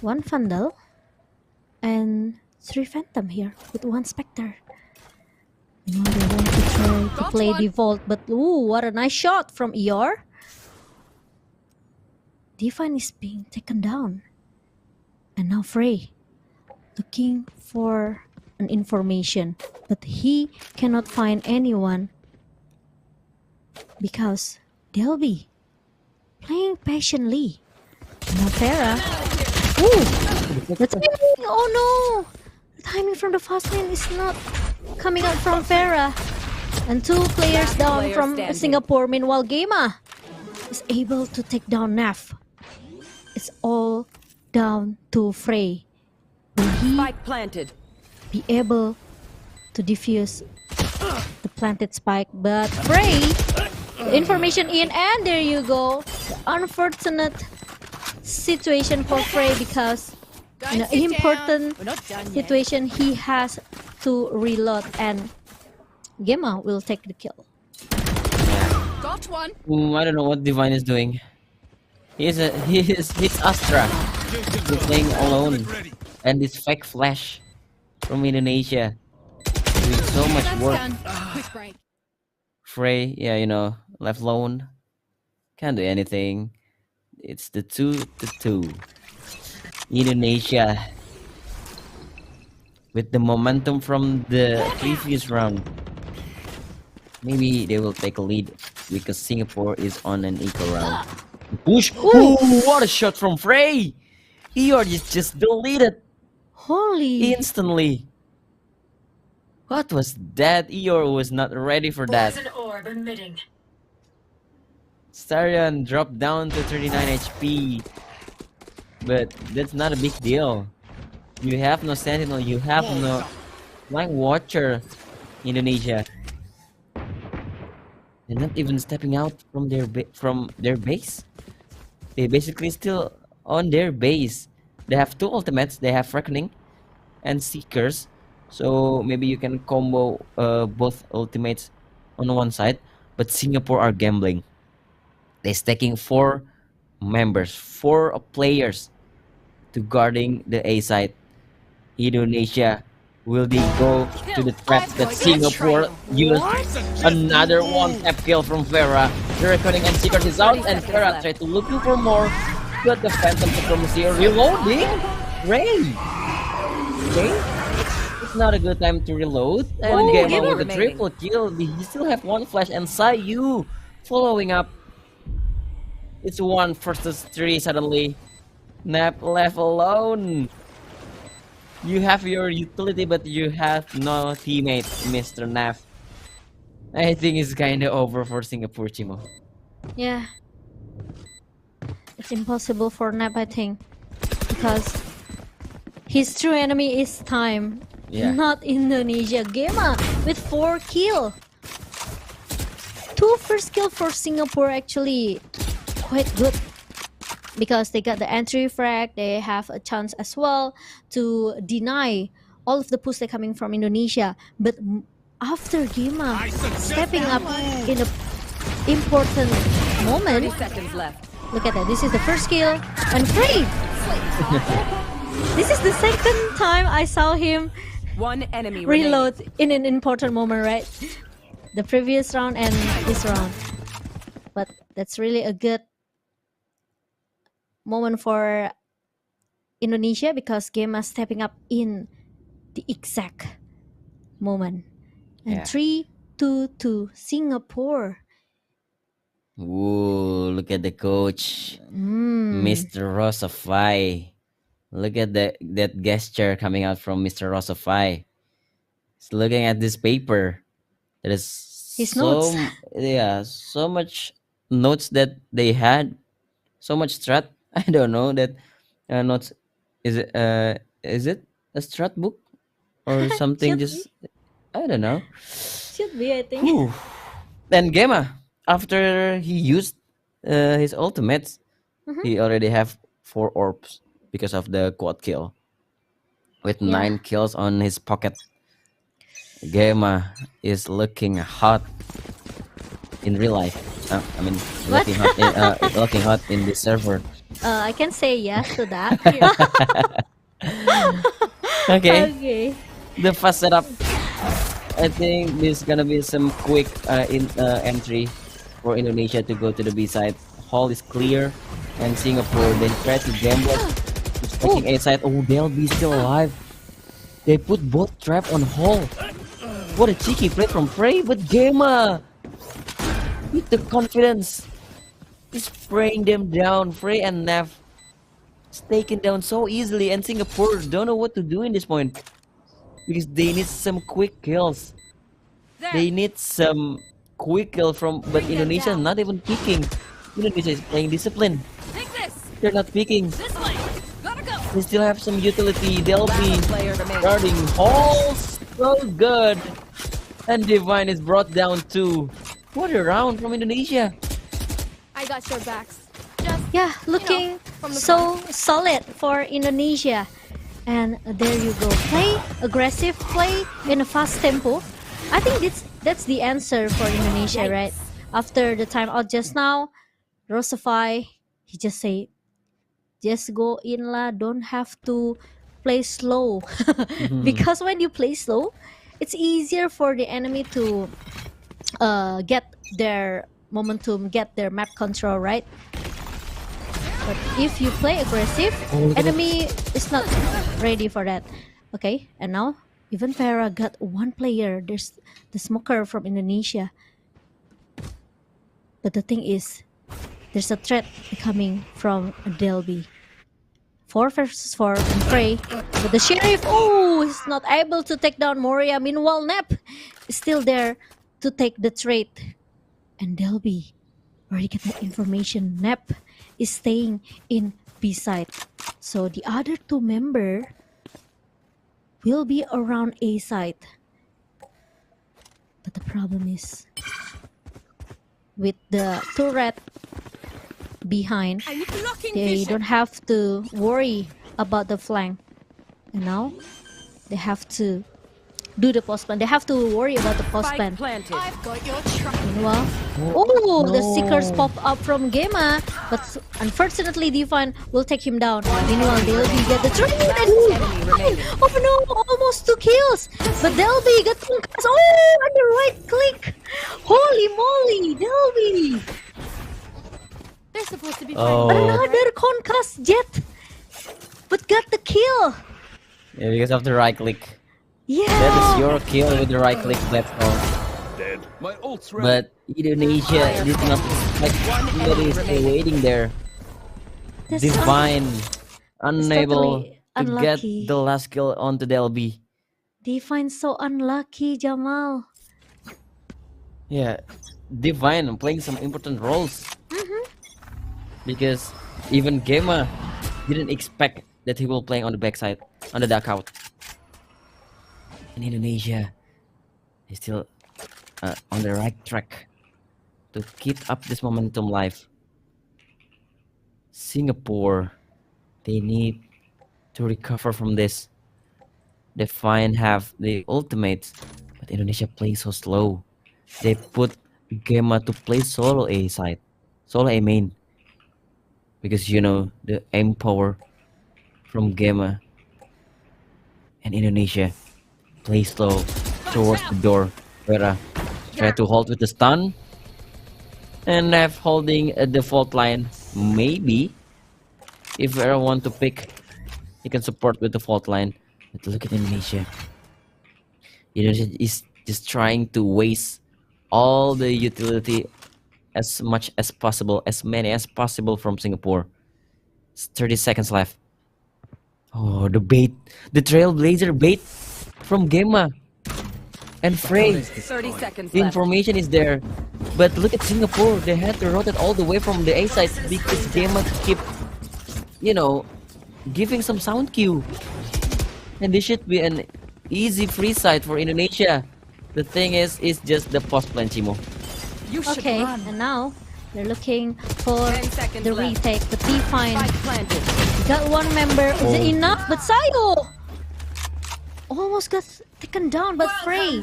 1 Vandal and 3 Phantom here with 1 Spectre. Now they want to try to play the Vault, but ooh, what a nice shot from ER. Divine is being taken down. And now Frey looking for an information, but he cannot find anyone because Delby playing patiently. Now Farah. Ooh, the timing! Oh no! The timing from the fast lane is not coming out from Farah. And 2 players down from Singapore. Meanwhile, Gema is able to take down Naf. It's all down to Frey. Will he Spike planted. be able to defuse the planted spike? But Frey, the information in, and there you go. The unfortunate situation for Frey, because in an important situation he has to reload, and Gema will take the kill. Got one. I don't know what Divine is doing. He's Astra. He's playing alone, and this fake flash from Indonesia doing so much work. Quick break. Frey, yeah, left alone, can't do anything. It's the 2-2. Indonesia with the momentum from the previous round. Maybe they will take a lead because Singapore is on an equal round. Push! Ooh, what a shot from Frey! ER just deleted Holy! instantly. What was that? ER was not ready for that. Starion dropped down to 39 HP. But that's not a big deal. You have no Sentinel, you have no Flying Watcher, Indonesia. They're not even stepping out from their base. They basically still on their base. They have 2 ultimates. They have Reckoning and Seekers. So maybe you can combo both ultimates on one side. But Singapore are gambling. They're stacking 4 members, 4 players to guarding the A side. Indonesia, will they go to the trap that Singapore used? Another 1-tap kill from Farah. The Reckoning and Seekers is out, and Farah tried to looking for more, but the Phantom Supremacy reloading. Ray, okay, it's not a good time to reload. And Gema with a triple kill. They still have 1 flash, and Sayu following up. It's 1 versus 3 suddenly. Nap left alone. You have your utility, but you have no teammate, Mr. Naf. I think it's kinda over for Singapore, Chimo. Yeah. It's impossible for Nap, I think. Because his true enemy is time. Yeah. Not Indonesia. Gema with 4 kills. 2 first kill for Singapore, actually. Quite good because they got the entry frag. They have a chance as well to deny all of the push that coming from Indonesia. But after Gema stepping up in a important moment, seconds left. look at that. This is the first kill and Frey. This is the second time I saw him One enemy reload in an important moment, right? The previous round and this round. But that's really a good moment for Indonesia because Gema stepping up in the exact moment. And Yeah. 3-2 to Singapore. Ooh, look at the coach, Mm. Mr. Rosafai. Look at that gesture coming out from Mr. Rosafai. He's looking at this paper. There is His so notes. so much notes that they had, so much strat. I don't know that notes. Is it a strat book or something? Should Just I don't know. Should be, I think. Whew. Then Gema, after he used his ultimates, he already have 4 orbs because of the quad kill, with Yeah. 9 kills on his pocket. Gema is looking hot in real life. I mean, What? looking hot in this server. I can say yes to that. Okay, Okay. the fast setup. I think there's gonna be some quick entry for Indonesia to go to the B side. Hall is clear, and Singapore then try to gamble. It's taking A side. Oh, they'll be still alive. They put both trap on Hall. What a cheeky play from Frey, but Gema with the confidence is spraying them down. Frey and Nev is taken down so easily, and Singapore don't know what to do in this point because they need some quick kills. They need some quick kill from, but Indonesia not even picking. Indonesia is playing discipline. Take this. They're not picking. This way. Gotta go. They still have some utility. They'll be Last player remaining. guarding halls. So good. And Divine is brought down too. What a round from Indonesia. I got your backs. Just Yeah, looking from the so solid for Indonesia. And there you go. Play aggressive, play in a fast tempo. I think that's the answer for Indonesia, right? After the timeout just now, Rosafai, he just say, just go in lah, don't have to play slow. Because when you play slow, it's easier for the enemy to get their momentum, get their map control, right? But if you play aggressive, enemy is not ready for that. Okay, and now even Farah got one player. There's the smoker from Indonesia. But the thing is, there's a threat coming from Delby. 4 versus 4 and Frey. But the Sheriff, is not able to take down Moria. Meanwhile, Nep is still there to take the trade. And Delby already get that information. Nep is staying in B side. So the other 2 member will be around A side. But the problem is, with the turret behind, they don't have to worry about the flank. And now they have to do the post plan. They have to worry about the post plan. Planted. I've got your track. Meanwhile, the Seekers pop up from Gema, but unfortunately Divine will take him down. Meanwhile, Delby get the trade and oh no, almost 2 kills. But Delby got concussed. On the right click. Holy moly, Delby! They're supposed to be Oh. Another concussed Jet, but got the kill. Yeah, because of the right click. Yeah. That is your kill with the right click platform. Dead. My ult's ready. But Indonesia did not expect that is still waiting there. That's Divine, unable totally to get unlucky. the last kill onto Delby. Divine so unlucky, Jamal. Yeah, Divine playing some important roles. Because even Gema didn't expect that he will play on the backside, on the duck out. In Indonesia, he's still on the right track to keep up this momentum live. Singapore, they need to recover from this. They fine have the ultimates, but Indonesia plays so slow. They put Gemma to play solo A side, solo A main, because you know the aim power from Gemma and Indonesia play slow towards the door. Vera try to hold with the stun, and left holding a default line. Maybe if Vera want to pick, he can support with the fault line. But look at Indonesia. Indonesia is just trying to waste all the utility as much as possible, as many as possible from Singapore. It's 30 seconds left. Oh, the bait, the Trailblazer bait from Gemma and Frey. 30 seconds The left. information is there, but look at Singapore. They had to rotate all the way from the A side because Gemma keep, giving some sound cue. And this should be an easy free side for Indonesia. The thing is, it's just the post plan, Chimo. You should Okay, run. and now they're looking for 10 seconds the left. retake, but Define Spike planted. got one member. Is it Oh. enough? But Sayo almost got taken down by Frey.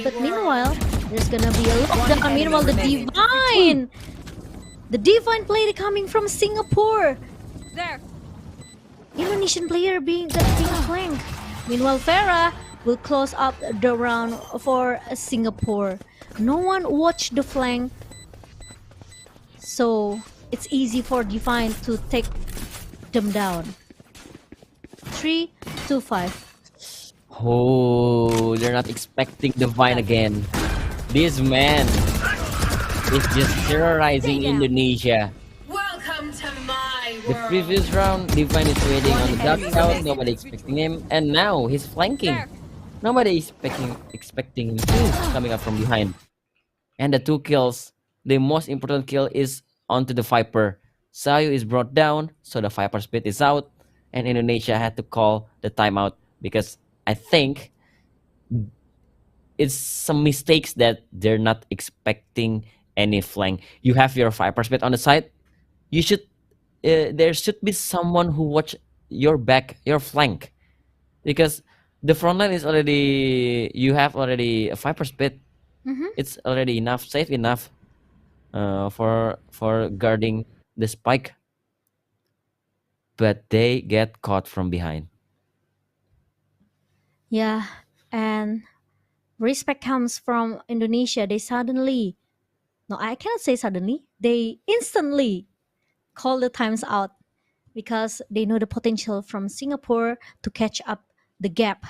But meanwhile, there's gonna be a lockdown. enemy Meanwhile, the remaining. Divine player coming from Singapore. There. Indonesian player being flanked. Meanwhile, Farah will close up the round for Singapore. No one watched the flank, so it's easy for Divine to take them down. 3-5. Oh, they're not expecting Divine again. This man is just terrorizing Indonesia. Welcome to my The previous round, Divine is waiting on the dark enemy out, remaining. nobody expecting him, and now he's flanking. There. Nobody is expecting him to coming up from behind. And the 2 kills, the most important kill is onto the Viper. Sayu is brought down, so the Viper split is out, and Indonesia had to call the timeout because I think it's some mistakes that they're not expecting any flank. You have your Viper split on the side, you should there should be someone who watch your back, your flank, because the front line is already, you have already a Viper split. It's already enough, safe enough for guarding the spike, but they get caught from behind. Yeah, and respect comes from Indonesia. They suddenly, no, I cannot say suddenly, they instantly call the times out because they know the potential from Singapore to catch up the gap.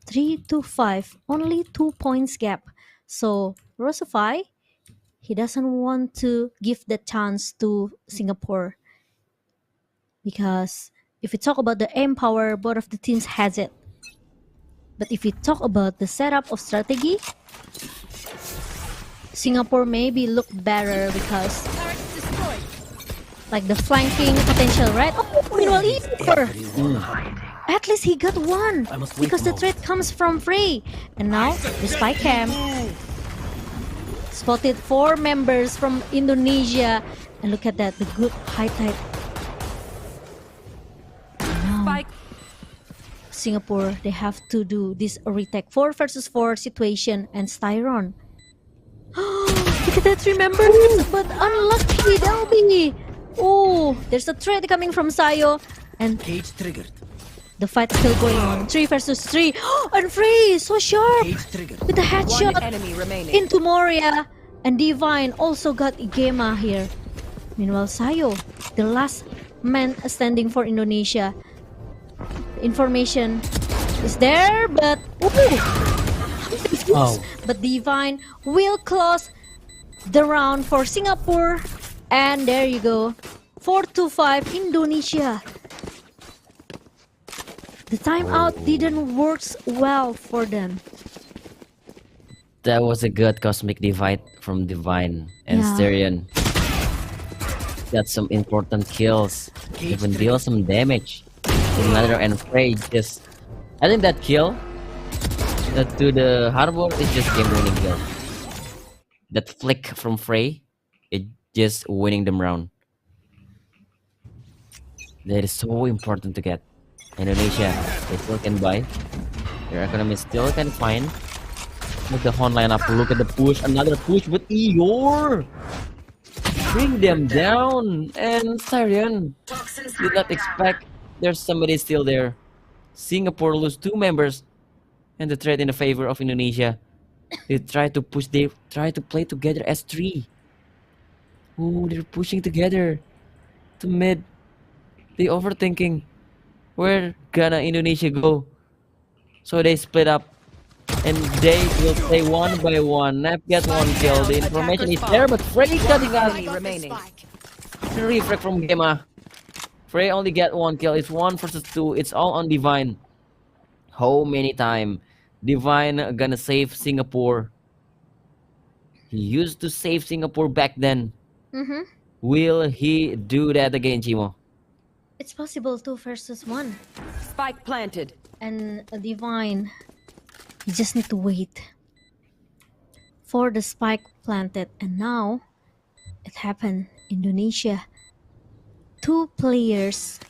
3-5, only 2 points gap. So Rosify, he doesn't want to give the chance to Singapore because if we talk about the aim power, both of the teams has it. But if we talk about the setup of strategy, Singapore maybe look better because Turret destroyed. like the flanking potential, right? Oh, meanwhile, Easter. At least he got one because the threat comes from Frey. And now the spy cam spotted 4 members from Indonesia, and look at that, the good high tide. Now Spike. Singapore, they have to do this retake 4 versus 4 situation, and Styron. Look at that, 3 members, but unlucky Delby. Oh, there's a threat coming from Sayo, and Cage triggered. the fight still going on. 3 versus 3. And Frey, so sharp Cage triggered. with the One headshot enemy remaining. into Moria. And Divine also got Igema here. Meanwhile, Sayo, the last man standing for Indonesia. Information is there, but Oh. but Divine will close the round for Singapore. And there you go. 4-5 Indonesia. The timeout didn't work well for them. That was a good cosmic divide from Divine and Yeah. Styrian. Got some important kills, even deal some damage. Another and Frey just, I think that kill to the harbor is just game winning kill. That flick from Frey, it just winning them round. That is so important to get. Indonesia, they still can buy. Their economy is still kind of fine. Look at the Hon lineup. Look at the push. Another push with Eeyore. Bring them down. And Styrian did not expect there's somebody still there. Singapore lose 2 members. And the trade in the favor of Indonesia. They try to push. They try to play together as 3. Oh, they're pushing together to mid. They overthinking. Where gonna Indonesia go? So they split up. And they will play one by one. Nap get 1 kill. The information is there, but Frey cutting out. The reflect from Gemma. Frey only get 1 kill. It's 1 versus 2. It's all on Divine. How many times Divine gonna save Singapore? He used to save Singapore back then. Will he do that again, Chimo? It's possible 2 versus 1. Spike planted. And a Divine. You just need to wait for the spike planted. And now it happened. Indonesia. 2 players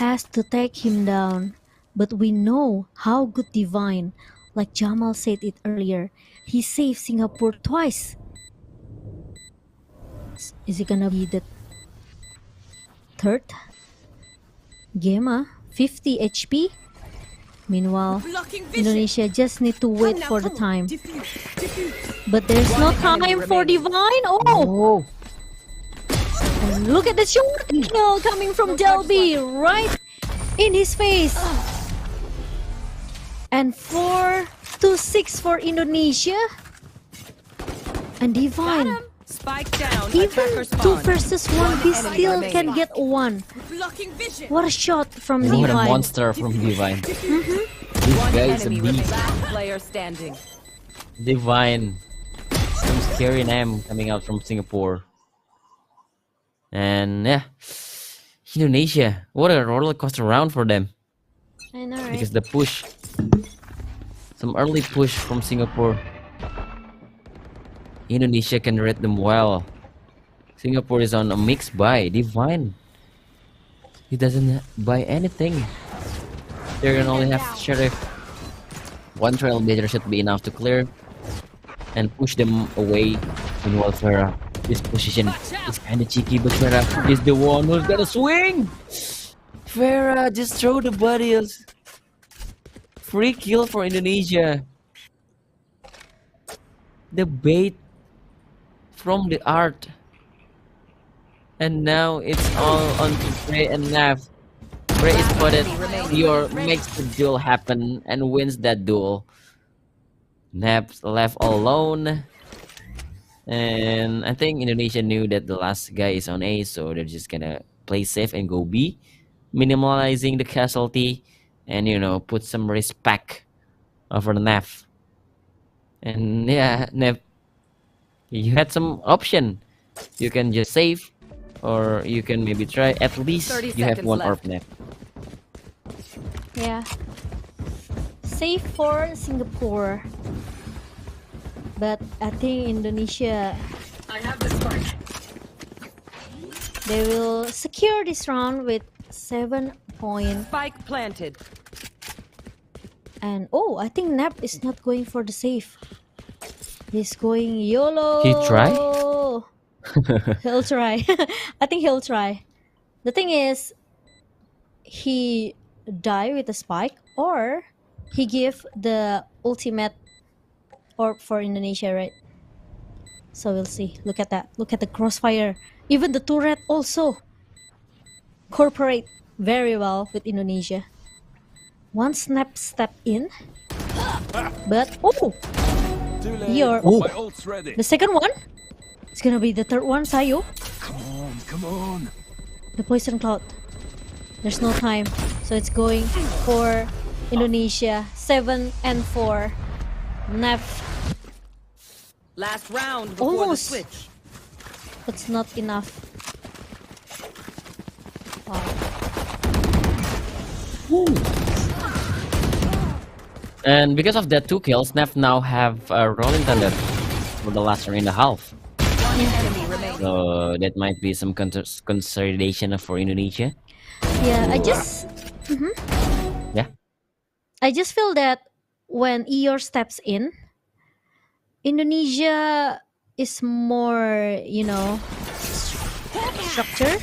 has to take him down. But we know how good Divine, like Jamal said it earlier, he saved Singapore twice. Is it gonna be the third? Gemma, 50 HP. Meanwhile, Indonesia just need to wait for the time. But there's no time for Divine. Oh! And look at the short kill coming from Delby right in his face. And 4-6 for Indonesia. And Divine. Spike down. Even 2 versus 1, he still can get 1. What a shot from What a Divine. monster from Divine. This guy is a beast. Player standing. Divine. Some scary name coming out from Singapore. And yeah, Indonesia. What a roller coaster round for them. I know, right? Because the push, some early push from Singapore. Indonesia can read them well. Singapore is on a mixed buy. Divine. He doesn't buy anything. They can only have Sheriff. 1 Trailblazer should be enough to clear and push them away. Meanwhile, Farah, this position is kind of cheeky, but Farah is the one who's gonna swing. Farah just throw the bodies. Free kill for Indonesia. The bait from the art. And now it's all on to Frey and Nav. Frey is spotted. Dior makes the duel happen and wins that duel. Nav's left alone. And I think Indonesia knew that the last guy is on A, so they're just gonna play safe and go B. Minimalizing the casualty and, you know, put some respect over Nav. And yeah, Nav, you had some option. You can just save, or you can maybe try. At least you have 1 orb left. Yeah. Safe for Singapore. But I think Indonesia, I have the spike. they will secure this round with 7 points. Spike planted. And oh, I think Nap is not going for the save. He's going YOLO. He try? He'll try. I think he'll try. The thing is, he die with the spike, or he give the ultimate orb for Indonesia, right? So we'll see. Look at that. Look at the crossfire. Even the turret also cooperate very well with Indonesia. One snap step in, but oh, your My ult's ready. the second one. It's gonna be the third one, Sayo. Come on. The poison cloud. There's no time, so it's going for Indonesia. 7 and 4. Nef, Last round before almost. the switch. It's not enough. Wow. And because of that 2 kills, Nef now have Rolling Thunder for the last 3.5. One enemy remaining. So that might be some consolidation for Indonesia. Yeah, Yeah. I just feel that when Eeyore steps in, Indonesia is more, structure.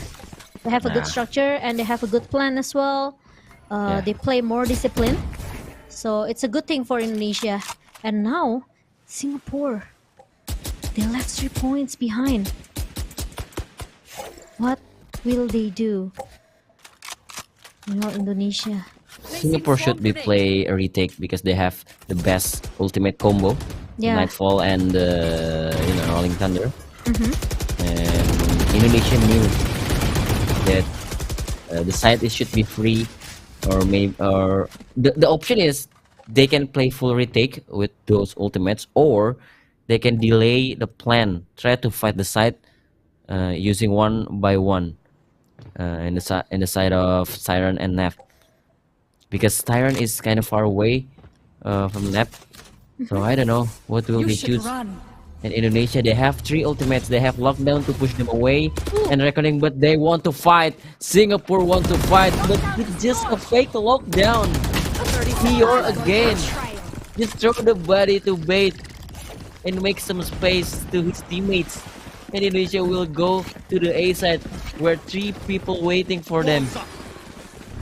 They have a good Yeah. structure and they have a good plan as well. Yeah. They play more discipline, so it's a good thing for Indonesia. And now, Singapore, they left 3 points behind. What will they do? Indonesia. Singapore should be play a retake because they have the best ultimate combo, Yeah. Nightfall and Rolling Thunder. Mhm. And Indonesia knew that the side should be free, or maybe the option is they can play full retake with those ultimates, or they can delay the plan, try to fight the side using one by one in the side of Siren and Nap, because Siren is kind of far away from Nap. So I don't know what will they choose. In Indonesia, they have 3 ultimates. They have lockdown to push them away and reckoning, but they want to fight. Singapore want to fight, but it's just a fake lockdown. Eeyore again. Just throw the body to bait and make some space to his teammates. And Indonesia will go to the A side where 3 people waiting for them.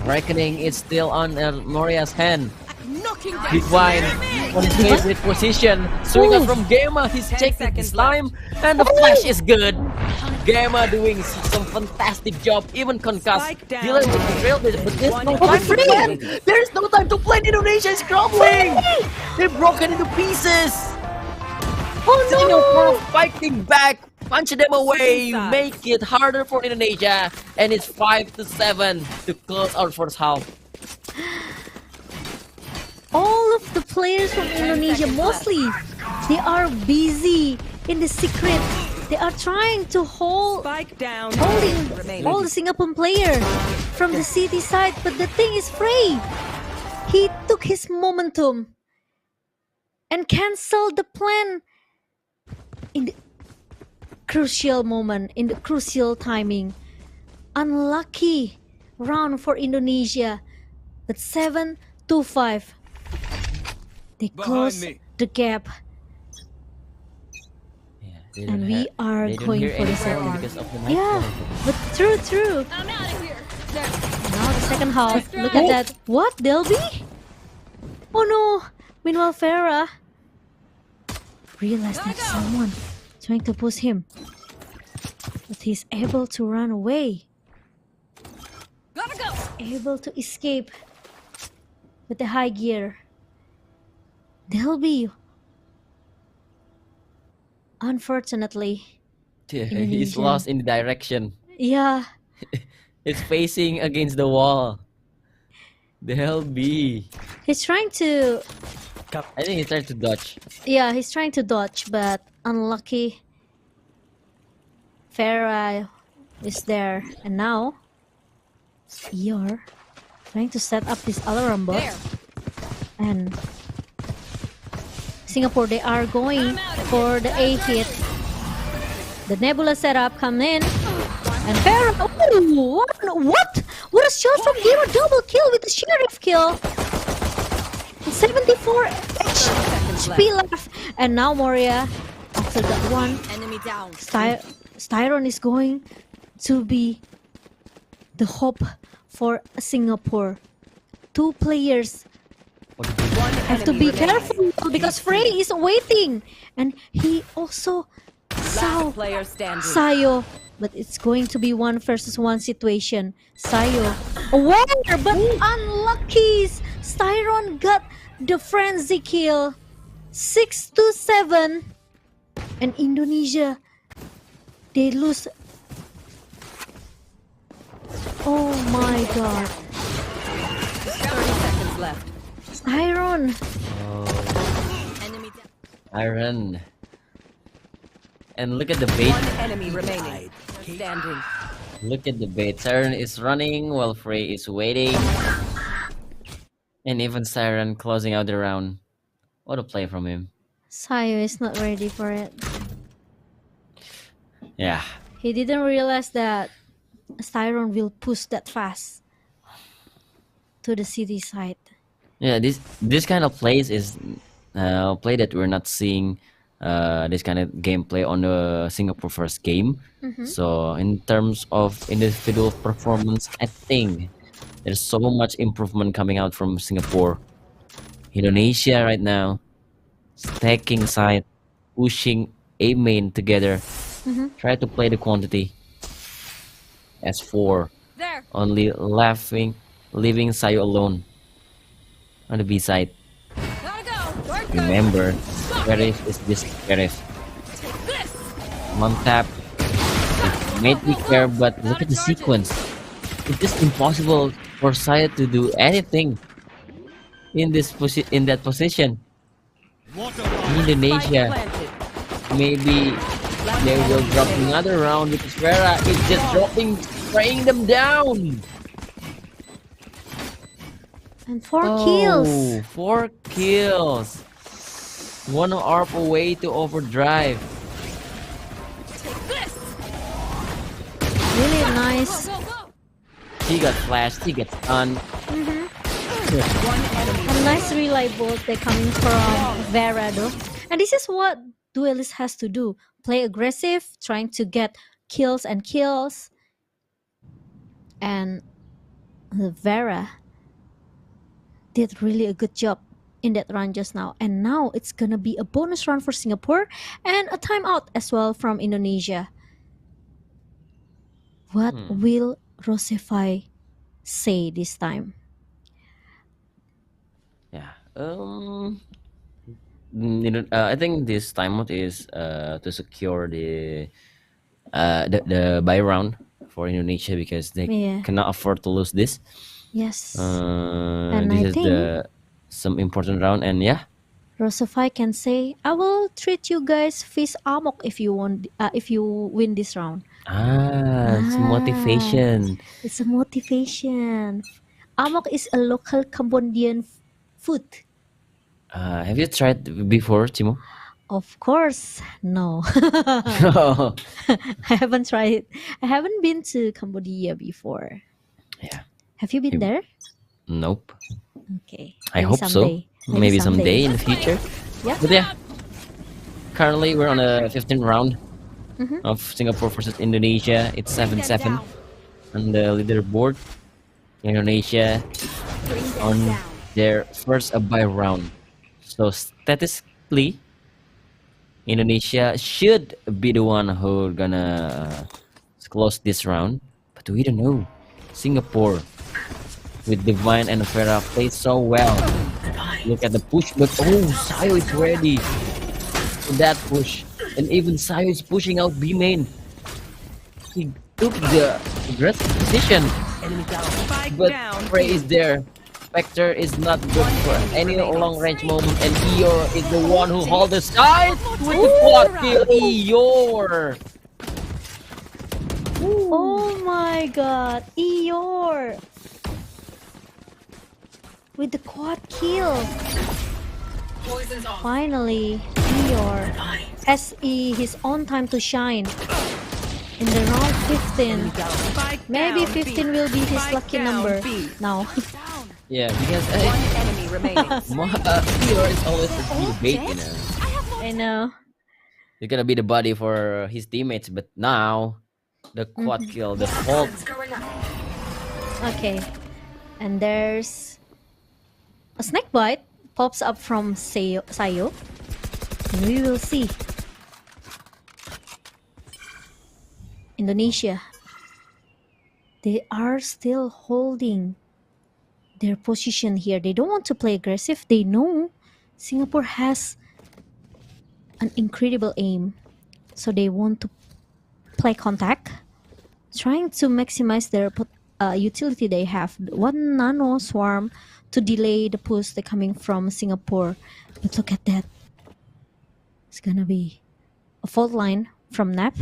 Reckoning is still on Moria's hand. Big Wine on his favorite position. Swing up from Gamma. He's taking his time. And the flash is good. Gamma doing some fantastic job. Even concussed. Dealing with the trail, but there's no time to plan. There's no time to plan. Indonesia is crumbling. They're broken into pieces. Oh Singapore fighting back. Punch them away. Make it harder for Indonesia. And it's 5-7 to close out first half. All of the players from Indonesia, mostly, they are busy in the secret. They are trying to hold all the Singapore player from the city side, but the thing is Frey. He took his momentum and canceled the plan in the crucial moment, in the crucial timing. Unlucky round for Indonesia, but 7-5. They close the gap, and we are going for the second. Yeah, but true. Now the second half. Look at that. What? Delby? Oh no! Meanwhile, Farah realized that someone trying to push him, but he's able to run away. Able to escape with the high gear. Delby, unfortunately, He's Indonesia. lost in the direction. Yeah, It's facing against the wall. Delby. he's trying to. I think he's trying to dodge. Yeah, he's trying to dodge, but unlucky. Farah is there, and now you're trying to set up this alarm bot, and Singapore, they are going for the A hit. The Nebula setup come in, and Farah. Oh, what? What a shot from Hero! Double kill with the sheriff kill. 74 HP left, and now Moria after that one. Enemy down. Styron is going to be the hope for Singapore. 2 players have to be careful because Frey is waiting, and he also saw Player standing. Sayo, but it's going to be 1 versus 1 situation. Sayo aware, but unlucky. Styron got the frenzy kill. 6-7, and Indonesia, they lose. Oh my god. 30 seconds left. Styron. Enemy down. Iron. And look at the bait. One enemy remaining. Standing. Look at the bait. Siren is running while Frey is waiting. And even Siren closing out the round. What a play from him. Sayo is not ready for it. Yeah. He didn't realize that Styron will push that fast to the city side. Yeah, this kind of plays is play that we're not seeing this kind of gameplay on the Singapore first game. So in terms of individual performance, I think there's so much improvement coming out from Singapore. Indonesia right now, stacking side, pushing A main together, try to play the quantity. S4 There. only leaving Sayo alone on the B side. Gotta go. Dark Remember, Sheriff is this Sheriff. One tap. It made me care, but look at the sequence. It's just impossible for Saya to do anything in that position. In Indonesia, planted. maybe they will drop another round because Vera is just spraying them down. And 4 kills. Oh, 4 kills. 1 ARP away to overdrive. Really nice. Go, go. She got flashed, she got stunned. One enemy. A nice relay bolt they're coming from Vera though. And this is what Duelist has to do. Play aggressive, trying to get kills and kills. And Vera did really a good job in that run just now. And now it's gonna be a bonus run for Singapore and a timeout as well from Indonesia. What will Rosefai say this time? Yeah. I think this timeout is to secure the buy round for Indonesia because they Yeah. cannot afford to lose this. Yes. And I this is think some important round, and yeah, Rosefai can say, "I will treat you guys feast amok if you win this round." it's motivation. It's a motivation. Amok is a local Cambodian food. Have you tried before, Timo? Of course, no. Oh, I haven't tried it. I haven't been to Cambodia before. yeah. Have you been there? Nope. Okay. I maybe hope someday. so. Maybe someday in the future. Yeah. But yeah, currently we're on the 15th round of Singapore versus Indonesia. It's 7-7 on the leaderboard. Indonesia on their first bye round. So statistically, Indonesia should be the one who gonna close this round, but we don't know. Singapore with Divine and Vera played so well. Look at the push, but Sayo is ready for that push, and even Sayo is pushing out B main. He took the aggressive position, Spike but down. Frey is there. Spectre is not good for any long range moment, and Eeyore is the one who holds the side with the quad kill. Eeyore! Oh my god, Eeyore! With the quad kill. Finally, Eeyore SE his own time to shine. In the round 15. Spike Maybe down, 15 B. will be his Spike lucky down, number B. now. Yeah, because One enemy remaining. Eeyore is always the bait, you know. I know. He's gonna be the body for his teammates, but now the quad kill, the fault. Okay. And there's a snake bite pops up from Sayo. And we will see. Indonesia. They are still holding their position here. They don't want to play aggressive. They know Singapore has an incredible aim. So they want to play contact, trying to maximize their utility they have. One nano swarm to delay the push they're coming from Singapore. But look at that. It's gonna be a fault line from Nap.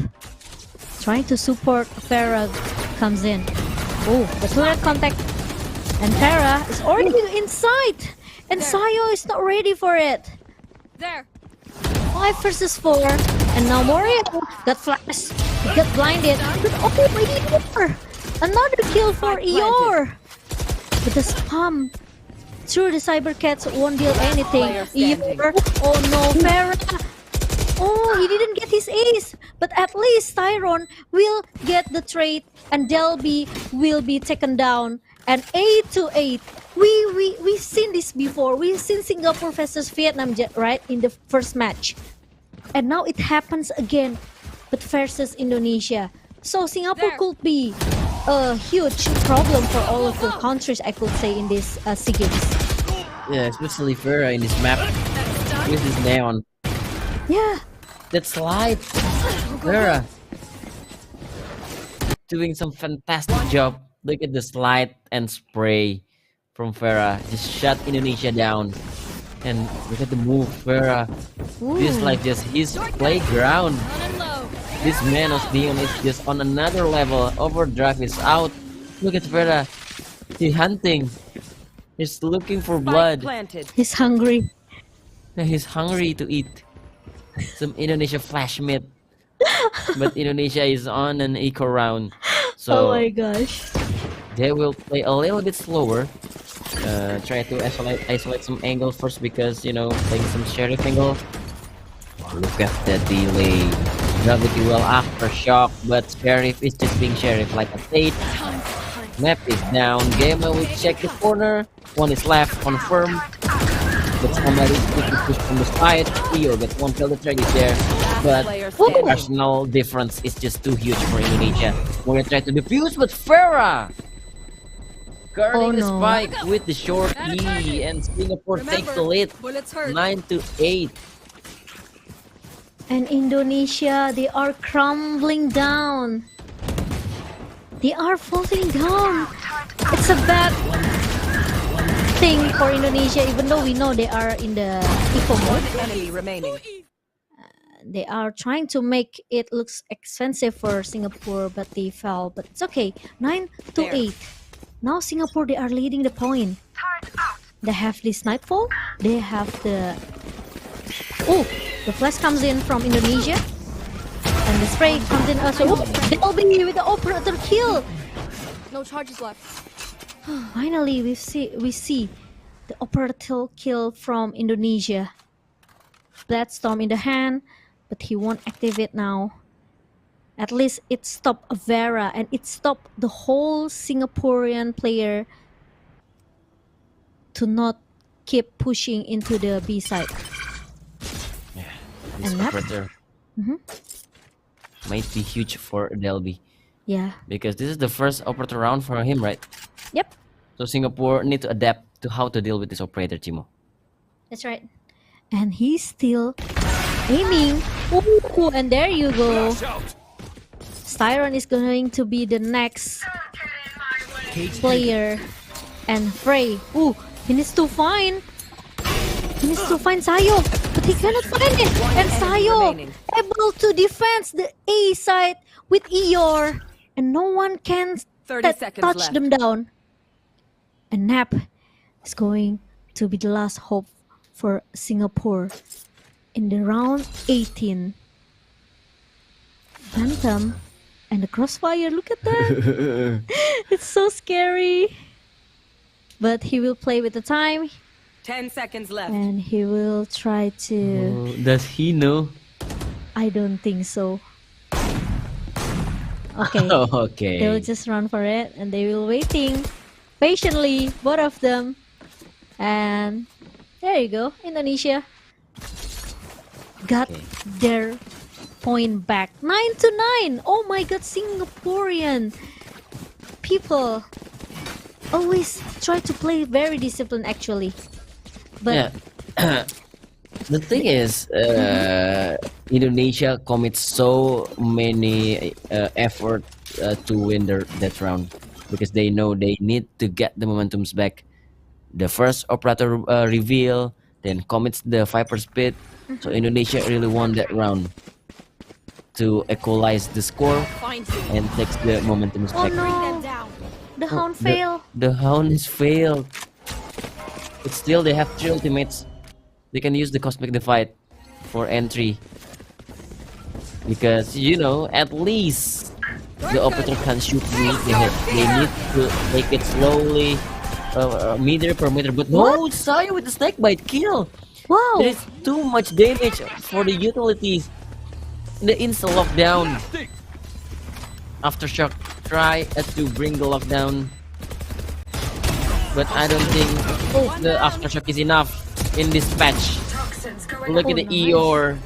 Trying to support Farah comes in. Oh, the turret contact. And Farah is already inside. And Sayo is not ready for it. There. 5 versus 4. And now Morio got flashed. He got blinded. But oh, Eeyore! Another kill for Eeyore! But the spam through the Cybercats won't deal anything. Eeyore, oh no, Farah. Oh, he didn't get his ace. But at least Tyron will get the trade and Delby will be taken down. And 8-8. We've seen this before. We've seen Singapore versus Vietnam, right, in the first match. And now it happens again, but versus Indonesia. So Singapore could be a huge problem for all of the countries, I could say, in this SEA Games. Yeah, especially Farah in this map with his neon. Yeah. That slide, Farah doing some fantastic job. Look at the slide and spray from Farah. Just shut Indonesia down. And look at the move, Farah. This is like just his playground. This man of Neon is just on another level. Overdrive is out. Look at Farah. He's hunting. He's looking for blood. He's hungry. He's hungry to eat some Indonesia flash meat. But Indonesia is on an eco round. So Oh my gosh. they will play a little bit slower. Try to isolate some angle first because, you know, playing some sheriff angle. Look at the delay. Gravity well aftershock, but sheriff is just being sheriff like a state. Map is down. Gamer will check the corner. One is left, confirm. But somebody is quickly pushed from the side. Theo gets one kill, the trade is there. But the personal difference is just too huge for Indonesia. We're gonna try to defuse, but Farah guarding the spike with the short E, and Singapore takes the lead 9-8. And Indonesia, they are crumbling down. They are falling down. It's a bad thing for Indonesia, even though we know they are in the eco mode. Enemy remaining. They are trying to make it looks expensive for Singapore, but they fell. But it's okay. 9-8. Now Singapore, they are leading the point. They have this nightfall. They have the... Oh, the flash comes in from Indonesia. And the spray comes in also. Oh, they'll be with the operator kill. No charges left. Finally, we see the operator kill from Indonesia. Bloodstorm in the hand, but he won't activate now. At least it stopped Vera and it stopped the whole Singaporean player to not keep pushing into the B side. Yeah, this And that- operator might be huge for Delby Yeah. because this is the first operator round for him, right? Yep. So Singapore need to adapt to how to deal with this operator, Timo. That's right. And he's still aiming. Ooh, and there you go. Styron is going to be the next player. And Frey. Ooh, he needs to find. He needs to find Sayo. But he cannot find it. And Sayo able to defend the A side with Eeyore. And no one can 30 seconds touch left. them down. And Nap is going to be the last hope for Singapore in the round 18. Phantom and the crossfire, look at that. It's so scary. But he will play with the time 10 seconds left. and he will try to... Does he know? I don't think so. Okay. Okay. They will just run for it and they will waiting patiently, both of them. And there you go, Indonesia got their point back. 9-9. Oh my god, Singaporean people always try to play very disciplined actually. But Yeah. The thing is, Indonesia commits so many effort to win that round because they know they need to get the momentums back. The first operator reveal, then commits the Viper Speed. So Indonesia really won that round to equalize the score and takes the momentums oh back. no, the hound failed. The Hound is failed. But still, they have 3 ultimates. They can use the Cosmic Divide. for entry. Because, you know, at least the operator can shoot me. They need to take it slowly, meter per meter. But no, Saya with the snake bite kill. Wow. There is too much damage for the utilities. The insta lockdown. Aftershock try to bring the lockdown. But I don't think the aftershock is enough in this patch. Look at the Eeyore.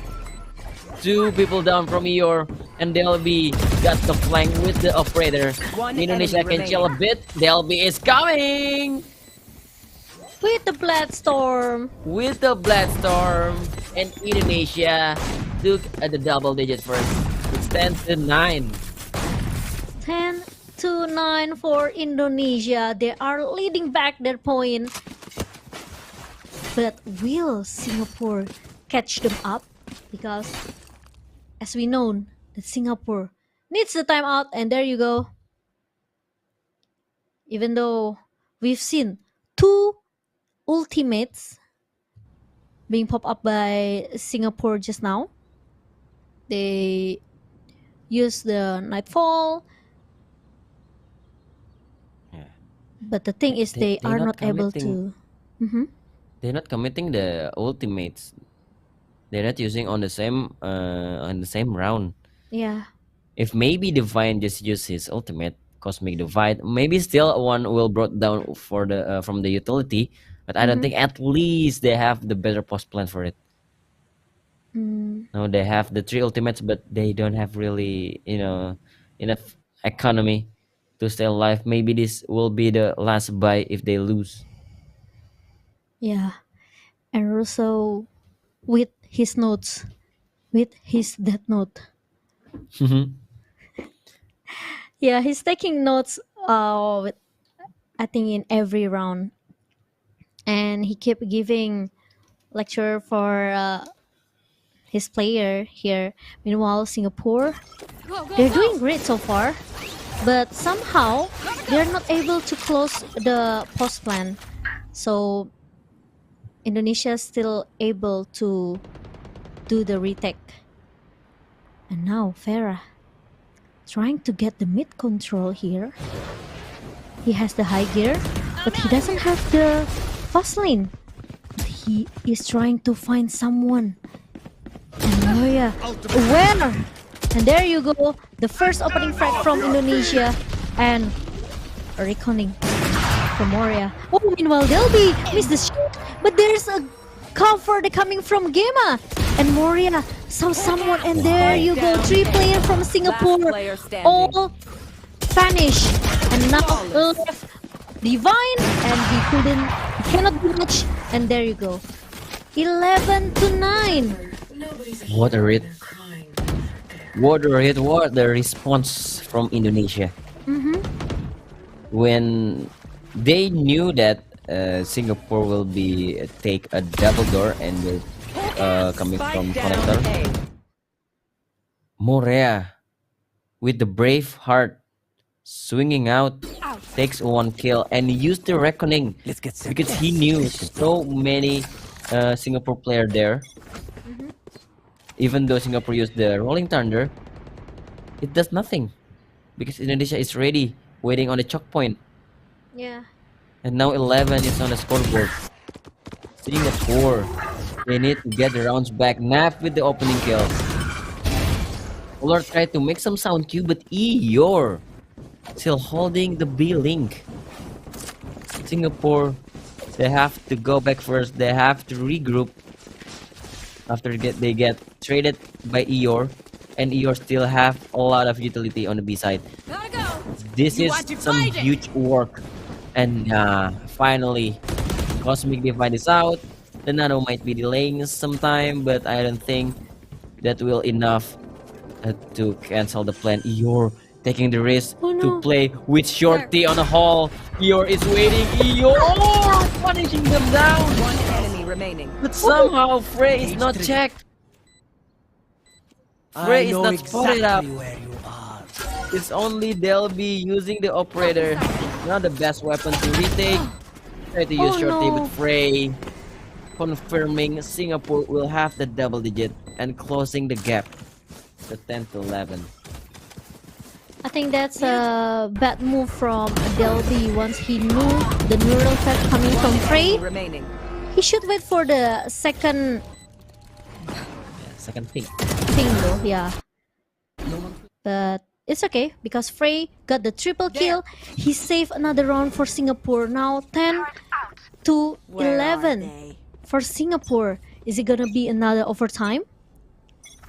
2 people down from Eeyore, and Delby got the flank with the operator. Indonesia can chill a bit. Delby is coming With the Bloodstorm. with the Bloodstorm, and Indonesia took the double digit first. It's 10-9. 10-9 for Indonesia. They are leading back their point. But will Singapore catch them up? Because as we know, that Singapore needs the timeout, and there you go. Even though we've seen 2 ultimates being popped up by Singapore just now. They use the Nightfall. Yeah. But the thing is, they They're are not able committing. to. Mhm. They're not committing the ultimates. They're not using on the same round. Yeah. If maybe Divine just used his ultimate, Cosmic Divide, maybe still one will brought down for the from the utility. But I don't think at least they have the better post plan for it. No, they have the 3 ultimates, but they don't have really, you know, enough economy to stay alive. Maybe this will be the last buy if they lose. Yeah. And also with his notes, with his death note. Yeah, he's taking notes with, I think, in every round. And he kept giving lecture for his player here. Meanwhile, Singapore, they're doing great so far. But somehow, they're not able to close the post plan. So Indonesia is still able to do the retake. And now Farah trying to get the mid control here. He has the high gear, but he doesn't have the fast lane. But he is trying to find someone. And Moria aware. And there you go, the first opening frag from Indonesia, and a reckoning from Moria. Oh, meanwhile Delby missed the shot, but there's a cover coming from Gema, and Moria saw someone, and there you go, 3 players from Singapore, player standing. all vanished, and now left Divine, and he cannot do much, and there you go, 11-9. What a hit! What a hit! What the response from Indonesia when they knew that Singapore will be take a double door and will coming from connector. Morea with the brave heart swinging out takes 1 kill and used the reckoning because he knew so many Singapore player there. Even though Singapore used the rolling thunder, it does nothing because Indonesia is ready, waiting on the choke point. Yeah. And now 11 is on the scoreboard. Singapore, they need to get the rounds back. Nap with the opening kill. Lord tried to make some sound cue, but Eeyore still holding the B link. Singapore, they have to go back first. They have to regroup after they get traded by Eeyore, and Eeyore still have a lot of utility on the B side. This is some huge work. And finally, Cosmic Divine is out. The Nano might be delaying some time, but I don't think that will enough to cancel the plan. Eeyore taking the risk to play with Shorty on the hall. Eeyore is waiting. Eeyore punishing them down. 1 enemy remaining. But somehow Frey is not checked. Frey is not spotted up. It's only Delby using the operator. Not the best weapon to retake. Try to use Shorty with Frey. confirming Singapore will have the double digit and closing the gap to 10 to 11. I think that's a bad move from Delby once he knew the neural threat coming from Frey. Remaining. He should wait for the second Second thing. thing though, yeah. But it's okay because Frey got the triple kill. He saved another round for Singapore. Now 10 to 11 for Singapore. Is it gonna be another overtime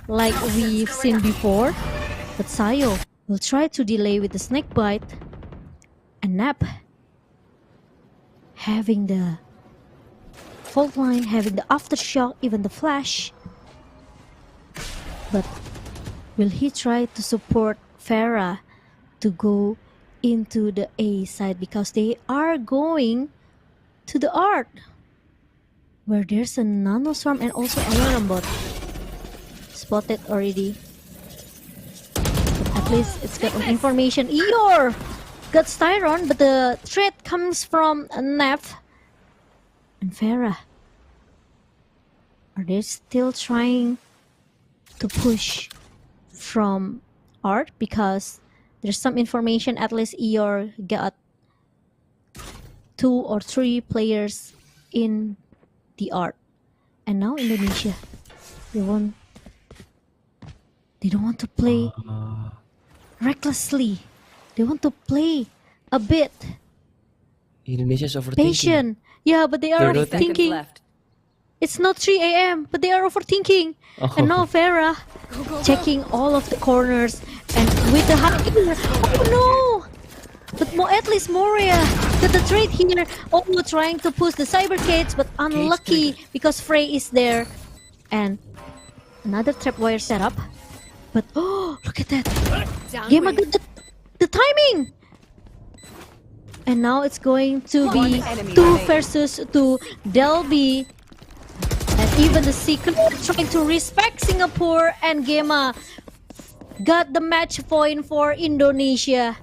like we've seen before? But Sayo will try to delay with the snake bite and Nap having the fault line, having the aftershock, even the flash. But will he try to support Farah to go into the A side because they are going to the art where there's a nano swarm and also alarm bot spotted already. But at least it's got an information. Eeyore got Styron, but the threat comes from Nef and Farah. Are they still trying to push from art because there's some information at least Eeyore got 2 or 3 players in the art, and now Indonesia they don't want to play recklessly. They want to play a bit Indonesia's overthinking. patient. Yeah, but they are They're not Seconds thinking left. it's not 3 a.m. but they are overthinking. And now Farah checking all of the corners and with the high. Oh no! But at least Moria got the trade here. Oh, trying to push the cyber cage, but unlucky because Frey is there. And another trapwire setup. But oh, look at that! Gamma got the timing. And now it's going to be 2 versus 2. Delby and even the Secret trying to respect Singapore, and Gemma got the match point for Indonesia.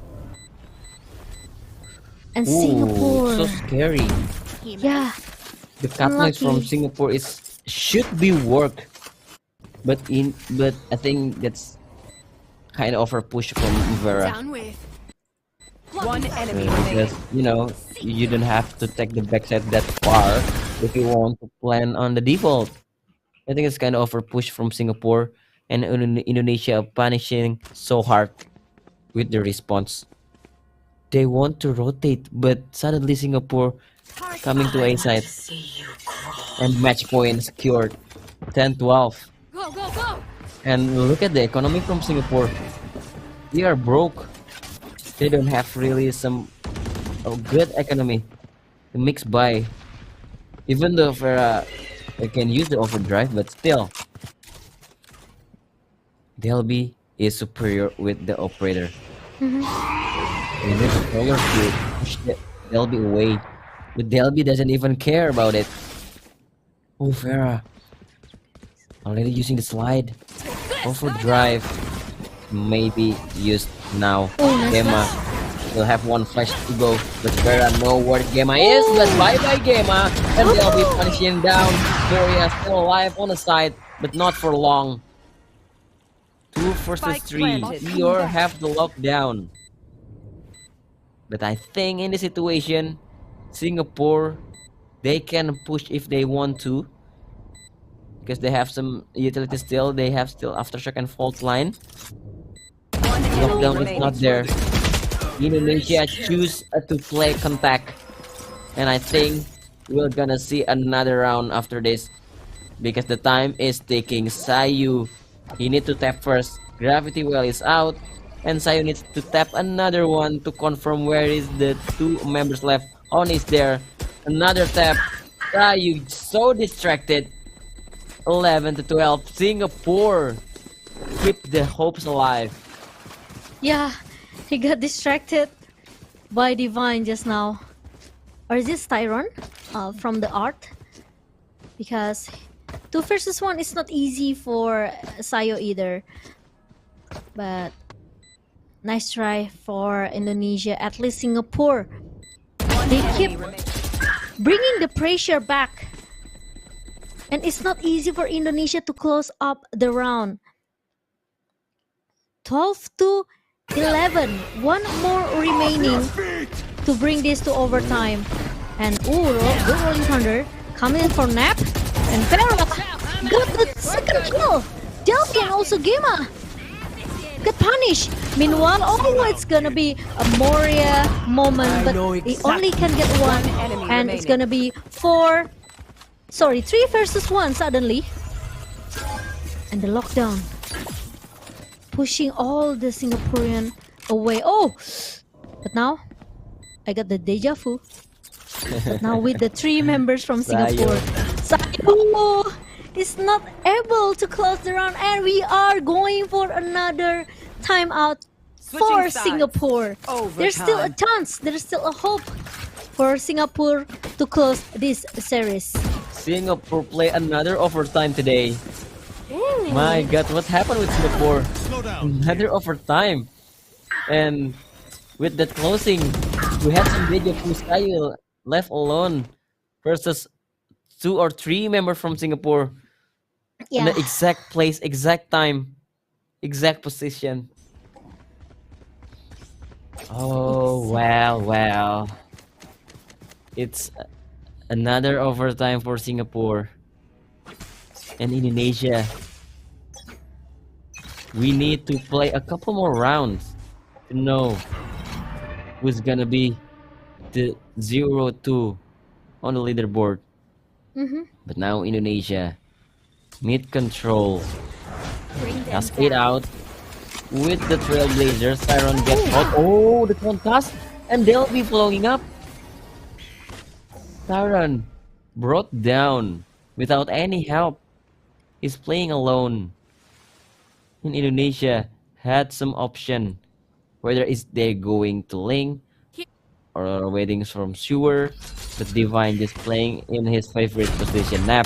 And Ooh, Singapore, so scary. yeah, The cut noise from Unlucky. Singapore should be work, but I think that's kind of a push from Vera. One enemy remaining. Because you don't have to take the backside that far if you want to plan on the default. I think it's kind of a push from Singapore, and Indonesia punishing so hard with the response. They want to rotate, but suddenly Singapore coming to A side and match point secured 10-12. Go, go, go! And look at the economy from Singapore. They are broke. They don't have really some good economy to mix by. Even though they can use the overdrive, but still, Delby is superior with the operator. We need to color to push Delby away, but Delby doesn't even care about it. Oh, Farah already using the slide. Overdrive maybe used now. Gemma will have 1 flash to go, but Farah know where Gemma is. But bye-bye Gemma, and they'll be punishing down. Moria still alive on the side, but not for long. 2 versus 3. Eeyore have the lockdown. But I think in this situation, Singapore, they can push if they want to, because they have some utility still. They have still aftershock and fault line. Lockdown is not there. Indonesia choose to play contact, and I think we're gonna see another round after this, because the time is ticking. Sayu, he need to tap first. Gravity well is out, and Sayu needs to tap another one to confirm where is the 2 members left. On is there. Another tap. Sayu so distracted. 11-12. Singapore keep the hopes alive. yeah, he got distracted by Divine just now. Or is this Tyron from the art? Because 2 versus 1 is not easy for Sayo either. But nice try for Indonesia. At least Singapore, they keep bringing the pressure back And it's not easy for Indonesia to close up the round. 12 to 11. One more remaining to bring this to overtime. And good rolling thunder coming in for Nap. And Farah got the second kill. Delphi and also Gema got punished. Meanwhile, it's gonna be a Moria moment, but he only can get one, and it's gonna be 3 versus 1 suddenly. And the lockdown pushing all the Singaporean away. But now I got the deja vu. But now with the 3 members from Singapore, Sayo is not able to close the round, and we are going for another timeout for Singapore. There's still a chance, there's still a hope for Singapore to close this series. Singapore play another overtime today. My God, what happened with Singapore? Another overtime. And with that closing, we had some video from Style left alone versus 2 or 3 members from Singapore. In the exact place, exact time, exact position. Oh, wow. It's another overtime for Singapore and Indonesia. We need to play a couple more rounds to know who's gonna be the 0-2 on the leaderboard. But now Indonesia mid control. Has 8 out with the Trailblazers. Siren gets out. The contest, and they'll be flowing up. Siren brought down without any help. He's playing alone. In Indonesia had some option, whether it's they going to Ling or waiting from Sewer, but Divine just playing in his favorite position. Nap,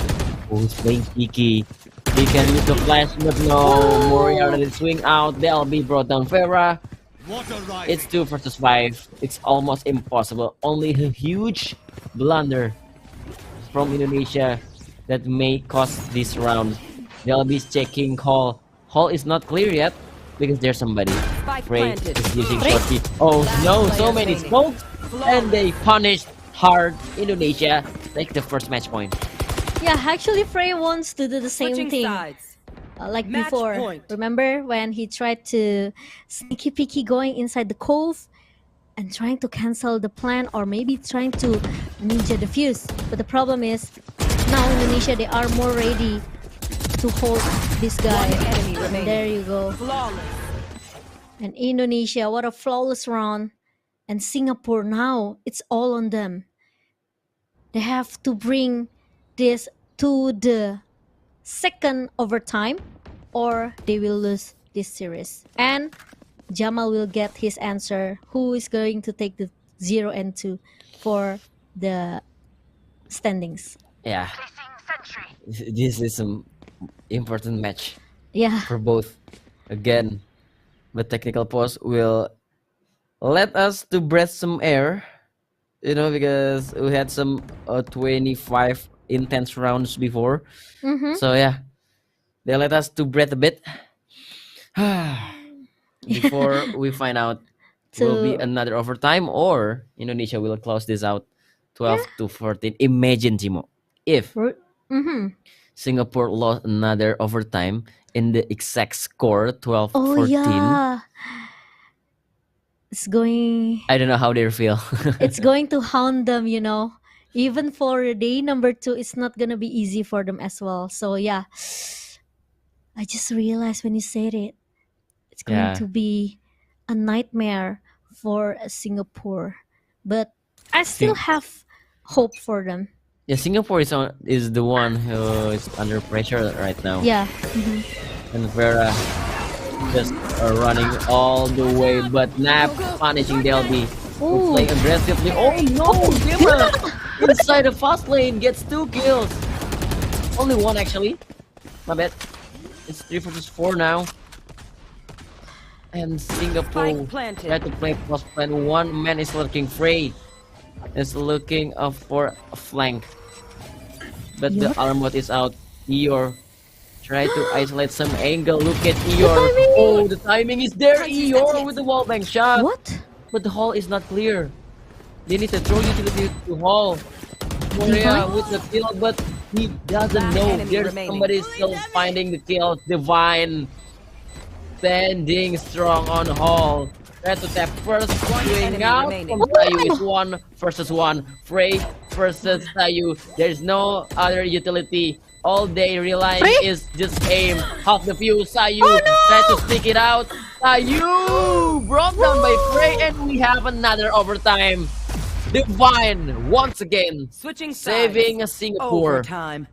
who's playing Kiki. He can use the flash, but no. Moria already swing out. They'll be brought down. Farah. It's 2 versus 5. It's almost impossible. Only a huge blunder from Indonesia that may cost this round. They'll be checking Hall. Hall is not clear yet because there's somebody. Frey is using shorty. Oh no, so many smokes, and they punished hard. Indonesia take the first match point. Yeah, actually Frey wants to do the same thing like before. Remember when he tried to sneaky peeky going inside the cove and trying to cancel the plan, or maybe trying to ninja defuse. But the problem is now Indonesia, they are more ready to hold this guy. And there you go. And Indonesia, what a flawless round. And Singapore now, it's all on them. They have to bring this to the second overtime, or they will lose this series. And Jamal will get his answer, who is going to take the 0 and 2 for the standings. Yeah, this is some important match for both. Again, the technical pause will let us to breathe some air, because we had some 25 intense rounds before. So yeah, they let us to breathe a bit before we find out will be another overtime, or Indonesia will close this out 12 to 14. Imagine, Timo, if Singapore lost another overtime in the exact score 12-14. Yeah. It's going... I don't know how they feel. It's going to haunt them, Even for day number 2, it's not going to be easy for them as well. So yeah, I just realized when you said it, it's going to be a nightmare for Singapore. But I still have hope for them. Yeah, Singapore is the one who is under pressure right now. Yeah. And Vera just running all the way, but Nap punishing Delby. Playing aggressively. Oh no! Gimmer inside the fast lane gets 2 kills. Only 1 actually. My bad. It's 3 versus 4 now. And Singapore try to play cross plan. 1 man is lurking. Frey is looking for a flank. but the Eeyore? alarm bot is out. Eeyore try to isolate some angle. Look at Eeyore. timing! Oh, the timing is there. Eeyore with the wallbang shot. What? But the hall is not clear. They need to throw utility to hall. Moria with the kill, but he doesn't Last know enemy there's remaining. somebody still finding the kill. Divine standing strong on hall. Try to tap first, going enemy out remaining. from Tayu is 1 versus 1. Frey versus Tayu. There's no other utility. All they rely Frey? is just aim. Half the fuse. Tayu try to stick it out. Tayu brought down by Frey, and we have another overtime. Divine once again Switching sides. saving Singapore. Overtime.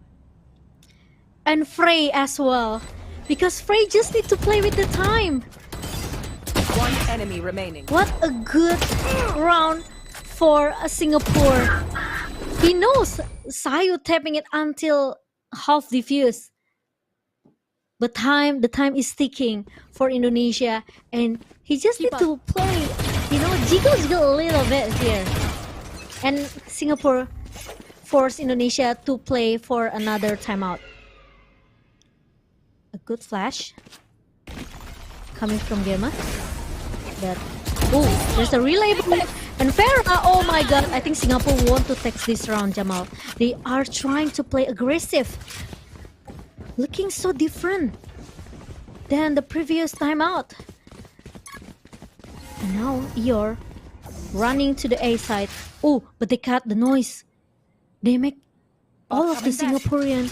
And Frey as well. Because Frey just need to play with the time. One enemy remaining. What a good round for Singapore. He knows Sayu tapping it until half defuse. But the time is ticking for Indonesia, and he just need to play, jiggle a little bit here. And Singapore forced Indonesia to play for another timeout. A good flash coming from Gemma. But there's a relay ball. And Farah, oh my god, I think Singapore want to take this round, Jamal. They are trying to play aggressive. Looking so different than the previous timeout. And now Eeyore running to the A side. Oh, but they cut the noise. They make all of the Singaporean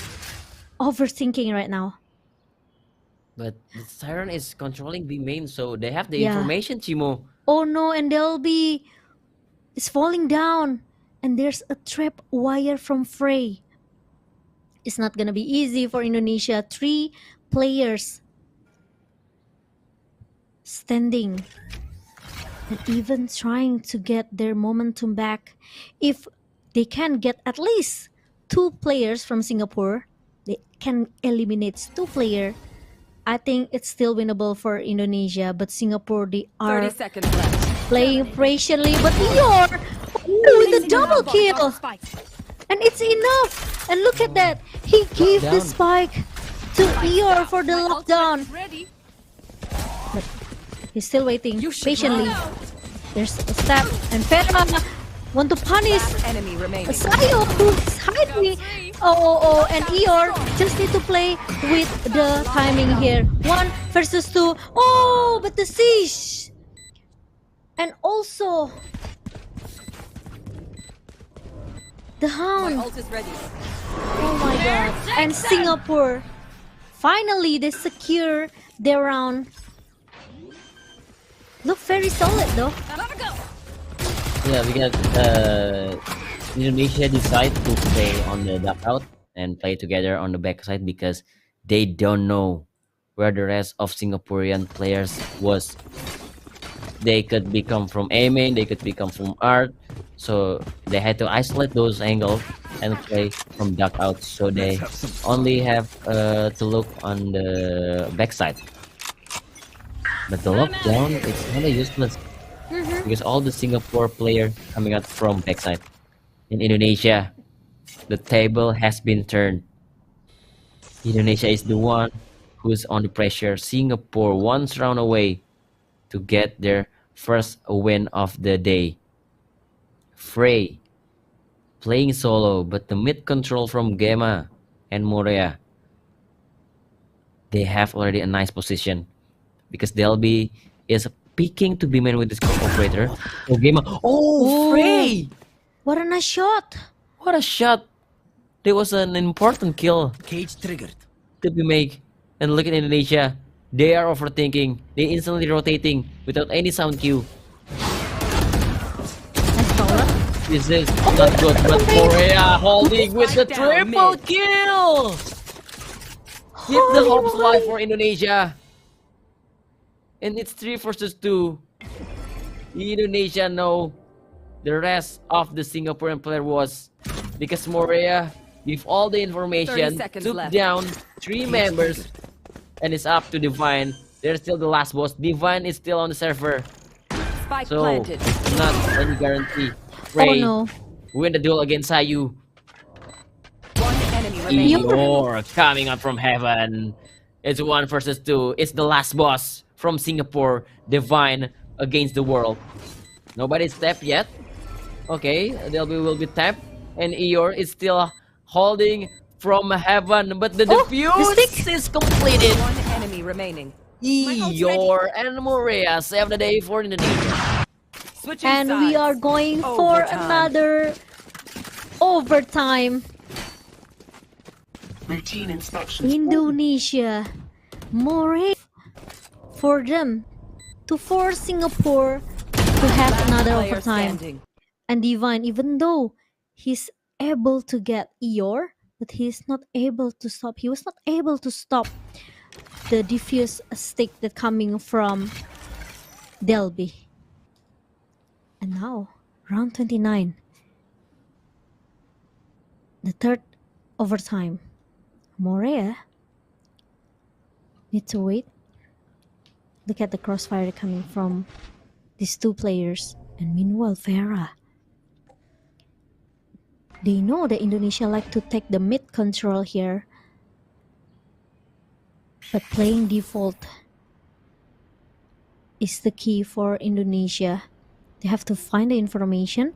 overthinking right now. But the Siren is controlling B main, so they have the Yeah. information, Chimo. Oh no, and it's falling down. And there's a trap wire from Frey. It's not gonna be easy for Indonesia. 3 players standing and even trying to get their momentum back. If they can get at least 2 players from Singapore, they can eliminate 2 players. I think it's still winnable for Indonesia, but Singapore, they 30 are seconds left. playing patiently. But Eeyore with a double kill, and it's enough. And look at that, he gave the Lockdown. spike to Eeyore for the lockdown. Ready. But he's still waiting You should patiently. run. There's a step, and Farah want to punish Last enemy remaining. Sayo, who's hiding. Oh, and Eeyore just need to play with the timing here. 1 versus 2. Oh, but the siege. And also the My hound. ult is ready. Oh my god. And Singapore, finally they secure their round. Look very solid though. Gotta go. Yeah, because Indonesia decide to stay on the dugout and play together on the backside because they don't know where the rest of Singaporean players was. They could become from A main, they could become from art, so they had to isolate those angles and play from dugout. So they only have to look on the backside. But the lockdown it's kind of useless. Because all the Singapore player coming out from backside. In Indonesia, the table has been turned. Indonesia is the one who's on the pressure. Singapore 1 round away to get their first win of the day. Frey playing solo, but the mid control from Gemma and Morea. They have already a nice position because Delby is peeking to be man with this operator. Oh, Gemma. Oh, Frey! What a nice shot. What a shot! There was an important kill Cage triggered. to be made. And look at Indonesia. They are overthinking. They instantly rotating without any sound cue. Nice power. This is not good, but Korea holding with the Down triple mid. kill! Keep the hopes alive for Indonesia. And it's 3 versus 2. Indonesia know the rest of the Singaporean player was because Morea, with all the 30 information, seconds took left. down 3 members, and it's up to Divine. They're still the last boss. Divine is still on the server, Spike so planted. not any guarantee. Oh Ray no. win the duel against Sayu. One enemy remaining. Eeyore coming out from heaven. It's 1 versus 2. It's the last boss from Singapore. Divine against the world. Nobody's tapped yet. Okay, will be tapped. And Eeyore is still holding from heaven. But the defuse is completed. One enemy remaining. Eeyore and Morea save the day for Indonesia. Switching And we sides. are going for Overtime. another overtime. Routine inspections. Indonesia, more for them to force Singapore to have another Player overtime. standing. And Divine, even though he's able to get Eeyore, but he's not able to stop. He was not able to stop the diffuse stick that coming from Delby. And now, round 29. The third overtime. Morea need to wait. Look at the crossfire coming from these two players. And meanwhile, Farah. They know that Indonesia like to take the mid control here. But playing default is the key for Indonesia. They have to find the information.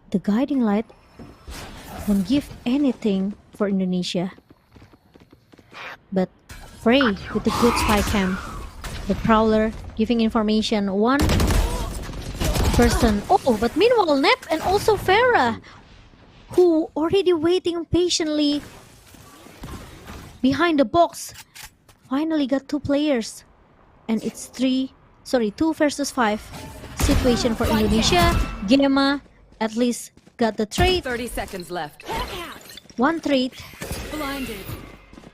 The guiding light won't give anything for Indonesia. But Frey with the good spy cam. The Prowler giving information. One person. Oh, but meanwhile Nep and also Farah, who already waiting patiently behind the box, finally got two players. And it's 2 versus 5 situation for Indonesia. Gemma at least got the trade. 30 seconds left. One trade. Blinded.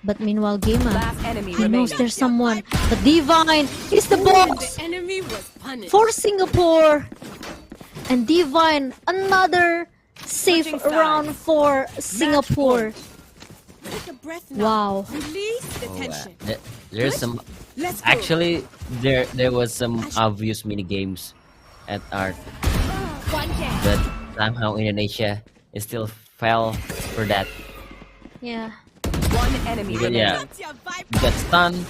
But meanwhile, Gemma, Last enemy he knows remaining. there's someone. But Divine is the boss Enemy was punished. for Singapore. And Divine, another safe Switching round sides. for Singapore. Take a breath now. Wow. Release the Oh, tension. there's some. Let's go. Actually, there was some obvious mini games at art, One game. but somehow Indonesia is still fell for that. Yeah. One enemy Even, remaining. yeah, got stunned.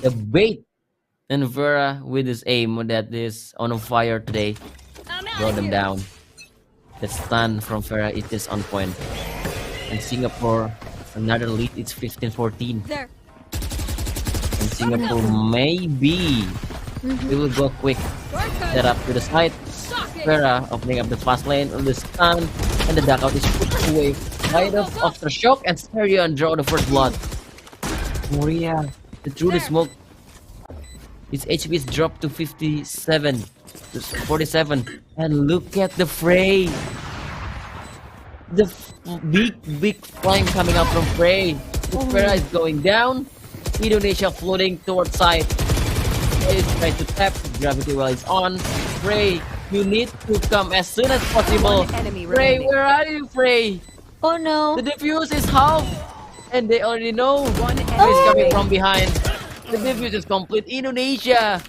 The bait and Vera with his aim that is on fire today brought them down. The stun from Vera is just on point. And Singapore, another lead. It's 15-14. There. And Singapore maybe we will go quick. Set up to the side. Vera opening up the fast lane on the stun, and the duck out is put away by the aftershock, and Serion draw the first blood. Moria through the smoke. His HP is dropped to 57 to 47, and look at the fray. The big flame coming out from Frey. Vera is going down. Indonesia floating towards side. Frey is trying to tap. Gravity well is on. Frey, you need to come as soon as possible. One enemy Frey, remaining. where are you, Frey? Oh no. The defuse is half, and they already know One Frey is enemy coming remaining. from behind. The defuse is complete. Indonesia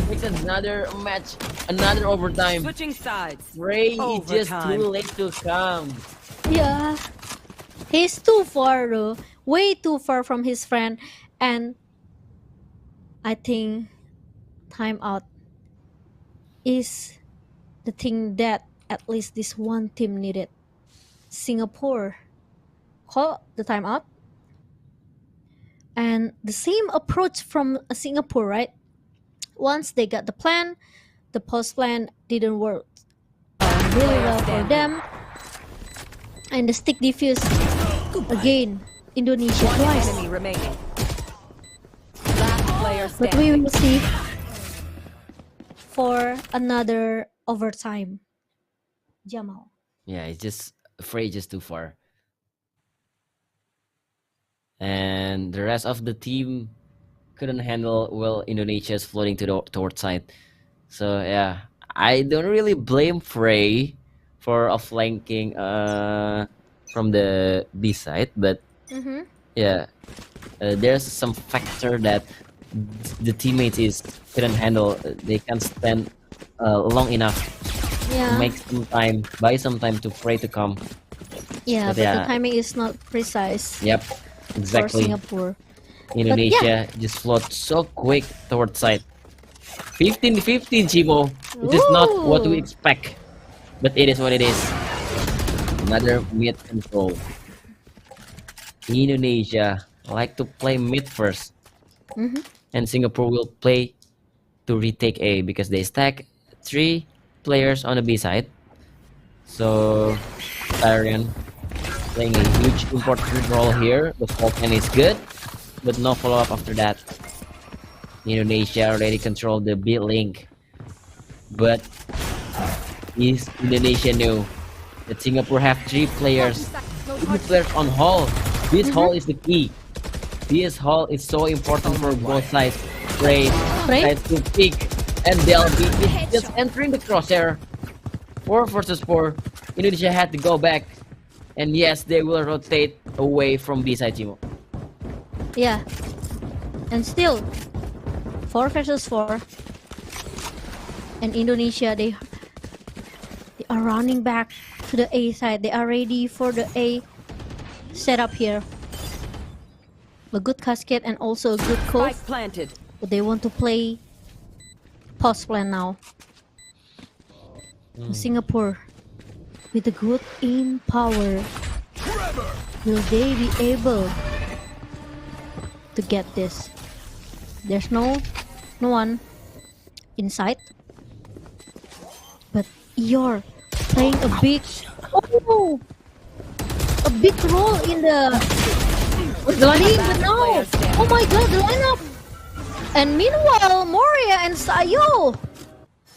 makes another match, another overtime. Switching sides. Frey is just Overtime. too late to come. Yeah. He's too far though. Way too far from his friend. And I think timeout is the thing that at least this one team needed. Singapore call the timeout. And the same approach from Singapore, right? Once they got the plan, the post plan didn't work really well for them. And the stick defuse again, Indonesia One twice. enemy remaining. Last player But we standing. will see for another overtime. Jamal. Yeah, it's just Frey just too far. And the rest of the team couldn't handle well Indonesia's floating to the towards side. So yeah, I don't really blame Frey for flanking from the B side, but yeah, there's some factor that the teammates is couldn't handle. They can't stand long enough. Yeah. Make some time, buy some time to Frey to come. Yeah, But but yeah. the timing is not precise Yep, for exactly. Singapore. Indonesia just float so quick towards side. 15-15, Chimo. This is not what we Ooh. expect, but it is what it is. Another mid control. Indonesia like to play mid first, Mhm. and Singapore will play to retake A because they stack 3 players on the B side. So Tyrion playing a huge important role here. The Falcon is good, but no follow-up after that. Indonesia already controlled the B link, but is Indonesia knew that Singapore have 3 players, 3 players on hall. This hall is the key. This hall is so important for both sides. Frey Frey? tries to pick, and Delby is just entering the crosshair. 4 versus 4. Indonesia had to go back, and yes, they will rotate away from B side, Chimo. Yeah. And still 4 versus 4. And Indonesia, they are running back to the A side. They are ready for the A setup here. A good cascade and also a good cove. Spike planted. But they want to play post plan now. Singapore with a good aim power. Will they be able to get this? There's no one inside. But you're playing a big role in the league, but no. Oh my god, the lineup. And meanwhile, Moria and Sayo,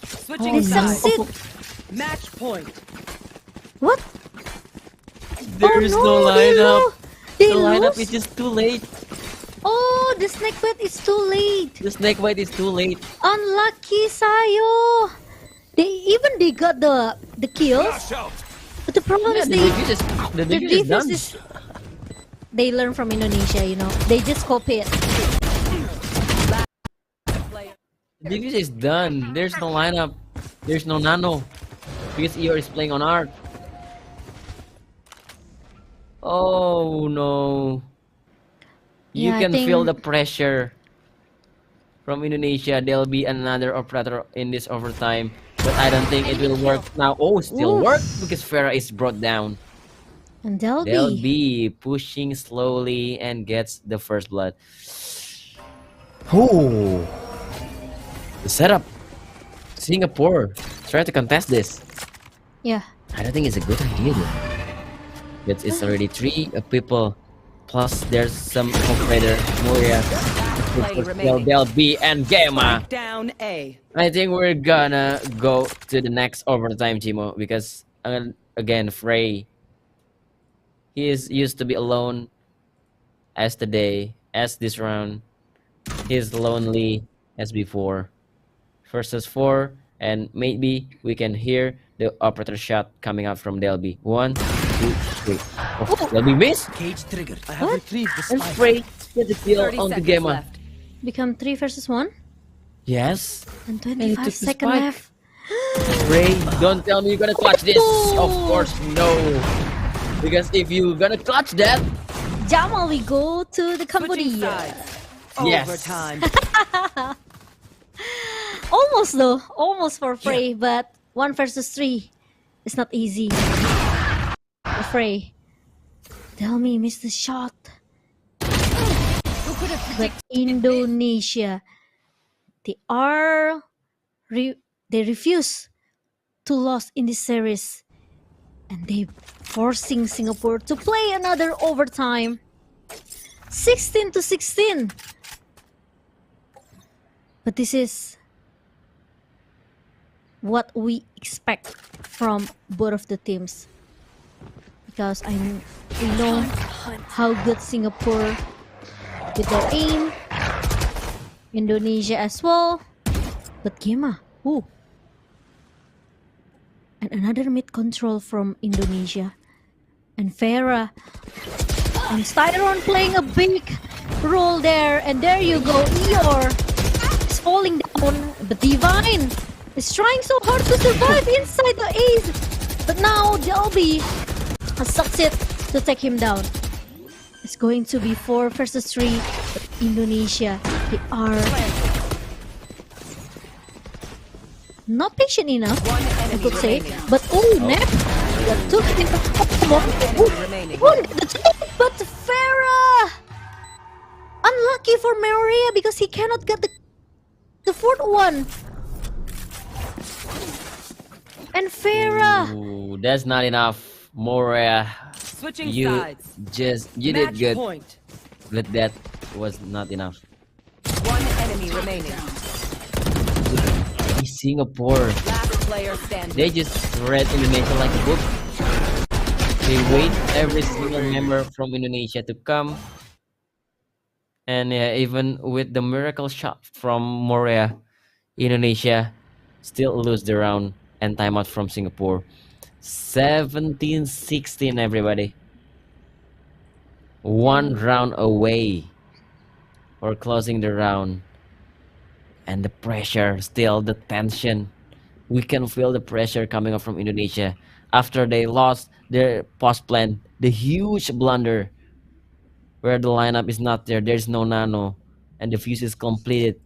Switching they sides. succeed. Match point. What? There is no lineup. They The lineup lose? is just too late. Oh, the snake bite is too late. The snake bite is too late. Unlucky Sayo. They got the kills. But the problem is The defuse is done. they learn from Indonesia, you know. They just copy it. The defuse is done. There's no lineup. There's no nano. Because EOR is playing on art. Oh no. You Yeah, I can feel think- the pressure from Indonesia. There'll be another operator in this overtime. But I don't think it will work now. Oh, still Oof. work because Farah is brought down. And They'll Delby. be pushing slowly and gets the first blood. Oh, the setup. Singapore try to contest this. Yeah. I don't think it's a good idea though. But it's already 3 people. Plus there's some operator. Moria. remaining. They'll be and Gamma. Down A. I think we're gonna go to the next overtime, Chimo, because again, Frey, he is used to be alone as today, as this round. He's lonely as before. Versus 4, and maybe we can hear the operator shot coming out from Delby. 1, 2, 3. Oh, Delby miss, Cage triggered. I have What? retrieved the and spike. Frey gets the kill 30 on the seconds Gamma. left. Become 3 versus 1. Yes, And And he 25 took the seconds spike. left. Frey, don't tell me you're gonna clutch this. Of course, no. Because if you're gonna clutch that, Jamal, we go to the Switching Cambodia. sides. Yes. Overtime. Almost though, almost for Frey, but 1 versus 3 is not easy. For Frey. Tell me, missed the shot. But Indonesia, they refuse to lose in this series, and they forcing Singapore to play another overtime. 16-16. But this is what we expect from both of the teams, because we know how good Singapore with their aim, Indonesia as well. But Gema, and another mid control from Indonesia, and Farah and Styron playing a big role there. And there you go, Eeyore is falling down, but Divine is trying so hard to survive inside the Ace. But now Delby succeed to take him down. It's going to be 4 versus 3. But Indonesia, they are not patient enough, One I enemy could say. remaining. But Nep, that took him. Remaining. But Farah, unlucky for Maria because he cannot get the fourth one. And Farah, Ooh, that's not enough. Moria, Switching you sides. you Match did good, point. but that was not enough. One enemy remaining. Singapore, Last player standing. they just read Indonesia like a book. They wait every single member from Indonesia to come, and even with the miracle shot from Moria, Indonesia still lose the round and timeout from Singapore. 17-16, everybody. One round away for closing the round. And the pressure, still the tension. We can feel the pressure coming up from Indonesia after they lost their post plan, the huge blunder where the lineup is not there. There's no nano, and the fuse is completed.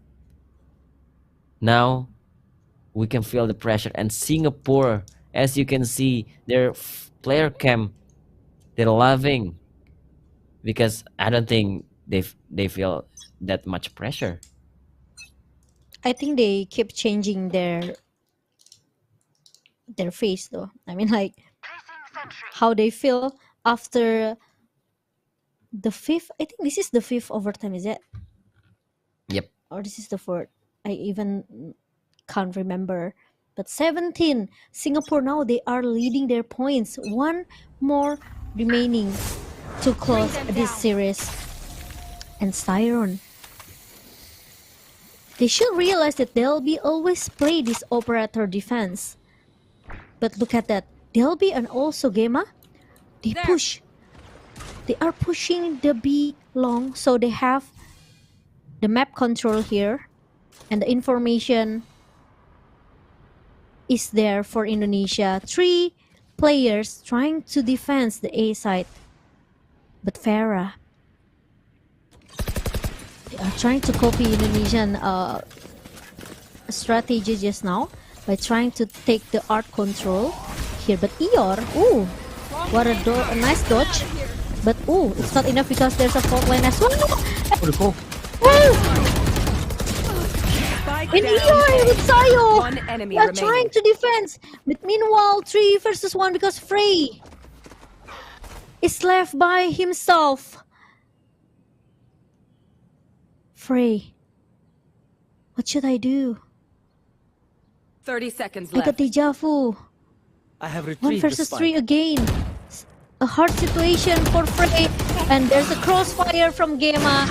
Now we can feel the pressure. And Singapore, as you can see, their player cam, they're loving because I don't think they feel that much pressure. I think they keep changing their face though. I mean, like how they feel after the fifth. I think this is the fifth overtime, is it? Yep. Or this is the fourth. I even can't remember. But 17, Singapore now they are leading their points. One more remaining to close this series. And Siron, they should realize that they'll be always play this operator defense. But look at that. Delby and also Gema, they push. They are pushing the B long, so they have the map control here, and the information is there for Indonesia. 3 players trying to defend the A side. But Farah, they are trying to copy Indonesian strategy just now by trying to take the art control here. But Eeyore, ooh, what a nice dodge. But ooh, it's not enough because there's a fault line as well. In Eeyore with Sayo, One enemy they are remaining. trying to defend. But meanwhile, 3 versus 1 because Frey is left by himself. Frey, what should I do? 30 seconds I got left. deja vu. I have 1 retrieved versus the 3 spike. again. A hard situation for Frey. And there's a crossfire from Gema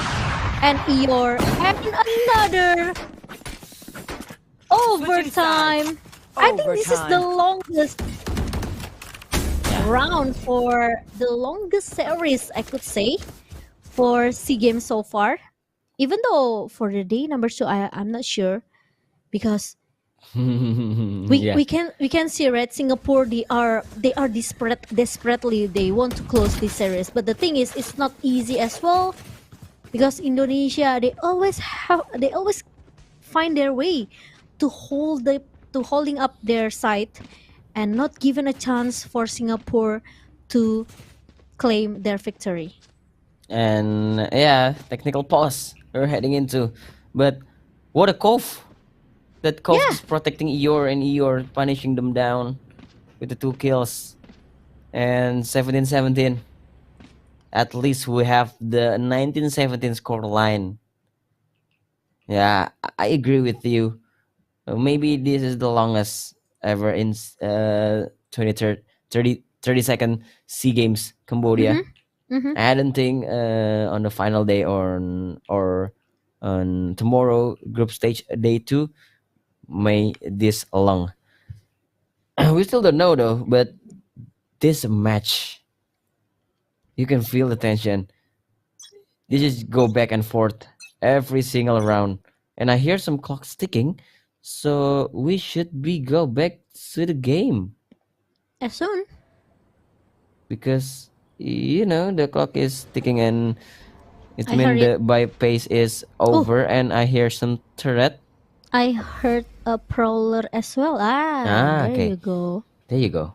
and Eeyore. And another overtime. I think this is the longest round for the longest series, I could say, for SEA Games so far. Even though for the day number 2, I'm not sure because we can see, right, Singapore they are desperately they want to close this series, but the thing is it's not easy as well because Indonesia they always find their way to holding up their side and not given a chance for Singapore to claim their victory. And technical pause we're heading into, but what a cove. That cove is protecting Eeyore, and Eeyore punishing them down with the 2 kills. And 17-17. At least we have the 19-17 score line. Yeah, I agree with you. Maybe this is the longest ever in 30-second SEA Games Cambodia. I don't think on the final day or on tomorrow group stage day 2 may this long. We still don't know though, but this match you can feel the tension. This is go back and forth every single round, and I hear some clocks ticking, so we should be go back to the game As soon. because the clock is ticking and it I means heard the it. buy phase is over, and I hear some turret. I heard a prowler as well. There Okay, you go. there you go.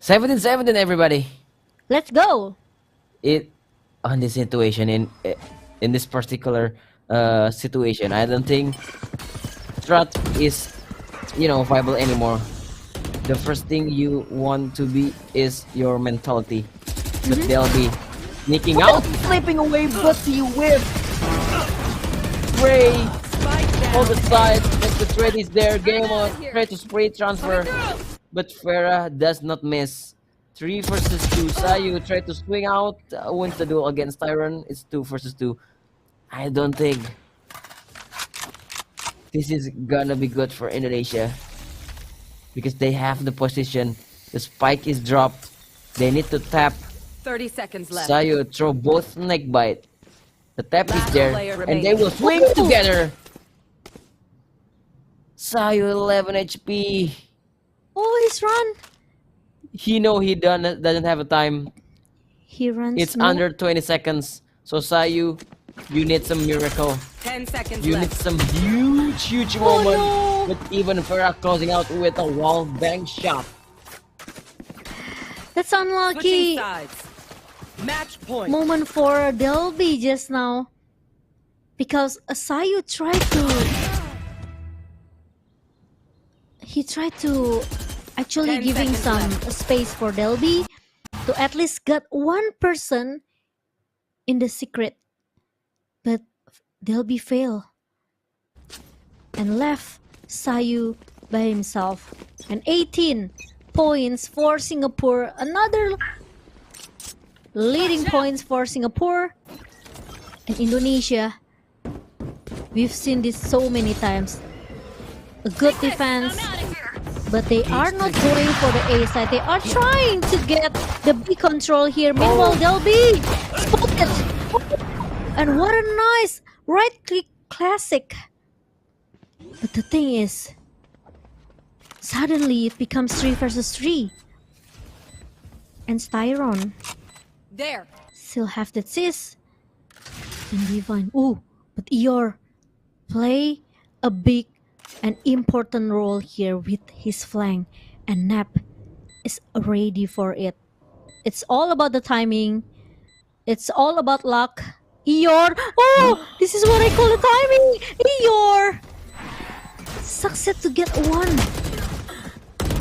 17-17, everybody. Let's go. It on this situation in this particular situation, I don't think strat is viable anymore. The first thing you want to be is your mentality, but they'll be sneaking out, slipping away, but he whip. Ray on the side, and the trade is there. Game on, try to spray transfer, but Farah does not miss. 3 versus 2. Sayu try to swing out, wins the duel against Tyron. It's 2 versus 2. I don't think this is gonna be good for Indonesia because they have the position. The spike is dropped. They need to tap. 30 seconds left. Sayu throw both neck bite. The tap is Last there, player and they remaining. will swing together. Sayu 11 HP. Oh, he's run. He doesn't have a time. He runs. It's no? under 20 seconds. So Sayu, you need some miracle. 10 seconds You need left. some huge Oh, moment. no. But even Farah closing out with a wall bang shot. That's Switching unlucky sides. Match point. moment for Delby just now. Because Sayu tried to... He tried to actually 10 giving seconds some space for Delby to at least get one person in the secret. But Delby failed and left Sayu by himself. And 18 points for Singapore. Another leading points for Singapore. And Indonesia, we've seen this so many times. A good defense, but they are not going for the A side. They are trying to get the B control here. Meanwhile, they'll be spotted. And what a nice right click classic. But the thing is, suddenly it becomes 3 versus 3. And Styron There. still have the sis. And Divine. Ooh, but Eeyore play a big and important role here with his flank. And Nap is ready for it. It's all about the timing. It's all about luck. Eeyore! Oh! This is what I call the timing! Eeyore! Succeed to get one.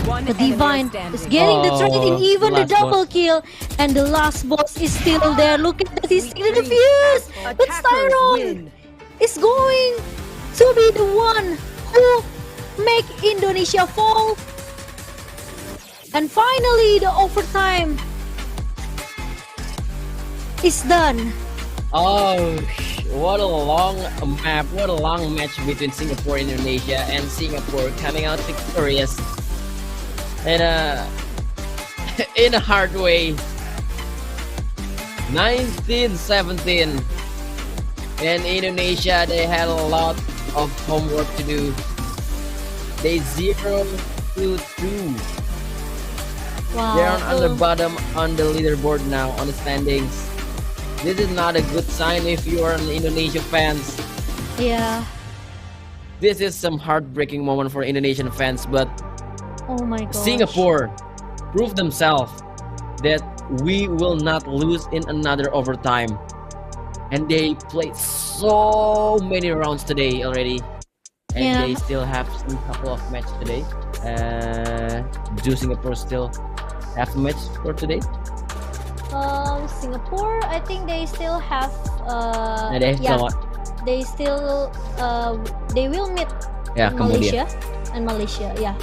One The enemy Divine standing. is getting the trade in even the last double boss. kill. And the last boss is still there. Look at that, he's still in the fuse. But Attackers Styron win. is going to be the one who make Indonesia fall. And finally, the overtime is done. Oh, what a long map. What a long match between Singapore and Indonesia, and Singapore coming out victorious in a in a hard way. 19-17. And Indonesia, they had a lot of homework to do. They 0-2. Wow. They're on the bottom on the leaderboard now, on the standings. This is not a good sign if you are an Indonesia fans. Yeah. This is some heartbreaking moment for Indonesian fans, but Oh my god. Singapore proved themselves that we will not lose in another overtime. And they played so many rounds today already. And Yeah. they still have some couple of matches today. Do Singapore still have a match for today? Singapore, I think they still have. And they yeah, still what? they still. They will meet Yeah, Cambodia. Malaysia and Malaysia. Yeah.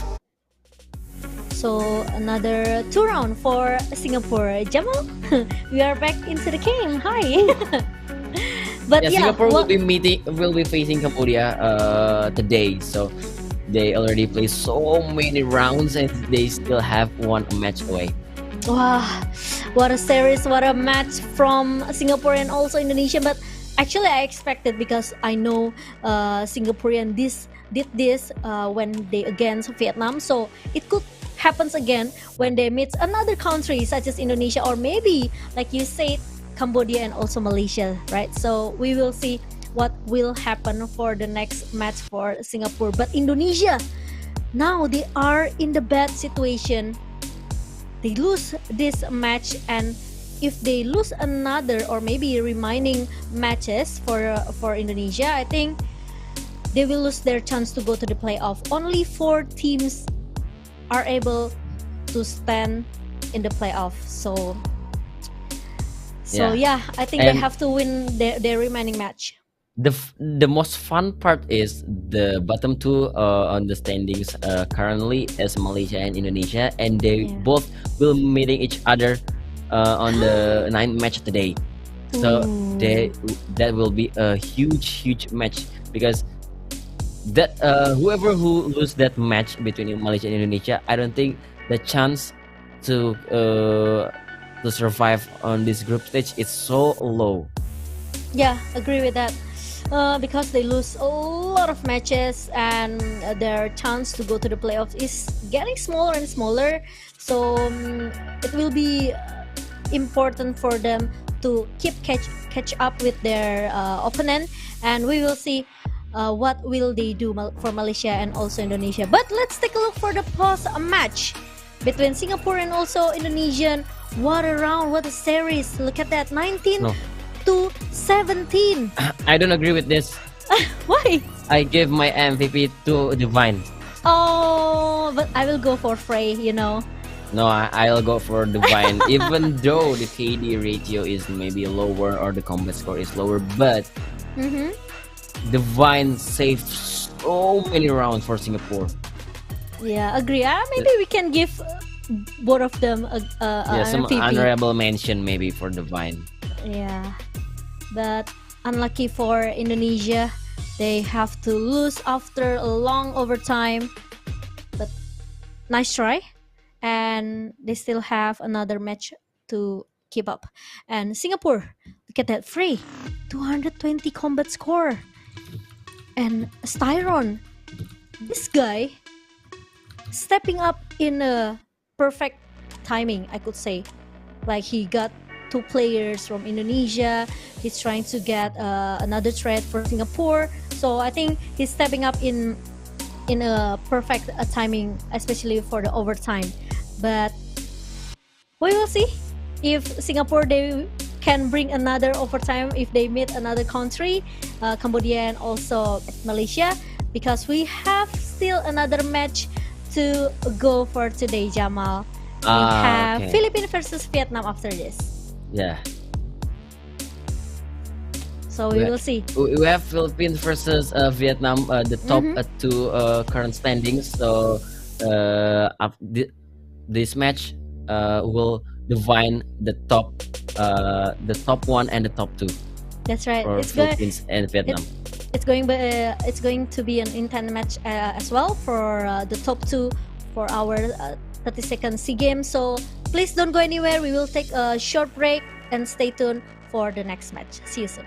So another 2 round for Singapore. Jamal, we are back into the game. Hi. But yeah, Singapore well, will be facing Cambodia today, so they already played so many rounds and they still have one match away. wow, what a series, what a match from Singapore and also Indonesia. But actually, I expected because I know Singaporean did this when they against Vietnam, so it could happens again when they meet another country such as Indonesia, or maybe like you said, Cambodia and also Malaysia, right? So we will see what will happen for the next match for Singapore. But Indonesia, now they are in the bad situation. They lose this match, and if they lose another or maybe remaining matches for Indonesia, I think they will lose their chance to go to the playoff. Only 4 teams are able to stand in the playoff. So yeah, I think they And- have to win their remaining match. The most fun part is the bottom 2 on the standings currently is Malaysia and Indonesia, and they Yeah. both will meeting each other on the 9th match today. So Ooh. that will be a huge match, because that whoever who lose that match between Malaysia and Indonesia, I don't think the chance to survive on this group stage is so low. Yeah, agree with that. Because they lose a lot of matches, and their chance to go to the playoffs is getting smaller and smaller. So it will be important for them to keep catch up with their opponent, and we will see what will they do for Malaysia and also Indonesia. But let's take a look for the post match between Singapore and also Indonesian. What a round, what a series. Look at that, 19 No. to 17. I don't agree with this. Why? I give my MVP to Divine. Oh, but I will go for Frey, you know. No, I'll go for Divine. Even though the KD ratio is maybe lower or the combat score is lower, but Mm-hmm. Divine saved so many rounds for Singapore. Yeah, agree. Maybe we can give both of them Yeah, some MVP. honorable mention maybe for Divine. Yeah, but unlucky for Indonesia, they have to lose after a long overtime. But nice try, and they still have another match to keep up. And Singapore, look at that, Frey, 220 combat score, and Styron, this guy stepping up in a perfect timing, I could say. Like he got 2 players from Indonesia. He's trying to get another threat for Singapore. So I think he's stepping up in a perfect timing, especially for the overtime. But we will see if Singapore they can bring another overtime if they meet another country, Cambodia and also Malaysia, because we have still another match to go for today, Jamal. We have Okay. Philippines versus Vietnam after this. Yeah. So we will see. We have Philippines versus Vietnam, the top 2 current standings. So this match will define the top 1 and the top 2 That's right. for Philippines and Vietnam. It's going to be an intense match as well for the top 2 for our 32nd SEA Games. So please don't go anywhere. We will take a short break and stay tuned for the next match. See you soon.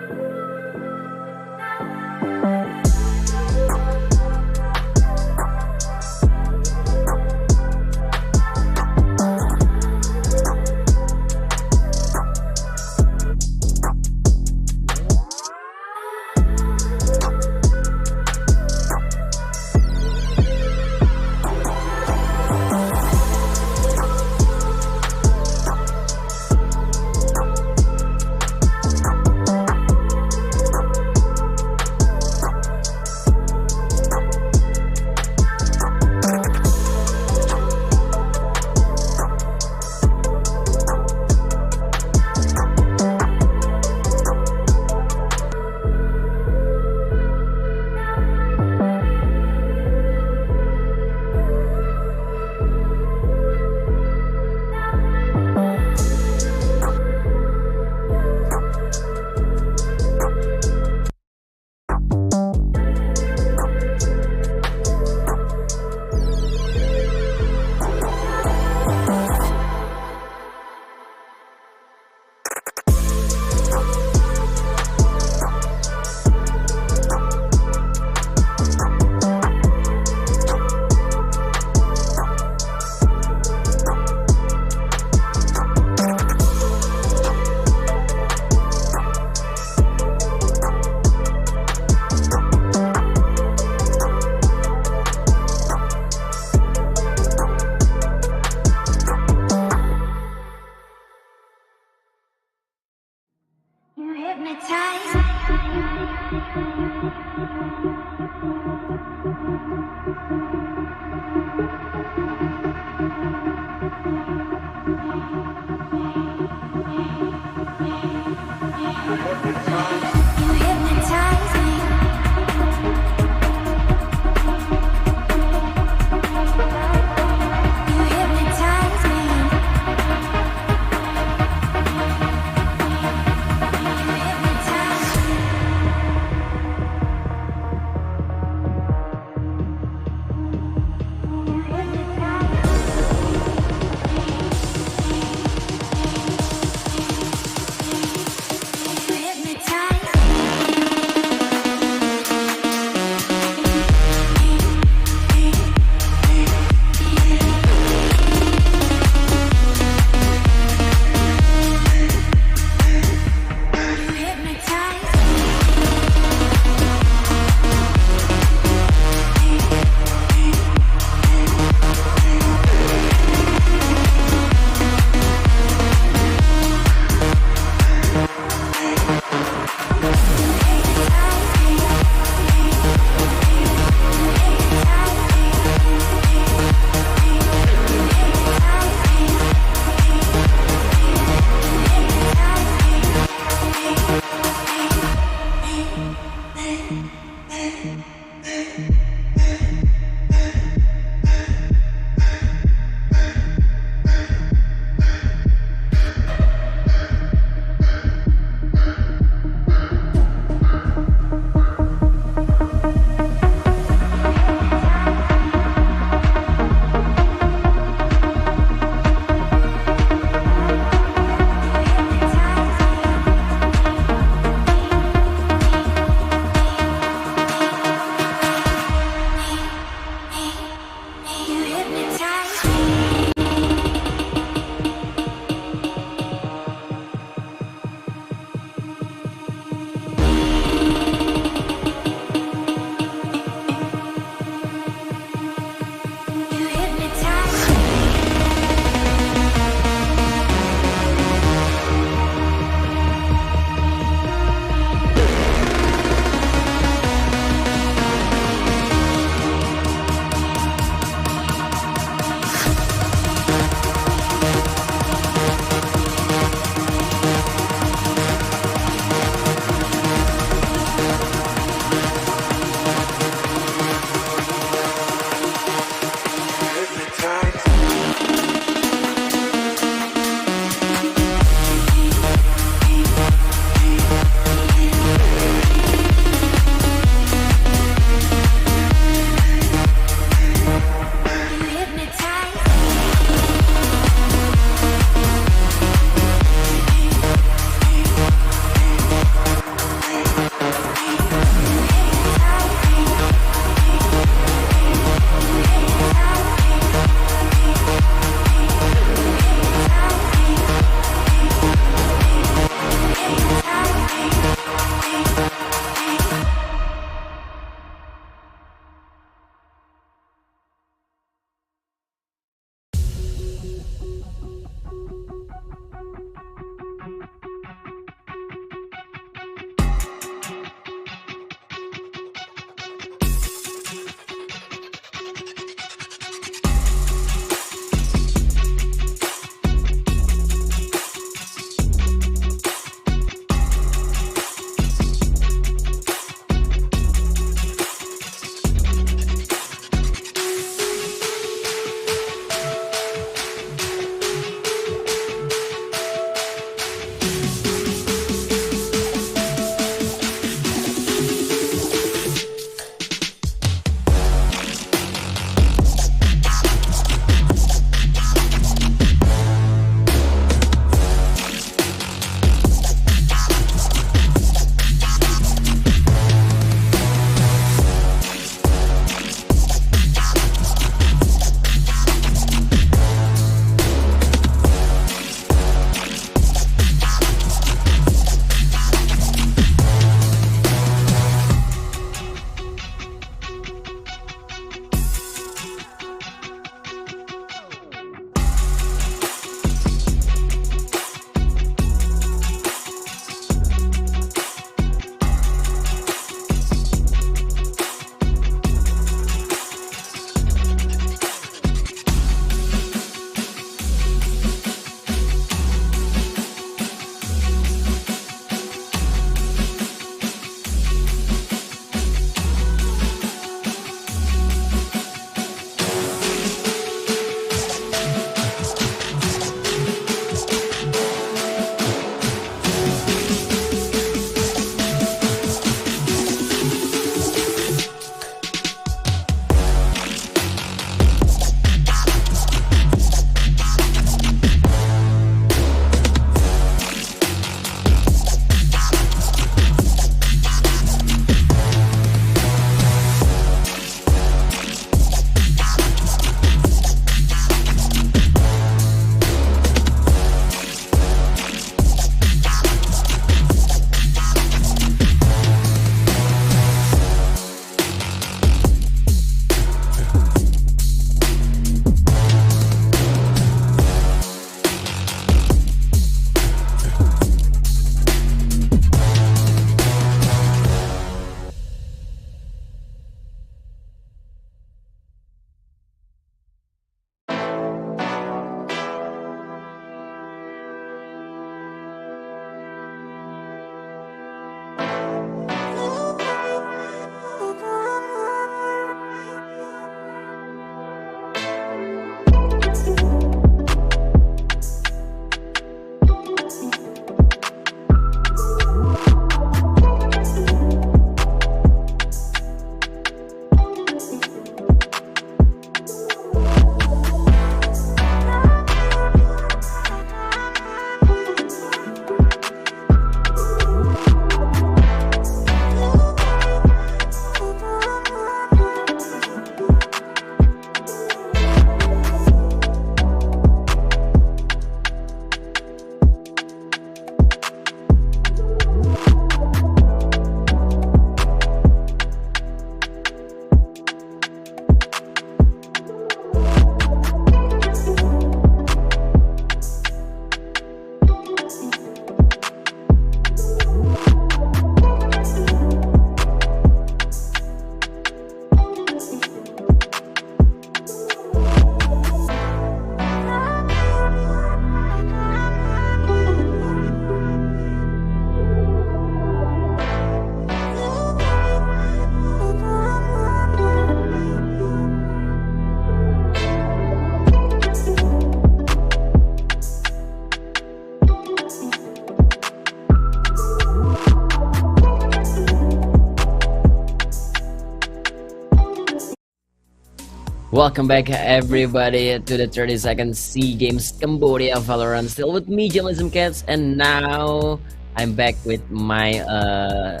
Welcome back, everybody, to the 32nd SEA Games Cambodia Valorant. Still with me, Journalism Cats, and now I'm back with my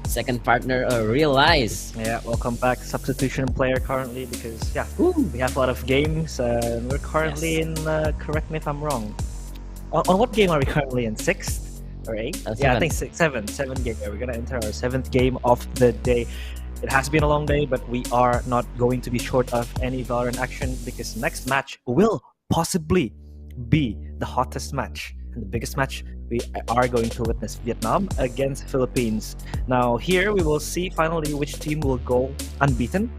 second partner, Realize. Yeah, welcome back, substitution player currently because we have a lot of games. We're currently in. Correct me if I'm wrong. On what game are we currently in? Sixth or eighth? Yeah, I think seven game. Yeah, we're gonna enter our seventh game of the day. It has been a long day, but we are not going to be short of any Valorant action because next match will possibly be the hottest match and the biggest match we are going to witness: Vietnam against Philippines. Now here we will see finally which team will go unbeaten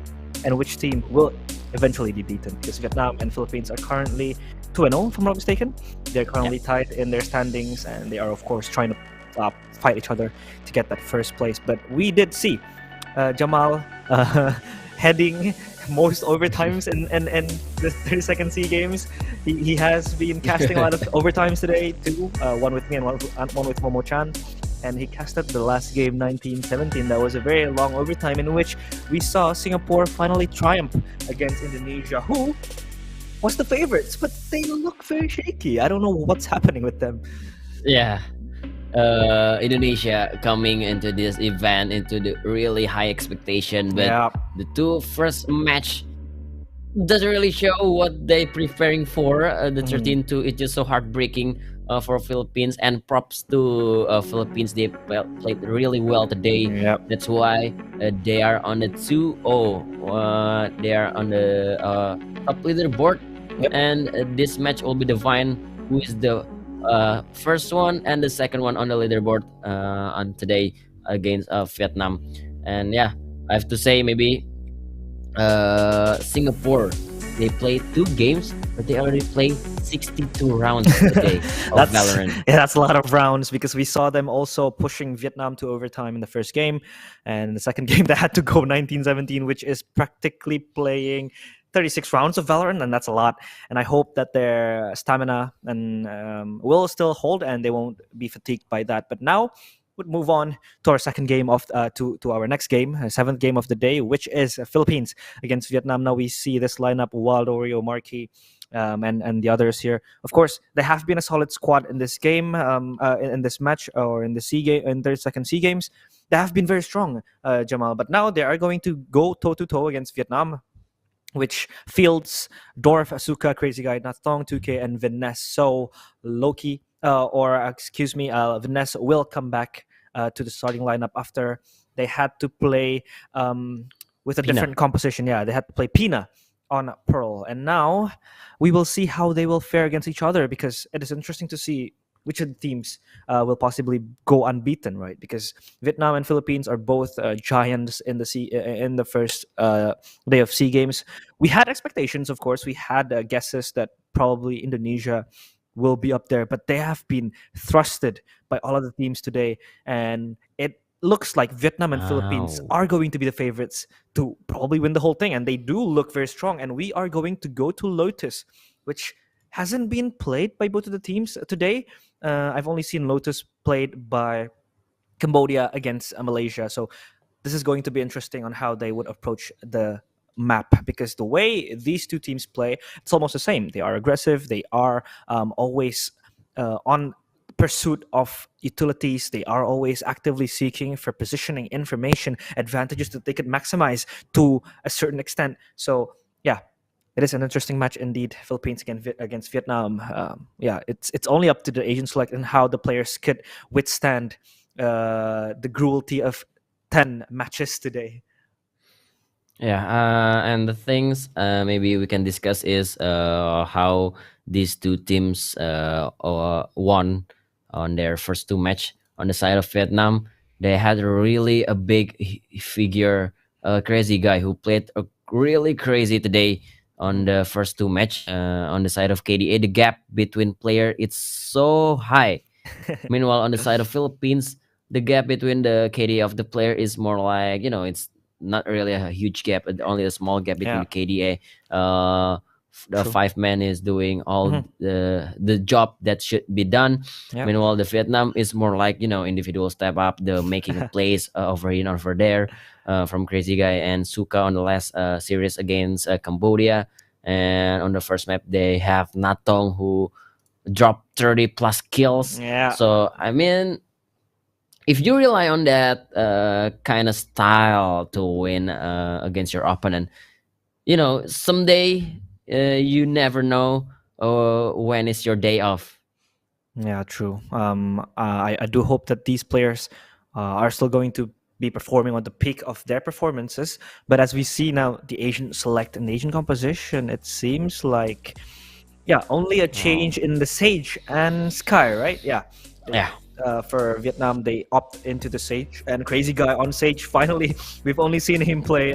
and which team will eventually be beaten, because Vietnam and Philippines are currently 2-0 if I'm not mistaken. They're currently tied in their standings, and they are of course trying to fight each other to get that first place. But we did see Jamal heading most overtimes in the 32nd SEA Games. He has been casting a lot of overtimes today too, one with me and one with Momo-chan. And he casted the last game 19-17. That was a very long overtime in which we saw Singapore finally triumph against Indonesia, who was the favorites, but they look very shaky. I don't know what's happening with them. Yeah. Indonesia coming into this event into the really high expectation, but the two first match doesn't really show what they preparing for. The 13-2 is just so heartbreaking for Philippines, and props to Philippines. They played really well today. That's why they are on the 2-0. They are on the top leaderboard, and this match will be defined who is the first one and the second one on the leaderboard on today against Vietnam. And yeah, I have to say maybe Singapore, they played 2 games, but they already played 62 rounds today of Valorant. Yeah, that's a lot of rounds, because we saw them also pushing Vietnam to overtime in the first game, and in the second game they had to go 19-17, which is practically playing 36 rounds of Valorant, and that's a lot. And I hope that their stamina and will still hold, and they won't be fatigued by that. But now we'll move on to our second game of to our next game, seventh game of the day, which is Philippines against Vietnam. Now we see this lineup: Waldo, Rio, Marquis, and the others here. Of course, they have been a solid squad in this game, in this match, or in the SEA game, in 32nd SEA Games. They have been very strong, Jamal. But now they are going to go toe to toe against Vietnam, which fields Dorf, Asuka, Crazy Guy, Nathong, 2K, and Vanessa. So Loki, Vanessa will come back to the starting lineup after they had to play with a different composition. Yeah, they had to play Pina on Pearl. And now we will see how they will fare against each other, because it is interesting to see which of the teams will possibly go unbeaten, right? Because Vietnam and Philippines are both giants in the first day of SEA Games. We had expectations, of course. We had guesses that probably Indonesia will be up there, but they have been thrusted by all of the teams today, and it looks like Vietnam and Philippines are going to be the favorites to probably win the whole thing, and they do look very strong. And we are going to go to Lotus, which hasn't been played by both of the teams today. I've only seen Lotus played by Cambodia against Malaysia. So this is going to be interesting on how they would approach the map, because the way these two teams play, it's almost the same. They are aggressive. They are always on pursuit of utilities. They are always actively seeking for positioning, information, advantages that they could maximize to a certain extent. So yeah, it is an interesting match indeed. Philippines against Vietnam. It's only up to the Asian select and how the players could withstand the cruelty of 10 matches today. Yeah, and the things maybe we can discuss is how these two teams won on their first 2 match. On the side of Vietnam, they had really a big figure, Crazy Guy, who played really crazy today on the first 2 match. On the side of KDA, the gap between player it's so high. Meanwhile, on the side of Philippines, the gap between the KDA of the player is more like, it's not really a huge gap, but only a small gap between the KDA. The 5-man is doing all the job that should be done. Meanwhile, the Vietnam is more like, individual step up, the making plays over here and over there. from Crazy Guy and Suka on the last series against Cambodia. And on the first map, they have Natong who dropped 30 plus kills. Yeah. So, I mean, if you rely on that kind of style to win against your opponent, you know, someday you never know when is your day off. Yeah, true. I do hope that these players are still going to be performing on the peak of their performances. But as we see now, the Asian select and Asian composition, it seems like, yeah, only a change in the Sage and Sky, right? Yeah. Yeah. For Vietnam, they opt into the Sage, and Crazy Guy on Sage. Finally, we've only seen him play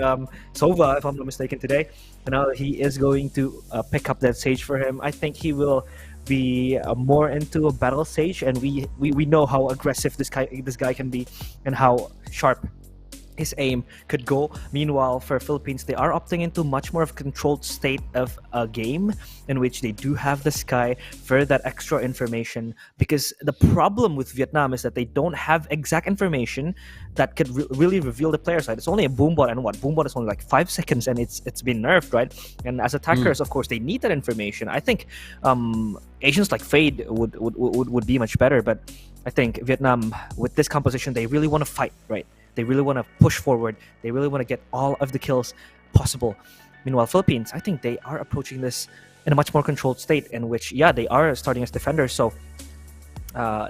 Sova, if I'm not mistaken, today. And now he is going to pick up that Sage for him. I think he will be more into a battle Sage, and we know how aggressive this guy can be, and how sharp his aim could go. Meanwhile, for Philippines, they are opting into much more of a controlled state of a game in which they do have the Sky for that extra information, because the problem with Vietnam is that they don't have exact information that could really reveal the player side. It's only a boombot, and boombot is only like 5 seconds, and it's been nerfed, right? And as attackers, of course, they need that information. I think Asians like Fade would be much better, but I think Vietnam, with this composition, they really want to fight, right? They really want to push forward. They really want to get all of the kills possible. Meanwhile, Philippines, I think they are approaching this in a much more controlled state, in which, yeah, they are starting as defenders. So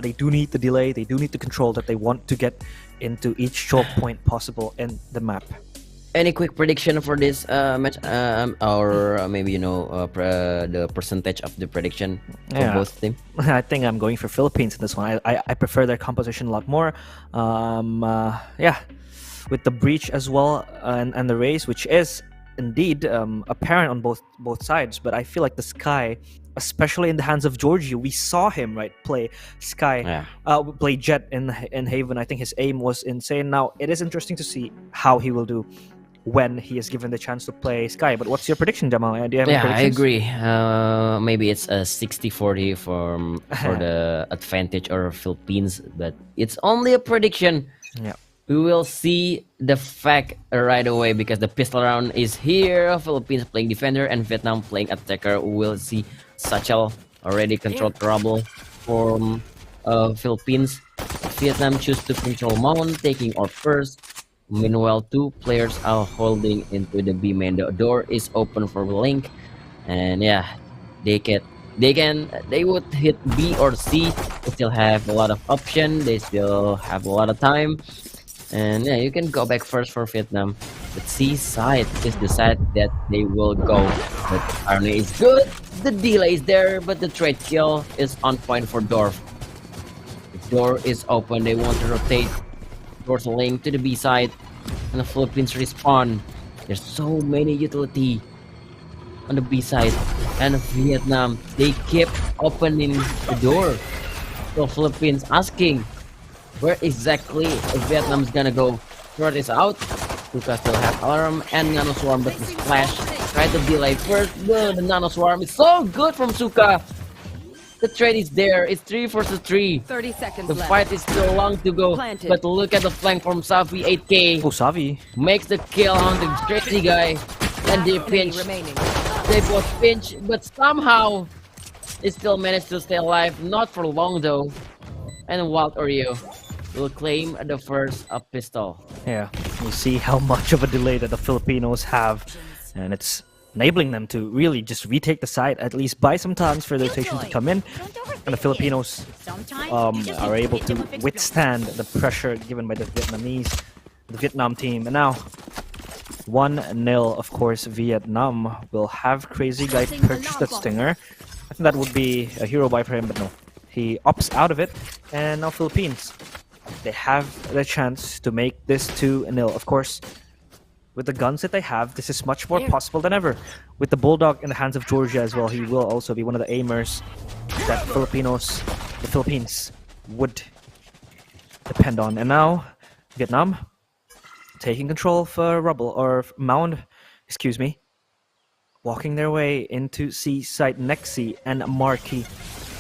they do need the delay. They do need the control that they want to get into each choke point possible in the map. Any quick prediction for this match, or maybe the percentage of the prediction for both teams? I think I'm going for Philippines in this one. I prefer their composition a lot more. With the breach as well, and the race, which is indeed apparent on both sides. But I feel like the Sky, especially in the hands of Georgie, we saw him play Sky, play Jet in Haven. I think his aim was insane. Now it is interesting to see how he will do when he is given the chance to play Sky. But what's your prediction, Jamal? Do you have any predictions? I agree. Maybe it's a 60-40 for the advantage of Philippines, but it's only a prediction. Yeah. We will see the fact right away, because the pistol round is here. Philippines playing defender and Vietnam playing attacker. We will see Satchel already control trouble from Philippines. Vietnam choose to control Mount, taking out first. Meanwhile, 2 players are holding into the B main. The door is open for Link, and yeah, they would hit B or C. They still have a lot of option. They still have a lot of time, and yeah, you can go back first for Vietnam. But C side is the side that they will go. But Arne is good. The delay is there, but the trade kill is on point for Dorf. The door is open. They want to rotate towards Link to the B side, and the Philippines respawn. There's so many utility on the B side, and Vietnam, they keep opening the door. So Philippines asking where exactly Vietnam's gonna go. Threat is out. Suka still have alarm and nano swarm, but the splash try to delay first. The nano swarm is so good from Suka. The trade is there. It's 3 versus 3. 30 seconds The left. fight is still long to go. Planted. But look at the flank from Savi 8K. Oh, Savi. Makes the kill on the Crazy Guy. And they pinch. Remaining. They both pinch, but somehow they still manage to stay alive. Not for long though. And Wild Oreo will claim the first pistol. Yeah, you see how much of a delay that the Filipinos have, and it's enabling them to really just retake the site, at least buy some time for the rotation to come in, and the Filipinos are able to withstand the pressure given by the Vietnam team. And now 1-0, of course, Vietnam will have Crazy Guy purchase that Stinger. I think that would be a hero buy for him, but no, he opts out of it. And now Philippines, they have the chance to make this 2-0. Of course, with the guns that they have, this is much more possible than ever. With the Bulldog in the hands of Georgia as well, he will also be one of the aimers that the Philippines would depend on. And now, Vietnam taking control for Mound, walking their way into C site. Nexi and Marquis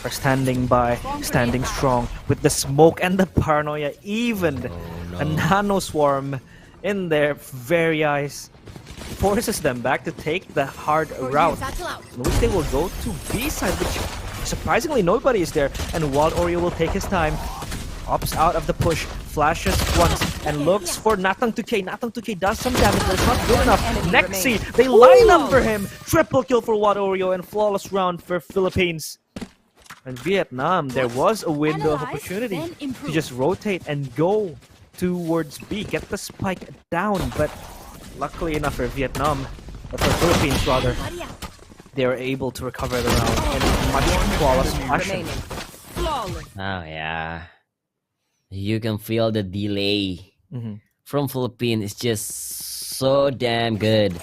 are standing by, standing strong with the smoke and the paranoia. Even a nano swarm in their very eyes, forces them back to take the hard route, in which they will go to B side, which surprisingly nobody is there, and Wild Oreo will take his time, opts out of the push, flashes once, and looks for Natang 2K. Natang 2K does some damage, but it's not good enough. Nexi, they line up for him, triple kill for Wild Oreo, and flawless round for Philippines. And Vietnam, there was a window of opportunity to just rotate and go towards B, get the spike down, but luckily enough for Vietnam, or for Philippines rather, they were able to recover the round in much flawless fashion. Oh yeah, you can feel the delay from Philippines. It's just so damn good,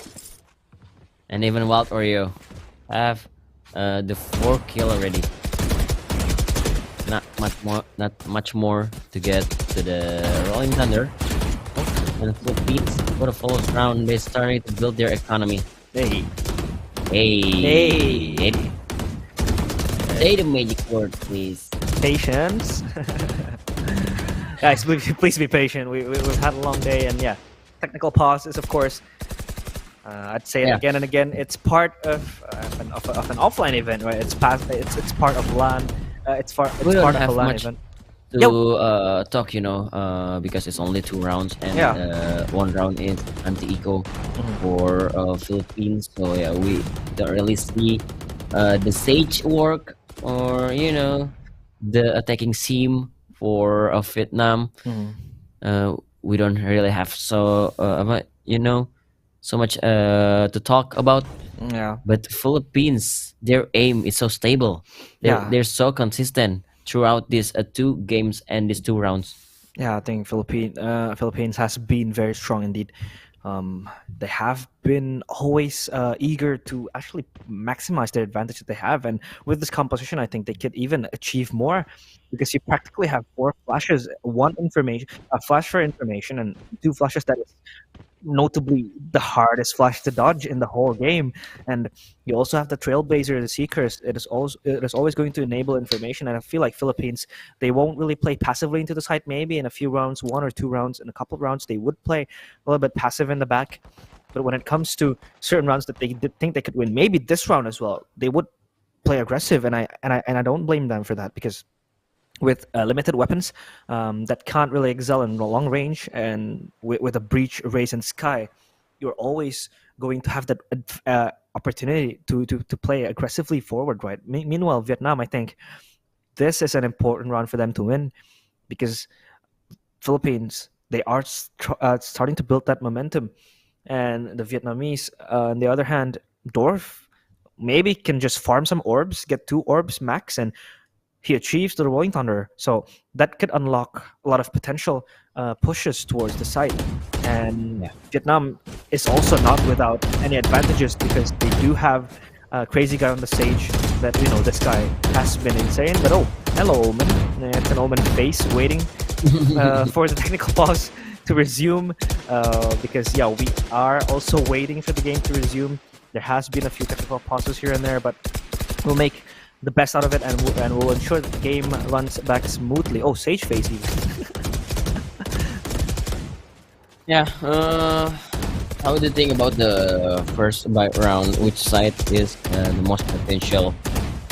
and even Wild Oreo have the 4 kill already. Not much more to get to the Rolling Thunder. And the Philippines, for the follow round, they started to build their economy. Hey. Say the magic word, please. Patience. Guys, please be patient. We've had a long day, and yeah, technical pauses, of course. I'd say it again and again. It's part of an offline event, right? It's part of LAN. It's part of a LAN event. To talk, because it's only 2 rounds, and 1 round is anti-eco for Philippines. So yeah, we don't really see the Sage work, or the attacking seam for Vietnam. We don't really have so much to talk about. Yeah. But Philippines, their aim is so stable. They're so consistent throughout these 2 games and these 2 rounds. Yeah, I think Philippines has been very strong indeed. They have been always eager to actually maximize their advantage that they have, and with this composition, I think they could even achieve more, because you practically have 4 flashes, a flash for information, and 2 flashes that is notably the hardest flash to dodge in the whole game. And you also have the Trailblazer, the Seekers. It is always going to enable information, and I feel like Philippines, they won't really play passively into the site. Maybe in a few rounds, 1 or 2 rounds, in a couple of rounds, they would play a little bit passive in the back. But when it comes to certain rounds that they did think they could win, maybe this round as well, they would play aggressive, and I don't blame them for that, because with limited weapons that can't really excel in long range, and with a breach, raise, and sky, you're always going to have that opportunity to play aggressively forward, right? Meanwhile, Vietnam, I think this is an important round for them to win, because Philippines, they are starting to build that momentum, and the Vietnamese, on the other hand, Dorf maybe can just farm some orbs, get 2 orbs max, and he achieves the Rolling Thunder. So that could unlock a lot of potential pushes towards the site. And Vietnam is also not without any advantages, because they do have a crazy guy on the stage that, this guy has been insane. But hello, Omen. It's an Omen face waiting for the technical pause to resume, because we are also waiting for the game to resume. There has been a few technical pauses here and there, but we'll make the best out of it, and we'll ensure that the game runs back smoothly. Oh, Sage face even. How do you think about the first round? Which side is the most potential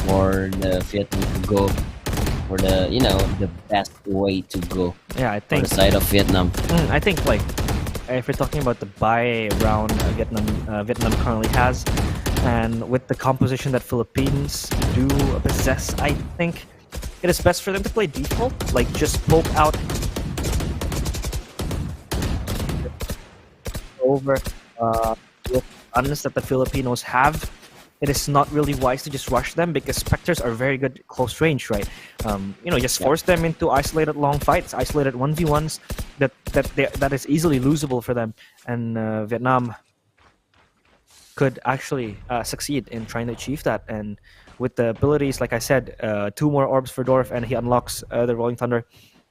for the Vietnam to go for the the best way to go? Yeah, I think for the side of Vietnam. I think, like, if we're talking about the buy round Vietnam currently has, and with the composition that Philippines do possess, I think it is best for them to play default, like just poke out over with guns that the Filipinos have. It is not really wise to just rush them, because Spectres are very good close range, right? Just force them into isolated long fights, isolated 1v1s that is easily losable for them, and Vietnam could actually succeed in trying to achieve that. And with the abilities, like I said, 2 more orbs for Dorf, and he unlocks the Rolling Thunder,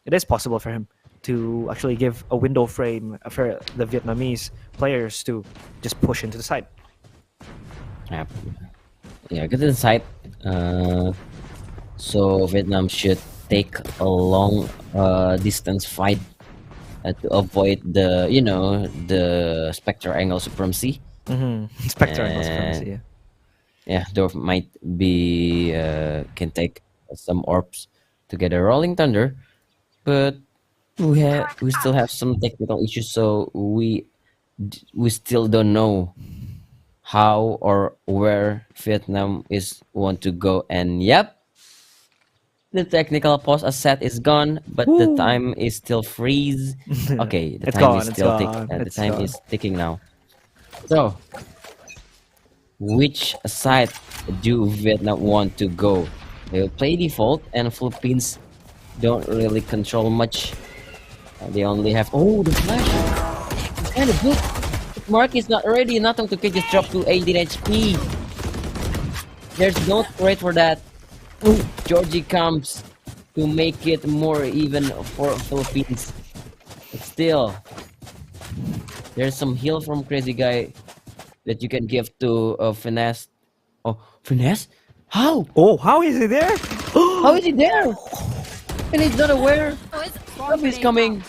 it is possible for him to actually give a window frame for the Vietnamese players to just push into the side. Get to the side. So Vietnam should take a long distance fight to avoid the the Spectre angle supremacy. Spectre angle And supremacy. Yeah. yeah, Dorf might be can take some orbs to get a Rolling Thunder, but we still have some technical issues, so we still don't know how or where Vietnam is want to go. And yep, the technical pause asset is gone, but the time is still freeze. Okay, the It's time gone, is it's still gone, the it's time gone. is ticking now. So, which side do Vietnam want to go? They will play default, and Philippines don't really control much. They only have the flash. It's kind of good. If Mark is not ready, nothing to just drop to 18 HP. There's no threat for that. Georgie comes to make it more even for Philippines. But still, there's some heal from Crazy Guy that you can give to Finesse. Oh, Finesse? How? Oh, how is he there? How is he there? And he's not aware. Somebody's coming.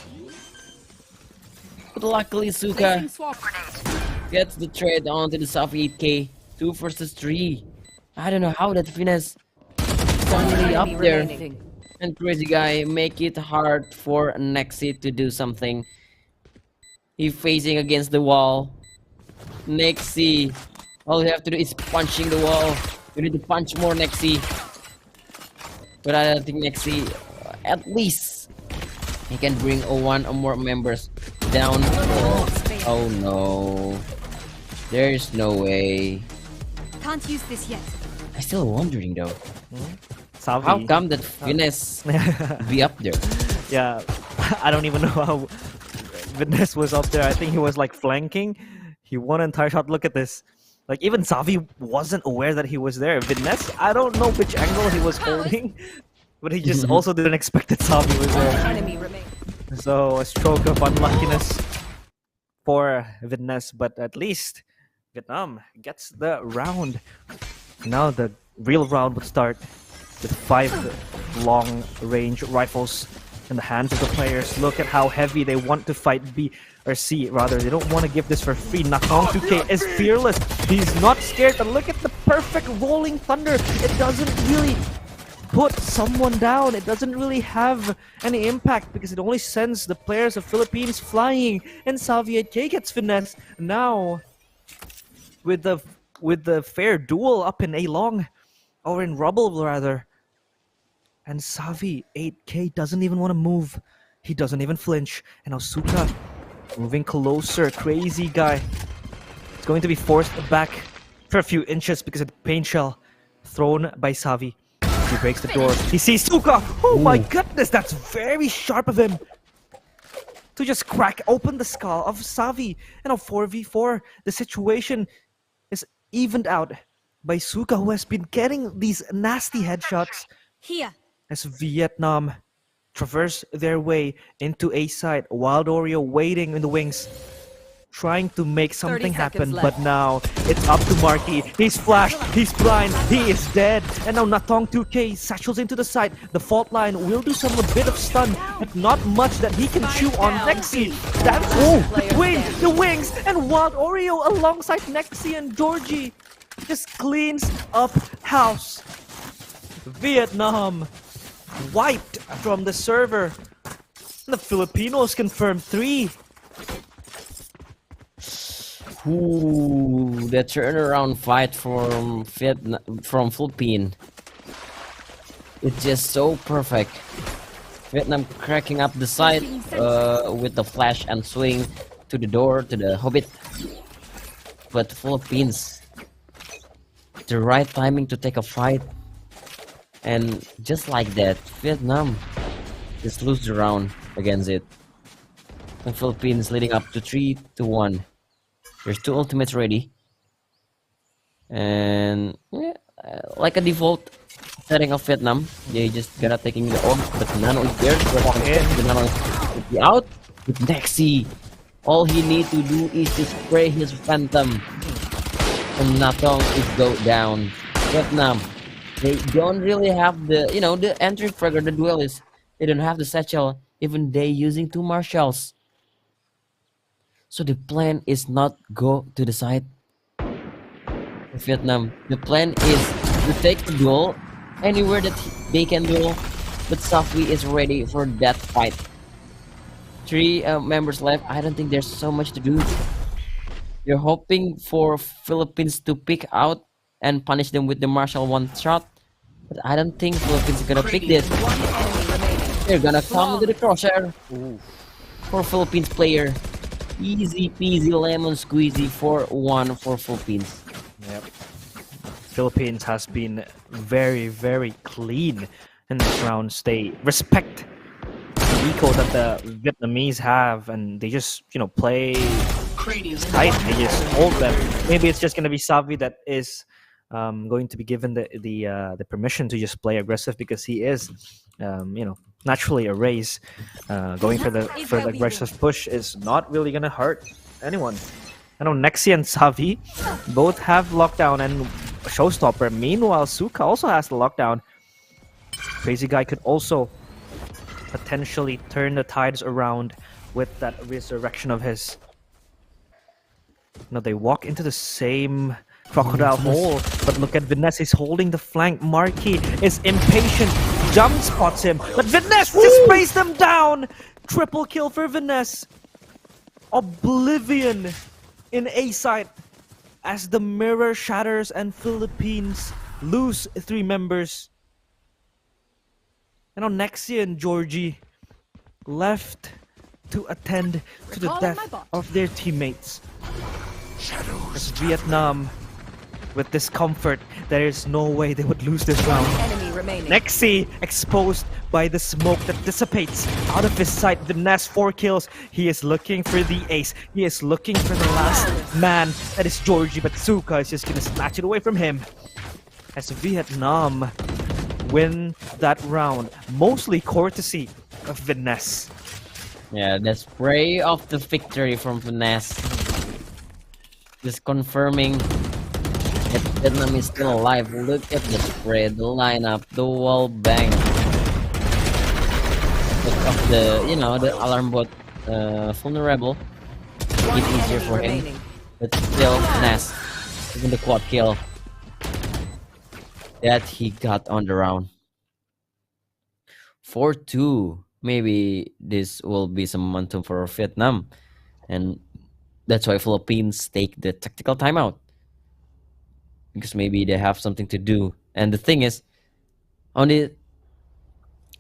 But luckily, Suka gets the trade onto the South 8K. 2 versus 3. I don't know how that Finesse suddenly up there. Remaining. And Crazy Guy make it hard for Nexi to do something. He facing against the wall. Nexi, all you have to do is punching the wall. You need to punch more, Nexi. But I don't think Nexi, at least, he can bring one or more members down. Oh no. There's no way. Can't use this yet. I'm still wondering though. Savi. How come that Finesse be up there? Yeah, I don't even know how Viness was up there. I think he was like flanking. He won an entire shot. Look at this. Like even Savi wasn't aware that he was there. Viness, I don't know which angle he was holding, but he just also didn't expect that Savi was there. Enemy remaining. So a stroke of unluckiness for Viness, but at least Vietnam gets the round. Now the real round would start with 5 long-range rifles in the hands of the players. Look at how heavy they want to fight B or C rather. They don't want to give this for free. Nakong 2K is fearless. He's not scared. But look at the perfect rolling thunder. It doesn't really put someone down. It doesn't really have any impact because it only sends the players of Philippines flying. And Soviet K gets finesse. Now with the fair duel up in A long or in rubble rather. And Savi, 8K, doesn't even want to move. He doesn't even flinch. And Osuka moving closer. Crazy Guy. It's going to be forced back for a few inches because of the paint shell thrown by Savi. He breaks the door. He sees Suka. Oh my goodness, that's very sharp of him. To just crack open the skull of Savi. And a 4v4. The situation is evened out by Suka, who has been getting these nasty headshots. Here. As Vietnam traverse their way into A side, Wild Oreo waiting in the wings, trying to make something happen, but now it's up to Marky. He's flashed, he's blind, he is dead, and now Natong 2K satchels into the side. The fault line will do a bit of stun, but not much that he can chew on. Nexi dances between the wings, and Wild Oreo alongside Nexi and Georgie just cleans up house. Vietnam wiped from the server. The Filipinos confirmed 3. Ooh, the turnaround fight from Philippines. It's just so perfect. Vietnam cracking up the side with the flash and swing to the door to the Hobbit. But Philippines, the right timing to take a fight. And just like that, Vietnam just lose the round against it. The Philippines leading up to 3-1. There's 2 ultimates ready. And yeah, like a default setting of Vietnam, they just gotta taking the orb, but Nano is there. The Nano is out with Nexi. All he need to do is to spray his Phantom. And Natong is go down. Vietnam, they don't really have the, the entry fragger, the duelist. They don't have the satchel. Even they using 2 marshals. So the plan is not go to the side of Vietnam. The plan is to take the duel anywhere that they can duel. But Safi is ready for that fight. 3 members left. I don't think there's so much to do. You're hoping for Philippines to pick out and punish them with the martial one shot. But I don't think Philippines is gonna pick this. One enemy remaining. They're gonna come into the crosshair. For Philippines player. Easy peasy lemon squeezy 4-1 for Philippines. Yep. Philippines has been very, very clean in this round. They respect the eco that the Vietnamese have, and they just, play tight. They just hold them. Maybe it's just gonna be Savi that is going to be given the permission to just play aggressive, because he is, naturally a race. Going for the aggressive push is not really gonna hurt anyone. I know Nexi and Savi both have lockdown and showstopper. Meanwhile, Suka also has the lockdown. Crazy Guy could also potentially turn the tides around with that resurrection of his. They walk into the same crocodile hole, but look at Viness. He's holding the flank. Marky is impatient, jump spots him, but Viness just sprays them down. Triple kill for Viness. Oblivion in A side as the mirror shatters and Philippines lose 3 members. And on Nexia and Georgie left to attend to the death of their teammates. As Vietnam, with discomfort, there is no way they would lose this round. Enemy remaining. Nexi exposed by the smoke that dissipates out of his sight. Viness 4 kills. He is looking for the ace. He is looking for the last man. That is Georgie, but Suka is just gonna snatch it away from him. As Vietnam win that round, mostly courtesy of Viness. Yeah, the spray of the victory from Finesse. Just confirming that Vietnam is still alive. Look at the spray, the lineup, the wall bang. Because of the alarm bot vulnerable. It's easier for him. But still, Finesse. Even the quad kill that he got on the round. 4-2. Maybe this will be some momentum for Vietnam, and that's why Philippines take the tactical timeout, because maybe they have something to do. And the thing is,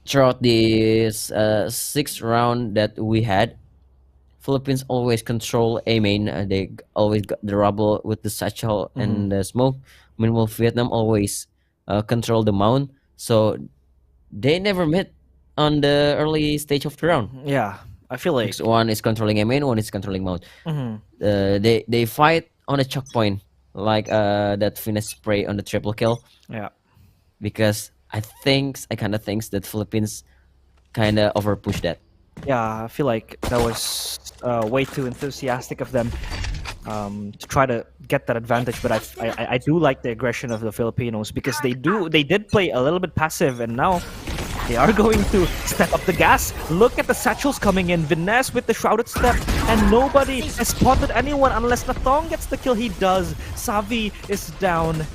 throughout this 6th round that we had, Philippines always control A main. They always got the rubble with the satchel and the smoke. Meanwhile, Vietnam always control the mount, so they never met on the early stage of the round. Yeah, I feel like one is controlling A main, one is controlling mount. They fight on a choke point, like that Finesse spray on the triple kill. Yeah, because I kind of think that Philippines kind of overpushed that. Yeah, I feel like that was way too enthusiastic of them to try to get that advantage. But I do like the aggression of the Filipinos, because they did play a little bit passive, and now they are going to step up the gas. Look at the satchels coming in. Viness with the shrouded step, and nobody has spotted anyone unless Nathong gets the kill. He does. Savi is down.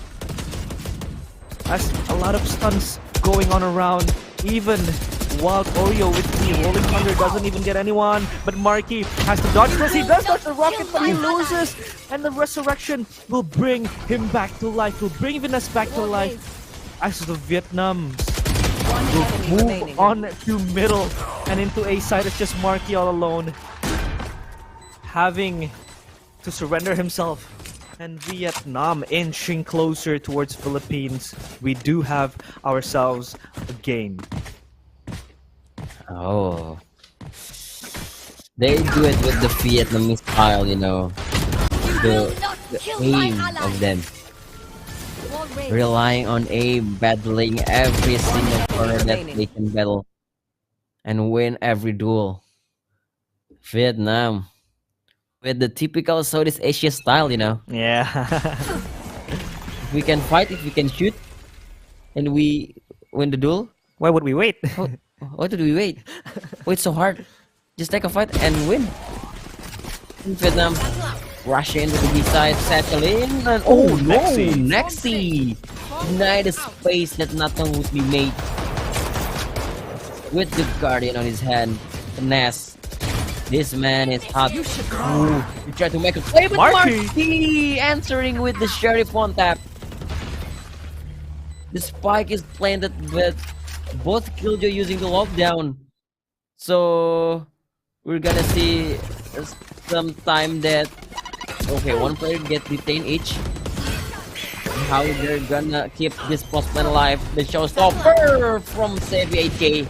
That's a lot of stunts going on around. Even Wild Oreo with the Rolling Thunder doesn't even get anyone. But Marky has to dodge this. He does dodge the rocket, but he loses. And the resurrection will bring him back to life. Will bring Viness back to life. As the Vietnams will move on to middle and into A side. It's just Marky all alone, having to surrender himself. And Vietnam inching closer towards Philippines. We do have ourselves a game. Oh, they do it with the Vietnamese style, the aim of them. Relying on A, battling every single corner that they can battle and win every duel. Vietnam, with the typical Southeast Asia style, Yeah. If we can fight, if we can shoot, and we win the duel, why would we wait? Why do we wait? Wait so hard? Just take a fight and win. Vietnam rush into the B side, settle in, and oh no, Nexi! Denied the space that nothing would be made. With the Guardian on his hand, finesse. This man is hot. Ooh, he tried to make a play, but Marky answering with the Sheriff on tap. The spike is planted, but both Killjoy using the lockdown. So we're gonna see some time that one player get detained each. How they're gonna keep this post plan alive? The showstopper from Savvy 8K.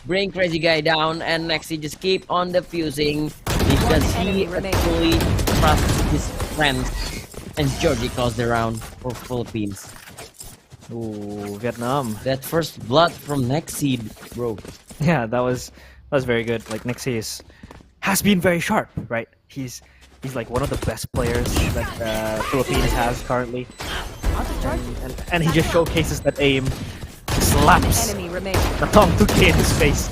Bring Crazy Guy down, and Nexi just keep on defusing because he actually trusts his friends. And Georgie calls the round for Philippines. Ooh, Vietnam. That first blood from Nexi, bro. Yeah, that was very good. Like Nexi has been very sharp, right? He's like one of the best players that Philippines has currently, and he just showcases that aim, slaps the Tong 2K in his face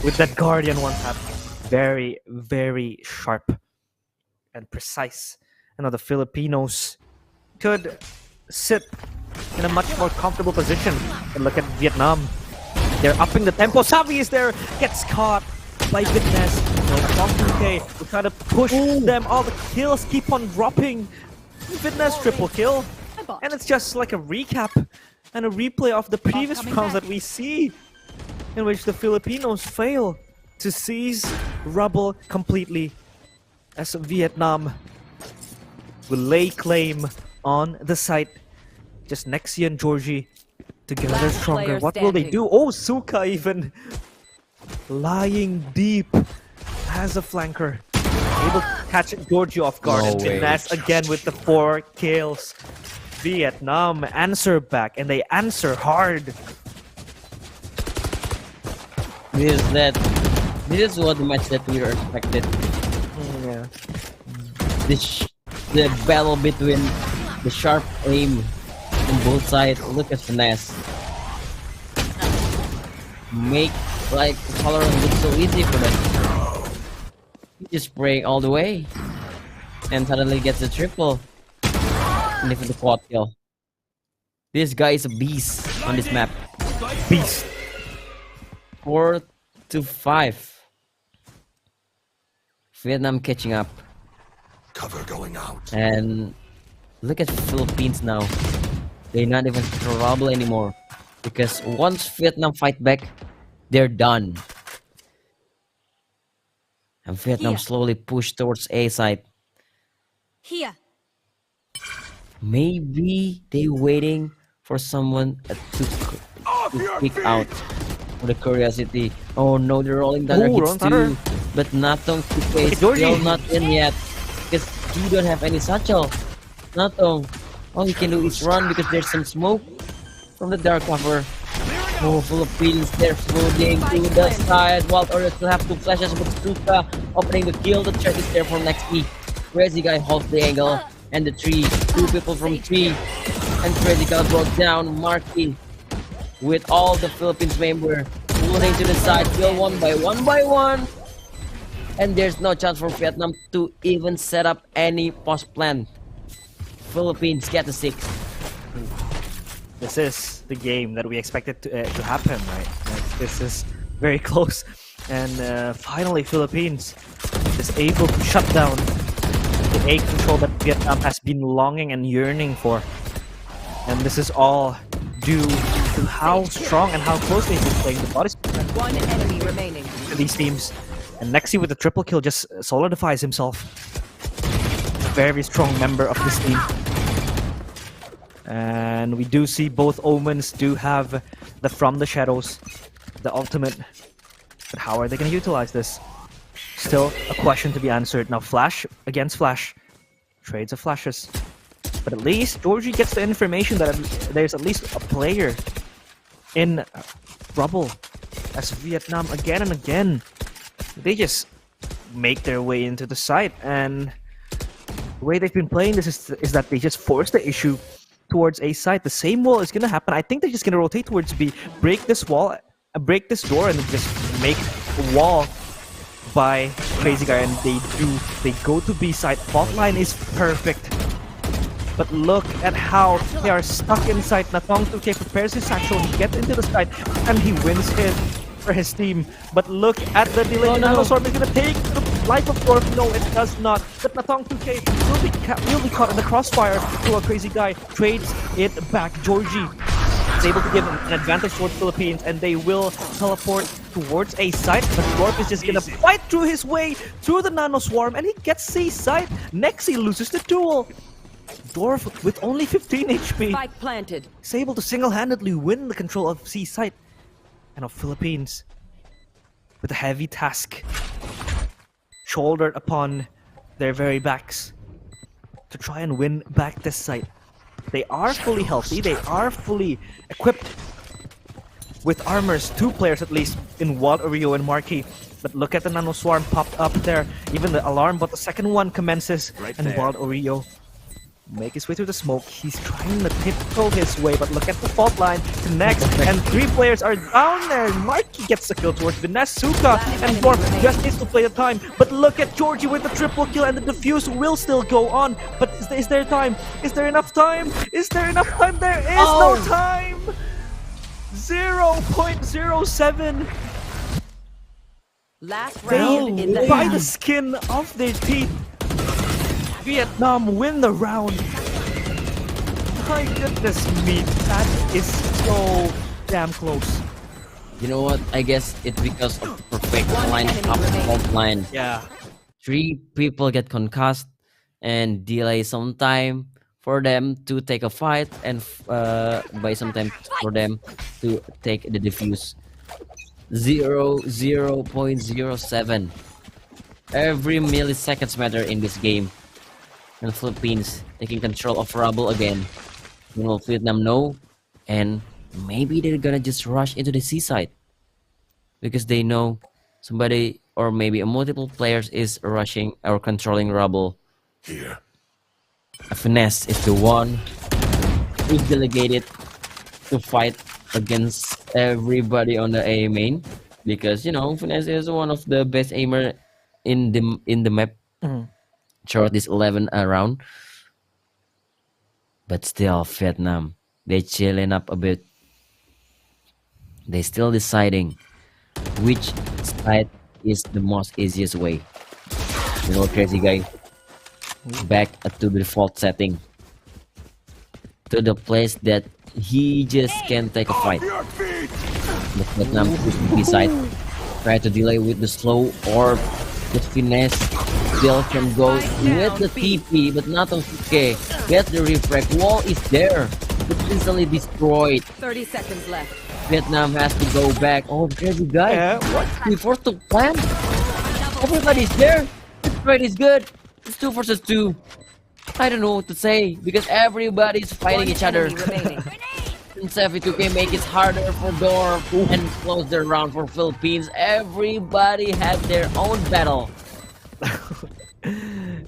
with that Guardian one tap. Very, very sharp and precise. The Filipinos could sit in a much more comfortable position. And look at Vietnam. They're upping the tempo. Savi is there, gets caught by Fitness. Tong 2K will try to push them. All the kills keep on dropping. Fitness triple kill. And it's just like a recap and a replay of the previous rounds that we see, in which the Filipinos fail to seize rubble completely, as Vietnam will lay claim on the site. Just Nexi and Georgie together stronger. What will they do? Oh, Suka even lying deep as a flanker, able to catch Georgie off guard. And Finesse again with the 4 kills. Vietnam answer back, and they answer hard. This is what the match that we were expected. Yeah. The battle between the sharp aim on both sides. Look at Finesse. Make like Valorant look so easy for them. He just spraying all the way, and suddenly gets a triple. And even the quad kill. This guy is a beast on this map. Beast. 4-5. Vietnam catching up. Cover going out. And look at Philippines now. They're not even trouble anymore. Because once Vietnam fight back, they're done. And Vietnam slowly push towards A side. Here. Maybe they waiting for someone to pick out for the curiosity. Oh no, they're rolling thunder hits too. But Natong 2K is still not in yet. Because he don't have any satchel. Natong, all he can do is run because there's some smoke from the dark cover. Oh, Philippines, they're floating to the side. Wild Order still have 2 flashes, but Stuka opening the kill. The threat is there from Nexi. Crazy Guy holds the angle. And the 3, 2 people from 3. And Crazy Guy brought down Marky with all the Philippines member moving to the side. Kill one by one. And there's no chance for Vietnam to even set up any post plan. Philippines get the 6. This is the game that we expected to happen, right? Like, this is very close. And finally, Philippines is able to shut down the A control that Vietnam has been longing and yearning for. And this is all due to how strong and how close they've been playing the body One enemy remaining. to these teams. And Nexi with the triple kill just solidifies himself. A very strong member of this team. And we do see both Omens do have the From the Shadows, the ultimate. But how are they going to utilize this? Still a question to be answered. Now Flash against Flash. Trades of flashes. But at least Georgie gets the information that there's at least a player in rubble. As Vietnam again and again, they just make their way into the site. And the way they've been playing this is that they just force the issue towards A side. The same wall is going to happen. I think they're just going to rotate towards B, break this wall, break this door, and just make a wall by Crazy Guy, and they go to B side. Fault line is perfect. But look at how they are stuck inside. Natong 2K prepares his satchel, he gets into the side, and he wins it for his team. But look at the delay. Oh, no. Nanoswarm is gonna take the life of Dorf. No, it does not. But Natong 2K will be caught in the crossfire to a Crazy Guy. Trades it back. Georgie is able to give an advantage towards Philippines, and they will teleport towards A site. But Dorf is just gonna fight through his way through the Nanoswarm, and he gets C site. Next, he loses the duel. Dorf, with only 15 HP, Spike planted. is able to single-handedly win the control of C site and of Philippines with a heavy task shouldered upon their very backs to try and win back this site. They are fully healthy, they are fully equipped with armors, 2 players at least in Wild Oreo and Marquee. But look at the Nanoswarm popped up there, even the alarm, but the second one commences, and Wild Oreo make his way through the smoke. He's trying to tiptoe his way, but look at the fault line. Connects, and 3 players are down there. Marky gets the kill towards Viness, Suka, and Dorf just needs to play the time. But look at Georgie with the triple kill, and the defuse will still go on. But is there time? Is there enough time? Is there enough time? There is no time! 0.07. Last They, round in the by the skin of their teeth, Vietnam win the round. My goodness me, that is so damn close. You know what? I guess it's because of perfect line up fault line. Yeah. 3 people get concussed and delay some time for them to take a fight, and by some time for them to take the defuse. 0.07. Every milliseconds matter in this game. And Philippines taking control of rubble again. Will Vietnam know? And maybe they're gonna just rush into the seaside because they know somebody or maybe a multiple players is rushing or controlling rubble. Here. A Finesse is the one who's delegated to fight against everybody on the A main, because you know Finesse is one of the best aimer in the map. Throughout this 11 round. But still, Vietnam, they chilling up a bit. They still deciding which side is the most easiest way. You know, Crazy Guy, back to the default setting, to the place that he just can take a fight. But Vietnam push the B side, try to delay with the slow orb, with Finesse. Still can go with the TP, but not on 2K. Get the refract. Wall is there. It's instantly destroyed. 30 seconds left. Vietnam has to go back. Oh, Crazy Guy. What? Before to plan? Everybody's there. This trade is good. It's 2 versus 2. I don't know what to say because everybody's fighting each other. And 2K make it harder for Dorf and close the round for Philippines. Everybody had their own battle.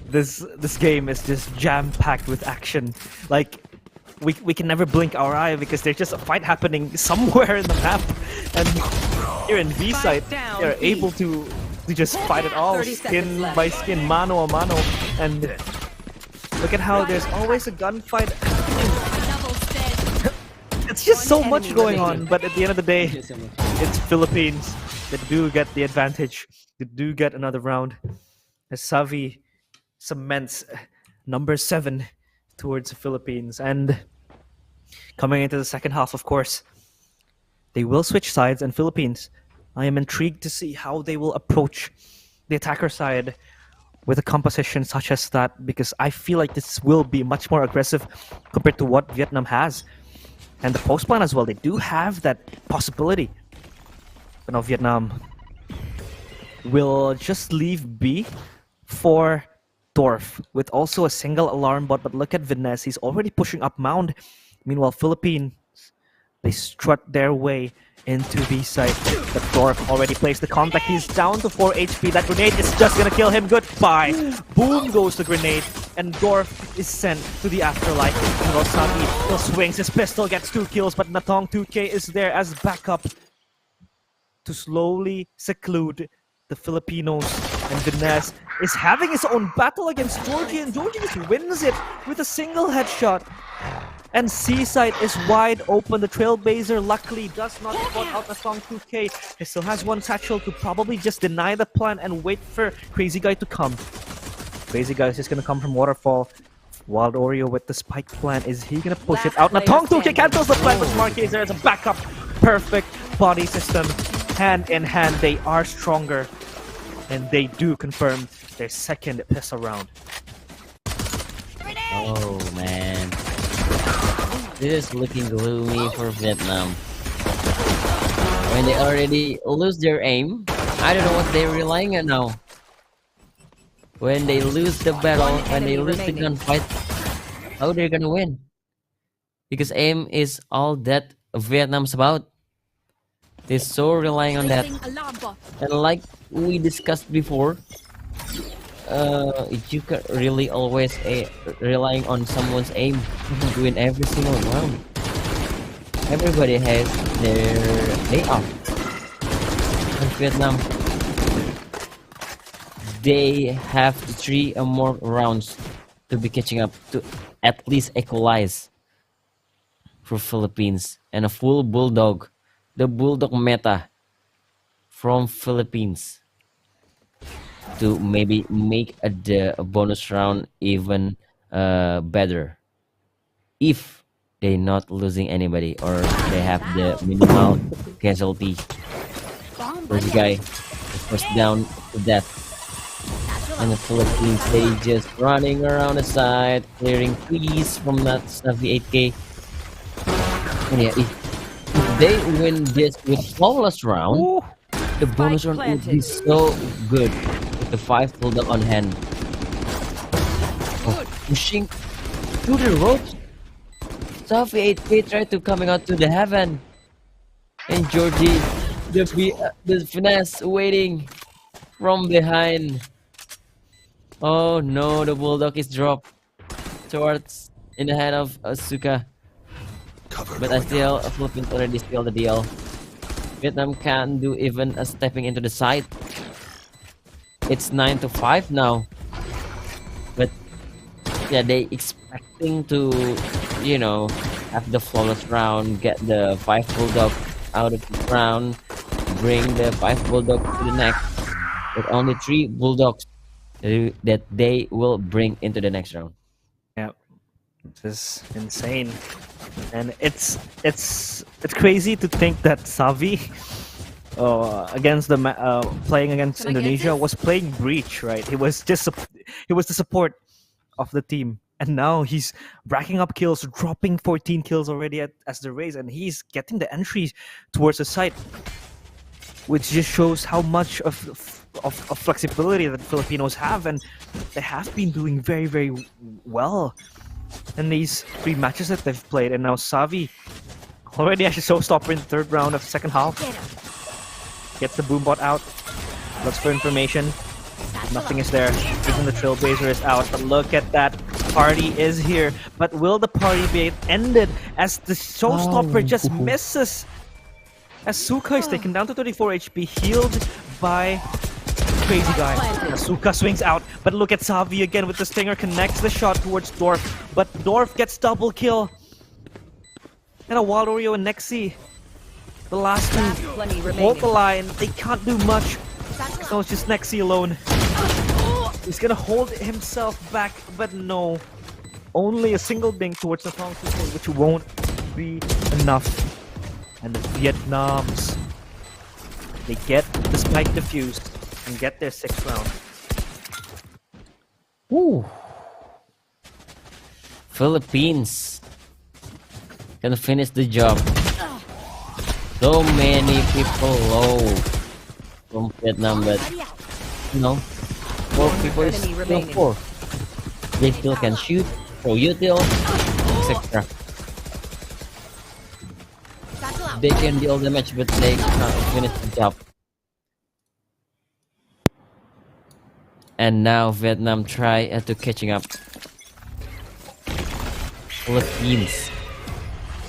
This game is just jam-packed with action. Like, we can never blink our eye because there's just a fight happening somewhere in the map. And here in B side, they're able to just fight it all, skin by skin, mano a mano. And look at how there's always a gunfight happening. It's just so much going on, but at the end of the day, it's Philippines that do get the advantage. They do get another round. As Savi cements number 7 towards the Philippines. And coming into the second half, of course, they will switch sides, and Philippines, I am intrigued to see how they will approach the attacker side with a composition such as that, because I feel like this will be much more aggressive compared to what Vietnam has. And the post plan as well, they do have that possibility. But now Vietnam will just leave B for Dorf with also a single alarm bot. But look at Viness, he's already pushing up Mound. Meanwhile, Philippines, they strut their way into B side. But Dorf already placed the contact. He's down to 4 HP. That grenade is just gonna kill him. Goodbye. Boom goes the grenade, and Dorf is sent to the afterlife. And Rosati still swings his pistol, gets 2 kills, but Natong 2K is there as backup to slowly seclude the Filipinos And Viness is having his own battle against Georgie, and Georgie just wins it with a single headshot. And Seaside is wide open. The Trailblazer luckily does not spot out the Song 2K. He still has one satchel to probably just deny the plan and wait for Crazy Guy to come. Crazy Guy is just gonna come from Waterfall. Wild Oreo with the spike plan. Is he gonna push it out? Natong 2K cancels the plan, but Marquez there as a backup. Perfect body system. Hand in hand, they are stronger. And they do confirm their second pistol round. Oh man. This is looking gloomy for Vietnam. When they already lose their aim, I don't know what they're relying on now. When they lose the battle, when they lose the gunfight, how they're gonna win? Because aim is all that Vietnam's about. They're so relying on that. And like we discussed before, you can really always relying on someone's aim to win every single round. Everybody has their day off. In Vietnam, they have 3 or more rounds to be catching up to at least equalize for Philippines and a full bulldog, the bulldog meta from Philippines, to maybe make the bonus round even better if they're not losing anybody or they have the minimal casualty. This guy is pushed down to death. And the Philippines, they just running around the side, clearing trees from that Savvy 8K. And yeah, if they win this with flawless round, the bonus round would be so good with the 5 bulldog on hand. Pushing through the ropes. Savvy 8K tried to coming out to the heaven. And Georgie, the finesse waiting from behind. Oh no, the bulldog is dropped towards in the head of Asuka. But I still, Philippines already steal the deal. Vietnam can't do even a stepping into the side. It's 9-5 now. But yeah, they expecting to, you know, have the flawless round, get the 5 bulldog out of the round, bring the 5 bulldog to the next. With only 3 bulldogs that they will bring into the next round. Yeah, this is insane, and it's crazy to think that Savi, against the playing against Indonesia, was playing Breach, right? He was the support of the team, and now he's racking up kills, dropping 14 kills already as the raise, and he's getting the entry towards the site, which just shows how much of flexibility that Filipinos have, and they have been doing very, very well in these 3 matches that they've played. And now Savi already has a showstopper in the 3rd round of the 2nd half. Gets the boombot out, looks for information. Nothing is there. Even the Trailblazer is out. But look at that. Party is here. But will the party be ended as the showstopper just misses? As Suka is taken down to 34 HP, healed by Crazy Guy. Asuka swings out, but look at Savi again with the stinger, connects the shot towards Dorf, but Dorf gets double kill. And a Wild Oreo and Nexi, the last 2 hold the line. They can't do much, so it's just Nexi alone. He's gonna hold himself back, but no. Only a single ding towards the Thong, which won't be enough. And the Vietnams, they get the spike defused and get their 6th round. Ooh. Philippines can finish the job. So many people low from Vietnam, but you know, 4 people is still 4. They still can shoot, throw util, etc. They can deal damage, but they can't finish the job. And now Vietnam try to catching up. Philippines,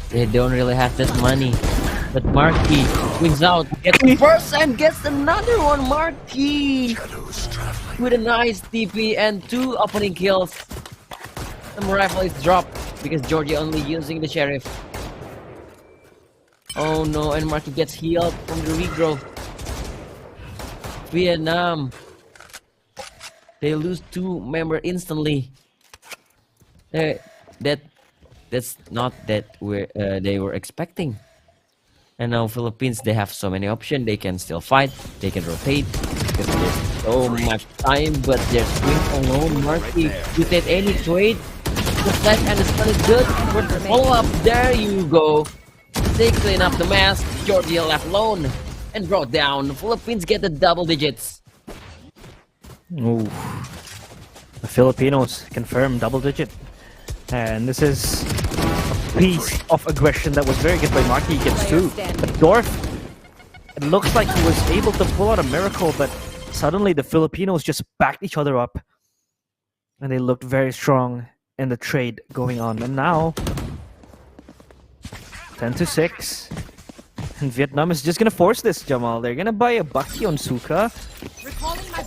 they don't really have that money. But Marky Wins out, gets the first and gets another one. Marky with a nice TP and 2 opening kills. Some rifle is dropped because Georgia only using the sheriff. Oh no, and Marky gets healed from the regrowth. Vietnam, they lose 2 members instantly. That's not that they were expecting. And now Philippines, they have so many options. They can still fight. They can rotate. Because there's so much time, but their swing alone, Marky, without any trade. The flash and the stun is good. For the follow-up, there you go. They clean up the mess. Georgia left alone and brought down. Philippines get the double digits. Ooh. The Filipinos confirm double digit. And this is a piece of aggression that was very good by Marky. He gets 2. But Dorf, it looks like he was able to pull out a miracle, but suddenly the Filipinos just backed each other up. And they looked very strong in the trade going on. And now 10-6. And Vietnam is just gonna force this, Jamal. They're gonna buy a Bucky on Suka.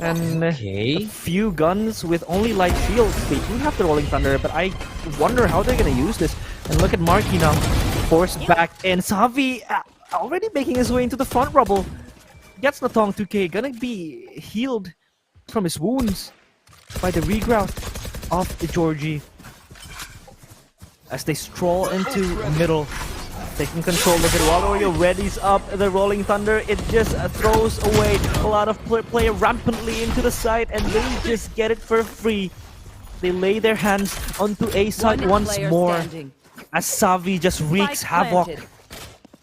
And a few guns with only light shields. They do have the Rolling Thunder, but I wonder how they're gonna use this. And look at Marky now. Forced back in. Savi already making his way into the front rubble. Gets Natong 2K. Gonna be healed from his wounds by the regrout of the Georgie. As they stroll into middle. Taking control. Look at Walorio readies up the Rolling Thunder. It just throws away a lot of play rampantly into the site, and they just get it for free. They lay their hands onto A site once more. As Savi just wreaks havoc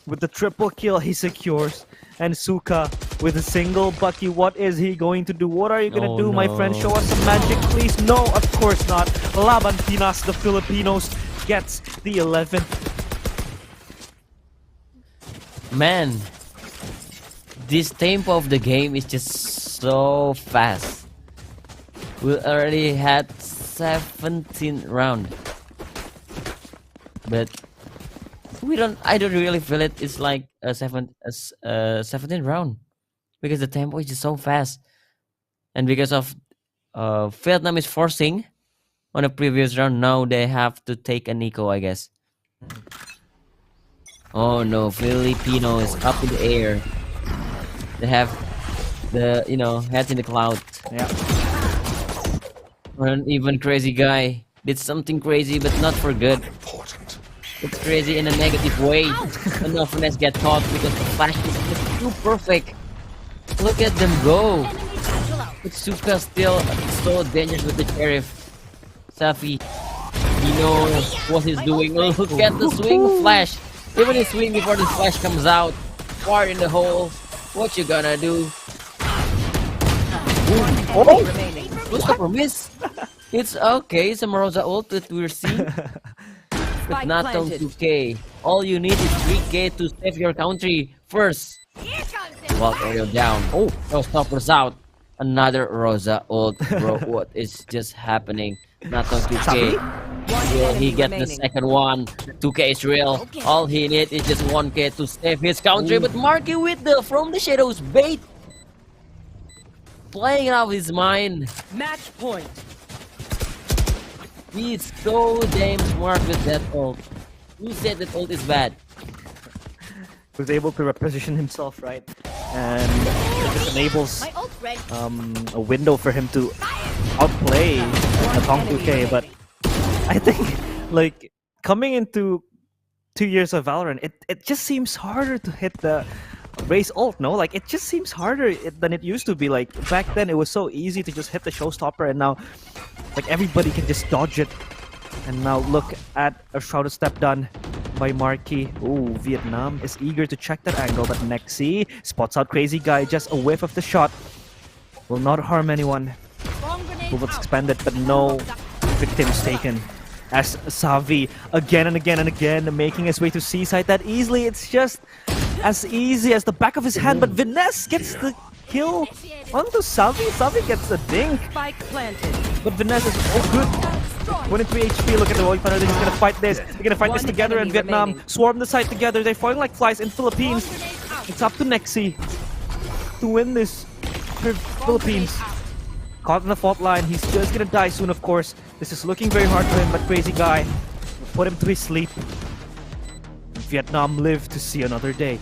with the triple kill he secures. And Suka with a single Bucky. What is he going to do? What are you gonna do, my friend? Show us some magic, please. No, of course not. Laban Pinas, the Filipinos, gets the 11th. Man, this tempo of the game is just so fast. We already had 17 round, but I don't really feel it. It's like a 17 round because the tempo is just so fast, and because of Vietnam is forcing on the previous round. Now they have to take a Nico, I guess. Oh no, Filipino is up in the air. They have the, heads in the cloud. Yeah. An even crazy guy did something crazy, but not for good. It's crazy in a negative way. And no finesse get caught because the flash is just too perfect. Look at them go. But Suka still so dangerous with the sheriff. Safi, he knows what he's doing. Look at the swing flash. Even his swing before the flash comes out. Far in the hole. What you gonna do? Oh! What's the promise? It's okay. Some Rosa ult that we're seeing. But not on 2K. All you need is 3K to save your country first. Walk Ariel down. Oh, no stoppers out. Another Rosa ult. Bro, what is just happening? Not on 2K. Will he get the second one? 2K is real. All he needs is just 1K to save his country. But Marky with the From the Shadows bait. Playing out his mind. Match point. He's so damn smart with that ult. Who said that ult is bad? Was able to reposition himself, right? And it just enables a window for him to outplay Natong 2K. But I think, like, coming into 2 years of Valorant, it just seems harder to hit the race ult, no? Like, it just seems harder than it used to be. Like, back then it was so easy to just hit the showstopper, and now, like, everybody can just dodge it. And now look at a shrouded step done by Marky. Ooh, Vietnam is eager to check that angle, but Nexi spots out Crazy Guy, just a whiff of the shot. Will not harm anyone. Bullets expanded, but no victims taken. As Savi again and again and again making his way to Seaside that easily. It's just as easy as the back of his hand, but Viness gets the kill onto Savi. Savi gets the dink. But Viness is good. 23 HP, look at the Rolling Thunder, they're just gonna fight this. They're gonna fight this together in Vietnam. Swarm the site together, they're falling like flies in Philippines. It's up to Nexi to win this for Philippines. Caught in the fault line. He's just gonna die soon, of course. This is looking very hard for him, but Crazy Guy put him to his sleep. Vietnam live to see another day.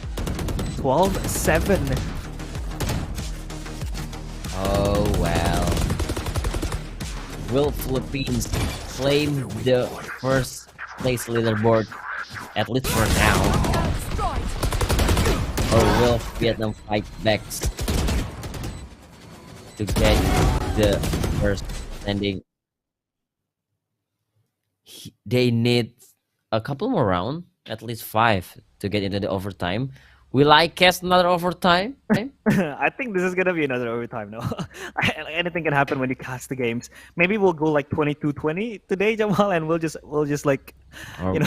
12-7. Oh well. Will Philippines claim the first place leaderboard, at least for now? Or will Vietnam fight back to get the first standing? They need a couple more rounds, at least 5, to get into the overtime. Will I cast another overtime? I think this is gonna be another overtime now. Anything can happen when you cast the games. Maybe we'll go like 22-20 today, Jamal, and we'll just like, Or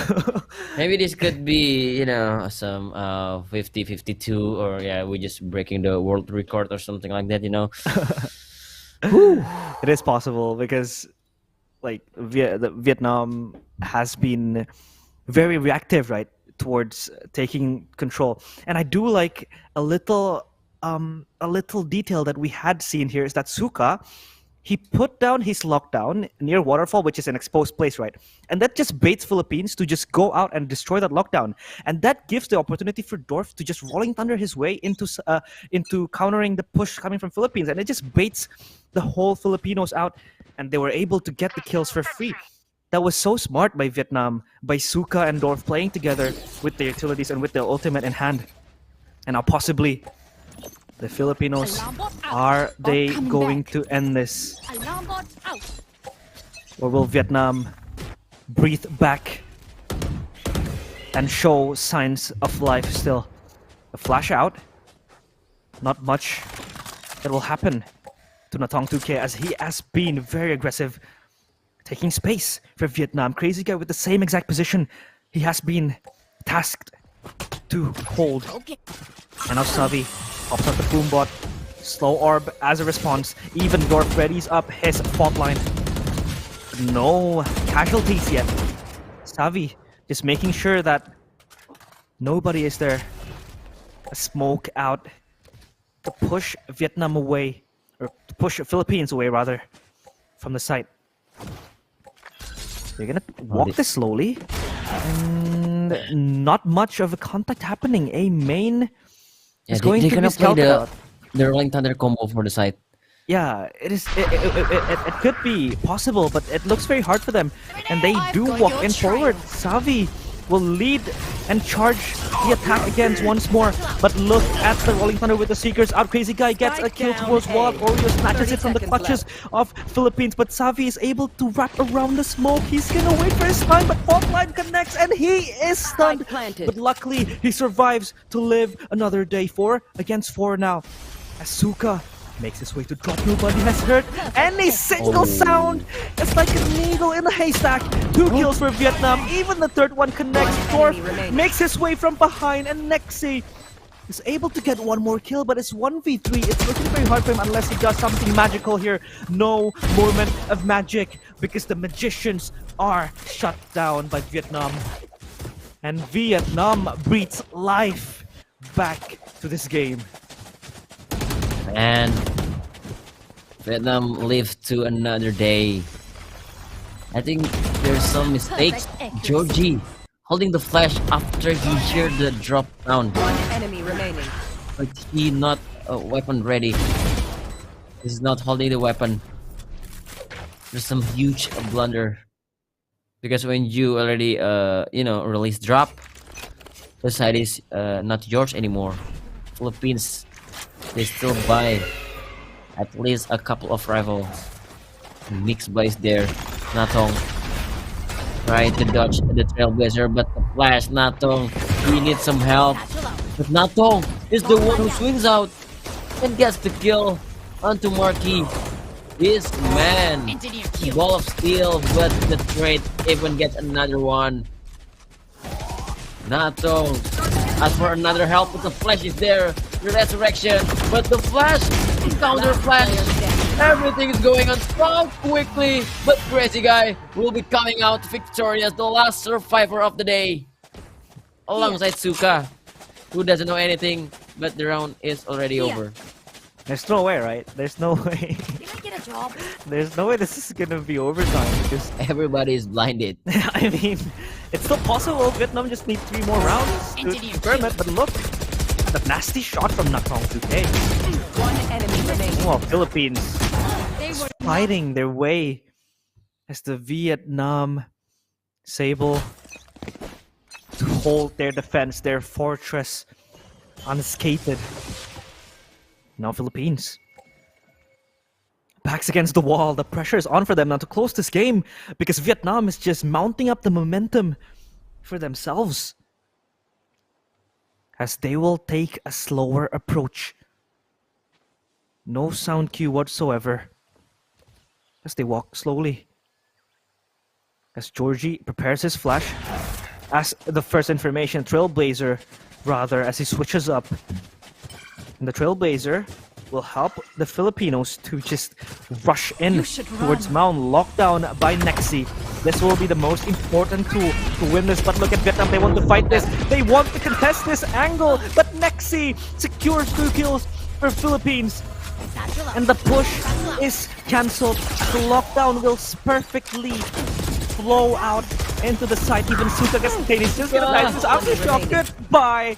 maybe this could be, some 50-52, or we're just breaking the world record or something like that, It is possible because like Vietnam has been very reactive, right, towards taking control. And I do like a little detail that we had seen here is that Suka, he put down his lockdown near waterfall, which is an exposed place, right? And that just baits Philippines to just go out and destroy that lockdown. And that gives the opportunity for Dorf to just rolling thunder his way into countering the push coming from Philippines. And it just baits the whole Filipinos out, and they were able to get the kills for free. That was so smart by Vietnam, by Suka and Dorf playing together with the utilities and with their ultimate in hand. And now possibly the Filipinos, are they going to end this? Or will Vietnam breathe back and show signs of life still? A flash out, not much that will happen to Natong 2K as he has been very aggressive, taking space for Vietnam. Crazy Guy with the same exact position he has been tasked to hold. And now Savi pops up the Boombot. Slow Orb as a response. Even Dorf readies up his fault line. No casualties yet. Savi just making sure that nobody is there. A smoke out to push Vietnam away, or to push Philippines away rather, from the site. They're gonna walk this slowly, and not much of a contact happening. A main is going to be scouted out. The Rolling Thunder combo for the site. Yeah, it is. It could be possible, but it looks very hard for them. And they do walk in forward. Savi will lead and charge the attack against once more. But look at the Rolling Thunder with the Seekers out. Crazy Guy gets a kill towards wall. Oreo snatches it from the clutches of Philippines. But Savi is able to wrap around the smoke. He's gonna wait for his time, but fault line connects and he is stunned. But luckily, he survives to live another day. 4 against 4 now. Asuka makes his way to drop. Nobody has hurt any single sound. It's like a needle in a haystack. 2 kills for Vietnam. Even the third one connects. Dorf makes his way from behind, and Nexi is able to get one more kill, but it's 1v3. It's looking very hard for him unless he does something magical here. No moment of magic because the magicians are shut down by Vietnam. And Vietnam breathes life back to this game. And Vietnam lived to another day. I think there's some mistakes. Georgie holding the flash after he heard the drop down. One enemy remaining. But he not weapon ready. He's not holding the weapon. There's some huge blunder. Because when you already release drop, the side is not yours anymore. Philippines, they still buy at least a couple of rifles. Mixed buys there. Natong trying to dodge the Trailblazer, but the flash, Natong, he needs some help. But Natong is the one who swings out and gets the kill onto Marquis. This man, ball of steel, but the trade even gets another one. Natong asks for another help, but the flash is there. The resurrection, but the flash, counter flash, everything is going on so quickly, but Crazy Guy will be coming out victorious, the last survivor of the day, alongside Suka, who doesn't know anything, but the round is already over. There's no way, right? There's no way. Can I get a job? There's no way this is gonna be overtime because Everybody is blinded. I mean, it's still possible. Vietnam just need 3 more rounds to confirm it. But look, the nasty shot from Nakong 2K. One enemy remaining. Oh, Philippines They were fighting their way as the Vietnam Sable to hold their defense, their fortress, unscathed. Now Philippines. Backs against the wall. The pressure is on for them now to close this game because Vietnam is just mounting up the momentum for themselves. As they will take a slower approach. No sound cue whatsoever. As they walk slowly. As Georgie prepares his flash. As the first information, Trailblazer, rather, as he switches up. And the Trailblazer will help the Filipinos to just rush in towards Mound, locked down by Nexi. This will be the most important tool to win this, but look at Vietnam, they want to fight this. They want to contest this angle, but Nexi secures 2 kills for Philippines. And the push is cancelled. The lockdown will perfectly flow out into the side. Even Suka gets contained. He's just gonna die. This aftershock. Goodbye.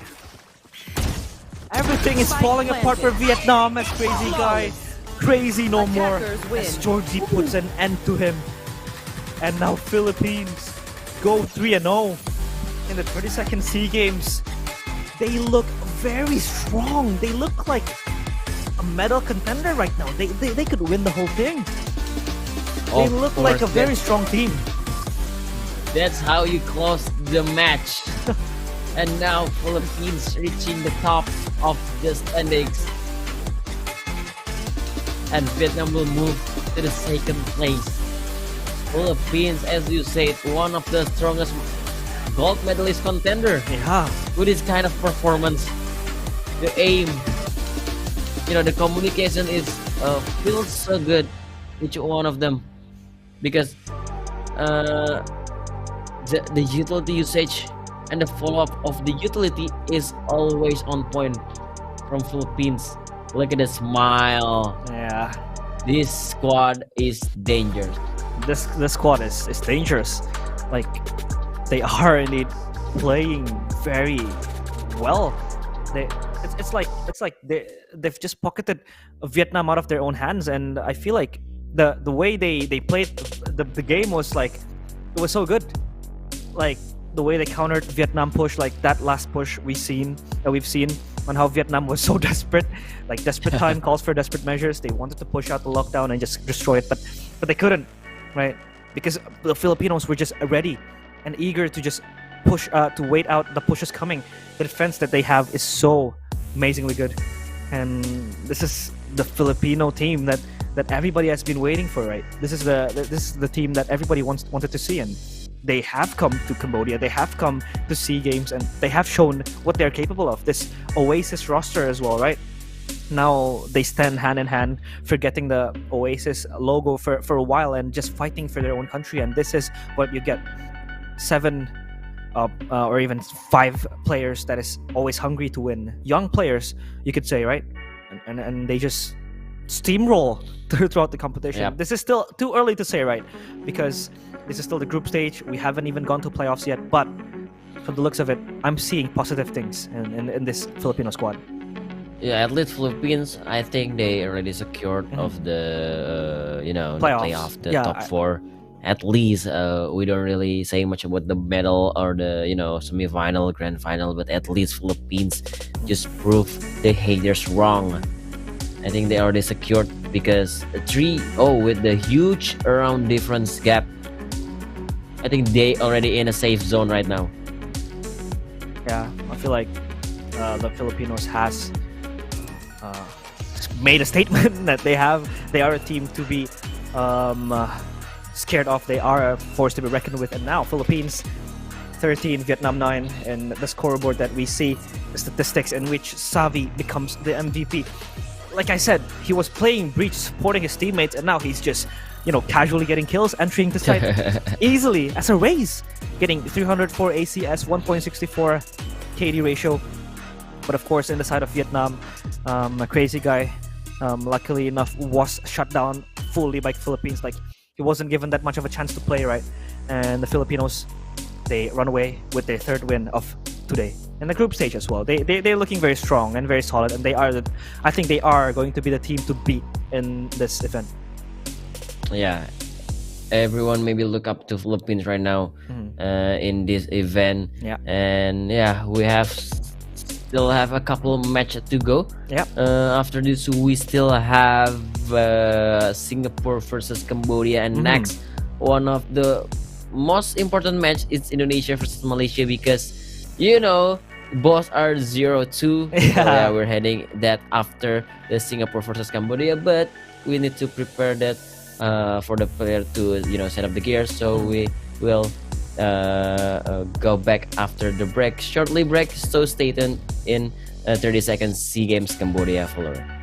Everything is falling apart for Vietnam as Crazy Guy. Crazy no more. As Georgie puts an end to him. And now Philippines go 3-0 in the 22nd SEA Games. They look very strong. They look like a medal contender right now. They could win the whole thing. They look like a very strong team. That's how you close the match. And now Philippines reaching the top of the standings. And Vietnam will move to the 2nd place. Philippines, as you said, one of the strongest gold medalist contender. Yeah. With this kind of performance, the aim, the communication is feels so good, each one of them, because the utility usage and the follow-up of the utility is always on point from Philippines. Look at the smile. Yeah. This squad is dangerous. This squad is dangerous. Like, they are indeed playing very well. It's like they've just pocketed Vietnam out of their own hands, and I feel like the way they played the game was like, it was so good. Like the way they countered Vietnam push, like that last push we've seen on how Vietnam was so desperate. Like desperate time calls for desperate measures. They wanted to push out the lockdown and just destroy it, but they couldn't, right? Because the Filipinos were just ready and eager to just push to wait out the pushes coming. The defense that they have is so amazingly good, and this is the Filipino team that everybody has been waiting for, right? This is the team that everybody wanted to see, and they have come to Cambodia, they have come to SEA Games, and they have shown what they're capable of. This Oasis roster as well, right? Now they stand hand in hand, forgetting the Oasis logo for a while and just fighting for their own country. And this is what you get: 7 or even 5 players that is always hungry to win. Young players, you could say, right? And they just steamroll throughout the competition. Yep. This is still too early to say, right? Because this is still the group stage. We haven't even gone to playoffs yet. But from the looks of it, I'm seeing positive things in this Filipino squad. Yeah, at least Philippines, I think they already secured of the the playoff, the top 4. At least we don't really say much about the medal or the semi-final, grand final, but at least Philippines just proved the haters wrong. I think they already secured because 3-0 with the huge around difference gap. I think they already in a safe zone right now. Yeah, I feel like the Filipinos has made a statement that they are a team to be scared of. They are a force to be reckoned with. And now Philippines 13, Vietnam 9, and the scoreboard that we see, the statistics in which Savi becomes the MVP. Like I said, he was playing Breach, supporting his teammates, and now he's just casually getting kills, entering the site easily as a raise, getting 304 ACS, 1.64 KD ratio. But of course, in the side of Vietnam, a crazy guy, luckily enough, was shut down fully by Philippines. Like, he wasn't given that much of a chance to play, right? And the Filipinos, they run away with their third win of today in the group stage as well. They're looking very strong and very solid, and I think they are going to be the team to beat in this event. Yeah, everyone maybe look up to Philippines right now in this event. Yeah. And yeah, we still have a couple of matches to go. Yeah. After this, we still have Singapore versus Cambodia, and next, one of the most important match is Indonesia versus Malaysia, because both are 0-2. So, yeah, we're heading that after the Singapore versus Cambodia, but we need to prepare that for the player to set up the gear. So we will go back after the break, shortly break. So stay tuned in 30 seconds. SEA Games Cambodia Valorant.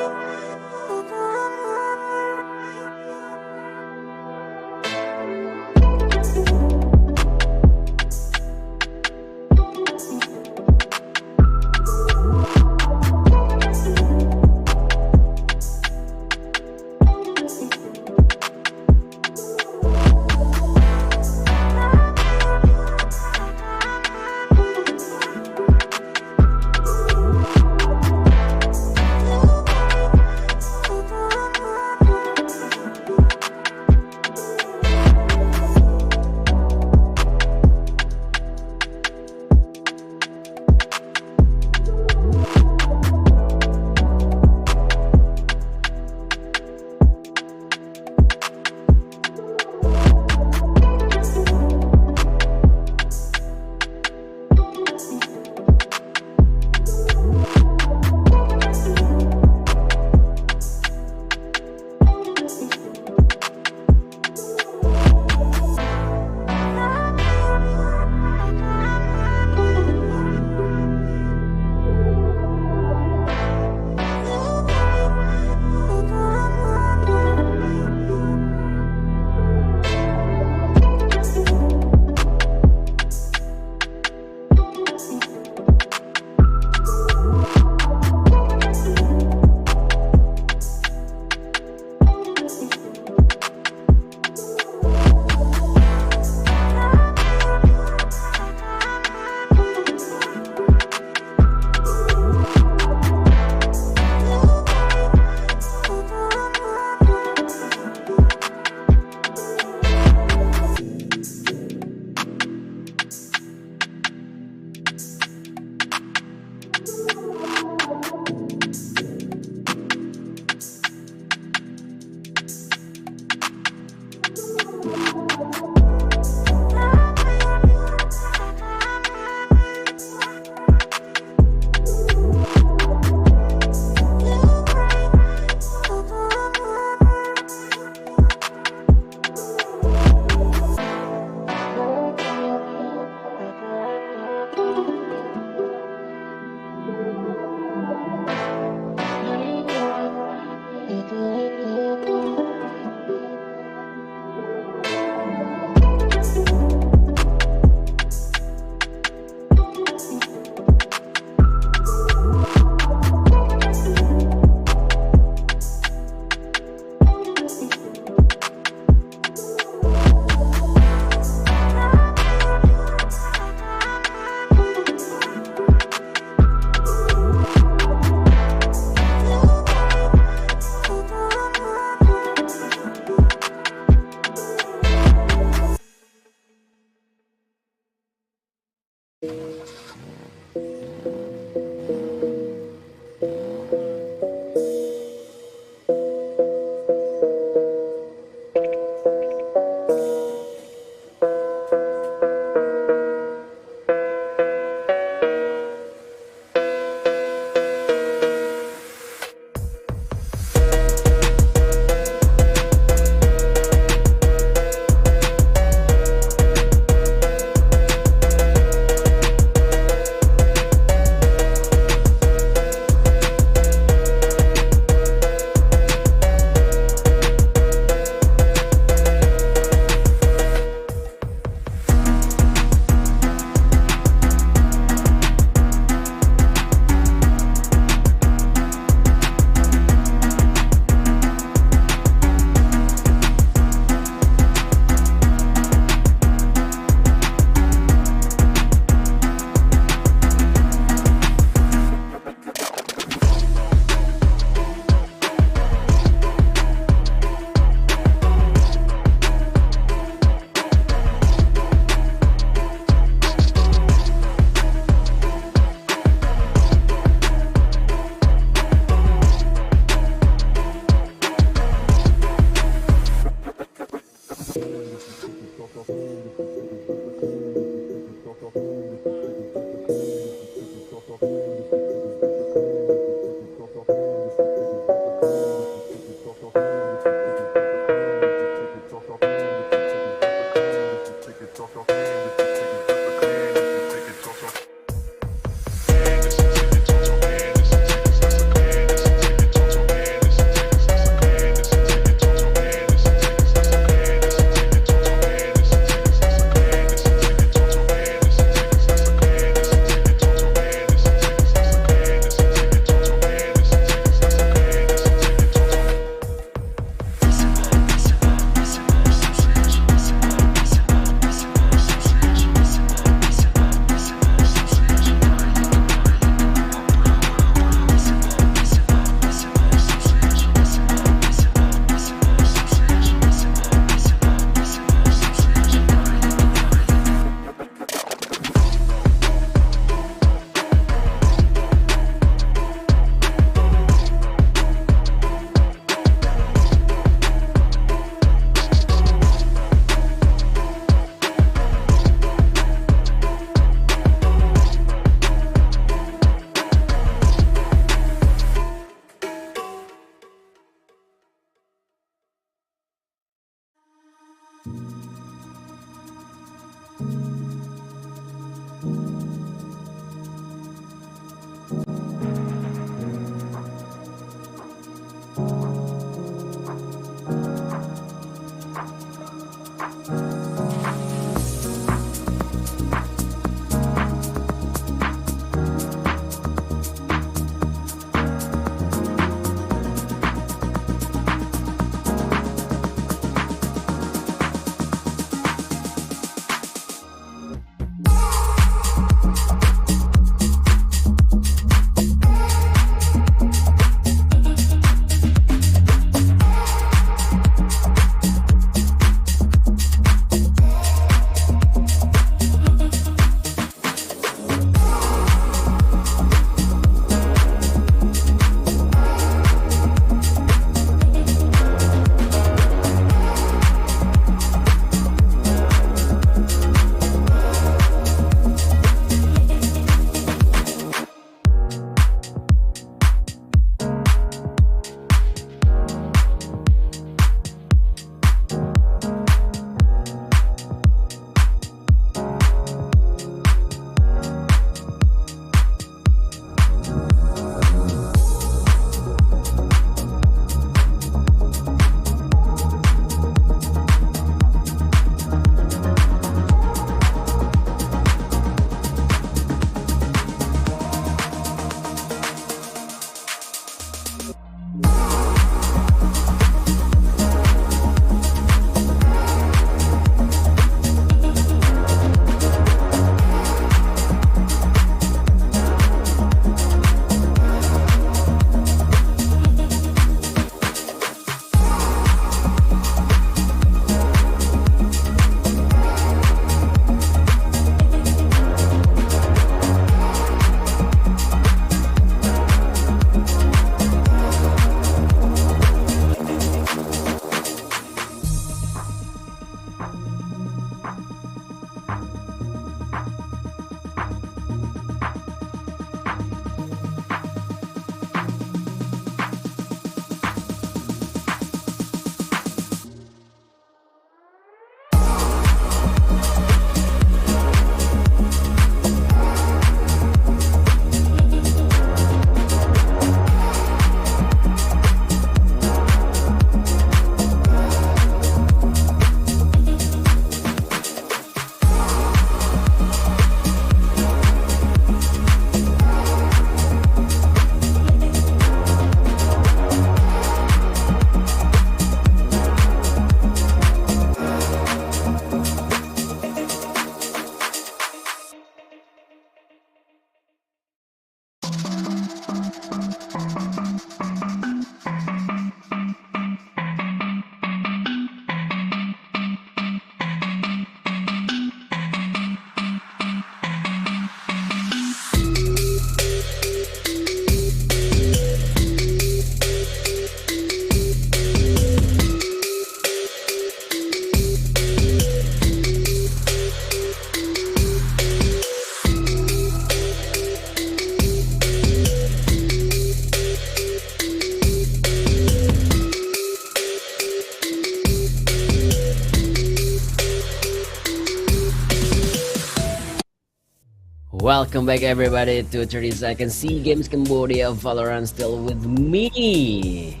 Welcome back everybody to 30 Seconds SEA Games Cambodia Valorant, still with me,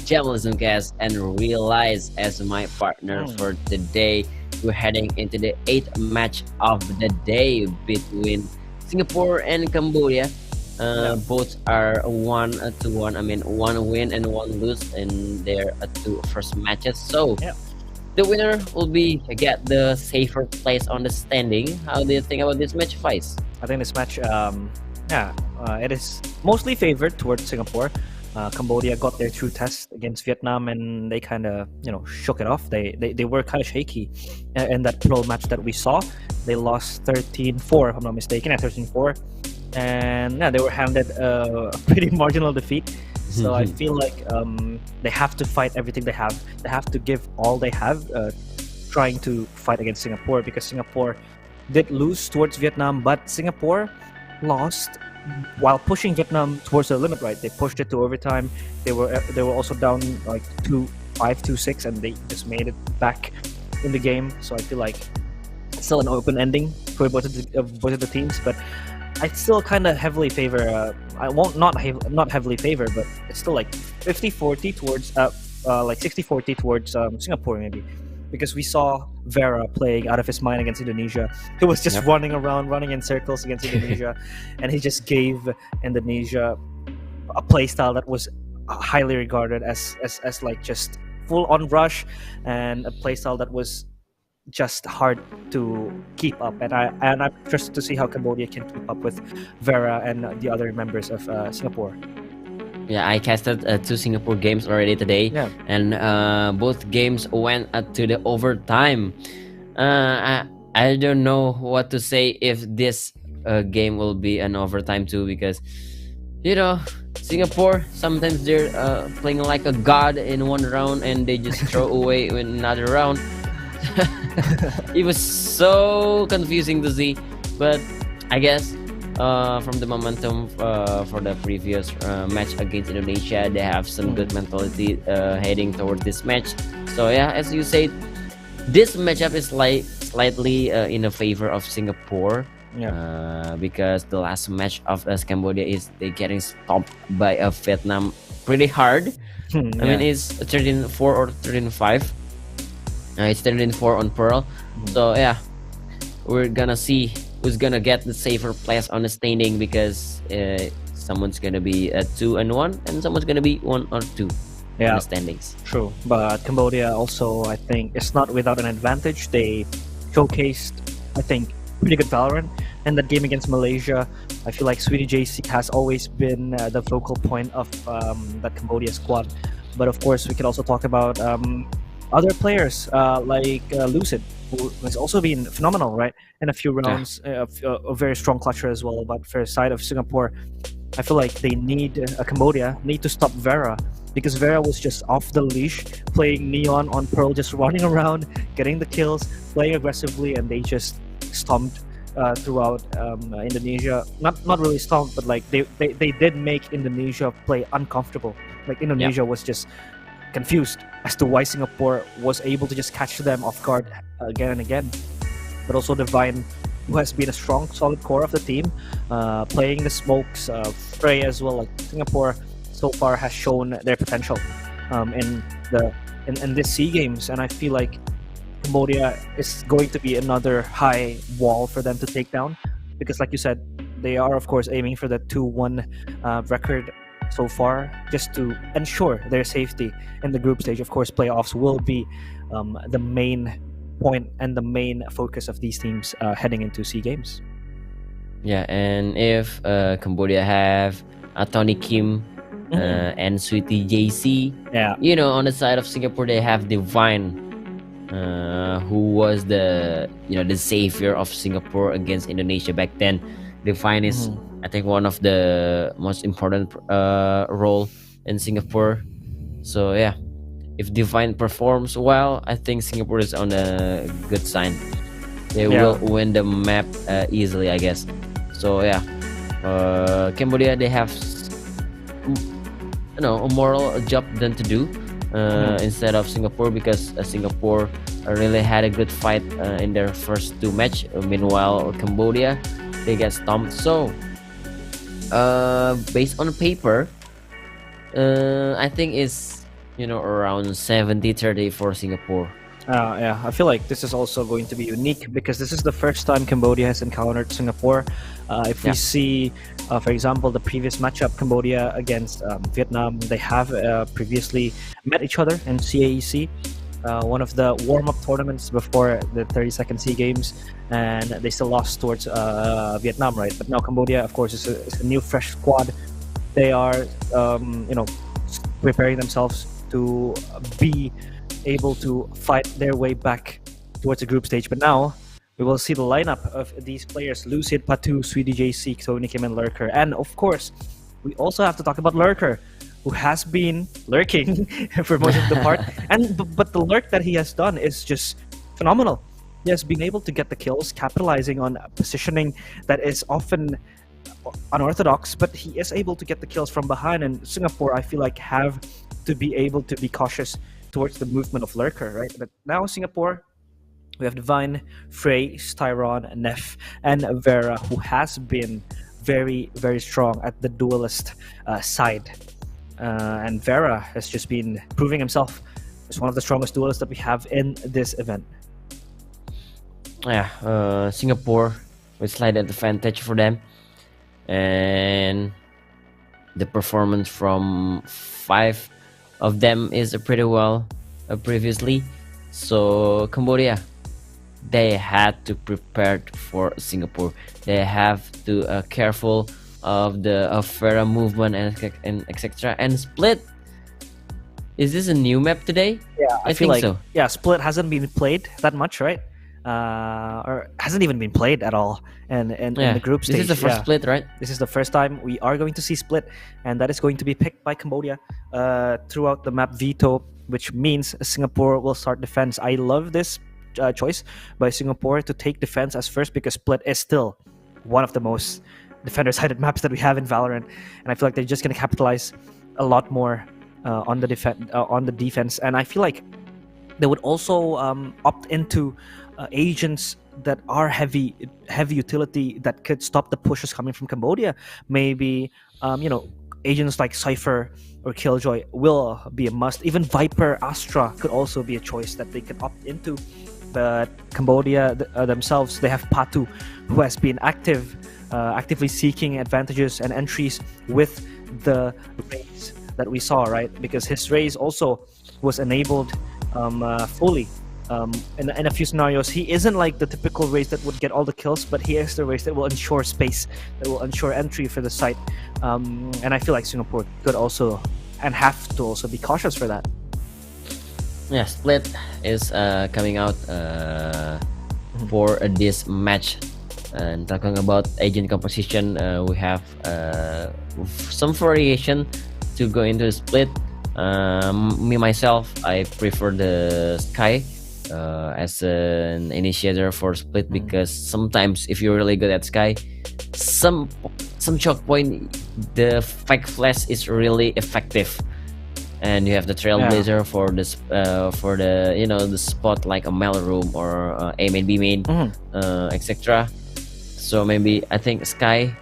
Journalism Cast, and Realize as my partner for today. We're heading into the 8th match of the day between Singapore and Cambodia. Both are 1-1. I mean, 1 win and 1 lose in their 2 first matches. So the winner will get the safer place on the standing. How do you think about this match, Vice? I think this match, it is mostly favored towards Singapore. Cambodia got their true test against Vietnam, and they kind of, shook it off. They were kind of shaky in that Pearl match that we saw. They lost 13-4, if I'm not mistaken, at 13-4, and they were handed a pretty marginal defeat. So I feel like they have to fight everything they have. They have to give all they have, trying to fight against Singapore, because Singapore did lose towards Vietnam, but Singapore lost while pushing Vietnam towards the limit. Right, they pushed it to overtime. They were also down like 2-5, 2-6, and they just made it back in the game. So I feel like it's still an open ending for both of the teams, but I still kind of heavily favor. I won't not heavily favor, but it's still like 50-40 towards like 60-40 towards Singapore maybe, because we saw Vera playing out of his mind against Indonesia. He was just running around, running in circles against Indonesia, and he just gave Indonesia a playstyle that was highly regarded as like just full on rush, and a playstyle that was just hard to keep up. And I'm interested to see how Cambodia can keep up with Vera and the other members of Singapore. Yeah, I casted 2 Singapore games already today, and both games went to the overtime. I don't know what to say if this game will be an overtime too, because Singapore, sometimes they're playing like a god in one round and they just throw away in another round. It was so confusing to see, but I guess from the momentum for the previous match against Indonesia, they have some good mentality heading toward this match. So yeah, as you said, this matchup is like slightly in the favor of Singapore, because the last match of Cambodia is they getting stomped by Vietnam pretty hard. I mean, it's 13-4 or 13-5. It's 13-4 on Pearl. So yeah, we're gonna see who's gonna get the safer place on the standing, because someone's gonna be 2-1 and someone's gonna be 1 or 2 on the standings. True, but Cambodia also, I think, is not without an advantage. They showcased, I think, pretty good Valorant in that game against Malaysia. I feel like Sweetie JC has always been the focal point of that Cambodia squad. But of course, we could also talk about other players like Lucid, who has also been phenomenal, right? In a few rounds, a very strong clutcher as well. But for the side of Singapore, I feel like they need Cambodia need to stop Vera, because Vera was just off the leash, playing Neon on Pearl, just running around, getting the kills, playing aggressively, and they just stomped throughout Indonesia. Not really stomped, but like they did make Indonesia play uncomfortable. Like Indonesia was just confused as to why Singapore was able to just catch them off guard again and again. But also Divine, who has been a strong, solid core of the team, playing the smokes, Frey as well. Like Singapore so far has shown their potential in this SEA Games, and I feel like Cambodia is going to be another high wall for them to take down, because like you said, they are of course aiming for the 2-1 record so far, just to ensure their safety in the group stage. Of course, playoffs will be the main point and the main focus of these teams heading into SEA Games. Yeah, and if Cambodia have Tony Kim and Sweetie JC, on the side of Singapore they have Divine, who was the the savior of Singapore against Indonesia back then. Divine is, I think, one of the most important role in Singapore. So yeah, if Divine performs well, I think Singapore is on a good sign. They will win the map easily, I guess. So yeah, Cambodia, they have a moral job than to do instead of Singapore, because Singapore really had a good fight in their first 2 match. Meanwhile, Cambodia they get stomped. So based on paper, I think it's around 70-30 for Singapore. Yeah, I feel like this is also going to be unique because this is the first time Cambodia has encountered Singapore. If we see, for example, the previous matchup, Cambodia against Vietnam, they have previously met each other in CAEC, one of the warm-up tournaments before the 32nd SEA Games, and they still lost towards Vietnam, right? But now Cambodia, of course, is a new, fresh squad. They are, preparing themselves to be able to fight their way back towards the group stage. But now we will see the lineup of these players: Lucid, Patu, Sweetie JC, Tony Kim, and Lurker. And of course, we also have to talk about Lurker, who has been lurking for most of the part. But the lurk that he has done is just phenomenal. He has been able to get the kills, capitalizing on positioning that is often unorthodox, but he is able to get the kills from behind. And Singapore, I feel like, have to be able to be cautious towards the movement of Lurker, right? But now Singapore, we have Divine, Frey, Styron, Neff, and Vera, who has been very, very strong at the duelist side. And Vera has just been proving himself as one of the strongest duelists that we have in this event. Yeah, Singapore with slight advantage for them, and the performance from 5 of them is pretty well previously. So Cambodia, they had to prepare for Singapore. They have to careful of the Vera movement and etc. And Split, is this a new map today? Yeah, I feel think like so. Yeah, Split hasn't been played that much, right? Or hasn't even been played at all in the group stage. This is the first Split, right? This is the first time we are going to see Split, and that is going to be picked by Cambodia throughout the map Veto, which means Singapore will start defense. I love this choice by Singapore to take defense as first, because Split is still one of the most defender-sided maps that we have in Valorant, and I feel like they're just going to capitalize a lot more on the defense. And I feel like they would also opt into agents that are heavy utility that could stop the pushes coming from Cambodia. Maybe agents like Cypher or Killjoy will be a must. Even Viper, Astra could also be a choice that they could opt into. But Cambodia themselves, they have Patu, who has been actively seeking advantages and entries with the raise that we saw, right? Because his raise also was enabled fully. In a few scenarios, he isn't like the typical race that would get all the kills, but he is the race that will ensure space, that will ensure entry for the site. And I feel like Singapore could also and have to also be cautious for that. Yeah, Split is coming out for this match. And talking about agent composition, we have some variation to go into the Split. Me myself, I prefer the Sky as an initiator for Split, because sometimes if you're really good at Sky, some choke point, the fake flash is really effective, and you have the Trailblazer for this for the spot like a mail room or A main, B main, etc. So maybe I think Sky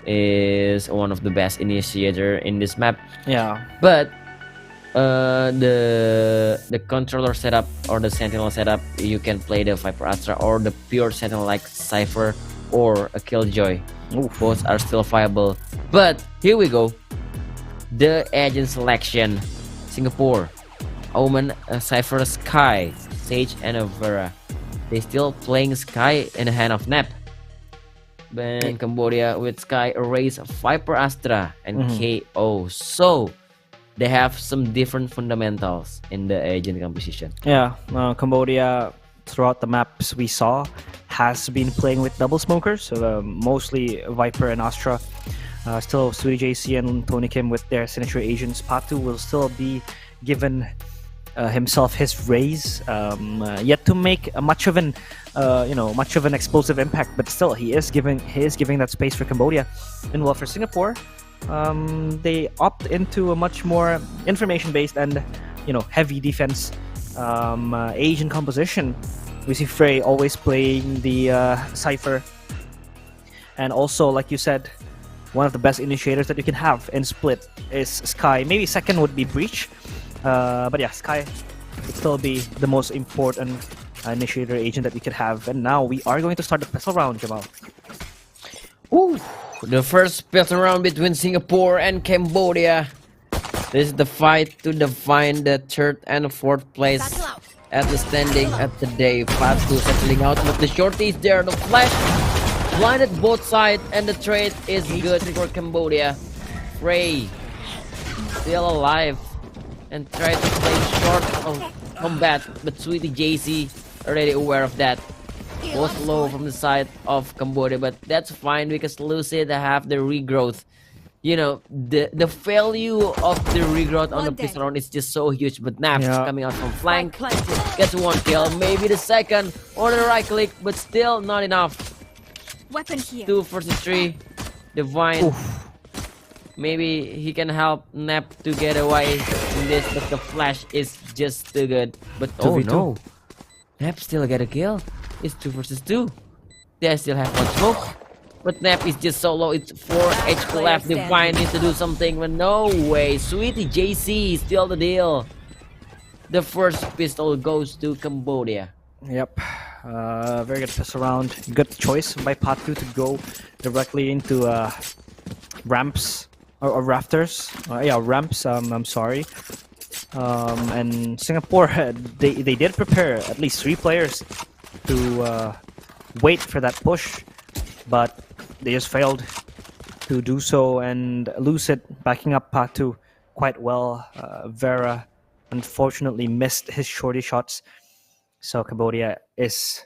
is one of the best initiator in this map. Yeah, but the controller setup or the Sentinel setup, you can play the Viper Astra or the pure Sentinel like Cypher or a Killjoy. Both are still viable. But here we go, the agent selection: Singapore, Omen, Cypher, Sky, Sage, and Vera. They still playing Sky in the hand of Nap. Then Cambodia with Sky, Erase, Viper Astra, and KO. So they have some different fundamentals in the agent composition. Yeah, Cambodia throughout the maps we saw has been playing with double smokers, so mostly Viper and Astra. Still Sweetie JC and Tony Kim with their signature agents. Patu will still be given himself his raise, yet to make much of an explosive impact, but still he is giving that space for Cambodia. And well, for Singapore, they opt into a much more information-based and heavy defense agent composition. We see Frey always playing the Cypher, And also, like you said, one of the best initiators that you can have in split is Sky. Maybe second would be Breach, but yeah, Sky would still be the most important initiator agent that we could have. And now we are going to start the pistol round, Jamal. Ooh, the first pistol round between Singapore and Cambodia. This is the fight to define the third and fourth place at the standing at the day. Patu settling out, but the shorty is there. The flash blinded both sides, and the trade is good for Cambodia. Frey still alive and try to play short of combat, but Sweetie JC already aware of that. Was low from the side of Cambodia, but that's fine because Lucid have the regrowth. You know, the value of the regrowth on the pistol round is just so huge. But Naps coming out from flank, gets one kill, maybe the second on the right click, but still not enough. Weapon here. 2 versus 3. Divine. Maybe he can help Nap to get away in this, but the flash is just too good. But oh no, Nap still get a kill. It's 2 versus 2. They still have one smoke. But Nap is just so low. It's 4 HP left. Divine needs to do something, but no way. Sweetie JC is still the deal. The first pistol goes to Cambodia. Yep. Very good pistol round. Good choice by Patu to go directly into ramps or rafters. Yeah, ramps. I'm sorry. And Singapore, they did prepare at least 3 players to wait for that push, but they just failed to do so. And Lucid backing up Patu quite well. Vera unfortunately missed his shorty shots, so Cambodia is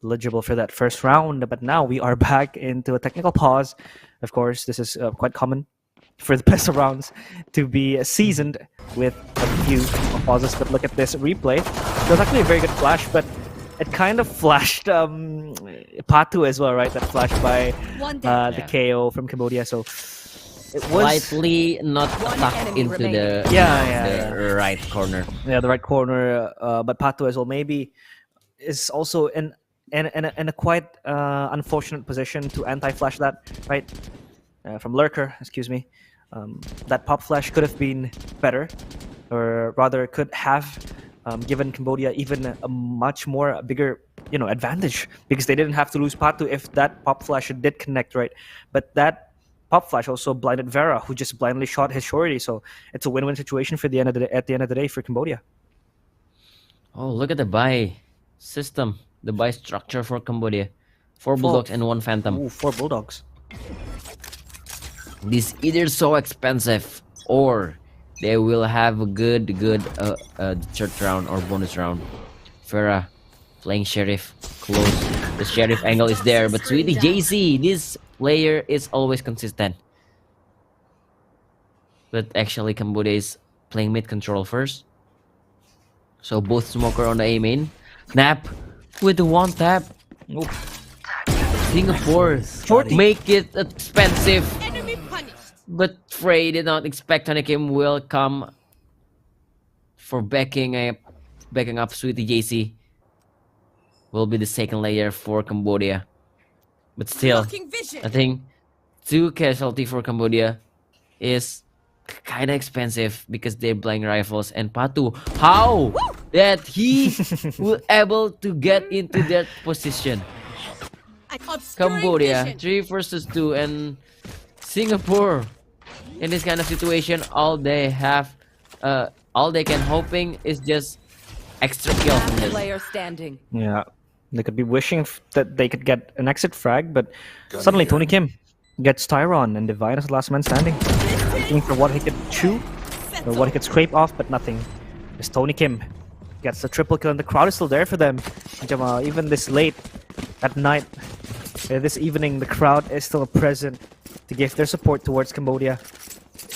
eligible for that first round. But now we are back into a technical pause. Of course, this is quite common for the pistol rounds to be seasoned with a few pauses. But look at this replay. It was actually a very good flash, but it kind of flashed Patu as well, right? That flash by the KO from Cambodia. So it was slightly not tucked into the right corner. Yeah, the right corner. But Patu as well maybe is also in a quite unfortunate position to anti-flash that, right? From Lurker, excuse me. That pop flash could have been better, or rather could have given Cambodia even a much more bigger, advantage, because they didn't have to lose Patu if that pop flash did connect, right? But that pop flash also blinded Vera, who just blindly shot his shorty. So it's a win-win situation for the end of the day, at the end of the day for Cambodia. Oh, look at the buy system, the buy structure for Cambodia. 4 Bulldogs and 1 Phantom. Ooh, 4 Bulldogs. This either so expensive or they will have a good third round or bonus round. Farah playing Sheriff close. The Sheriff angle is there, but Sweetie JC, this player is always consistent. But actually Cambodia is playing mid control first. So both smoker on the A main. Nap with the 1 tap. Ooh. Singapore make it expensive. But Frey did not expect Honeycomb will come for backing up Sweetie JC. Will be the second layer for Cambodia. But still, I think 2 casualty for Cambodia is kind of expensive because they're blind rifles. And Patu, how that he will able to get into that position? Cambodia 3 versus 2, and Singapore in this kind of situation, all they can hoping is just extra kill from this. Player standing. Yeah, they could be wishing that they could get an exit frag, but suddenly Tony Kim gets Tyron, and Divine is the last man standing, looking for what he could chew or what he could scrape off, but nothing. As Tony Kim gets the triple kill, and the crowd is still there for them. Jamal, even this late at night, this evening, the crowd is still present to give their support towards Cambodia.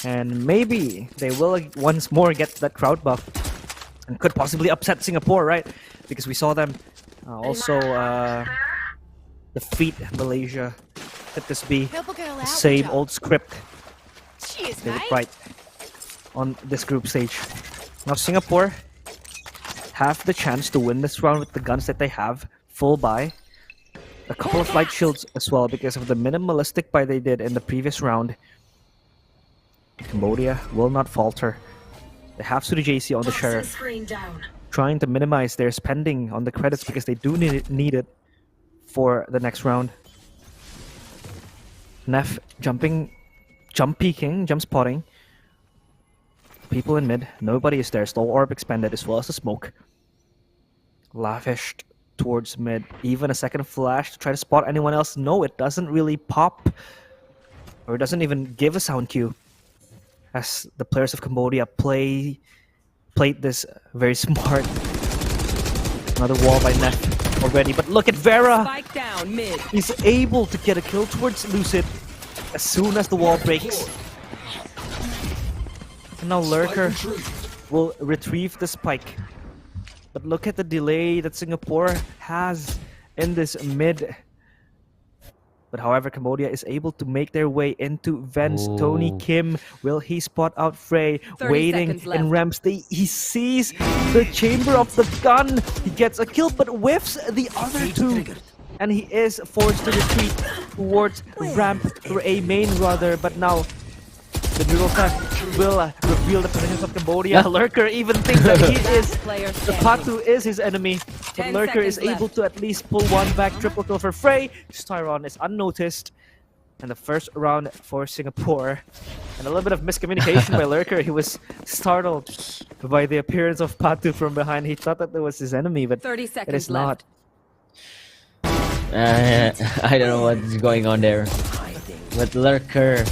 And maybe they will once more get that crowd buff and could possibly upset Singapore, right? Because we saw them also defeat Malaysia. Could this be the same old script they would write on this group stage? Now Singapore have the chance to win this round with the guns that they have, full buy. a couple of light shields as well because of the minimalistic buy they did in the previous round. Cambodia will not falter. They have SudiJC on the Sheriff, trying to minimize their spending on the credits because they do need it for the next round. Neff jump peeking, jump spotting. People in mid, nobody is there. Slow orb expanded as well as the smoke. Lavished towards mid. Even a second flash to try to spot anyone else. No, it doesn't really pop. Or it doesn't even give a sound cue. As the players of Cambodia played this very smart. Another wall by Neff already. But look at Vera! Spike down mid. He's able to get a kill towards Lucid as soon as the wall breaks. And now Lurker will retrieve the spike. But look at the delay that Singapore has in this mid. But however, Cambodia is able to make their way into vents. Tony Kim, will he spot out Frey? Waiting in ramps. He sees the chamber of the gun. He gets a kill, but whiffs the other two. And he is forced to retreat towards ramp, or A main rather. But now the neural tech will reveal the positions of Cambodia. Lurker even thinks that he is the Patu is his enemy. But Lurker is able to at least pull one back. Triple kill for Frey. Styron is unnoticed. And the first round for Singapore. And a little bit of miscommunication by Lurker. He was startled by the appearance of Patu from behind. He thought that it was his enemy, but 30 seconds it is not. I don't know what's going on there. But Lurker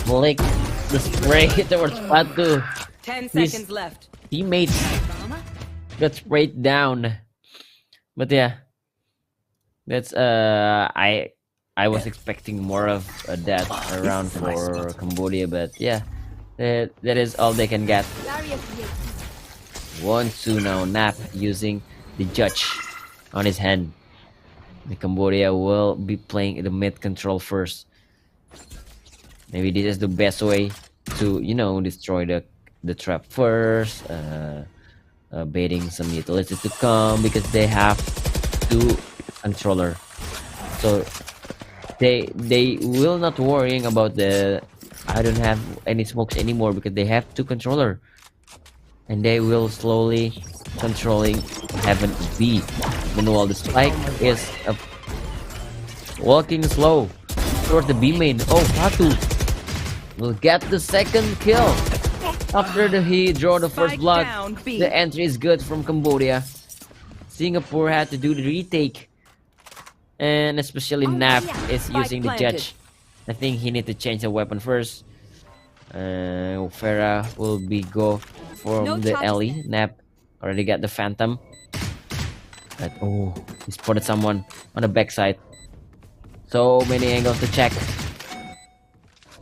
flick the spray towards Patu. 10 seconds left. Teammates got sprayed down. But yeah, that's I was expecting more of that around for Cambodia, but yeah, that is all they can get. 1-2 now. Nap using the judge on his hand. The Cambodia will be playing the mid control first. Maybe this is the best way to, you know, destroy the trap first, baiting some utilities to come because they have two controller. So they will not worrying about the I don't have any smokes anymore because they have two controller, and they will slowly controlling heaven B. Meanwhile, the spike is walking slow towards the B main. Oh, Patu will get the second kill after he draw the first blood. The entry is good from Cambodia. Singapore had to do the retake, and especially Nap is using the judge. I think he need to change the weapon first. Farah will be go from the alley. Nap already got the Phantom. But oh, he spotted someone on the backside. So many angles to check.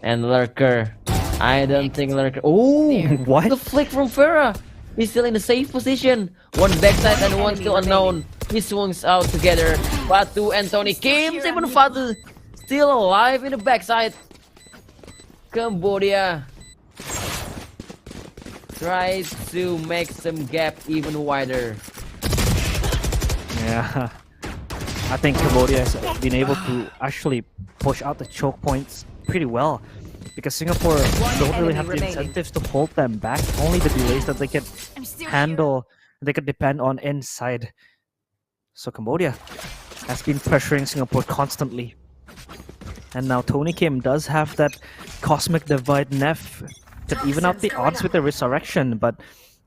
And Lurker, I don't think Lurker. Oh, what? The flick from Farah. He's still in the safe position. One backside and one still unknown. He swings out together. Patu and Tony Kim. Even Patu still alive in the backside. Cambodia tries to make some gap even wider. Yeah, I think Cambodia has been able to actually push out the choke points pretty well, because Singapore don't really have the incentives to hold them back. Only the delays that they can handle, they could depend on inside. So Cambodia has been pressuring Singapore constantly. And now Tony Kim does have that Cosmic Divide Neff to even out the odds with the Resurrection, but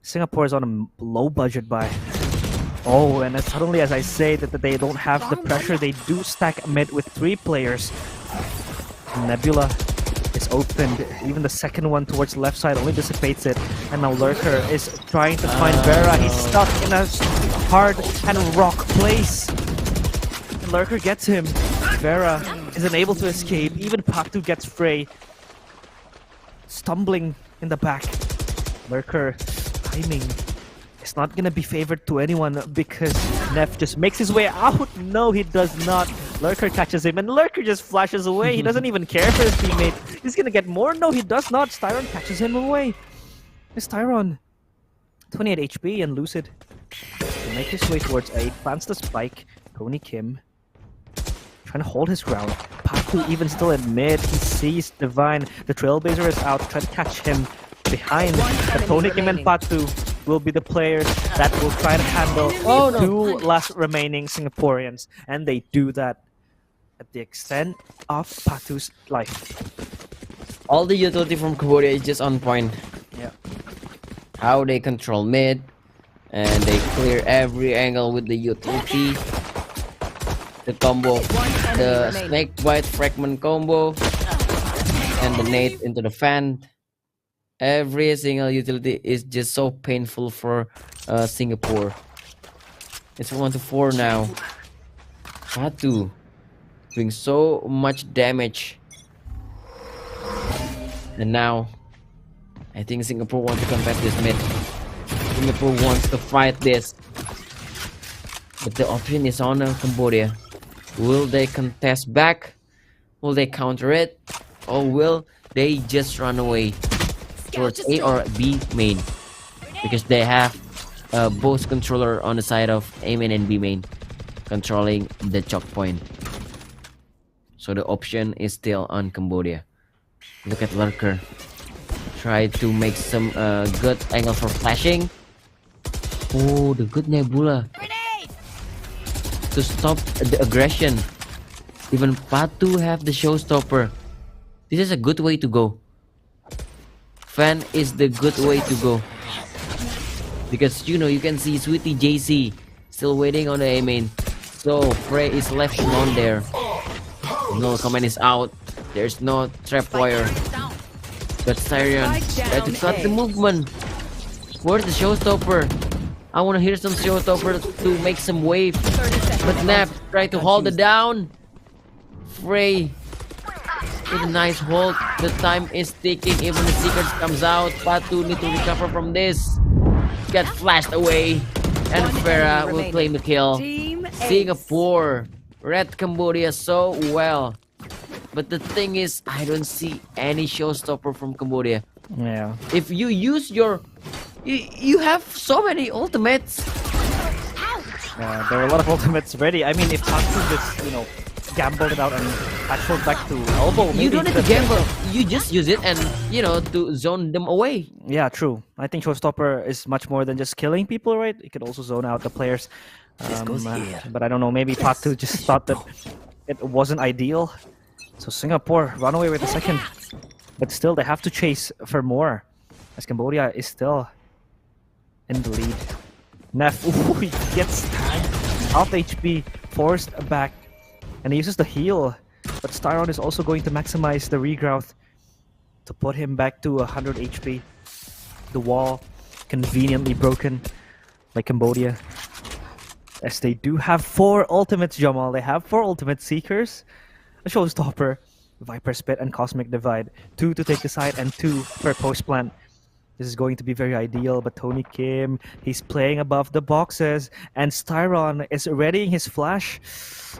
Singapore is on a low budget buy. Oh, and suddenly as I say that they don't have the pressure, they do stack mid with 3 players. Nebula is opened, even the second one towards left side only dissipates it. And now Lurker is trying to find Vera. He's stuck in a hard and rock place. And Lurker gets him. Vera isn't able to escape. Even Patu gets Frey. Stumbling in the back. Lurker timing. It's not gonna be favored to anyone because Neff just makes his way out. No, he does not. Lurker catches him and Lurker just flashes away. He doesn't even care for his teammate. He's gonna get more. No, he does not. Styron catches him away. It's Styron. 28 HP and Lucid. To make his way towards A. Plants the spike. Tony Kim trying to hold his ground. Patu even still in mid. He sees Divine. The Trailblazer is out, trying to catch him behind. But Tony Kim and Patu will be the players that will try to handle two last remaining Singaporeans. And they do that at the extent of Patu's life. All the utility from Cambodia is just on point. Yeah. How they control mid, and they clear every angle with the utility. The combo, the snake bite fragment combo, and the nade into the fan. Every single utility is just so painful for Singapore. It's 1-4 now. Patu doing so much damage. And now, I think Singapore wants to contest this mid. Singapore wants to fight this. But the option is on Cambodia. Will they contest back? Will they counter it? Or will they just run away towards A or B main? Because they have both controller on the side of A main and B main, controlling the choke point. So the option is still on Cambodia. Look at Lurker. Try to make some good angle for flashing. Oh, the good Nebula. To stop the aggression. Even Patu have the showstopper. This is a good way to go. Fan is the good way to go. Because you know, you can see Sweetie JC still waiting on the A main. So Frey is left alone there. No command is out. There's no trap wire. But Styrion tried to cut the movement. Where's the showstopper? I want to hear some showstopper to make some wave. But Nap tried to hold it down. Frey with a nice hold. The time is ticking. Even the secrets comes out. Patu need to recover from this. Get flashed away. And Farah will claim the kill. Singapore read Cambodia so well. But the thing is, I don't see any showstopper from Cambodia. Yeah. If you use your... You have so many ultimates. There are a lot of ultimates ready. I mean, if Patu just, you know, gambled it out and actual back to elbow, maybe you don't need to gamble. You just use it and, you know, to zone them away. Yeah, true. I think showstopper is much more than just killing people, right? It could also zone out the players. But I don't know, maybe Patu just thought that it wasn't ideal. So Singapore run away with the second. But still, they have to chase for more, as Cambodia is still in the lead. Neff, he gets tagged. Half HP, forced back. And he uses the heal. But Styron is also going to maximize the regrowth to put him back to 100 HP. The wall conveniently broken by Cambodia. As they do have 4 ultimates, Jamal. They have 4 ultimate Seekers, a Showstopper, Viper Spit, and Cosmic Divide. 2 to take the side and 2 for post plant. This is going to be very ideal, but Tony Kim, he's playing above the boxes, and Styron is readying his flash.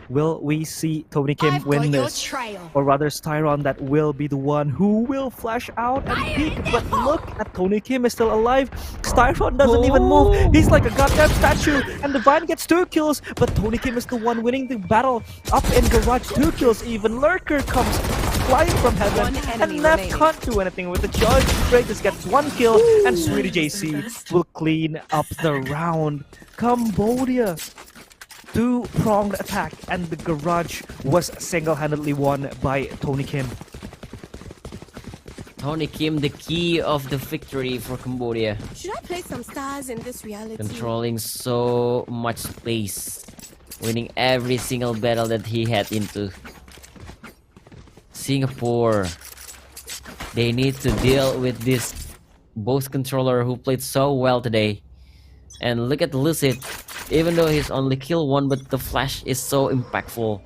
Will we see Tony Kim win this? Or rather, Styron that will be the one who will flash out and peek. But look at Tony Kim is still alive. Styron doesn't even move. He's like a goddamn statue. And Divine gets 2 kills, but Tony Kim is the one winning the battle. Up in Garage, 2 kills even. Lurker comes flying from heaven, and Neff can't do anything with the charge. Frey just gets 1 kill, and Sweetie JC will clean up the round. Cambodia, 2-pronged attack, and the Garage was single-handedly won by Tony Kim. Tony Kim, the key of the victory for Cambodia. Should I play some stars in this reality? Controlling so much space, winning every single battle that he had into. Singapore, they need to deal with this both controller who played so well today. And look at Lucid, even though he's only killed 1, but the flash is so impactful.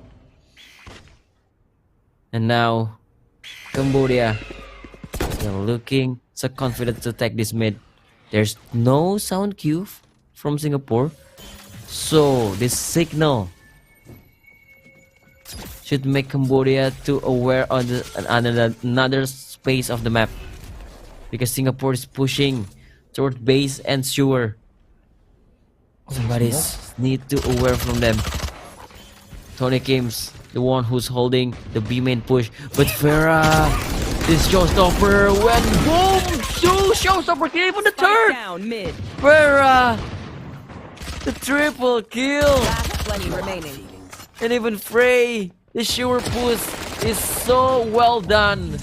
And now Cambodia, they're looking so confident to take this mid. There's no sound cue from Singapore, so this signal should make Cambodia too aware on another space of the map, because Singapore is pushing toward base and sewer. Somebody need to aware from them. Tony Kim's the one who's holding the B main push. But Vera, this showstopper went boom! Showstopper kill even the third! Down mid. Vera! The triple kill! Plenty remaining. And even Frey, the sure push is so well done.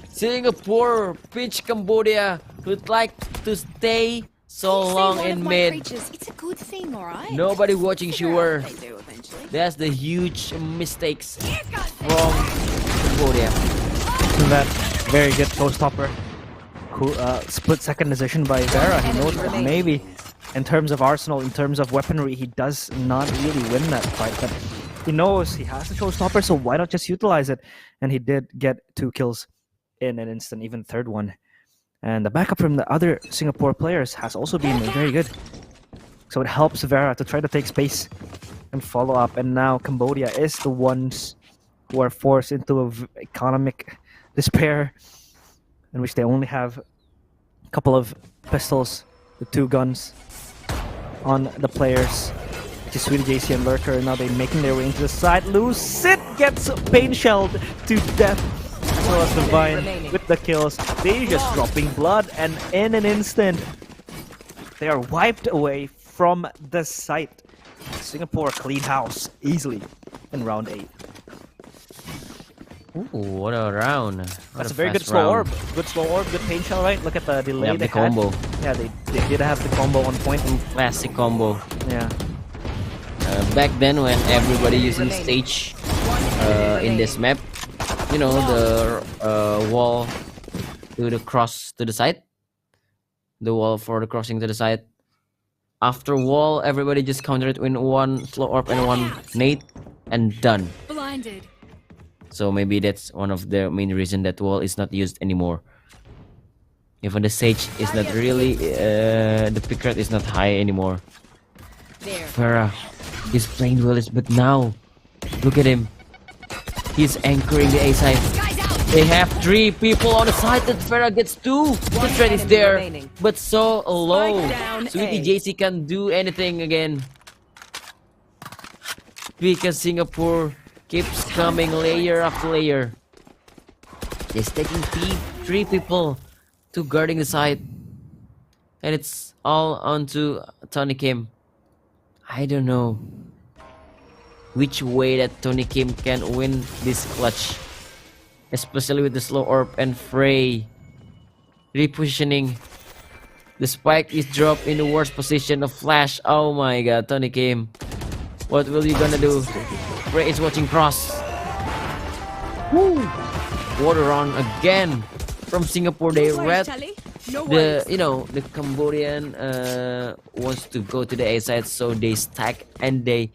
Singapore, pitch Cambodia would like to stay so long in mid. It's a good thing, alright? Nobody watching sure. They do eventually. That's the huge mistakes from Cambodia. That very good showstopper. Split second decision by Vera. He knows that maybe in terms of arsenal, in terms of weaponry, he does not really win that fight. But he knows he has the showstopper, so why not just utilize it? And he did get 2 kills in an instant, even third one. And the backup from the other Singapore players has also been very good. So it helps Vera to try to take space and follow up. And now Cambodia is the ones who are forced into economic despair, in which they only have a couple of pistols, the 2 guns on the players, which is Sweetie JC and Lurker. And now they're making their way into the side. Lucid gets pain shelled to death, as well as Divine with the kills. They just dropping blood, and in an instant, they are wiped away from the site. Singapore clean house easily in round 8. Ooh, what a round. That's a very good slow orb. Good slow orb, good pain shell, right? Look at the delay Yeah, they the combo. had. Yeah, they did have the combo on point. Classic combo. Yeah. Back then when everybody using stage in this map, you know, the wall to the cross to the side. The wall for the crossing to the side. After wall, everybody just counter it with 1 slow orb and 1 nade and done. Blinded. So maybe that's one of the main reason that wall is not used anymore. Even the sage is not really, the pick rate is not high anymore. Farah is playing well, but now, look at him. He's anchoring the A side. They have 3 people on the side, that Farah gets 2. The threat is there, but so low. Sweetie JC can't do anything again. Because Singapore keeps coming layer after layer. It's taking 3 people to guarding the side. And it's all onto Tony Kim. I don't know which way that Tony Kim can win this clutch. Especially with the slow orb and Frey repositioning. The spike is dropped in the worst position of Flash. Oh my god, Tony Kim. What will you gonna do? Frey is watching cross. Woo! Water run again from Singapore. They read the Cambodian wants to go to the A side, so they stack and they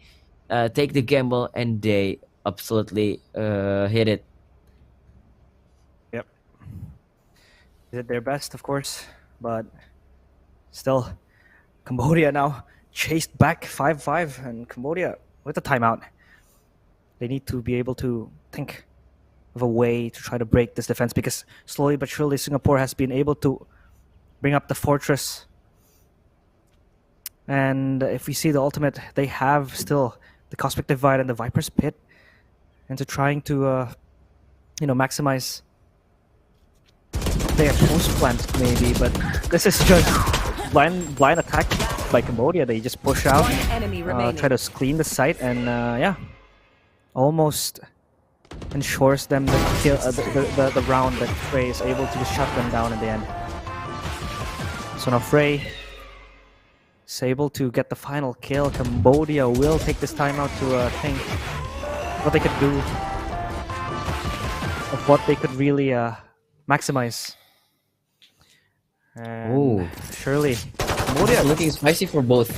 take the gamble and they absolutely hit it. Yep. They did their best, of course, but still, Cambodia now chased back 5-5, and Cambodia with the timeout. They need to be able to think of a way to try to break this defense, because slowly but surely Singapore has been able to bring up the fortress. And if we see the ultimate, they have still the Cosmic Divide and the Viper's Pit into trying to maximize their post plant maybe, but this is just blind attack by Cambodia. They just push out, try to clean the site, and almost ensures them the kill, the round that Frey is able to just shut them down in the end. So now Frey is able to get the final kill. Cambodia will take this time out to think what they could do, of what they could really maximize. And surely Cambodia looking spicy for both.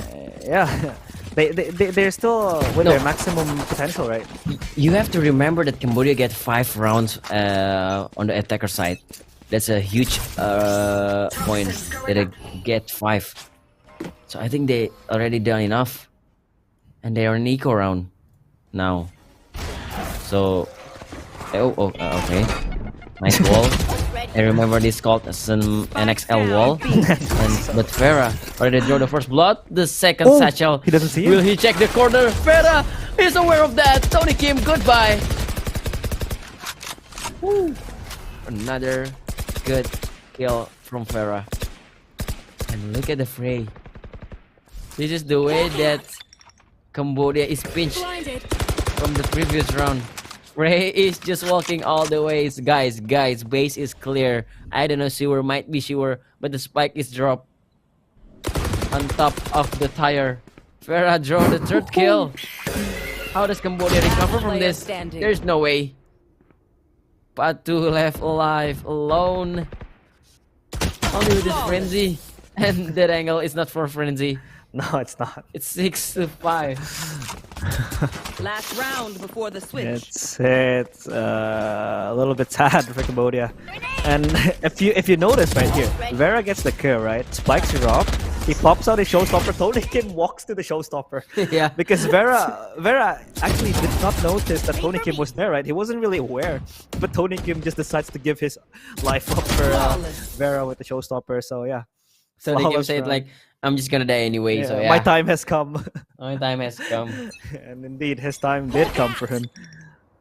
Yeah. They're still with their maximum potential, right? You have to remember that Cambodia get 5 rounds on the attacker side. That's a huge point that they get 5. So I think they already done enough, and they are in eco round now. So okay, nice wall. I remember this called some NXL wall. But Vera already draw the first blood. The second Oh, satchel. he doesn't see it? Will he check the corner? Vera is aware of that. Tony Kim, goodbye. Woo. Another good kill from Vera. And look at the fray. This is the way that Cambodia is pinched from the previous round. Frey is just walking all the ways. Guys, base is clear. I don't know, Sewer might be Sewer, but the spike is dropped on top of the tire. Farah draw the third kill. How does Cambodia recover from this? There's no way. Patu left alive, alone. Only with this frenzy. And that angle is not for frenzy. No, it's not. It's 6-5. Last round before the switch. It's a little bit sad for Cambodia. And if you notice right here, Vera gets the kill, right? Spikes are off. He pops out his showstopper. Tony Kim walks to the showstopper. Yeah. Because Vera actually did not notice that Tony Kim was there, right? He wasn't really aware. But Tony Kim just decides to give his life up for Vera with the showstopper. So yeah. So Tony Kim said like, I'm just gonna die anyway. Yeah, so yeah. my time has come. My time has come. And indeed, his time did come for him.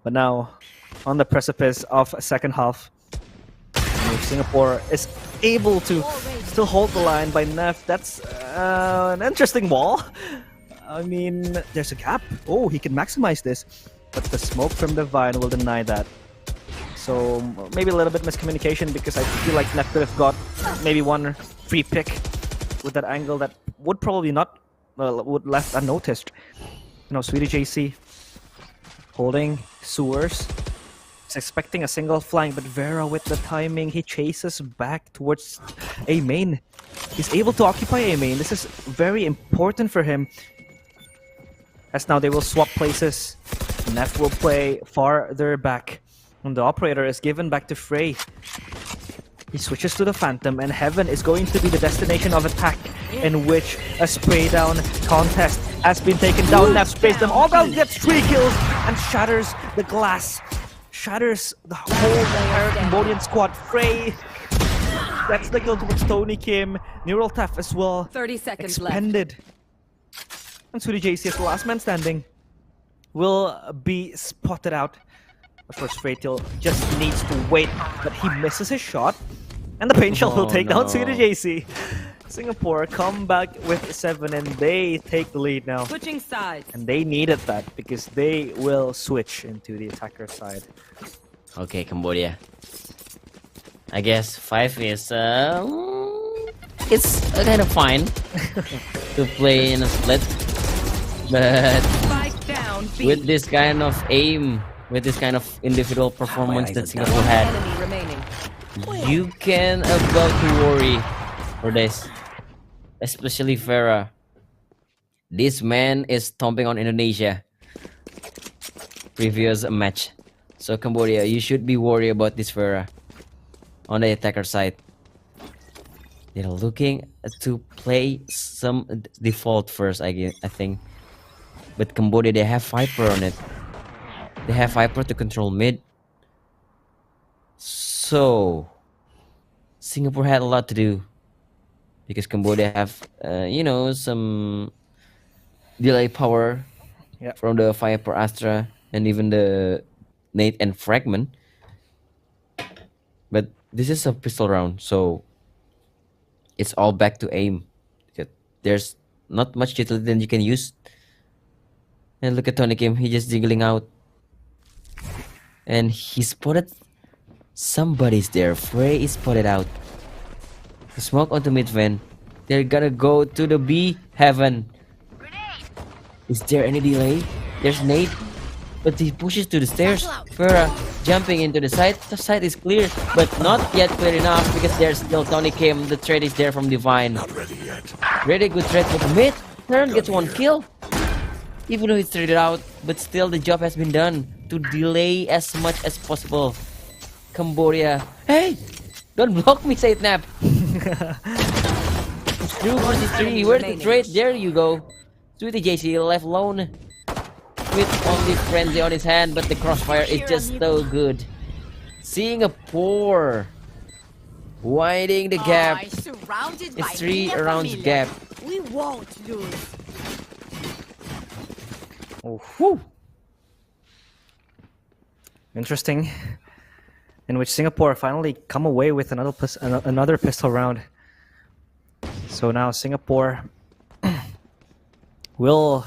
But now, on the precipice of a second half, Singapore is able to still hold the line by Neff. That's an interesting wall. I mean, there's a gap. Oh, he can maximize this. But the smoke from the Vine will deny that. So maybe a little bit miscommunication, because I feel like Neff could have got maybe one free pick with that angle that would probably not would left unnoticed. You know, Sweetie JC holding Sewers. He's expecting a single flank, but Vera with the timing, he chases back towards A main. He's able to occupy A main. This is very important for him, as now they will swap places. Neff will play farther back, and the operator is given back to Frey. He switches to the Phantom, and Heaven is going to be the destination of attack, in which a spray down contest has been taken down. Neff sprays them all down, gets 3 kills, and shatters the glass. Shatters the whole entire Cambodian squad. Frey gets the kill towards Tony Kim. Neural Theft as well. 30 seconds expended. And Suri JC as the last man standing will be spotted out. Of course, Freytil just needs to wait, but he misses his shot. And the pain shell will take down Suri JC. Singapore come back with 7, and they take the lead now. Switching sides. And they needed that, because they will switch into the attacker side. Okay, Cambodia. I guess 5 is it's kind of fine to play in a split, but with this kind of aim, with this kind of individual performance that Singapore had, you can about to worry for this, especially Farah. This man is stomping on Indonesia previous match. So Cambodia, you should be worried about this Farah on the attacker side. They're looking to play some default first, I think. But Cambodia, they have Viper on it. They have Viper to control mid. So Singapore had a lot to do, because Cambodia have, you know, some delay power from the Viper Astra and even the Nate and Fragment. But this is a pistol round, so it's all back to aim. There's not much utility that you can use. And look at Tony Kim, he just jiggling out. And he spotted somebody's there. Frey is spotted out. The smoke onto mid van. They're gonna go to the B heaven. Is there any delay? There's Nate, but he pushes to the stairs. Farah jumping into the side. The side is clear, but not yet clear enough, because there's still Tony Kim. The trade is there from Divine. Not ready yet. Really good trade for the mid. Turn gets 1 kill. Even though it's traded out, but still the job has been done to delay as much as possible. Cambodia, hey, don't block me, Said Nap. 2 versus 3. Where's the trade? There you go. Sweetie JC left alone with only frenzy on his hand, but the crossfire is just so good. Singapore Widening the gap. Surrounded by It's 3 Mina rounds Familia. gap. We won't lose. Oh, whew. Interesting. In which Singapore finally come away with another pistol round. So now Singapore will,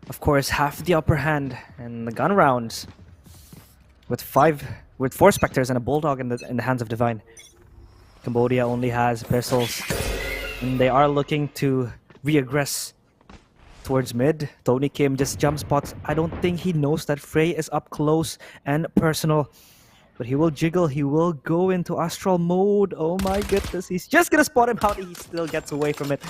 of course, have the upper hand in the gun rounds with 4 Spectres and a Bulldog in the hands of Divine. Cambodia only has pistols, and they are looking to reaggress towards mid. Tony Kim just jump spots. I don't think he knows that Frey is up close and personal, but he will jiggle. He will go into astral mode. Oh my goodness, he's just gonna spot him out. He still gets away from it.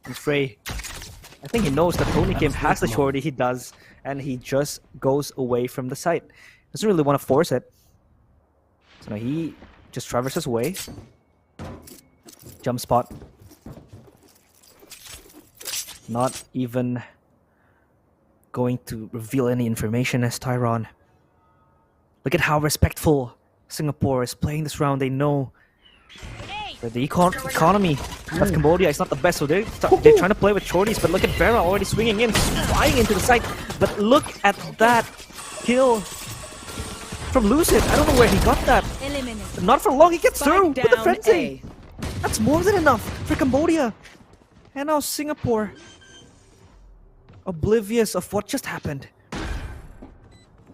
And Frey, I think he knows that Tony Kim has the shorty. He does, and he just goes away from the site. Doesn't really want to force it. So now he just traverses away. Jump spot. Not even going to reveal any information as Tyron. Look at how respectful Singapore is playing this round. They know that the economy of Cambodia is not the best, so they're trying to play with shorties. But look at Vera already swinging in, flying into the site. But look at that kill from Lucid. I don't know where he got that. But not for long, he gets through with the frenzy. That's more than enough for Cambodia. And now Singapore, oblivious of what just happened.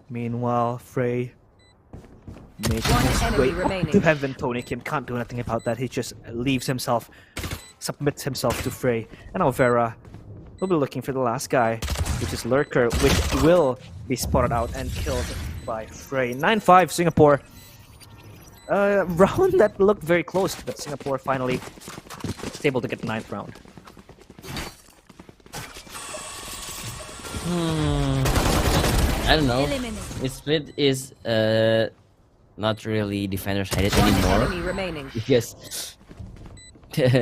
Meanwhile, Frey making his way up to heaven. Tony Kim can't do anything about that. He just leaves himself, submits himself to Frey. And now Vera will be looking for the last guy, which is Lurker, which will be spotted out and killed by Frey. 9-5 Singapore. Round that looked very close, but Singapore finally is able to get the 9th round. I don't know. This split is not really defenders headed anymore. Because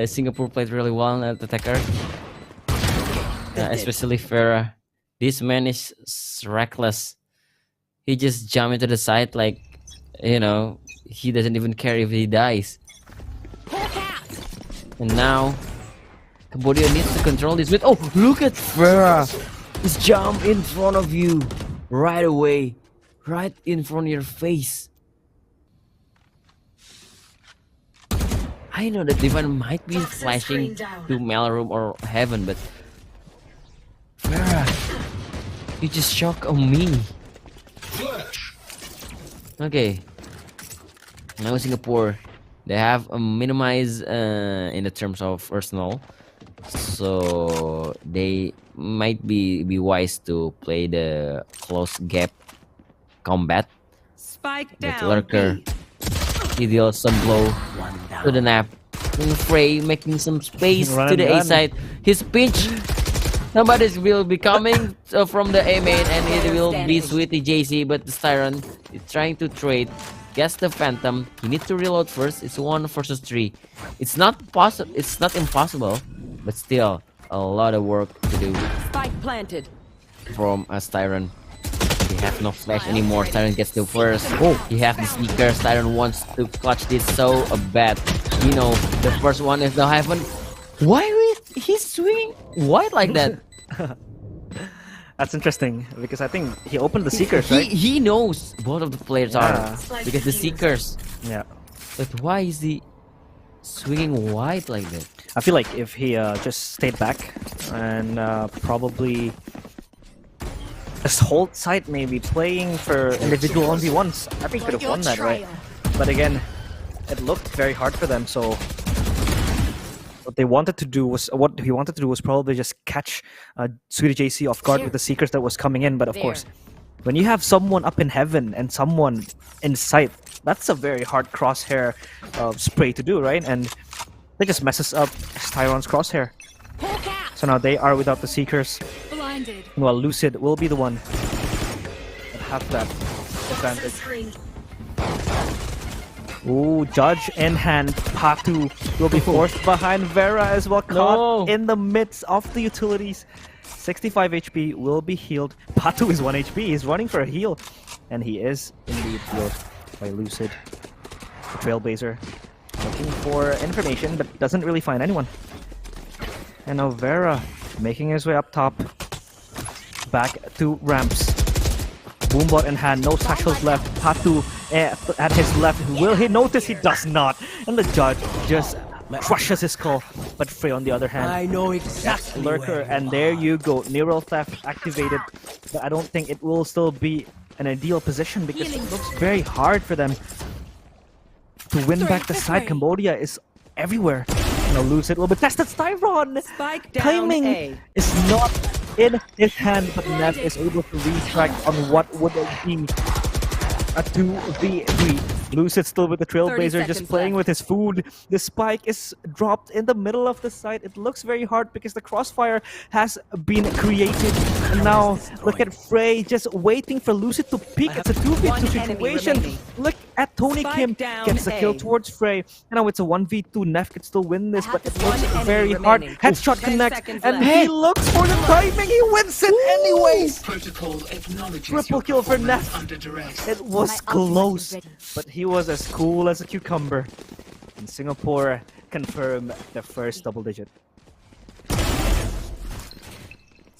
Singapore played really well at attacker. Especially Farah. This man is reckless. He just jumped into the side like, you know, he doesn't even care if he dies. And now Cambodia needs to control this bit. Oh, look at Farah! Just jump in front of you right away, right in front of your face. I know that Divine might be flashing to Maelstrom or Heaven, but Farah, you just shock on me. Okay, now Singapore, they have a minimize in the terms of arsenal, so they might be wise to play the close gap combat. Spike With down. Lurker, he deals some blow to the nap. And Frey making some space to the A side. His pinch. Somebody will be coming from the A main, and it will be Sweetie JC, but the Styron is trying to trade. Gets the Phantom. He needs to reload first. It's 1 versus 3. It's not possible. It's not impossible, but still a lot of work to do. Spike planted. From Styron. He have no flash anymore. Styron gets the first. Oh, he have the sneaker. Styron wants to clutch this so bad. You know, the first one is the Heaven. Why he's swinging wide like that? That's interesting because I think he opened the Seekers, right? He knows both of the players are because the Seekers. Yeah. But why is he swinging wide like that? I feel like if he just stayed back and probably just hold tight, maybe playing for individual 1v1s, I think he could have won that, right? But again, it looked very hard for them. So what he wanted to do was probably just catch Sweetie JC off guard with the Seekers that was coming in. But of course, when you have someone up in heaven and someone in sight, that's a very hard crosshair spray to do, right? And it just messes up Tyron's crosshair. So now they are without the Seekers. Well, Lucid will be the one that have that advantage. Ooh, Judge in hand. Patu will be forced behind Vera as well. Caught in the midst of the utilities. 65 HP will be healed. Patu is 1 HP. He's running for a heal. And he is indeed healed by Lucid. Trailblazer looking for information, but doesn't really find anyone. And now Vera making his way up top. Back to ramps. Boombot in hand, no satchels left. Patu at his left. Will he notice? He does not. And the judge just crushes his skull. But Frey on the other hand. I know exactly. Lurker, and there you go. Neural Theft activated. But I don't think it will still be an ideal position because it looks very hard for them to win back the side. Cambodia is everywhere. Now Lucid will be tested. Styron! Spike down Timing A. is not in his hand, but Nev is able to retract on what would be a 2v3. Lucid still with the Trailblazer, just playing with his food. The spike is dropped in the middle of the site. It looks very hard because the crossfire has been created. And now look at Frey just waiting for Lucid to peek. It's a 2v2 situation. Look at Tony Kim gets the kill towards Frey. And now it's a 1v2. Nev could still win this, but it looks very hard. Headshot connects, and he looks for the timing. He wins it anyways. Triple kill for Nev. It was close, but he was as cool as a cucumber. And Singapore confirmed the first double digit.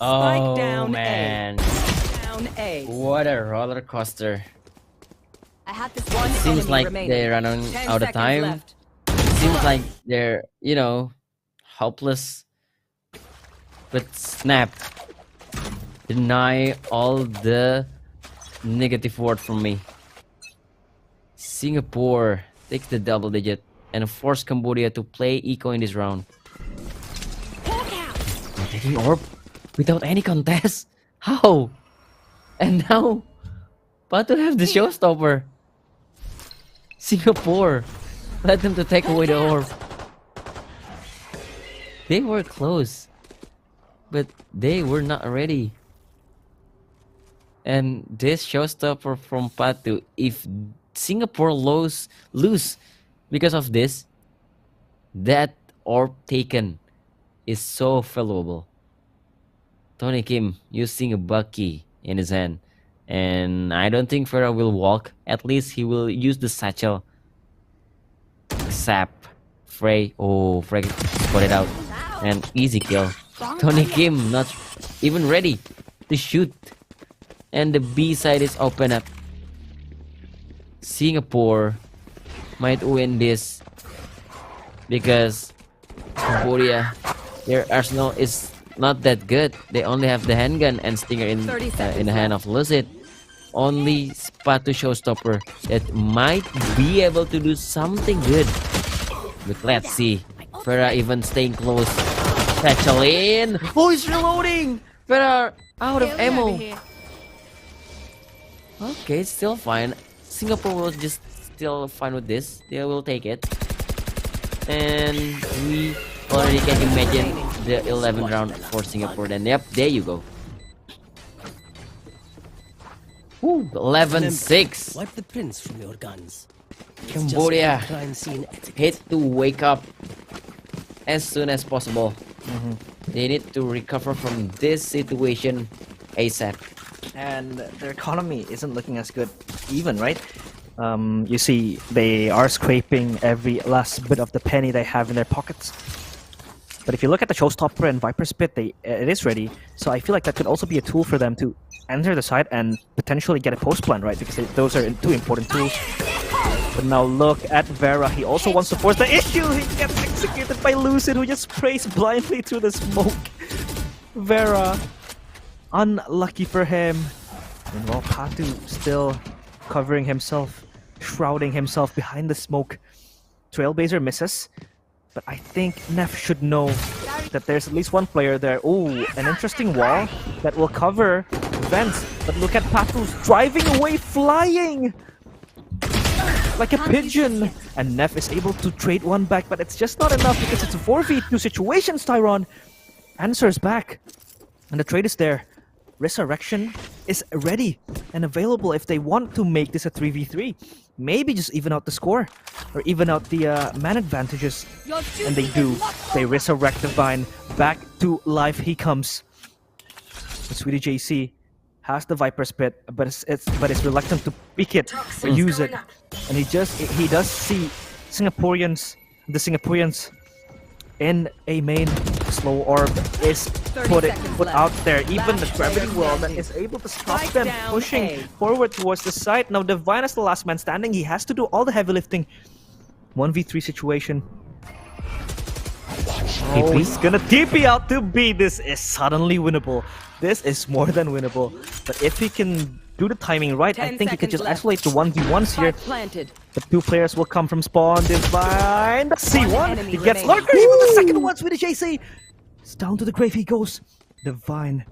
Oh down man, Down A. what a roller coaster. I had this One Seems enemy like remaining. they're running 10 out of seconds time. left. Seems like they're, you know, helpless. But Snap, deny all the negative word from me. Singapore takes the double digit and force Cambodia to play eco in this round. They're taking orb without any contest. How? And now, Patu have the showstopper. Singapore, let them to take away the orb. They were close, but they were not ready. And this showstopper from Patu, if Singapore lose because of this, that orb taken is so valuable. Tony Kim using a Bucky in his hand, and I don't think Farah will walk. At least he will use the satchel. Sap, Frey. Oh, Frey spotted out, and easy kill. Tony Kim not even ready to shoot, and the B side is open up. Singapore might win this because Cambodia, their arsenal is not that good. They only have the handgun and stinger in the hand of Lucid. Only Spatu showstopper that might be able to do something good. But let's see. Farah even staying close. Satchel in. Oh, he's reloading. Farah out of ammo. Okay, it's still fine. Singapore will just still fine with this. They will take it. And we already can imagine the 11th round for Singapore. Then yep, there you go. 11-6. Wipe the prints from your guns. Cambodia Crime scene hate to wake up as soon as possible. They need to recover from this situation ASAP. And their economy isn't looking as good even, right? You see, they are scraping every last bit of the penny they have in their pockets. But if you look at the Showstopper and Viper Spit, it is ready. So I feel like that could also be a tool for them to enter the site and potentially get a post plan, right? Because those are two important tools. But now look at Vera. He also wants to force the issue. He gets executed by Lucid, who just prays blindly through the smoke. Vera, unlucky for him. And while Patu still covering himself, shrouding himself behind the smoke. Trailblazer misses. But I think Neff should know that there's at least one player there. Oh, an interesting wall that will cover vents. But look at Patu's driving away, flying like a pigeon. And Neff is able to trade one back, but it's just not enough because it's a 4v2 situation. Styron answers back. And the trade is there. Resurrection is ready and available if they want to make this a 3v3. Maybe just even out the score or even out the man advantages. And they do. They resurrect Divine. Back to life he comes. The Sweetie JC has the Viper's Pit, but it's reluctant to pick it or use it. And he does see the Singaporeans in a main. Slow orb is put out there. Even the gravity well that is able to stop them pushing forward towards the side. Now Divine is the last man standing. He has to do all the heavy lifting. 1v3 situation. Oh, he's gonna TP out to B. This is suddenly winnable. This is more than winnable. But if he can do the timing right, I think he could just isolate the 1v1s here. The two players will come from spawn. Divine, the C1. He gets Lurker. Even the second one, Swedish AC. It's down to the grave he goes. Divine.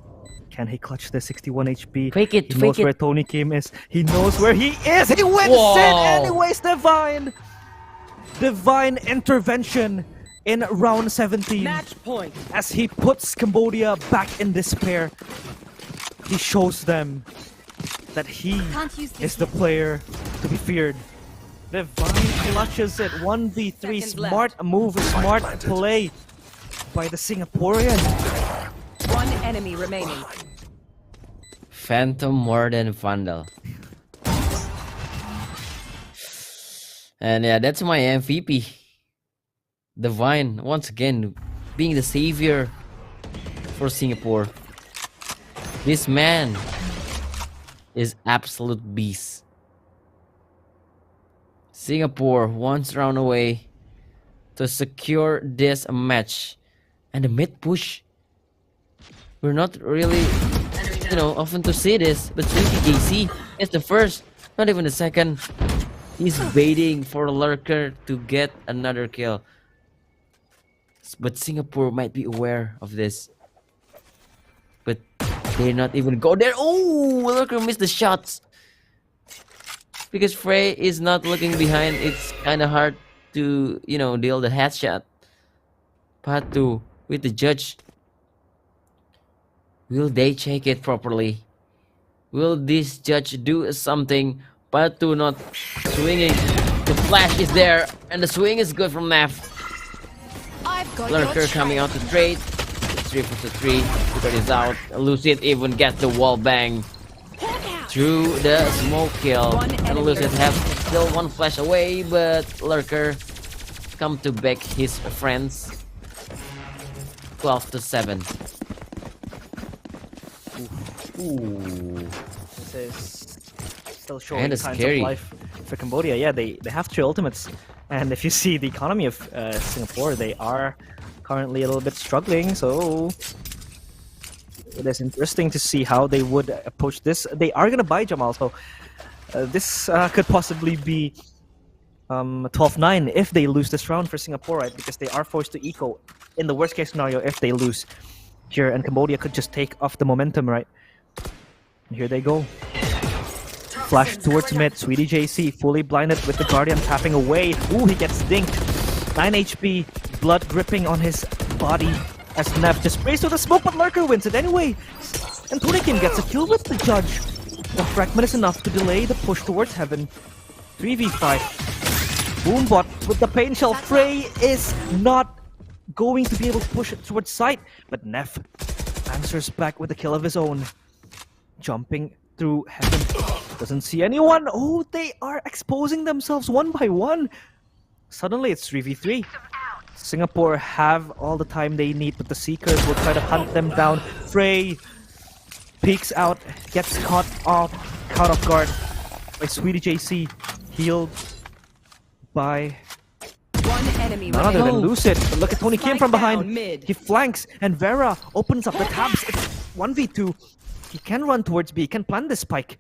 Can he clutch the 61 HP? Fake it, he knows where Tony Kim is. He knows where he is. He wins it anyways, Divine. Divine intervention in round 17. Match point. As he puts Cambodia back in despair. He shows them that he is the player to be feared. Divine clutches it. 1v3. Smart move, smart play by the Singaporean. One enemy remaining. Phantom more than Vandal. And yeah, that's my MVP. Divine, once again, being the savior for Singapore. This man is absolute beast. Singapore once round away to secure this match. And the mid push, we're not really, often to see this, but JC is the first, not even the second. He's waiting for Lurker to get another kill. But Singapore might be aware of this. But they're not even go there. Oh, Lurker missed the shots. Because Frey is not looking behind, it's kind of hard to, deal the headshot. Patu with the judge. Will they check it properly? Will this judge do something? Patu not swinging. The flash is there, and the swing is good from Neff. Lurker coming out to trade. 3 vs 3. Lucid is out. Lucid even gets the wall bang through the smoke kill. And Lucid have still one flash away, but Lurker come to back his friends. 12-7. Ooh. This is still showing And signs scary. of life for Cambodia. Yeah, they have 3 ultimates. And if you see the economy of Singapore, they are currently a little bit struggling. So it is interesting to see how they would approach this. They are going to buy Jamal, so this could possibly be 12-9 if they lose this round for Singapore, right? Because they are forced to eco in the worst case scenario if they lose here, and Cambodia could just take off the momentum, right? And here they go. Flash towards mid. Sweetie JC fully blinded with the Guardian tapping away. Ooh, he gets dinked. 9 HP, blood dripping on his body as Neff just sprays through the smoke, but Lurker wins it anyway. And Tony Kim gets a kill with the judge. The fragment is enough to delay the push towards heaven. 3v5. Boombot with the pain shell. Frey is not going to be able to push it towards side, but Neff answers back with a kill of his own. Jumping through heaven. Doesn't see anyone. Oh, they are exposing themselves one by one. Suddenly it's 3v3. Singapore have all the time they need, but the Seekers will try to hunt them down. Frey peeks out, gets caught off guard by Sweetie JC. Healed by One enemy none other than remaining. Lucid. But look at Tony Kim from Spike behind. down mid. He flanks, and Vera opens up the tabs. It's 1v2. He can run towards B, he can plant this spike.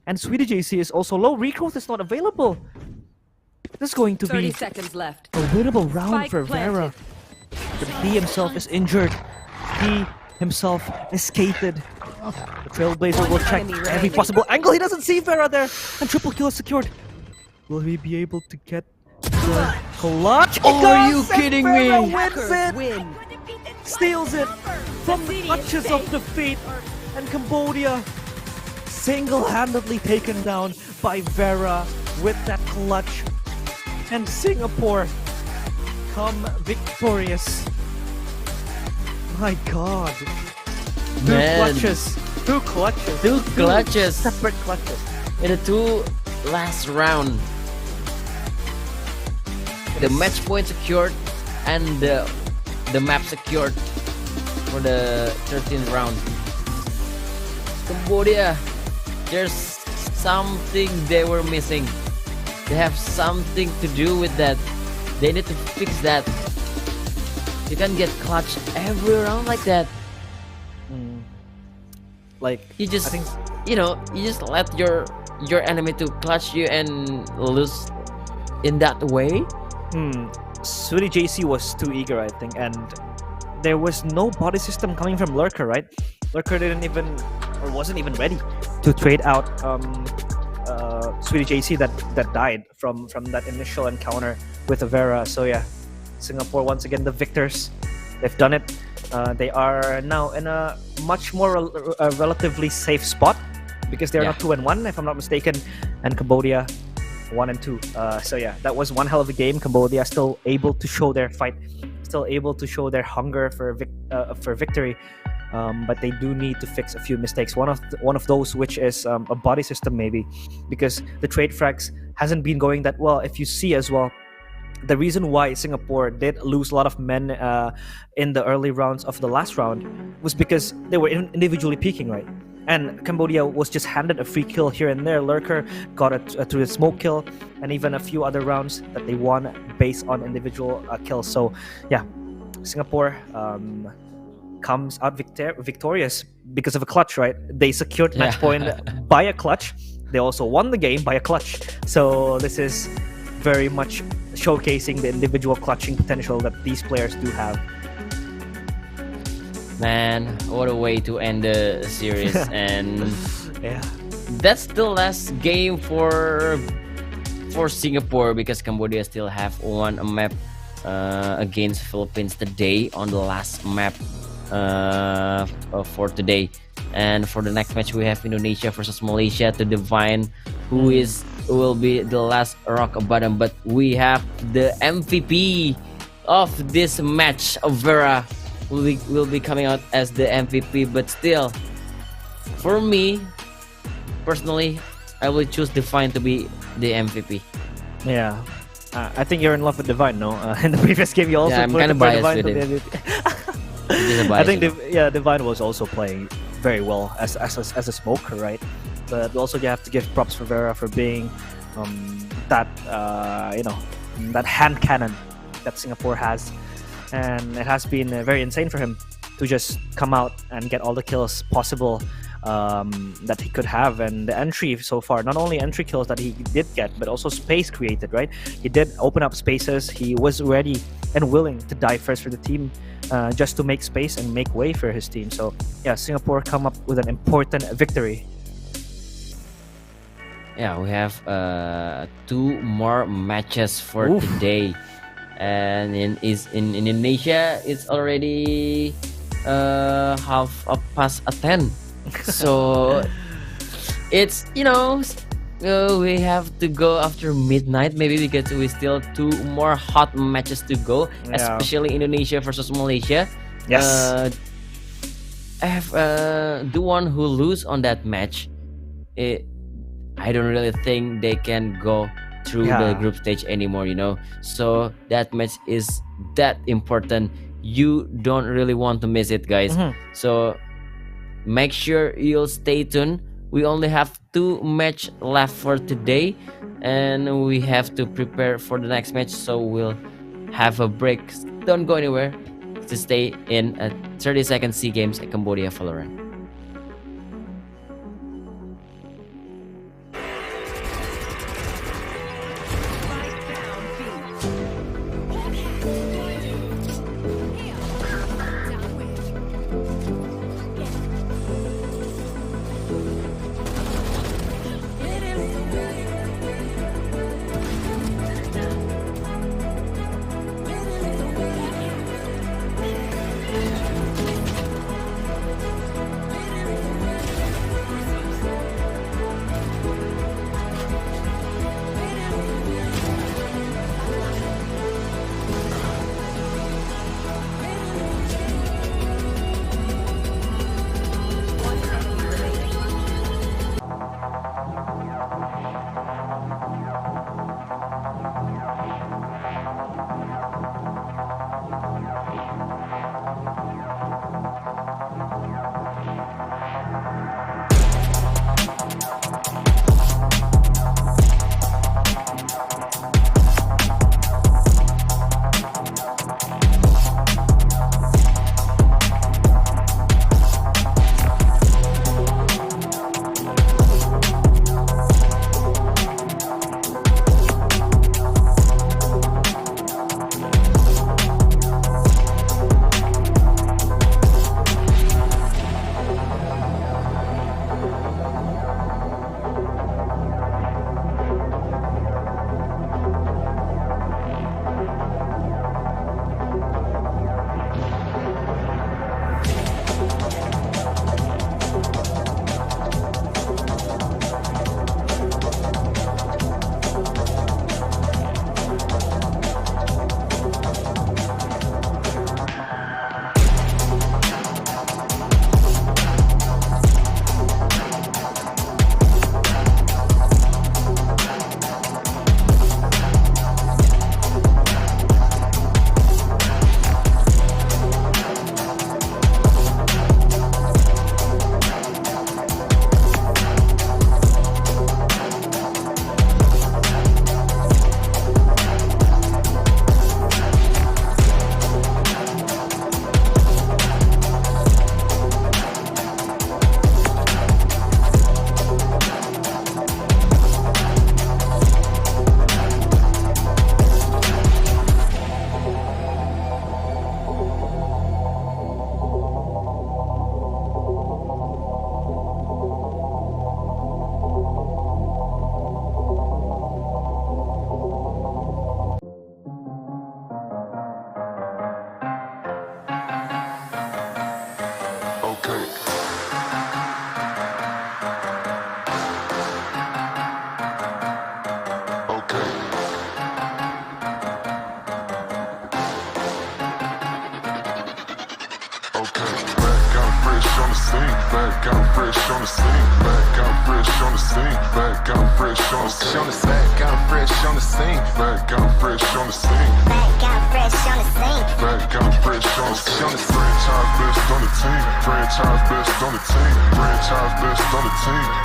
And Sweetie JC is also low. Regrowth is not available. This is going to 30 be seconds left. a winnable round Spike for Vera. planted. But he himself is injured. He himself is skated. The Trailblazer will check enemy every remaining. possible angle. He doesn't see Vera there. And triple kill is secured. Will he be able to get the clutch? Oh, are you He does, and kidding Vera me? wins it. Win. Steals it from the clutches of defeat. And Cambodia single-handedly taken down by Vera with that clutch. And Singapore come victorious. My god. Two Man. clutches Two clutches. Two clutches Separate clutches. in the two last round. The match point secured and the map secured for the 13th round. Cambodia, there's something they were missing. They have something to do with that. They need to fix that. You can get clutch every round like that. Like You just, I think you just let your enemy to clutch you and lose in that way. Sweetie JC was too eager, I think, and there was no body system coming from Lurker, right? Lurker didn't even, or wasn't even ready to trade out Sweetie JC that died from that initial encounter with Avera. So yeah, Singapore once again the victors. They've done it. They are now in a much more relatively safe spot because they're Yeah. not 2-1 if I'm not mistaken, and Cambodia 1-2. So yeah, that was one hell of a game. Cambodia still able to show their fight, still able to show their hunger for victory. But they do need to fix a few mistakes. One of those, which is a body system maybe, because the trade frags hasn't been going that well. If you see as well, the reason why Singapore did lose a lot of men in the early rounds of the last round was because they were individually peaking, right? And Cambodia was just handed a free kill here and there. Lurker got it through a smoke kill, and even a few other rounds that they won based on individual kills. So yeah, Singapore comes out victorious because of a clutch, right? They secured match point by a clutch. They also won the game by a clutch. So this is very much showcasing the individual clutching potential that these players do have. Man, what a way to end the series. And Yeah. that's the last game for Singapore, because Cambodia still have one map against Philippines today on the last map for today. And for the next match we have Indonesia versus Malaysia to divine who will be the last rock bottom. But we have the MVP of this match, Vera will be coming out as the MVP. But still, for me personally, I will choose Divine to be the MVP. Yeah. I think you're in love with Divine, no? In the previous game, you also Yeah, I'm put kinda Divine biased to with the him. MVP. Just a I bias, think you know. Divine was also playing very well as a smoker, right? But also you have to give props for Vera for being that that hand cannon that Singapore has, and it has been very insane for him to just come out and get all the kills possible that he could have. And the entry so far, not only entry kills that he did get, but also space created, right? He did open up spaces. He was ready and willing to die first for the team, just to make space and make way for his team. So yeah, Singapore come up with an important victory. Yeah, we have 2 more matches for Oof. today, and in Indonesia it's already half past 10. So it's we have to go after midnight maybe, because we still 2 more hot matches to go, Yeah. especially Indonesia versus Malaysia. Yes. I have the one who lose on that match. I don't really think they can go through the Yeah. group stage anymore, So that match is that important. You don't really want to miss it, guys. So make sure you'll stay tuned. We only have 2 match left for today, and we have to prepare for the next match. So we'll have a break. Don't go anywhere to stay in 30-second SEA Games at Cambodia Valorant. Back out fresh on the scene. Back out fresh on the scene. Back out fresh on the scene. Back out fresh on the scene. Back out fresh on the scene. Back out fresh on the scene. Back out fresh on the scene. Franchise best on the team. Franchise best on the team.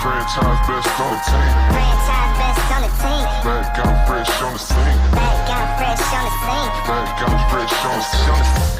Franchise best on the team. Franchise best on the team. Franchise best on the team. Back out fresh on the scene. Back out fresh on the scene. Back out fresh on the scene.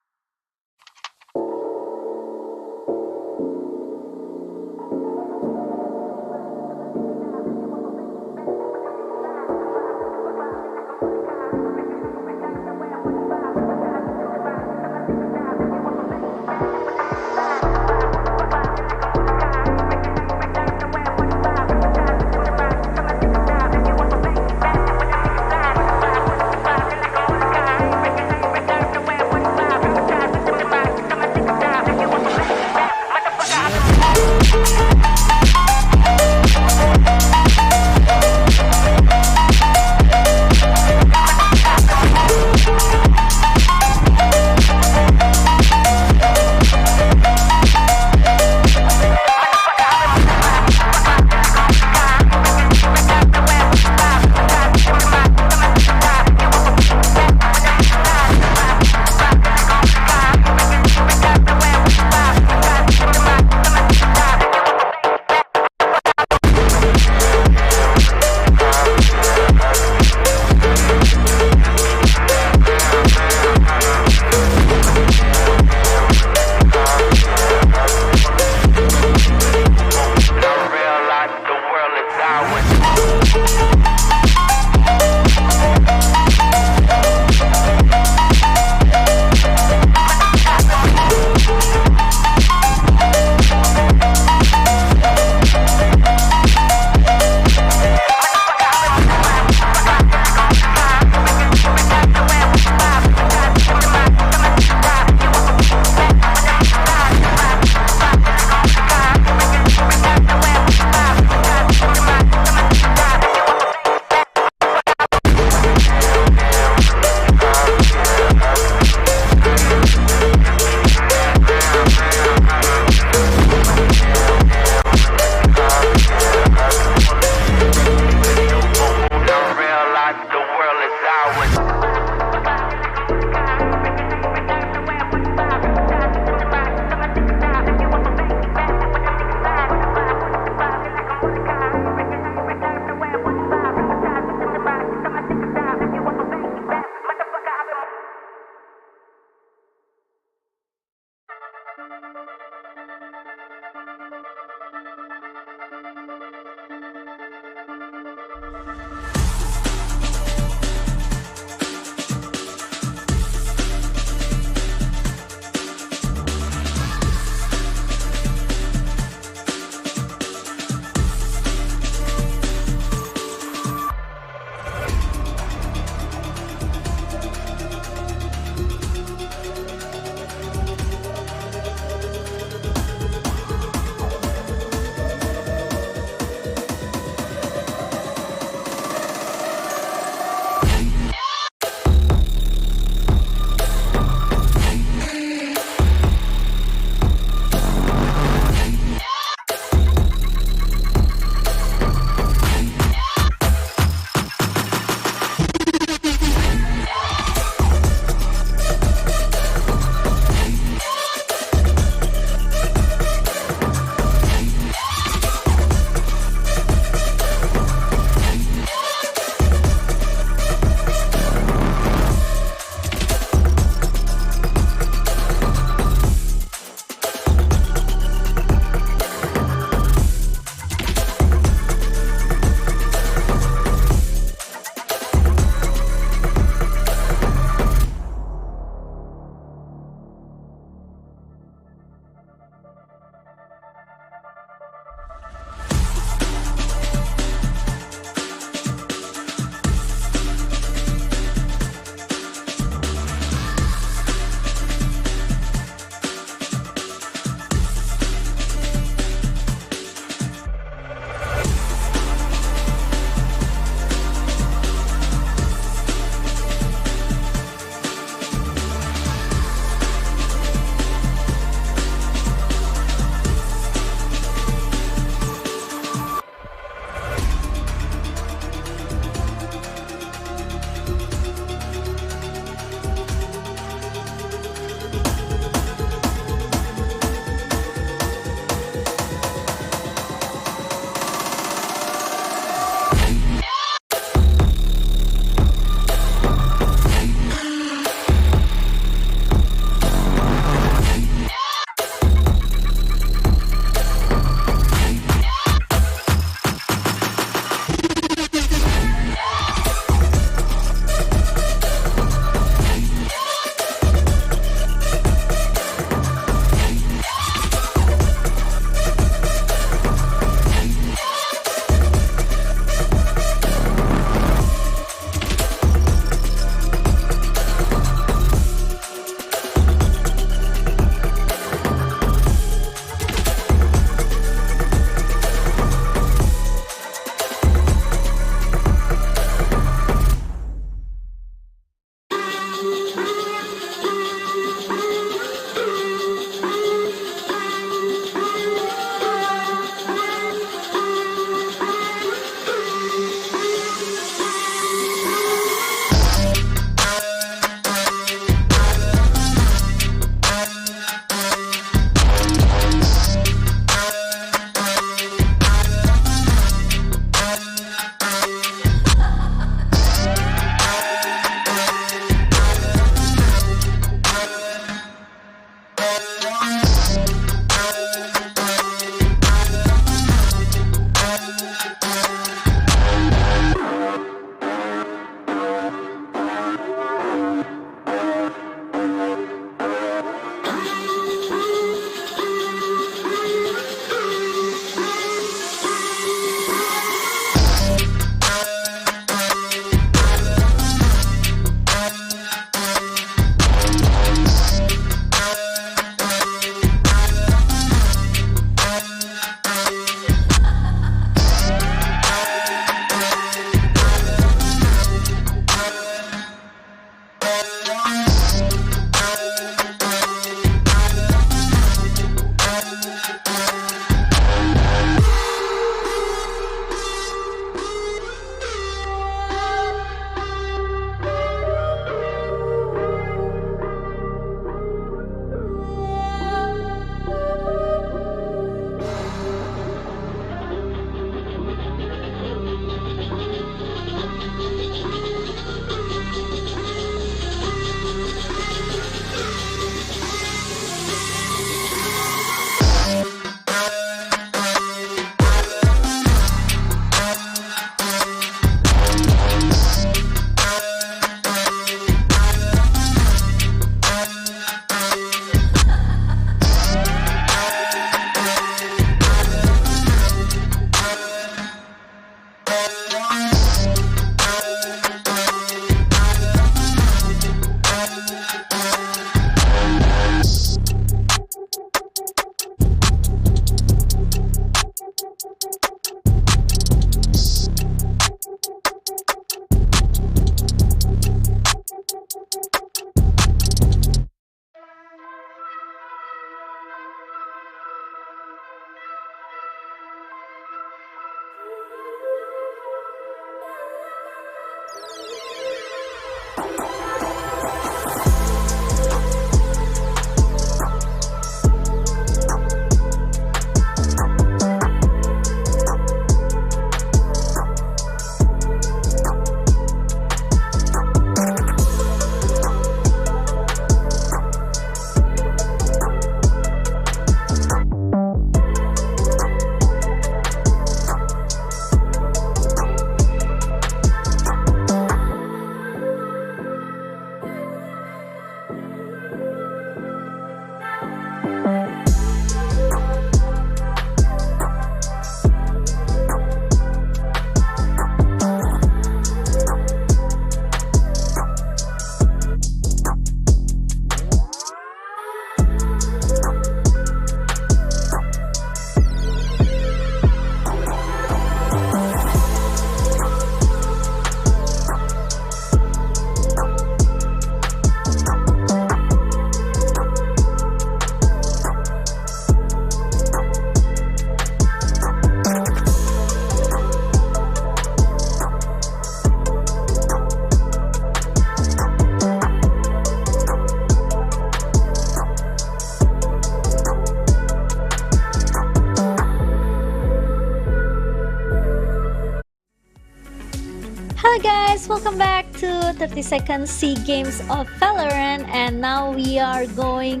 Hello guys, welcome back to 30-second SEA Games of Valorant, and now we are going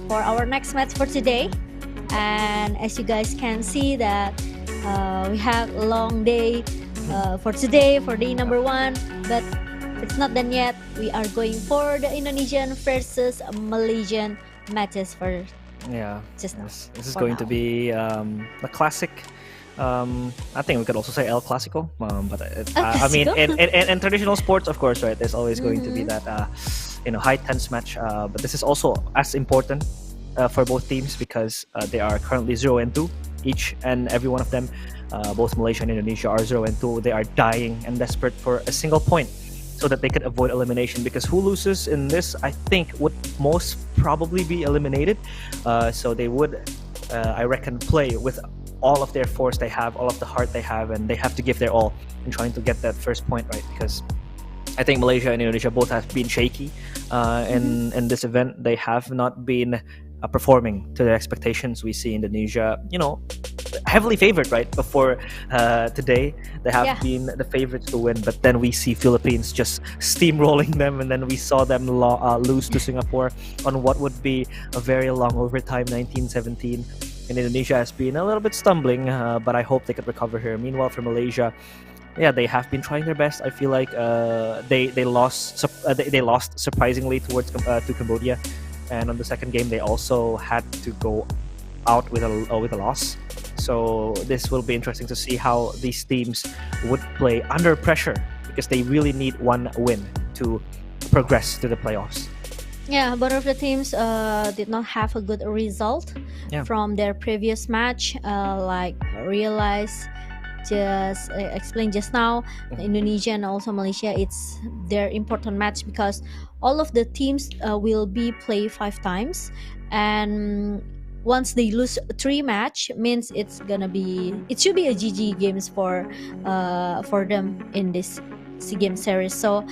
for our next match for today. And as you guys can see that we have a long day for today, for day number 1, but it's not done yet. We are going for the Indonesian versus Malaysian matches for just now. This is going to be a classic. I think we could also say El Clasico, but I mean, in traditional sports, of course, right? There's always going to be that high tense match. But this is also as important for both teams because they are currently 0-2 each and every one of them. Both Malaysia and Indonesia are 0-2. They are dying and desperate for a single point so that they could avoid elimination. Because who loses in this, I think, would most probably be eliminated. So they would, I reckon, play with all of their force they have, all of the heart they have, and they have to give their all in trying to get that first point, right? Because I think Malaysia and Indonesia both have been shaky in this event. They have not been performing to their expectations. We see Indonesia, heavily favored, right? Before today, they have been the favorites to win, but then we see Philippines just steamrolling them, and then we saw them lose to Singapore on what would be a very long overtime, 19-17. And Indonesia has been a little bit stumbling, but I hope they could recover here. Meanwhile, for Malaysia, they have been trying their best. I feel like they lost surprisingly to Cambodia, and on the second game they also had to go out with a loss. So this will be interesting to see how these teams would play under pressure because they really need one win to progress to the playoffs. Yeah, both of the teams did not have a good result from their previous match. Like realized, just explained just now, Indonesia and also Malaysia, it's their important match because all of the teams will be play 5 times, and once they lose 3 match, means it should be a GG games for them in this SEA Games series. So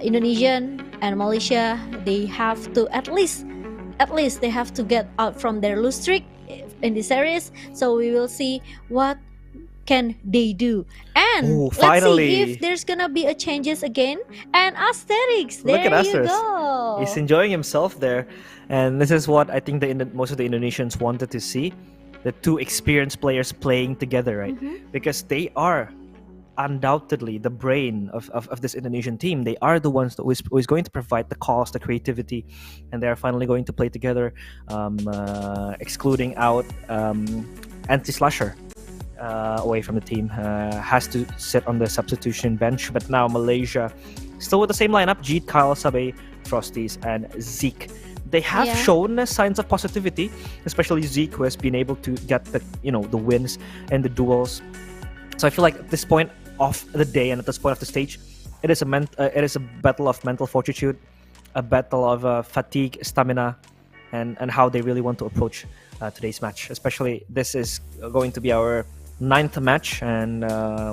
Indonesian and Malaysia, they have to at least they have to get out from their lose streak in this series. So we will see what can they do, and let's see if there's gonna be a changes again. And Asterix, there you go. He's enjoying himself there, and this is what I think most of the Indonesians wanted to see: the 2 experienced players playing together, right? Because they are undoubtedly the brain of this Indonesian team. They are the ones that who is going to provide the calls, the creativity, and they are finally going to play together, excluding out Anti-Slasher away from the team, has to sit on the substitution bench. But now Malaysia still with the same lineup: Jeet, Kyle, Sabe, Frosties, and Zeke. They have shown signs of positivity, especially Zeke, who has been able to get the wins and the duels. So I feel like at this point of the day and at this point of the stage, it is a battle of mental fortitude, a battle of fatigue, stamina, and how they really want to approach today's match. Especially this is going to be our 9th match, and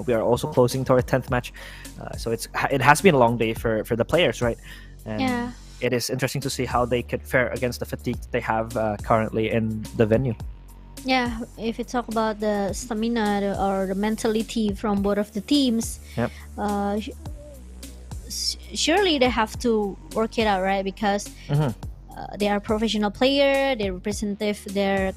we are also closing to our 10th match. So it has been a long day for the players, right? And it is interesting to see how they could fare against the fatigue they have currently in the venue. Yeah, if you talk about the stamina or the mentality from both of the teams, surely they have to work it out, right? Because they are professional player, they represent their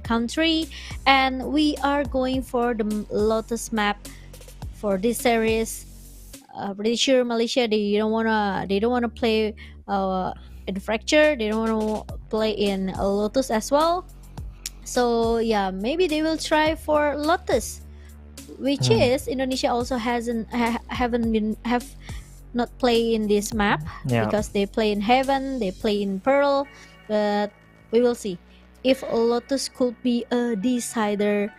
country, and we are going for the Lotus map for this series. Pretty sure Malaysia, they don't wanna play in Fracture, they don't wanna play in Lotus as well. So yeah, maybe they will try for Lotus, which is Indonesia also have not play in this map because they play in Heaven, they play in Pearl, but we will see if Lotus could be a decider.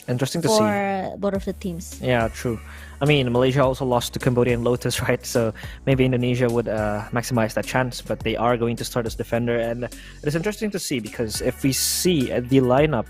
Interesting to see for both of the teams. Yeah, true. I mean, Malaysia also lost to Cambodia and Lotus, right? So maybe Indonesia would maximize that chance, but they are going to start as defender. And it's interesting to see because if we see the lineup,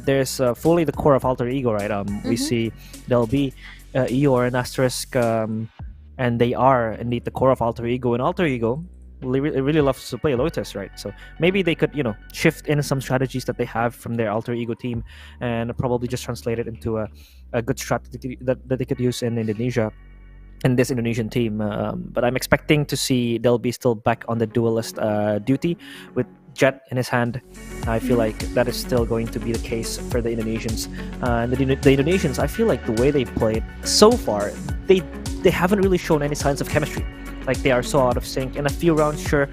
there's fully the core of Alter Ego, right? We see there'll be Eeyore and Asterisk, and they are indeed the core of Alter Ego. And Alter Ego, really loves to play Lotus, right? So maybe they could, shift in some strategies that they have from their alter ego team and probably just translate it into a good strategy that they could use in Indonesia, in this Indonesian team. But I'm expecting to see Delby still back on the duelist duty with Jet in his hand. I feel like that is still going to be the case for the Indonesians. And the Indonesians, I feel like the way they played so far, they haven't really shown any signs of chemistry. Like, they are so out of sync. In a few rounds, sure,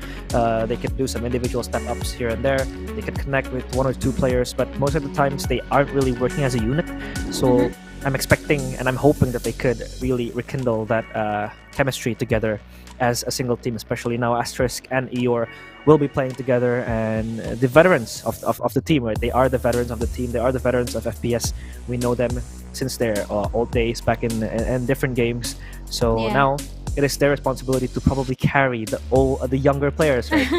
they could do some individual step-ups here and there. They could connect with one or two players, but most of the times they aren't really working as a unit. So I'm expecting and I'm hoping that they could really rekindle that chemistry together as a single team, especially now Asterisk and Eeyore will be playing together, and the veterans of the team, right? They are the veterans of the team. They are the veterans of FPS. We know them since their old days back in different games. So now it is their responsibility to probably carry the younger players, right?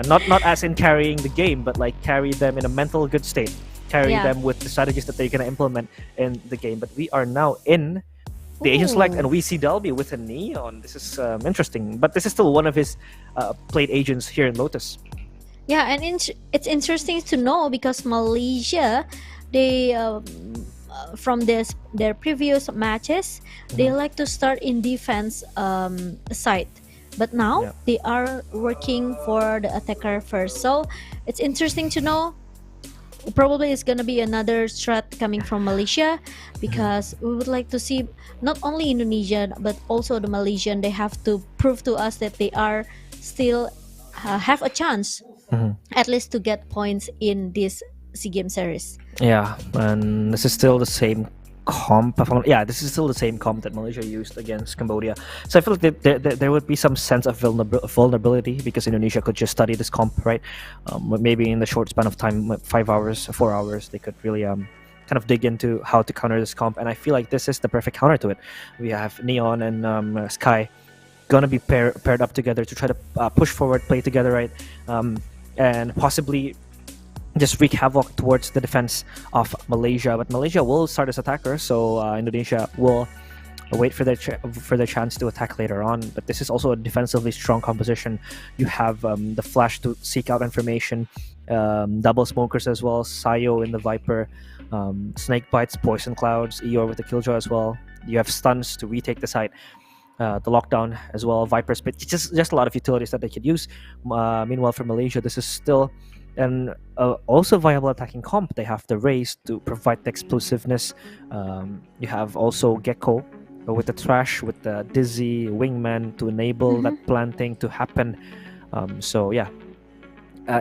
Not as in carrying the game, but like carry them in a mental good state, carry them with the strategies that they're gonna implement in the game. But we are now in the Asian Select, and we see Delby with a Neon. This is interesting, but this is still one of his played agents here in Lotus. Yeah, and it's interesting to know because Malaysia, they from their previous matches, they like to start in defense side, but now they are working for the attacker first. So it's interesting to know. Probably it's gonna be another threat coming from Malaysia, because we would like to see not only Indonesian but also the Malaysian. They have to prove to us that they are still have a chance, at least to get points in this SEA Games series. Yeah, and this is still the same comp. This is still the same comp that Malaysia used against Cambodia. So I feel like there would be some sense of vulnerability because Indonesia could just study this comp, right? Maybe in the short span of time, 5 hours, 4 hours, they could really kind of dig into how to counter this comp. And I feel like this is the perfect counter to it. We have Neon and Sky gonna be paired up together to try to push forward, play together, right? And possibly just wreak havoc towards the defense of Malaysia. But Malaysia will start as attacker, so Indonesia will wait for their chance to attack later on. But this is also a defensively strong composition. You have the Flash to seek out information, double smokers as well, Sayo in the Viper, Snake Bites, Poison Clouds, Eeyore with the Killjoy as well. You have stuns to retake the site. The lockdown as well, Viper Spit, just a lot of utilities that they could use. Meanwhile, for Malaysia, this is still an also viable attacking comp. They have the Raze to provide the explosiveness. You have also Gecko with the Trash, with the Dizzy, Wingman to enable that planting to happen. So yeah,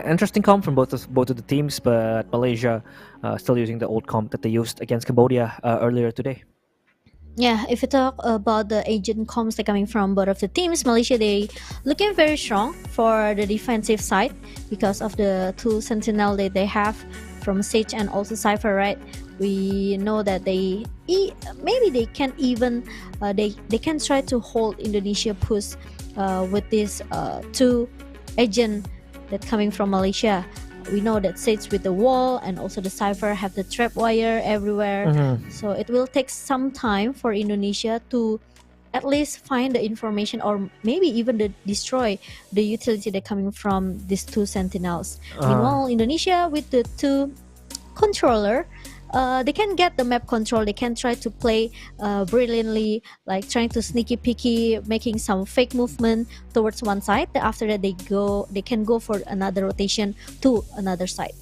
interesting comp from both of the teams, but Malaysia still using the old comp that they used against Cambodia earlier today. Yeah, if you talk about the agent comps that coming from both of the teams, Malaysia, they looking very strong for the defensive side because of the two sentinel that they have from Sage and also Cypher, right? We know that maybe they can even they can try to hold Indonesia push with these two agent that coming from Malaysia. We know that Sage with the wall and also the Cypher have the trap wire everywhere. So it will take some time for Indonesia to at least find the information or maybe even destroy the utility that coming from these two sentinels. Meanwhile, Indonesia with the two controller, they can get the map control. They can try to play brilliantly, like trying to sneaky peeky, making some fake movement towards one side. After that, they can go for another rotation to another side.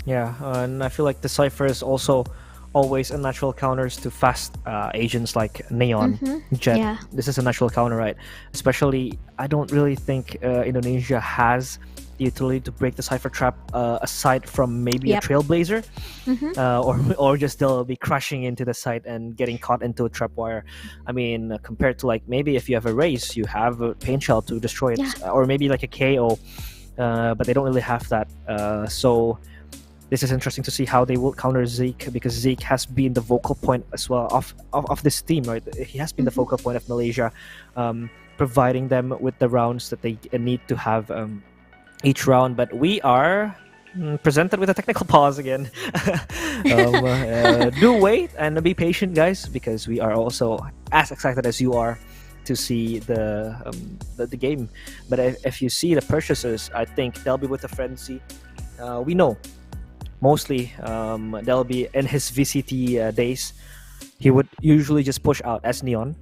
Yeah, and I feel like the Cypher is also always a natural counters to fast agents like Neon, Jet. Yeah. This is a natural counter, right? Especially, I don't really think Indonesia has the utility to break the Cypher trap aside from maybe a Trailblazer, or just they'll be crashing into the site and getting caught into a trap wire. I mean, compared to like maybe if you have a Raze, you have a Pain Shell to destroy it, or maybe like a KO, but they don't really have that. So this is interesting to see how they will counter Zeke, because Zeke has been the vocal point as well of this team, right? He has been the focal point of Malaysia, providing them with the rounds that they need to have each round. But we are presented with a technical pause again. Do wait and be patient, guys, because we are also as excited as you are to see the game. But if you see the purchases, I think they'll be with a frenzy. We know mostly they'll be in his VCT days. He would usually just push out as Neon,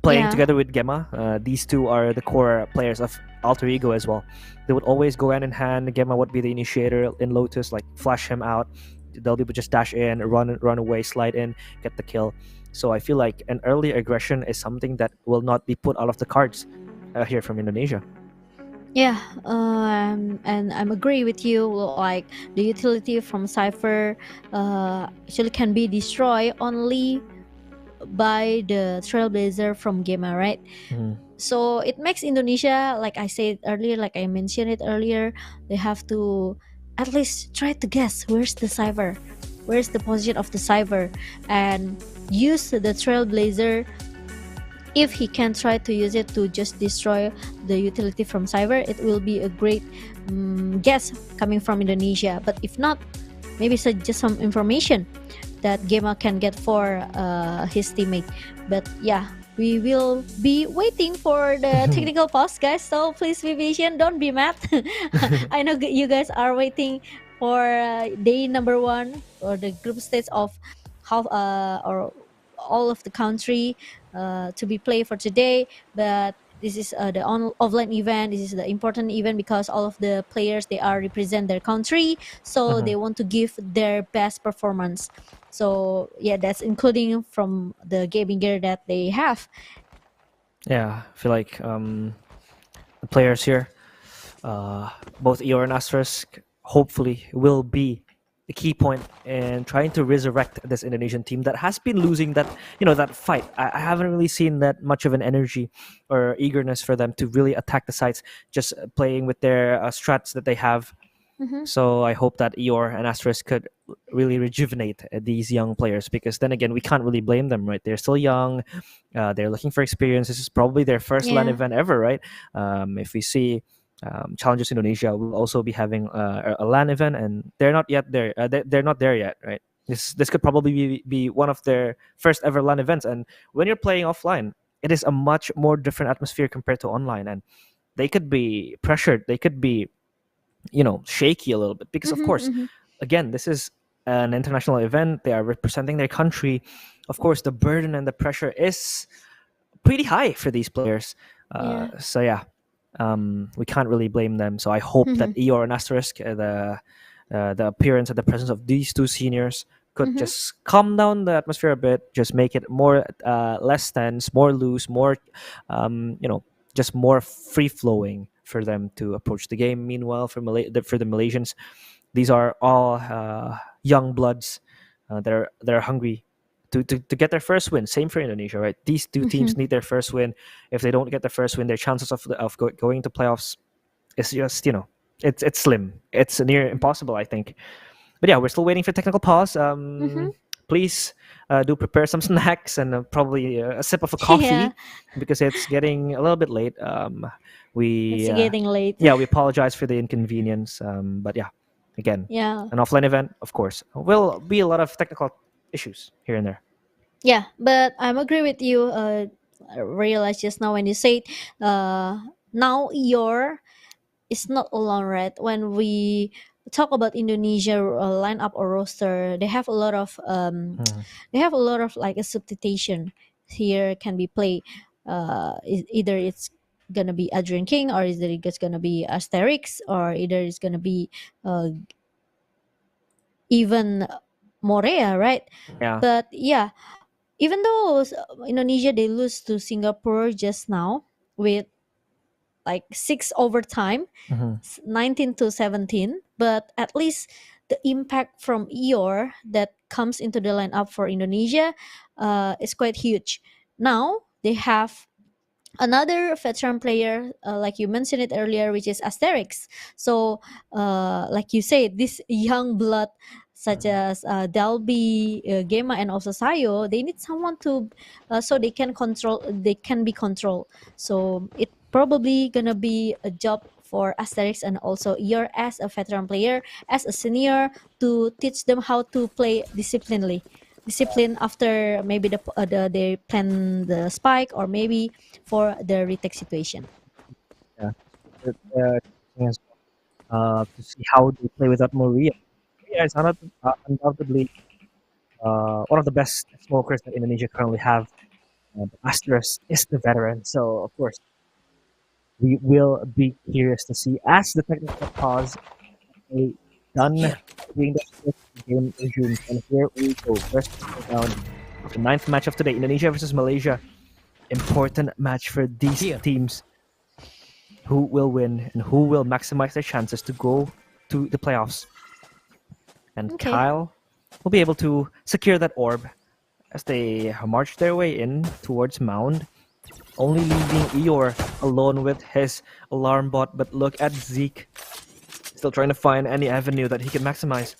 playing Yeah. together with Gemma. These two are the core players of Alter Ego as well. They would always go hand in hand. Gemma would be the initiator in Lotus, like flash him out. They'll be just dash in, run away, slide in, get the kill. So I feel like an early aggression is something that will not be put out of the cards here from Indonesia. Yeah, and I'm agree with you. Like the utility from Cypher actually can be destroyed only by the Trailblazer from Gamma, right? Mhm. So it makes Indonesia, like I said earlier, like I mentioned it earlier, they have to at least try to guess where's the Cypher, where's the position of the Cypher, and use the Trailblazer. If he can try to use it to just destroy the utility from Cyber, it will be a great guess coming from Indonesia. But if not, maybe just some information that Gema can get for his teammate. But yeah, we will be waiting for the technical pause, guys. So please be patient. Don't be mad. I know you guys are waiting for day number 1 or the group stage of half or all of the country to be played for today. But this is the offline event. This is the important event because all of the players, they are represent their country, so they want to give their best performance. So yeah, that's including from the gaming gear that they have. Yeah, I feel like the players here, both Eor and Asterisk, hopefully will be the key point in trying to resurrect this Indonesian team that has been losing that fight. I haven't really seen that much of an energy or eagerness for them to really attack the sites, just playing with their strats that they have. So I hope that Eor and Asterisk could really rejuvenate these young players, because then again, we can't really blame them, right? They're still young. They're looking for experience. This is probably their first LAN Yeah. event ever, right? If we see Challenges Indonesia will also be having a LAN event, and they're not yet there. They're not there yet, right? This could probably be one of their first ever LAN events. And when you're playing offline, it is a much more different atmosphere compared to online, and they could be pressured. They could be shaky a little bit, because of course, again, this is an international event. They are representing their country. Of course, the burden and the pressure is pretty high for these players. Yeah. So yeah, we can't really blame them. So I hope that Eor and Asterisk, the appearance and the presence of these two seniors could just calm down the atmosphere a bit, just make it more less tense, more loose, more just more free flowing for them to approach the game. Meanwhile, for the Malaysians, these are all young bloods that are hungry to get their first win. Same for Indonesia, right? These two teams need their first win. If they don't get the first win, their chances of going to playoffs is just it's slim. It's near impossible, I think. But yeah, we're still waiting for technical pause. Please do prepare some snacks and probably a sip of a coffee, Yeah. because it's getting a little bit late. It's getting late. Yeah, we apologize for the inconvenience. But yeah, again, Yeah. an offline event, of course, will be a lot of technical issues here and there. Yeah, but I'm agree with you. I realized just now when you said now your is not alone, right? When we talk about Indonesia lineup or roster, they have a lot of like a substitution here can be played. Either it's gonna be Adrian King, or either it's gonna be Asterix, or either it's gonna be even Morea, right? Yeah. But yeah, even though Indonesia they lose to Singapore just now with like 6 overtime, 19 to 17, but at least the impact from Eor that comes into the lineup for Indonesia is quite huge. Now they have another veteran player, like you mentioned it earlier, which is Asterix. So like you said, this young blood such as Dalby, Gema, and also Sayo, they need someone to so they can be controlled. So it probably gonna be a job for Asterix and also Eor as a veteran player, as a senior, to teach them how to play disciplinedly. discipline after maybe they plan the spike or maybe for the retake situation. Yeah. To see how they play without Maria. Maria is undoubtedly one of the best smokers that Indonesia currently have. Asterisk is the veteran, so of course we will be curious to see as the technical pause is done doing the first game resumes. And here we go. First round, the ninth match of today: Indonesia versus Malaysia. Important match for these teams. Who will win and who will maximize their chances to go to the playoffs? And Kyle will be able to secure that orb as they march their way in towards Mound, only leaving Eeyore alone with his alarm bot. But look at Zeke, still trying to find any avenue that he can maximize.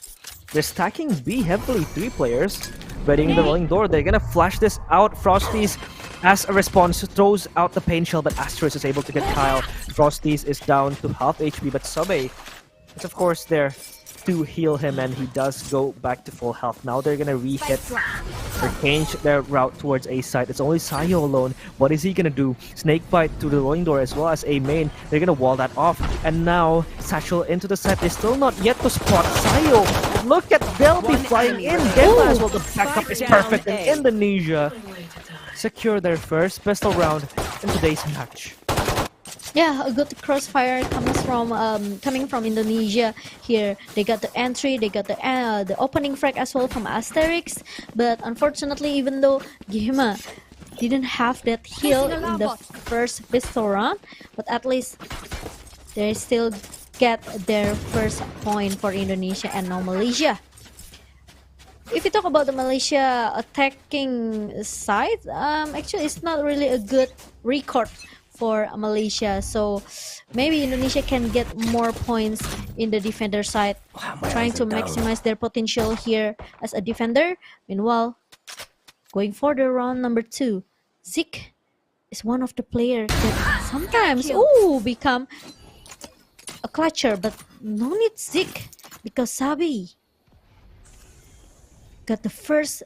They're stacking B heavily, 3 players, readying the rolling door. They're gonna flash this out. Frosties, as a response, throws out the pain shell, but Asterisk is able to get Kyle. Frosties is down to half HP, but Subway is of course there to heal him, and he does go back to full health. Now they're gonna re-hit or change their route towards A side. It's only Sayo alone. What is he gonna do? Snakebite to the rolling door as well as A main. They're gonna wall that off. And now Satchel into the side. They're still not yet to spot Sayo. Look at Delby flying in. Gemma as well. The backup is perfect. And Indonesia secure their first pistol round in today's match. Yeah, a good crossfire coming from Indonesia here. They got the entry, they got the opening frag as well from Asterix, but unfortunately, even though Gema didn't have that heal in the first pistol round, but at least they still get their first point for Indonesia and now Malaysia. If you talk about the Malaysia attacking side, actually it's not really a good record for Malaysia, so maybe Indonesia can get more points in the defender side, trying to maximize their potential here as a defender. Meanwhile, going for the round number 2, Zeke is one of the players that sometimes become a clutcher, but no need Zeke because Sabi got the first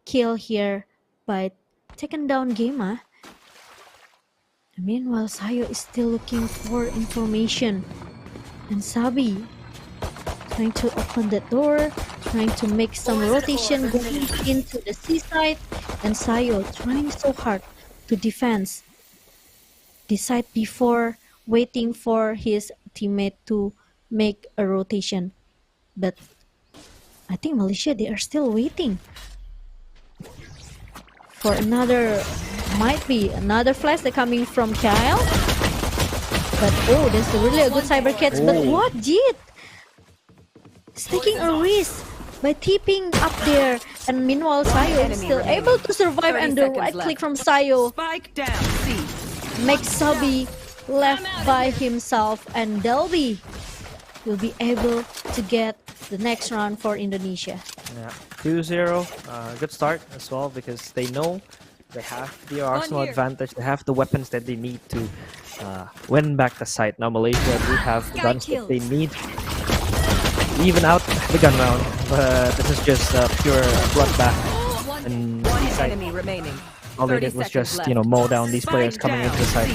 kill here by taking down Gema. Meanwhile, Sayo is still looking for information, and Sabi trying to open the door, trying to make some rotation going into the seaside, and Sayo trying so hard to defend this side before waiting for his teammate to make a rotation. But I think Malaysia, they are still waiting for might be another flash that coming from Kyle. But that's really a good cyber catch. But what Jit? He's taking a risk by tipping up there, and meanwhile Sayo is still able to survive, and the right click from Sayo Spike down, C. makes Sabi left by himself, and Delby will be able to get the next round for Indonesia. Yeah, 2-0, good start as well because they know they have the arsenal advantage, they have the weapons that they need to win back the site. Now Malaysia do have the guns that they need even out the gun round, but this is just pure bloodbath. And enemy remaining. all they did was just, mow down these players coming into the site.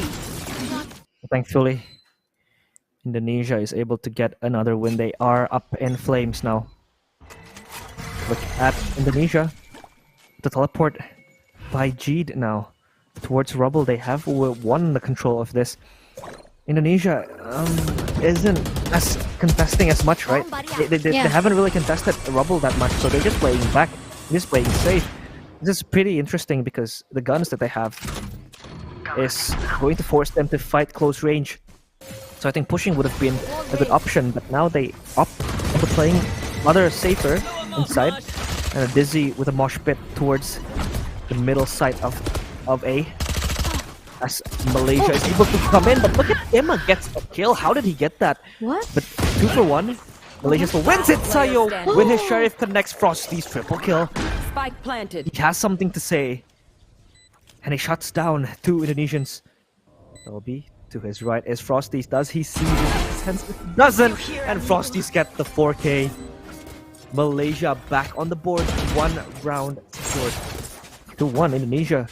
Thankfully, Indonesia is able to get another win. They are up in flames now. Look at Indonesia. The teleport by Jeed now towards Rubble. They have won the control of this. Indonesia isn't as contesting as much, right? They haven't really contested Rubble that much, so they're just playing back, just playing safe. This is pretty interesting because the guns that they have is going to force them to fight close range. So I think pushing would have been a good option, but now they opt for playing rather safer inside, and a Dizzy with a mosh pit towards the middle side of A. As Malaysia is able to come in, but look at Emma gets a kill. How did he get that? What? But 2 for 1. Malaysia still wins it. Sayo when his Sheriff connects Frosty's triple kill. Spike planted. He has something to say, and he shuts down 2 Indonesians. Dolby to his right is Frosty's. Does he see this? Doesn't, and Frosty's get the 4K. Malaysia back on the board. 1 round secured. 2-1 Indonesia.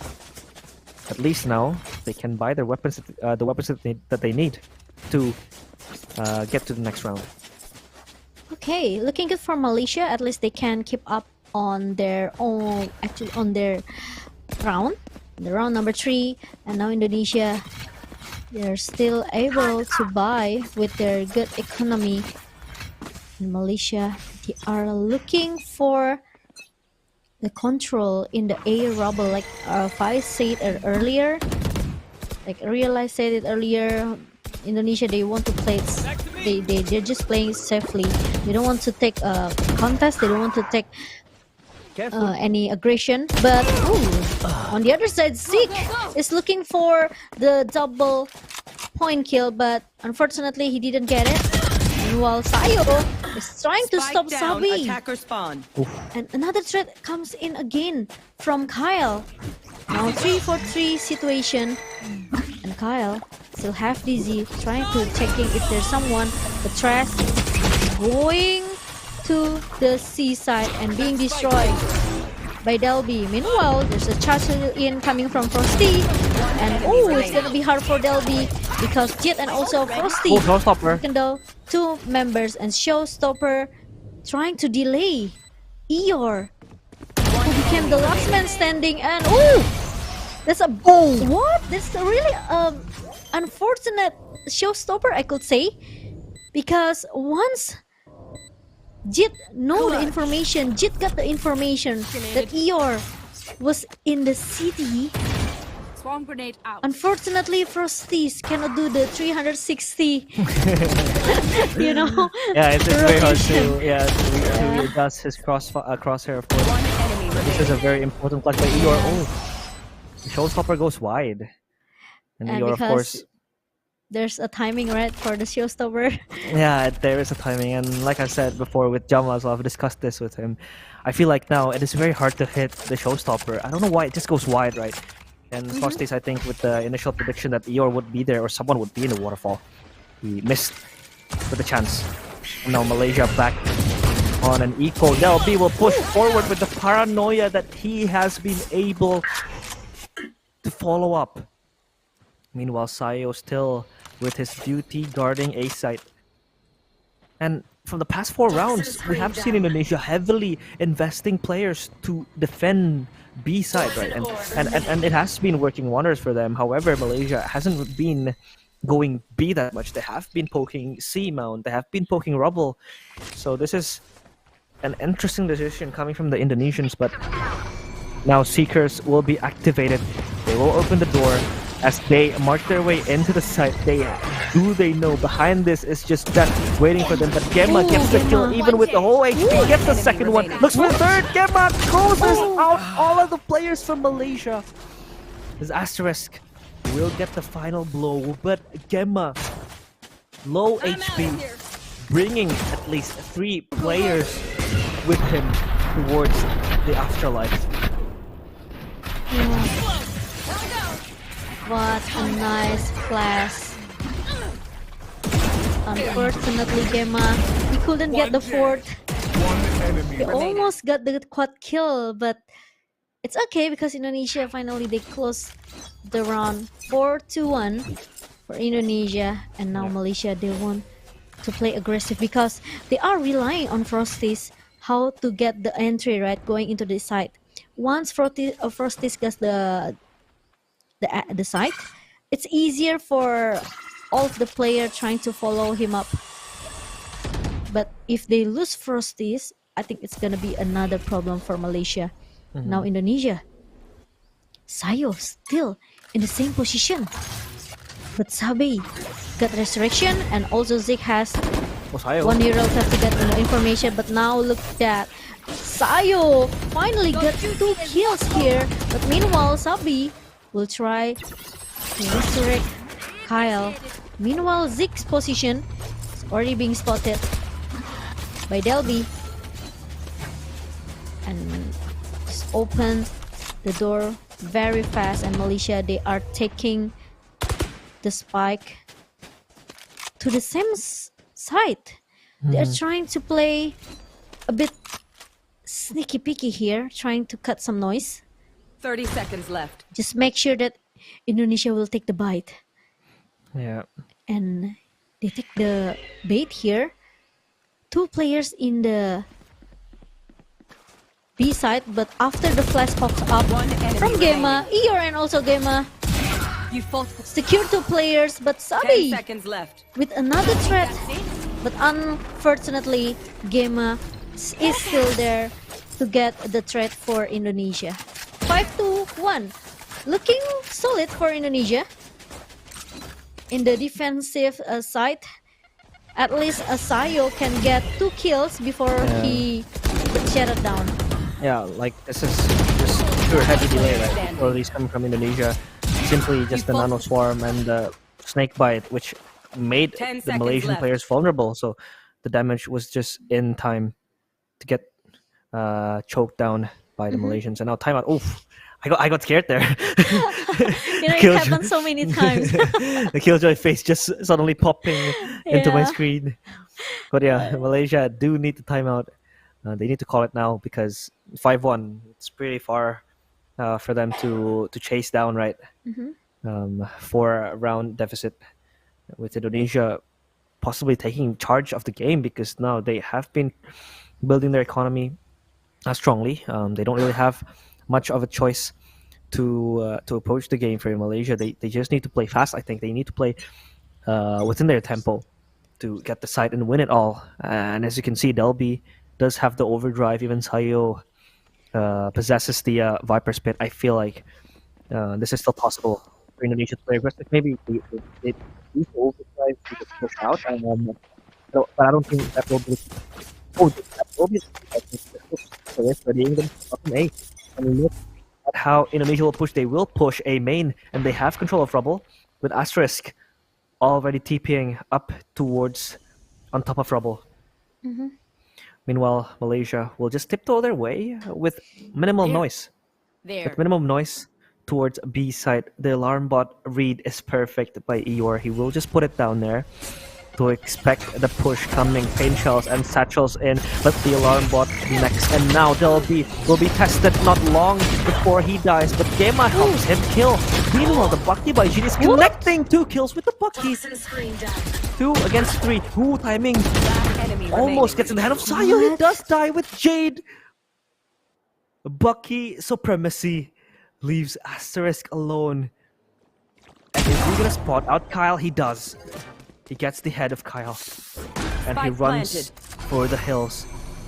At least now they can buy their weapons, the weapons that they need to get to the next round. Okay, looking good for Malaysia. At least they can keep up on their own, actually on their round, the round number 3. And now Indonesia, they're still able to buy with their good economy. In Malaysia, they are looking for the control in the air rubble, like Fai said earlier. Like Realize said it earlier. Indonesia, they want to play it, they're just playing it safely. They don't want to take a contest. They don't want to take any aggression. But on the other side, Zeke is looking for the double point kill, but unfortunately he didn't get it. Meanwhile, Sayo is trying to stop Sabi. Attacker spawn. And another threat comes in again from Kyle. Now 3-for-3 situation. And Kyle still half dizzy, trying to checking if there's someone. The trash going to the seaside and being destroyed by Delby. Meanwhile, there's a charge in coming from Frosty. And it's gonna be hard for Delby because Jit and also Frosty. Showstopper. Kendall, 2 members, and Showstopper trying to delay Eeyore, who became the last man standing. And that's a what? That's a really unfortunate Showstopper, I could say, because once Jit know the information, Jit got the information that Eeyore was in the city. Swarm grenade out. Unfortunately, Frosties cannot do the 360. You know. Yeah, it's very hard to readjust his crosshair. Of course, this is a very important clutch by Eeyore. The Showstopper goes wide, and Eeyore, of course. There's a timing, right, for the Showstopper. Yeah, there is a timing, and like I said before with Jama as well, I've discussed this with him. I feel like now it is very hard to hit the Showstopper. I don't know why it just goes wide, right? And Frosties, I think, with the initial prediction that Eeyore would be there or someone would be in the waterfall, he missed with a chance. And now Malaysia back on an eco. Delby will push forward with the paranoia that he has been able to follow up. Meanwhile, Sayo still with his duty guarding A site. And from the past 4 rounds, we have seen Indonesia heavily investing players to defend B side, right? And it has been working wonders for them. However, Malaysia hasn't been going B that much. They have been poking C mount. They have been poking rubble. So this is an interesting decision coming from the Indonesians. But now Seekers will be activated. They will open the door as they march their way into the site. They know behind this is just death waiting for them. But Gemma gets the kill even with the whole HP. Gets the second one. Looks for the third. Gemma closes out all of the players from Malaysia. This Asterisk will get the final blow. But Gemma, low HP, bringing at least 3 players with him towards the afterlife. What a nice flash. Unfortunately, Gemma, he couldn't get the 4th. He almost got the quad kill, but it's okay because Indonesia finally they closed the round 4-1 for Indonesia, and now Malaysia they want to play aggressive because they are relying on Frosties how to get the entry right going into the site. Once Frosties gets the site, it's easier for all of the player trying to follow him up. But if they lose Frosties, I think it's gonna be another problem for Malaysia. Now Indonesia, Sayo still in the same position, but Sabi got resurrection, and also Zeke has 1 year old have to get the information. But now look at that, Sayo finally got 2 kills here. But meanwhile, Sabi will try to resurrect Kyle. Meanwhile, Zeke's position is already being spotted by Delby. And just open the door very fast, and Malaysia, they are taking the spike to the same side. They are trying to play a bit sneaky peeky here, trying to cut some noise. 30 seconds left. Just make sure that Indonesia will take the bite. Yeah. And they take the bait here. 2 players in the B side, but after the flash pops up One enemy from Gema, remaining. Eeyore and also Gema You fought secure 2 players, but 10 Sabi seconds left. with another threat. But unfortunately, Gema is still there to get the threat for Indonesia. 5-1. Looking solid for Indonesia. In the defensive side, at least Sayo can get 2 kills before he gets shut down. Yeah, like this is just pure heavy delay, right? Or at least coming from Indonesia. Simply just the nano swarm and the snake bite, which made 10 the seconds Malaysian left. players vulnerable. So the damage was just in time to get choked down by the Malaysians. And now timeout. Oof. I got scared there. It happens so many times. The Killjoy face just suddenly popping into my Yeah. screen. But yeah, Malaysia do need the timeout. They need to call it now because 5-1. It's pretty far for them to chase down, right? 4-round deficit with Indonesia possibly taking charge of the game because now they have been building their economy strongly. They don't really have much of a choice to approach the game for Malaysia. They just need to play fast. I think they need to play within their tempo to get the side and win it all. And as you can see, Delby does have the overdrive. Even Sayo possesses the Viper Spit. I feel like this is still possible for Indonesia to play aggressive. Maybe they use the overdrive to push out. But I don't think that will be. Oh, that will be. So it's readying them to bottom A. And look at how Indonesia will push. They will push A main, and they have control of Rubble with Asterisk already TPing up towards on top of Rubble. Meanwhile, Malaysia will just tiptoe their way with minimal noise. With minimum noise towards B side. The alarm bot read is perfect by Eeyore. He will just put it down there to expect the push coming. Pain shells and satchels in, but the alarm bot next. And now Delby will be tested not long before he dies, but Gema helps him kill. Meanwhile, the Bucky by Jin is connecting 2 kills with the Bucky. 2 against 3. Ooh, timing. Almost gets in the hand of Sayo. He does die with Jade. Bucky supremacy leaves Asterisk alone. And is he gonna spot out Kyle? He does. He gets the head of Kyle. And he Spike runs planted. for the hills.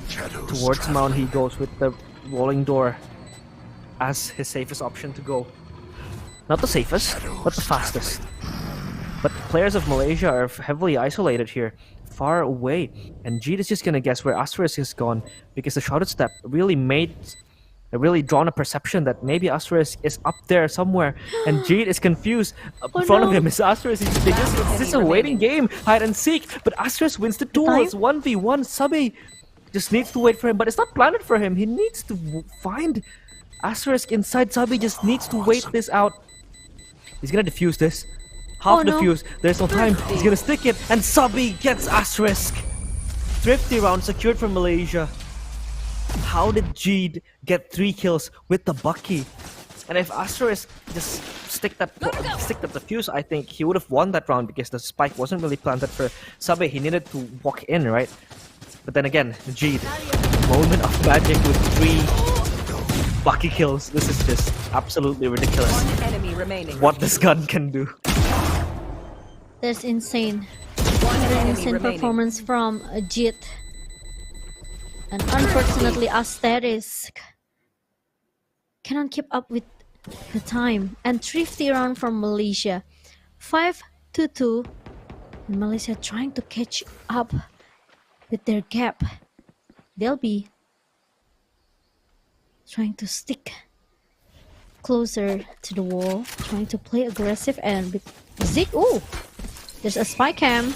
Shadows Towards travel. Mount he goes with the rolling door as his safest option to go. Not the safest, but the fastest. But players of Malaysia are heavily isolated here, far away. And Jeet is just gonna guess where Asterisk is gone because the Shrouded Step really drawn a perception that maybe Asterisk is up there somewhere. And Jeet is confused. In front of him is Asterisk. It's just a waiting game, hide and seek. But Asterisk wins the duel. It's 1v1. Sabi just needs to wait for him, but it's not planted for him. He needs to find Asterisk inside. Sabi just needs to wait this out. He's gonna defuse this. Half defuse. There's no time. He's gonna stick it, and Sabi gets Asterisk. Thrifty round secured from Malaysia. How did Jeed get 3 kills with the Bucky? And if Asterisk just stick that defuse, I think he would have won that round because the spike wasn't really planted for Sabi. He needed to walk in, right? But then again, Jeed, moment of magic with 3 Bucky kills. This is just absolutely ridiculous. One enemy remaining. What this gun can do. That's insane. One enemy Insane remaining. performance from Jit. And unfortunately, Asterisk cannot keep up with the time. And thrifty round from Malaysia. 5-2. And Malaysia trying to catch up with their gap. They'll be trying to stick closer to the wall, trying to play aggressive and with Zeke. Oh, there's a spy cam.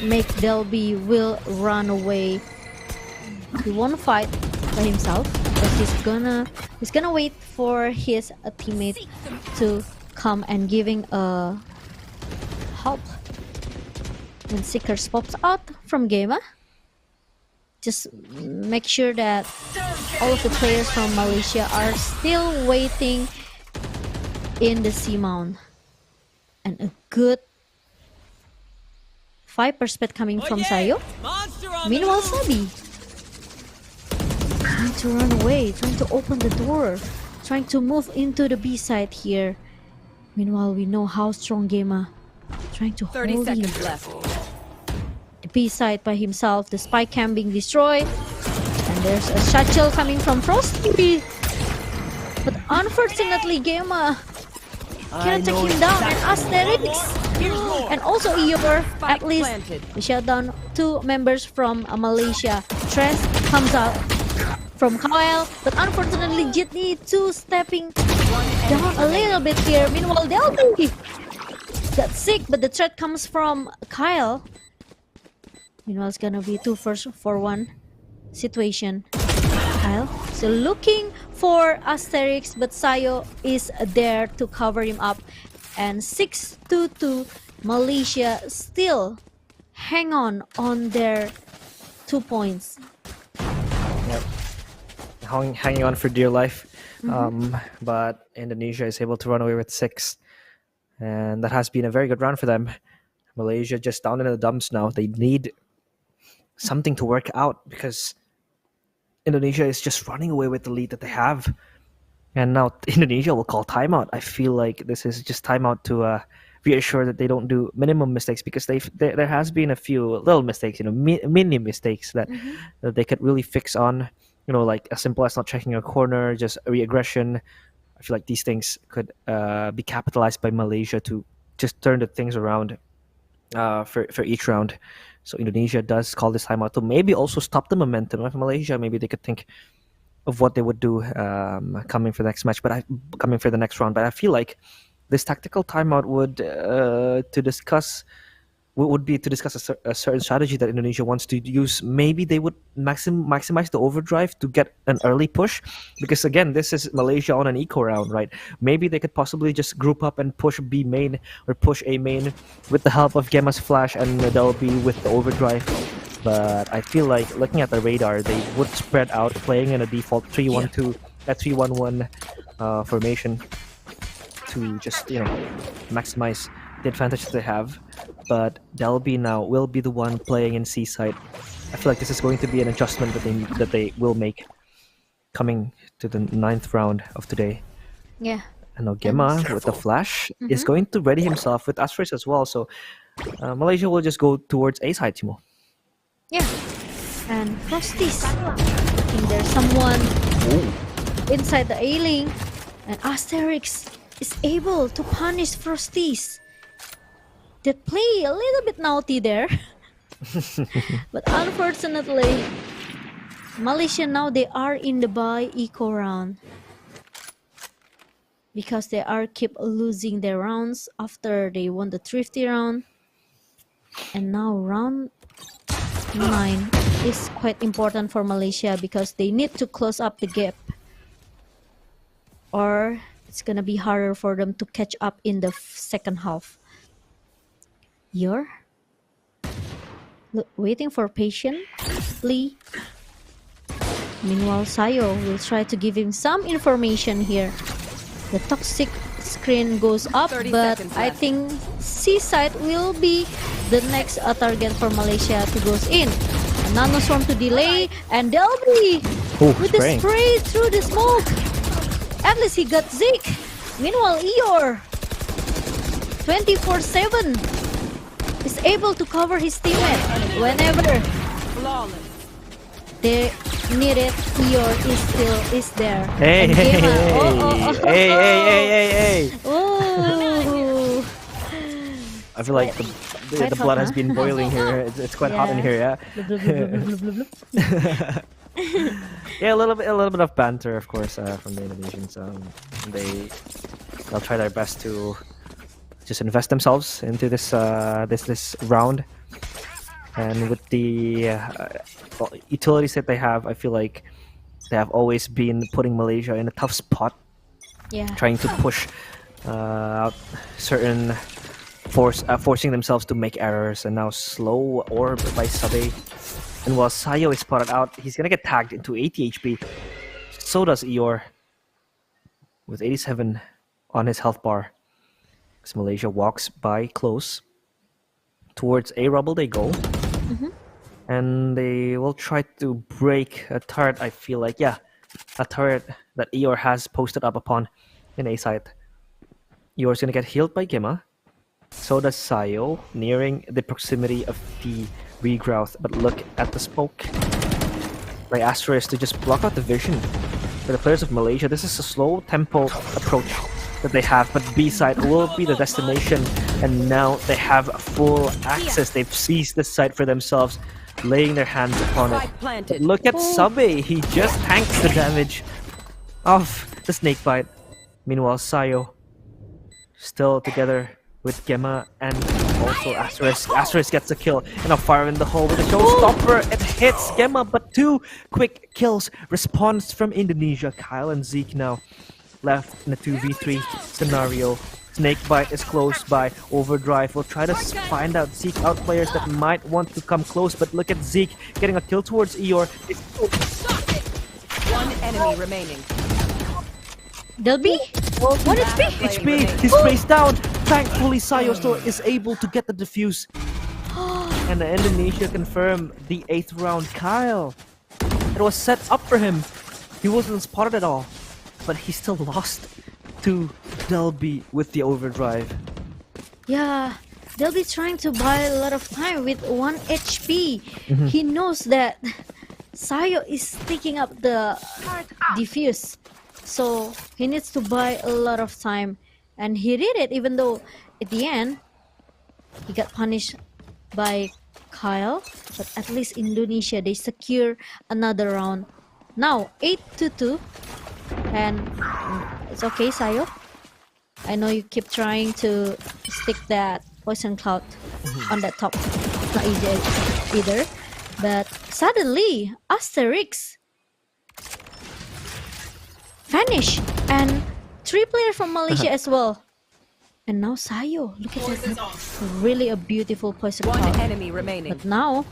Make Delby will run away. He won't fight by himself, but he's gonna wait for his teammate to come and giving help. When Seekers pops out from Gema, just make sure that all of the players from Malaysia are still waiting in the C mount. And a good 5% coming from Sayo. Meanwhile, Sabi trying to run away, trying to open the door, trying to move into the B side here. Meanwhile, we know how strong Gema trying to 30 hold him. seconds left. The B side by himself, the spy cam being destroyed, and there's a satchel coming from Frosty. But unfortunately, Gema cannot take him down, and Asterix and also Eeyore, at least they shut down 2 members from Malaysia. Tres comes out from Kyle, but unfortunately Jitney 2 stepping down a little bit here. Meanwhile, Delby got sick, but the threat comes from Kyle. Meanwhile, it's gonna be 2 for 1 situation. Kyle so looking for Asterix, but Sayo is there to cover him up. And 6-2, Malaysia still hang on their 2 points. Yep. Hanging on for dear life. But Indonesia is able to run away with 6. And that has been a very good round for them. Malaysia just down in the dumps now. They need something to work out because Indonesia is just running away with the lead that they have. And now Indonesia will call timeout. I feel like this is just timeout to reassure that they don't do minimum mistakes, because there has been a few little mistakes, mini mistakes that they could really fix on. Like as simple as not checking a corner, just re-aggression. I feel like these things could be capitalized by Malaysia to just turn the things around for each round. So Indonesia does call this timeout to maybe also stop the momentum of Malaysia. Maybe they could think of what they would do coming for the next match, coming for the next round. But I feel like this tactical timeout would be to discuss a certain strategy that Indonesia wants to use. Maybe they would maximize the overdrive to get an early push, because again, this is Malaysia on an eco round, right? Maybe they could possibly just group up and push B main or push A main with the help of Gema's flash, and they'll be with the overdrive. But I feel like looking at the radar, they would spread out, playing in a default 3-1-2, 3-1-1 formation to just maximize the advantage that they have. But Delby now will be the one playing in C side. I feel like this is going to be an adjustment that they will make coming to the 9th round of today. Yeah. And now Gema with the flash is going to ready himself with Asterix as well. So Malaysia will just go towards A side, Timo. Yeah. And Frosties. I think there's someone inside the A-link, and Asterix is able to punish Frosties. That play a little bit naughty there. But unfortunately, Malaysia now they are in the bye eco round, because they are keep losing their rounds after they won the thrifty round. And now round 9 is quite important for Malaysia, because they need to close up the gap, or it's gonna be harder for them to catch up in the second half. You're waiting for patiently. Meanwhile, Sayo will try to give him some information here. The toxic screen goes up, but I think C side will be the next target for Malaysia to goes in. A nano storm to delay, and Delby with the spray through the smoke. At least he got Zeke. Meanwhile, Eeyore 24/7 is able to cover his teammate whenever they need it. Eeyore is there. Hey, hey, hey, hey. Oh. I feel like the blood has been boiling here. It's quite hot in here, yeah. Yeah, a little bit of banter, of course, from the Indonesians. They'll try their best to just invest themselves into this round, and with the utilities that they have, I feel like they have always been putting Malaysia in a tough spot. Yeah. Trying to push out certain forcing themselves to make errors, and now slow orb by Sabe And while Sayo is spotted out, he's gonna get tagged into 80 HP. So does Eeyore, with 87 on his health bar. As Malaysia walks by close. Towards A rubble they go. And they will try to break a turret, I feel like. Yeah, a turret that Eeyore has posted up upon in A site. Eeyore's gonna get healed by Gemma. So does Sayo, nearing the proximity of the regrowth. But look at the smoke by Asterisk to just block out the vision. For the players of Malaysia, this is a slow tempo approach that they have, but B side will be the destination, and now they have full access. They've seized this site for themselves, laying their hands upon it. But look at Sabe, he just tanks the damage of the snake bite. Meanwhile, Sayo still together with Gemma and also Asterisk. Asterisk gets a kill and a fire in the hole with a showstopper. It hits Gemma, but 2 quick kills. Response from Indonesia. Kyle and Zeke now left in a 2v3 scenario. Snakebite is close by. Overdrive will try to find out Zeke out players that might want to come close, but look at Zeke getting a kill towards Eeyore. One enemy remaining. Delby? What is HP? HP, he's faced down. Thankfully, Sayo still is able to get the defuse. And the Indonesia confirm the 8th round. Kyle, it was set up for him. He wasn't spotted at all, but he still lost to Delby with the overdrive. Yeah, Delby trying to buy a lot of time with 1 HP. He knows that Sayo is taking up the defuse, so he needs to buy a lot of time, and he did it. Even though at the end he got punished by Kyle, but at least Indonesia, they secure another round. Now 8-2, and it's okay, Sayo. I know you keep trying to stick that poison cloud on that top. It's not easy either. But suddenly, Asterix vanish, and 3 players from Malaysia as well. And now Sayo, look at that, really a beautiful poison One cloud. enemy remaining. But now,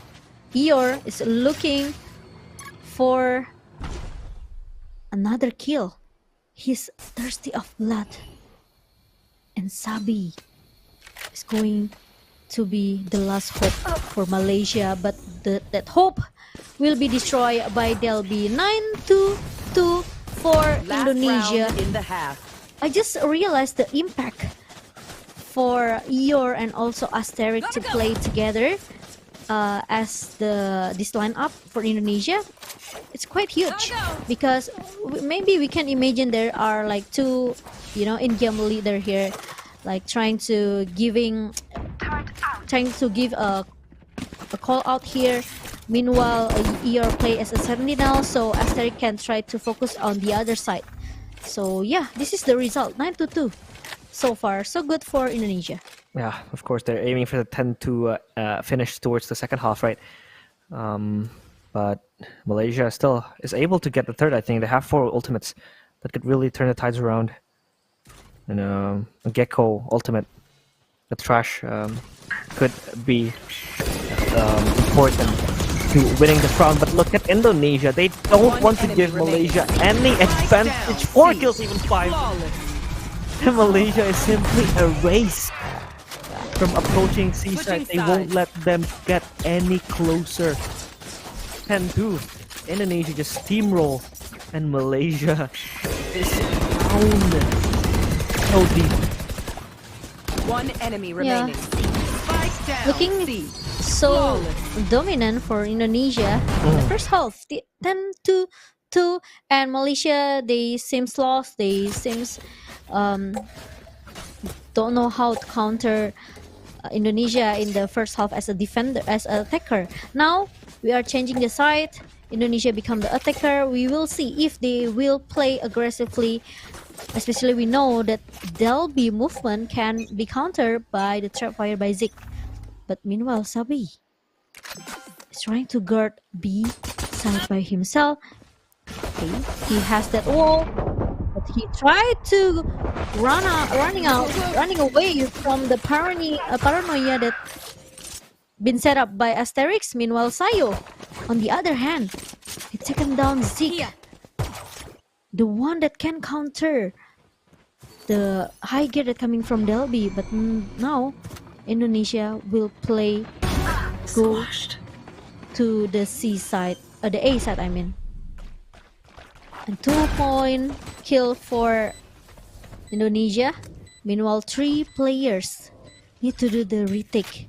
Eeyore is looking for another kill. He's thirsty of blood. And Sabi is going to be the last hope for Malaysia, but that hope will be destroyed by Delby. 9-2 for Last Indonesia. round in the half. I just realized the impact for Eeyore and also Asterix to play together as this lineup for Indonesia. It's quite huge because maybe we can imagine there are like 2, in-game leader here, like trying to give a call out here. Meanwhile, Eeyore play as a sentinel, so Asterix can try to focus on the other side. So yeah, this is the result. 9-2. So far, so good for Indonesia. Yeah, of course, they're aiming for the 10-2 finish towards the second half, right? But Malaysia still is able to get the third, I think. They have 4 ultimates that could really turn the tides around. And a Gecko ultimate, the trash, could be important to winning this round. But look at Indonesia. They don't want to give Malaysia any advantage. 4 kills, even 5. And Malaysia is simply erased from approaching seaside. They won't let them get any closer. 10-2. Indonesia just steamroll, and Malaysia is down so deep. One enemy remaining. Spike down. Looking C. so dominant for Indonesia in the first half. 10-2, and Malaysia, they seems lost. They seems don't know how to counter Indonesia in the first half as a defender, as an attacker. Now we are changing the side. Indonesia become the attacker. We will see if they will play aggressively. Especially we know that Delby movement can be countered by the trap fire by Zeke. But meanwhile, Sabi is trying to guard B side by himself. Okay, he has that wall, but he tried to running away from the paranoia that been set up by Asterix. Meanwhile, Sayo On the other hand, they taken down Zeke, the one that can counter the high gear that coming from Delby. But now Indonesia will go to the C side, the A side I mean. And 2-point kill for Indonesia. Meanwhile, 3 players need to do the retake,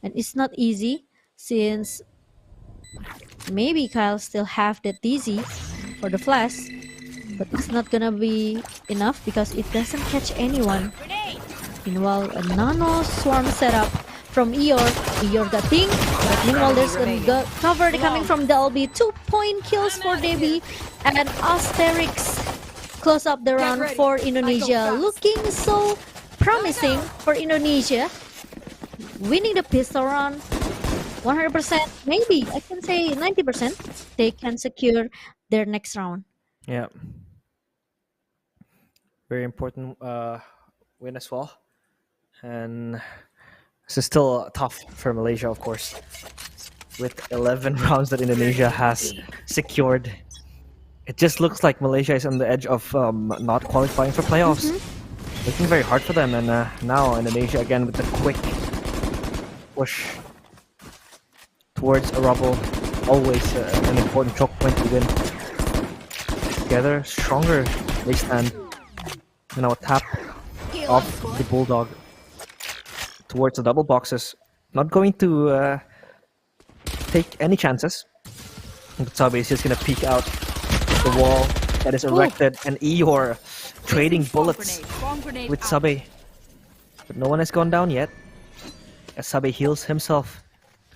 and it's not easy since maybe Kyle still have the DZ for the flash, but it's not gonna be enough because it doesn't catch anyone. Meanwhile, a nano swarm setup from Eeyore got ping, but meanwhile there's a cover coming from Delby. 2-point kills for Debbie, and Asterix close up the round for Indonesia. Looking so promising for Indonesia. Winning the pistol round 100%, maybe I can say 90%, they can secure their next round. Yeah. Very important win as well. And this is still tough for Malaysia, of course, with 11 rounds that Indonesia has secured. It just looks like Malaysia is on the edge of not qualifying for playoffs. Looking very hard for them, and now Indonesia again with the quick push towards a rubble. Always an important choke point to win. Together, stronger they stand. And now a tap off the Bulldog towards the double boxes. Not going to take any chances. But Sabe is just going to peek out the wall that is erected, and Eeyore trading bullets with Sabe. But no one has gone down yet. As Sabe heals himself,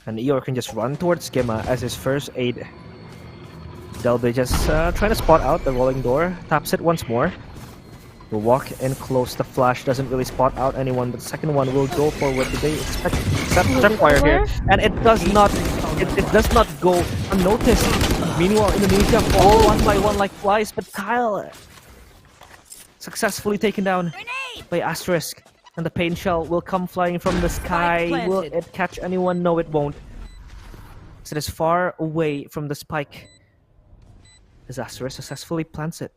and Eeyore can just run towards Skimma as his first aid. Delby just trying to spot out the rolling door, taps it once more. Will walk in close. The flash doesn't really spot out anyone, but the second one will go forward. Do they expect Trapwire here? And it does not. It does not go unnoticed. Meanwhile, Indonesia fall one by one like flies, but Kyle successfully taken down by Asterisk. And the pain shell will come flying from the sky. Will it catch anyone? No, it won't. So it is far away from the spike. As Asterisk successfully plants it.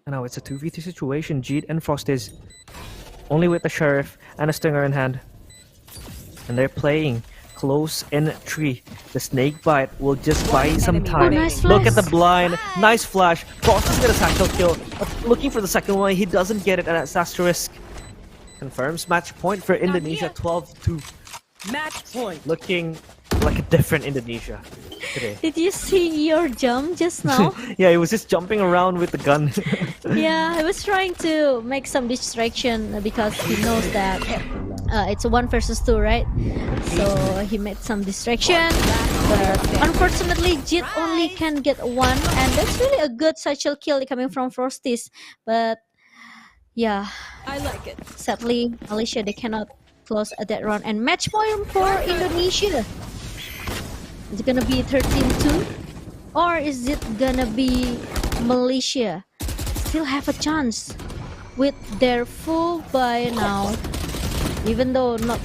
And now it's a 2v2 situation. Jeet and Frosties only with the Sheriff and a Stinger in hand. And they're playing close in tree. The snake bite will just buy some time. Nice Look at the flash. blind. Nice flash. Frosties get a satchel kill. But looking for the second one, he doesn't get it, and it's Asterisk. Confirms match point for Indonesia, 12-2. Match point. Looking like a different Indonesia today. Did you see your jump just now? Yeah, he was just jumping around with the gun. Yeah, I was trying to make some distraction because he knows that it's a 1 versus 2, right? So he made some distraction, but unfortunately Jit only can get 1, and that's really a good satchel kill coming from Frosties. But yeah, I like it. sadly Malaysia, they cannot close at that round. And match point for Indonesia. Is it gonna be 13-2, or is it gonna be Malaysia still have a chance with their full buy now, even though not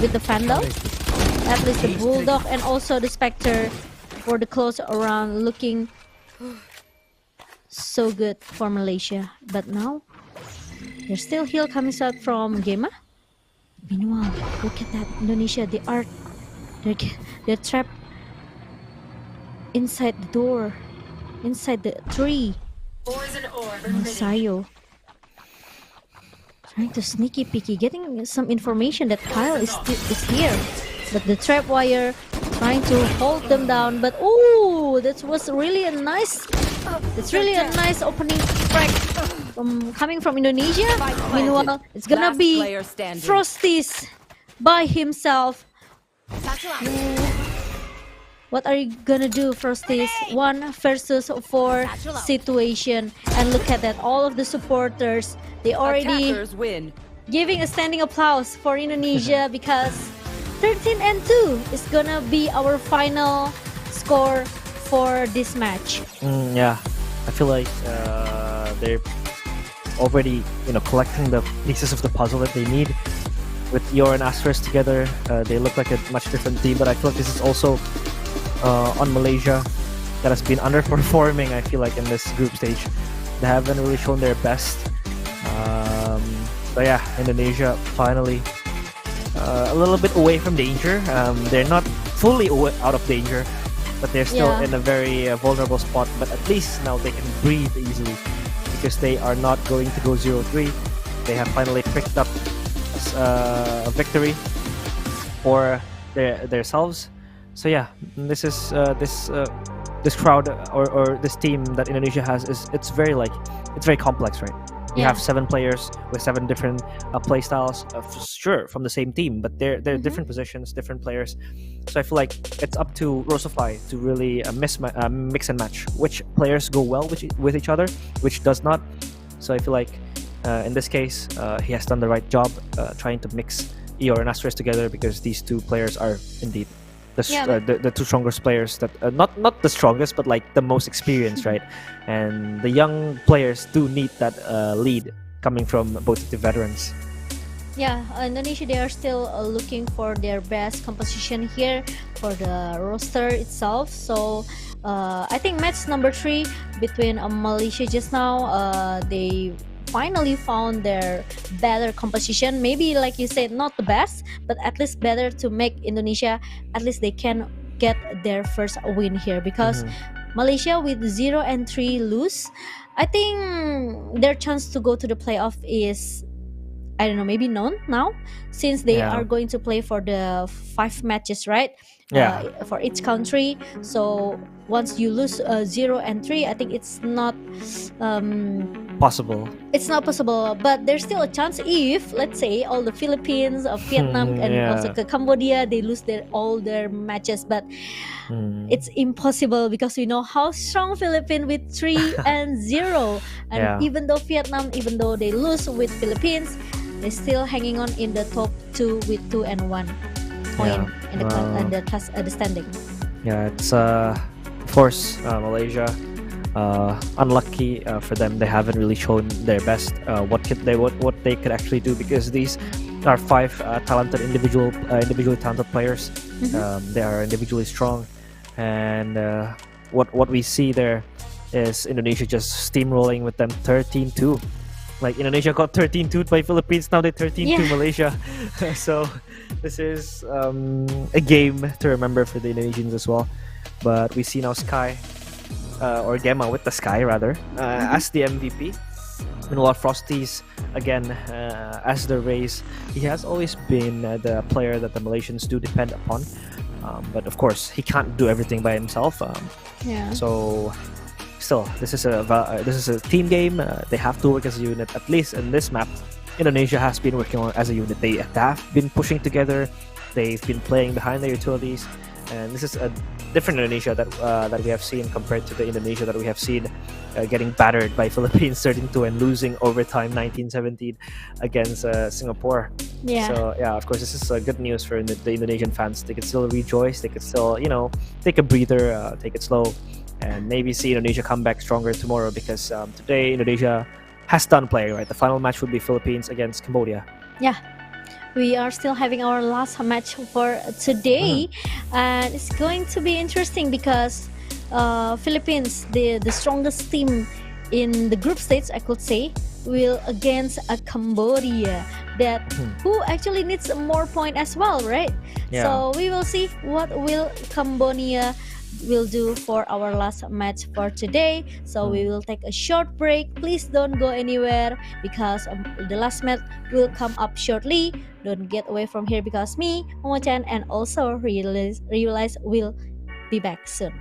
with the Vandal? At least the Bulldog and also the Spectre for the close around looking so good for Malaysia. But now there's still heal coming out from Gema. Meanwhile, look at that, Indonesia, they're trapped inside the door, inside the tree. Sayo trying to sneaky peeky, getting some information that Kyle is here, but the trap wire trying to hold them down. But oh, that was really a nice. It's really a nice opening frag coming from Indonesia. Meanwhile, it's gonna be Frosties by himself. What are you gonna do, Frosties? 1 versus 4 situation. And look at that, all of the supporters, they already win. giving a standing applause for Indonesia because 13-2 is gonna be our final score for this match. Yeah, I feel like they're already, collecting the pieces of the puzzle that they need. With Eeyore and Asterisk together, they look like a much different team. But I feel like this is also on Malaysia, that has been underperforming. I feel like in this group stage, they haven't really shown their best. But yeah, Indonesia finally a little bit away from danger. They're not fully out of danger, but they're still in a very vulnerable spot. But at least now they can breathe easily because they are not going to go 0-3. They have finally picked up a victory for themselves. So yeah, this is this crowd or this team that Indonesia has it's very complex, right? You have 7 players with 7 different play styles, sure, from the same team, but they're different positions, different players. So I feel like it's up to Rosafly to really mix and match which players go well with each other, which does not. So I feel like in this case, he has done the right job trying to mix Eeyore and Asterisk together, because these 2 players are indeed the 2 strongest players that not the strongest, but like the most experienced, right? And the young players do need that lead coming from both the veterans. Yeah, Indonesia, they are still looking for their best composition here for the roster itself. So I think match number 3 between Malaysia just now, they finally found their better composition. Maybe like you said, not the best, but at least better to make Indonesia, at least they can get their first win here, because Malaysia with 0-3 lose, I think their chance to go to the playoff is, I don't know, maybe none now, since they are going to play for the 5 matches, right? For each country. So once you lose 0-3, I think it's not possible. It's not possible, but there's still a chance if, let's say, all the Philippines, Vietnam, and also Cambodia, they lose all their matches. But it's impossible, because we know how strong Philippines with 3-0, and even though Vietnam, even though they lose with Philippines, they're still hanging on in the top 2 with 2-1 point in the standing. Yeah, it's of course Malaysia. Unlucky for them, they haven't really shown their best. What they could actually do, because these are 5 talented individually talented players. They are individually strong, and what we see there is Indonesia just steamrolling with them 13-2. Like, Indonesia got 13-2 by Philippines, now they're 13-2 Malaysia. So this is a game to remember for the Indonesians as well. But we see now Sky, or Gemma with the Sky rather, as the MVP. Meanwhile, Frosty's again as the Rays. He has always been the player that the Malaysians do depend upon. But of course, he can't do everything by himself. So still, this is a team game. They have to work as a unit. At least in this map, Indonesia has been working on as a unit. They have been pushing together. They've been playing behind their utilities, and this is a different Indonesia that we have seen compared to the Indonesia that we have seen getting battered by Philippines 13-2 and losing overtime 19-17 against Singapore. So yeah, of course, this is good news for the Indonesian fans. They could still rejoice. They could still, take a breather, take it slow, and maybe see Indonesia come back stronger tomorrow, because today Indonesia has done playing, right? The final match would be Philippines against Cambodia. Yeah, we are still having our last match for today, and it's going to be interesting because Philippines, the strongest team in the group stage, I could say, will against a Cambodia that who actually needs more point as well, right? So we will see what will Cambodia will do for our last match for today. So we will take a short break. Please don't go anywhere, because the last match will come up shortly. Don't get away from here, because me, Momo-chan, and also Realize will be back soon.